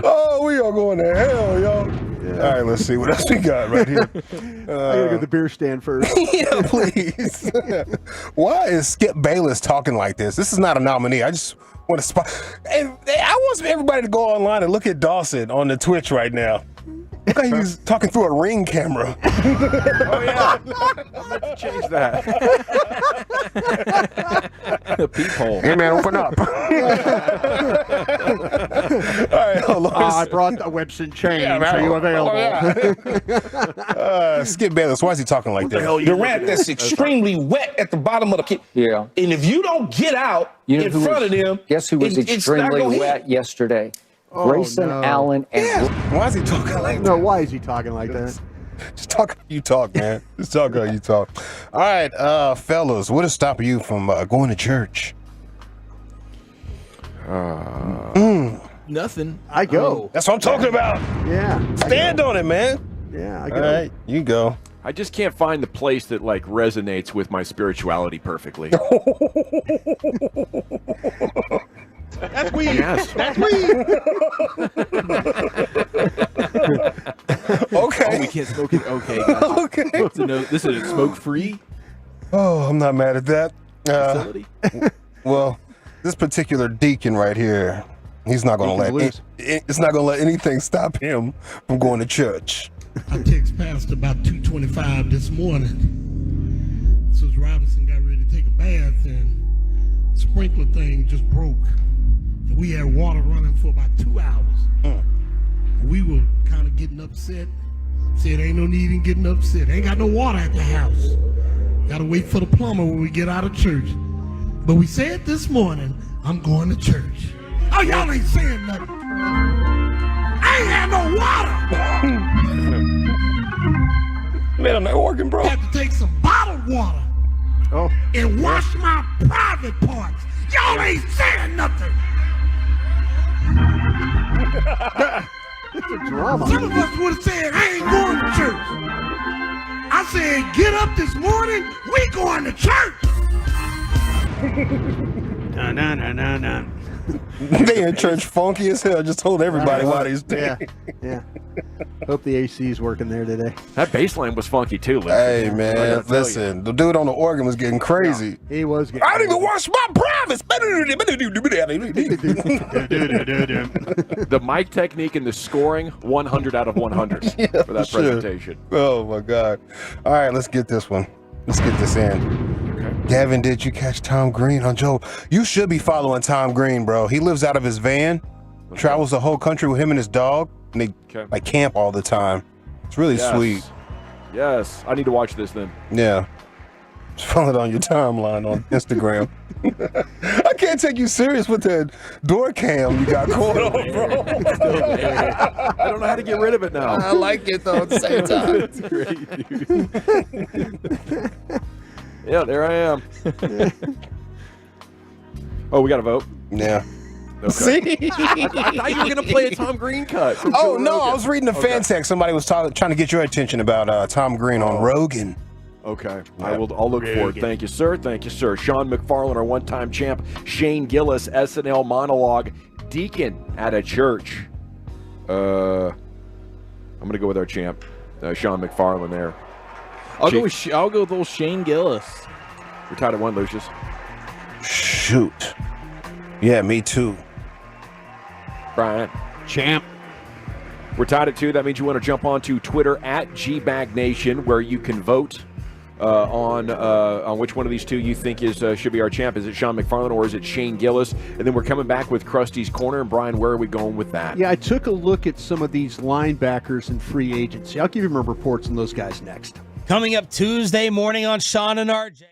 Oh, we are going to hell, yo. Yeah. All right, let's see what else we got right here. I gotta go to the beer stand first. Yeah, please. Why is Skip Bayless talking like this? This is not a nominee. I just want to spot. I want everybody to go online and look at Dawson on the Twitch right now. Look like he's talking through a Ring camera. Oh yeah, I meant to change that. The peephole. Hey man, open up. All right, hold on. I brought the whips and chains. Are you available? Skip Bayless, why is he talking like that? Durant that's extremely wet at the bottom of the kit. Yeah. And if you don't get out in front of them, guess who was extremely wet yesterday? Grayson Allen and why is he talking like that? No, why is he talking like that? Just talk how you talk, man. Just talk how you talk. All right, fellas, what is stopping you from going to church? Nothing. I go. That's what I'm talking about. Yeah. Stand on it, man. Yeah, I go. All right, you go. I just can't find the place that like resonates with my spirituality perfectly. That's weed. Yes. That's weed. Okay. Oh, we can't smoke it. Okay. Gotcha. Okay. This is smoke free. Oh, I'm not mad at that. Facility. Well, this particular deacon right here, he's not going to let it's not going to let anything stop him from going to church. I text Pastor about 2:25 this morning. Since Robinson got ready to take a bath and the sprinkler thing just broke. And we had water running for about 2 hours. We were kind of getting upset. Said ain't no need in getting upset. Ain't got no water at the house. Gotta wait for the plumber when we get out of church. But we said this morning, I'm going to church. Oh, y'all ain't saying nothing. I ain't had no water. Man, I'm not working, bro. I had to take some bottled water and wash my private parts. Y'all ain't saying nothing. It's a drama. Some of us would have said, I ain't going to church. I said, get up this morning, we going to church. They in church funky as hell. Just told everybody why these Yeah, yeah. Hope the AC is working there today. That bass line was funky too, Luke. Hey, man, listen. The dude on the organ was getting crazy. He was getting I didn't even wash my privates. The mic technique and the scoring, 100 out of 100 for that presentation. Oh, my God. All right, let's get this one. Let's get this in. Gavin, did you catch Tom Green on Joe? You should be following Tom Green, bro. He lives out of his van, travels the whole country with him and his dog, and they like camp all the time. It's really sweet. Yes, I need to watch this then. Yeah. Just follow it on your timeline on Instagram. I can't take you serious with that door cam you got going on, bro. I don't know how to get rid of it now. I like it, though, at the same time. It's great, dude. Yeah, there I am. Oh, we got to vote? Yeah. Okay. See? I thought you were going to play a Tom Green cut. from Oh, Joe no, Rogan. I was reading the fan text. Somebody was trying to get your attention about Tom Green on Rogan. Okay, I'll look for it. Thank you, sir. Thank you, sir. Sean McFarlane, our one-time champ. Shane Gillis, SNL monologue. Deacon at a church. I'm gonna go with our champ, Sean McFarlane. There. I'll go with old Shane Gillis. We're tied at 1, Lucius. Shoot. Yeah, me too. Brian. Champ. We're tied at 2. That means you want to jump onto Twitter at GBagNation, where you can vote on which one of these two you think should be our champ. Is it Sean McFarlane or is it Shane Gillis? And then we're coming back with Krusty's Corner. And Brian, where are we going with that? Yeah, I took a look at some of these linebackers in free agency. I'll give you my reports on those guys next. Coming up Tuesday morning on Sean and RJ.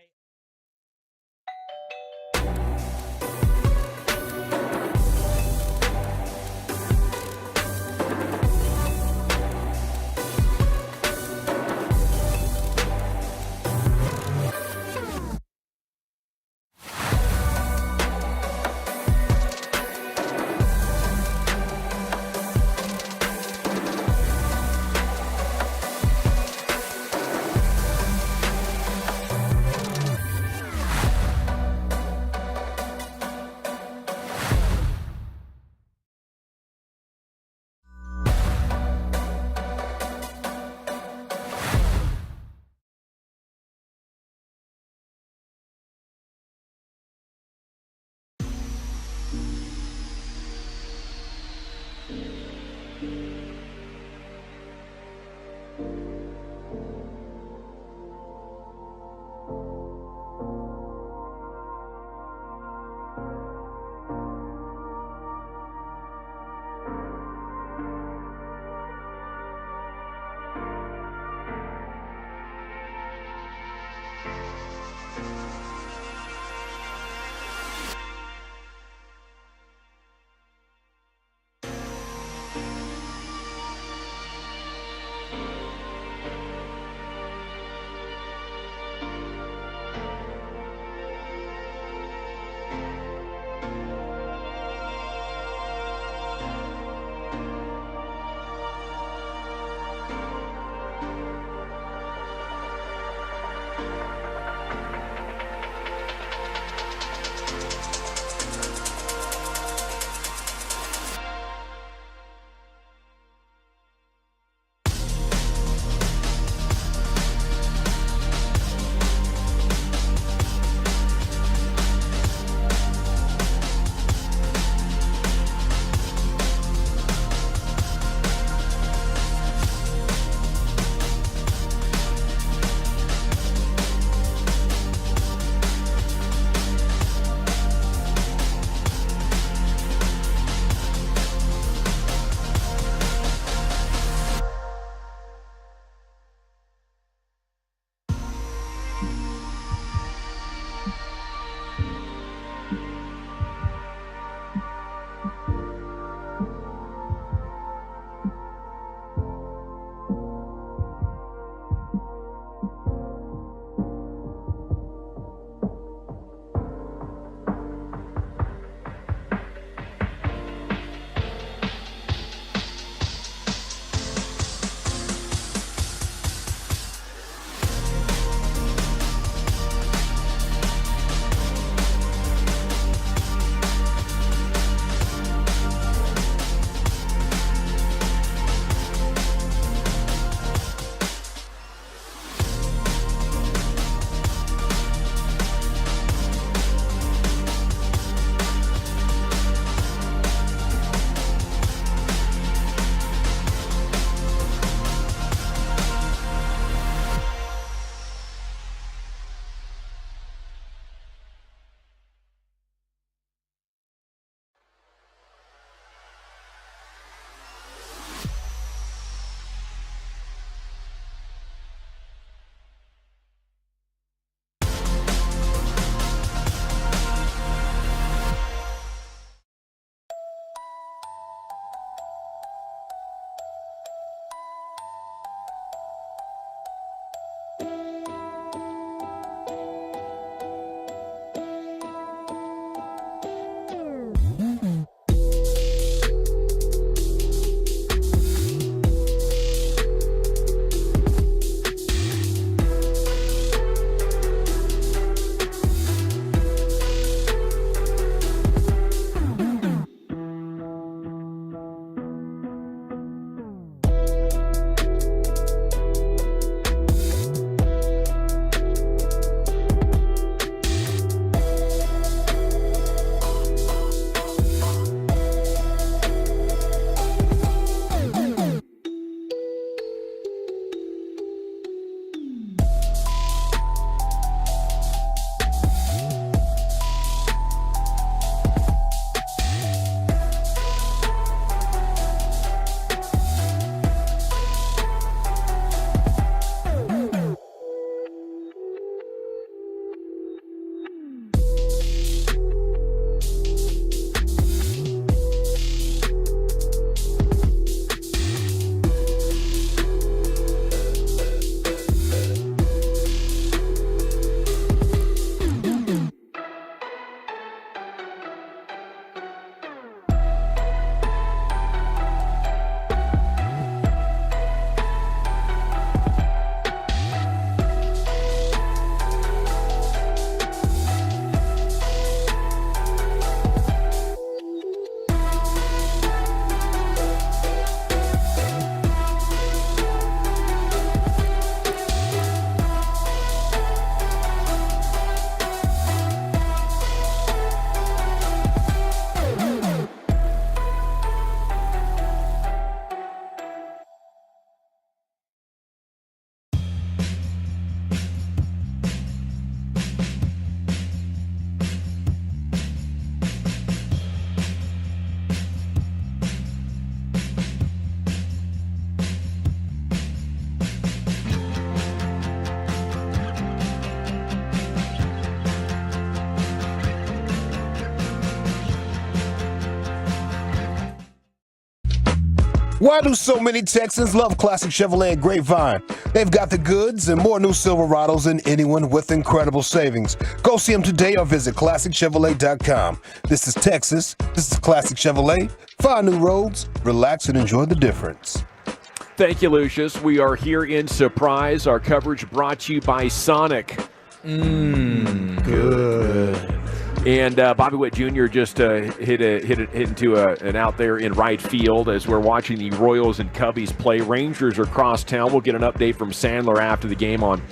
Why do so many Texans love classic Chevrolet and Grapevine? They've got the goods and more new Silverados than anyone with incredible savings. Go see them today or visit ClassicChevrolet.com. This is Texas. This is Classic Chevrolet. Find new roads, relax, and enjoy the difference. Thank you, Lucius. We are here in Surprise. Our coverage brought to you by Sonic. Good. And Bobby Witt Jr. just hit into an out there in right field as we're watching the Royals and Cubbies play. Rangers are cross town. We'll get an update from Sandler after the game on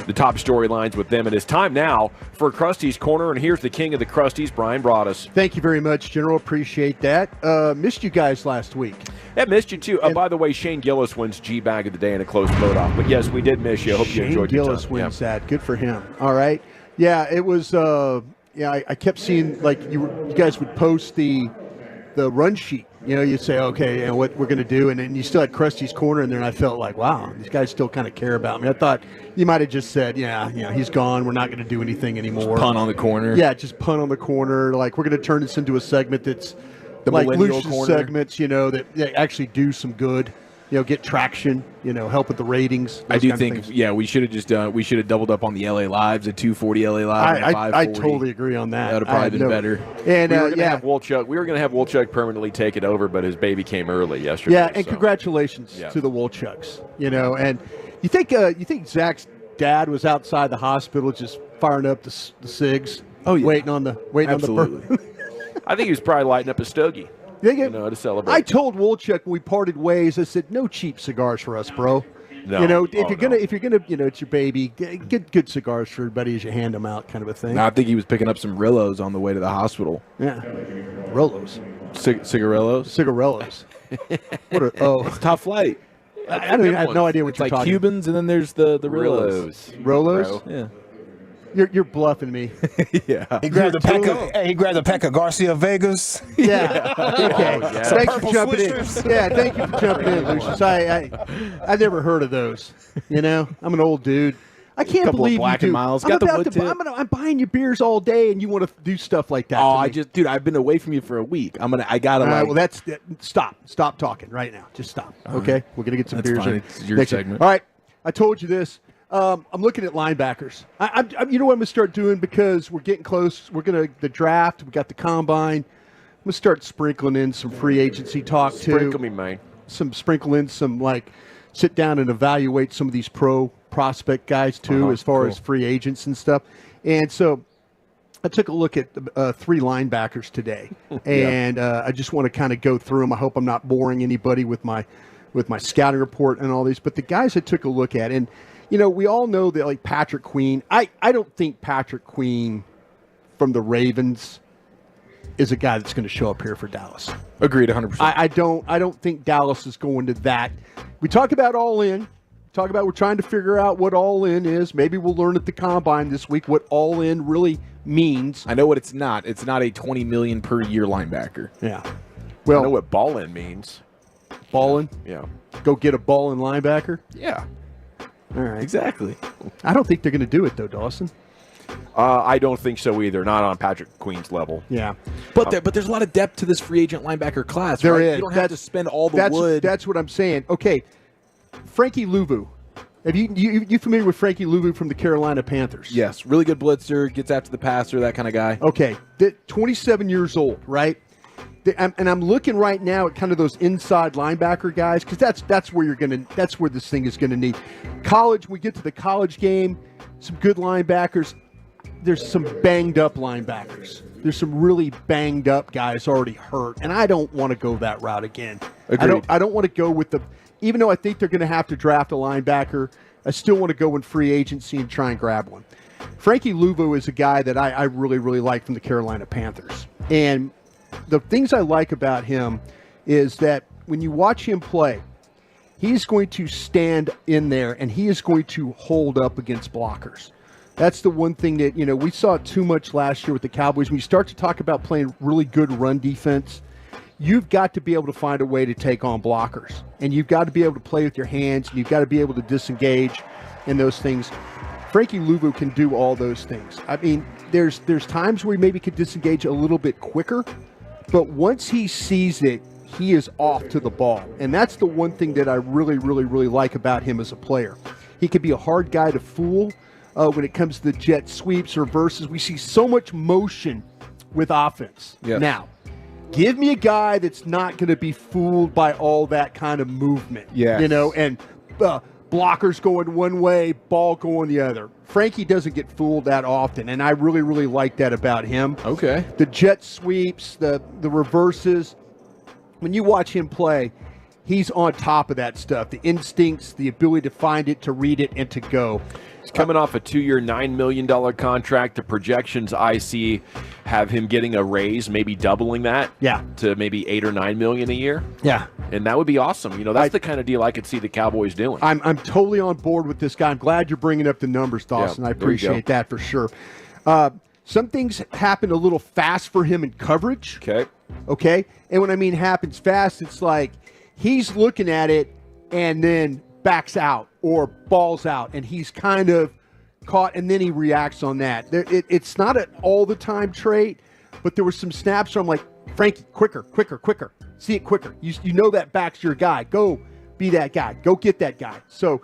the top storylines with them. It is time now for Krusty's Corner, and here's the king of the Krusties, Brian Broaddus. Thank you very much, General. Appreciate that. Missed you guys last week. Yeah, missed you too. By the way, Shane Gillis wins G-Bag of the day in a close vote-off. But yes, we did miss you. I hope you enjoyed your time. Shane Gillis wins that. Good for him. All right. Yeah, it was. I kept seeing like you guys would post the run sheet. You know, you'd say, okay, and what we're going to do, and then you still had Krusty's Corner in there, and I felt like, wow, these guys still kind of care about me. I thought you might have just said, he's gone. We're not going to do anything anymore. Just punt on the corner. Yeah, just punt on the corner. Like we're going to turn this into a segment that's the like millennial Lucius corner segments, that actually do some good. Get traction, help with the ratings. I do think, we should have just doubled up on the LA Lives at 240 LA Live. And I totally agree on that. That would have probably been better. And we were going to have Wolchuk permanently take it over, but his baby came early yesterday. Yeah, and congratulations to the Wolchucks. And you think Zach's dad was outside the hospital just firing up the cigs, waiting on the birth. I think he was probably lighting up a stogie. To celebrate. I told Wolchuk when we parted ways, I said, no cheap cigars for us, bro. No. If you're gonna, it's your baby, get good cigars for everybody as you hand them out, kind of a thing. I think he was picking up some Rillos on the way to the hospital. Yeah, Rolos, cigarillos. It's Top Flight. I have no idea what it's you're like talking. Cubans, and then there's the Rillos. Rolos. Yeah. You're bluffing me. Yeah. He grabbed a pack of Garcia Vegas. Yeah. Okay. Thanks for jumping in. Yeah, thank you for jumping in, Lucius. I never heard of those. I'm an old dude. I can't believe of Black you and do. Miles. Got the wood tip. I'm buying you beers all day, and you want to do stuff like that. Dude, I've been away from you for a week. I gotta. All right, well, stop talking right now. Just stop. Okay, we're gonna get some beers. Fine. It's your segment. All right, I told you this. I'm looking at linebackers. You know what I'm going to start doing because we're getting close. The draft. We got the combine. I'm going to start sprinkling in some free agency talk too. Sprinkle me, man. Sprinkle in some sit down and evaluate some of these pro prospect guys too, as far as free agents and stuff. And so I took a look at 3 linebackers today, and I just want to kind of go through them. I hope I'm not boring anybody with my scouting report and all these. But the guys I took a look at, and we all know that like Patrick Queen. I don't think Patrick Queen from the Ravens is a guy that's going to show up here for Dallas. Agreed, 100%. I don't think Dallas is going to that. We talk about all in. We're trying to figure out what all in is. Maybe we'll learn at the combine this week what all in really means. I know what it's not. It's not a $20 million per year linebacker. Yeah. Well, I know what ball in means. Ballin'? Yeah. Go get a ball in linebacker? Yeah. All right. Exactly. I don't think they're going to do it, though, Dawson. I don't think so either. Not on Patrick Queen's level. Yeah. But there's a lot of depth to this free agent linebacker class. There right? is. You don't have to spend all the wood. That's what I'm saying. Okay. Frankie Louvu. Have you familiar with Frankie Louvu from the Carolina Panthers? Yes. Really good blitzer, gets after the passer, that kind of guy. Okay. 27 years old, right? And I'm looking right now at kind of those inside linebacker guys because that's where this thing is gonna need. College, we get to the college game, some good linebackers. There's some banged up linebackers. There's some really banged up guys already hurt, and I don't want to go that route again. Agreed. I don't want to go with even though I think they're going to have to draft a linebacker, I still want to go in free agency and try and grab one. Frankie Louvu is a guy that I really, really like from the Carolina Panthers. And the things I like about him is that when you watch him play, he's going to stand in there and he is going to hold up against blockers. That's the one thing that, we saw too much last year with the Cowboys. When you start to talk about playing really good run defense, you've got to be able to find a way to take on blockers. And you've got to be able to play with your hands, and you've got to be able to disengage in those things. Frankie Louvu can do all those things. I mean, there's times where he maybe could disengage a little bit quicker, but once he sees it, he is off to the ball. And that's the one thing that I really, really, really like about him as a player. He could be a hard guy to fool when it comes to the jet sweeps, reverses. We see so much motion with offense. Yes. Now, give me a guy that's not going to be fooled by all that kind of movement. Yes. You know, and blockers going one way, ball going the other. Frankie doesn't get fooled that often, and I really, really like that about him. Okay. The jet sweeps, the reverses. When you watch him play, he's on top of that stuff. The instincts, the ability to find it, to read it, and to go. He's coming off a 2-year, $9 million contract. The projections I see have him getting a raise, maybe doubling that to maybe $8 or $9 million a year. Yeah. And that would be awesome. You know, that's the kind of deal I could see the Cowboys doing. I'm totally on board with this guy. I'm glad you're bringing up the numbers, Dawson. I appreciate that for sure. Some things happen a little fast for him in coverage. Okay? And when I mean happens fast, it's like he's looking at it and then backs out or balls out, and he's kind of caught, and then he reacts on that. It's not an all-the-time trait, but there were some snaps where I'm like, Frankie, quicker. See it quicker. You know that back's your guy. Go be that guy. Go get that guy. So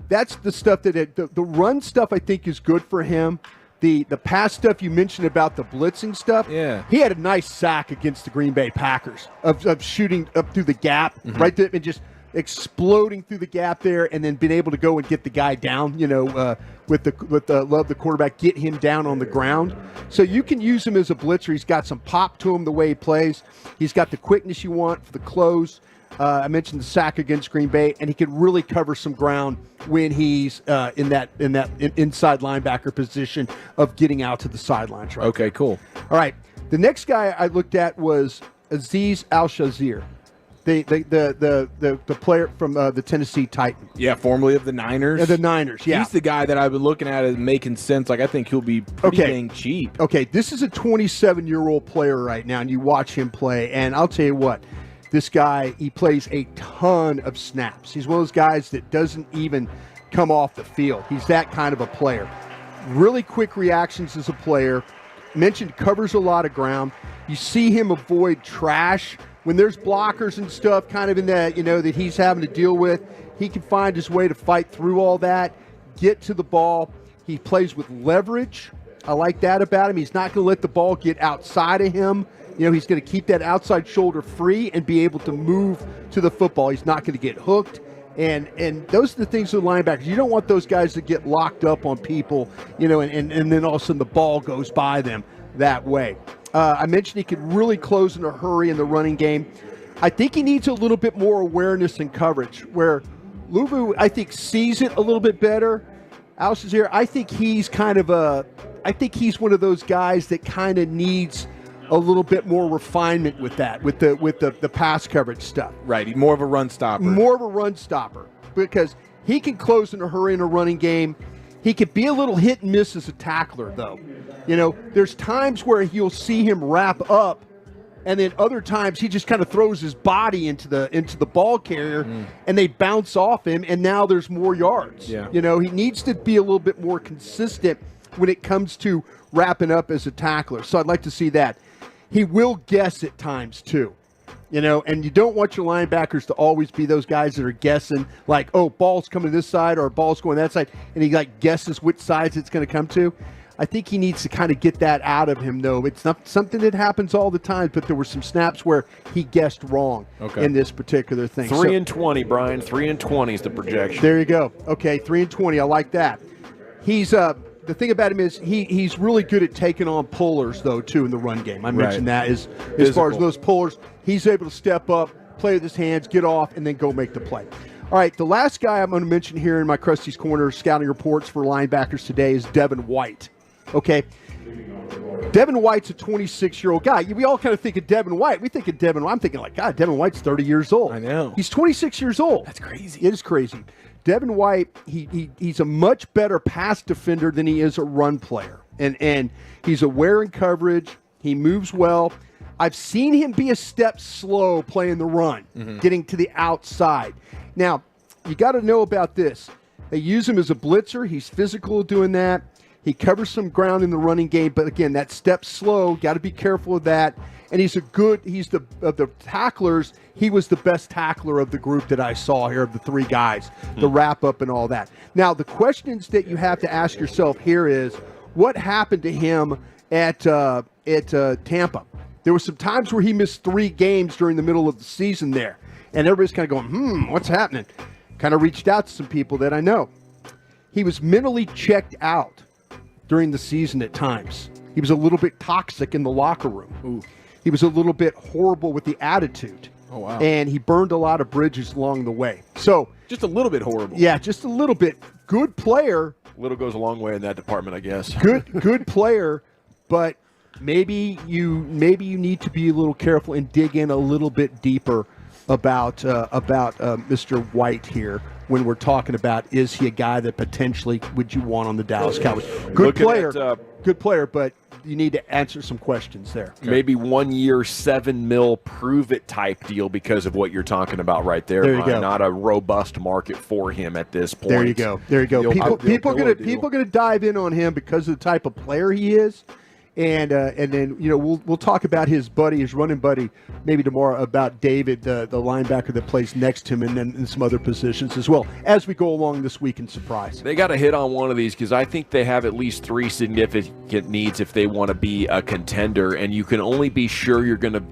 that's the stuff that the run stuff I think is good for him. The pass stuff you mentioned about the blitzing stuff, he had a nice sack against the Green Bay Packers of shooting up through the gap, right there, and just exploding through the gap there, and then being able to go and get the guy down, you know, with the quarterback, get him down on the ground. So you can use him as a blitzer. He's got some pop to him the way he plays. He's got the quickness you want for the close. I mentioned the sack against Green Bay, and he can really cover some ground when he's in that inside linebacker position of getting out to the sidelines. Right. Okay, cool. All right. The next guy I looked at was Azeez Al-Shazir. The player from the Tennessee Titans. Yeah, formerly of the Niners. Yeah, the Niners, yeah. He's the guy that I've been looking at as making sense. Like, I think he'll be pretty dang cheap. Okay, this is a 27-year-old player right now, and you watch him play, and I'll tell you what, this guy, he plays a ton of snaps. He's one of those guys that doesn't even come off the field. He's that kind of a player. Really quick reactions as a player. Mentioned covers a lot of ground. You see him avoid trash. When there's blockers and stuff kind of in that, you know, that he's having to deal with, he can find his way to fight through all that, get to the ball. He plays with leverage. I like that about him. He's not going to let the ball get outside of him. You know, he's going to keep that outside shoulder free and be able to move to the football. He's not going to get hooked. And those are the things with linebackers. You don't want those guys to get locked up on people, you know, and then all of a sudden the ball goes by them that way. I mentioned he could really close in a hurry in the running game. I think he needs a little bit more awareness and coverage, where Luvu, I think, sees it a little bit better. Al-Shazir, I think he's one of those guys that kind of needs a little bit more refinement with that, with the pass coverage stuff. Right, he's more of a run stopper. More of a run stopper, because he can close in a hurry in a running game. He could be a little hit and miss as a tackler, though. You know, there's times where you'll see him wrap up, and then other times he just kind of throws his body into the ball carrier, and they bounce off him, and now there's more yards. Yeah. You know, he needs to be a little bit more consistent when it comes to wrapping up as a tackler. So I'd like to see that. He will guess at times, too. You know, and you don't want your linebackers to always be those guys that are guessing, like, oh, ball's coming this side or ball's going that side, and he, like, guesses which sides it's going to come to. I think he needs to kind of get that out of him, though. It's not something that happens all the time, but there were some snaps where he guessed wrong in this particular thing. 3-20, Brian. 3-20 is the projection. There you go. Okay, 3-20. I like that. He's the thing about him is he's really good at taking on pullers, though, too, in the run game. I mentioned that as far as those pullers, he's able to step up, play with his hands, get off, and then go make the play. All right, the last guy I'm going to mention here in my Krusty's Corner scouting reports for linebackers today is Devin White. Okay, Devin White's a 26-year-old guy. We all kind of think of Devin White. We think of Devin White. I'm thinking like, God, Devin White's 30 years old. I know. He's 26 years old. That's crazy. It is crazy. Devin White, he's a much better pass defender than he is a run player. And he's aware in coverage. He moves well. I've seen him be a step slow playing the run, getting to the outside. Now, you got to know about this. They use him as a blitzer. He's physical doing that. He covers some ground in the running game, but again, that step's slow. Got to be careful of that. And he's of the tacklers, he was the best tackler of the group that I saw here, of the three guys, the wrap-up and all that. Now, the questions that you have to ask yourself here is, what happened to him at Tampa? There were some times where he missed 3 games during the middle of the season there, and everybody's kind of going, what's happening? Kind of reached out to some people that I know. He was mentally checked out during the season at times. He was a little bit toxic in the locker room. Ooh. He was a little bit horrible with the attitude. Oh, wow. And he burned a lot of bridges along the way. So just a little bit horrible. Yeah, just a little bit. Good player. Little goes a long way in that department, I guess. Good player, but maybe you need to be a little careful and dig in a little bit deeper about Mr. White here when we're talking about, is he a guy that potentially would you want on the Dallas Cowboys? Good player, but you need to answer some questions there. Maybe 1 year, $7 million prove it type deal because of what you're talking about right there. There you go. Not a robust market for him at this point. There you go. People gonna dive in on him because of the type of player he is. And then we'll talk about his running buddy, maybe tomorrow, about David, the linebacker that plays next to him, and then in some other positions as well as we go along this week in Surprise. They got to hit on one of these because I think they have at least 3 significant needs if they want to be a contender, and you can only be sure you're going to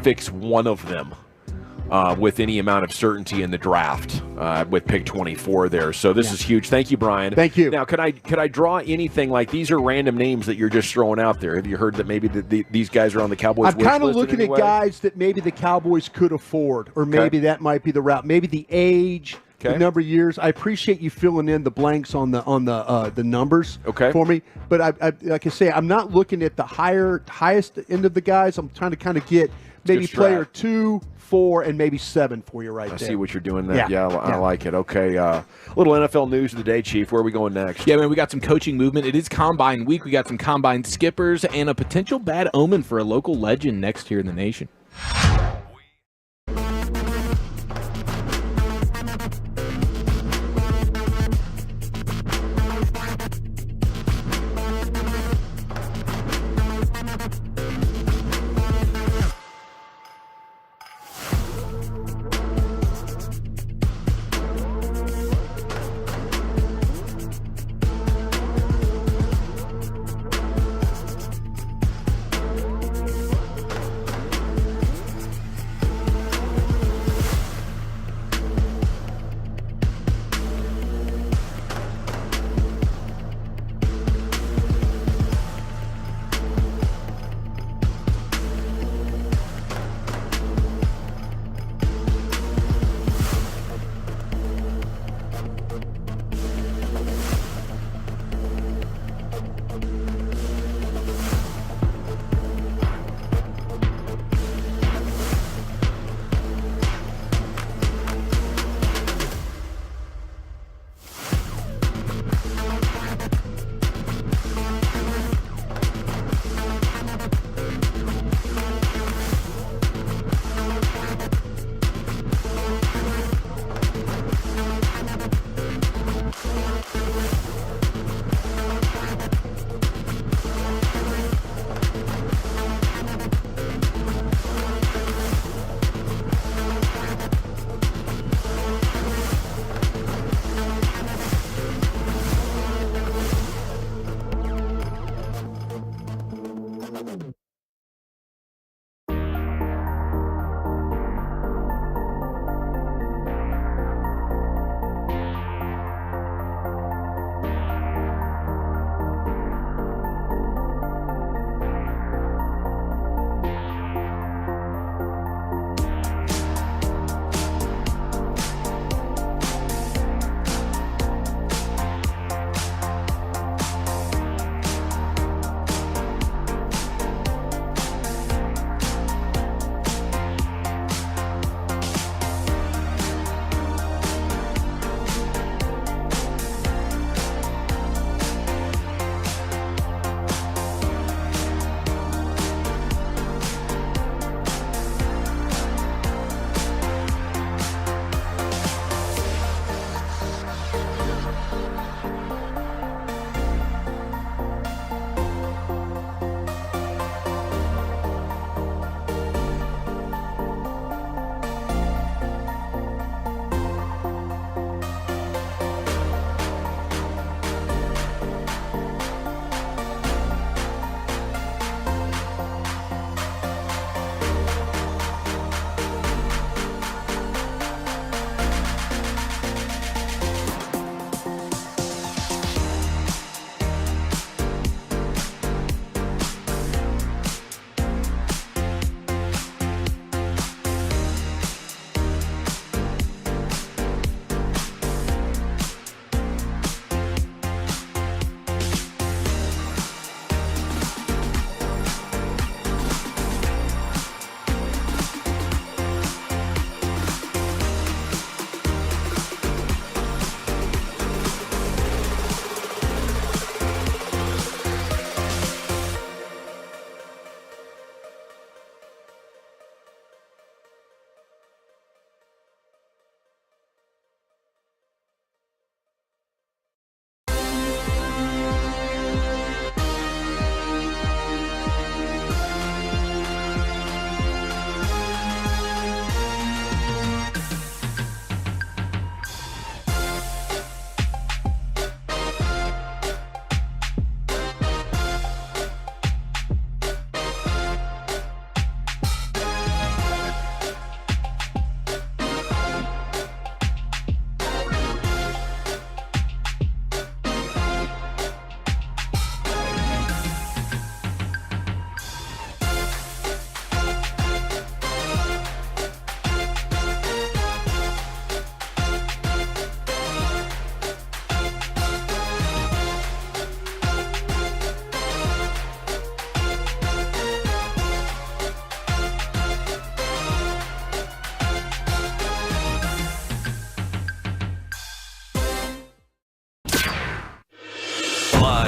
fix one of them with any amount of certainty in the draft with pick 24 there. So this is huge. Thank you, Brian. Thank you. Now, could I draw anything like these are random names that you're just throwing out there? Have you heard that maybe these guys are on the Cowboys I'm wish kind of list looking at guys that maybe the Cowboys could afford, or maybe that might be the route. Maybe the age, the number of years. I appreciate you filling in the blanks on the numbers for me. But I like I say, I'm not looking at the highest end of the guys. I'm trying to kind of get maybe player 2, 4, and maybe 7 for you right there. I see what you're doing there. Yeah, I like it. Okay, little NFL news of the day, Chief. Where are we going next? Yeah, man, we got some coaching movement. It is Combine Week. We got some Combine skippers and a potential bad omen for a local legend next here in the nation.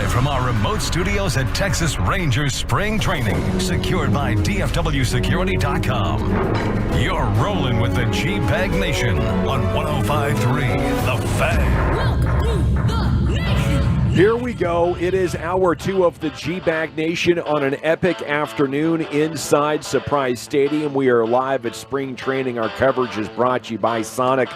Live from our remote studios at Texas Rangers Spring Training, secured by DFWSecurity.com. You're rolling with the G-Bag Nation on 105.3 The Fan. Here we go. It is hour 2 of the G-Bag Nation on an epic afternoon inside Surprise Stadium. We are live at spring training. Our coverage is brought to you by Sonic.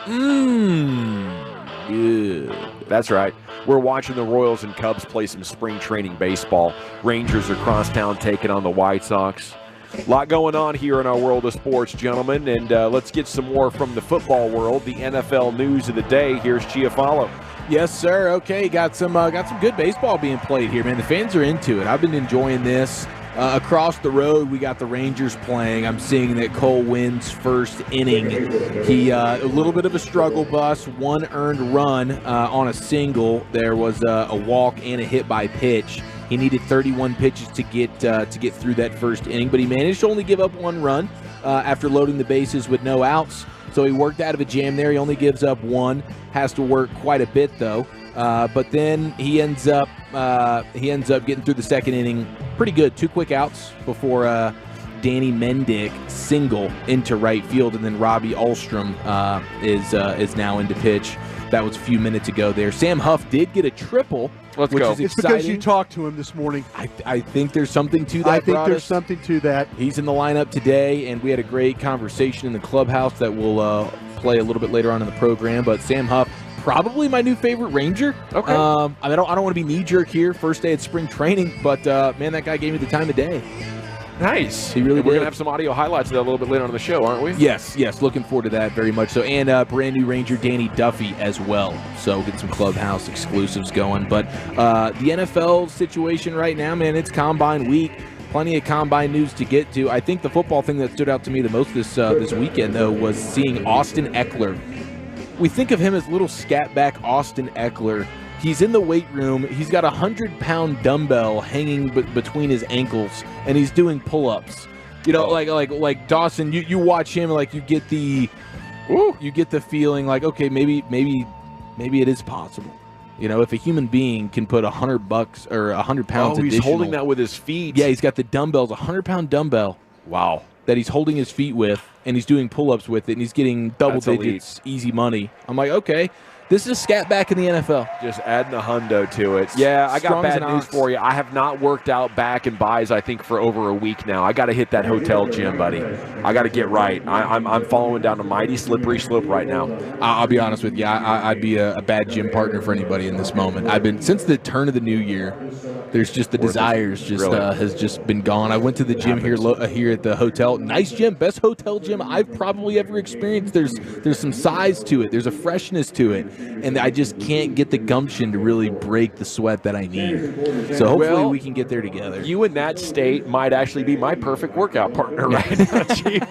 Good. That's right. We're watching the Royals and Cubs play some spring training baseball. Rangers are crosstown taking on the White Sox. A lot going on here in our world of sports, gentlemen, and let's get some more from the football world. The NFL news of the day. Here's Chiafalo. Yes, sir. Okay, got some good baseball being played here, man. The fans are into it. I've been enjoying this. Across the road, we got the Rangers playing. I'm seeing that Cole wins first inning. He a little bit of a struggle bus, 1 earned run on a single. There was a walk and a hit by pitch. He needed 31 pitches to get through that first inning, but he managed to only give up 1 run after loading the bases with no outs. So he worked out of a jam there. He only gives up 1. Has to work quite a bit though. But then he ends up getting through the second inning pretty good. 2 quick outs before Danny Mendick single into right field, and then Robbie Ahlstrom is now into pitch. That was a few minutes ago there. Sam Huff did get a triple. Let's which go. Is It's exciting. because you talked to him this morning. I think there's something to that. I think Broadus. there's something to that. He's in the lineup today, and we had a great conversation in the clubhouse that we'll play a little bit later on in the program. But Sam Huff, probably my new favorite Ranger. Okay. I don't want to be knee-jerk here, first day at spring training, but man, that guy gave me the time of day. Nice. He really We're did. going to have some audio highlights of that a little bit later on in the show, aren't we? Yes, looking forward to that very much so. And brand new Ranger Danny Duffy as well. So get some clubhouse exclusives going. But the NFL situation right now, man, it's combine week. Plenty of combine news to get to. I think the football thing that stood out to me the most this weekend, though, was seeing Austin Eckler. We think of him as little scatback Austin Eckler. He's in the weight room. He's got a 100-pound dumbbell hanging between his ankles, and he's doing pull-ups. You know, like Dawson. You watch him, like you get the feeling like, okay, maybe it is possible. You know, if a human being can put $100 or 100 pounds, he's holding that with his feet. Yeah, he's got the dumbbells, a 100-pound dumbbell. Wow. That he's holding his feet with, and he's doing pull-ups with it, and he's getting double digits, easy money. I'm like, okay. This is a scat back in the NFL. Just adding a hundo to it. Yeah, I got Strong as bad an news ox. for you. I have not worked out back and buys, I think, for over a week now. I got to hit that hotel gym, buddy. I got to get right. I'm following down a mighty slippery slope right now. I'll be honest with you. I'd be a bad gym partner for anybody in this moment. I've been, since the turn of the new year, there's just the desires has just been gone. I went to the gym here at the hotel. Nice gym, best hotel gym I've probably ever experienced. There's some size to it. There's a freshness to it. And I just can't get the gumption to really break the sweat that I need. So hopefully we can get there together. You in that state might actually be my perfect workout partner right now, Chief.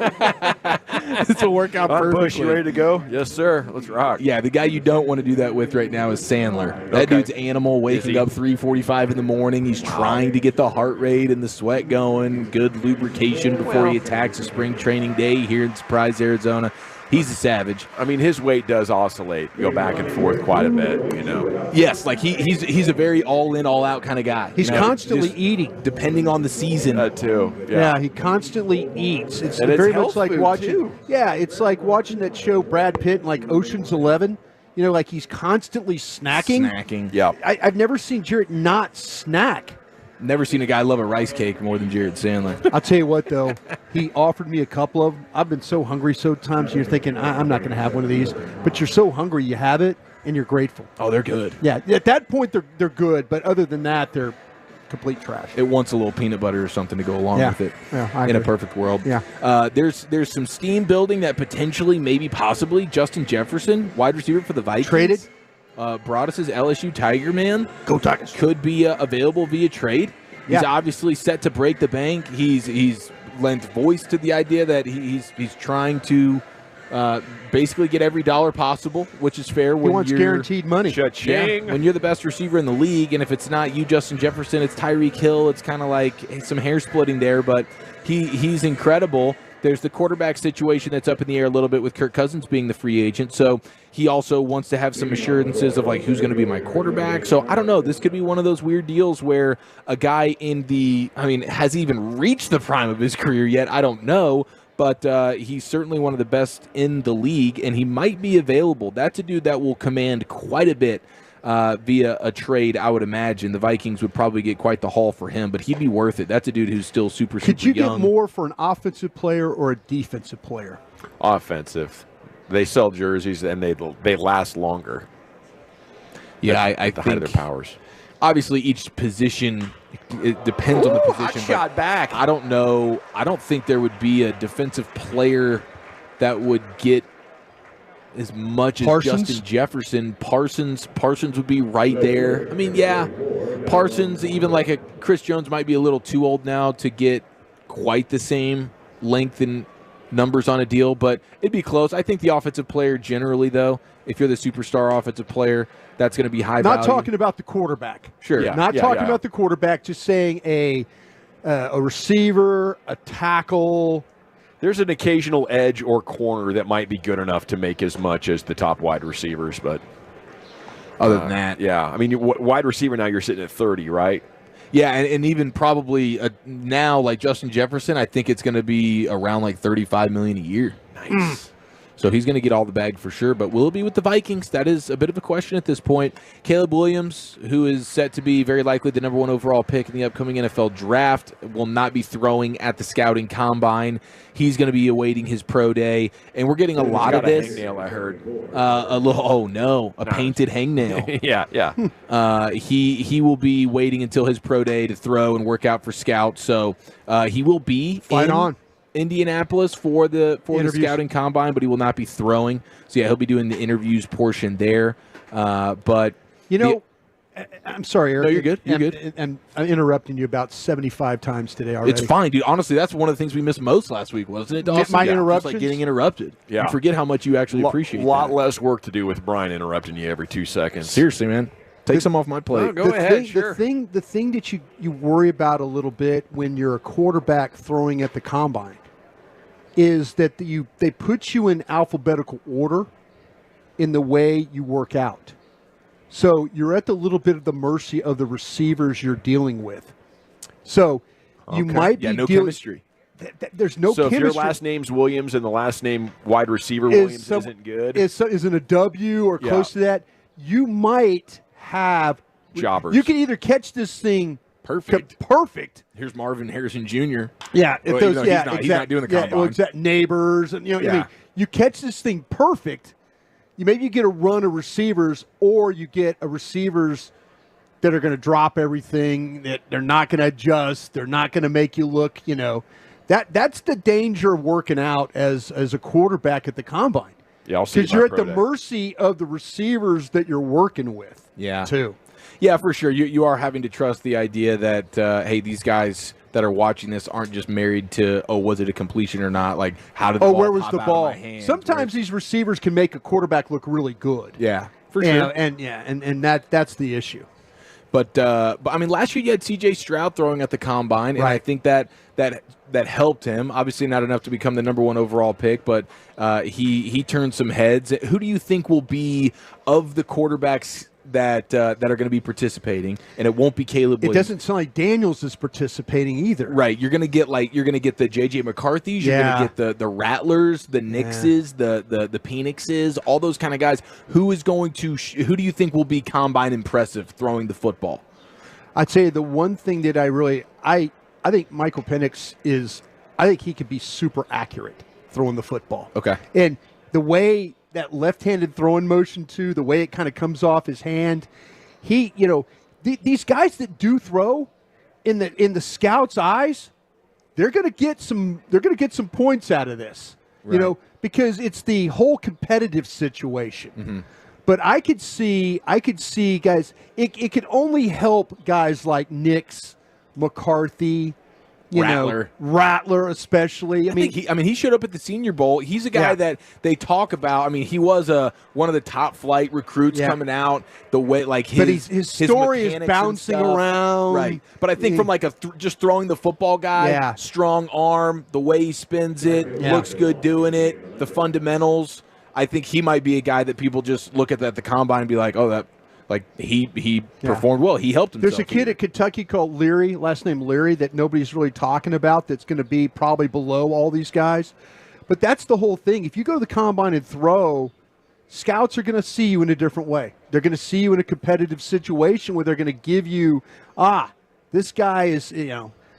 It's a workout perfectly. Bush, you ready to go? Yes, sir. Let's rock. Yeah, the guy you don't want to do that with right now is Sandler. That dude's animal, waking up 3:45 in the morning. He's trying to get the heart rate and the sweat going, good lubrication before he attacks a spring training day here in Surprise, Arizona. He's a savage. I mean, his weight does oscillate, go back and forth quite a bit, you know. Yes, like he's a very all-in, all-out kind of guy. He's constantly eating. Depending on the season. That too. Yeah, he constantly eats. It's And it's very health much like food, watching. too. Yeah, it's like watching that show Brad Pitt in like Ocean's 11. You know, like he's constantly snacking. Yeah. I've never seen Jarrett not snack. Never seen a guy love a rice cake more than Jared Sandler. I'll tell you what, though. He offered me a couple of them. I've been so hungry so times you're thinking, I'm not going to have one of these. But you're so hungry you have it, and you're grateful. Oh, they're good. Yeah, at that point, they're good. But other than that, they're complete trash. It wants a little peanut butter or something to go along with it. Yeah, I in a agree. perfect world. Yeah. There's some steam building that potentially, maybe, possibly, Justin Jefferson, wide receiver for the Vikings. Traded? Broadus' LSU Tiger Man. Go Tigers. Could be available via trade. He's obviously set to break the bank. He's lent voice to the idea that he's trying to basically get every dollar possible, which is fair. He wants guaranteed money. Yeah, when you're the best receiver in the league, and if it's not you, Justin Jefferson, it's Tyreek Hill. It's kind of like some hair splitting there, but he's incredible. There's the quarterback situation that's up in the air a little bit with Kirk Cousins being the free agent. So he also wants to have some assurances of like who's going to be my quarterback. So I don't know. This could be one of those weird deals where a guy has he even reached the prime of his career yet? I don't know. But he's certainly one of the best in the league, and he might be available. That's a dude that will command quite a bit via a trade, I would imagine. The Vikings would probably get quite the haul for him, but he'd be worth it. That's a dude who's still super Could you young. get more for an offensive player or a defensive player? Offensive. They sell jerseys, and they last longer. Yeah, I at the height of think their powers. Obviously, each position, it depends on the position. Shot back. I don't know. I don't think there would be a defensive player that would get as much as Justin Jefferson. Parsons would be right there. I mean, yeah, Parsons, even like a Chris Jones might be a little too old now to get quite the same length and numbers on a deal, but it'd be close. I think the offensive player generally, though, if you're the superstar offensive player, that's going to be high value. Not talking about the quarterback. Sure. Yeah. Not talking about the quarterback, just saying a receiver, a tackle. There's an occasional edge or corner that might be good enough to make as much as the top wide receivers, but other than that, yeah. I mean, wide receiver now you're sitting at 30, right? Yeah, and even probably now, like Justin Jefferson, I think it's going to be around like $35 million a year. Nice. So he's going to get all the bag for sure. But will it be with the Vikings? That is a bit of a question at this point. Caleb Williams, who is set to be very likely the number 1 overall pick in the upcoming NFL draft, will not be throwing at the scouting combine. He's going to be awaiting his pro day. And we're getting a lot of this. Hangnail, I heard. A painted hangnail. yeah. He will be waiting until his pro day to throw and work out for scouts. So he will be in Indianapolis for the scouting combine, but he will not be throwing. So yeah, he'll be doing the interviews portion there. But I'm sorry, Eric. No, you're good. You're good. And I'm interrupting you about 75 times today already. It's fine, dude. Honestly, that's one of the things we missed most last week, wasn't it, Dawson? My Just interruptions? like getting interrupted. Yeah. You forget how much you actually appreciate a lot that. less work to do with Brian interrupting you every 2 seconds. Seriously, man. Take some off my plate. No, go ahead, sure. The thing that you worry about a little bit when you're a quarterback throwing at the combine is that they put you in alphabetical order in the way you work out. So you're at the little bit of the mercy of the receivers you're dealing with. So you might be no dealing, chemistry. There's no so chemistry. So if your last name's Williams and the last name wide receiver Williams isn't good, isn't a W or close to that, you might have jobbers. You can either catch this thing perfect. Here's Marvin Harrison Jr. Yeah, he's not doing the combine. Neighbors, and I mean, you catch this thing perfect. You get a run of receivers, or you get a receivers that are going to drop everything. That they're not going to adjust. They're not going to make you look. That's the danger of working out as a quarterback at the combine. Yeah, I'll see. Because you're at the mercy of the receivers that you're working with. Yeah, too. Yeah, for sure. You are having to trust the idea that, hey, these guys that are watching this aren't just married to, was it a completion or not? Like, how did the ball where was pop the out ball? of my hand? Sometimes these receivers can make a quarterback look really good. Yeah, for sure. And that's the issue. But I mean, last year you had C.J. Stroud throwing at the combine, and I think that helped him. Obviously, not enough to become the number 1 overall pick, but he turned some heads. Who do you think will be of the quarterbacks that are going to be participating? And it won't be Caleb Williams. It doesn't sound like Daniels is participating either. Right. You're going to get the J.J. McCarthy's. You're going to get the Rattlers, the Knickses, the Penixes, all those kind of guys. Who do you think will be combine impressive throwing the football? I'd say the one thing that I think Michael Penix I think he could be super accurate throwing the football. Okay. And the way that left-handed throwing motion too, the way it kind of comes off his hand, these guys that do throw in the scouts' eyes, they're going to get some points out of this. Right. Because it's the whole competitive situation. Mm-hmm. But I could see guys. It could only help guys like Nix, McCarthy, Rattler especially. I mean, he showed up at the Senior Bowl. He's a guy that they talk about. I mean, he was one of the top flight recruits coming out. The way, like his story is bouncing around, right? But I think from like just throwing the football guy, strong arm, the way he spins it, looks good doing it, the fundamentals. I think he might be a guy that people just look at the combine and be like, oh, that. Like, he performed well. He helped himself. There's a kid at Kentucky called Leary, last name Leary, that nobody's really talking about that's going to be probably below all these guys. But that's the whole thing. If you go to the combine and throw, scouts are going to see you in a different way. They're going to see you in a competitive situation where they're going to give you, this guy is,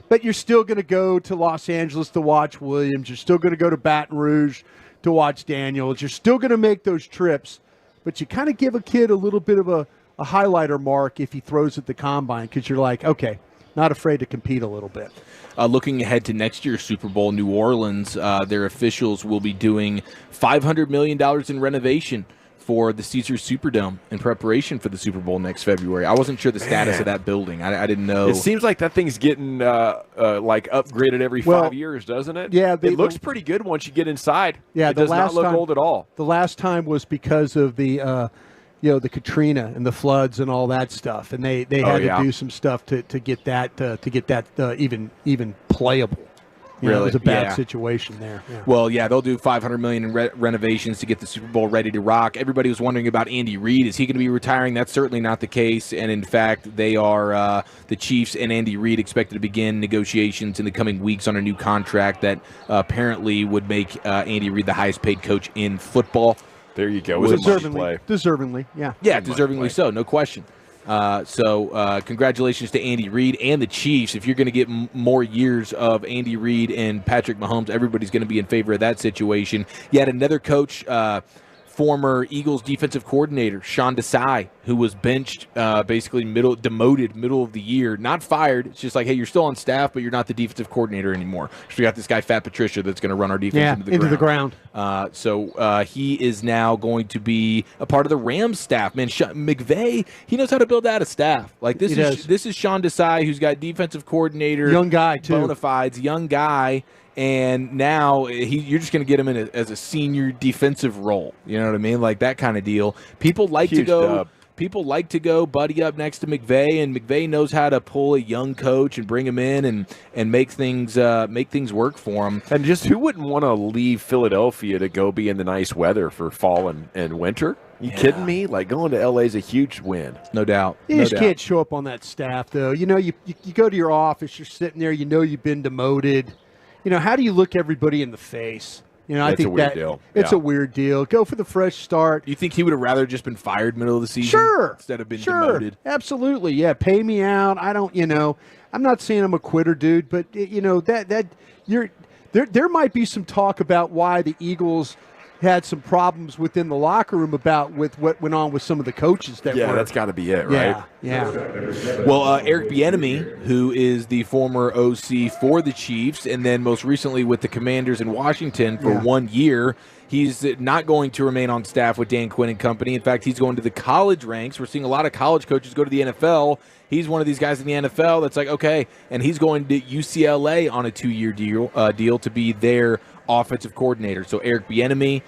but you're still going to go to Los Angeles to watch Williams. You're still going to go to Baton Rouge to watch Daniels. You're still going to make those trips. But you kind of give a kid a little bit of a highlighter mark if he throws at the combine because you're like, okay, not afraid to compete a little bit. Looking ahead to next year's Super Bowl, New Orleans, their officials will be doing $500 million in renovation for the Caesars Superdome in preparation for the Super Bowl next February. I wasn't sure the status of that building. I didn't know. It seems like that thing's getting upgraded every 5 years, doesn't it? Yeah. It looks pretty good once you get inside. Yeah, it does not look old at all. The last time was because of the the Katrina and the floods and all that stuff, and they had to do some stuff to get that even playable. It was a bad situation there. Yeah. Well, they'll do $500 million in renovations to get the Super Bowl ready to rock. Everybody was wondering about Andy Reid. Is he going to be retiring? That's certainly not the case. And in fact, they are the Chiefs and Andy Reid expected to begin negotiations in the coming weeks on a new contract that apparently would make Andy Reid the highest paid coach in football. There you go. Deservingly, yeah. Yeah, deservingly so, no question. So congratulations to Andy Reid and the Chiefs. If you're going to get more years of Andy Reid and Patrick Mahomes, everybody's going to be in favor of that situation. Yet another coach, former Eagles defensive coordinator, Sean Desai, who was benched basically demoted middle of the year, not fired. It's just like, hey, you're still on staff, but you're not the defensive coordinator anymore. So we got this guy, Fat Patricia, that's going to run our defense into the ground. So he is now going to be a part of the Rams staff. Man, McVay, he knows how to build out a staff. Like this is Sean Desai, who's got defensive coordinator, young guy too, bona fides, young guy. And now you're just going to get him in as a senior defensive role. You know what I mean? Like that kind of deal. People like to go buddy up next to McVay, and McVay knows how to pull a young coach and bring him in and make things work for him. And just who wouldn't want to leave Philadelphia to go be in the nice weather for fall and winter? You kidding me? Like going to LA is a huge win. No doubt. You just can't show up on that staff though. You go to your office, you're sitting there, you've been demoted. How do you look everybody in the face? I think it's a weird deal. It's a weird deal. Go for the fresh start. You think he would have rather just been fired middle of the season? Sure. Instead of being demoted? Absolutely. Yeah, pay me out. I don't, I'm not saying I'm a quitter, dude, but there might be some talk about why the Eagles had some problems within the locker room with what went on with some of the coaches that were. That's got to be it, right? Yeah. Well, Eric Bieniemy, who is the former OC for the Chiefs and then most recently with the Commanders in Washington for 1 year, he's not going to remain on staff with Dan Quinn and company. In fact, he's going to the college ranks. We're seeing a lot of college coaches go to the NFL. He's one of these guys in the NFL that's like, okay, and he's going to UCLA on a 2-year deal to be their offensive coordinator. So Eric Bieniemy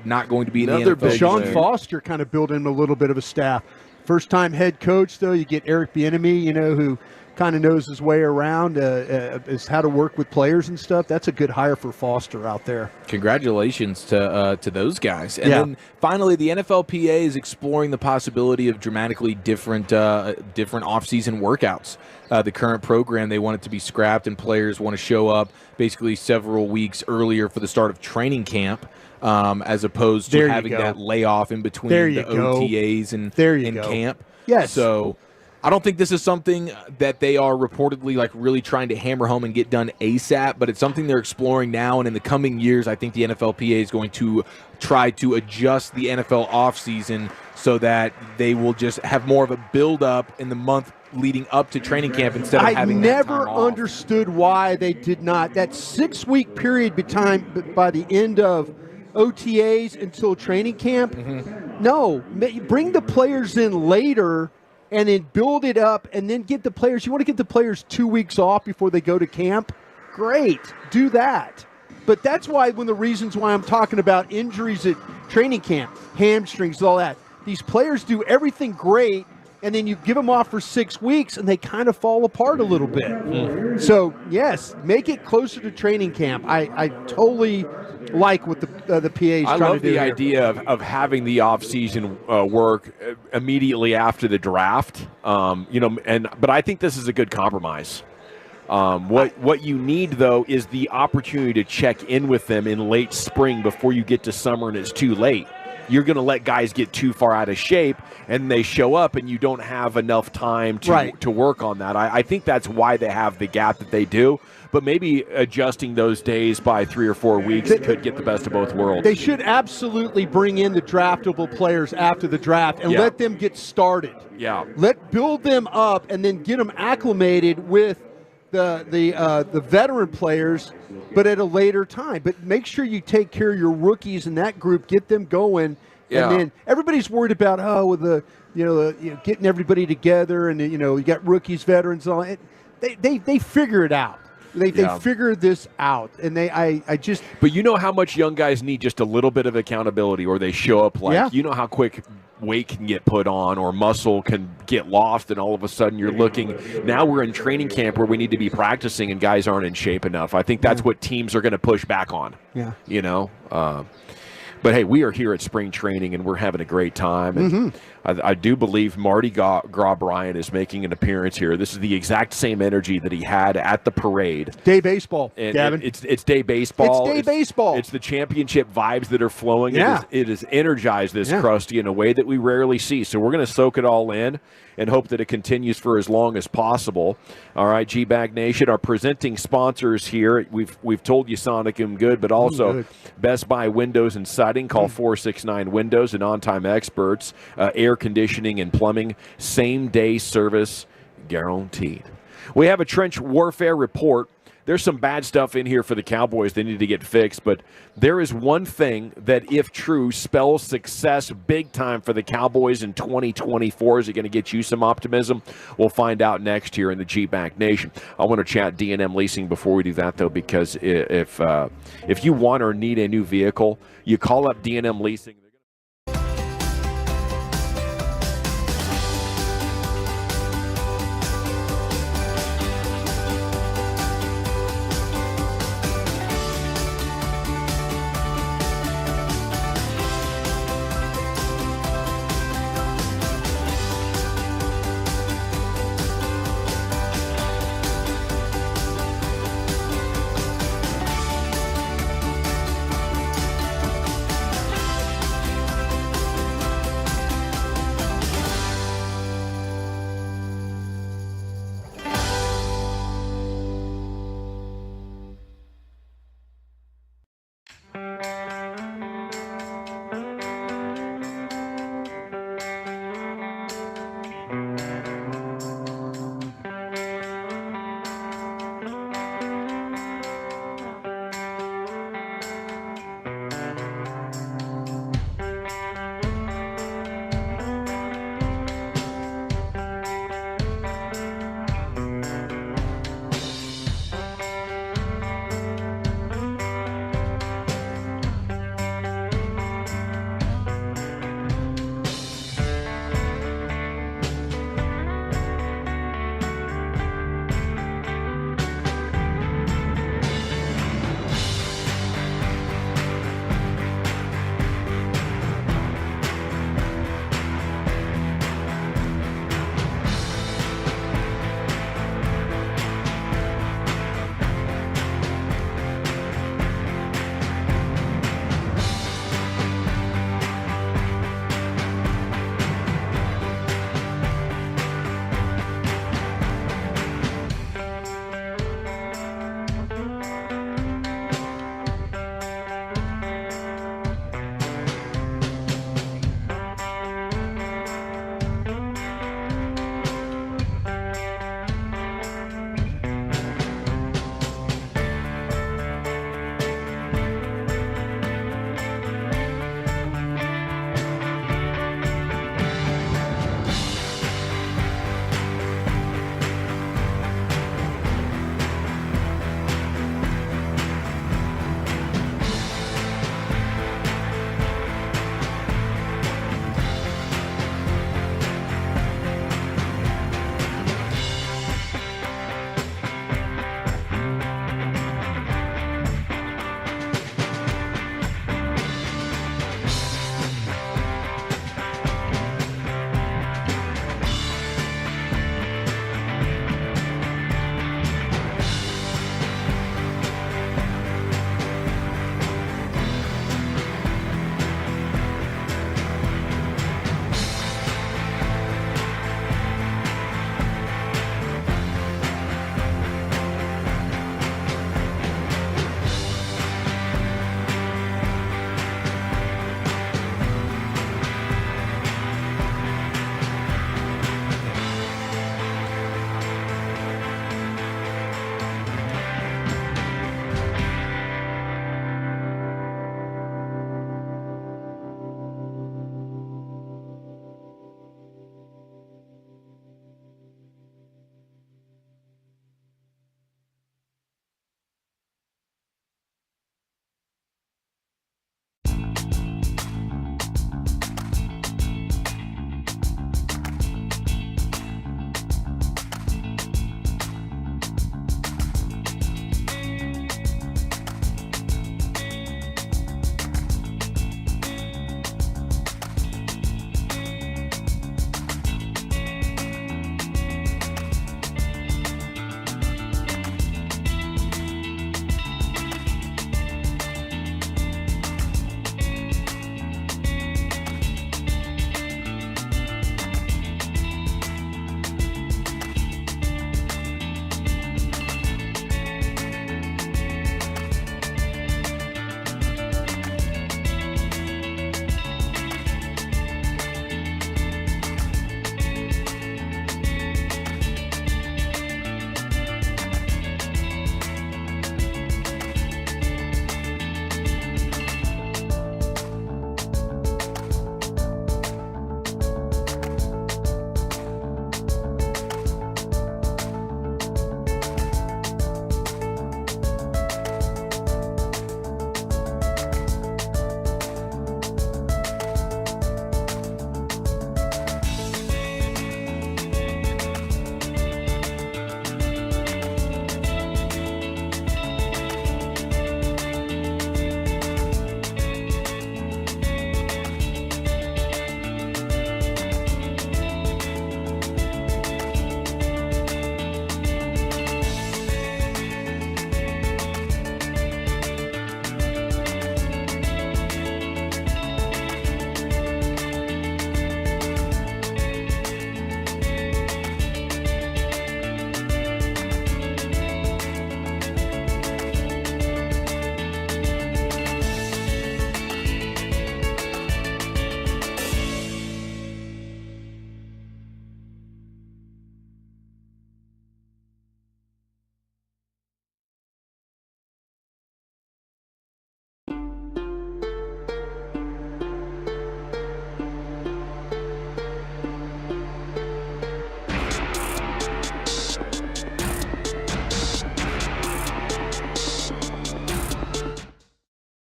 not going to be in the NFL. Sean Foster kind of built in a little bit of a staff. First-time head coach, though, you get Eric Bieniemy, who kind of knows his way around is how to work with players and stuff. That's a good hire for Foster out there. Congratulations to those guys. And then finally, the NFLPA is exploring the possibility of dramatically different off-season workouts. The current program, they want it to be scrapped, and players want to show up basically several weeks earlier for the start of training camp, as opposed to having that layoff in between the OTAs and camp. Yes. So I don't think this is something that they are reportedly really trying to hammer home and get done ASAP, but it's something they're exploring now. And in the coming years, I think the NFLPA is going to try to adjust the NFL offseason so that they will just have more of a build-up in the month leading up to training camp instead of having that time off. I never understood why they did not. That 6-week period by the end of OTAs until training camp, no, bring the players in later and then build it up and then get the players. You want to get the players 2 weeks off before they go to camp? Great. Do that. But that's why one of the reasons why I'm talking about injuries at training camp, hamstrings, all that. These players do everything great, and then you give them off for 6 weeks, and they kind of fall apart a little bit. So, yes, make it closer to training camp. I totally like what the PA is trying to do. I love the here. idea of having the offseason work immediately after the draft. But I think this is a good compromise. What you need, though, is the opportunity to check in with them in late spring before you get to summer and it's too late. You're going to let guys get too far out of shape, and they show up, and you don't have enough time to work on that. I think that's why they have the gap that they do. But maybe adjusting those days by 3 or 4 weeks could get the best of both worlds. They should absolutely bring in the draftable players after the draft and let them get started. Yeah. Build them up and then get them acclimated with the veteran players, but at a later time. But make sure you take care of your rookies in that group, get them going, and then everybody's worried about getting everybody together, and you got rookies, veterans, all. They figure it out. They figure this out, and I just. But you know how much young guys need just a little bit of accountability, or they show up you know how quick weight can get put on or muscle can get lost, and all of a sudden you're looking. Now we're in training camp where we need to be practicing, and guys aren't in shape enough. I think that's what teams are going to push back on. Yeah. But hey, we are here at spring training, and we're having a great time. And I do believe Marty Bryant is making an appearance here. This is the exact same energy that he had at the parade. Day baseball, and Gavin. It's day baseball. It's day baseball. It's the championship vibes that are flowing. Yeah. It has energized this Krusty in a way that we rarely see. So we're going to soak it all in and hope that it continues for as long as possible. All right, G-Bag Nation, our presenting sponsors here. We've told you Sonic and Good, but also Best Buy Windows and Siding. Call 469 Windows and on-time experts. Air conditioning and plumbing. Same-day service guaranteed. We have a trench warfare report. There's some bad stuff in here for the Cowboys. They need to get fixed, but there is one thing that, if true, spells success big time for the Cowboys in 2024. Is it going to get you some optimism? We'll find out next here in the G-Back Nation. I want to chat D&M Leasing before we do that, though, because if you want or need a new vehicle, you call up D&M Leasing.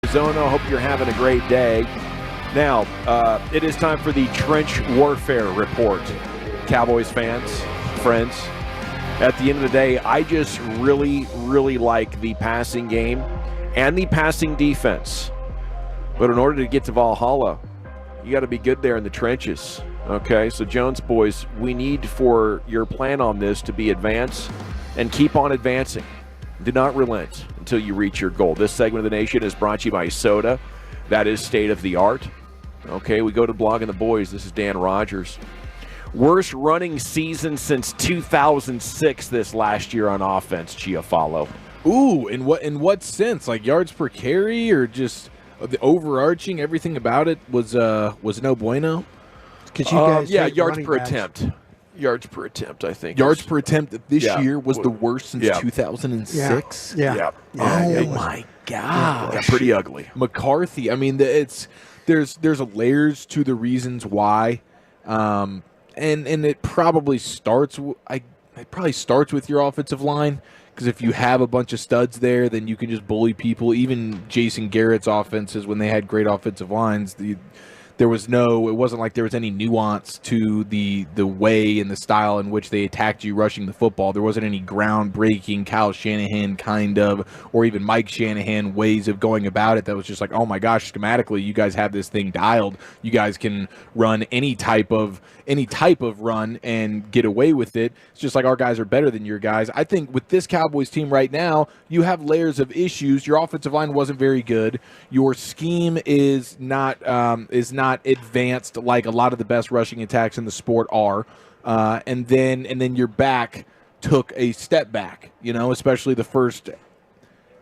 Arizona. Hope you're having a great day. Now, it is time for the Trench Warfare Report. Cowboys fans, friends, at the end of the day, I just really, really like the passing game and the passing defense. But in order to get to Valhalla, you got to be good there in the trenches. Okay, so Jones boys, we need for your plan on this to be advance and keep on advancing. Do not relent until you reach your goal. This segment of the nation is brought to you by Soda. That is state of the art. Okay, we go to Blogging the Boys. This is Dan Rogers. Worst running season since 2006 this last year on offense, Chiafalo. Ooh, in what sense? Like yards per carry, or just the overarching everything about it was no bueno? Because you guys yards per attempt. Yards per attempt, I think. Yards per attempt this year was the worst since 2006. Yeah. Oh my God. Got pretty ugly. McCarthy. I mean, there's layers to the reasons why, and it probably starts. It probably starts with your offensive line. Because if you have a bunch of studs there, then you can just bully people. Even Jason Garrett's offenses, when they had great offensive lines, it wasn't like there was any nuance to the way and the style in which they attacked you rushing the football. There wasn't any groundbreaking Kyle Shanahan kind of, or even Mike Shanahan ways of going about it that was just like, oh my gosh, schematically, you guys have this thing dialed. You guys can run any type of run and get away with it. It's just like our guys are better than your guys. I think with this Cowboys team right now, you have layers of issues. Your offensive line wasn't very good. Your scheme is not advanced like a lot of the best rushing attacks in the sport are. And then your back took a step back, especially the first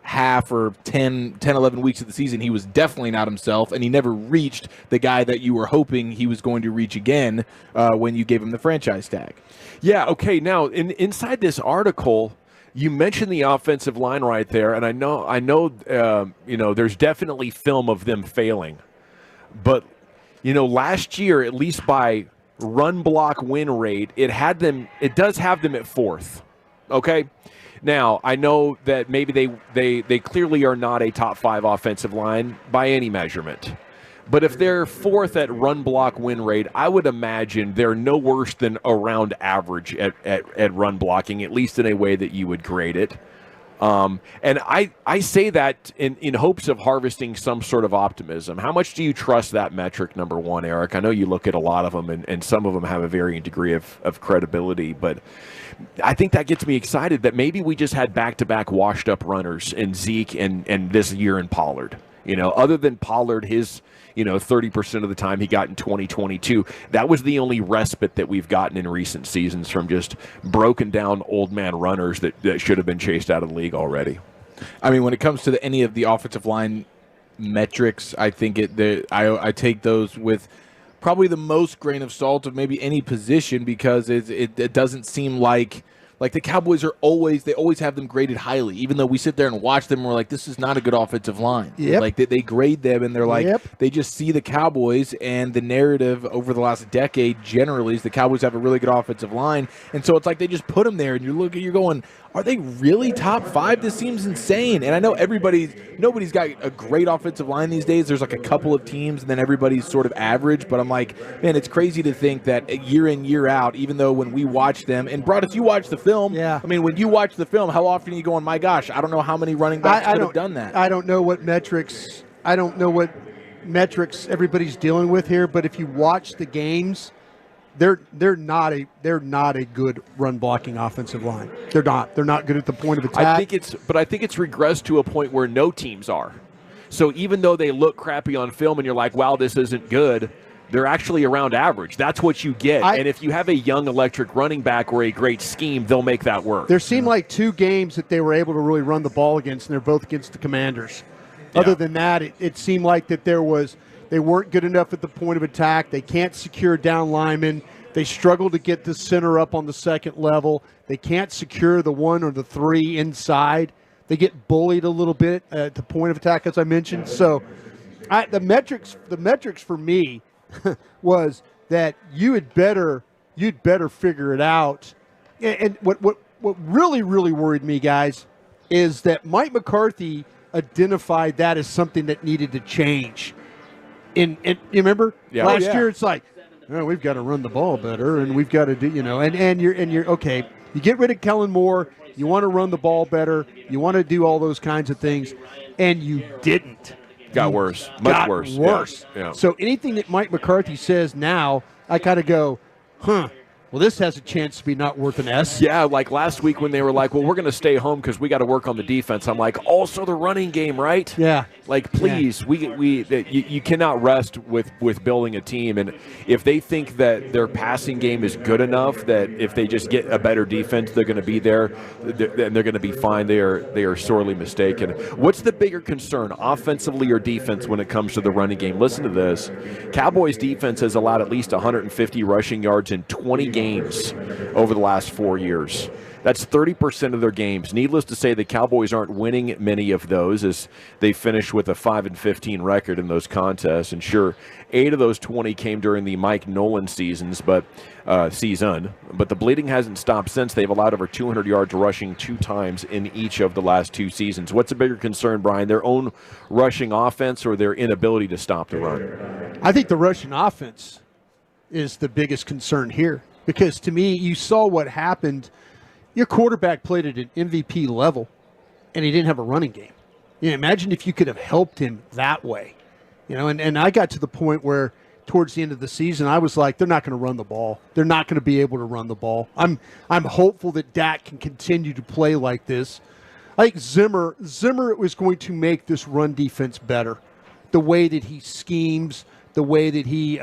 half or 11 weeks of the season. He was definitely not himself, and he never reached the guy that you were hoping he was going to reach again when you gave him the franchise tag. Yeah, okay. Now, inside this article, you mentioned the offensive line right there, and I know there's definitely film of them failing. But, last year, at least by run block win rate, it does have them at fourth. Okay? Now, I know that maybe they clearly are not a top 5 offensive line by any measurement. But if they're fourth at run block win rate, I would imagine they're no worse than around average at run blocking, at least in a way that you would grade it. And I say that in hopes of harvesting some sort of optimism. How much do you trust that metric, number one, Eric? I know you look at a lot of them, and some of them have a varying degree of credibility, but I think that gets me excited that maybe we just had back-to-back washed-up runners in Zeke and this year in Pollard. Other than Pollard, his 30% of the time he got in 2022, that was the only respite that we've gotten in recent seasons from just broken down old man runners that should have been chased out of the league already. I mean, when it comes to any of the offensive line metrics, I think I take those with probably the most grain of salt of maybe any position, because it doesn't seem like the Cowboys always have them graded highly, even though we sit there and watch them and we're like, this is not a good offensive line. Yep. Like they grade them and they're like, they just see the Cowboys, and the narrative over the last decade generally is the Cowboys have a really good offensive line. And so it's like they just put them there and you're going, are they really top 5? This seems insane. And I know nobody's got a great offensive line these days. There's like a couple of teams and then everybody's sort of average. But I'm like, man, it's crazy to think that year in, year out, even though when we watch them, and Broadus, you watch the film. Yeah. I mean, when you watch the film, how often are you going, my gosh, I don't know how many running backs could have done that. I don't know what metrics everybody's dealing with here, but if you watch the games, they're not a good run blocking offensive line. They're not good at the point of attack. I think it's regressed to a point where no teams are. So even though they look crappy on film and you're like, wow, this isn't good, they're actually around average. That's what you get. And if you have a young electric running back or a great scheme, they'll make that work. There seemed like 2 games that they were able to really run the ball against, and they're both against the Commanders. Yeah. Other than that, it seemed like that they weren't good enough at the point of attack. They can't secure down linemen. They struggle to get the center up on the second level. They can't secure the 1 or the 3 inside. They get bullied a little bit at the point of attack, as I mentioned. So the metrics for me was that you'd better figure it out. And what really, really worried me, guys, is that Mike McCarthy identified that as something that needed to change. You remember last year? It's like, oh, we've got to run the ball better, and we've got to do, and you're okay. You get rid of Kellen Moore. You want to run the ball better. You want to do all those kinds of things, and you didn't. Got worse, much worse. Worse. Yeah. So anything that Mike McCarthy says now, I kind of go, well, this has a chance to be not worth an S. Yeah, like last week when they were like, well, we're going to stay home because we got to work on the defense. I'm like, also the running game, right? Yeah. Like, please, you cannot rest with building a team. And if they think that their passing game is good enough that if they just get a better defense, they're going to be there and they're going to be fine, they are sorely mistaken. What's the bigger concern, offensively or defense, when it comes to the running game? Listen to this. Cowboys defense has allowed at least 150 rushing yards in 20 games over the last 4 years. That's 30% of their games. Needless to say, the Cowboys aren't winning many of those as they finish with a 5-15 record in those contests. And sure, 8 of those 20 came during the Mike Nolan season, but the bleeding hasn't stopped since. They've allowed over 200 yards rushing 2 times in each of the last 2 seasons. What's a bigger concern, Brian, their own rushing offense or their inability to stop the run? I think the rushing offense is the biggest concern here because, to me, you saw what happened. Your quarterback played at an MVP level, and he didn't have a running game. Imagine if you could have helped him that way. And I got to the point where towards the end of the season, I was like, they're not going to run the ball. They're not going to be able to run the ball. I'm hopeful that Dak can continue to play like this. I think Zimmer was going to make this run defense better. The way that he schemes, the way that he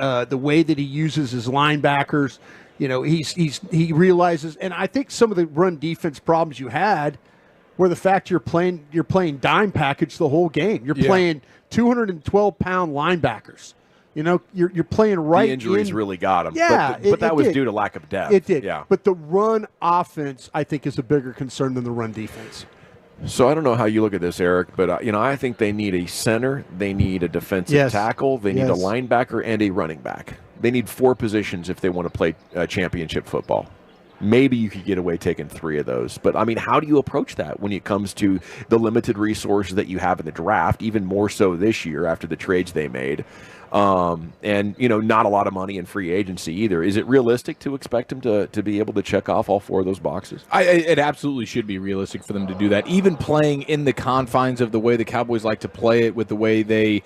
uses his linebackers. He realizes, and I think some of the run defense problems you had were the fact you're playing dime package the whole game. You're playing 212-pound linebackers. You're playing right. The injuries really got him. Yeah, but that was due to lack of depth. It did. Yeah. But the run offense, I think, is a bigger concern than the run defense. So I don't know how you look at this, Eric, but I think they need a center, they need a defensive tackle, they need a linebacker, and a running back. They need 4 positions if they want to play championship football. Maybe you could get away taking 3 of those. But, how do you approach that when it comes to the limited resources that you have in the draft, even more so this year after the trades they made? And not a lot of money in free agency either. Is it realistic to expect them to be able to check off all 4 of those boxes? It absolutely should be realistic for them to do that. Even playing in the confines of the way the Cowboys like to play it, with the way they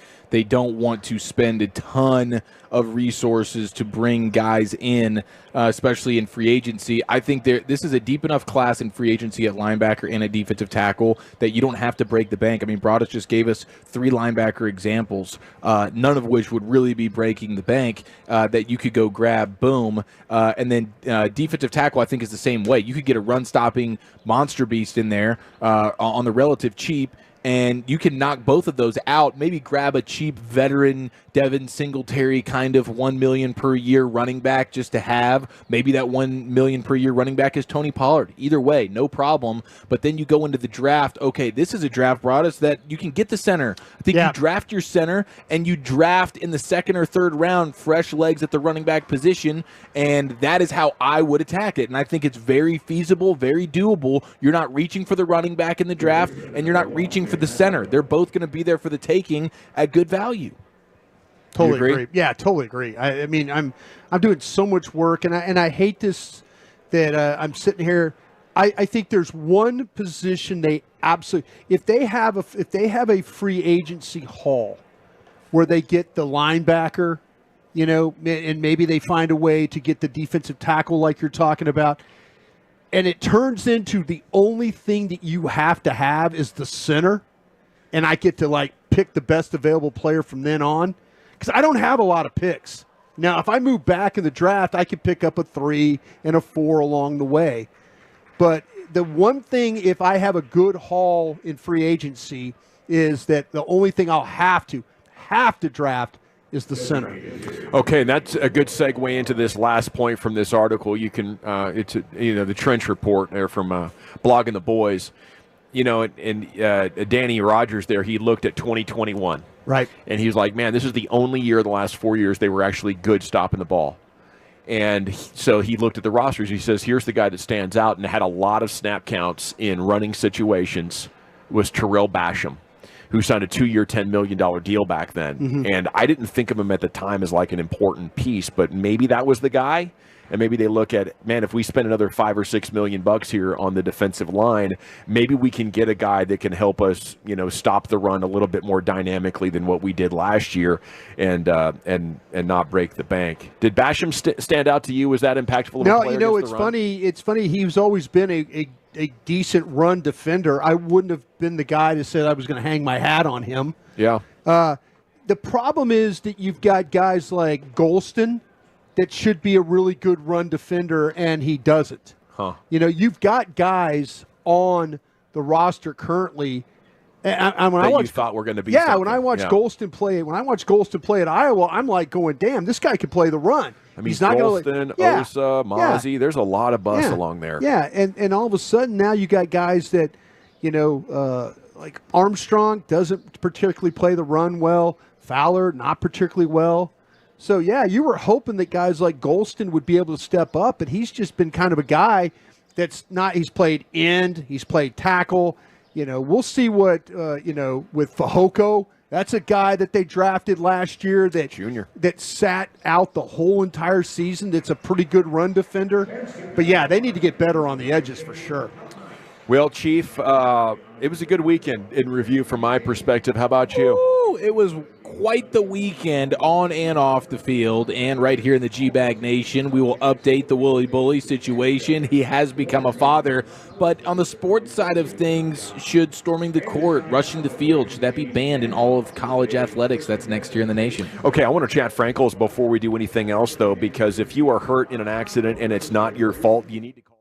don't want to spend a ton of resources to bring guys in, especially in free agency. I think this is a deep enough class in free agency at linebacker and a defensive tackle that you don't have to break the bank. Broadus just gave us 3 linebacker examples, none of which would really be breaking the bank, that you could go grab, boom. And then defensive tackle, I think, is the same way. You could get a run-stopping monster beast in there on the relative cheap, and you can knock both of those out, maybe grab a cheap veteran Devin Singletary kind of $1 million per year running back just to have. Maybe that $1 million per year running back is Tony Pollard. Either way, no problem. But then you go into the draft. Okay, this is a draft, Broadus, that you can get the center. I think you draft your center, and you draft in the 2nd or 3rd round fresh legs at the running back position, and that is how I would attack it. And I think it's very feasible, very doable. You're not reaching for the running back in the draft, and you're not reaching for the center. They're both going to be there for the taking at good value. Totally agree. Yeah, totally agree. I'm doing so much work, and I hate this that I'm sitting here. I think there's one position they absolutely, if they have a free agency haul where they get the linebacker, and maybe they find a way to get the defensive tackle like you're talking about, and it turns into the only thing that you have to have is the center, and I get to pick the best available player from then on. Because I don't have a lot of picks. Now, if I move back in the draft, I could pick up a 3 and a 4 along the way. But the one thing, if I have a good haul in free agency, is that the only thing I'll have to draft is the center. Okay, and that's a good segue into this last point from this article. You can, the trench report there from Blogging the Boys. And Danny Rogers there, he looked at 2021. Right. And he was like, man, this is the only year of the last 4 years they were actually good stopping the ball. And so he looked at the rosters. He says, here's the guy that stands out and had a lot of snap counts in running situations was Terrell Basham. who signed a 2-year, $10 million deal back then. Mhm. And I didn't think of him at the time as like an important piece, but maybe that was the guy. And maybe they look at, man, if we spend another $5 or $6 million here on the defensive line, maybe we can get a guy that can help us, stop the run a little bit more dynamically than what we did last year, and not break the bank. Did Basham stand out to you? Was that impactful? Of a No, player it's funny. It's funny. He's always been a decent run defender. I wouldn't have been the guy that said I was going to hang my hat on him. Yeah. The problem is that you've got guys like Golston that should be a really good run defender, and he doesn't. Huh. You've got guys on the roster currently. And when that I watch, you thought were going to be. yeah, something. when I watch Golston play at Iowa, I'm like going, damn, this guy can play the run. I mean, He's not Golston, Osa, Mozzie, there's a lot of bus along there. Yeah, and all of a sudden now you got guys that, like Armstrong doesn't particularly play the run well. Fowler, not particularly well. So, yeah, you were hoping that guys like Golston would be able to step up, but he's just been kind of a guy that's not – he's played end, he's played tackle. We'll see what, with Fehoko. That's a guy that they drafted last year that sat out the whole entire season. That's a pretty good run defender. But, yeah, they need to get better on the edges for sure. Well, Chief, it was a good weekend in review from my perspective. How about you? Ooh, it was quite the weekend on and off the field, and right here in the G-Bag Nation, we will update the Wooly Bully situation. He has become a father, but on the sports side of things, should storming the court, rushing the field, should that be banned in all of college athletics? That's next year in the nation. Okay, I want to chat Frankels before we do anything else, though, because if you are hurt in an accident and it's not your fault, you need to call.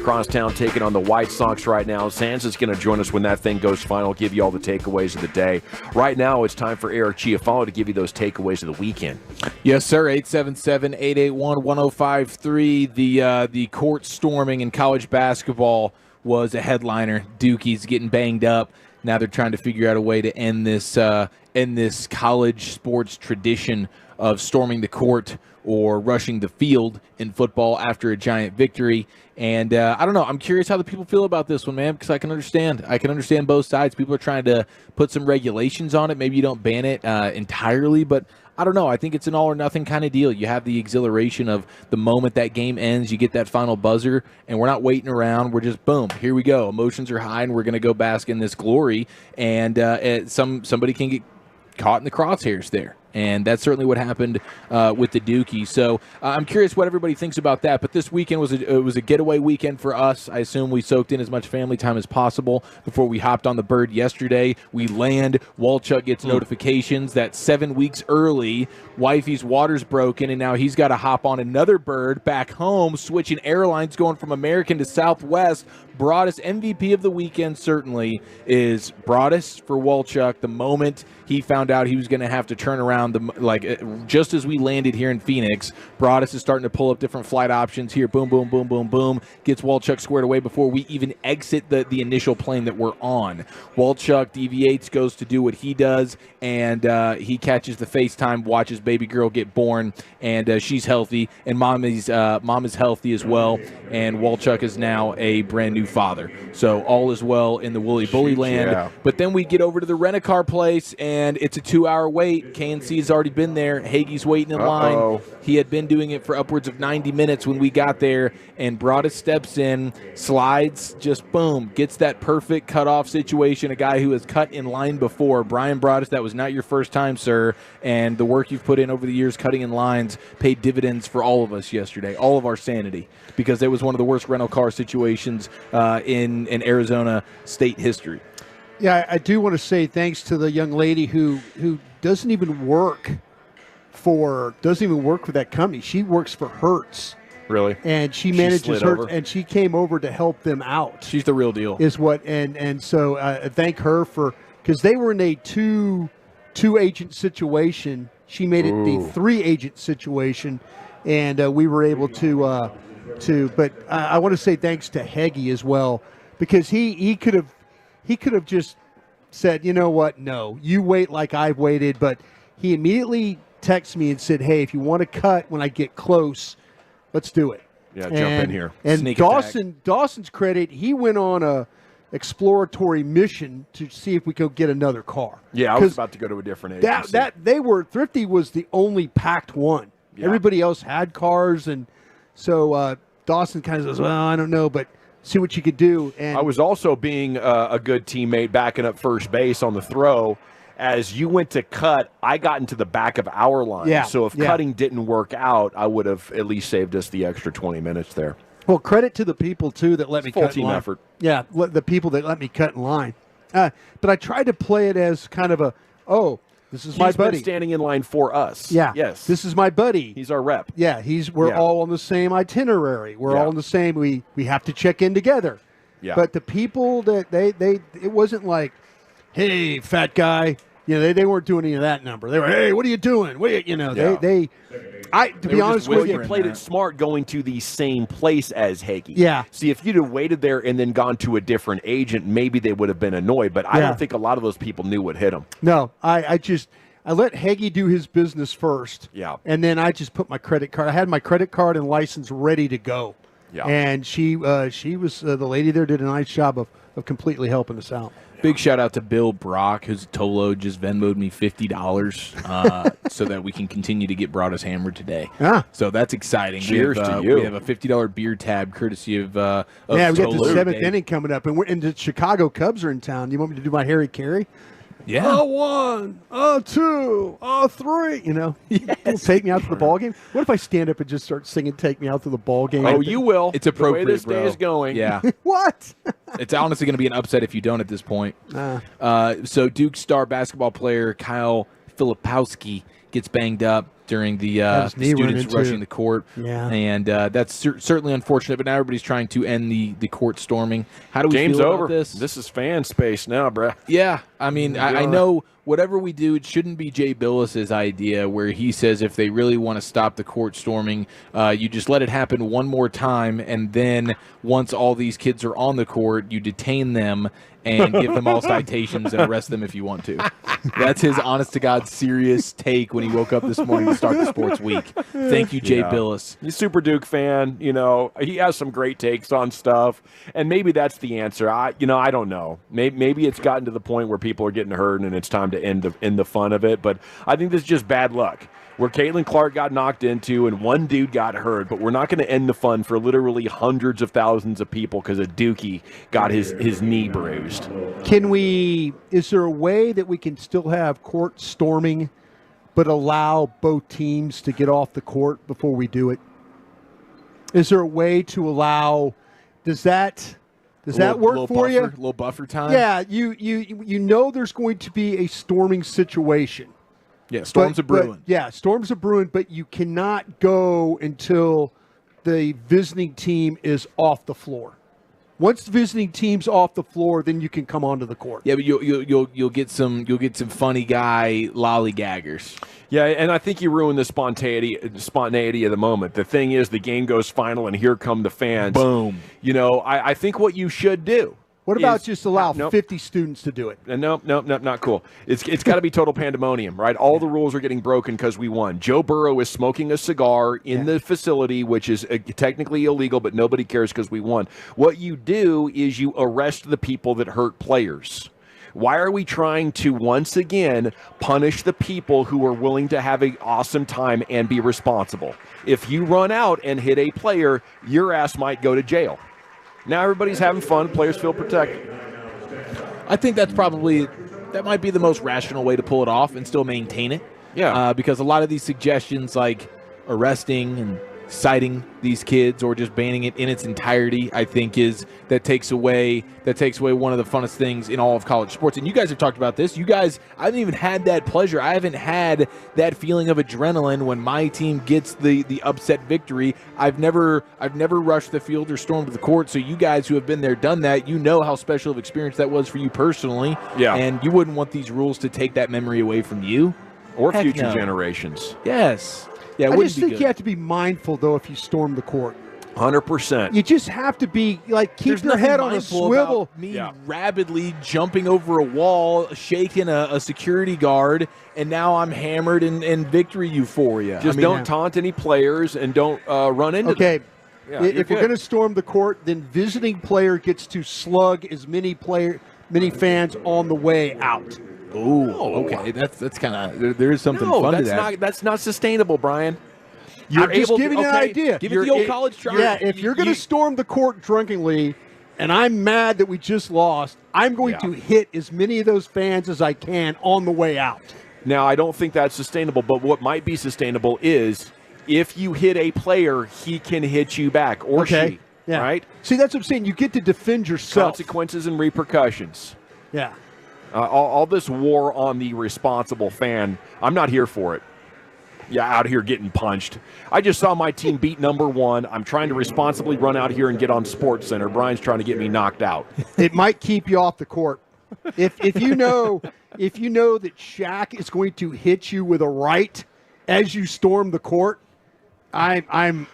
crosstown taking on the White Sox right now. Sands is going to join us when that thing goes final, give you all the takeaways of the day. Right now, it's time for Eric Chiafalo to give you those takeaways of the weekend. Yes, sir. 877-881-1053. The court storming in college basketball was a headliner. Dookie's getting banged up. Now they're trying to figure out a way to end this college sports tradition of storming the court or rushing the field in football after a giant victory. And I don't know. I'm curious how the people feel about this one, man, because I can understand. I can understand both sides. People are trying to put some regulations on it. Maybe you don't ban it entirely, but I don't know. I think it's an all-or-nothing kind of deal. You have the exhilaration of the moment that game ends, you get that final buzzer, and we're not waiting around. We're just, boom, here we go. Emotions are high, and we're going to go bask in this glory. And somebody can get caught in the crosshairs there. And that's certainly what happened with the Dookie. So I'm curious what everybody thinks about that. But this weekend was a getaway weekend for us. I assume we soaked in as much family time as possible before we hopped on the bird yesterday. We land. Walchuk gets notifications that 7 weeks early, wifey's water's broken, and now he's got to hop on another bird back home, switching airlines, going from American to Southwest. Broadus MVP of the weekend certainly is Broadus for Walchuk. The moment he found out he was going to have to turn around, just as we landed here in Phoenix, Broadus is starting to pull up different flight options here. Boom, boom, boom, boom, boom. Gets Walchuk squared away before we even exit the initial plane that we're on. Walchuk deviates, goes to do what he does, and he catches the FaceTime, watches baby girl get born, and she's healthy, and mom is healthy as well, and Walchuk is now a brand new father. So all is well in the Woolly Bully land. Yeah. But then we get over to the rent-a-car place, and it's a 2-hour wait. KNC has already been there. Hagee's waiting in line. He had been doing it for upwards of 90 minutes when we got there, and Broadus steps in, slides, just boom, gets that perfect cutoff situation. A guy who has cut in line before. Brian Broadus, that was not your first time, sir, and the work you've put in over the years cutting in lines paid dividends for all of us yesterday, all of our sanity, because it was one of the worst rental car situations in Arizona state history. Yeah, I do want to say thanks to the young lady who doesn't even work for that company. She works for Hertz. Really? And she manages Hertz, and she came over to help them out. She's the real deal. So thank her for, because they were in a two agent situation. She made it the 3-agent situation, and we were able to. But I want to say thanks to Heggie as well, because he could have just said, you know what, no, you wait like I've waited. But he immediately texted me and said, hey, if you want to cut when I get close, let's do it. Yeah, jump in here. And Sneak Dawson's credit, he went on a exploratory mission to see if we could get another car. Yeah, I was about to go to a different agency. Thrifty was the only packed one. Yeah. Everybody else had cars, and so Dawson kind of says, well, I don't know, but see what you could do. And I was also being a good teammate backing up first base on the throw. As you went to cut, I got into the back of our line. Yeah, so if cutting didn't work out, I would have at least saved us the extra 20 minutes there. Well, credit to the people, too, that let me cut in line. Full team effort. Yeah, the people that let me cut in line. But I tried to play it as kind of this is my buddy. He's been standing in line for us. Yeah. Yes. This is my buddy. He's our rep. Yeah, we're all on the same itinerary. We're all on the same. We have to check in together. Yeah. But the people that it wasn't like, hey, fat guy. They weren't doing any of that number. They were, hey, what are you doing? To be honest with you, you played it smart going to the same place as Hagee. Yeah. See, if you'd have waited there and then gone to a different agent, maybe they would have been annoyed. But I don't think a lot of those people knew what hit them. No, I let Hagee do his business first. Yeah. And then I just put my credit card. I had my credit card and license ready to go. Yeah. And she was the lady there did a nice job of completely helping us out. Big shout out to Bill Brock, who's Tolo just Venmoed me $50 so that we can continue to get Broadus hammered today. Yeah. So that's exciting. Cheers to you. We have a $50 beer tab courtesy of we got the 7th inning coming up, and the Chicago Cubs are in town. You want me to do my Harry Carey? Yeah. 1, 2, 3. Yes. Take me out to the ball game. What if I stand up and just start singing "Take Me Out to the Ball Game"? Oh, you will. It's appropriate, the way this bro. day is going. Yeah. What? It's honestly going to be an upset if you don't at this point. So Duke star basketball player Kyle Filipowski gets banged up during the students rushing the court. Yeah. And that's certainly unfortunate, but now everybody's trying to end the court storming. How do we Game's feel over. about this? This is fan space now, bruh. Yeah, I mean, I know whatever we do, it shouldn't be Jay Billis's idea where he says if they really want to stop the court storming, you just let it happen one more time, and then once all these kids are on the court, you detain them and give them all citations and arrest them if you want to. That's his honest-to-God serious take when he woke up this morning to start the sports week. Thank you, Jay Billis. He's a Super Duke fan. You know, he has some great takes on stuff, and maybe that's the answer. I don't know. Maybe it's gotten to the point where people are getting hurt and it's time to end the fun of it, but I think this is just bad luck. Where Caitlin Clark got knocked into and one dude got hurt, but we're not going to end the fun for literally hundreds of thousands of people because a Dookie got his knee bruised. Is there a way that we can still have court storming but allow both teams to get off the court before we do it? Is there a way to allow, does that work for you? A little buffer time? Yeah, you know there's going to be a storming situation. Yeah, storms are brewing. Storms are brewing, but you cannot go until the visiting team is off the floor. Once the visiting team's off the floor, then you can come onto the court. Yeah, but you'll get some funny guy lollygaggers. Yeah, and I think you ruin the spontaneity of the moment. The thing is, the game goes final, and here come the fans. Boom. You know, I think what you should do. What about just allow 50 students to do it? Nope, not cool. It's got to be total pandemonium, right? All the rules are getting broken because we won. Joe Burrow is smoking a cigar in the facility, which is technically illegal, but nobody cares because we won. What you do is you arrest the people that hurt players. Why are we trying to once again punish the people who are willing to have an awesome time and be responsible? If you run out and hit a player, your ass might go to jail. Now everybody's having fun. Players feel protected. I think that might be the most rational way to pull it off and still maintain it. Yeah. Because a lot of these suggestions, like arresting and citing these kids or just banning it in its entirety, I think that takes away one of the funnest things in all of college sports. And you guys have talked about this. I haven't even had that pleasure. I haven't had that feeling of adrenaline when my team gets the upset victory. I've never rushed the field or stormed the court. So you guys who have been there, done that, you know how special of experience that was for you personally. Yeah. And you wouldn't want these rules to take that memory away from you or future generations. Yes. Yeah, I just think you have to be mindful, though, if you storm the court. 100%. You just have to be, keep your head on a swivel. Me rapidly jumping over a wall, shaking a security guard, and now I'm hammered in victory euphoria. Just don't taunt any players and don't run into them. Okay. Yeah, if we're going to storm the court, then visiting player gets to slug as many fans on the way out. Oh, okay. That's kind of there is something fun to that. That's not sustainable, Brian. I'm just giving you an idea. Give it the old college try. Yeah, if you're going to storm the court drunkenly, and I'm mad that we just lost, I'm going to hit as many of those fans as I can on the way out. Now, I don't think that's sustainable, but what might be sustainable is if you hit a player, he can hit you back or she. Yeah. Right? See, that's what I'm saying. You get to defend yourself. Consequences and repercussions. Yeah. All this war on the responsible fan, I'm not here for it. Yeah, out here getting punched. I just saw my team beat number 1. I'm trying to responsibly run out here and get on Sports Center. Brian's trying to get me knocked out. It might keep you off the court. If you know that Shaq is going to hit you with a right as you storm the court, I'd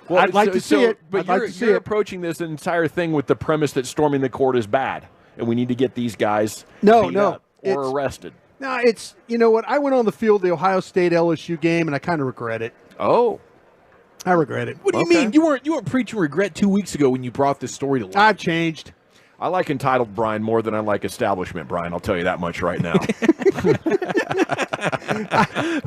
like to see it. But you're approaching this entire thing with the premise that storming the court is bad, and we need to get these guys beat up or arrested. No, it's, you know what? I went on the field the Ohio State LSU game, and I kind of regret it. Oh. I regret it. What do you mean? You weren't preaching regret 2 weeks ago when you brought this story to life. I've changed. I like entitled Brian more than I like establishment Brian. I'll tell you that much right now.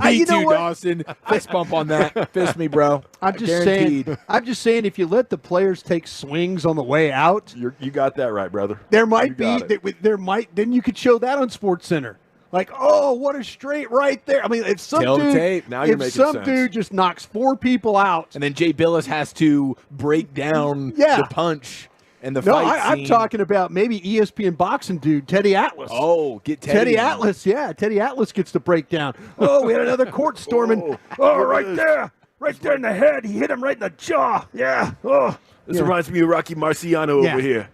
Me too, Dawson. Fist bump on that. Fist me, bro. I'm just saying, if you let the players take swings on the way out, you got that right, brother. Then you could show that on Sports Center. Like, oh, what a straight right there. I mean, if some dude just knocks 4 people out. And then Jay Billis has to break down the punch. And the No, fight I'm scene- talking about maybe ESPN boxing dude, Teddy Atlas. Oh, get Teddy in. Atlas, yeah. Teddy Atlas gets the breakdown. Oh, we had another court storming. Oh, right there. Right there in the head. He hit him right in the jaw. Yeah. Oh. This reminds me of Rocky Marciano Yeah. over here.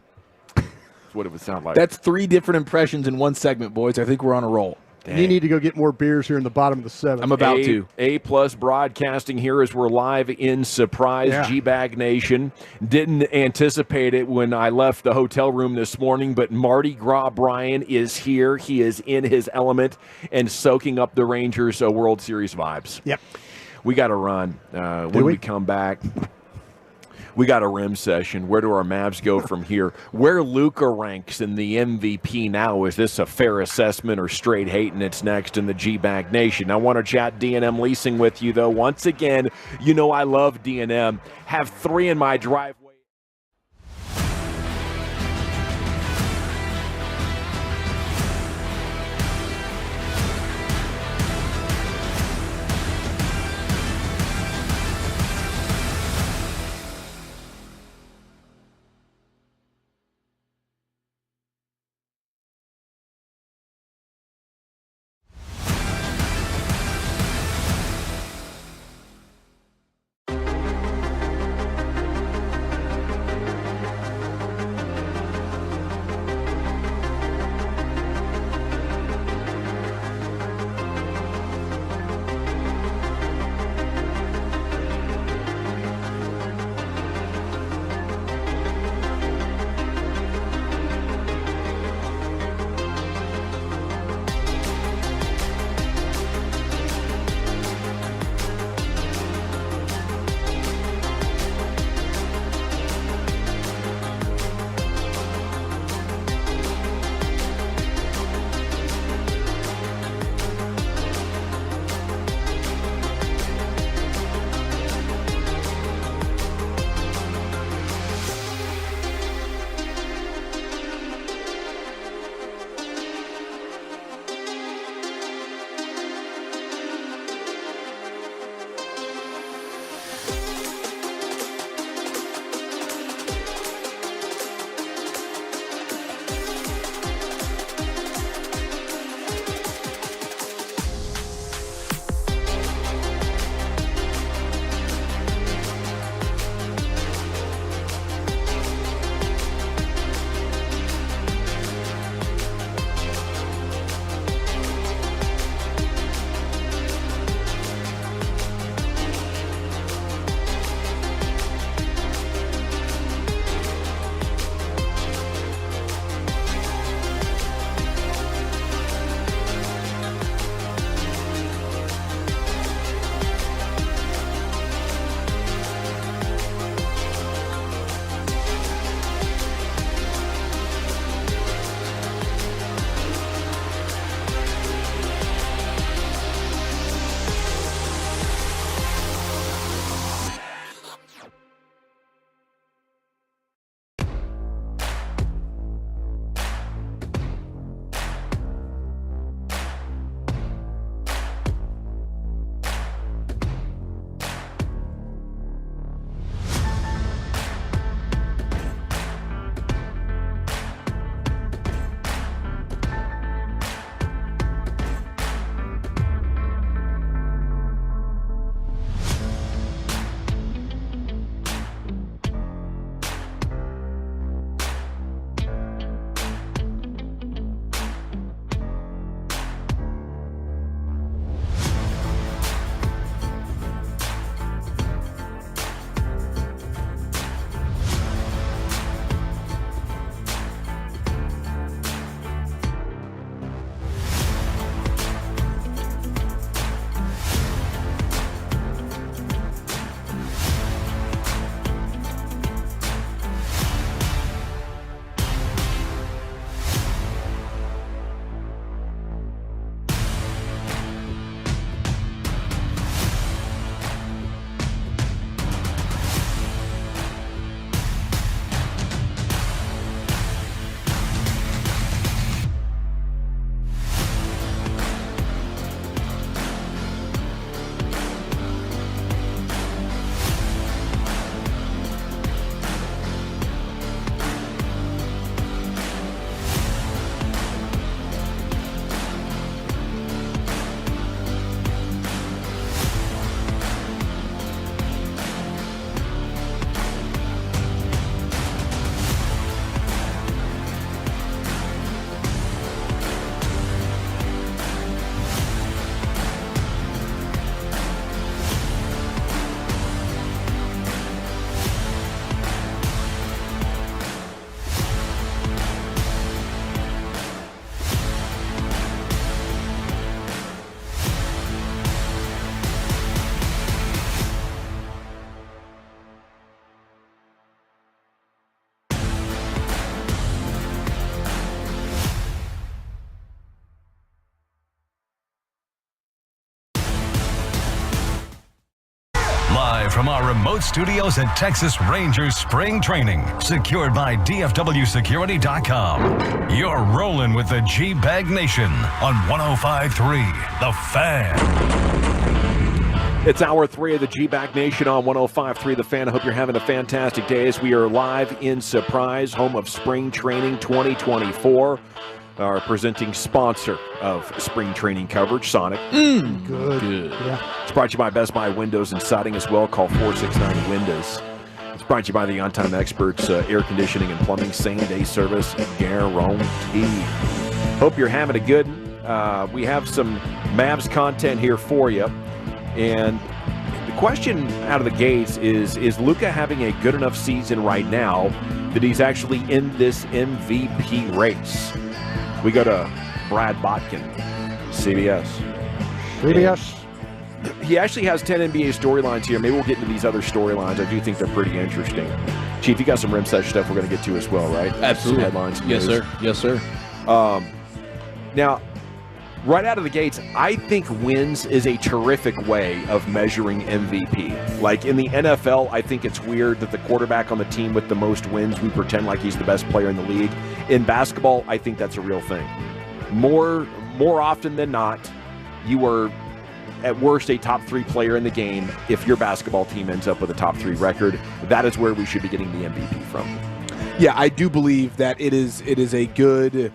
That's what it would sound like. That's 3 different impressions in one segment, boys. I think we're on a roll. You need to go get more beers here in the bottom of the 7th. I'm about to. A+ broadcasting here as we're live in Surprise Yeah. G-Bag Nation. Didn't anticipate it when I left the hotel room this morning, but Mardi Gras Brian is here. He is in his element and soaking up the Rangers World Series vibes. Yep. We got to run when we come back. We got a rim session. Where do our Mavs go from here? Where Luka ranks in the MVP now? Is this a fair assessment or straight hate? And it's next in the G-Bag Nation. I want to chat D&M leasing with you, though. Once again, you know I love D&M. Have 3 in my driveway. Live from our remote studios at Texas Rangers Spring Training, secured by DFWSecurity.com. You're rolling with the G-Bag Nation on 105.3 The Fan. It's hour 3 of the G-Bag Nation on 105.3 The Fan. I hope you're having a fantastic day as we are live in Surprise, home of Spring Training 2024. Our presenting sponsor of spring training coverage, Sonic. Good. Yeah. It's brought to you by Best Buy Windows and Siding as well. Call 469-WINDOWS. It's brought to you by the On-Time Experts, air conditioning and plumbing, same-day service guarantee. Hope you're having a good one. We have some Mavs content here for you. And the question out of the gates is Luka having a good enough season right now that he's actually in this MVP race? We go to Brad Botkin, CBS. He actually has 10 NBA storylines here. Maybe we'll get into these other storylines. I do think they're pretty interesting. Chief, you got some rim set stuff we're going to get to as well, right? Absolutely. Some headlines. Yes, sir. Yes, sir. Now, right out of the gates, I think wins is a terrific way of measuring MVP. Like in the NFL, I think it's weird that the quarterback on the team with the most wins, we pretend like he's the best player in the league. In basketball, I think that's a real thing. More often than not, you are at worst a top 3 player in the game if your basketball team ends up with a top 3 record. That is where we should be getting the MVP from. Yeah, I do believe that it is a good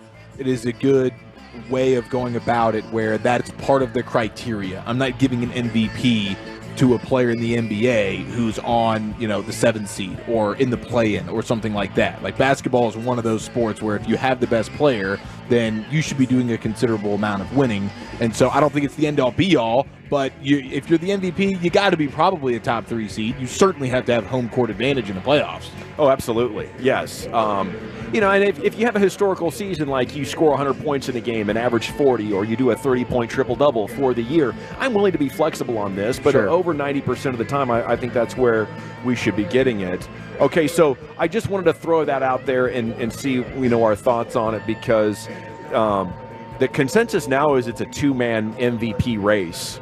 way of going about it where that's part of the criteria. I'm not giving an MVP to a player in the NBA who's on, the 7th seed or in the play-in or something like that. Like basketball is one of those sports where if you have the best player, then you should be doing a considerable amount of winning. And so I don't think it's the end-all be-all, but if you're the MVP, you got to be probably a top 3 seed. You certainly have to have home court advantage in the playoffs. Oh, absolutely. Yes. And if you have a historical season like you score 100 points in a game and average 40, or you do a 30-point triple-double for the year, I'm willing to be flexible on this, but over 90% of the time, I think that's where we should be getting it. Okay, so I just wanted to throw that out there and see, our thoughts on it, because the consensus now is it's a 2-man MVP race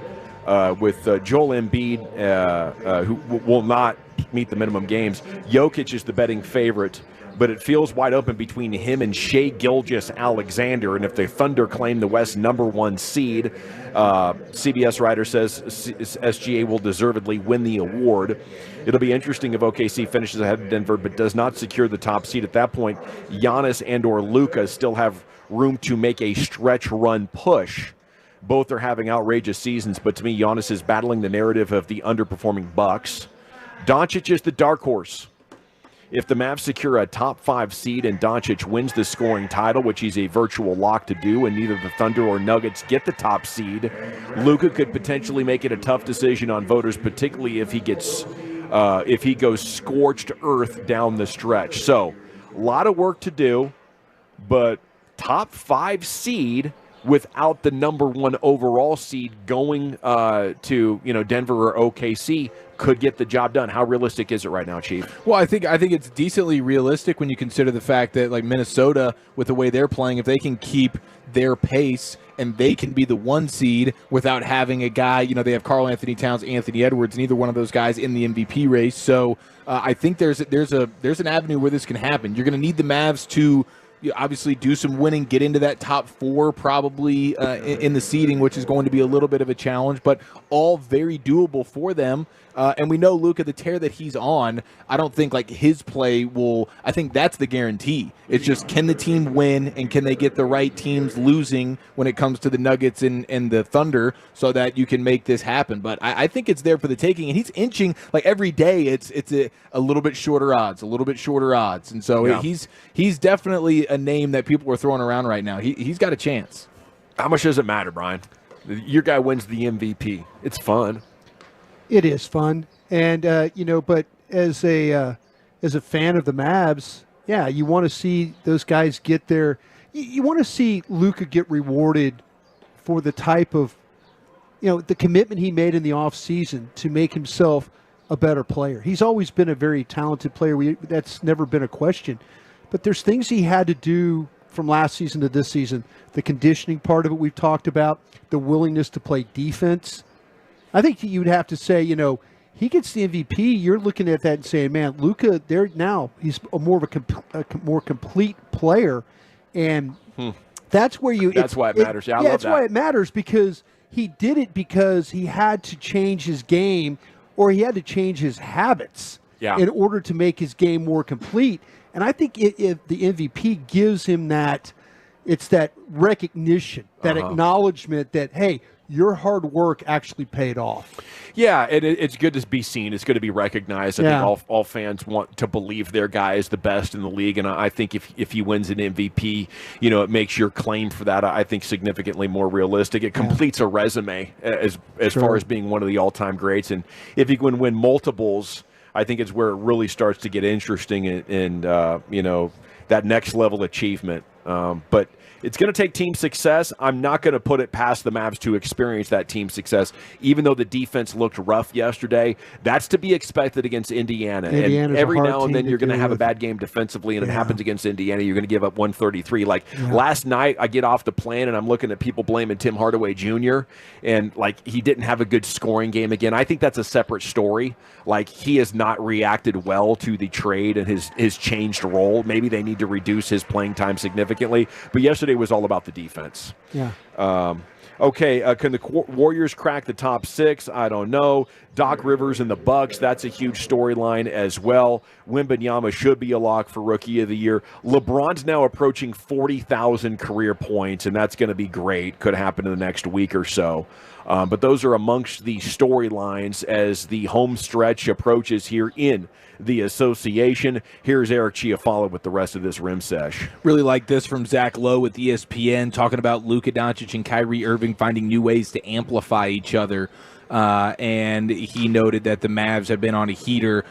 with Joel Embiid, who will not meet the minimum games. Jokic is the betting favorite, but it feels wide open between him and Shai Gilgeous-Alexander. And if the Thunder claim the West #1 seed, CBS writer says SGA will deservedly win the award. It'll be interesting if OKC finishes ahead of Denver but does not secure the top seed. At that point, Giannis and or Luka still have room to make a stretch run push. Both are having outrageous seasons, but to me, Giannis is battling the narrative of the underperforming Bucks. Doncic is the dark horse. If the Mavs secure a top 5 seed and Doncic wins the scoring title, which he's a virtual lock to do, and neither the Thunder or Nuggets get the top seed, Luka could potentially make it a tough decision on voters, particularly if he goes scorched earth down the stretch. So, a lot of work to do, but top 5 seed without the #1 overall seed going to Denver or OKC could get the job done. How realistic is it right now, Chief? Well, I think it's decently realistic when you consider the fact that like Minnesota, with the way they're playing, if they can keep their pace and they can be the 1 seed without having a guy, they have Karl Anthony Towns, Anthony Edwards, neither one of those guys in the MVP race. So I think there's an avenue where this can happen. You're going to need the Mavs to obviously do some winning, get into that top 4 probably in the seeding, which is going to be a little bit of a challenge, but all very doable for them. And we know Luka, the tear that he's on, I don't think like his play will, I think that's the guarantee. It's just, can the team win and can they get the right teams losing when it comes to the Nuggets and the Thunder so that you can make this happen. But I think it's there for the taking, and he's inching like every day. It's a little bit shorter odds, And so he's definitely a name that people are throwing around right now. He's got a chance. How much does it matter, Brian? Your guy wins the MVP. It's fun. It is fun, and but as a fan of the Mavs, yeah, you want to see those guys get there. You want to see Luka get rewarded for the type of, the commitment he made in the offseason to make himself a better player. He's always been a very talented player. That's never been a question, but there's things he had to do from last season to this season. The conditioning part of it we've talked about, the willingness to play defense. I think you'd have to say, he gets the MVP, you're looking at that and saying, man, Luka, he's more of a more complete player. And that's where That's why it matters. Yeah, I love that's that. why it matters, because he did it because he had to change his game, or he had to change his habits in order to make his game more complete. And I think if the MVP gives him that, it's that recognition, that acknowledgement that, hey, your hard work actually paid off. Yeah, it's good to be seen. It's good to be recognized. I think all fans want to believe their guy is the best in the league, and I think if he wins an MVP, it makes your claim for that, I think, significantly more realistic. It completes a resume as far as being one of the all-time greats, and if he can win multiples, I think it's where it really starts to get interesting and that next level achievement. But it's going to take team success. I'm not going to put it past the Mavs to experience that team success, even though the defense looked rough yesterday. That's to be expected against Indiana. And every now and then you're going to have a bad game defensively, and it happens against Indiana. You're going to give up 133. Last night, I get off the plane, and I'm looking at people blaming Tim Hardaway Jr., and, he didn't have a good scoring game again. I think that's a separate story. He has not reacted well to the trade and his changed role. Maybe they need to reduce his playing time significantly. But yesterday was all about the defense. Yeah. Okay, can the Warriors crack the top 6? I don't know. Doc Rivers and the Bucks, that's a huge storyline as well. Wembanyama should be a lock for Rookie of the Year. LeBron's now approaching 40,000 career points, and that's going to be great. Could happen in the next week or so. But those are amongst the storylines as the home stretch approaches here in the association. Here's Eric Chiafalo with the rest of this Rim Sesh. Really like this from Zach Lowe with ESPN, talking about Luka Doncic and Kyrie Irving finding new ways to amplify each other. And he noted that the Mavs have been on a heater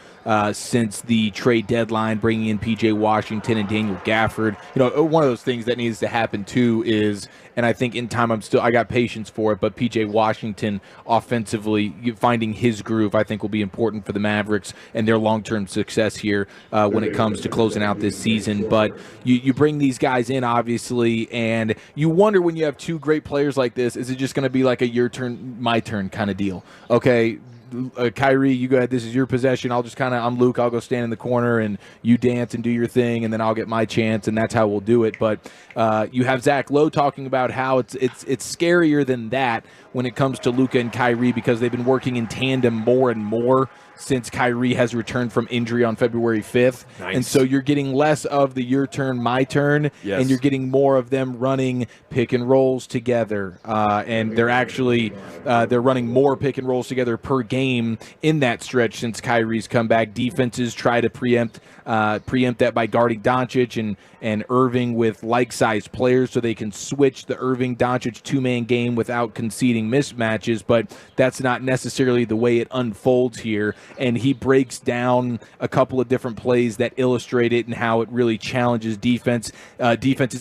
since the trade deadline, bringing in P.J. Washington and Daniel Gafford. One of those things that needs to happen too is, and I think in time I got patience for it, but P.J. Washington offensively finding his groove, I think, will be important for the Mavericks and their long-term success here when it comes to closing out this season. But you bring these guys in, obviously, and you wonder when you have two great players like this, is it just going to be like a your turn, my turn kind of deal? Okay, Kyrie, you go ahead. This is your possession. I'm Luke. I'll go stand in the corner, and you dance and do your thing, and then I'll get my chance, and that's how we'll do it. But you have Zach Lowe talking about how it's scarier than that when it comes to Luka and Kyrie, because they've been working in tandem more and more since Kyrie has returned from injury on February 5th. Nice. And so you're getting less of the your turn, my turn, and you're getting more of them running pick and rolls together. And they're actually they're running more pick and rolls together per game in that stretch since Kyrie's come back. Defenses try to preempt that by guarding Doncic and Irving with like-sized players so they can switch the Irving-Doncic two-man game without conceding mismatches, but that's not necessarily the way it unfolds here. And he breaks down a couple of different plays that illustrate it and how it really challenges defenses,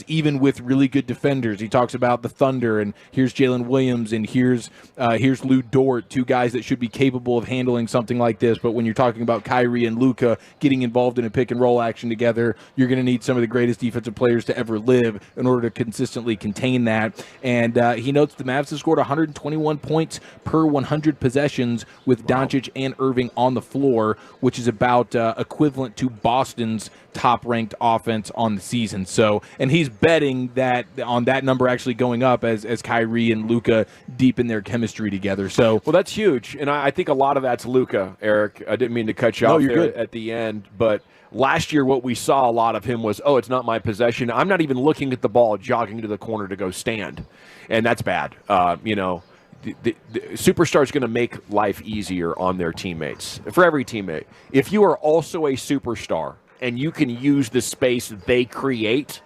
even with really good defenders. He talks about the Thunder, and here's Jalen Williams, and here's Lou Dort, two guys that should be capable of handling something like this. But when you're talking about Kyrie and Luka getting involved in a pick-and-roll action together, you're going to need some of the greatest defensive players to ever live in order to consistently contain that. And he notes the Mavs have scored 121 points per 100 possessions with Doncic and Irving on the floor, which is about equivalent to Boston's top-ranked offense on the season. So, and he's betting that on that number actually going up as Kyrie and Luka deepen their chemistry together. So, well, that's huge, and I think a lot of that's Luka, Eric. I didn't mean to cut you off there at the end, but last year what we saw a lot of him was, it's not my possession. I'm not even looking at the ball, jogging to the corner to go stand, and that's bad. The superstar's going to make life easier on their teammates, for every teammate. If you are also a superstar and you can use the space they create,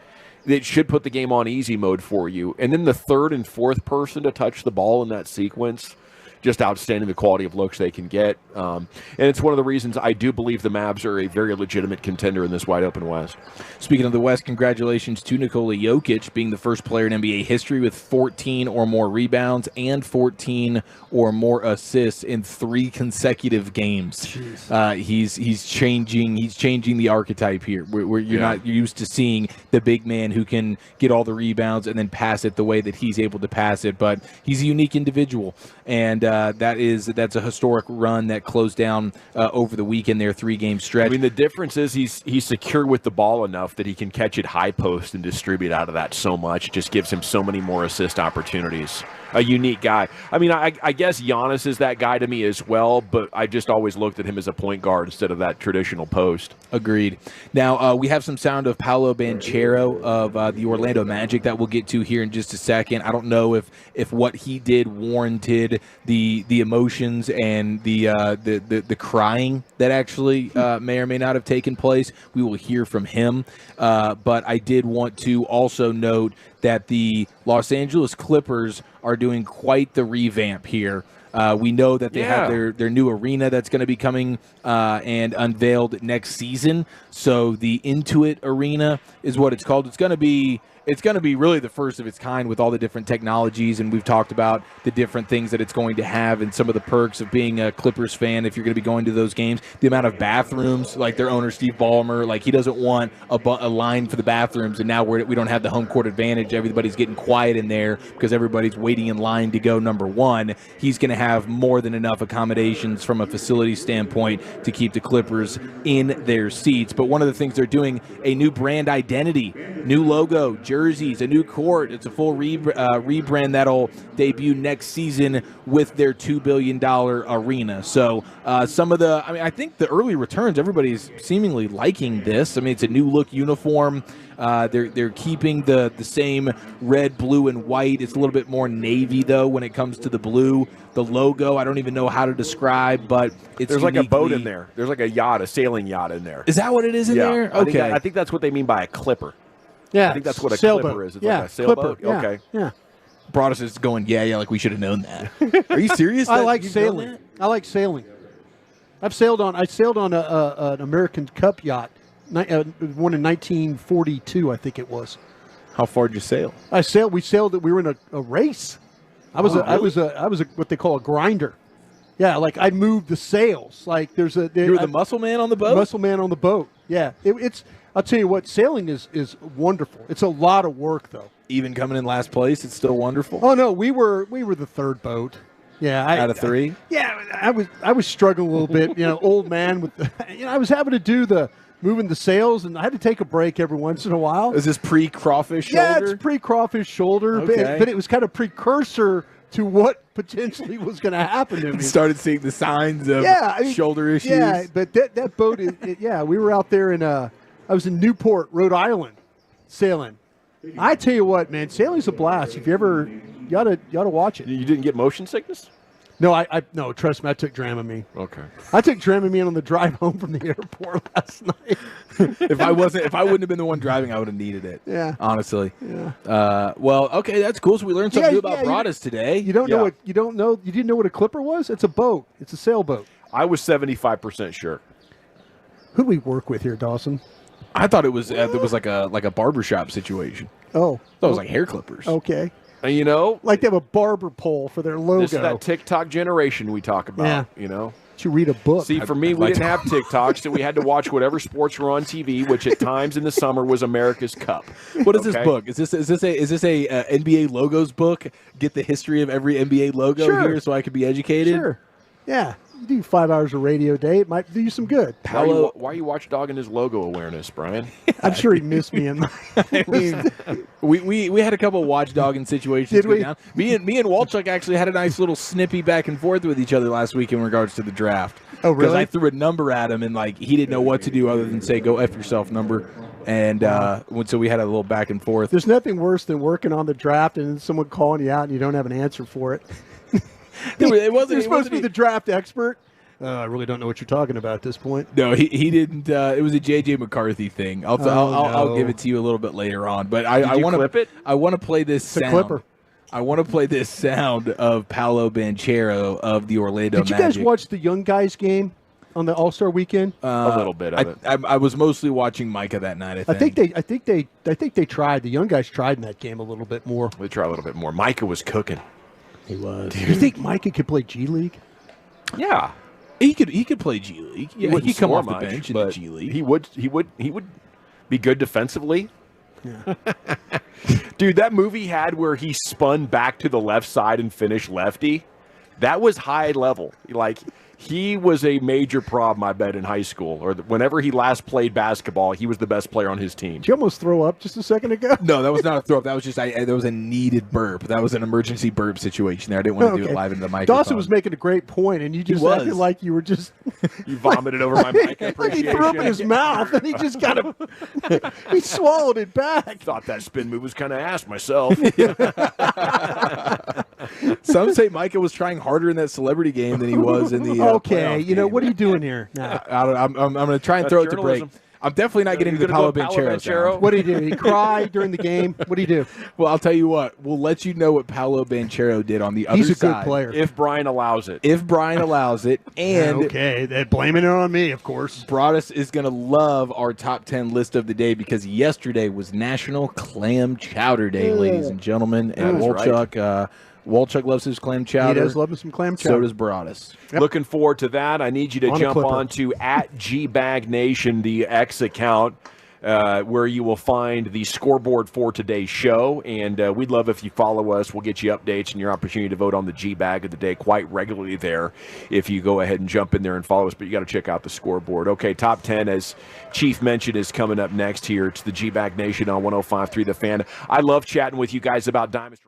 it should put the game on easy mode for you. And then the third and fourth person to touch the ball in that sequence, just outstanding the quality of looks they can get. And it's one of the reasons I do believe the Mavs are a very legitimate contender in this wide-open West. Speaking of the West, congratulations to Nikola Jokic being the first player in NBA history with 14 or more rebounds and 14 or more assists in 3 consecutive games. He's changing the archetype here. Where you're not used to seeing the big man who can get all the rebounds and then pass it the way that he's able to pass it, but he's a unique individual. And that's a historic run that closed down over the weekend. Their 3-game stretch. I mean, the difference is he's secure with the ball enough that he can catch it high post and distribute out of that so much. It just gives him so many more assist opportunities. A unique guy. I mean, I guess Giannis is that guy to me as well, but I just always looked at him as a point guard instead of that traditional post. Agreed. Now, we have some sound of Paolo Banchero of the Orlando Magic that we'll get to here in just a second. I don't know if what he did warranted the emotions and the crying that actually may or may not have taken place. We will hear from him. But I did want to also note that the Los Angeles Clippers are doing quite the revamp here. We know that they have their new arena that's going to be coming and unveiled next season. So the Intuit Arena is what it's called. It's going to be really the first of its kind with all the different technologies, and we've talked about the different things that it's going to have and some of the perks of being a Clippers fan if you're going to be going to those games. The amount of bathrooms, like their owner Steve Ballmer, like he doesn't want a line for the bathrooms, and now we don't have the home court advantage. Everybody's getting quiet in there because everybody's waiting in line to go number one. He's going to have more than enough accommodations from a facility standpoint to keep the Clippers in their seats. But one of the things they're doing, a new brand identity, new logo, jerseys, a new court. It's a full rebrand that'll debut next season with their $2 billion arena. So I think the early returns, everybody's seemingly liking this. I mean, it's a new look uniform. They're keeping the same red, blue, and white. It's a little bit more navy, though, when it comes to the blue. The logo, I don't even know how to describe, but there's like a boat in there. There's like a yacht, a sailing yacht in there. Is that what it is in there? Okay. I think that's what they mean by a clipper. Yeah, I think that's what a sailboat. clipper is. It's yeah, like a sailboat. Clipper. Okay. Yeah. Broadus is going, yeah, like we should have known that. Are you serious? I like sailing. I like sailing. I sailed on an American Cup yacht, one in 1942, I think it was. How far did you sail? We sailed it. We were in a race. I was what they call a grinder. Yeah, like I moved the sails. Like you were the muscle man on the boat. Muscle man on the boat. Yeah, it's. I'll tell you what, sailing is wonderful. It's a lot of work though. Even coming in last place, it's still wonderful. Oh no, we were the third boat. Yeah, out of three. I was struggling a little bit. Old man with. I was having to do the moving the sails, and I had to take a break every once in a while. Is this pre-crawfish shoulder? Yeah, it's pre-crawfish shoulder, okay. but it was kind of precursor to what potentially was going to happen to me. Started seeing the signs of shoulder issues. Yeah, but that boat, we were out there I was in Newport, Rhode Island, sailing. I tell you what, man, sailing's a blast. If you ever, you ought to watch it. You didn't get motion sickness? No, no. Trust me, I took Dramamine. Okay. I took Dramamine on the drive home from the airport last night. If I wouldn't have been the one driving, I would have needed it. Yeah. Honestly. Yeah. Well, okay, that's cool. So we learned something new about Broadus today. You didn't know what a clipper was? It's a boat. It's a sailboat. I was 75% sure. Who do we work with here, Dawson? I thought it was like a barbershop situation. Oh. That was like hair clippers. Okay. Like they have a barber pole for their logo. This is that TikTok generation we talk about, You read a book. See, for me, we didn't have TikTok, so we had to watch whatever sports were on TV, which at times in the summer was America's Cup. What is this book? Is this a NBA logos book? Get the history of every NBA logo here, so I could be educated. Sure. Yeah. You do 5 hours of radio a day. It might do you some good. Why are you watchdogging his logo awareness, Brian? I'm sure he missed me. We had a couple of watchdogging situations. Did we? Down. Me and Walchuk actually had a nice little snippy back and forth with each other last week in regards to the draft. Oh, really? Because I threw a number at him, and he didn't know what to do other than say, "Go F yourself," number. And so we had a little back and forth. There's nothing worse than working on the draft and someone calling you out and you don't have an answer for it. You're supposed to be the draft expert. I really don't know what you're talking about at this point. No, he didn't. It was a J.J. McCarthy thing. I'll give it to you a little bit later on. But I want to clip it. I want to play this sound. It's a clipper. I want to play this sound of Paolo Banchero of the Orlando Magic. Did you guys watch the young guys game on the All-Star weekend? A little bit of it. I was mostly watching Micah that night. I think they tried. The young guys tried in that game a little bit more. They tried a little bit more. Micah was cooking. He was. Do you think Micah could play G League? Yeah. He could play G League. Yeah, he could come off the bench in the G League. He would be good defensively. Yeah. Dude, that move he had where he spun back to the left side and finished lefty, That was high level. Like, he was a major problem, I bet, in high school. Or whenever he last played basketball, he was the best player on his team. Did you almost throw up just a second ago? No, that was not a throw up. That was just that was a needed burp. That was an emergency burp situation there. I didn't want to do it live into the microphone. Dawson was making a great point, and you just acted like you were just... You vomited over my mic. He threw up in his mouth, and he just kind of... he swallowed it back. Thought that spin move was kind of ass myself. Some say Micah was trying harder in that celebrity game than he was in the okay, you know, what are you doing here? Now? I'm going to try and throw it to break. I'm definitely not getting into the Paolo Banchero. What did he do? He cried during the game? What did he do? Well, I'll tell you what. We'll let you know what Paolo Banchero did on the other side. He's a good player. If Brian allows it. If Brian allows it. And okay, they're blaming it on me, of course. Broadus is going to love our top 10 list of the day because yesterday was National Clam Chowder Day, ladies and gentlemen. And Wolchuk, Wolchuk loves his clam chowder. He does love some clam chowder. So does Broadus. Yep. Looking forward to that. I need you to jump on to @GBagNation, the X account, where you will find the scoreboard for today's show. And we'd love if you follow us. We'll get you updates and your opportunity to vote on the G-Bag of the day quite regularly there if you go ahead and jump in there and follow us. But you got to check out the scoreboard. Okay, top 10, as Chief mentioned, is coming up next here. It's the G-Bag Nation on 105.3 The Fan. I love chatting with you guys about Diamonds.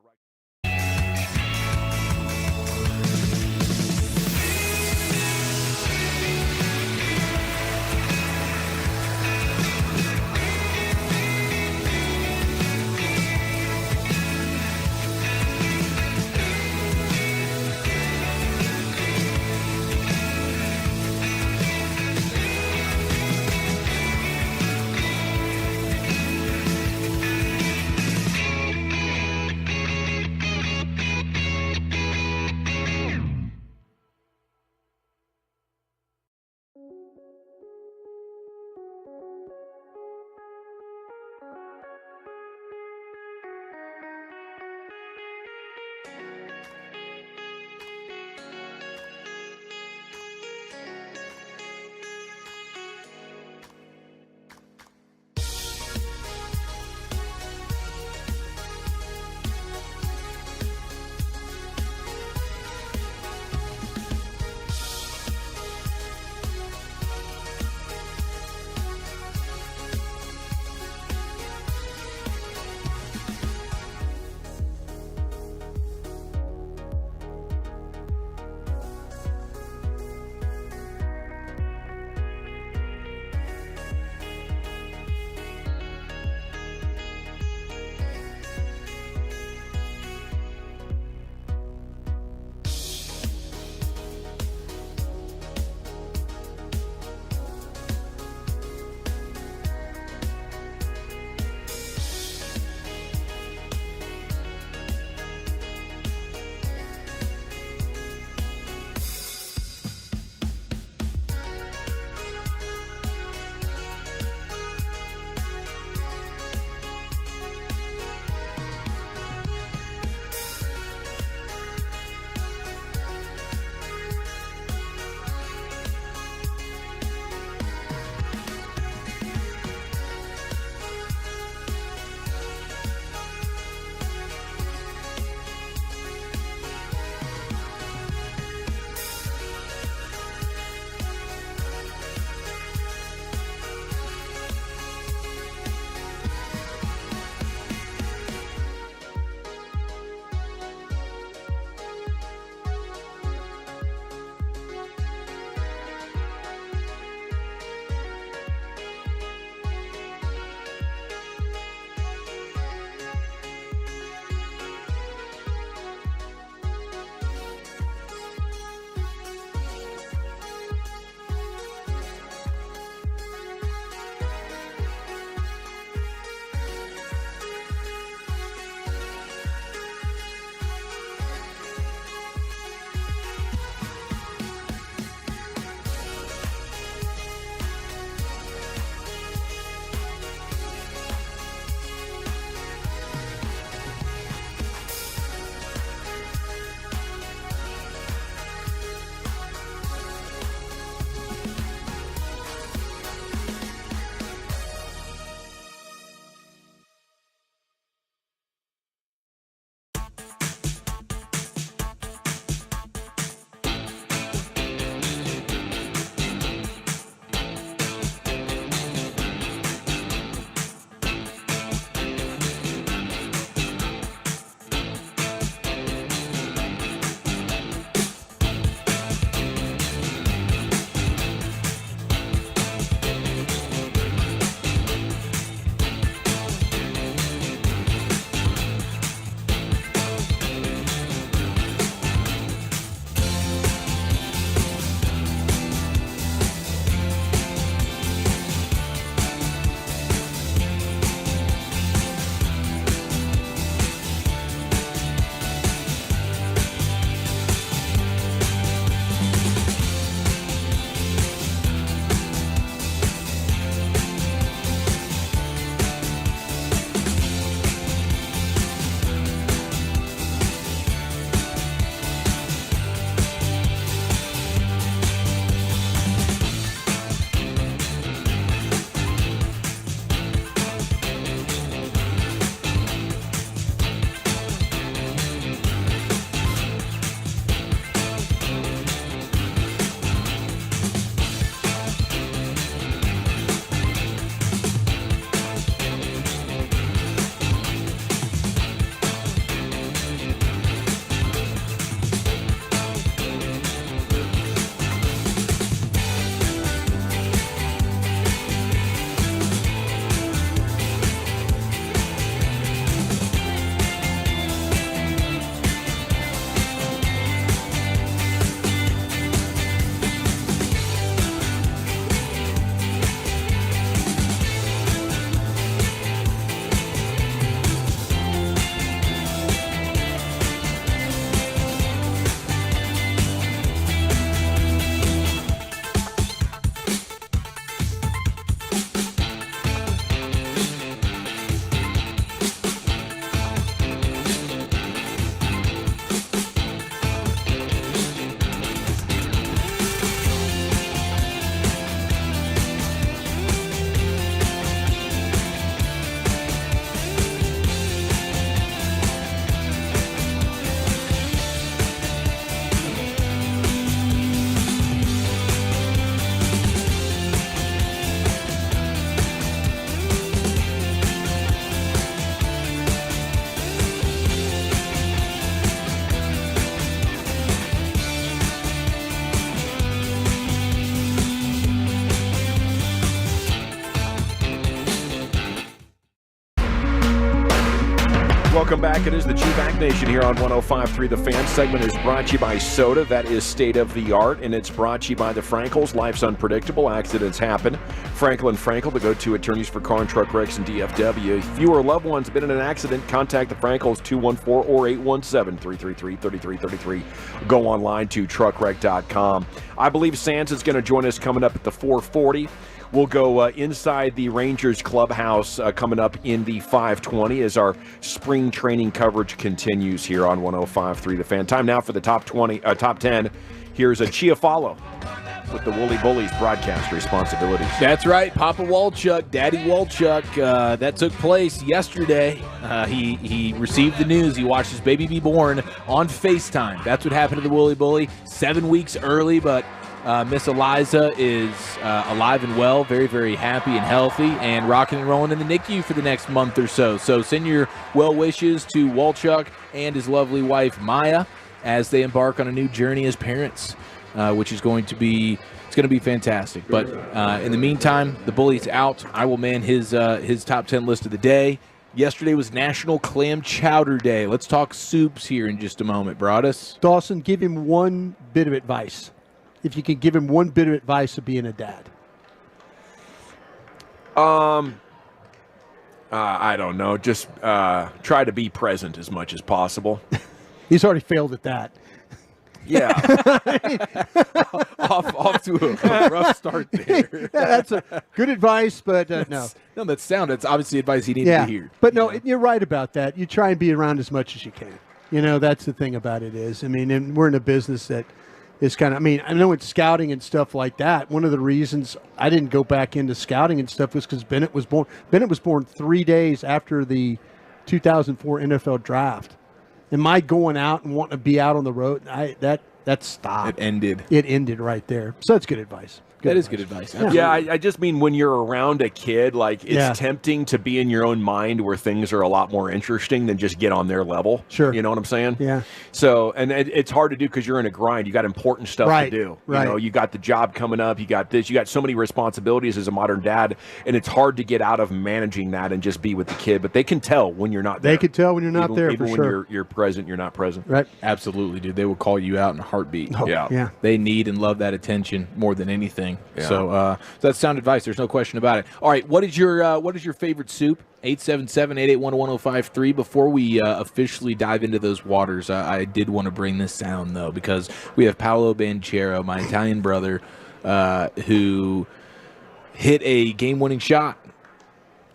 Welcome back. It is the G-Back Nation here on 105.3 The Fan. Segment is brought to you by Soda. That is state of the art, and it's brought to you by the Frankels. Life's unpredictable. Accidents happen. Frankel & Frankel, the go-to attorneys for car and truck wrecks and DFW. If you or a loved one's been in an accident, contact the Frankels, 214 or 817-333-3333. Go online to truckwreck.com. I believe Sands is going to join us coming up at the 4:40. We'll go inside the Rangers clubhouse coming up in the 5:20 as our spring training coverage continues here on 105.3 The Fan. Time now for the top 10. Here's a Chiafalo with the Woolly Bullies broadcast responsibilities. That's right, Papa Walchuk, Daddy Walchuk. That took place yesterday. He received the news. He watched his baby be born on FaceTime. That's what happened to the Woolly Bully. 7 weeks early, but Miss Eliza is alive and well, very, very happy and healthy, and rocking and rolling in the NICU for the next month or so. So send your well wishes to Walchuk and his lovely wife, Maya, as they embark on a new journey as parents, which is going to be fantastic. But in the meantime, the Bully's out. I will man his top 10 list of the day. Yesterday was National Clam Chowder Day. Let's talk soups here in just a moment, Broadus. Dawson, give him one bit of advice. If you could give him one bit of advice of being a dad. I don't know. Just try to be present as much as possible. He's already failed at that. Yeah. off to a rough start there. That's a good advice, but no. No, that's sound. That's obviously advice he needed to hear. But no, you're right about that. You try and be around as much as you can. You know, that's the thing about it is, I mean, and we're in a business that is kind of, I mean, I know it's scouting and stuff like that. One of the reasons I didn't go back into scouting and stuff was because Bennett was born. Bennett was born 3 days after the 2004 NFL draft. And my going out and wanting to be out on the road, that stopped. It ended. It ended right there. So that's good advice. That is good advice. Yeah, I just mean when you're around a kid, like it's tempting to be in your own mind where things are a lot more interesting than just get on their level. Sure. You know what I'm saying? Yeah. So, and it's hard to do because you're in a grind. You got important stuff to do. Right. You know, you got the job coming up. You got this. You got so many responsibilities as a modern dad, and it's hard to get out of managing that and just be with the kid. But they can tell when you're not there. They can tell when you're not there, even for when sure. you're present, you're not present. Right. Absolutely, dude. They will call you out in a heartbeat. Oh, yeah. They need and love that attention more than anything. Yeah. So that's sound advice. There's no question about it. All right, what is your favorite soup? 877-881-1053. Before we officially dive into those waters, I did want to bring this sound, though, because we have Paolo Banchero, my Italian brother, who hit a game-winning shot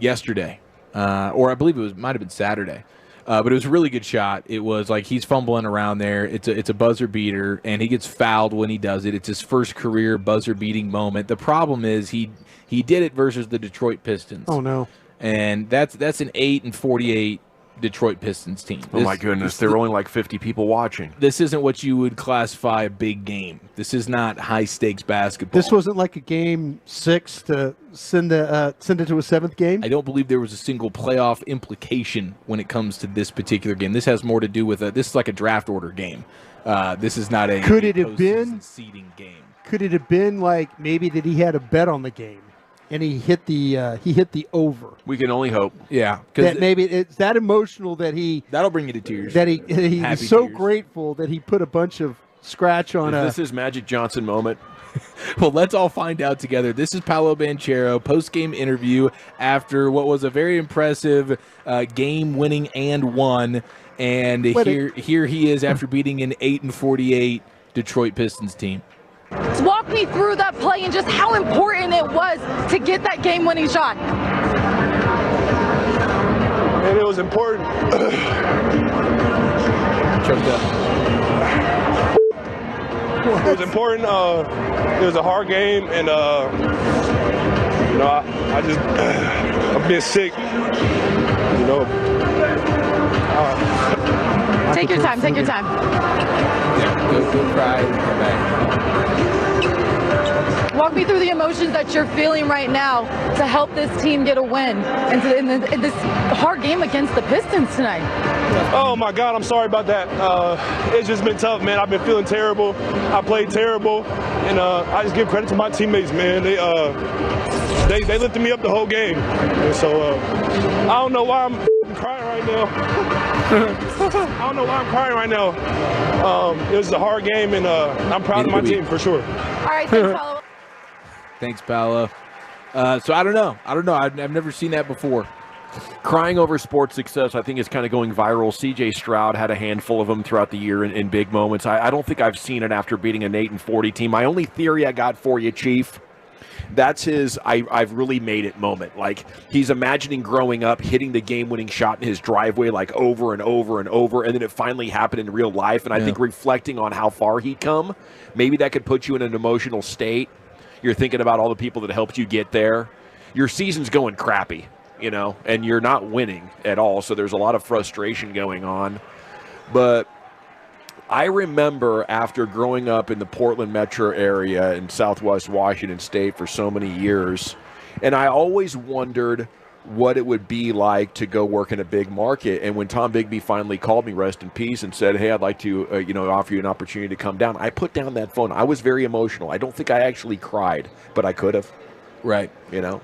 yesterday. Or I believe might have been Saturday. But it was a really good shot. It was like he's fumbling around there. It's a buzzer beater, and he gets fouled when he does it. It's his first career buzzer beating moment. The problem is he did it versus the Detroit Pistons. Oh no! And that's an 8-48 Detroit Pistons team. Oh my goodness, there were only like 50 people watching. This isn't what you would classify a big game. This is not high stakes basketball. This wasn't like a game 6 to send it to a 7th game. I don't believe there was a single playoff implication when it comes to this particular game. This has more to do with this is like a draft order game. This is not a could it have been seeding game. Could it have been like maybe that he had a bet on the game? And he hit the over. We can only hope. Yeah, that maybe it's that emotional that that'll bring you to tears. That he's so grateful that he put a bunch of scratch on. Is this his Magic Johnson moment? Well, let's all find out together. This is Paolo Banchero post-game interview after what was a very impressive game-winning and one, and here he is after beating an 8-48 Detroit Pistons team. Walk me through that play and just how important it was to get that game-winning shot. And it was important. Choked up. It was important. It was a hard game, and I've been sick. Take your time. Take your time. Yeah, go cry and come back. Walk me through the emotions that you're feeling right now to help this team get a win in this hard game against the Pistons tonight. Oh my God, I'm sorry about that. It's just been tough, man. I've been feeling terrible. I played terrible, and I just give credit to my teammates, man. They lifted me up the whole game, and so I don't know why I'm crying right now. I don't know why I'm crying right now. It was a hard game, and I'm proud of my team for sure. All right, thanks, Paolo. Thanks, Paolo. So I don't know. I've never seen that before. Crying over sports success, I think, is kind of going viral. C.J. Stroud had a handful of them throughout the year in big moments. I don't think I've seen it after beating an 8-40 team. My only theory I got for you, Chief, that's his I've really made it moment. Like, he's imagining growing up, hitting the game-winning shot in his driveway like over and over and over, and then it finally happened in real life. And I think reflecting on how far he'd come, maybe that could put you in an emotional state. You're thinking about all the people that helped you get there. Your season's going crappy, you know, and you're not winning at all, so there's a lot of frustration going on. But I remember after growing up in the Portland metro area in southwest Washington State for so many years, and I always wondered what it would be like to go work in a big market. And when Tom Bigby finally called me, rest in peace, and said, hey, I'd like to offer you an opportunity to come down, I put down that phone. I was very emotional. I don't think I actually cried, but I could have. Right. You know?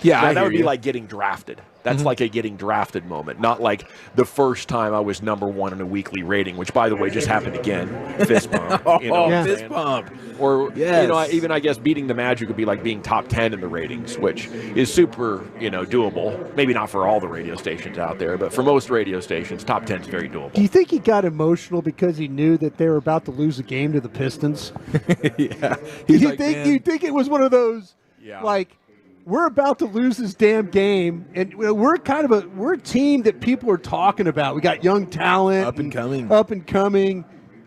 Yeah, now, that would be like getting drafted. That's like a getting drafted moment, not like the first time I was #1 in a weekly rating, which, by the way, just happened again. Fist bump. Fist bump. Or, I guess beating the Magic would be like being top 10 in the ratings, which is super, doable. Maybe not for all the radio stations out there, but for most radio stations, top 10 is very doable. Do you think he got emotional because he knew that they were about to lose a game to the Pistons? Yeah. Do you think it was one of those, like, we're about to lose this damn game, and we're a team that people are talking about. We got young talent, up and coming,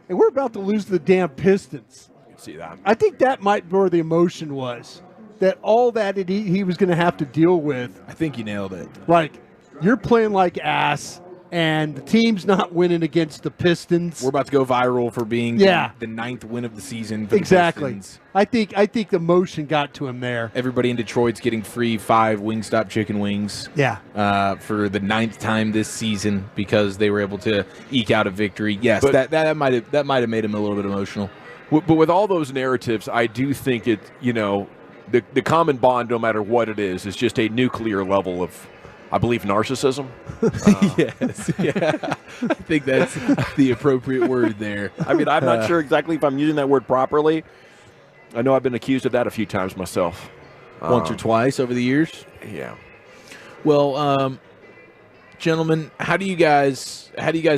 and we're about to lose the damn Pistons. I can see that. I think that might be where the emotion was, that all that he was going to have to deal with. I think you nailed it. Like, you're playing like ass, and the team's not winning against the Pistons. We're about to go viral for being the 9th win of the season for the Pistons. I think the emotion got to him there. Everybody in Detroit's getting free 5 Wingstop chicken wings. Yeah. For the 9th time this season because they were able to eke out a victory. Yes, but that might have made him a little bit emotional. But with all those narratives, I do think it, the common bond, no matter what it is just a nuclear level of, I believe, narcissism. Yes, yeah. I think that's the appropriate word there. I mean, I'm not sure exactly if I'm using that word properly. I know I've been accused of that a few times myself. Once or twice over the years? Yeah. Well, gentlemen, how do you guys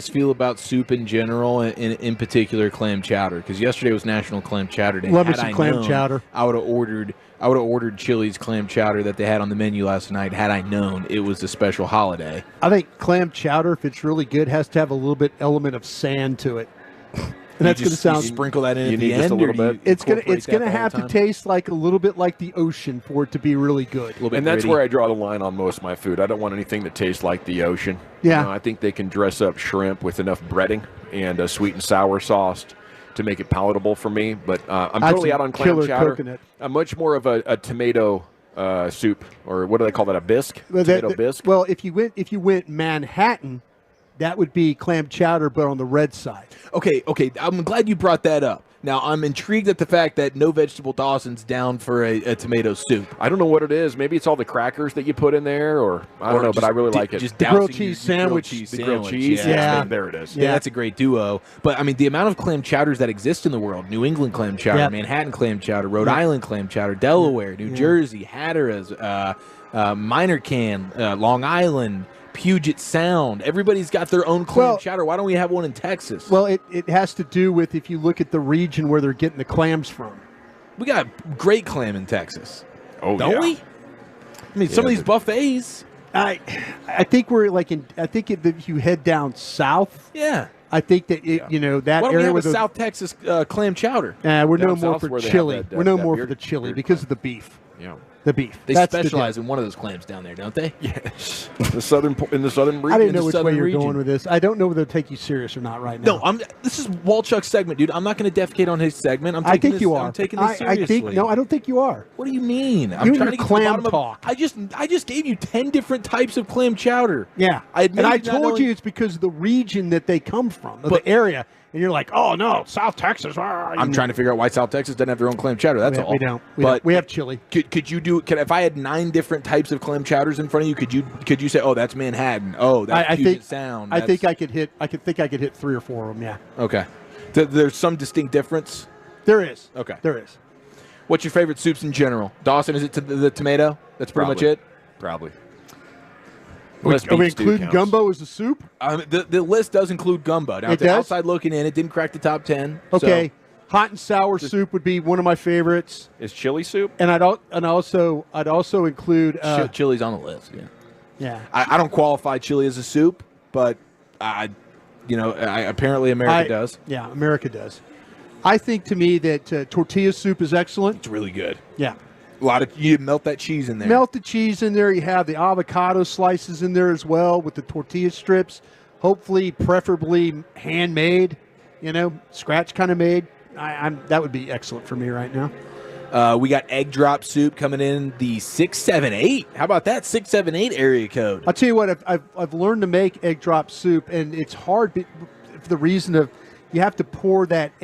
feel about soup in general, and in particular clam chowder? Because yesterday was National Clam Chowder Day. Love me some clam chowder. I would have ordered Chili's clam chowder that they had on the menu last night had I known it was a special holiday. I think clam chowder, if it's really good, has to have a little bit element of sand to it. And that's going to sound. You sprinkle that in at the just end, a little bit. It's going to have to taste like a little bit like the ocean for it to be really good. And that's where I draw the line on most of my food. I don't want anything that tastes like the ocean. Yeah. I think they can dress up shrimp with enough breading and a sweet and sour sauce to make it palatable for me. But I'm totally out on clam chowder. Coconut. I'm much more of a tomato soup, or what do they call that? A bisque? Tomato bisque. Well, if you went Manhattan, that would be clam chowder, but on the red side. Okay. I'm glad you brought that up. Now, I'm intrigued at the fact that No Vegetable Dawson's down for a tomato soup. I don't know what it is. Maybe it's all the crackers that you put in there, or I don't know, but I really like it. Just the grilled cheese sandwich. The grilled cheese. Yeah. There it is. Yeah, that's a great duo. But, I mean, the amount of clam chowders that exist in the world, New England clam chowder, Manhattan clam chowder, Rhode Island clam chowder, Delaware, New Jersey, Hatteras, Minor Can, Long Island, Puget Sound. Everybody's got their own clam chowder. Why don't we have one in Texas? Well, it has to do with if you look at the region where they're getting the clams from. We got great clam in Texas. Oh, don't we? I mean, some of these buffets. I think we're like if you head down south. Yeah. I think that that Why don't area we have with a South Texas clam chowder? We're Down no more south for where they chili. have that- We're no that more beer- for the chili beer because club. of the beef. Yeah. The beef. They That's the specialize deal. in one of those clams down there, don't they? Yes. In the southern region. I didn't know which southern way you're region. going with this. I don't know whether to take you serious or not right now. No, this is Walchuk's segment, dude. I'm not going to defecate on his segment. I think you are. I'm taking this I seriously. think I don't think you are. What do you mean? I'm You trying and to your get to the clam bottom of- talk. I just gave you 10 different types of clam chowder. Yeah, I admit and I not told knowing- you it's because of the region that they come from, or the area. and you're like, oh no, South Texas. I'm trying to figure out why South Texas doesn't have their own clam chowder. That's all. We don't. But we have chili. Could you do? If I had 9 different types of clam chowders in front of you, could you say, oh, that's Manhattan? Oh, that's Puget Sound. I think I could hit 3 or 4 of them. Yeah. Okay. There's some distinct difference. There is. Okay. There is. What's your favorite soups in general? Dawson, is it the tomato? That's pretty much it? Probably. Are we including gumbo as a soup? The list does include gumbo. Now, It does? outside looking in, it didn't crack the top 10. Okay. So. Hot and sour soup would be one of my favorites. Is chili soup? And I'd also include chili's on the list. Yeah. Yeah. I don't qualify chili as a soup, but apparently America does. Yeah, America does. I think to me that tortilla soup is excellent. It's really good. Yeah. You melt that cheese in there. Melt the cheese in there. You have the avocado slices in there as well with the tortilla strips. Hopefully, preferably handmade. Scratch kind of made. That would be excellent for me right now. We got egg drop soup coming in the 678. How about that 678 area code? I'll tell you what. I've learned to make egg drop soup, and it's hard for the reason of you have to pour that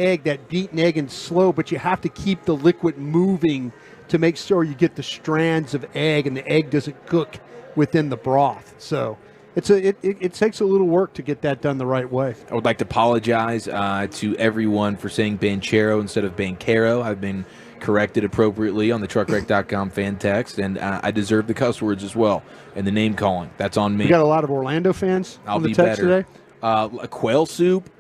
beaten egg in slow, but you have to keep the liquid moving to make sure you get the strands of egg and the egg doesn't cook within the broth. So it takes a little work to get that done the right way. I would like to apologize to everyone for saying Banchero instead of Bancaro. I've been corrected appropriately on the truckwreck.com fan text, and I deserve the cuss words as well and the name calling. That's on me. We got a lot of Orlando fans on the text today. A quail soup.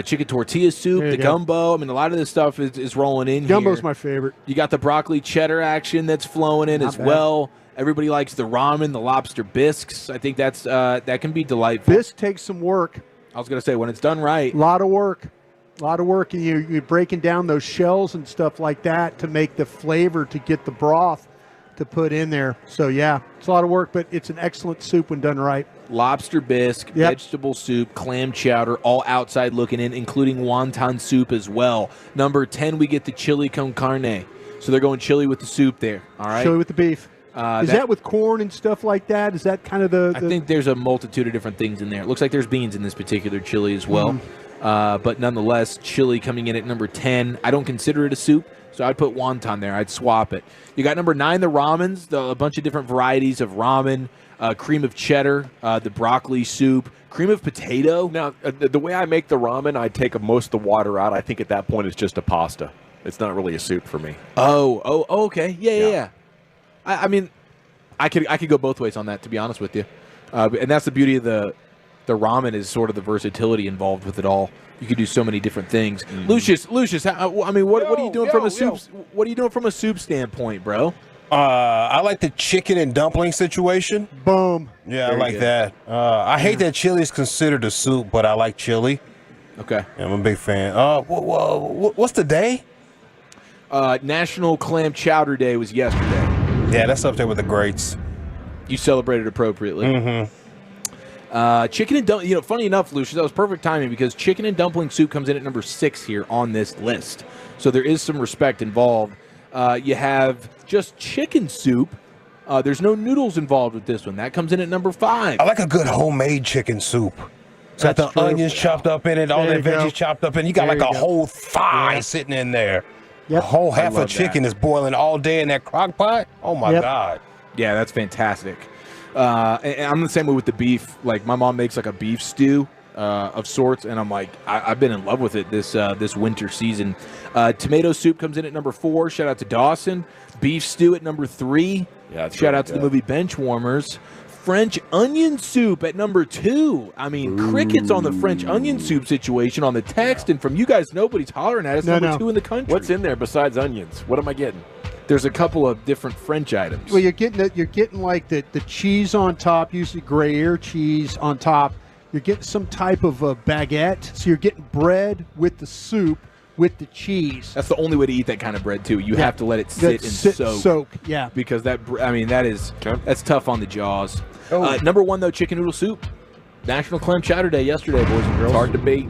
Chicken tortilla soup, the gumbo. I mean, a lot of this stuff is rolling in. Gumbo's my favorite. You got the broccoli cheddar action that's flowing in as well. Everybody likes the ramen, the lobster bisques. I think that can be delightful. Bisque takes some work. I was going to say, when it's done right. A lot of work. And you're breaking down those shells and stuff like that to make the flavor to get the broth to put in there. So, yeah, it's a lot of work, but it's an excellent soup when done right. Lobster bisque, vegetable soup, clam chowder, all outside looking in, including wonton soup as well. Number 10, we get the chili con carne. So they're going chili with the soup there, all right? Chili with the beef. Is that with corn and stuff like that? Is that kind of the... I think there's a multitude of different things in there. It looks like there's beans in this particular chili as well. But nonetheless, chili coming in at number 10. I don't consider it a soup, so I'd put wonton there. I'd swap it. You got number 9, the ramens, a bunch of different varieties of ramen. Cream of cheddar, the broccoli soup, cream of potato. Now, the way I make the ramen, I take most of the water out. I think at that point it's just a pasta. It's not really a soup for me. Oh, okay. Yeah. I mean, I could go both ways on that, to be honest with you. And that's the beauty of the ramen is sort of the versatility involved with it all. You could do so many different things. Lucius, what are you doing from a soup? What are you doing from a soup standpoint, bro? I like the chicken and dumpling situation. Boom. Yeah, I like that. I hate that chili is considered a soup, but I like chili. Okay. Yeah, I'm a big fan. What's the day? National Clam Chowder Day was yesterday. Yeah, that's up there with the greats. You celebrated appropriately. Mm-hmm. Chicken and dumpling. Funny enough, Lucius, that was perfect timing because chicken and dumpling soup comes in at number 6 here on this list. So there is some respect involved. You have just chicken soup. There's no noodles involved with this one. That comes in at number 5. I like a good homemade chicken soup. It's got the onions chopped up in it, all the veggies chopped up in it. You got a whole thigh sitting in there. Yep. A whole half a chicken is boiling all day in that crock pot. Oh, my God. Yeah, that's fantastic. And I'm the same way with the beef. Like, my mom makes like a beef stew of sorts, and I'm like, I've been in love with it this winter season. Tomato soup comes in at number 4. Shout out to Dawson. Beef stew at number 3. Yeah, shout out to the movie Benchwarmers. French onion soup at number 2. I mean, crickets on the French onion soup situation on the text, and from you guys, nobody's hollering at us. Number 2 in the country. What's in there besides onions? What am I getting? There's a couple of different French items. Well, you're getting like the cheese on top, usually Gruyere cheese on top. You're getting some type of a baguette, so you're getting bread with the soup with the cheese. That's the only way to eat that kind of bread too. You have to let it sit and soak. Yeah, because that's tough on the jaws. Number 1 though, chicken noodle soup. National Clam Chowder Day yesterday, boys and girls. Hard to beat.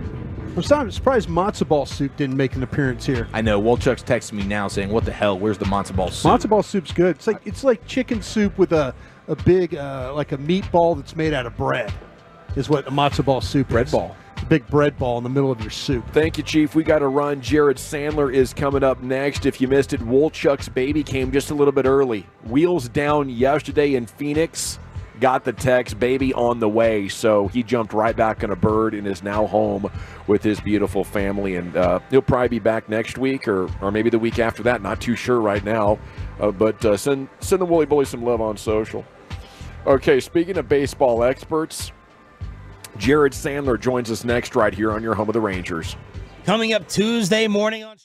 I'm surprised matzo ball soup didn't make an appearance here. I know. Wolchuk's texting me now saying, "What the hell? Where's the matzo ball soup?" Matzo ball soup's good. It's like chicken soup with a big like a meatball that's made out of bread. Is what a matzo ball soup bread is. ball. big bread ball in the middle of your soup. Thank you, Chief. We got to run. Jared Sandler is coming up next. If you missed it, Wolchuk's baby came just a little bit early. Wheels down yesterday in Phoenix. Got the text, baby on the way. So he jumped right back on a bird and is now home with his beautiful family. And he'll probably be back next week or maybe the week after that. Not too sure right now. But send the Wooly Bully some love on social. Okay, speaking of baseball experts, Jared Sandler joins us next right here on your home of the Rangers. Coming up Tuesday morning on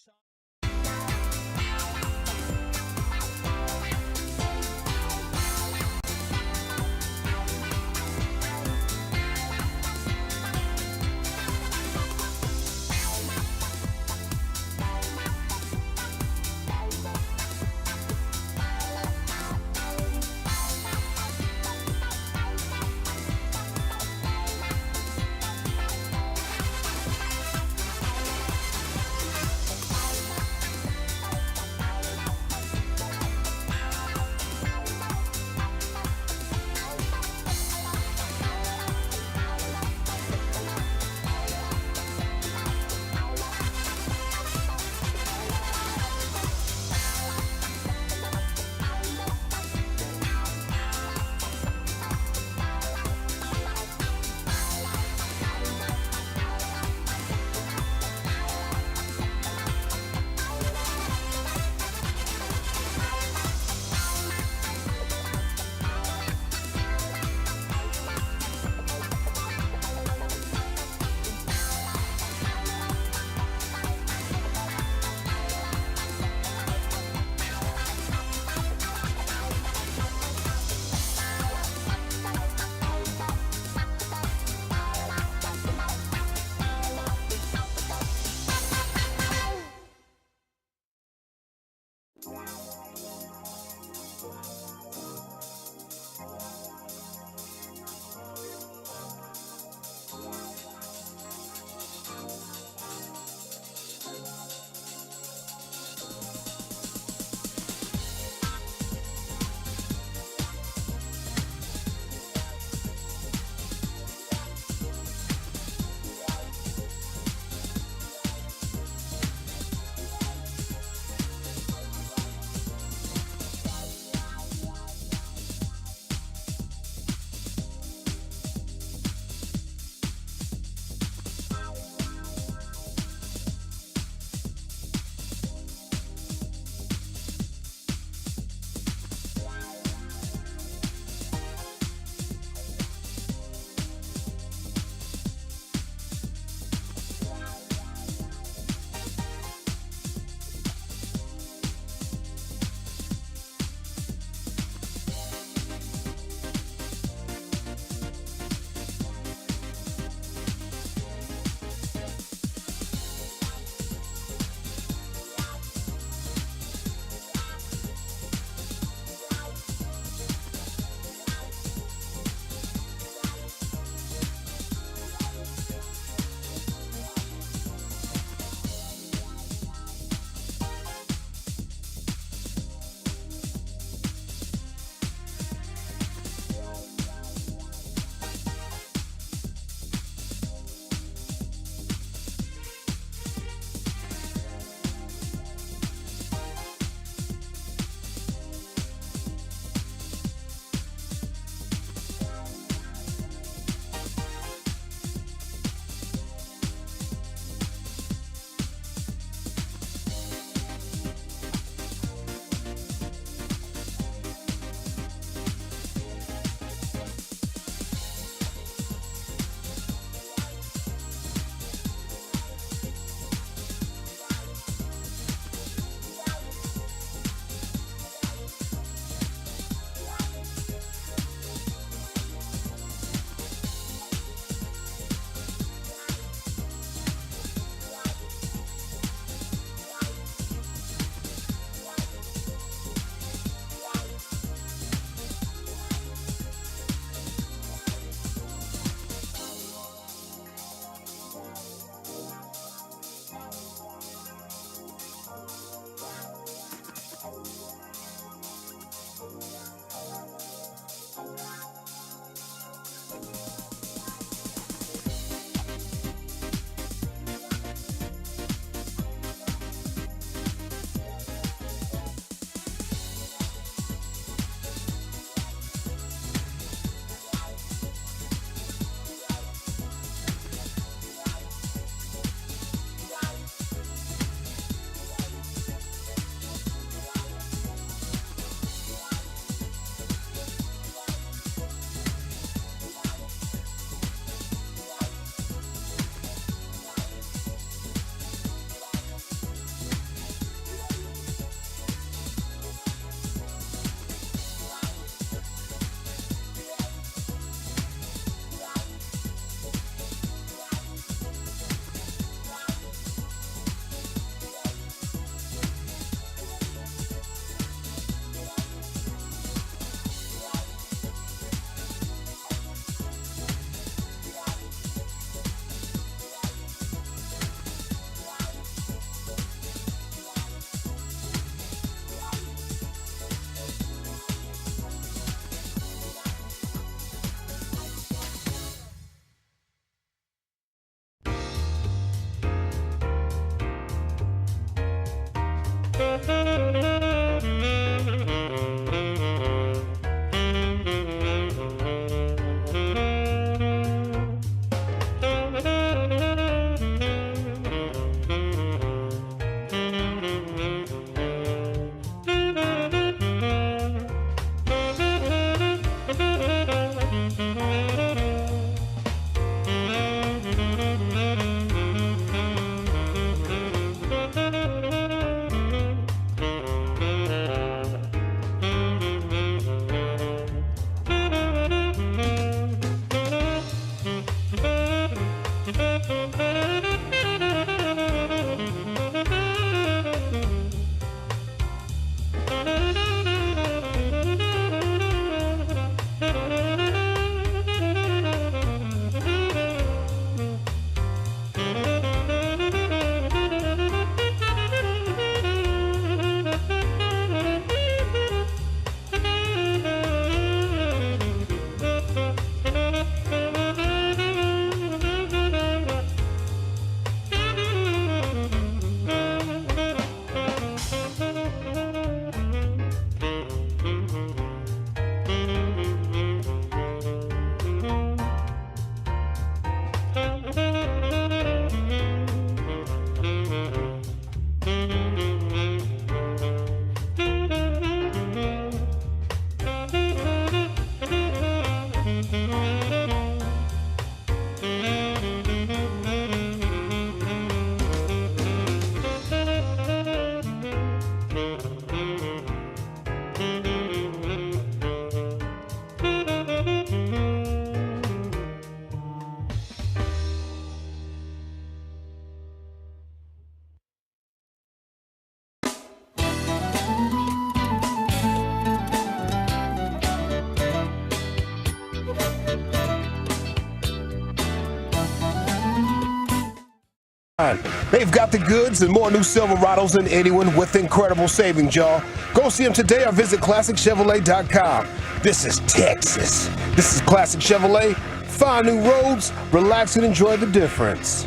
They've got the goods and more new Silverados than anyone with incredible savings, y'all. Go see them today or visit ClassicChevrolet.com. This is Texas. This is Classic Chevrolet. Find new roads, relax and enjoy the difference.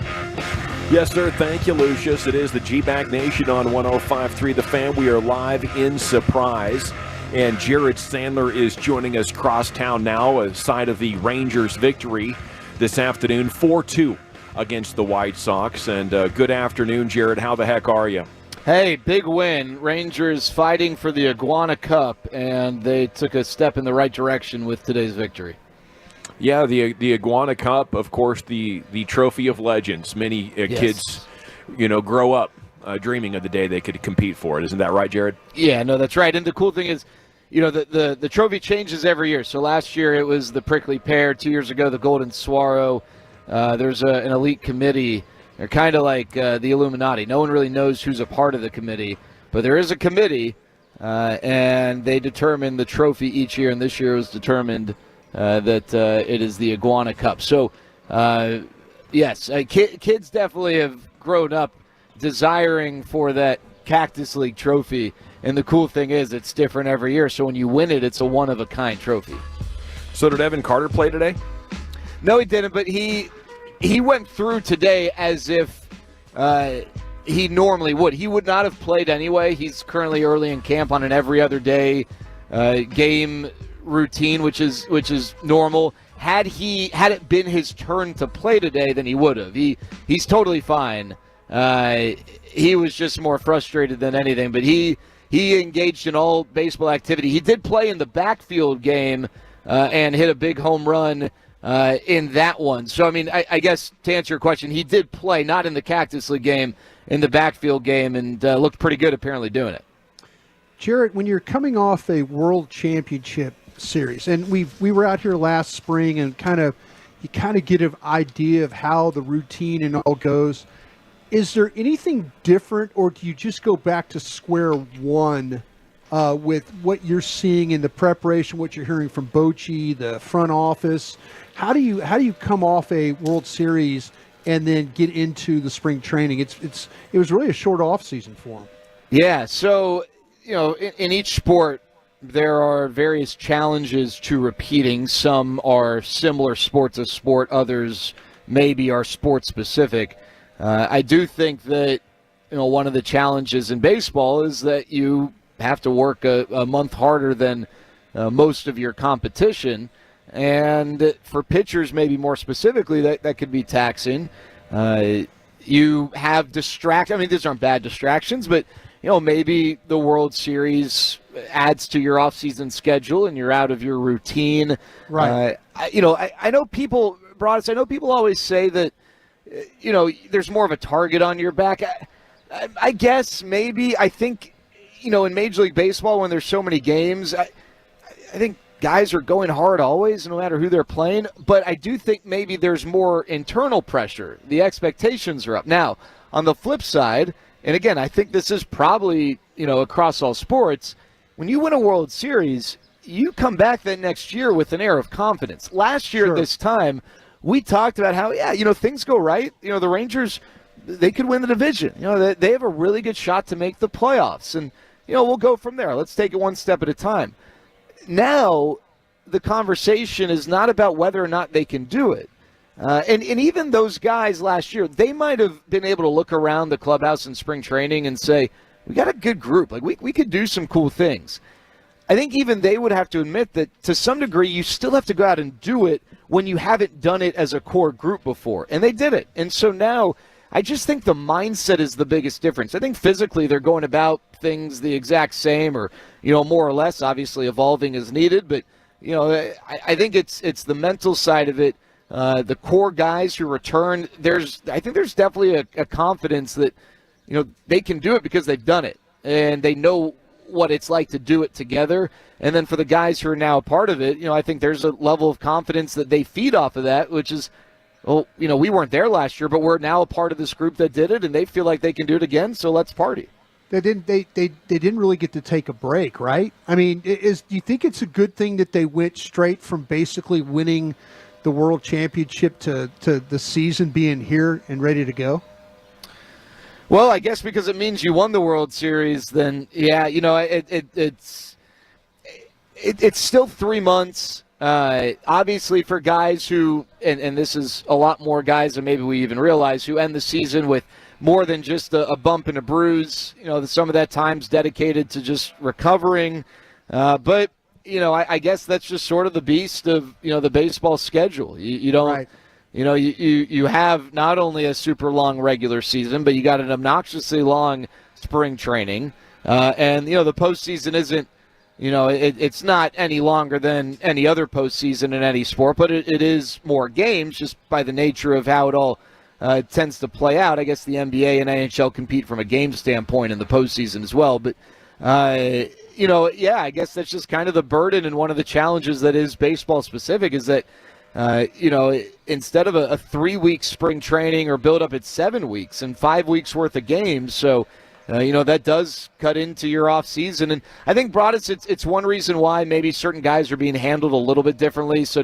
Yes, sir. Thank you, Lucius. It is the G-Back Nation on 105.3 The Fan. We are live in Surprise. And Jared Sandler is joining us crosstown now, aside of the Rangers' victory this afternoon, 4-2 against the White Sox. And good afternoon, Jared. How the heck are you? Hey, big win. Rangers fighting for the Iguana Cup, and they took a step in the right direction with today's victory. Yeah, the Iguana Cup, of course, the trophy of legends. Many kids, grow up dreaming of the day they could compete for it. Isn't that right, Jared? Yeah, no, that's right. And the cool thing is, the trophy changes every year. So last year it was the prickly pear. 2 years ago, the golden swallow. There's an elite committee. They're kind of like the Illuminati. No one really knows who's a part of the committee, but there is a committee, and they determine the trophy each year. And this year it was determined that it is the Iguana Cup. So, yes, kids definitely have grown up desiring for that Cactus League trophy. And the cool thing is it's different every year. So when you win it, it's a one-of-a-kind trophy. So did Evan Carter play today? No, he didn't, but he went through today as if he normally would. He would not have played anyway. He's currently early in camp on an every other day game routine, which is normal. Had it been his turn to play today, then he would have. He's totally fine. He was just more frustrated than anything, but he engaged in all baseball activity. He did play in the backfield game and hit a big home run in that one. So, I mean, I guess to answer your question, he did play, not in the Cactus League game, in the backfield game, and looked pretty good apparently doing it. Jarrett, when you're coming off a World Championship series, and we were out here last spring, and you get an idea of how the routine and all goes. Is there anything different, or do you just go back to square one with what you're seeing in the preparation, what you're hearing from Bochy, the front office? How do you come off a World Series and then get into the spring training? It was really a short off season for him. Yeah, so in each sport there are various challenges to repeating. Some are similar sport to sport, others maybe are sport specific. I do think that one of the challenges in baseball is that you have to work a month harder than most of your competition. And for pitchers, maybe more specifically, that could be taxing. You have distractions. I mean, these aren't bad distractions, but, maybe the World Series adds to your offseason schedule and you're out of your routine. Right. I know people, Broadus, I know people always say that, there's more of a target on your back. I guess maybe, I think, in Major League Baseball, when there's so many games, I think guys are going hard always, no matter who they're playing. But I do think maybe there's more internal pressure. The expectations are up. Now, on the flip side, and again, I think this is probably, across all sports, when you win a World Series, you come back that next year with an air of confidence. Last year at this time, we talked about how, things go right. The Rangers, they could win the division. They have a really good shot to make the playoffs. And, we'll go from there. Let's take it one step at a time. Now, the conversation is not about whether or not they can do it. And even those guys last year, they might have been able to look around the clubhouse in spring training and say, we got a good group. Like, we could do some cool things. I think even they would have to admit that to some degree you still have to go out and do it when you haven't done it as a core group before. And they did it. And so now I just think the mindset is the biggest difference. I think physically they're going about things the exact same or, more or less, obviously evolving as needed. But, I think it's the mental side of it. The core guys who return, I think there's definitely a confidence that, they can do it because they've done it. And they know what it's like to do it together. And then for the guys who are now a part of it, I think there's a level of confidence that they feed off of that, which is, well, we weren't there last year, but we're now a part of this group that did it, and they feel like they can do it again, so let's party. They didn't really get to take a break, right? I mean, do you think it's a good thing that they went straight from basically winning the World Championship to the season being here and ready to go? Well, I guess because it means you won the World Series, then yeah, it's still 3 months. Obviously, for guys who, and this is a lot more guys than maybe we even realize, who end the season with more than just a bump and a bruise. Some of that time's dedicated to just recovering. But I guess that's just sort of the beast of the baseball schedule. You don't. Right. You have not only a super long regular season, but you got an obnoxiously long spring training. And, the postseason isn't, it's not any longer than any other postseason in any sport, but it is more games just by the nature of how it all tends to play out. I guess the NBA and NHL compete from a game standpoint in the postseason as well. But, I guess that's just kind of the burden and one of the challenges that is baseball specific is that, instead of a 3-week spring training or build up at 7 weeks and 5 weeks worth of games. So, that does cut into your off season. And I think, Broadus, it's one reason why maybe certain guys are being handled a little bit differently. So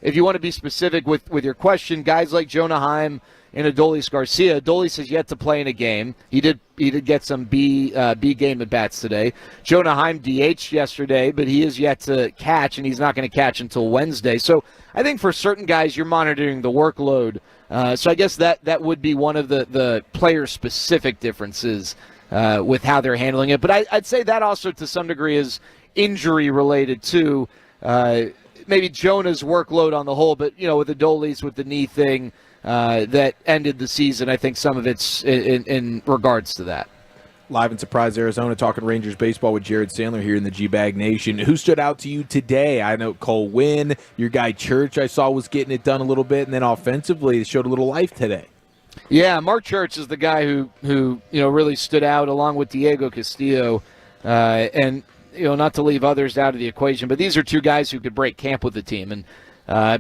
if you want to be specific with your question, guys like Jonah Heim and Adolis Garcia. Adolis has yet to play in a game. He did get some B game at bats today. Jonah Heim DH'd yesterday, but he is yet to catch, and he's not going to catch until Wednesday. So I think for certain guys, you're monitoring the workload. So I guess that would be one of the player-specific differences with how they're handling it. But I'd say that also to some degree is injury-related too. Maybe Jonah's workload on the whole, but, with Adolis, with the knee thing, that ended the season. I think some of it's in regards to that. Live in Surprise, Arizona, talking Rangers baseball with Jared Sandler here in the G-Bag Nation. Who stood out to you today? I know Cole Winn, your guy Church I saw was getting it done a little bit, and then offensively showed a little life today. Yeah, Mark Church is the guy who really stood out along with Diego Castillo, and not to leave others out of the equation, but these are two guys who could break camp with the team, and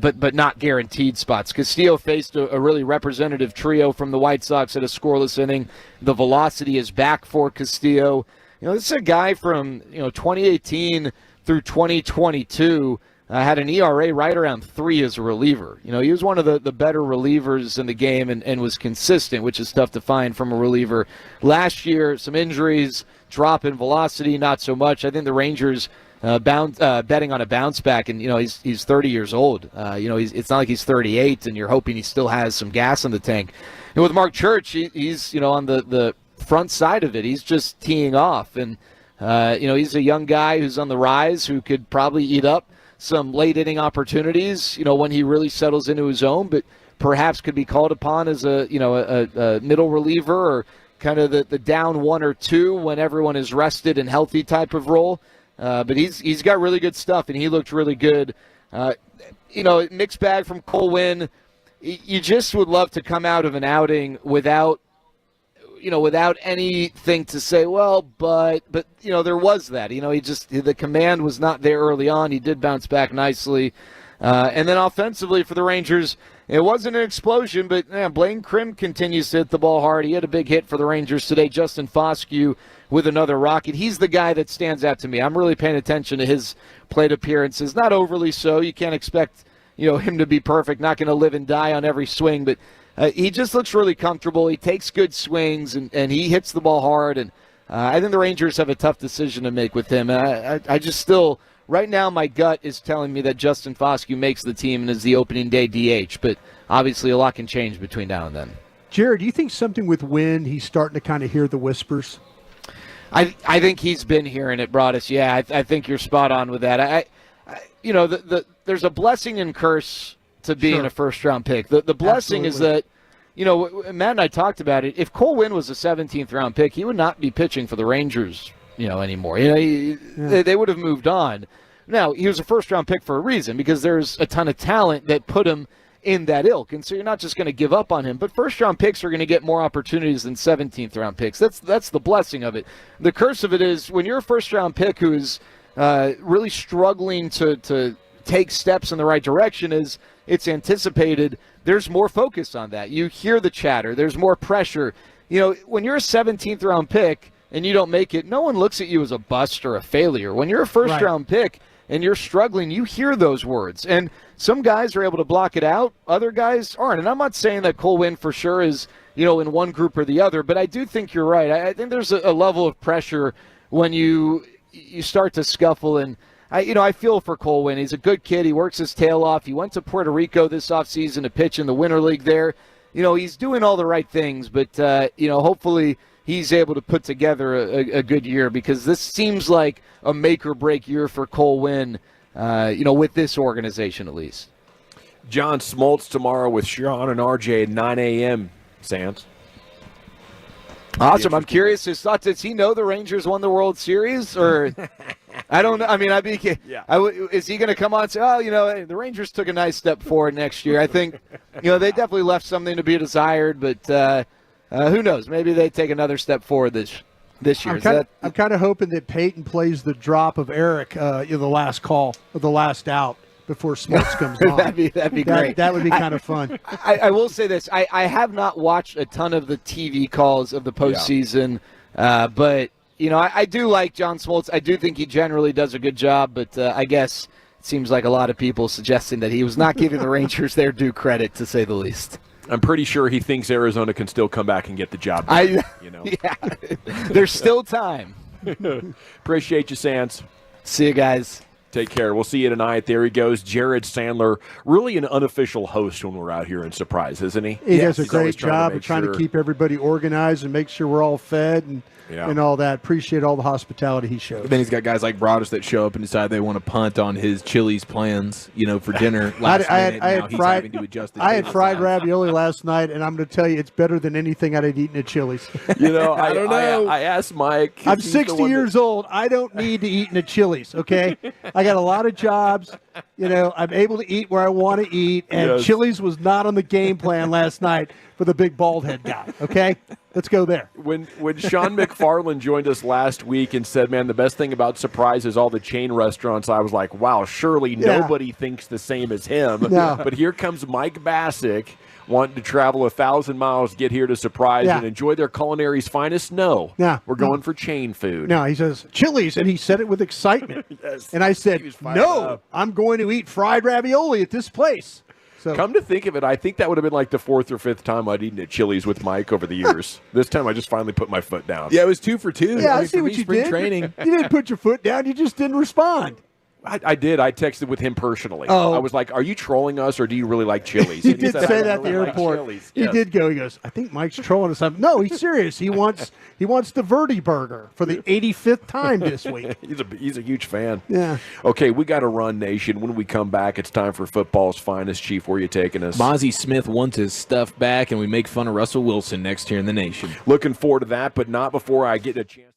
but not guaranteed spots. Castillo faced a really representative trio from the White Sox at a scoreless inning. The velocity is back for Castillo. This is a guy from 2018 through 2022 had an ERA right around 3 as a reliever. He was one of the better relievers in the game and was consistent, which is tough to find from a reliever. Last year, some injuries, drop in velocity, not so much. I think the Rangers betting on a bounce back, and he's 30 years old. It's not like he's 38, and you're hoping he still has some gas in the tank. And with Mark Church, he's on the front side of it. He's just teeing off. And, he's a young guy who's on the rise who could probably eat up some late-inning opportunities, when he really settles into his own, but perhaps could be called upon as a middle reliever or kind of the down 1 or 2 when everyone is rested and healthy type of role. But he's got really good stuff, and he looked really good. Mixed bag from Cole Winn. You just would love to come out of an outing without anything to say, well, but there was that. The command was not there early on. He did bounce back nicely. And then offensively for the Rangers, it wasn't an explosion, but Blaine Krim continues to hit the ball hard. He had a big hit for the Rangers today. Justin Foscue with another rocket. He's the guy that stands out to me. I'm really paying attention to his plate appearances. Not overly so. You can't expect him to be perfect, not going to live and die on every swing, but he just looks really comfortable. He takes good swings, and he hits the ball hard. And I think the Rangers have a tough decision to make with him. I just still, right now, my gut is telling me that Justin Foscue makes the team and is the opening day DH. But obviously, a lot can change between now and then. Jared, do you think something with Winn, he's starting to kind of hear the whispers? I think he's been hearing it, Broadus. Yeah, I think you're spot on with that. There's a blessing and curse to being a first-round pick. The blessing is that, Matt and I talked about it. If Cole Winn was a 17th-round pick, he would not be pitching for the Rangers, anymore. They would have moved on. Now, he was a first-round pick for a reason, because there's a ton of talent that put him in that ilk, and so you're not just going to give up on him. But first-round picks are going to get more opportunities than 17th-round picks. That's the blessing of it. The curse of it is when you're a first-round pick who's really struggling to take steps in the right direction, is it's anticipated, there's more focus on that. You hear the chatter. There's more pressure. When you're a 17th round pick and you don't make it, no one looks at you as a bust or a failure. When you're a first round pick and you're struggling, you hear those words. And some guys are able to block it out. Other guys aren't. And I'm not saying that Cole Winn for sure is, in one group or the other, but I do think you're right. I think there's a level of pressure when you start to scuffle. And I feel for Cole Winn. He's a good kid. He works his tail off. He went to Puerto Rico this offseason to pitch in the Winter League there. He's doing all the right things, but, hopefully he's able to put together a good year, because this seems like a make-or-break year for Cole Winn, with this organization at least. John Smoltz tomorrow with Sean and RJ at 9 a.m., Sands. Awesome. I'm curious his thoughts. Does he know the Rangers won the World Series? Or I don't know. I mean, is he going to come on and say, the Rangers took a nice step forward next year? I think, they definitely left something to be desired, but who knows? Maybe they take another step forward this year. I'm kind of hoping that Peyton plays the drop of Eric in the last call, or the last out, before Smoltz comes on. that'd be great. That would be kind of fun. I will say this. I have not watched a ton of the TV calls of the postseason, but, I do like John Smoltz. I do think he generally does a good job, but I guess it seems like a lot of people suggesting that he was not giving the Rangers their due credit, to say the least. I'm pretty sure he thinks Arizona can still come back and get the job done. Yeah, there's still time. Appreciate you, Sands. See you guys. Take care. We'll see you tonight. There he goes, Jared Sandler. Really an unofficial host when we're out here in Surprise, isn't he? He does a great job of trying to keep everybody organized and make sure we're all fed and all that. Appreciate all the hospitality he shows. But then he's got guys like Broadus that show up and decide they want to punt on his Chili's plans, for dinner last minute. I had fried ravioli last night, and I'm going to tell you, it's better than anything I'd eaten at Chili's. I don't know. I asked Mike. I'm 60 years old. I don't need to eat in a Chili's, okay? I got a lot of jobs. I'm able to eat where I want to eat, and Chili's was not on the game plan last night for the big bald head guy, okay? Let's go there. When Sean McFarland joined us last week and said, man, the best thing about Surprise is all the chain restaurants, I was like, wow, surely nobody thinks the same as him. No. But here comes Mike Bassick wanting to travel 1,000 miles to get here to Surprise and enjoy their culinary's finest. No. We're going for chain food. No, he says, Chili's, and he said it with excitement. And I said, no, I'm going to eat fried ravioli at this place. So, come to think of it, I think that would have been like the 4th or 5th time I'd eaten at Chili's with Mike over the years. This time I just finally put my foot down. Yeah, it was 2 for 2. Yeah, I see what you did. Training. You didn't put your foot down. You just didn't respond. I did. I texted with him personally. Oh. I was like, "Are you trolling us, or do you really like Chili's?" He And did said, say "I that at the really like airport. Chili's." He Yes. did go. He goes, I think Mike's trolling us. No, he's serious. He wants the Verdi burger for the 85th time this week. He's a huge fan. Yeah. Okay, we got to run, nation. When we come back, it's time for football's finest. Chief, where are you taking us? Mozzie Smith wants his stuff back, and we make fun of Russell Wilson next here in the nation. Looking forward to that, but not before I get a chance.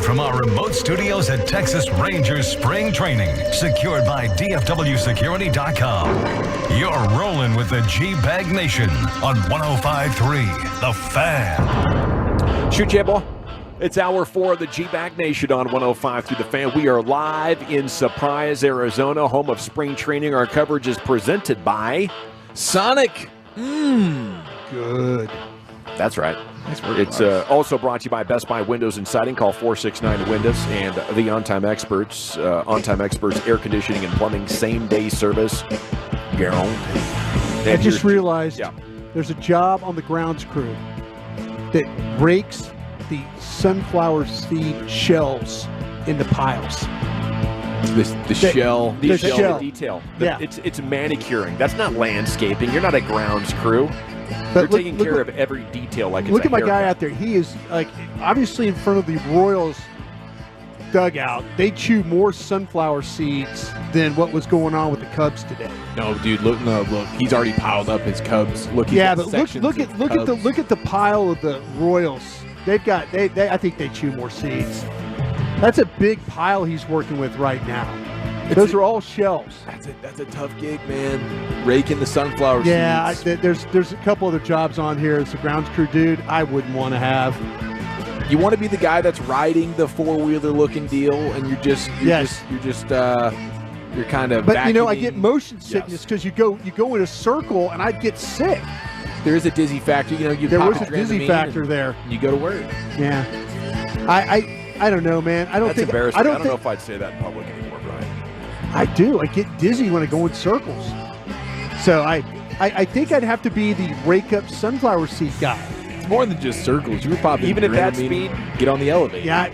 Live from our remote studios at Texas Rangers Spring Training, secured by DFWSecurity.com. You're rolling with the G-Bag Nation on 105.3 The Fan. Shoot, J-Ball. It's hour 4 of the G-Bag Nation on 105 through The Fan. We are live in Surprise, Arizona, home of spring training. Our coverage is presented by Sonic. Good. That's right. It's also brought to you by Best Buy Windows and Siding. Call 469-WINDOWS and the On-Time Experts. On-Time Experts, air conditioning and plumbing, same-day service. Guaranteed. I just realized there's a job on the grounds crew that breaks the sunflower seed shells into piles. The shell detail. It's manicuring. That's not landscaping. You're not a grounds crew. You're taking care of every detail like it's Look a at my haircut. guy out there. He is like obviously in front of the Royals dugout. They chew more sunflower seeds than what was going on with the Cubs today. No, dude, look. He's already piled up his Cubs. Look at the pile of the Royals. They've got I think they chew more seeds. That's a big pile he's working with right now. Those are all shells. That's a tough gig, man. Raking the sunflower seeds. Yeah, there's a couple other jobs on here. As a grounds crew dude, I wouldn't want to have. You want to be the guy that's riding the four-wheeler looking deal, and you're kind of. But vacuuming. I get motion sickness because you go in a circle, and I'd get sick. There is a dizzy factor. There was a dizzy factor there. You go to work. Yeah. I don't know, man. That's embarrassing. I don't know if I'd say that in public anymore, Brian. I do. I get dizzy when I go in circles. So I think I'd have to be the rake up sunflower seed guy. It's more than just circles. You were popping even at that speed. Get on the elevator. Yeah.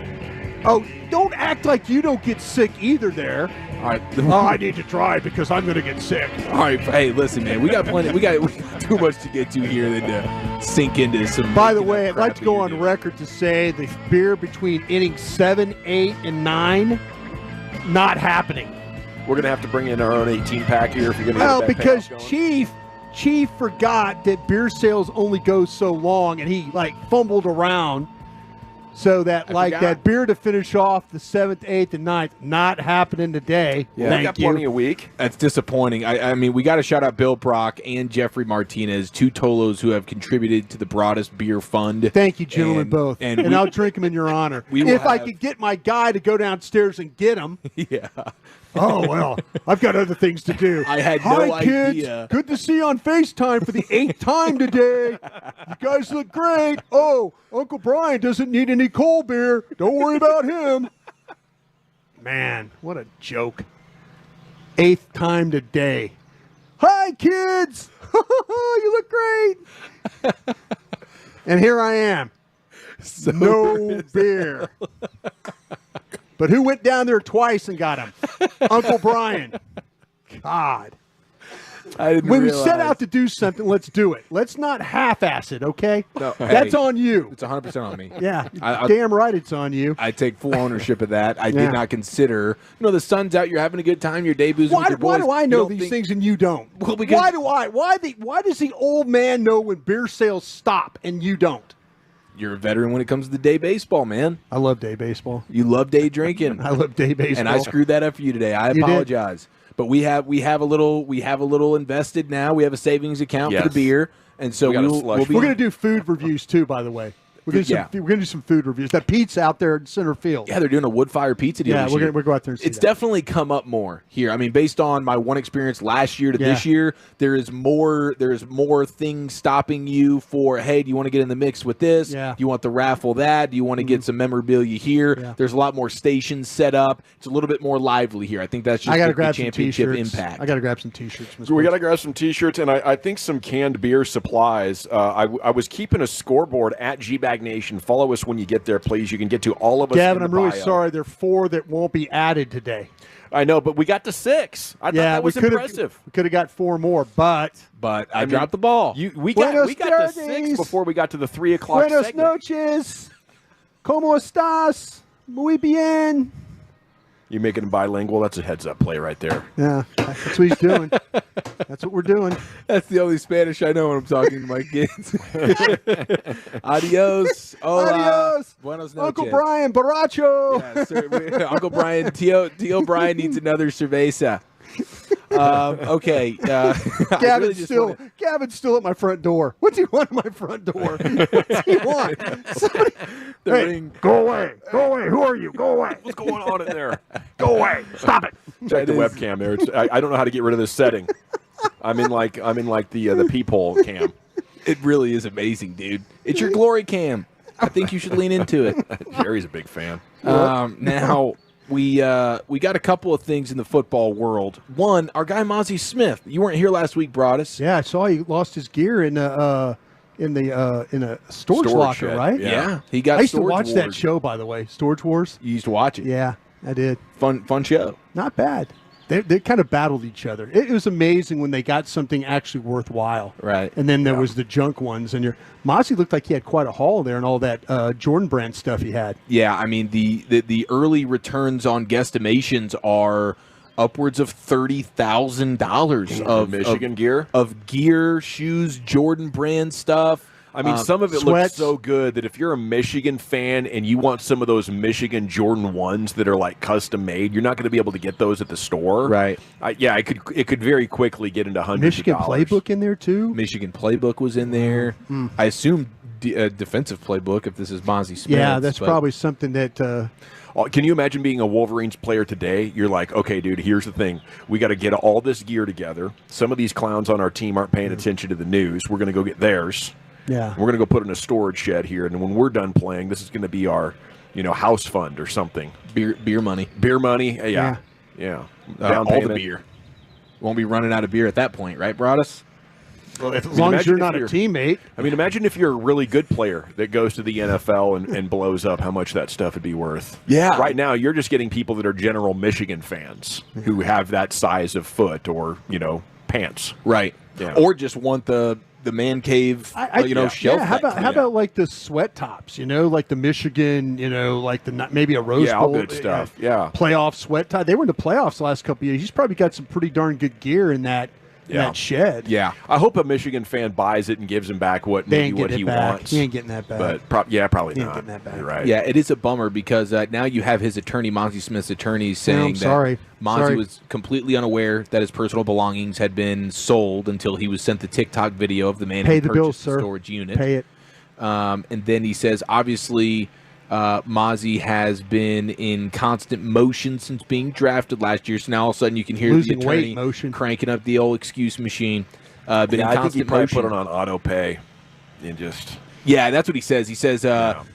Oh, don't act like you don't get sick either there. All right. I need to try because I'm going to get sick. All right. Hey, listen, man. We got plenty. We got too much to get to here than to sink into some. By the way, I'd like to go on record to say the beer between innings 7, 8, and 9, not happening. We're going to have to bring in our own 18-pack here if you're going to Well, get that because payoff going. Chief forgot that beer sales only go so long, and he fumbled around. So that that beer to finish off the 7th, 8th, and 9th, not happening today. Yeah. Thank We got you. plenty a week. That's disappointing. I mean, we got to shout out Bill Brock and Jeffrey Martinez, two Tolos who have contributed to the broadest beer fund. Thank you, gentlemen, both. And I'll drink them in your honor. I could get my guy to go downstairs and get them. Yeah. Oh, well, I've got other things to do. I had Hi, no idea. Kids. Good to see you on FaceTime for the 8th time today. You guys look great. Oh, Uncle Brian doesn't need any cold beer. Don't worry about him. Man, what a joke. 8th time today. Hi, kids. You look great. And here I am. No beer. But who went down there twice and got him? Uncle Brian. God. When we set out to do something, let's do it. Let's not half-ass it, okay? No, That's on you. It's 100% on me. Yeah, damn right it's on you. I take full ownership of that. I did not consider, the sun's out, you're having a good time, your debut's with your boys. Why do I know these things and you don't? Well, because why does the old man know when beer sales stop and you don't? You're a veteran when it comes to day baseball, man. I love day baseball. You love day drinking. I love day baseball. And I screwed that up for you today. I apologize. But we have a little invested now. We have a savings account for the beer, and so we're going to do food reviews too. By the way, we're going to do some food reviews. That pizza out there in center field. Yeah, they're doing a wood fire pizza deal. Yeah, this we're year. going to go out there and see It's definitely come up more here. I mean, based on my one experience last year to this year, there is more things stopping you for, hey, do you want to get in the mix with this? Yeah. Do you want the raffle that? Do you want to get some memorabilia here? Yeah. There's a lot more stations set up. It's a little bit more lively here. I think that's just I got to the grab some championship t-shirts. impact. I got to grab some t-shirts. We got to grab some t-shirts, and I think some canned beer supplies. I was keeping a scoreboard at G-Bag Nation. Follow us when you get there, please. You can get to all of us. Gavin, in the I'm really bio. sorry. There are 4 that won't be added today. I know, but we got to 6. I thought that was impressive. We could have got 4 more, but I dropped the ball. We got to 6 before we got to the 3 o'clock Buenos segment. noches. ¿Cómo estás? Muy bien. You making him bilingual? That's a heads-up play right there. Yeah, that's what he's doing. That's what we're doing. That's the only Spanish I know when I'm talking to my kids. Adios. Hola. Adios. Buenos noches. Uncle Brian, Baracho. Yeah, sir, Uncle Brian, Tio Brian needs another cerveza. Okay. Gavin's still at my front door. What's he want at my front door? What's he want? Somebody, ring. Go away. Go away. Who are you? Go away. What's going on in there? Go away. Stop it. Check the webcam there. I don't know how to get rid of this setting. I'm in like the peephole cam. It really is amazing, dude. It's your glory cam. I think you should lean into it. Jerry's a big fan. Now we got a couple of things in the football world. One, our guy Mozzie Smith. You weren't here last week, Broadus. Yeah, I saw he lost his gear in a storage locker, shed. right? Yeah. He got. I used to Storage watch that Wars. show, by the way, Storage Wars. You used to watch it. Yeah, I did. Fun show. Not bad. They kind of battled each other. It was amazing when they got something actually worthwhile. Right. And then there was the junk ones. And Mozzie looked like he had quite a haul there and all that Jordan brand stuff he had. Yeah, I mean, the early returns on guesstimations are upwards of $30,000 of Michigan gear? Of gear, shoes, Jordan brand stuff. I mean, some of it looks so good that if you're a Michigan fan and you want some of those Michigan Jordan 1s that are like custom made, you're not going to be able to get those at the store. Right. It could very quickly get into hundreds Michigan of dollars. Playbook in there, too? Michigan Playbook was in there. I assume defensive playbook if this is Mozzie Smith. Yeah, that's probably something that can you imagine being a Wolverines player today? You're like, okay, dude, here's the thing. We got to get all this gear together. Some of these clowns on our team aren't paying attention to the news. We're going to go get theirs. Yeah. We're going to go put in a storage shed here, and when we're done playing, this is going to be our, house fund or something. Beer money. Beer money. Yeah. All the beer. Won't be running out of beer at that point, right, Broadus? Well, as long as you're not a teammate. I mean, imagine if you're a really good player that goes to the NFL and blows up, how much that stuff would be worth. Yeah. Right now, you're just getting people that are general Michigan fans who have that size of foot or, pants. Right. Yeah. Or just want the man cave, shelf. Yeah, how about like the sweat tops, like the Michigan, like maybe a Rose Bowl. All good stuff. Yeah. Playoff sweat top. They were in the playoffs the last couple of years. He's probably got some pretty darn good gear in that shed. Yeah. I hope a Michigan fan buys it and gives him back what he wants. He ain't getting that back. But probably he not. Ain't getting that back. You're right. Yeah, it is a bummer because now you have his attorney, Mozzie Smith's attorney, saying that Mozzie was completely unaware that his personal belongings had been sold until he was sent the TikTok video of the man who purchased the storage unit. Pay it. And then he says, obviously, Mozzie has been in constant motion since being drafted last year. So now all of a sudden you can hear Losing the attorney weight motion. cranking up the old excuse machine. Been in I think he constant probably motion. put it on auto pay and just. Yeah, that's what he says. He says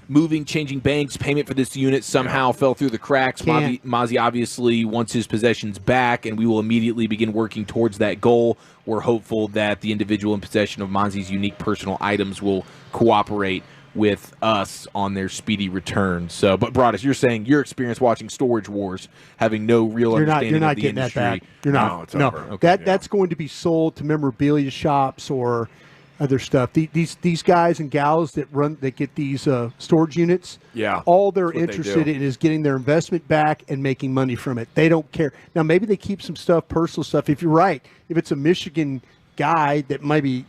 moving, changing banks, payment for this unit somehow fell through the cracks. Mozzie obviously wants his possessions back, and we will immediately begin working towards that goal. We're hopeful that the individual in possession of Mozzie's unique personal items will cooperate with us on their speedy return. So, but Broadus, you're saying your experience watching Storage Wars, having no real understanding you're not of the getting industry. that back. You're not. No, Okay. That's going to be sold to memorabilia shops or other stuff. These guys and gals that get these storage units. Yeah, all they're that's what they interested do. in is getting their investment back and making money from it. They don't care. Now maybe they keep some stuff, personal stuff. If you're right, if it's a Michigan guy that maybe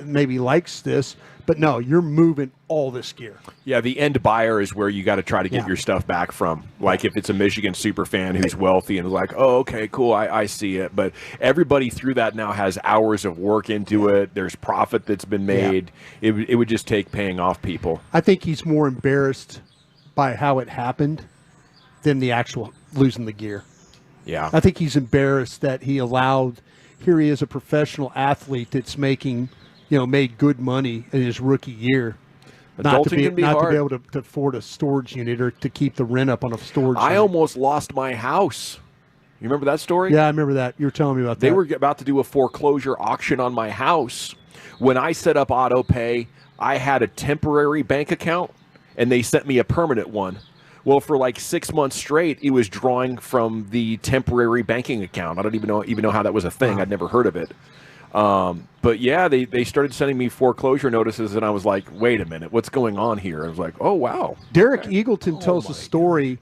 maybe likes this, but no, you're moving all this gear. Yeah, the end buyer is where you got to try to get your stuff back from. Like if it's a Michigan super fan who's wealthy and is like, oh, okay, cool, I see it. But everybody through that now has hours of work into it. There's profit that's been made. It would just take paying off people. I think he's more embarrassed by how it happened than the actual losing the gear. Yeah. I think he's embarrassed that he allowed, here he is a professional athlete that's making, made good money in his rookie year. Not to be able to afford a storage unit or to keep the rent up on a storage unit. I almost lost my house. You remember that story? Yeah, I remember that. You were telling me about that. They were about to do a foreclosure auction on my house. When I set up auto pay, I had a temporary bank account, and they sent me a permanent one. Well, for like 6 months straight, it was drawing from the temporary banking account. I don't even know how that was a thing. I'd never heard of it. But yeah, they started sending me foreclosure notices, and I was like, wait a minute, what's going on here? I was like, oh, wow. Derek Eagleton tells a story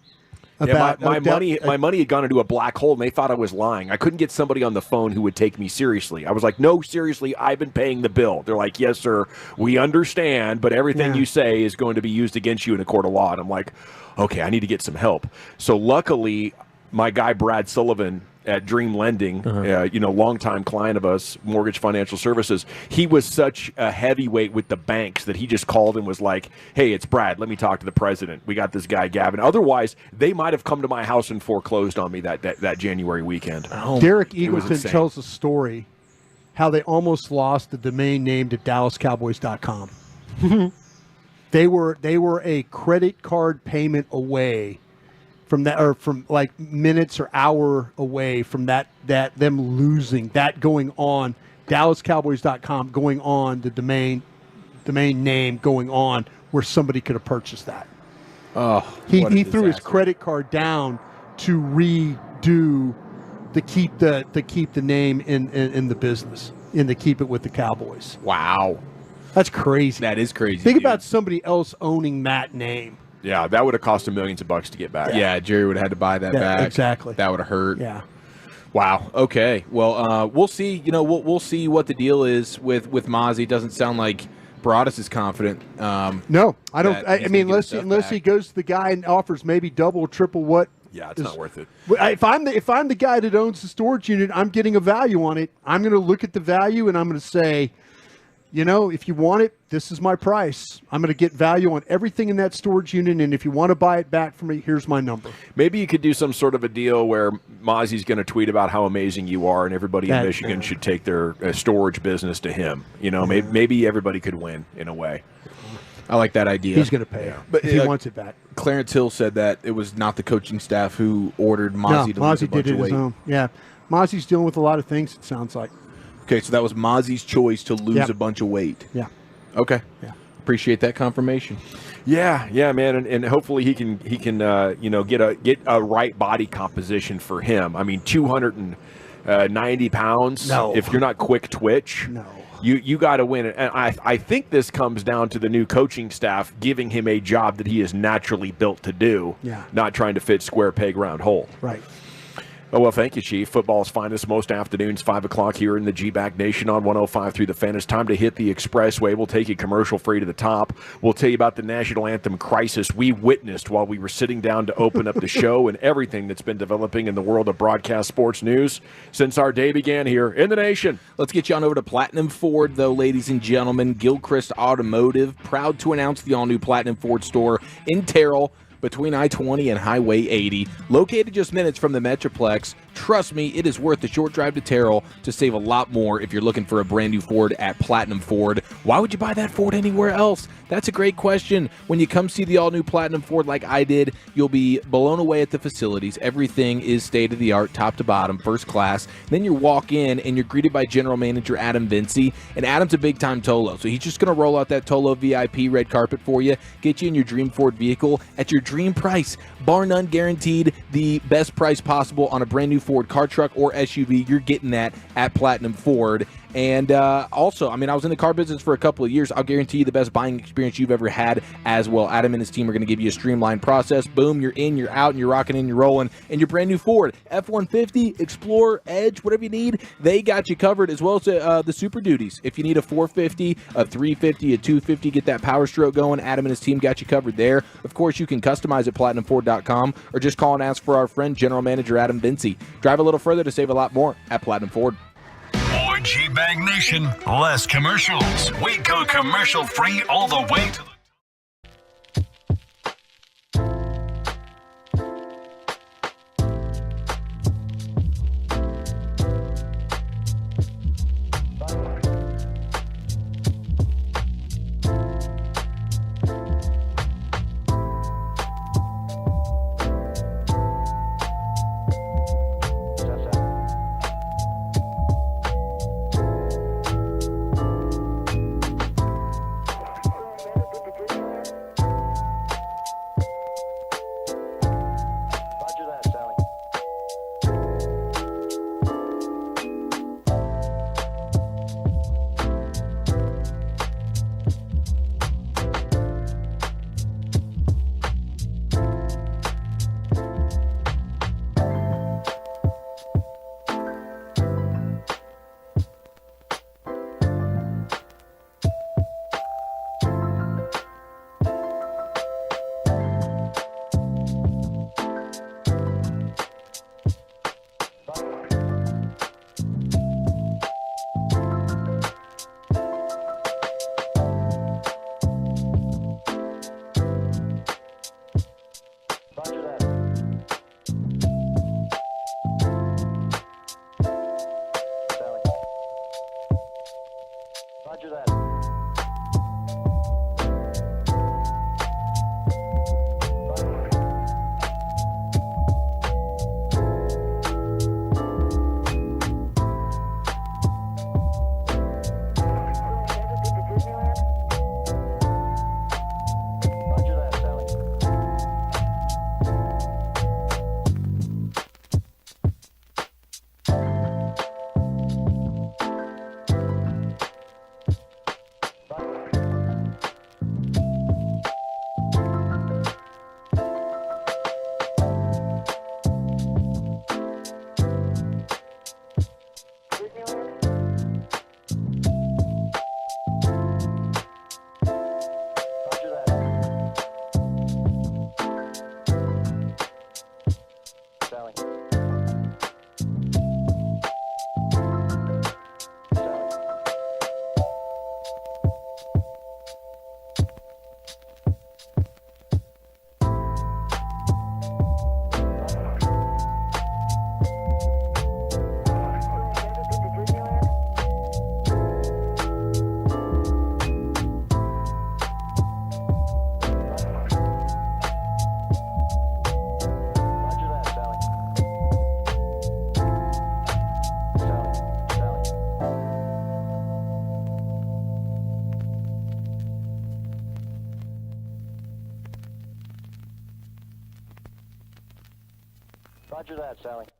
Yeah, my money had gone into a black hole, and they thought I was lying. I couldn't get somebody on the phone who would take me seriously. I was like, no, seriously, I've been paying the bill. They're like, yes, sir, we understand, but everything you say is going to be used against you in a court of law. And I'm like, okay, I need to get some help. So luckily, my guy Brad Sullivan at Dream Lending, longtime client of us, Mortgage Financial Services, he was such a heavyweight with the banks that he just called and was like, hey, it's Brad. Let me talk to the president. We got this guy, Gavin. Otherwise, they might have come to my house and foreclosed on me that January weekend. Derek Eagleton tells a story how they almost lost the domain name to DallasCowboys.com. They were a credit card payment away from that, or from like minutes or hour away from that them losing that, going on DallasCowboys.com, going on the domain name, going on where somebody could have purchased that. Oh, he threw his credit card down to redo to keep the name in the business and to keep it with the Cowboys. Wow, that's crazy. That is crazy. Think about somebody else owning that name. Yeah, that would have cost him millions of bucks to get back. Yeah, Jerry would have had to buy that back. Exactly. That would have hurt. Yeah. Wow. Okay. Well, we'll see. We'll see what the deal is with Mozzie. It doesn't sound like Broadus is confident. No, I don't. I mean, unless he goes to the guy and offers maybe double, triple what. Yeah, it's not worth it. If I'm the guy that owns the storage unit, I'm getting a value on it. I'm going to look at the value and I'm going to say, if you want it, this is my price. I'm going to get value on everything in that storage unit, and if you want to buy it back from me, here's my number. Maybe you could do some sort of a deal where Mozzie's going to tweet about how amazing you are, and everybody in Michigan should take their storage business to him. Maybe everybody could win in a way. I like that idea. He's going to pay, but he wants it back. Clarence Hill said that it was not the coaching staff who ordered Mozzie to lose a bunch of weight. His own. Yeah, Mozzie's dealing with a lot of things, it sounds like. Okay, so that was Mozzie's choice to lose a bunch of weight. Yeah. Okay. Yeah. Appreciate that confirmation. Yeah, man, and hopefully he can get a right body composition for him. I mean, 290 pounds. No. If you're not quick twitch. No. You got to win it. And I think this comes down to the new coaching staff giving him a job that he is naturally built to do. Yeah. Not trying to fit square peg round hole. Right. Oh, well, thank you, Chief. Football's finest most afternoons, 5 o'clock here in the G-Back Nation on 105 through the Fan. It's time to hit the expressway. We'll take you commercial-free to the top. We'll tell you about the national anthem crisis we witnessed while we were sitting down to open up the show and everything that's been developing in the world of broadcast sports news since our day began here in the nation. Let's get you on over to Platinum Ford, though, ladies and gentlemen. Gilchrist Automotive, proud to announce the all-new Platinum Ford store in Terrell, between I-20 and Highway 80, located just minutes from the Metroplex. Trust me, it is worth the short drive to Terrell to save a lot more if you're looking for a brand new Ford at Platinum Ford. Why would you buy that Ford anywhere else? That's a great question. When you come see the all-new Platinum Ford like I did, you'll be blown away at the facilities. Everything is state-of-the-art, top to bottom, first class. Then you walk in and you're greeted by General Manager Adam Vinci, and Adam's a big-time Tolo, so he's just going to roll out that Tolo VIP red carpet for you, get you in your dream Ford vehicle at your dream price, bar none, guaranteed the best price possible on a brand new Ford car, truck, or SUV. You're getting that at Platinum Ford. And also, I mean, I was in the car business for a couple of years. I'll guarantee you the best buying experience you've ever had as well. Adam and his team are going to give you a streamlined process. Boom, you're in, you're out, and you're rocking and you're rolling. And your brand new Ford F-150, Explorer, Edge, whatever you need, they got you covered, as well as the Super Duties. If you need a 450, a 350, a 250, get that power stroke going, Adam and his team got you covered there. Of course, you can customize at PlatinumFord.com or just call and ask for our friend, General Manager Adam Vinci. Drive a little further to save a lot more at Platinum Ford. More G-Bag Nation, less commercials. We go commercial-free all the way to the... Roger that. Roger that, Sally.